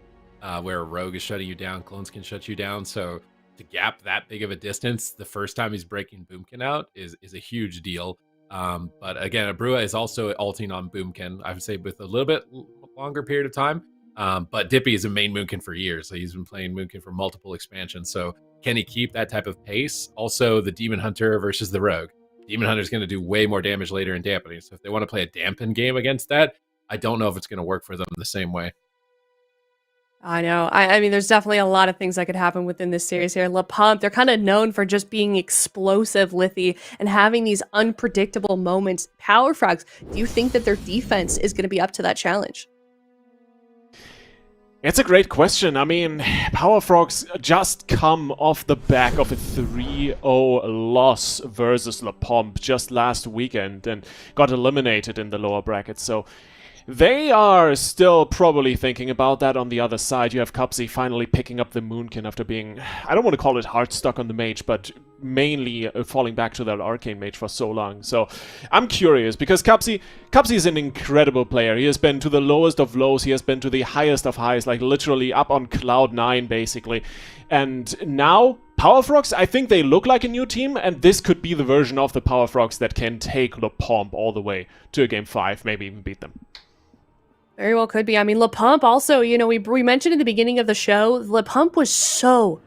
[SPEAKER 4] where a rogue is shutting you down, clones can shut you down. So to gap that big of a distance the first time he's breaking Boomkin out is a huge deal. But again, Abrua is also ulting on Boomkin, I would say with a little bit longer period of time. But Dippy is a main Moonkin for years. So he's been playing Moonkin for multiple expansions. So can he keep that type of pace? Also, the Demon Hunter versus the Rogue. Demon Hunter is going to do way more damage later in dampening. So if they want to play a dampen game against that, I don't know if it's going to work for them the same way.
[SPEAKER 5] I know. I mean, there's definitely a lot of things that could happen within this series here. Le Pump, they're kind of known for just being explosive, Lithy, and having these unpredictable moments. Power Frogs, do you think that their defense is going to be up to that challenge?
[SPEAKER 6] It's a great question. I mean, Power Frogs just come off the back of a 3-0 loss versus Le Pump just last weekend and got eliminated in the lower bracket, so they are still probably thinking about that. On the other side, you have Cubsy finally picking up the Moonkin after being, I don't want to call it hard stuck on the mage, but mainly falling back to that arcane mage for so long. So I'm curious because Cubsy is an incredible player. He has been to the lowest of lows, he has been to the highest of highs, like literally up on cloud 9 basically. And now Power Frogs, I think they look like a new team, and this could be the version of the Power Frogs that can take Le Pump all the way to a game 5, maybe even beat them.
[SPEAKER 5] Very well could be. I mean, Le Pump also, you know, we mentioned in the beginning of the show, Le Pump was so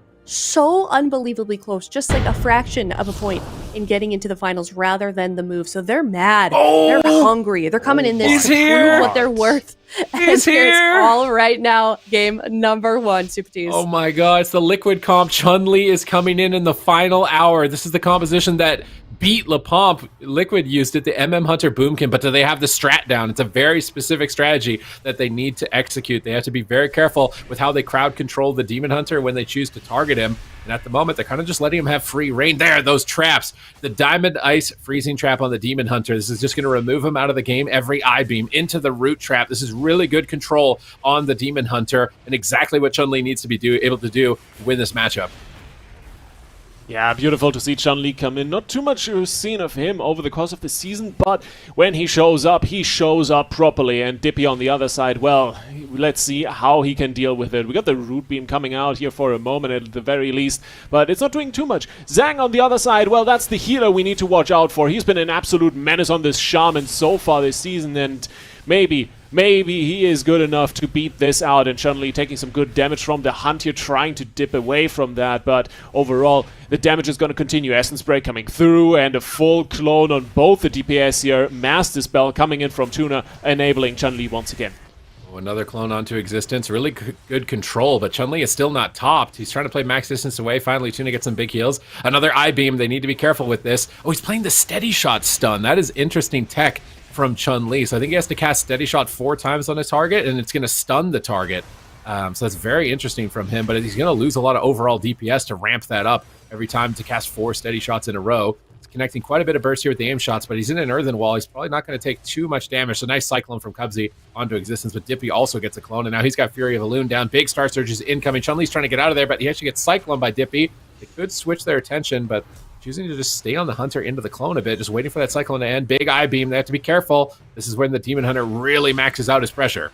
[SPEAKER 5] unbelievably close, just like a fraction of a point in getting into the finals rather than the move. So they're mad. They're hungry. They're coming in this to prove what they're worth.
[SPEAKER 4] He's here.
[SPEAKER 5] It's all right now. Game number 1, Super T's.
[SPEAKER 4] Oh my god, it's the Liquid comp. Chun-Li is coming in the final hour. This is the composition that beat Le Pump. Liquid used it, the MM Hunter Boomkin, but do they have the strat down? It's a very specific strategy that they need to execute. They have to be very careful with how they crowd control the Demon Hunter when they choose to target him. And at the moment, they're kind of just letting him have free reign. There, those traps. The Diamond Ice freezing trap on the Demon Hunter. This is just going to remove him out of the game. Every I-beam into the root trap. This is really good control on the Demon Hunter and exactly what Chun-Li needs to be able to do to win this matchup.
[SPEAKER 6] Yeah, beautiful to see Chun-Li come in. Not too much seen of him over the course of the season, but when he shows up properly. And Dippy on the other side, well, let's see how he can deal with it. We got the root beam coming out here for a moment at the very least, but it's not doing too much. Zhang on the other side, well, that's the healer we need to watch out for. He's been an absolute menace on this Shaman so far this season, and maybe he is good enough to beat this out. And Chun-Li taking some good damage from the hunt here, trying to dip away from that. But overall, the damage is going to continue. Essence Spray coming through, and a full clone on both the DPS here. Master Spell coming in from Tuna, enabling Chun-Li once again.
[SPEAKER 4] Oh, another clone onto existence. Really good control, but Chun-Li is still not topped. He's trying to play max distance away. Finally, Tuna gets some big heals. Another I-beam. They need to be careful with this. Oh, he's playing the steady shot stun. That is interesting tech from Chun-Li. So I think he has to cast Steady Shot 4 times on a target, and it's going to stun the target. So that's very interesting from him, but he's going to lose a lot of overall DPS to ramp that up every time to cast 4 Steady Shots in a row. He's connecting quite a bit of burst here with the aim shots, but he's in an earthen wall. He's probably not going to take too much damage. So nice Cyclone from Cubsy onto existence, but Dippy also gets a clone, and now he's got Fury of the Loon down. Big Star Surge is incoming. Chun-Li's trying to get out of there, but he actually gets Cyclone by Dippy. They could switch their attention, but choosing to just stay on the Hunter into the clone a bit, just waiting for that Cyclone to end. Big I-beam. They have to be careful. This is when the Demon Hunter really maxes out his pressure.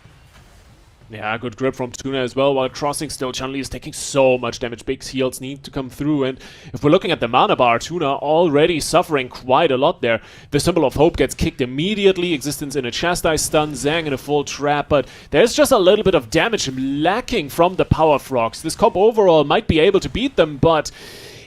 [SPEAKER 6] Yeah, good grip from Tuna as well. While crossing still, Chun-Li is taking so much damage. Big heals need to come through. And if we're looking at the mana bar, Tuna already suffering quite a lot there. The Symbol of Hope gets kicked immediately. Existence in a Chastise stun. Zhang in a full trap. But there's just a little bit of damage lacking from the Power Frogs. This comp overall might be able to beat them, but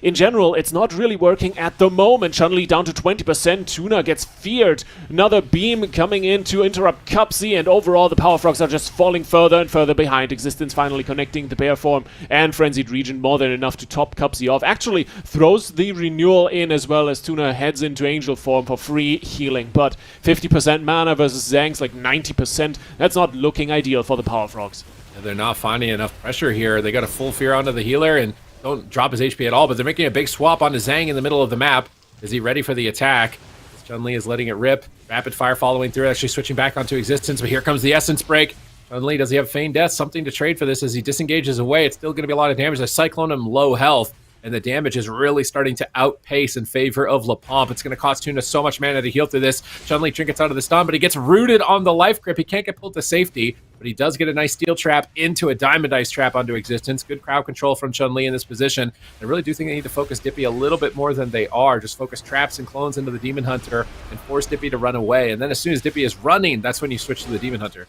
[SPEAKER 6] in general, it's not really working at the moment. Chun-Li down to 20%. Tuna gets feared. Another beam coming in to interrupt Cubsy, and overall the Power Frogs are just falling further and further behind. Existence finally connecting the Bear form and Frenzied Region, more than enough to top Cubsy off. Actually throws the Renewal in as well as Tuna heads into Angel form for free healing. But 50% mana versus Zhang's like 90%. That's not looking ideal for the Power Frogs.
[SPEAKER 4] And they're not finding enough pressure here. They got a full fear onto the healer and don't drop his HP at all, but they're making a big swap onto Zhang in the middle of the map. Is he ready for the attack? Chun-Li is letting it rip. Rapid fire following through, actually switching back onto existence, but here comes the essence break. Chun-Li, does he have feigned death? Something to trade for this as he disengages away. It's still going to be a lot of damage. The Cyclone him low health, and the damage is really starting to outpace in favor of LePomp. It's going to cost Tuna so much mana to heal through this. Chun-Li trinkets out of the stun, but he gets rooted on the life grip. He can't get pulled to safety, but he does get a nice steel trap into a diamond ice trap onto existence. Good crowd control from Chun-Li in this position. I really do think they need to focus Dippy a little bit more than they are. Just focus traps and clones into the Demon Hunter and force Dippy to run away. And then as soon as Dippy is running, that's when you switch to the Demon Hunter.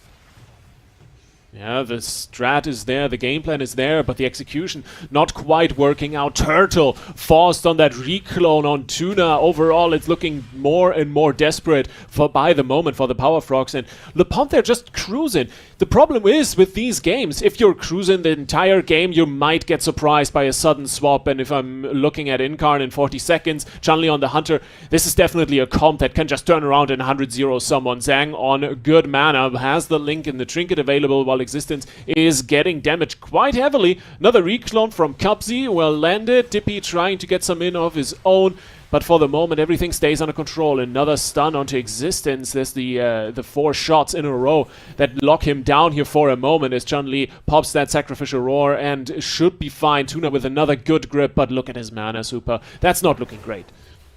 [SPEAKER 6] Yeah, the strat is there, the game plan is there, but the execution not quite working out. Turtle forced on that reclone on Tuna. Overall, it's looking more and more desperate by the moment for the Power Frogs, and LePomp, they're just cruising. The problem is with these games, if you're cruising the entire game, you might get surprised by a sudden swap, and if I'm looking at Incarn in 40 seconds, Chun-Li on the Hunter, this is definitely a comp that can just turn around and 100-0 someone. Zhang on good mana, has the link and the trinket available while existence is getting damaged quite heavily. Another reclone from Cubsy, well landed. Dippy trying to get some in of his own, but for the moment everything stays under control. Another stun onto existence. There's the 4 shots in a row that lock him down here for a moment as Chun-Li pops that sacrificial roar and should be fine. Tuna with another good grip, but look at his mana super. That's not looking great.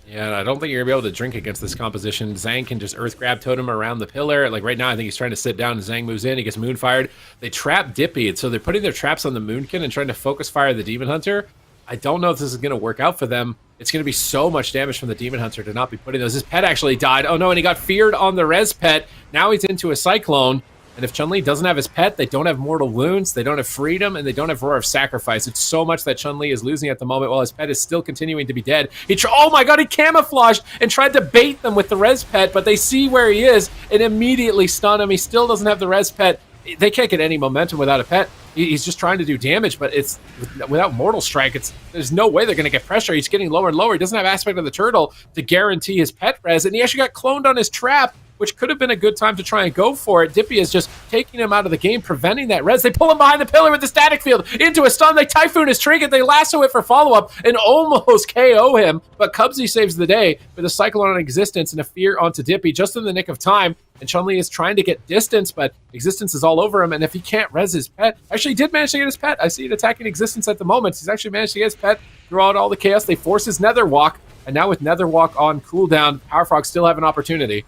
[SPEAKER 4] Yeah, I don't think you're going to be able to drink against this composition. Zhang can just Earth Grab Totem around the pillar. Like right now, I think he's trying to sit down and Zhang moves in. He gets Moonfired. They trap Dippy, and so they're putting their traps on the Moonkin and trying to focus fire the Demon Hunter. I don't know if this is going to work out for them. It's going to be so much damage from the Demon Hunter to not be putting those. His pet actually died. Oh no, and he got feared on the res pet. Now he's into a Cyclone. And if Chun-Li doesn't have his pet, they don't have Mortal Wounds, they don't have Freedom, and they don't have Roar of Sacrifice. It's so much that Chun-Li is losing at the moment while his pet is still continuing to be dead. Oh my god, he camouflaged and tried to bait them with the res pet, but they see where he is and immediately stun him. He still doesn't have the res pet. They can't get any momentum without a pet. He's just trying to do damage, but it's without Mortal Strike, there's no way they're going to get pressure. He's getting lower and lower. He doesn't have Aspect of the Turtle to guarantee his pet res, and he actually got cloned on his trap, which could have been a good time to try and go for it. Dippy is just taking him out of the game, preventing that res. They pull him behind the pillar with the static field into a stun. They Typhoon his trinket. They lasso it for follow-up and almost KO him. But Cubsy saves the day with a Cyclone on existence and a fear onto Dippy just in the nick of time. And Chun-Li is trying to get distance, but existence is all over him. And if he can't res his pet, actually he did manage to get his pet. I see it attacking existence at the moment. He's actually managed to get his pet throughout all the chaos. They force his Nether Walk. And now with Nether Walk on cooldown, Power Frogs still have an opportunity.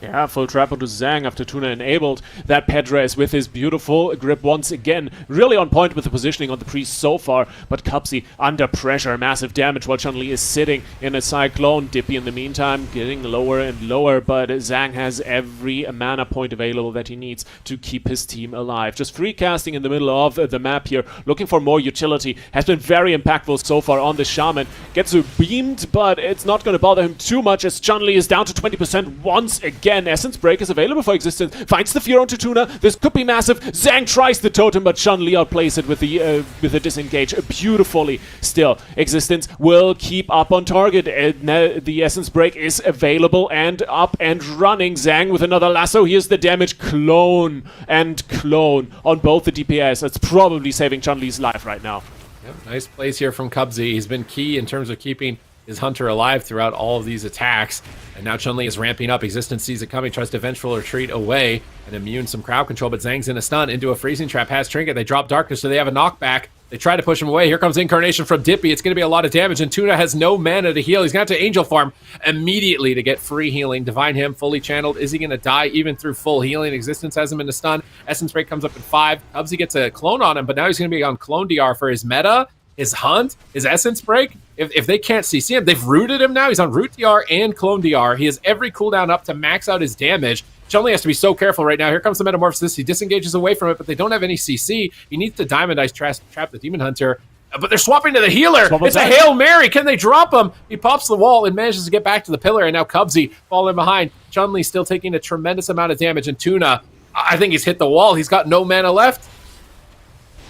[SPEAKER 6] Yeah, full trap onto Zhang after Tuna enabled that Pedres with his beautiful grip once again. Really on point with the positioning on the Priest so far, but Cubsy under pressure, massive damage while Chun-Li is sitting in a Cyclone. Dippy in the meantime getting lower and lower, but Zhang has every mana point available that he needs to keep his team alive. Just free casting in the middle of the map here, looking for more utility. Has been very impactful so far on the Shaman. Gets beamed, but it's not going to bother him too much as Chun-Li is down to 20% once again. Essence Break is available for existence. Finds the fear onto Tuna. This could be massive. Zhang tries the totem, but Chun-Li outplays it with the disengage beautifully. Still, existence will keep up on target. The Essence Break is available and up and running. Zhang with another lasso. Here's the damage. Clone and clone on both the DPS. That's probably saving Chun-Li's life right now.
[SPEAKER 4] Yep, nice plays here from Cubsy. He's been key in terms of keeping his Hunter alive throughout all of these attacks. And now Chun-Li is ramping up. Existence sees it coming, tries to vengeful retreat away and immune some crowd control, but Zhang's in a stun into a freezing trap, has Trinket. They drop Darkness, so they have a knockback. They try to push him away. Here comes Incarnation from Dippy. It's going to be a lot of damage, and Tuna has no mana to heal. He's going to have to Angel Farm immediately to get free healing. Divine Hymn fully channeled. Is he going to die even through full healing? Existence has him in a stun. Essence Break comes up in 5. Cubsy gets a clone on him, but now he's going to be on Clone DR for his meta, his hunt, his Essence Break. If they can't CC him, they've rooted him now. He's on Root DR and Clone DR. He has every cooldown up to max out his damage. Chun-Li has to be so careful right now. Here comes the Metamorphosis. He disengages away from it, but they don't have any CC. He needs to Diamond Ice trap the Demon Hunter. But they're swapping to the healer. It's a Hail Mary. Can they drop him? He pops the wall and manages to get back to the pillar, and now Cubsy falling behind. Chun-Li still taking a tremendous amount of damage, and Tuna, I think he's hit the wall. He's got no mana left.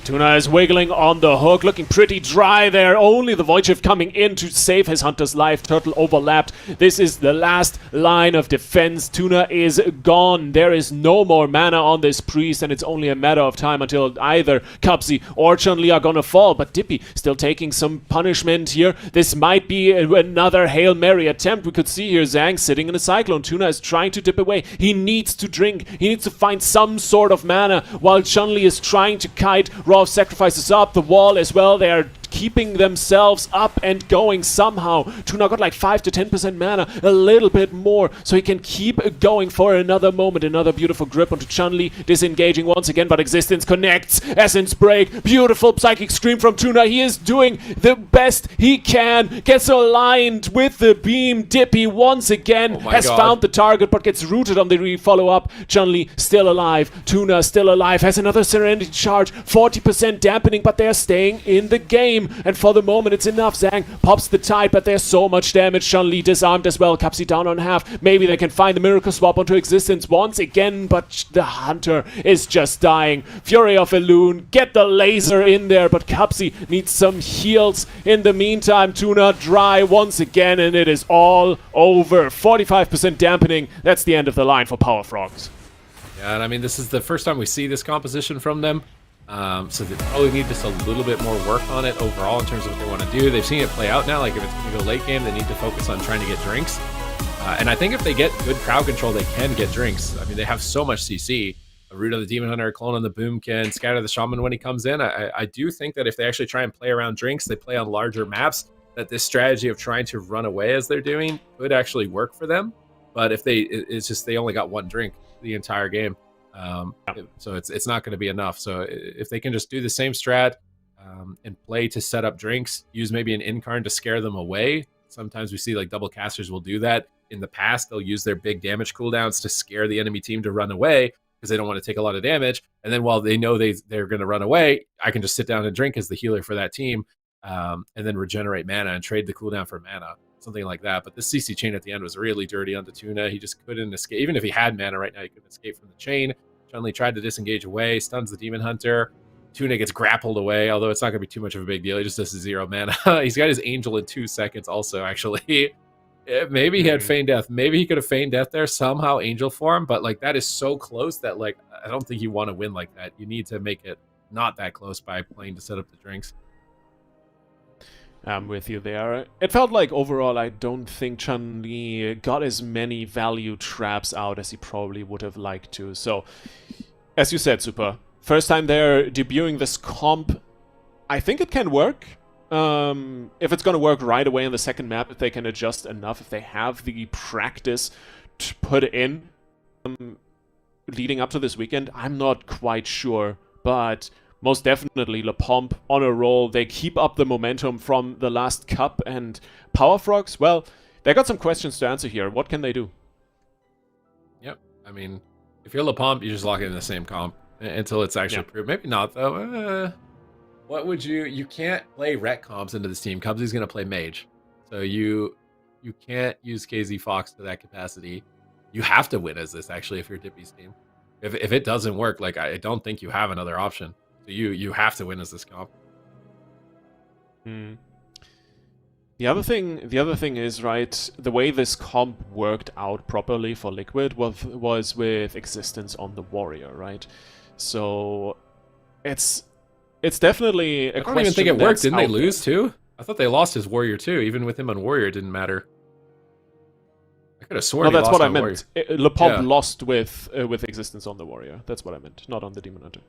[SPEAKER 6] Tuna is wiggling on the hook, looking pretty dry there. Only the Void Shift coming in to save his Hunter's life. Turtle overlapped. This is the last line of defense. Tuna is gone. There is no more mana on this Priest, and it's only a matter of time until either Cubsy or Chun-Li are gonna fall. But Dippy still taking some punishment here. This might be another Hail Mary attempt. We could see here Zhang sitting in a Cyclone. Tuna is trying to dip away. He needs to drink. He needs to find some sort of mana while Chun-Li is trying to kite. Raw sacrifices up the wall as well. They are keeping themselves up and going somehow. Tuna got like 5 to 10% mana, a little bit more, so he can keep going for another moment. Another beautiful grip onto Chun-Li, disengaging once again, but Existence connects. Essence Break, beautiful Psychic Scream from Tuna. He is doing the best he can, gets aligned with the beam. Dippy once again has found the target, but gets rooted on the follow-up. Chun-Li still alive, Tuna still alive, has another Serenity Charge, 40% dampening, but they're staying in the game. And for the moment, it's enough. Zhang pops the tide, but there's so much damage. Chun-Li disarmed as well. Cubsy down on half. Maybe they can find the Miracle Swap onto Existence once again, but the Hunter is just dying. Fury of Elune, get the laser in there, but Cubsy needs some heals. In the meantime, Tuna dry once again, and it is all over. 45% dampening. That's the end of the line for Power Frogs.
[SPEAKER 4] Yeah, and I mean, this is the first time we see this composition from them. So they probably need just a little bit more work on it overall in terms of what they want to do. They've seen it play out now. Like if it's going to go late game, they need to focus on trying to get drinks. And I think if they get good crowd control, they can get drinks. I mean, they have so much CC. A Root of the Demon Hunter, Clone on the Boomkin, Scatter the Shaman when he comes in. I do think that if they actually try and play around drinks, they play on larger maps, that this strategy of trying to run away as they're doing could actually work for them. But if it's just they only got one drink the entire game. So it's not going to be enough. So if they can just do the same strat and play to set up drinks, use maybe an Incarn to scare them away. Sometimes we see like double casters will do that. In the past, they'll use their big damage cooldowns to scare the enemy team to run away because they don't want to take a lot of damage. And then while they know they're going to run away, I can just sit down and drink as the healer for that team and then regenerate mana and trade the cooldown for mana. Something like that. But the CC chain at the end was really dirty onto Tuna. He just couldn't escape. Even if he had mana right now, he couldn't escape from the chain. Chun-Li tried to disengage away, stuns the Demon Hunter. Tuna gets grappled away, although it's not going to be too much of a big deal. He just does 0 mana. He's got his Angel in 2 seconds also, actually. Maybe he had Feign Death. Maybe he could have Feign Death there, somehow Angel form, but like that is so close that like I don't think you want to win like that. You need to make it not that close by playing to set up the drinks.
[SPEAKER 6] I'm with you there. It felt like overall I don't think Chun-Li got as many value traps out as he probably would have liked to. So, as you said, Super, first time they're debuting this comp, I think it can work. If it's going to work right away in the second map, if they can adjust enough, if they have the practice to put in leading up to this weekend, I'm not quite sure, but most definitely, POMP on a roll. They keep up the momentum from the last cup, and Power Frogs, well, they got some questions to answer here. What can they do?
[SPEAKER 4] Yep. I mean, if you're POMP, you just lock it in the same comp until it's actually proved. Maybe not, though. What would you can't play rec comps into this team. Cubsy's going to play Mage. So you can't use KZ Fox to that capacity. You have to win as this, actually, if you're Dippy's team. If it doesn't work, like I don't think you have another option. So you have to win as this comp.
[SPEAKER 6] The other thing is, right, the way this comp worked out properly for Liquid was with Existence on the Warrior, right? So it's definitely a question.
[SPEAKER 4] I don't even think it worked. Didn't they lose too? I thought they lost his Warrior too. Even with him on Warrior, it didn't matter. I could have sworn.
[SPEAKER 6] No, that's what I meant. POMP lost with Existence on the Warrior. That's what I meant, not on the Demon Hunter.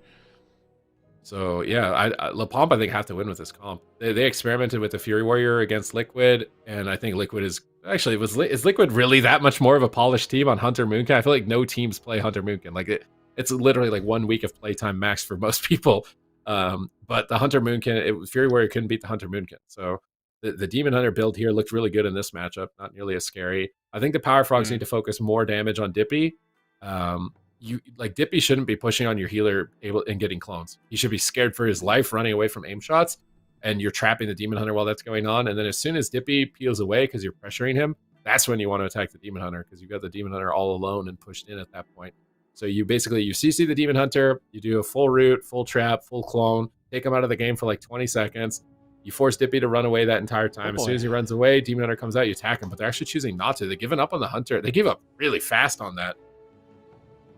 [SPEAKER 4] So yeah, POMP I think have to win with this comp. They experimented with the Fury Warrior against Liquid, and I think Liquid is actually is Liquid really that much more of a polished team on Hunter Moonkin? I feel like no teams play Hunter Moonkin. Like it's literally like 1 week of playtime max for most people. But the Hunter Moonkin, Fury Warrior couldn't beat the Hunter Moonkin. So the Demon Hunter build here looked really good in this matchup. Not nearly as scary. I think the Power Frogs need to focus more damage on Dippy. Dippy shouldn't be pushing on your healer and getting clones. He should be scared for his life, running away from aim shots, and you're trapping the Demon Hunter while that's going on. And then as soon as Dippy peels away because you're pressuring him, that's when you want to attack the Demon Hunter because you've got the Demon Hunter all alone and pushed in at that point. So you CC the Demon Hunter, you do a full root, full trap, full clone, take him out of the game for like 20 seconds. You force Dippy to run away that entire time. As soon as he runs away, Demon Hunter comes out, you attack him. But they're actually choosing not to. They've given up on the Hunter. They gave up really fast on that.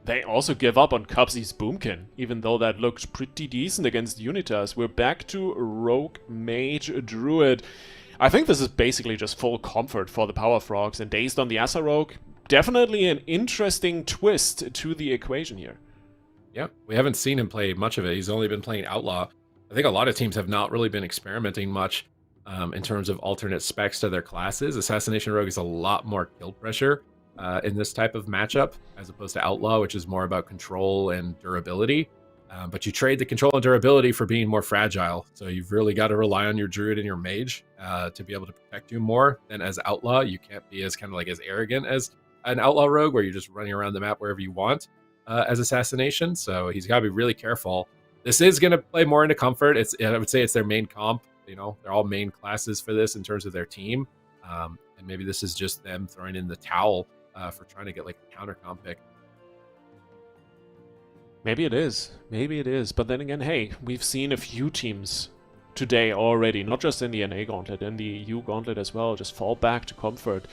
[SPEAKER 6] They also give up on Cubsy's Boomkin, even though that looked pretty decent against Unitas. We're back to Rogue Mage Druid. I think this is basically just full comfort for the Power Frogs, and Dazed on the Asa Rogue, definitely an interesting twist to the equation here.
[SPEAKER 4] Yeah, we haven't seen him play much of it. He's only been playing Outlaw. I think a lot of teams have not really been experimenting much in terms of alternate specs to their classes. Assassination Rogue is a lot more kill pressure in this type of matchup, as opposed to Outlaw, which is more about control and durability. But you trade the control and durability for being more fragile. So you've really got to rely on your Druid and your Mage to be able to protect you more than as Outlaw. You can't be as kind of like as arrogant as an Outlaw Rogue, where you're just running around the map wherever you want as Assassination. So he's got to be really careful. This is going to play more into comfort. I would say it's their main comp. You know, they're all main classes for this in terms of their team. And maybe this is just them throwing in the towel for trying to get like a counter comp pick.
[SPEAKER 6] Maybe it is. Maybe it is. But then again, hey, we've seen a few teams today already, not just in the NA Gauntlet, in the EU Gauntlet as well, just fall back to comfort.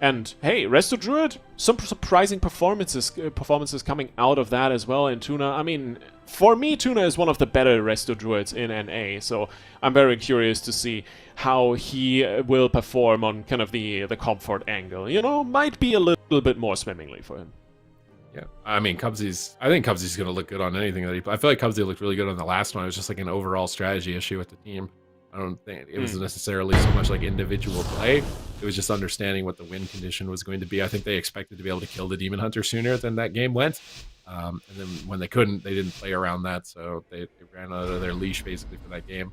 [SPEAKER 6] And hey, Resto Druid, some surprising performances coming out of that as well in Tuna. I mean, for me, Tuna is one of the better Resto Druids in NA, so I'm very curious to see how he will perform on kind of the comfort angle. You know, might be a little bit more swimmingly for him.
[SPEAKER 4] Yeah, I mean, I think Cubsy's going to look good on anything that he plays. I feel like Cubsy looked really good on the last one. It was just like an overall strategy issue with the team. I don't think it was necessarily so much like individual play. It was just understanding what the win condition was going to be. I think they expected to be able to kill the Demon Hunter sooner than that game went. And then when they couldn't, they didn't play around that. So they ran out of their leash basically for that game.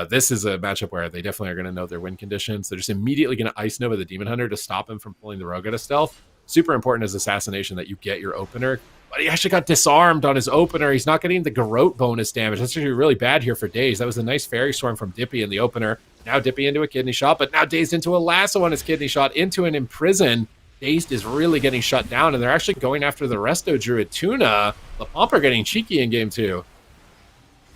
[SPEAKER 4] This is a matchup where they definitely are going to know their win conditions. They're just immediately going to Ice Nova the Demon Hunter to stop him from pulling the Rogue out of stealth. Super important as Assassination that you get your opener. But he actually got disarmed on his opener. He's not getting the Garrote bonus damage. That's actually really bad here for Daze. That was a nice Fairy Storm from Dippy in the opener. Now Dippy into a Kidney Shot, but now Dazed into a Lasso on his Kidney Shot, into an Imprison. Dazed is really getting shut down, and they're actually going after the Resto Druid Tuna. The Pomp are getting cheeky in game 2.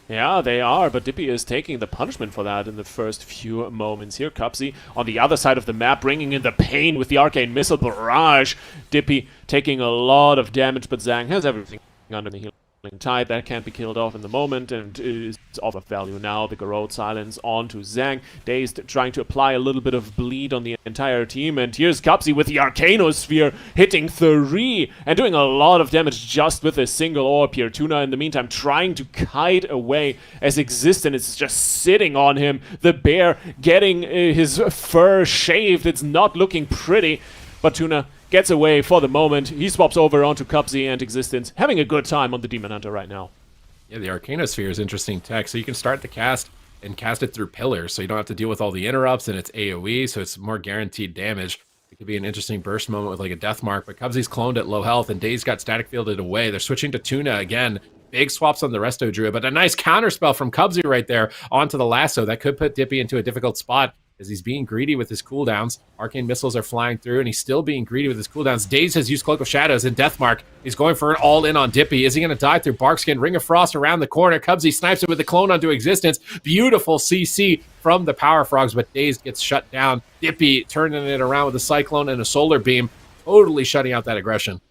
[SPEAKER 6] Yeah, they are, but Dippy is taking the punishment for that in the first few moments here. Cubsy on the other side of the map, bringing in the pain with the Arcane Missile Barrage. Dippy taking a lot of damage, but Zhang has everything under the healing tide. That can't be killed off in the moment, and is off of value now. The Garrote Silence onto Zhang. Dazed trying to apply a little bit of bleed on the entire team, and here's Cubsy with the Arcanosphere hitting 3 and doing a lot of damage just with a single orb here. Tuna in the meantime trying to kite away as Existence is just sitting on him. The bear getting his fur shaved. It's not looking pretty, but Tuna gets away for the moment. He swaps over onto Cubsy, and Existence having a good time on the Demon Hunter right now.
[SPEAKER 4] Yeah, the Arcanosphere is interesting tech. So you can start the cast and cast it through pillars, so you don't have to deal with all the interrupts, and it's AoE, so it's more guaranteed damage. It could be an interesting burst moment with like a death mark, but Cubsy's cloned at low health, and Daze got static fielded away. They're switching to Tuna again. Big swaps on the Resto Druid, but a nice counterspell from Cubsy right there onto the Lasso. That could put Dippy into a difficult spot, as he's being greedy with his cooldowns. Arcane missiles are flying through, and he's still being greedy with his cooldowns. Daze has used Cloak of Shadows and Deathmark. He's going for an all-in on Dippy. Is he going to die through Barkskin? Ring of Frost around the corner. Cubsy snipes it with the clone onto Existence. Beautiful CC from the Power Frogs, but Daze gets shut down. Dippy turning it around with a Cyclone and a Solar Beam, totally shutting out that aggression.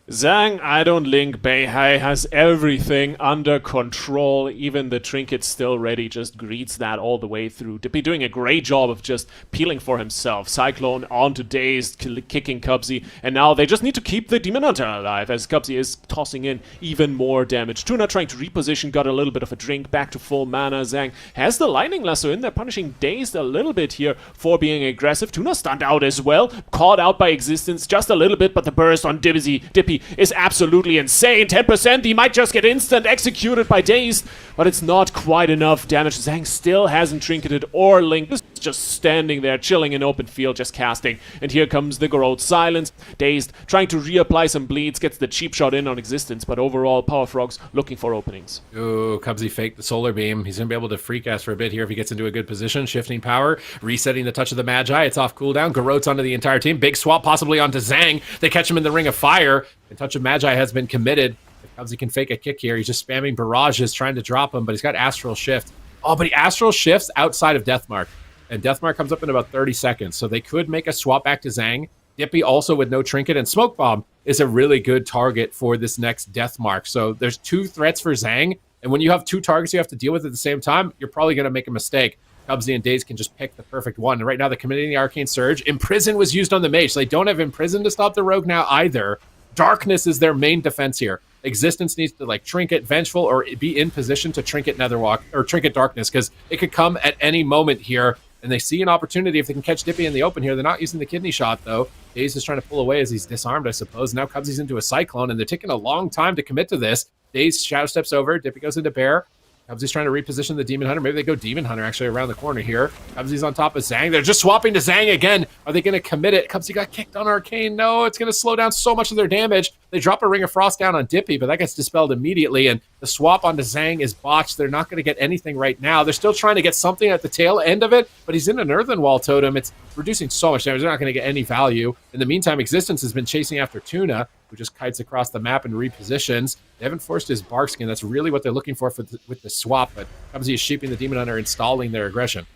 [SPEAKER 6] Zhang, I don't link. Beihai has everything under control. Even the trinket still ready, just greets that all the way through. Dippy doing a great job of just peeling for himself. Cyclone onto Dazed, kicking Cubsy, and now they just need to keep the Demon Hunter alive, as Cubsy is tossing in even more damage. Tuna trying to reposition, got a little bit of a drink, back to full mana. Zhang has the Lightning Lasso in there, punishing Dazed a little bit here for being aggressive. Tuna stunned out as well, caught out by Existence just a little bit, but the burst on Dippy is absolutely insane. 10%, he might just get instant executed by Dazed, but it's not quite enough damage. Zhang still hasn't trinketed or linked, just standing there, chilling in open field, just casting. And here comes the Garrote Silence. Dazed trying to reapply some bleeds, gets the cheap shot in on Existence, but overall, Power Frogs looking for openings.
[SPEAKER 4] Ooh, Cubsy faked the Solar Beam. He's going to be able to free cast for a bit here if he gets into a good position. Shifting power, resetting the Touch of the Magi. It's off cooldown. Garrote's onto the entire team. Big swap possibly onto Zhang. They catch him in the Ring of Fire. And Touch of Magi has been committed. If Cubsy can fake a kick here, he's just spamming barrages, trying to drop him, but he's got Astral Shift. Oh, but he Astral Shifts outside of Deathmark. And Deathmark comes up in about 30 seconds. So they could make a swap back to Zhang. Dippy also with no Trinket, and Smoke Bomb is a really good target for this next Deathmark. So there's 2 threats for Zhang. And when you have 2 targets you have to deal with at the same time, you're probably going to make a mistake. Cubsy and Daze can just pick the perfect one. And right now they're committing the Arcane Surge. Imprison was used on the Mage. So they don't have Imprison to stop the Rogue now either. Darkness is their main defense here. Existence needs to like Trinket Vengeful or be in position to Trinket Netherwalk or Trinket Darkness, because it could come at any moment here. And they see an opportunity if they can catch Dippy in the open here. They're not using the kidney shot, though. Daze is trying to pull away as he's disarmed, I suppose. Now Cubsy's into a Cyclone, and they're taking a long time to commit to this. Daze shadow steps over. Dippy goes into Bear. Cubsy's trying to reposition the Demon Hunter. Maybe they go Demon Hunter actually around the corner here. Cubsy's on top of Zhang. They're just swapping to Zhang again. Are they going to commit it? Cubsy got kicked on Arcane. No, it's going to slow down so much of their damage. They drop a Ring of Frost down on Dippy, but that gets dispelled immediately, and the swap onto Zhang is botched. They're not going to get anything right now. They're still trying to get something at the tail end of it, but he's in an Earthen Wall Totem. It's reducing so much damage. They're not going to get any value. In the meantime, Existence has been chasing after Tuna, who just kites across the map and repositions. They haven't forced his Bark Skin. That's really what they're looking for with the swap, but Cubsy is sheeping the Demon Hunter, installing their aggression.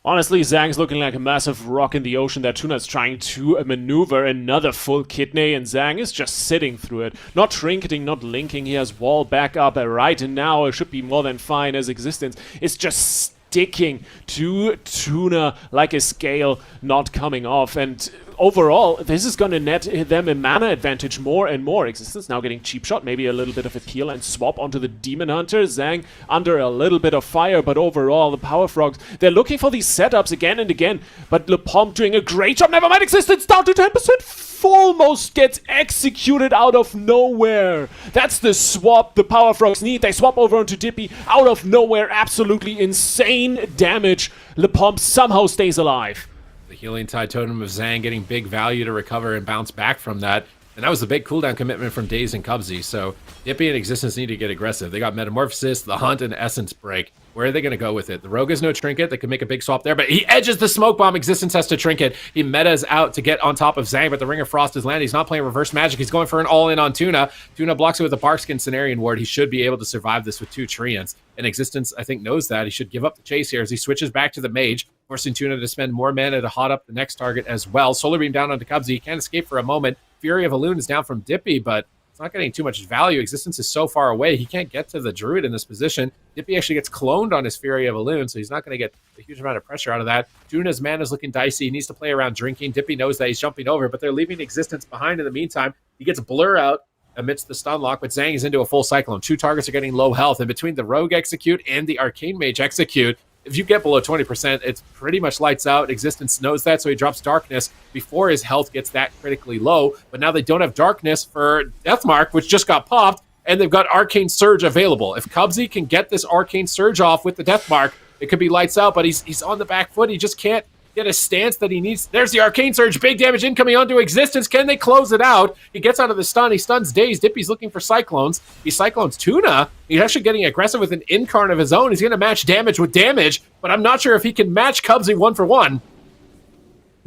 [SPEAKER 6] Honestly, Zhang's looking like a massive rock in the ocean that Tuna's trying to maneuver another full kidney, and Zhang is just sitting through it. Not trinketing, not linking. He has wall backup right now. It should be more than fine as Existence. It's just sticking to Tuna like a scale not coming off, and overall this is going to net them a mana advantage more and more. Existence now getting cheap shot, maybe a little bit of a heal and swap onto the Demon Hunter. Zhang under a little bit of fire, but overall the Power Frogs, they're looking for these setups again and again, but Le Pomp doing a great job. Never mind, Existence down to 10%. Almost gets executed out of nowhere. That's the swap the Power Frogs need. They swap over onto Dippy out of nowhere. Absolutely insane damage. Le Pomp somehow stays alive.
[SPEAKER 4] The Healing Tide Totem of Zhang getting big value to recover and bounce back from that. And that was a big cooldown commitment from Daze and Cubsy. So Dippy and Existence need to get aggressive. They got Metamorphosis, the Hunt, and Essence Break. Where are they going to go with it? The Rogue has no Trinket. They could make a big swap there, but he edges the Smoke Bomb. Existence has to Trinket. He metas out to get on top of Zhang, but the Ring of Frost is landing. He's not playing Reverse Magic. He's going for an all-in on Tuna. Tuna blocks it with a Barkskin Cenarian Ward. He should be able to survive this with 2 Treants. And Existence, I think, knows that. He should give up the chase here as he switches back to the Mage, forcing Tuna to spend more mana to hot up the next target as well. Solar Beam down onto Cubsy. He can't escape for a moment. Fury of Elune is down from Dippy, but it's not getting too much value. Existence is so far away. He can't get to the Druid in this position. Dippy actually gets cloned on his Fury of Elune, so he's not going to get a huge amount of pressure out of that. Tuna's mana is looking dicey. He needs to play around drinking. Dippy knows that he's jumping over, but they're leaving Existence behind in the meantime. He gets Blur out amidst the stun lock, but Zhang is into a full Cyclone. 2 targets are getting low health, and between the Rogue execute and the Arcane Mage execute, if you get below 20%, it's pretty much lights out. Existence knows that, so he drops Darkness before his health gets that critically low. But now they don't have Darkness for Deathmark, which just got popped, and they've got Arcane Surge available. If Cubsy can get this Arcane Surge off with the Deathmark, it could be lights out, but he's on the back foot. He just can't get a stance that he needs. There's the Arcane Surge. Big damage incoming onto Existence. Can they close it out? He gets out of the stun. He stuns Daze. Dippy's looking for Cyclones. He Cyclones Tuna. He's actually getting aggressive with an Incarn of his own. He's going to match damage with damage, but I'm not sure if he can match Cubsy 1-for-1.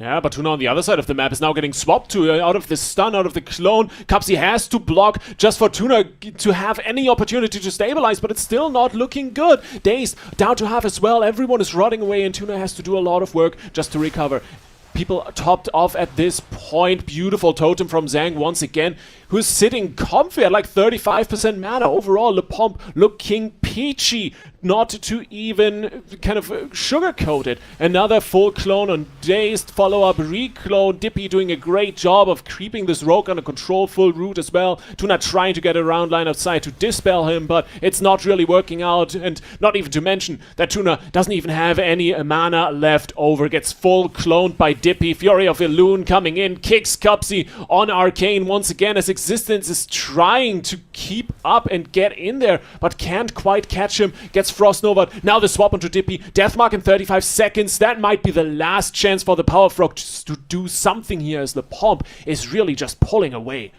[SPEAKER 6] Yeah, but Tuna on the other side of the map is now getting swapped to out of the stun, out of the clone. Cubsy has to block just for Tuna to have any opportunity to stabilize, but it's still not looking good. Daze down to half as well. Everyone is rotting away, and Tuna has to do a lot of work just to recover. People topped off at this point. Beautiful totem from Zhang once again, who's sitting comfy at like 35% mana. Overall, Le Pomp looking peachy, not to even kind of sugarcoat it. Another full clone on Dazed, follow-up reclone. Dippy doing a great job of creeping this rogue on a control-full route as well. Tuna trying to get around line of sight to dispel him, but it's not really working out. And not even to mention that Tuna doesn't even have any mana left over. Gets full cloned by Dippy. Fury of Elune coming in, kicks Cubsy on Arcane once again as Existence is trying to keep up and get in there, but can't quite catch him. Gets Frost Nova. Now the swap onto Dippy. Deathmark in 35 seconds. That might be the last chance for the Power Frog to do something here as the Pomp is really just pulling away.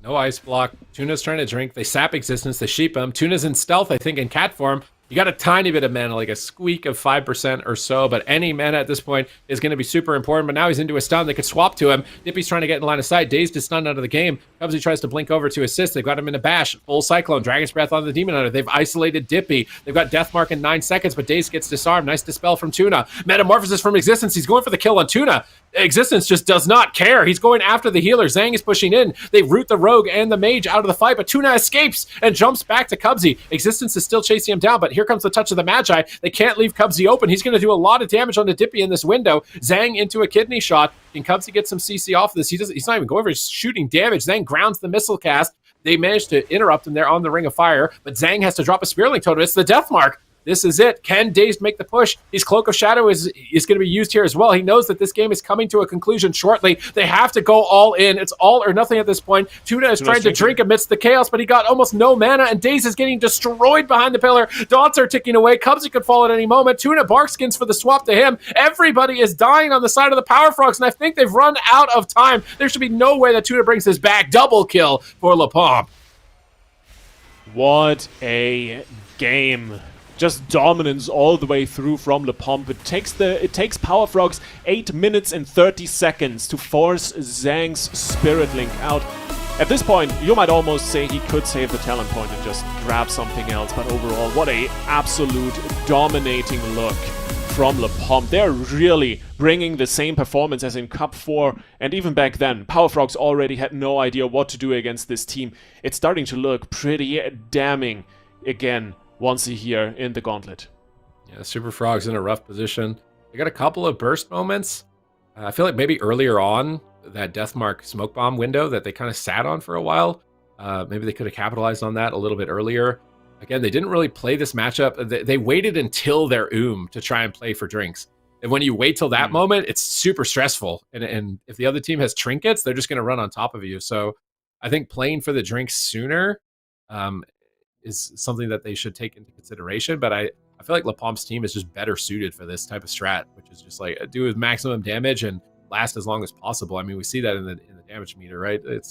[SPEAKER 4] No ice block. Tuna's trying to drink. They sap Existence. They sheep him. Tuna's in stealth, I think, in cat form. You got a tiny bit of mana, like a squeak of 5% or so, but any mana at this point is going to be super important. But now he's into a stun. They could swap to him. Dippy's trying to get in line of sight. Dazed is stunned out of the game. Cubsy tries to blink over to assist. They've got him in a bash. Full Cyclone. Dragon's Breath on the Demon Hunter. They've isolated Dippy. They've got Deathmark in 9 seconds, but Dazed gets disarmed. Nice dispel from Tuna. Metamorphosis from Existence. He's going for the kill on Tuna. Existence just does not care. He's going after the healer. Zhang is pushing in. They root the rogue and the mage out of the fight, but Tuna escapes and jumps back to Cubsy. Existence is still chasing him down, but here comes the touch of the Magi. They can't leave Cubsy open. He's going to do a lot of damage on the Dippy in this window. Zhang into a kidney shot. Can Cubsy get some CC off of this? He's not even going for shooting damage. Zhang grounds the missile cast. They managed to interrupt him there on the Ring of Fire, but Zhang has to drop a Spearlink Totem. It's the Death Mark. This is it. Can Dazed make the push? His Cloak of Shadow is going to be used here as well. He knows that this game is coming to a conclusion shortly. They have to go all in. It's all or nothing at this point. Tuna is trying to drink amidst the chaos, but he got almost no mana, and Dazed is getting destroyed behind the pillar. Dots are ticking away. Cubsy could fall at any moment. Tuna barkskins for the swap to him. Everybody is dying on the side of the Power Frogs, and I think they've run out of time. There should be no way that Tuna brings this back. Double kill for LaPomp.
[SPEAKER 6] What a game. Just dominance all the way through from LaPomp. It takes Power Frogs 8 minutes and 30 seconds to force Zhang's Spirit Link out. At this point, you might almost say he could save the talent point and just grab something else, but overall, what a absolute dominating look from LaPomp. They're really bringing the same performance as in Cup 4, and even back then, Power Frogs already had no idea what to do against this team. It's starting to look pretty damning again once here in the Gauntlet.
[SPEAKER 4] Yeah, Super Frog's in a rough position. They got a couple of burst moments. I feel like maybe earlier on, that Deathmark smoke bomb window that they kind of sat on for a while, maybe they could have capitalized on that a little bit earlier. Again, they didn't really play this matchup. They waited until their to try and play for drinks. And when you wait till that moment, it's super stressful. And if the other team has trinkets, they're just going to run on top of you. So I think playing for the drinks sooner is something that they should take into consideration. But I feel like LaPomp's team is just better suited for this type of strat, which is just like do with maximum damage and last as long as possible. I mean, we see that in the damage meter, right? They're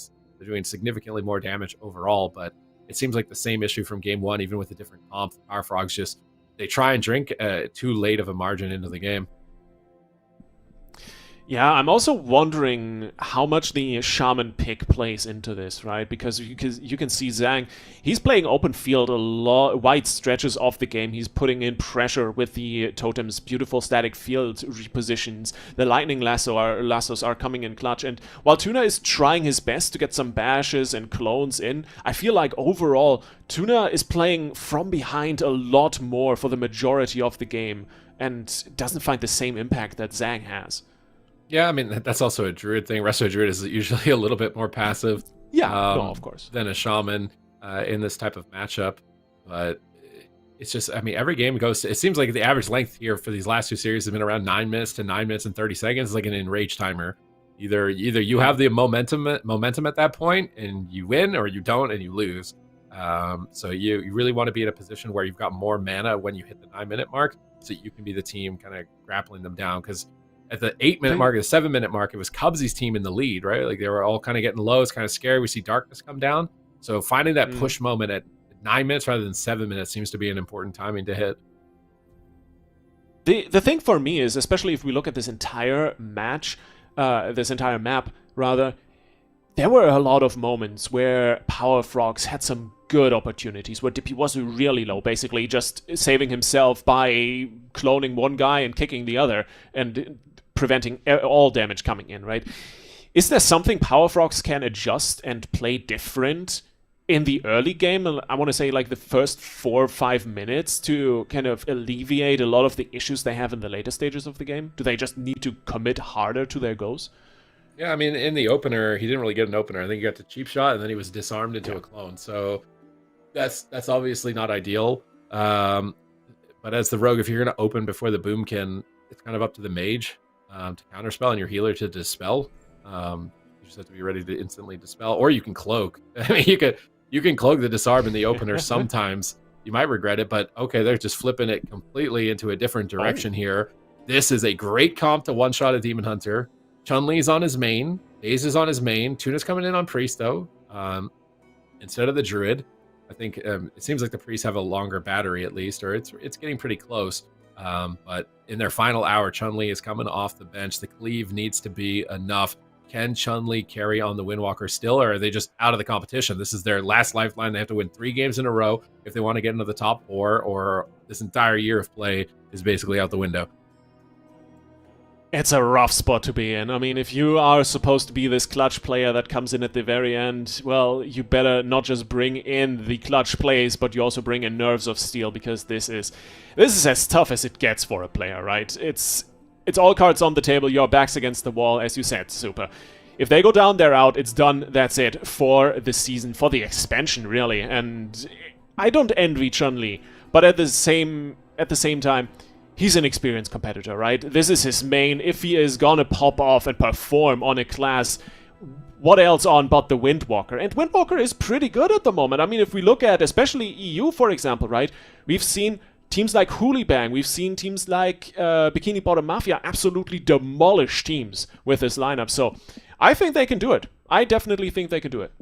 [SPEAKER 4] doing significantly more damage overall, but it seems like the same issue from game one, even with a different comp. Power Frogs just, they try and drink too late of a margin into the game.
[SPEAKER 6] Yeah, I'm also wondering how much the Shaman pick plays into this, right? Because you can see Zhang, he's playing open field a lot, wide stretches of the game. He's putting in pressure with the totems, beautiful static field repositions. The lightning lassos are coming in clutch. And while Tuna is trying his best to get some bashes and clones in, I feel like overall, Tuna is playing from behind a lot more for the majority of the game and doesn't find the same impact that Zhang has.
[SPEAKER 4] Yeah, I mean, that's also a Druid thing. Resto Druid is usually a little bit more passive
[SPEAKER 6] of course,
[SPEAKER 4] than a Shaman in this type of matchup. But it's just, I mean, every game goes, it seems like the average length here for these last two series has been around 9 minutes to 9 minutes and 30 seconds. It's like an enrage timer. Either you have the momentum at that point and you win, or you don't and you lose. So you really want to be in a position where you've got more mana when you hit the 9-minute mark, so you can be the team kind of grappling them down. Because at the 8-minute mark, the 7-minute mark, it was Cubsy's team in the lead, right? Like they were all kind of getting low. It's kind of scary. We see darkness come down. So finding that push moment at 9 minutes rather than 7 minutes seems to be an important timing to hit.
[SPEAKER 6] The thing for me is, especially if we look at this entire match, this entire map, rather, there were a lot of moments where Power Frogs had some good opportunities, where Dippy was really low, basically just saving himself by cloning one guy and kicking the other, and preventing all damage coming in, right? Is there something Power Frogs can adjust and play different in the early game? I want to say like the first 4 or 5 minutes to kind of alleviate a lot of the issues they have in the later stages of the game? Do they just need to commit harder to their goals?
[SPEAKER 4] Yeah, I mean, in the opener, he didn't really get an opener. I think he got the cheap shot, and then he was disarmed into a clone. So that's obviously not ideal. But as the rogue, if you're going to open before the boomkin, it's kind of up to the mage to counterspell and your healer to dispel. You just have to be ready to instantly dispel, or you can cloak. I mean, you can cloak the disarm in the opener sometimes. You might regret it, but okay, they're just flipping it completely into a different direction here. This is a great comp to one-shot a Demon Hunter. Chun-Li's on his main. Daze is on his main. Tuna's coming in on Priest, though, instead of the Druid. I think it seems like the priests have a longer battery at least, or it's getting pretty close. But in their final hour, Chun-Li is coming off the bench. The cleave needs to be enough. Can Chun-Li carry on the Windwalker still, or are they just out of the competition? This is their last lifeline. They have to win 3 games in a row if they want to get into the top 4, or this entire year of play is basically out the window.
[SPEAKER 6] It's a rough spot to be in. I mean, if you are supposed to be this clutch player that comes in at the very end, well, you better not just bring in the clutch plays, but you also bring in nerves of steel, because this is as tough as it gets for a player, right? It's all cards on the table, your back's against the wall, as you said, Super. If they go down, they're out, it's done, that's it, for the season, for the expansion, really. And I don't envy Chun-Li, but at the same time, he's an experienced competitor, right? This is his main. If he is gonna pop off and perform on a class, what else on but the Windwalker? And Windwalker is pretty good at the moment. I mean, if we look at especially EU, for example, right? We've seen teams like HOOLIBANG, we've seen teams like Bikini Bottom Mafia absolutely demolish teams with this lineup. So I think they can do it. I definitely think they can do it.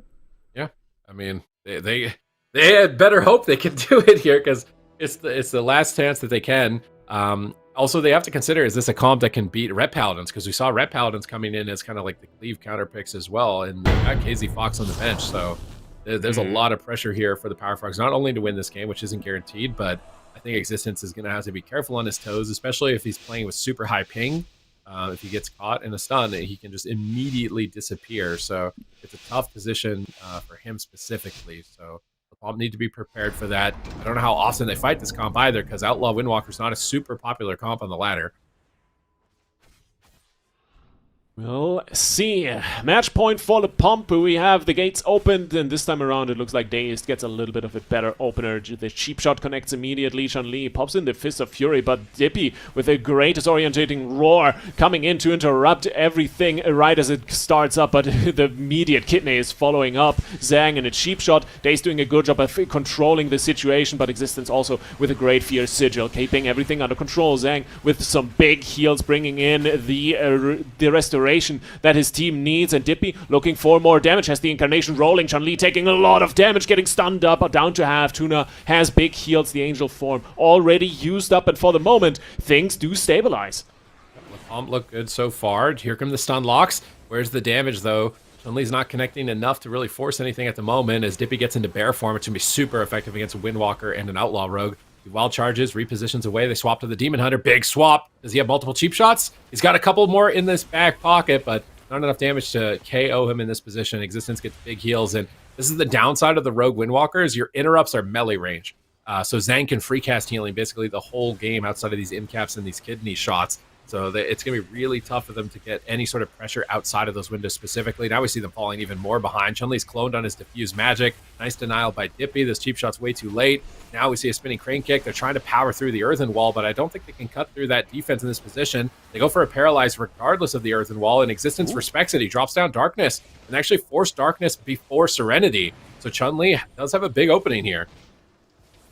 [SPEAKER 4] Yeah, I mean, they had better hope they can do it here, because it's the last chance that they can. Also, they have to consider, is this a comp that can beat Ret Paladins? Because we saw Ret Paladins coming in as kind of like the cleave counter picks as well, and they got KZ Fox on the bench, so there's a lot of pressure here for the Power Frogs, not only to win this game, which isn't guaranteed, but I think Existence is going to have to be careful on his toes, especially if he's playing with super high ping. If he gets caught in a stun, he can just immediately disappear, so it's a tough position for him specifically, so Pomp need to be prepared for that. I don't know how often they fight this comp either, because Outlaw Windwalker is not a super popular comp on the ladder.
[SPEAKER 6] We'll see. Match point for the Pomp. We have the gates opened, and this time around it looks like Dazed gets a little bit of a better opener. The cheap shot connects immediately. Chun-Li pops in the Fist of Fury, but Dippy with a great disorientating roar coming in to interrupt everything right as it starts up, but the immediate kidney is following up. Zhang in a cheap shot. Dazed doing a good job of controlling the situation, but Existence also with a great Fierce Sigil, keeping everything under control. Zhang with some big heals, bringing in the restoration that his team needs, and Dippy looking for more damage, has the Incarnation rolling. Chun-Li taking a lot of damage, getting stunned up, down to half. Tuna has big heals, the Angel form already used up, and for the moment, things do stabilize.
[SPEAKER 4] The Pomp look good so far. Here come the stun locks. Where's the damage, though? Chun-Li's not connecting enough to really force anything at the moment. As Dippy gets into bear form, it's going to be super effective against a Windwalker and an Outlaw Rogue. He wild charges, repositions away. They swap to the Demon Hunter. Big swap. Does he have multiple cheap shots? He's got a couple more in this back pocket, but not enough damage to KO him in this position. Existence gets big heals, and this is the downside of the Rogue Windwalkers. Your interrupts are melee range. So Zhang can free cast healing basically the whole game outside of these incaps and these kidney shots. So it's going to be really tough for them to get any sort of pressure outside of those windows specifically. Now we see them falling even more behind. Chun-Li's cloned on his diffuse magic. Nice denial by Dippy. This cheap shot's way too late. Now we see a spinning crane kick. They're trying to power through the earthen wall, but I don't think they can cut through that defense in this position. They go for a paralyze regardless of the earthen wall, and Existence respects it. He drops down Darkness and actually forced Darkness before Serenity. So Chun-Li does have a big opening here.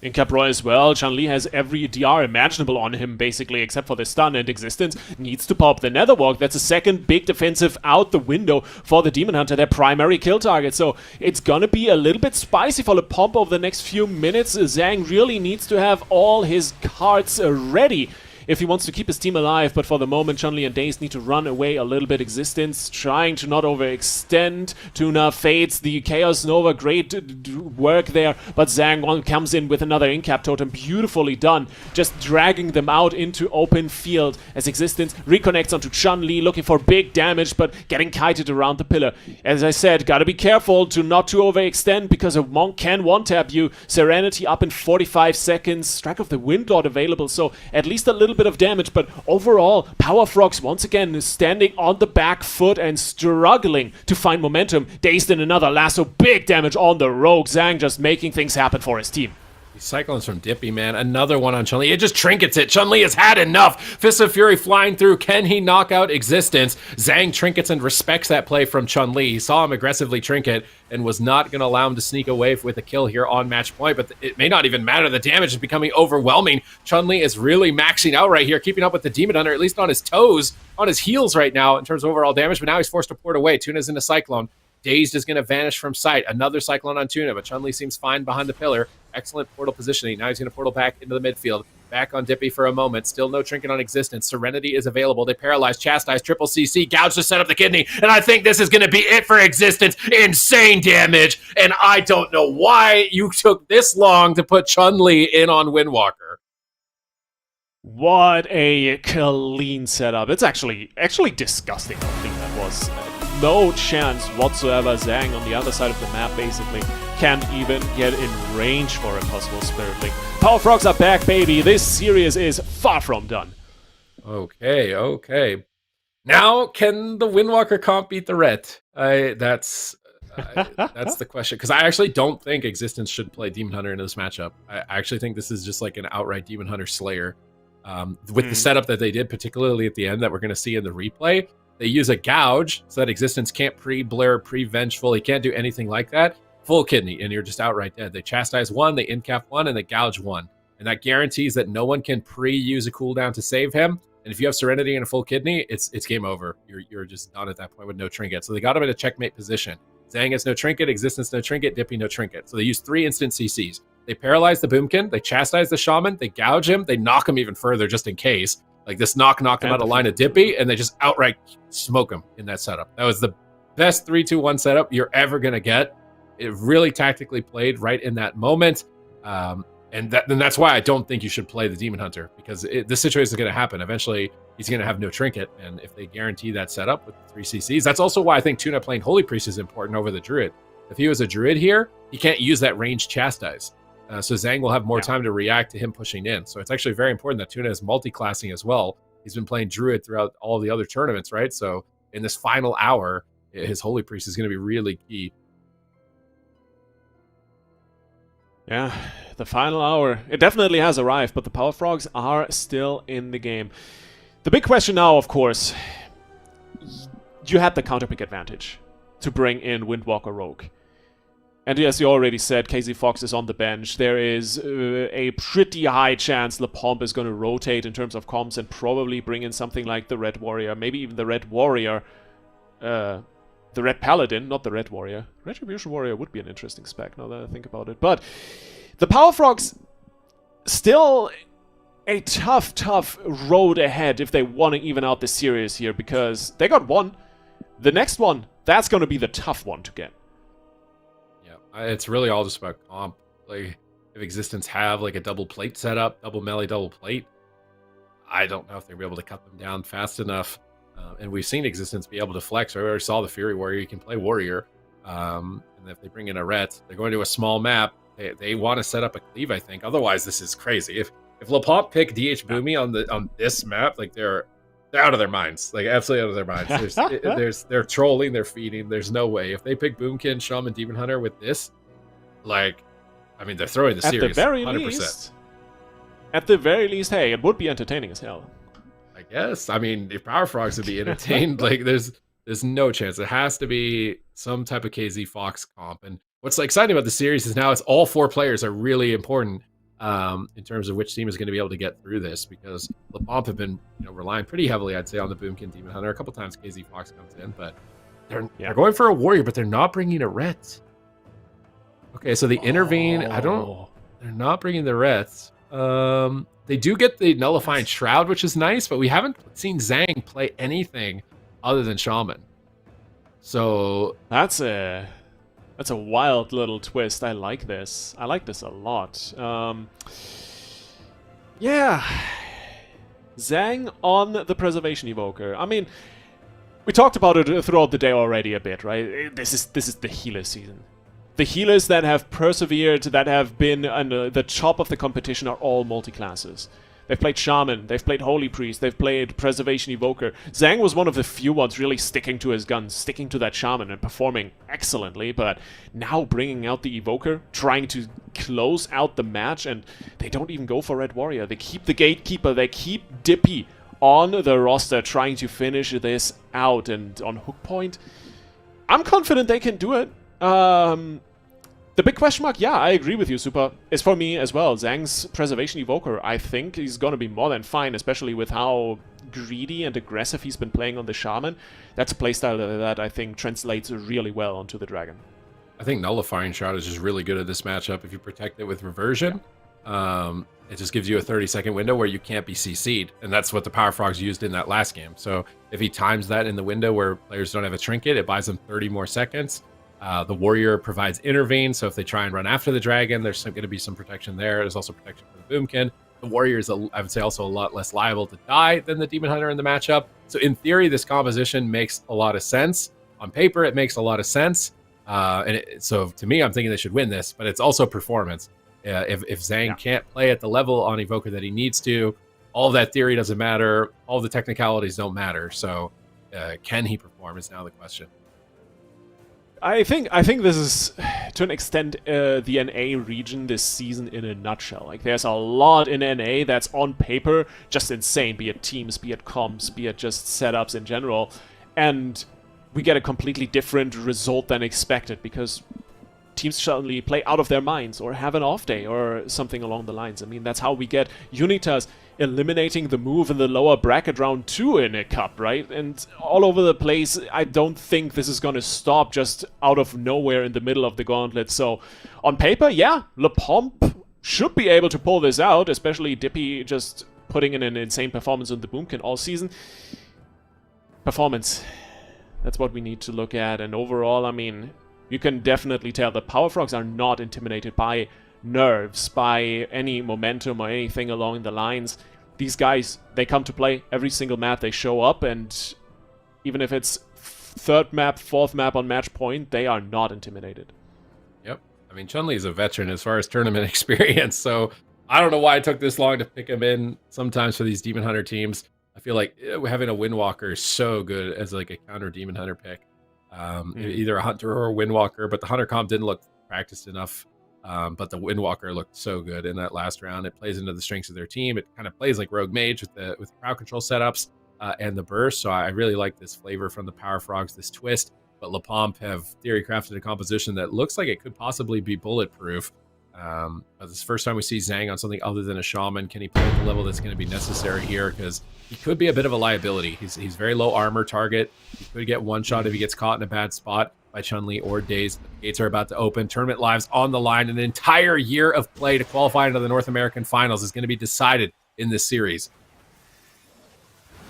[SPEAKER 6] In Cap Roy as well, Chun-Li has every DR imaginable on him, basically, except for the stun, and Existence needs to pop the Netherwalk. That's a second big defensive out the window for the Demon Hunter, their primary kill target. So it's gonna be a little bit spicy for the Pomp over the next few minutes. Zhang really needs to have all his cards ready if he wants to keep his team alive, but for the moment, Chun-Li and Dazed need to run away a little bit. Existence trying to not overextend. Tuna fades the Chaos Nova, great work there, but Zhang comes in with another Incap Totem, beautifully done, just dragging them out into open field as Existence reconnects onto Chun-Li, looking for big damage, but getting kited around the pillar. As I said, gotta be careful to not to overextend, because a Monk can one-tap you. Serenity up in 45 seconds, Strike of the Windlord available, so at least a little bit of damage, but overall, Power Frogs once again standing on the back foot and struggling to find momentum. Dazed in another lasso, big damage on the Rogue. Zhang just making things happen for his team.
[SPEAKER 4] These cyclones from Dippy, man. Another one on Chun-Li. It just trinkets it. Chun-Li has had enough. Fist of Fury flying through. Can he knock out Existence? Zhang trinkets and respects that play from Chun-Li. He saw him aggressively trinket and was not going to allow him to sneak away with a kill here on match point, but it may not even matter. The damage is becoming overwhelming. Chun-Li is really maxing out right here, keeping up with the Demon Hunter, at least on his toes, on his heels right now in terms of overall damage, but now he's forced to port away. Tuna's in a Cyclone. Dazed is going to vanish from sight. Another Cyclone on Tuna, but Chun-Li seems fine behind the pillar. Excellent portal positioning. Now he's going to portal back into the midfield. Back on Dippy for a moment. Still no trinket on Existence. Serenity is available. They paralyze, chastise, triple CC, gouge to set up the kidney. And I think this is going to be it for Existence. Insane damage. And I don't know why you took this long to put Chun-Li in on Windwalker.
[SPEAKER 6] What a clean setup. It's actually disgusting how clean that was. No chance whatsoever. Zhang on the other side of the map basically can't even get in range for a possible Spirit Link. Power Frogs are back, baby. This series is far from done.
[SPEAKER 4] Okay. Now, can the Windwalker comp beat the Ret? That's the question. Because I actually don't think Existence should play Demon Hunter in this matchup. I actually think this is just like an outright Demon Hunter Slayer. With the setup that they did, particularly at the end that we're going to see in the replay, they use a gouge so that Existence can't pre-blur, pre-vengeful. He can't do anything like that. Full kidney, and you're just outright dead. They chastise one, they incap one, and they gouge one. And that guarantees that no one can pre-use a cooldown to save him. And if you have Serenity and a full kidney, it's game over. You're just done at that point with no trinket. So they got him in a checkmate position. Zhang has no trinket, Existence no trinket, Dippy no trinket. So they use 3 instant CCs. They paralyze the Boomkin, they chastise the Shaman, they gouge him, they knock him even further just in case. Like this knocked him out of line of Dippy, and they just outright smoke him in that setup. That was the best 3-2-1 setup you're ever going to get. It really tactically played right in that moment. And that's why I don't think you should play the Demon Hunter, because this situation is going to happen. Eventually, he's going to have no trinket, and if they guarantee that setup with the 3 CCs, that's also why I think Tuna playing Holy Priest is important over the Druid. If he was a Druid here, he can't use that ranged chastise. So Zhang will have more time to react to him pushing in. So it's actually very important that Tuna is multi-classing as well. He's been playing Druid throughout all the other tournaments, right? So in this final hour, his Holy Priest is going to be really key.
[SPEAKER 6] Yeah, the final hour. It definitely has arrived, but the Power Frogs are still in the game. The big question now, of course, you had the counterpick advantage to bring in Windwalker Rogue. And as you already said, KZ Fox is on the bench. There is a pretty high chance the POMP is going to rotate in terms of comps and probably bring in something like the Red Warrior, maybe even the Red Warrior, the Red Paladin, not the Red Warrior. Retribution Warrior would be an interesting spec now that I think about it. But the Power Frogs, still a tough road ahead if they want to even out the series here, because they got one. The next one, that's going to be the tough one to get.
[SPEAKER 4] It's really all just about comp. Like, if Existence have like a double plate setup, double melee, double plate, I don't know if they'll be able to cut them down fast enough. And we've seen Existence be able to flex. I already saw the Fury Warrior. You can play Warrior. And if they bring in a Ret, they're going to a small map. They want to set up a cleave, I think. Otherwise, this is crazy. If LaPomp pick DH Boomy on this map, like they're out of their minds, like absolutely out of their minds. They're trolling, they're feeding. There's no way if they pick Boomkin, Shaman, Demon Hunter with this, like, I mean, they're throwing the series.
[SPEAKER 6] At the very
[SPEAKER 4] 100%.
[SPEAKER 6] least, at the very least, hey, it would be entertaining as hell.
[SPEAKER 4] I guess. I mean, if Power Frogs would be entertained, like there's no chance. It has to be some type of KZ Fox comp. And what's exciting about the series is now it's all 4 players are really important. In terms of which team is going to be able to get through this, because LaPomp have been relying pretty heavily, I'd say, on the Boomkin Demon Hunter. A couple times KZ Fox comes in, but they're going for a Warrior, but they're not bringing a Ret. Okay, so the Intervene, they're not bringing the Rets. They do get the Nullifying Shroud, which is nice, but we haven't seen Zhang play anything other than Shaman. So
[SPEAKER 6] that's a wild little twist. I like this. I like this a lot. Yeah. Zhang on the Preservation Evoker. I mean, we talked about it throughout the day already a bit, right? This is the healer season. The healers that have persevered, that have been on the top of the competition are all multi-classes. They've played Shaman, they've played Holy Priest, they've played Preservation Evoker. Zhang was one of the few ones really sticking to his guns, sticking to that Shaman and performing excellently, but now bringing out the Evoker, trying to close out the match, and they don't even go for Red Warrior. They keep the Gatekeeper, they keep Dippy on the roster, trying to finish this out, and on Hook Point, I'm confident they can do it. The big question mark, yeah, I agree with you, Super, is for me as well. Zhang's Preservation Evoker, I think he's going to be more than fine, especially with how greedy and aggressive he's been playing on the Shaman. That's a playstyle that I think translates really well onto the Dragon.
[SPEAKER 4] I think Nullifying Shot is just really good at this matchup if you protect it with Reversion. It just gives you a 30-second window where you can't be CC'd, and that's what the Power Frogs used in that last game. So if he times that in the window where players don't have a trinket, it buys them 30 more seconds. The Warrior provides Intervene, so if they try and run after the Dragon, there's going to be some protection there. There's also protection for the Boomkin. The Warrior is, I would say, also a lot less liable to die than the Demon Hunter in the matchup. So in theory, this composition makes a lot of sense. On paper, it makes a lot of sense. So to me, I'm thinking they should win this, but it's also performance. If Zhang can't play at the level on Evoker that he needs to, all of that theory doesn't matter. All the technicalities don't matter. So can he perform is now the question.
[SPEAKER 6] I think this is, to an extent, the NA region this season in a nutshell. Like, there's a lot in NA that's on paper just insane, be it teams, be it comps, be it just setups in general. And we get a completely different result than expected because teams suddenly play out of their minds or have an off day or something along the lines. I mean, that's how we get Unitas eliminating the move in the lower bracket round 2 in a cup, right? And all over the place, I don't think this is going to stop just out of nowhere in the middle of the gauntlet. So on paper, yeah, POMP should be able to pull this out, especially Dippy just putting in an insane performance on the Boomkin all season. Performance, that's what we need to look at. And overall, I mean, you can definitely tell the Power Frogs are not intimidated by nerves, by any momentum or anything along the lines. These guys, they come to play every single map, they show up, and even if it's third map, fourth map on match point, they are not intimidated.
[SPEAKER 4] Yep. I mean, Chun-Li is a veteran as far as tournament experience, so I don't know why it took this long to pick him in sometimes for these Demon Hunter teams. I feel like having a Windwalker is so good as like a counter Demon Hunter pick. Either a Hunter or a Windwalker, but the Hunter comp didn't look practiced enough. But the Windwalker looked so good in that last round. It plays into the strengths of their team. It kind of plays like Rogue Mage with the crowd control setups and the burst. So I really like this flavor from the Power Frogs, this twist. But LePomp have theory crafted a composition that looks like it could possibly be bulletproof. But this is the first time we see Zhang on something other than a Shaman. Can he play at the level that's going to be necessary here? Because he could be a bit of a liability. He's very low armor target. He could get one shot if he gets caught in a bad spot by Chun-Li or Daze. The gates are about to open. Tournament lives on the line. An entire year of play to qualify into the North American Finals is going to be decided in this series.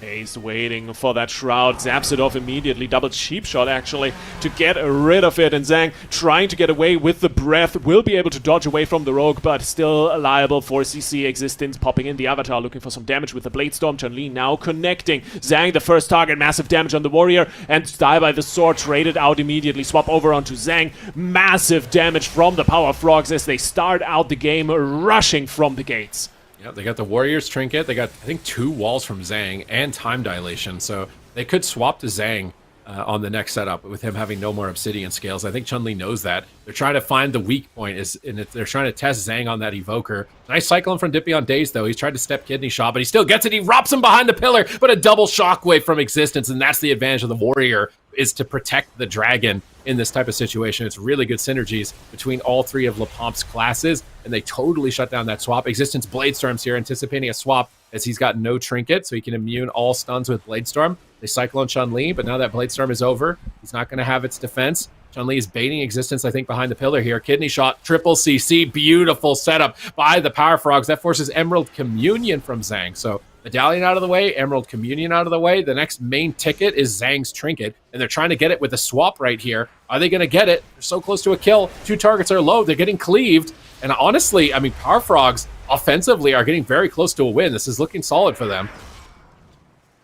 [SPEAKER 6] He's waiting for that Shroud, zaps it off immediately, double cheap shot actually, to get rid of it, and Zhang trying to get away with the breath, will be able to dodge away from the Rogue, but still liable for CC Existence, popping in the Avatar, looking for some damage with the Blade Storm. Chun-Li now connecting. Zhang, the first target, massive damage on the Warrior, and die by the sword, traded out immediately, swap over onto Zhang. Massive damage from the Power Frogs as they start out the game, rushing from the gates.
[SPEAKER 4] Yep, they got the Warrior's Trinket. They got, I think, 2 walls from Zhang and Time Dilation. So they could swap to Zhang on the next setup with him having no more Obsidian Scales. I think Chun-Li knows that. They're trying to find the weak point. They're trying to test Zhang on that Evoker. Nice Cyclone from Dippy on Daze, though. He's tried to step Kidney Shot, but he still gets it. He wraps him behind the pillar, but a double Shockwave from Existence, and that's the advantage of the Warrior, is to protect the Dragon in this type of situation. It's really good synergies between all 3 of LePomp's classes, and they totally shut down that swap. Existence Bladestorms here, anticipating a swap as he's got no trinket, so he can immune all stuns with Bladestorm. They Cyclone Chun-Li, but now that Bladestorm is over, he's not going to have its defense. Chun-Li is baiting Existence, I think, behind the pillar here. Kidney Shot, triple CC, beautiful setup by the Power Frogs. That forces Emerald Communion from Zhang. So Medallion out of the way, Emerald Communion out of the way. The next main ticket is Zhang's Trinket, and they're trying to get it with a swap right here. Are they going to get it? They're so close to a kill. 2 targets are low. They're getting cleaved. And honestly, I mean, Power Frogs offensively are getting very close to a win. This is looking solid for them.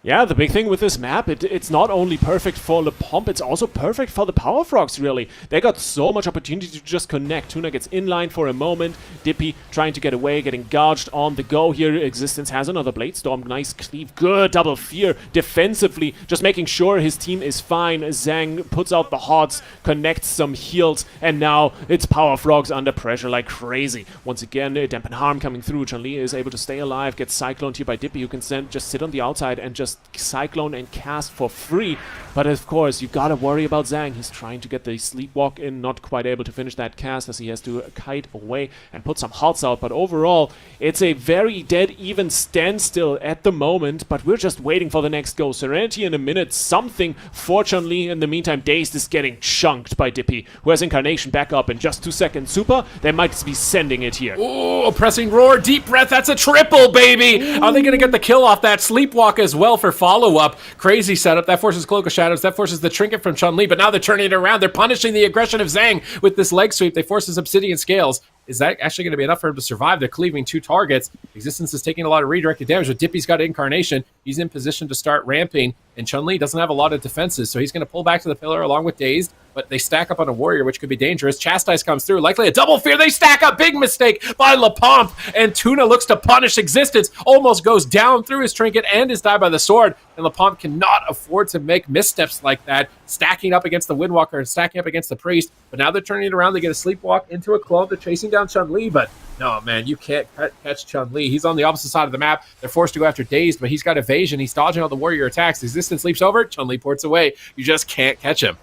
[SPEAKER 6] Yeah, the big thing with this map, it's not only perfect for LePomp, it's also perfect for the Power Frogs, really. They got so much opportunity to just connect. Tuna gets inline for a moment. Dippy trying to get away, getting gouged on the go here. Existence has another Blade Storm. Nice cleave. Good double fear defensively, just making sure his team is fine. Zhang puts out the HOTS, connects some heals, and now it's Power Frogs under pressure like crazy. Once again, Dampen Harm coming through. Chun-Li is able to stay alive, gets cycloned here by Dippy, who can just sit on the outside and just just Cyclone and cast for free. But of course, you gotta worry about Zhang. He's trying to get the Sleepwalk in, not quite able to finish that cast as he has to kite away and put some halts out. But overall, it's a very dead even standstill at the moment, but we're just waiting for the next go. Serenity in a minute, something. Fortunately, in the meantime, Dazed is getting chunked by Dippy, who has Incarnation back up in just 2 seconds. Super, they might be sending it here.
[SPEAKER 4] Ooh, pressing roar, deep breath, that's a triple, baby! Ooh. Are they gonna get the kill off that Sleepwalk as well for follow-up? Crazy setup, that forces Cloak of Shadows, that forces the Trinket from Chun-Li, but now they're turning it around. They're punishing the aggression of Zhang with this leg sweep. They force his Obsidian Scales. Is that actually going to be enough for him to survive? They're cleaving 2 targets. Existence is taking a lot of redirected damage, but Dippy's got Incarnation. He's in position to start ramping, and Chun-Li doesn't have a lot of defenses, so he's going to pull back to the pillar along with Dazed, but they stack up on a Warrior, which could be dangerous. Chastise comes through, likely a double fear. They stack up, big mistake by LePomp, and Tuna looks to punish Existence, almost goes down through his Trinket and is died by the sword, and LePomp cannot afford to make missteps like that, stacking up against the Windwalker and stacking up against the Priest, but now they're turning it around. They get a Sleepwalk into a Clone. They're chasing down Chun-Li, but no, man, you can't catch Chun-Li. He's on the opposite side of the map. They're forced to go after Dazed, but he's got evasion. He's dodging all the Warrior attacks. Existence leaps over. Chun-Li ports away. You just can't catch him.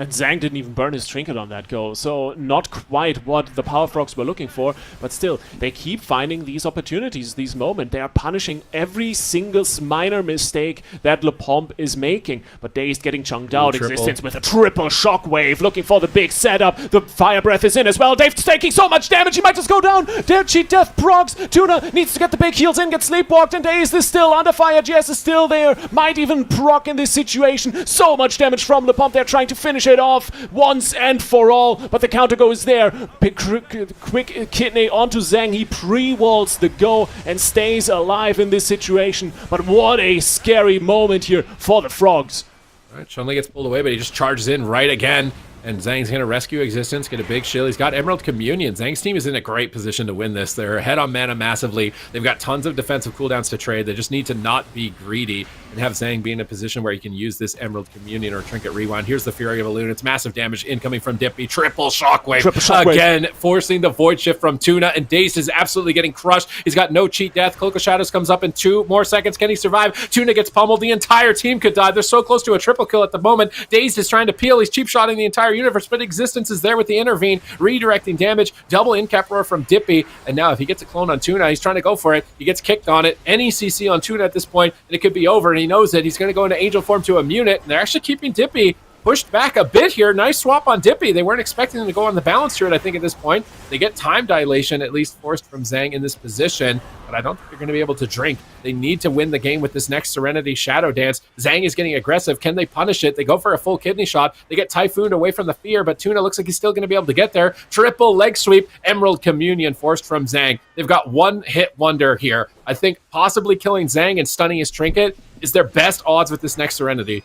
[SPEAKER 6] And Zhang didn't even burn his Trinket on that go, so not quite what the Power Frogs were looking for, but still, they keep finding these opportunities, these moments. They are punishing every single minor mistake that LePomp is making, but Dazed getting chunked out. Existence with a triple shockwave, looking for the big setup. The Fire Breath is in as well. Dave's taking so much damage, he might just go down. Their cheat death procs. Tuna needs to get the big heals in, get sleepwalked, and Dazed is still under fire. GS is still there, might even proc in this situation. So much damage from LePomp. They're trying to finish it off once and for all, but the counter go is there. Quick kidney onto Zhang. He pre-walls the go and stays alive in this situation, but what a scary moment here for the Frogs.
[SPEAKER 4] All right, Chun-Li gets pulled away, but he just charges in right again. And Zhang's going to rescue Existence, get a big shield. He's got Emerald Communion. Zhang's team is in a great position to win this. They're ahead on mana massively. They've got tons of defensive cooldowns to trade. They just need to not be greedy and have Zhang be in a position where he can use this Emerald Communion or Trinket Rewind. Here's the Fury of a Loon. It's massive damage incoming from Dippy. Triple Shockwave. Again, forcing the Void Shift from Tuna, and Dazed is absolutely getting crushed. He's got no cheat death. Cloak of Shadows comes up in 2 more seconds. Can he survive? Tuna gets pummeled. The entire team could die. They're so close to a triple kill at the moment. Dazed is trying to peel. He's cheap-shotting the entire universe, but Existence is there with the intervene, redirecting damage, double in-cap roar from Dippy, and now if he gets a clone on Tuna, he's trying to go for it. He gets kicked on it. Any CC on Tuna at this point, and it could be over, and he knows it. He's going to go into Angel form to immune it, and they're actually keeping Dippy pushed back a bit here. Nice swap on Dippy. They weren't expecting him to go on the balance turret, I think, at this point. They get time dilation, at least forced from Zhang in this position, but I don't think they're going to be able to drink. They need to win the game with this next Serenity Shadow Dance. Zhang is getting aggressive. Can they punish it? They go for a full kidney shot. They get Typhoon away from the fear, but Tuna looks like he's still going to be able to get there. Triple leg sweep, Emerald Communion forced from Zhang. They've got one hit wonder here. I think possibly killing Zhang and stunning his Trinket is their best odds with this next Serenity.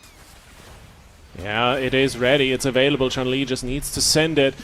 [SPEAKER 6] Yeah, it is ready. It's available. Chun-Li just needs to send it.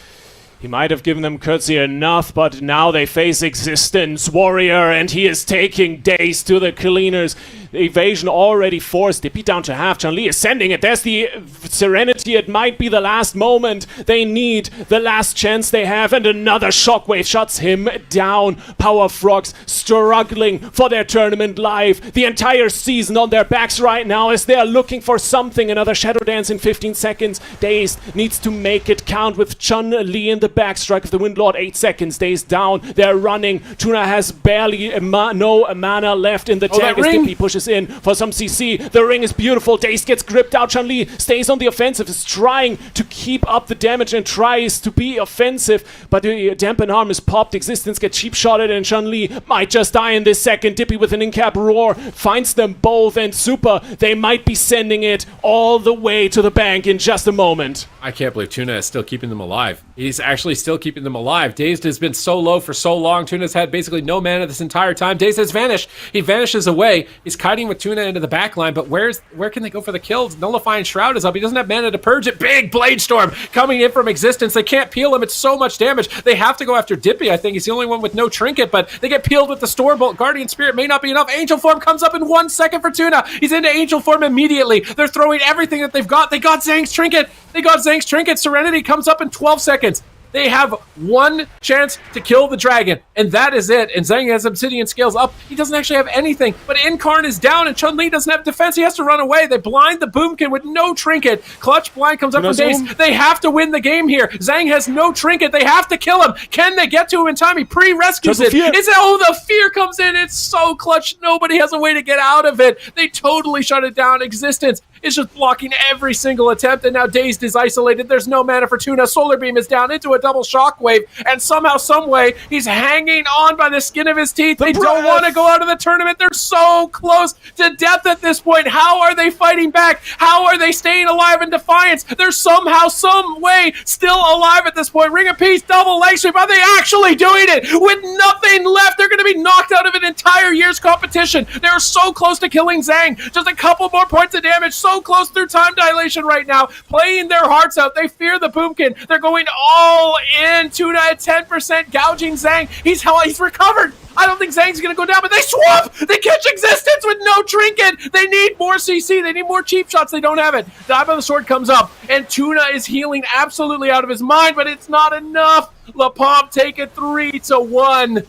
[SPEAKER 6] He might have given them courtesy enough, but now they face Existence Warrior, and he is taking Dazed to the cleaners. The evasion already forced. They beat down to half. Chun-Li is sending it. There's the Serenity. It might be the last moment. They need the last chance they have, and another shockwave shuts him down. Power Frogs struggling for their tournament life. The entire season on their backs right now as they are looking for something. Another Shadow Dance in 15 seconds. Dazed needs to make it count with Chun-Li in the backstrike of the Windlord. 8 seconds. Dazed down. They're running. Tuna has barely no mana left in the tank as Dippy pushes in for some CC. The ring is beautiful. Dazed gets gripped out. Chun-Li stays on the offensive, is trying to keep up the damage and tries to be offensive, but the dampen arm is popped. Existence gets cheap shotted, and Chun-Li might just die in this second. Dippy with an in-cap roar finds them both, and Super, they might be sending it all the way to the bank in just a moment.
[SPEAKER 4] I can't believe Tuna is still keeping them alive. He's actually still keeping them alive. Dazed has been so low for so long. Tuna's had basically no mana this entire time. Dazed has vanished. He vanishes away. He's kiting with Tuna into the back line, but where can they go for the kills? Nullifying Shroud is up. He doesn't have mana to purge it. Big Blade Storm coming in from Existence. They can't peel him. It's so much damage. They have to go after Dippy. I think he's the only one with no Trinket, but they get peeled with the Stormbolt. Guardian Spirit may not be enough. Angel form comes up in 1 second for Tuna. He's into Angel form immediately. They're throwing everything that they've got. They got Zhang's Trinket. Serenity comes up in 12 seconds. They have one chance to kill the dragon, and that is it. And Zhang has Obsidian Scales up. He doesn't actually have anything, but Incarn is down, and Chun-Li doesn't have defense. He has to run away. They blind the Boomkin with no trinket. Clutch blind comes up from Daze. They have to win the game here. Zhang has no trinket. They have to kill him. Can they get to him in time? He pre-rescues it. The fear comes in. It's so clutch. Nobody has a way to get out of it. They totally shut it down. Existence is just blocking every single attempt, and now Dazed is isolated. There's no mana for Tuna. Solar Beam is down into a double shockwave, and somehow, someway, he's hanging on by the skin of his teeth. They don't want to go out of the tournament. They're so close to death at this point. How are they fighting back? How are they staying alive in defiance? They're somehow, some way still alive at this point. Ring of Peace, double leg sweep. Are they actually doing it? With nothing left, they're going to be knocked out of an entire year's competition. They're so close to killing Zhang. Just a couple more points of damage. So close through time dilation right now, playing their hearts out. They fear the Boomkin. They're going all in. Tuna at 10%, gouging Zhang. He's recovered. I don't think Zhang's going to go down, but they swap! They catch Existence with no trinket! They need more CC. They need more cheap shots. They don't have it. Dive of the Sword comes up, and Tuna is healing absolutely out of his mind, but it's not enough. LaPomp take it 3-1.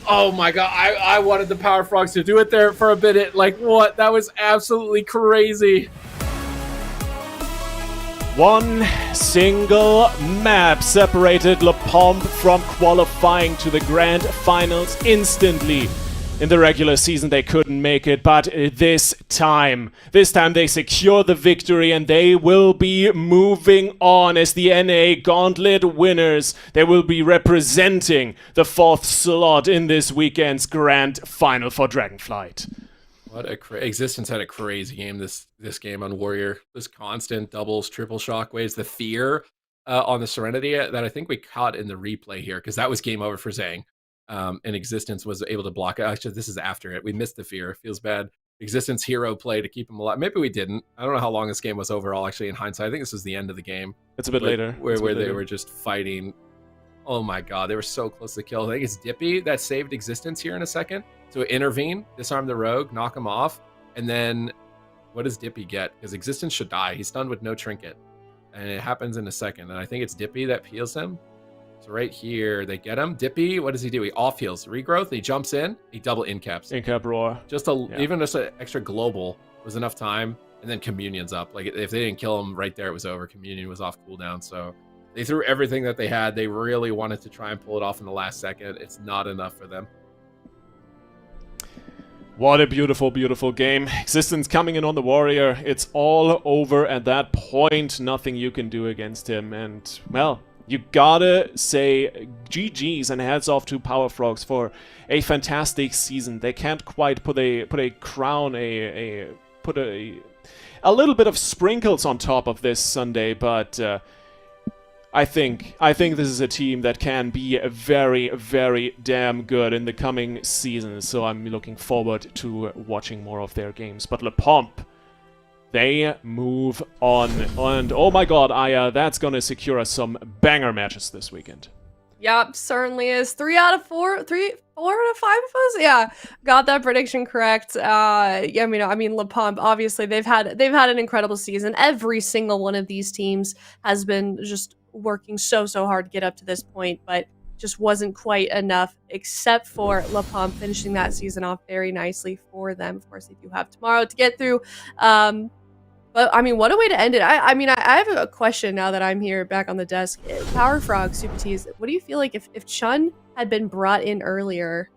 [SPEAKER 4] Oh my god, I wanted the Power Frogs to do it there for a bit. Like, what? That was absolutely crazy.
[SPEAKER 6] One single map separated LaPomp from qualifying to the Grand Finals instantly. In the regular season they couldn't make it, but this time they secure the victory, and they will be moving on as the NA Gauntlet winners. They will be representing the 4th slot in this weekend's Grand Final for Dragonflight.
[SPEAKER 4] What a Existence had a crazy game this game on Warrior. This constant doubles, triple shockwaves, the fear on the Serenity that I think we caught in the replay here, because that was game over for Zhang. And Existence was able to block it. Actually, this is after it. We missed the fear. It feels bad. Existence hero play to keep him alive. Maybe we didn't. I don't know how long this game was overall, actually, in hindsight. I think this was the end of the game.
[SPEAKER 6] It's a bit later.
[SPEAKER 4] Where they were just fighting. Oh my god, they were so close to kill. I think it's Dippy that saved Existence here in a second. So intervene, disarm the rogue, knock him off, and then what does Dippy get? Because Existence should die. He's stunned with no trinket. And it happens in a second. And I think it's Dippy that heals him. So right here, they get him. Dippy, what does he do? He off heals. Regrowth, he jumps in, he double incaps.
[SPEAKER 6] Incap roar.
[SPEAKER 4] Even just an extra global was enough time. And then Communion's up. Like, if they didn't kill him right there, it was over. Communion was off cooldown. So they threw everything that they had. They really wanted to try and pull it off in the last second. It's not enough for them.
[SPEAKER 6] What a beautiful, beautiful game. Existence coming in on the Warrior. It's all over at that point. Nothing you can do against him. And, well, you gotta say GG's and hats off to Power Frogs for a fantastic season. They can't quite put a crown, put a little bit of sprinkles on top of this Sunday, but I think this is a team that can be very, very damn good in the coming seasons, so I'm looking forward to watching more of their games. But LaPomp, they move on, and oh my god, Aya, that's gonna secure us some banger matches this weekend.
[SPEAKER 5] Yep, certainly is. 4 out of 5 of us? Yeah, got that prediction correct. Yeah, I mean, LaPomp, obviously, they've had an incredible season. Every single one of these teams has been just working so hard to get up to this point, but just wasn't quite enough, except for LaPomp finishing that season off very nicely for them. Of course, they do have tomorrow to get through. But, I mean, what a way to end it. I mean, I have a question now that I'm here back on the desk. Power Frog, Super T's, what do you feel like if Chun had been brought in earlier?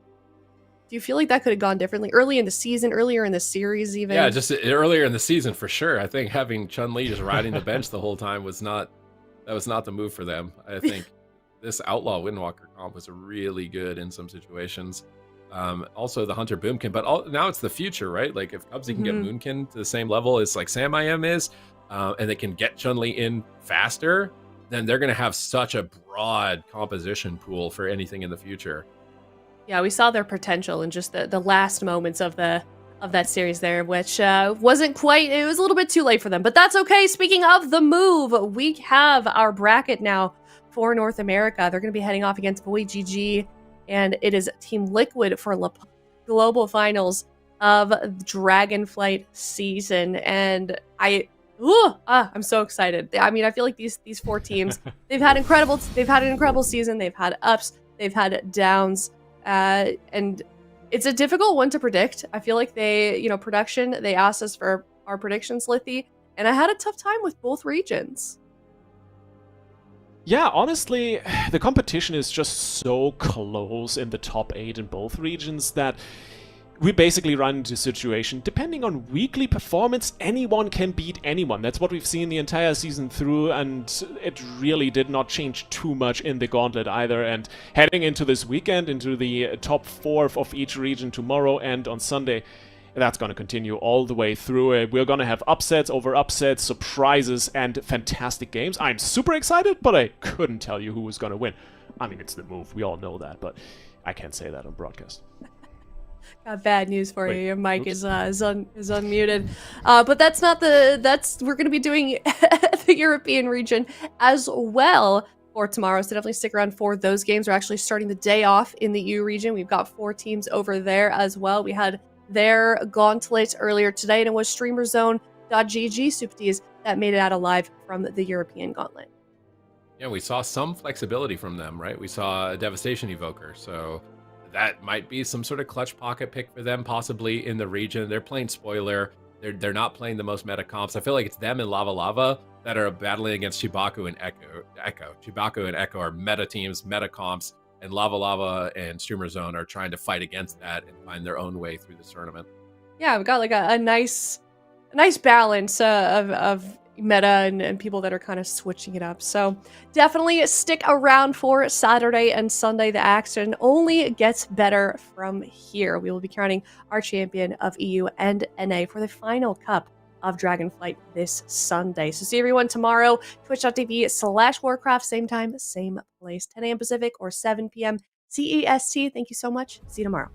[SPEAKER 5] Do you feel like that could have gone differently? Early in the season, earlier in the series even? Yeah,
[SPEAKER 4] just earlier in the season for sure. I think having Chun-Li just riding the bench the whole time was not the move for them. I think this Outlaw Windwalker comp was really good in some situations. Also the Hunter Boomkin, but now it's the future, right? Like if Cubsy can get Moonkin to the same level as like Sam IM is, and they can get Chun-Li in faster, then they're going to have such a broad composition pool for anything in the future.
[SPEAKER 5] Yeah, we saw their potential in just the last moments of that series there, which wasn't quite, it was a little bit too late for them, but that's okay. Speaking of the move, we have our bracket now for North America. They're going to be heading off against Boy GG, and it is Team Liquid for global finals of Dragonflight season. And Ooh, I'm so excited. I mean, I feel like these 4 teams, they've had an incredible season. They've had ups, they've had downs, and it's a difficult one to predict. I feel like production, they asked us for our predictions, Lithy, and I had a tough time with both regions.
[SPEAKER 6] Yeah, honestly, the competition is just so close in the top 8 in both regions that we basically run into a situation, depending on weekly performance, anyone can beat anyone. That's what we've seen the entire season through, and it really did not change too much in the Gauntlet either. And heading into this weekend, into the top 4 of each region tomorrow and on Sunday, that's going to continue all the way through it. We're going to have upsets over upsets, surprises, and fantastic games. I'm super excited, but I couldn't tell you who was going to win. I mean, it's the move. We all know that, but I can't say that on broadcast.
[SPEAKER 5] Got bad news for you. Your mic is unmuted. But that's not we're going to be doing the European region as well for tomorrow. So definitely stick around for those games. We're actually starting the day off in the EU region. We've got 4 teams over there as well. We had their Gauntlet earlier today, and it was StreamerZone.gg Supties that made it out alive from the European Gauntlet.
[SPEAKER 4] Yeah, we saw some flexibility from them, right? We saw a Devastation Evoker, so that might be some sort of clutch pocket pick for them, possibly in the region. They're playing spoiler. They're not playing the most meta comps. I feel like it's them and Lava Lava that are battling against Chibaku and Echo. Chibaku and Echo are meta teams, meta comps, and Lava Lava and Streamer Zone are trying to fight against that and find their own way through this tournament.
[SPEAKER 5] Yeah, we've got like a nice balance of meta and people that are kind of switching it up. So definitely stick around for Saturday and Sunday. The action only gets better from here. We will be crowning our champion of EU and NA for the final cup of Dragonflight this Sunday. So see everyone tomorrow, twitch.tv/Warcraft, same time, same place, 10 a.m. Pacific or 7 p.m. CEST. Thank you so much. See you tomorrow.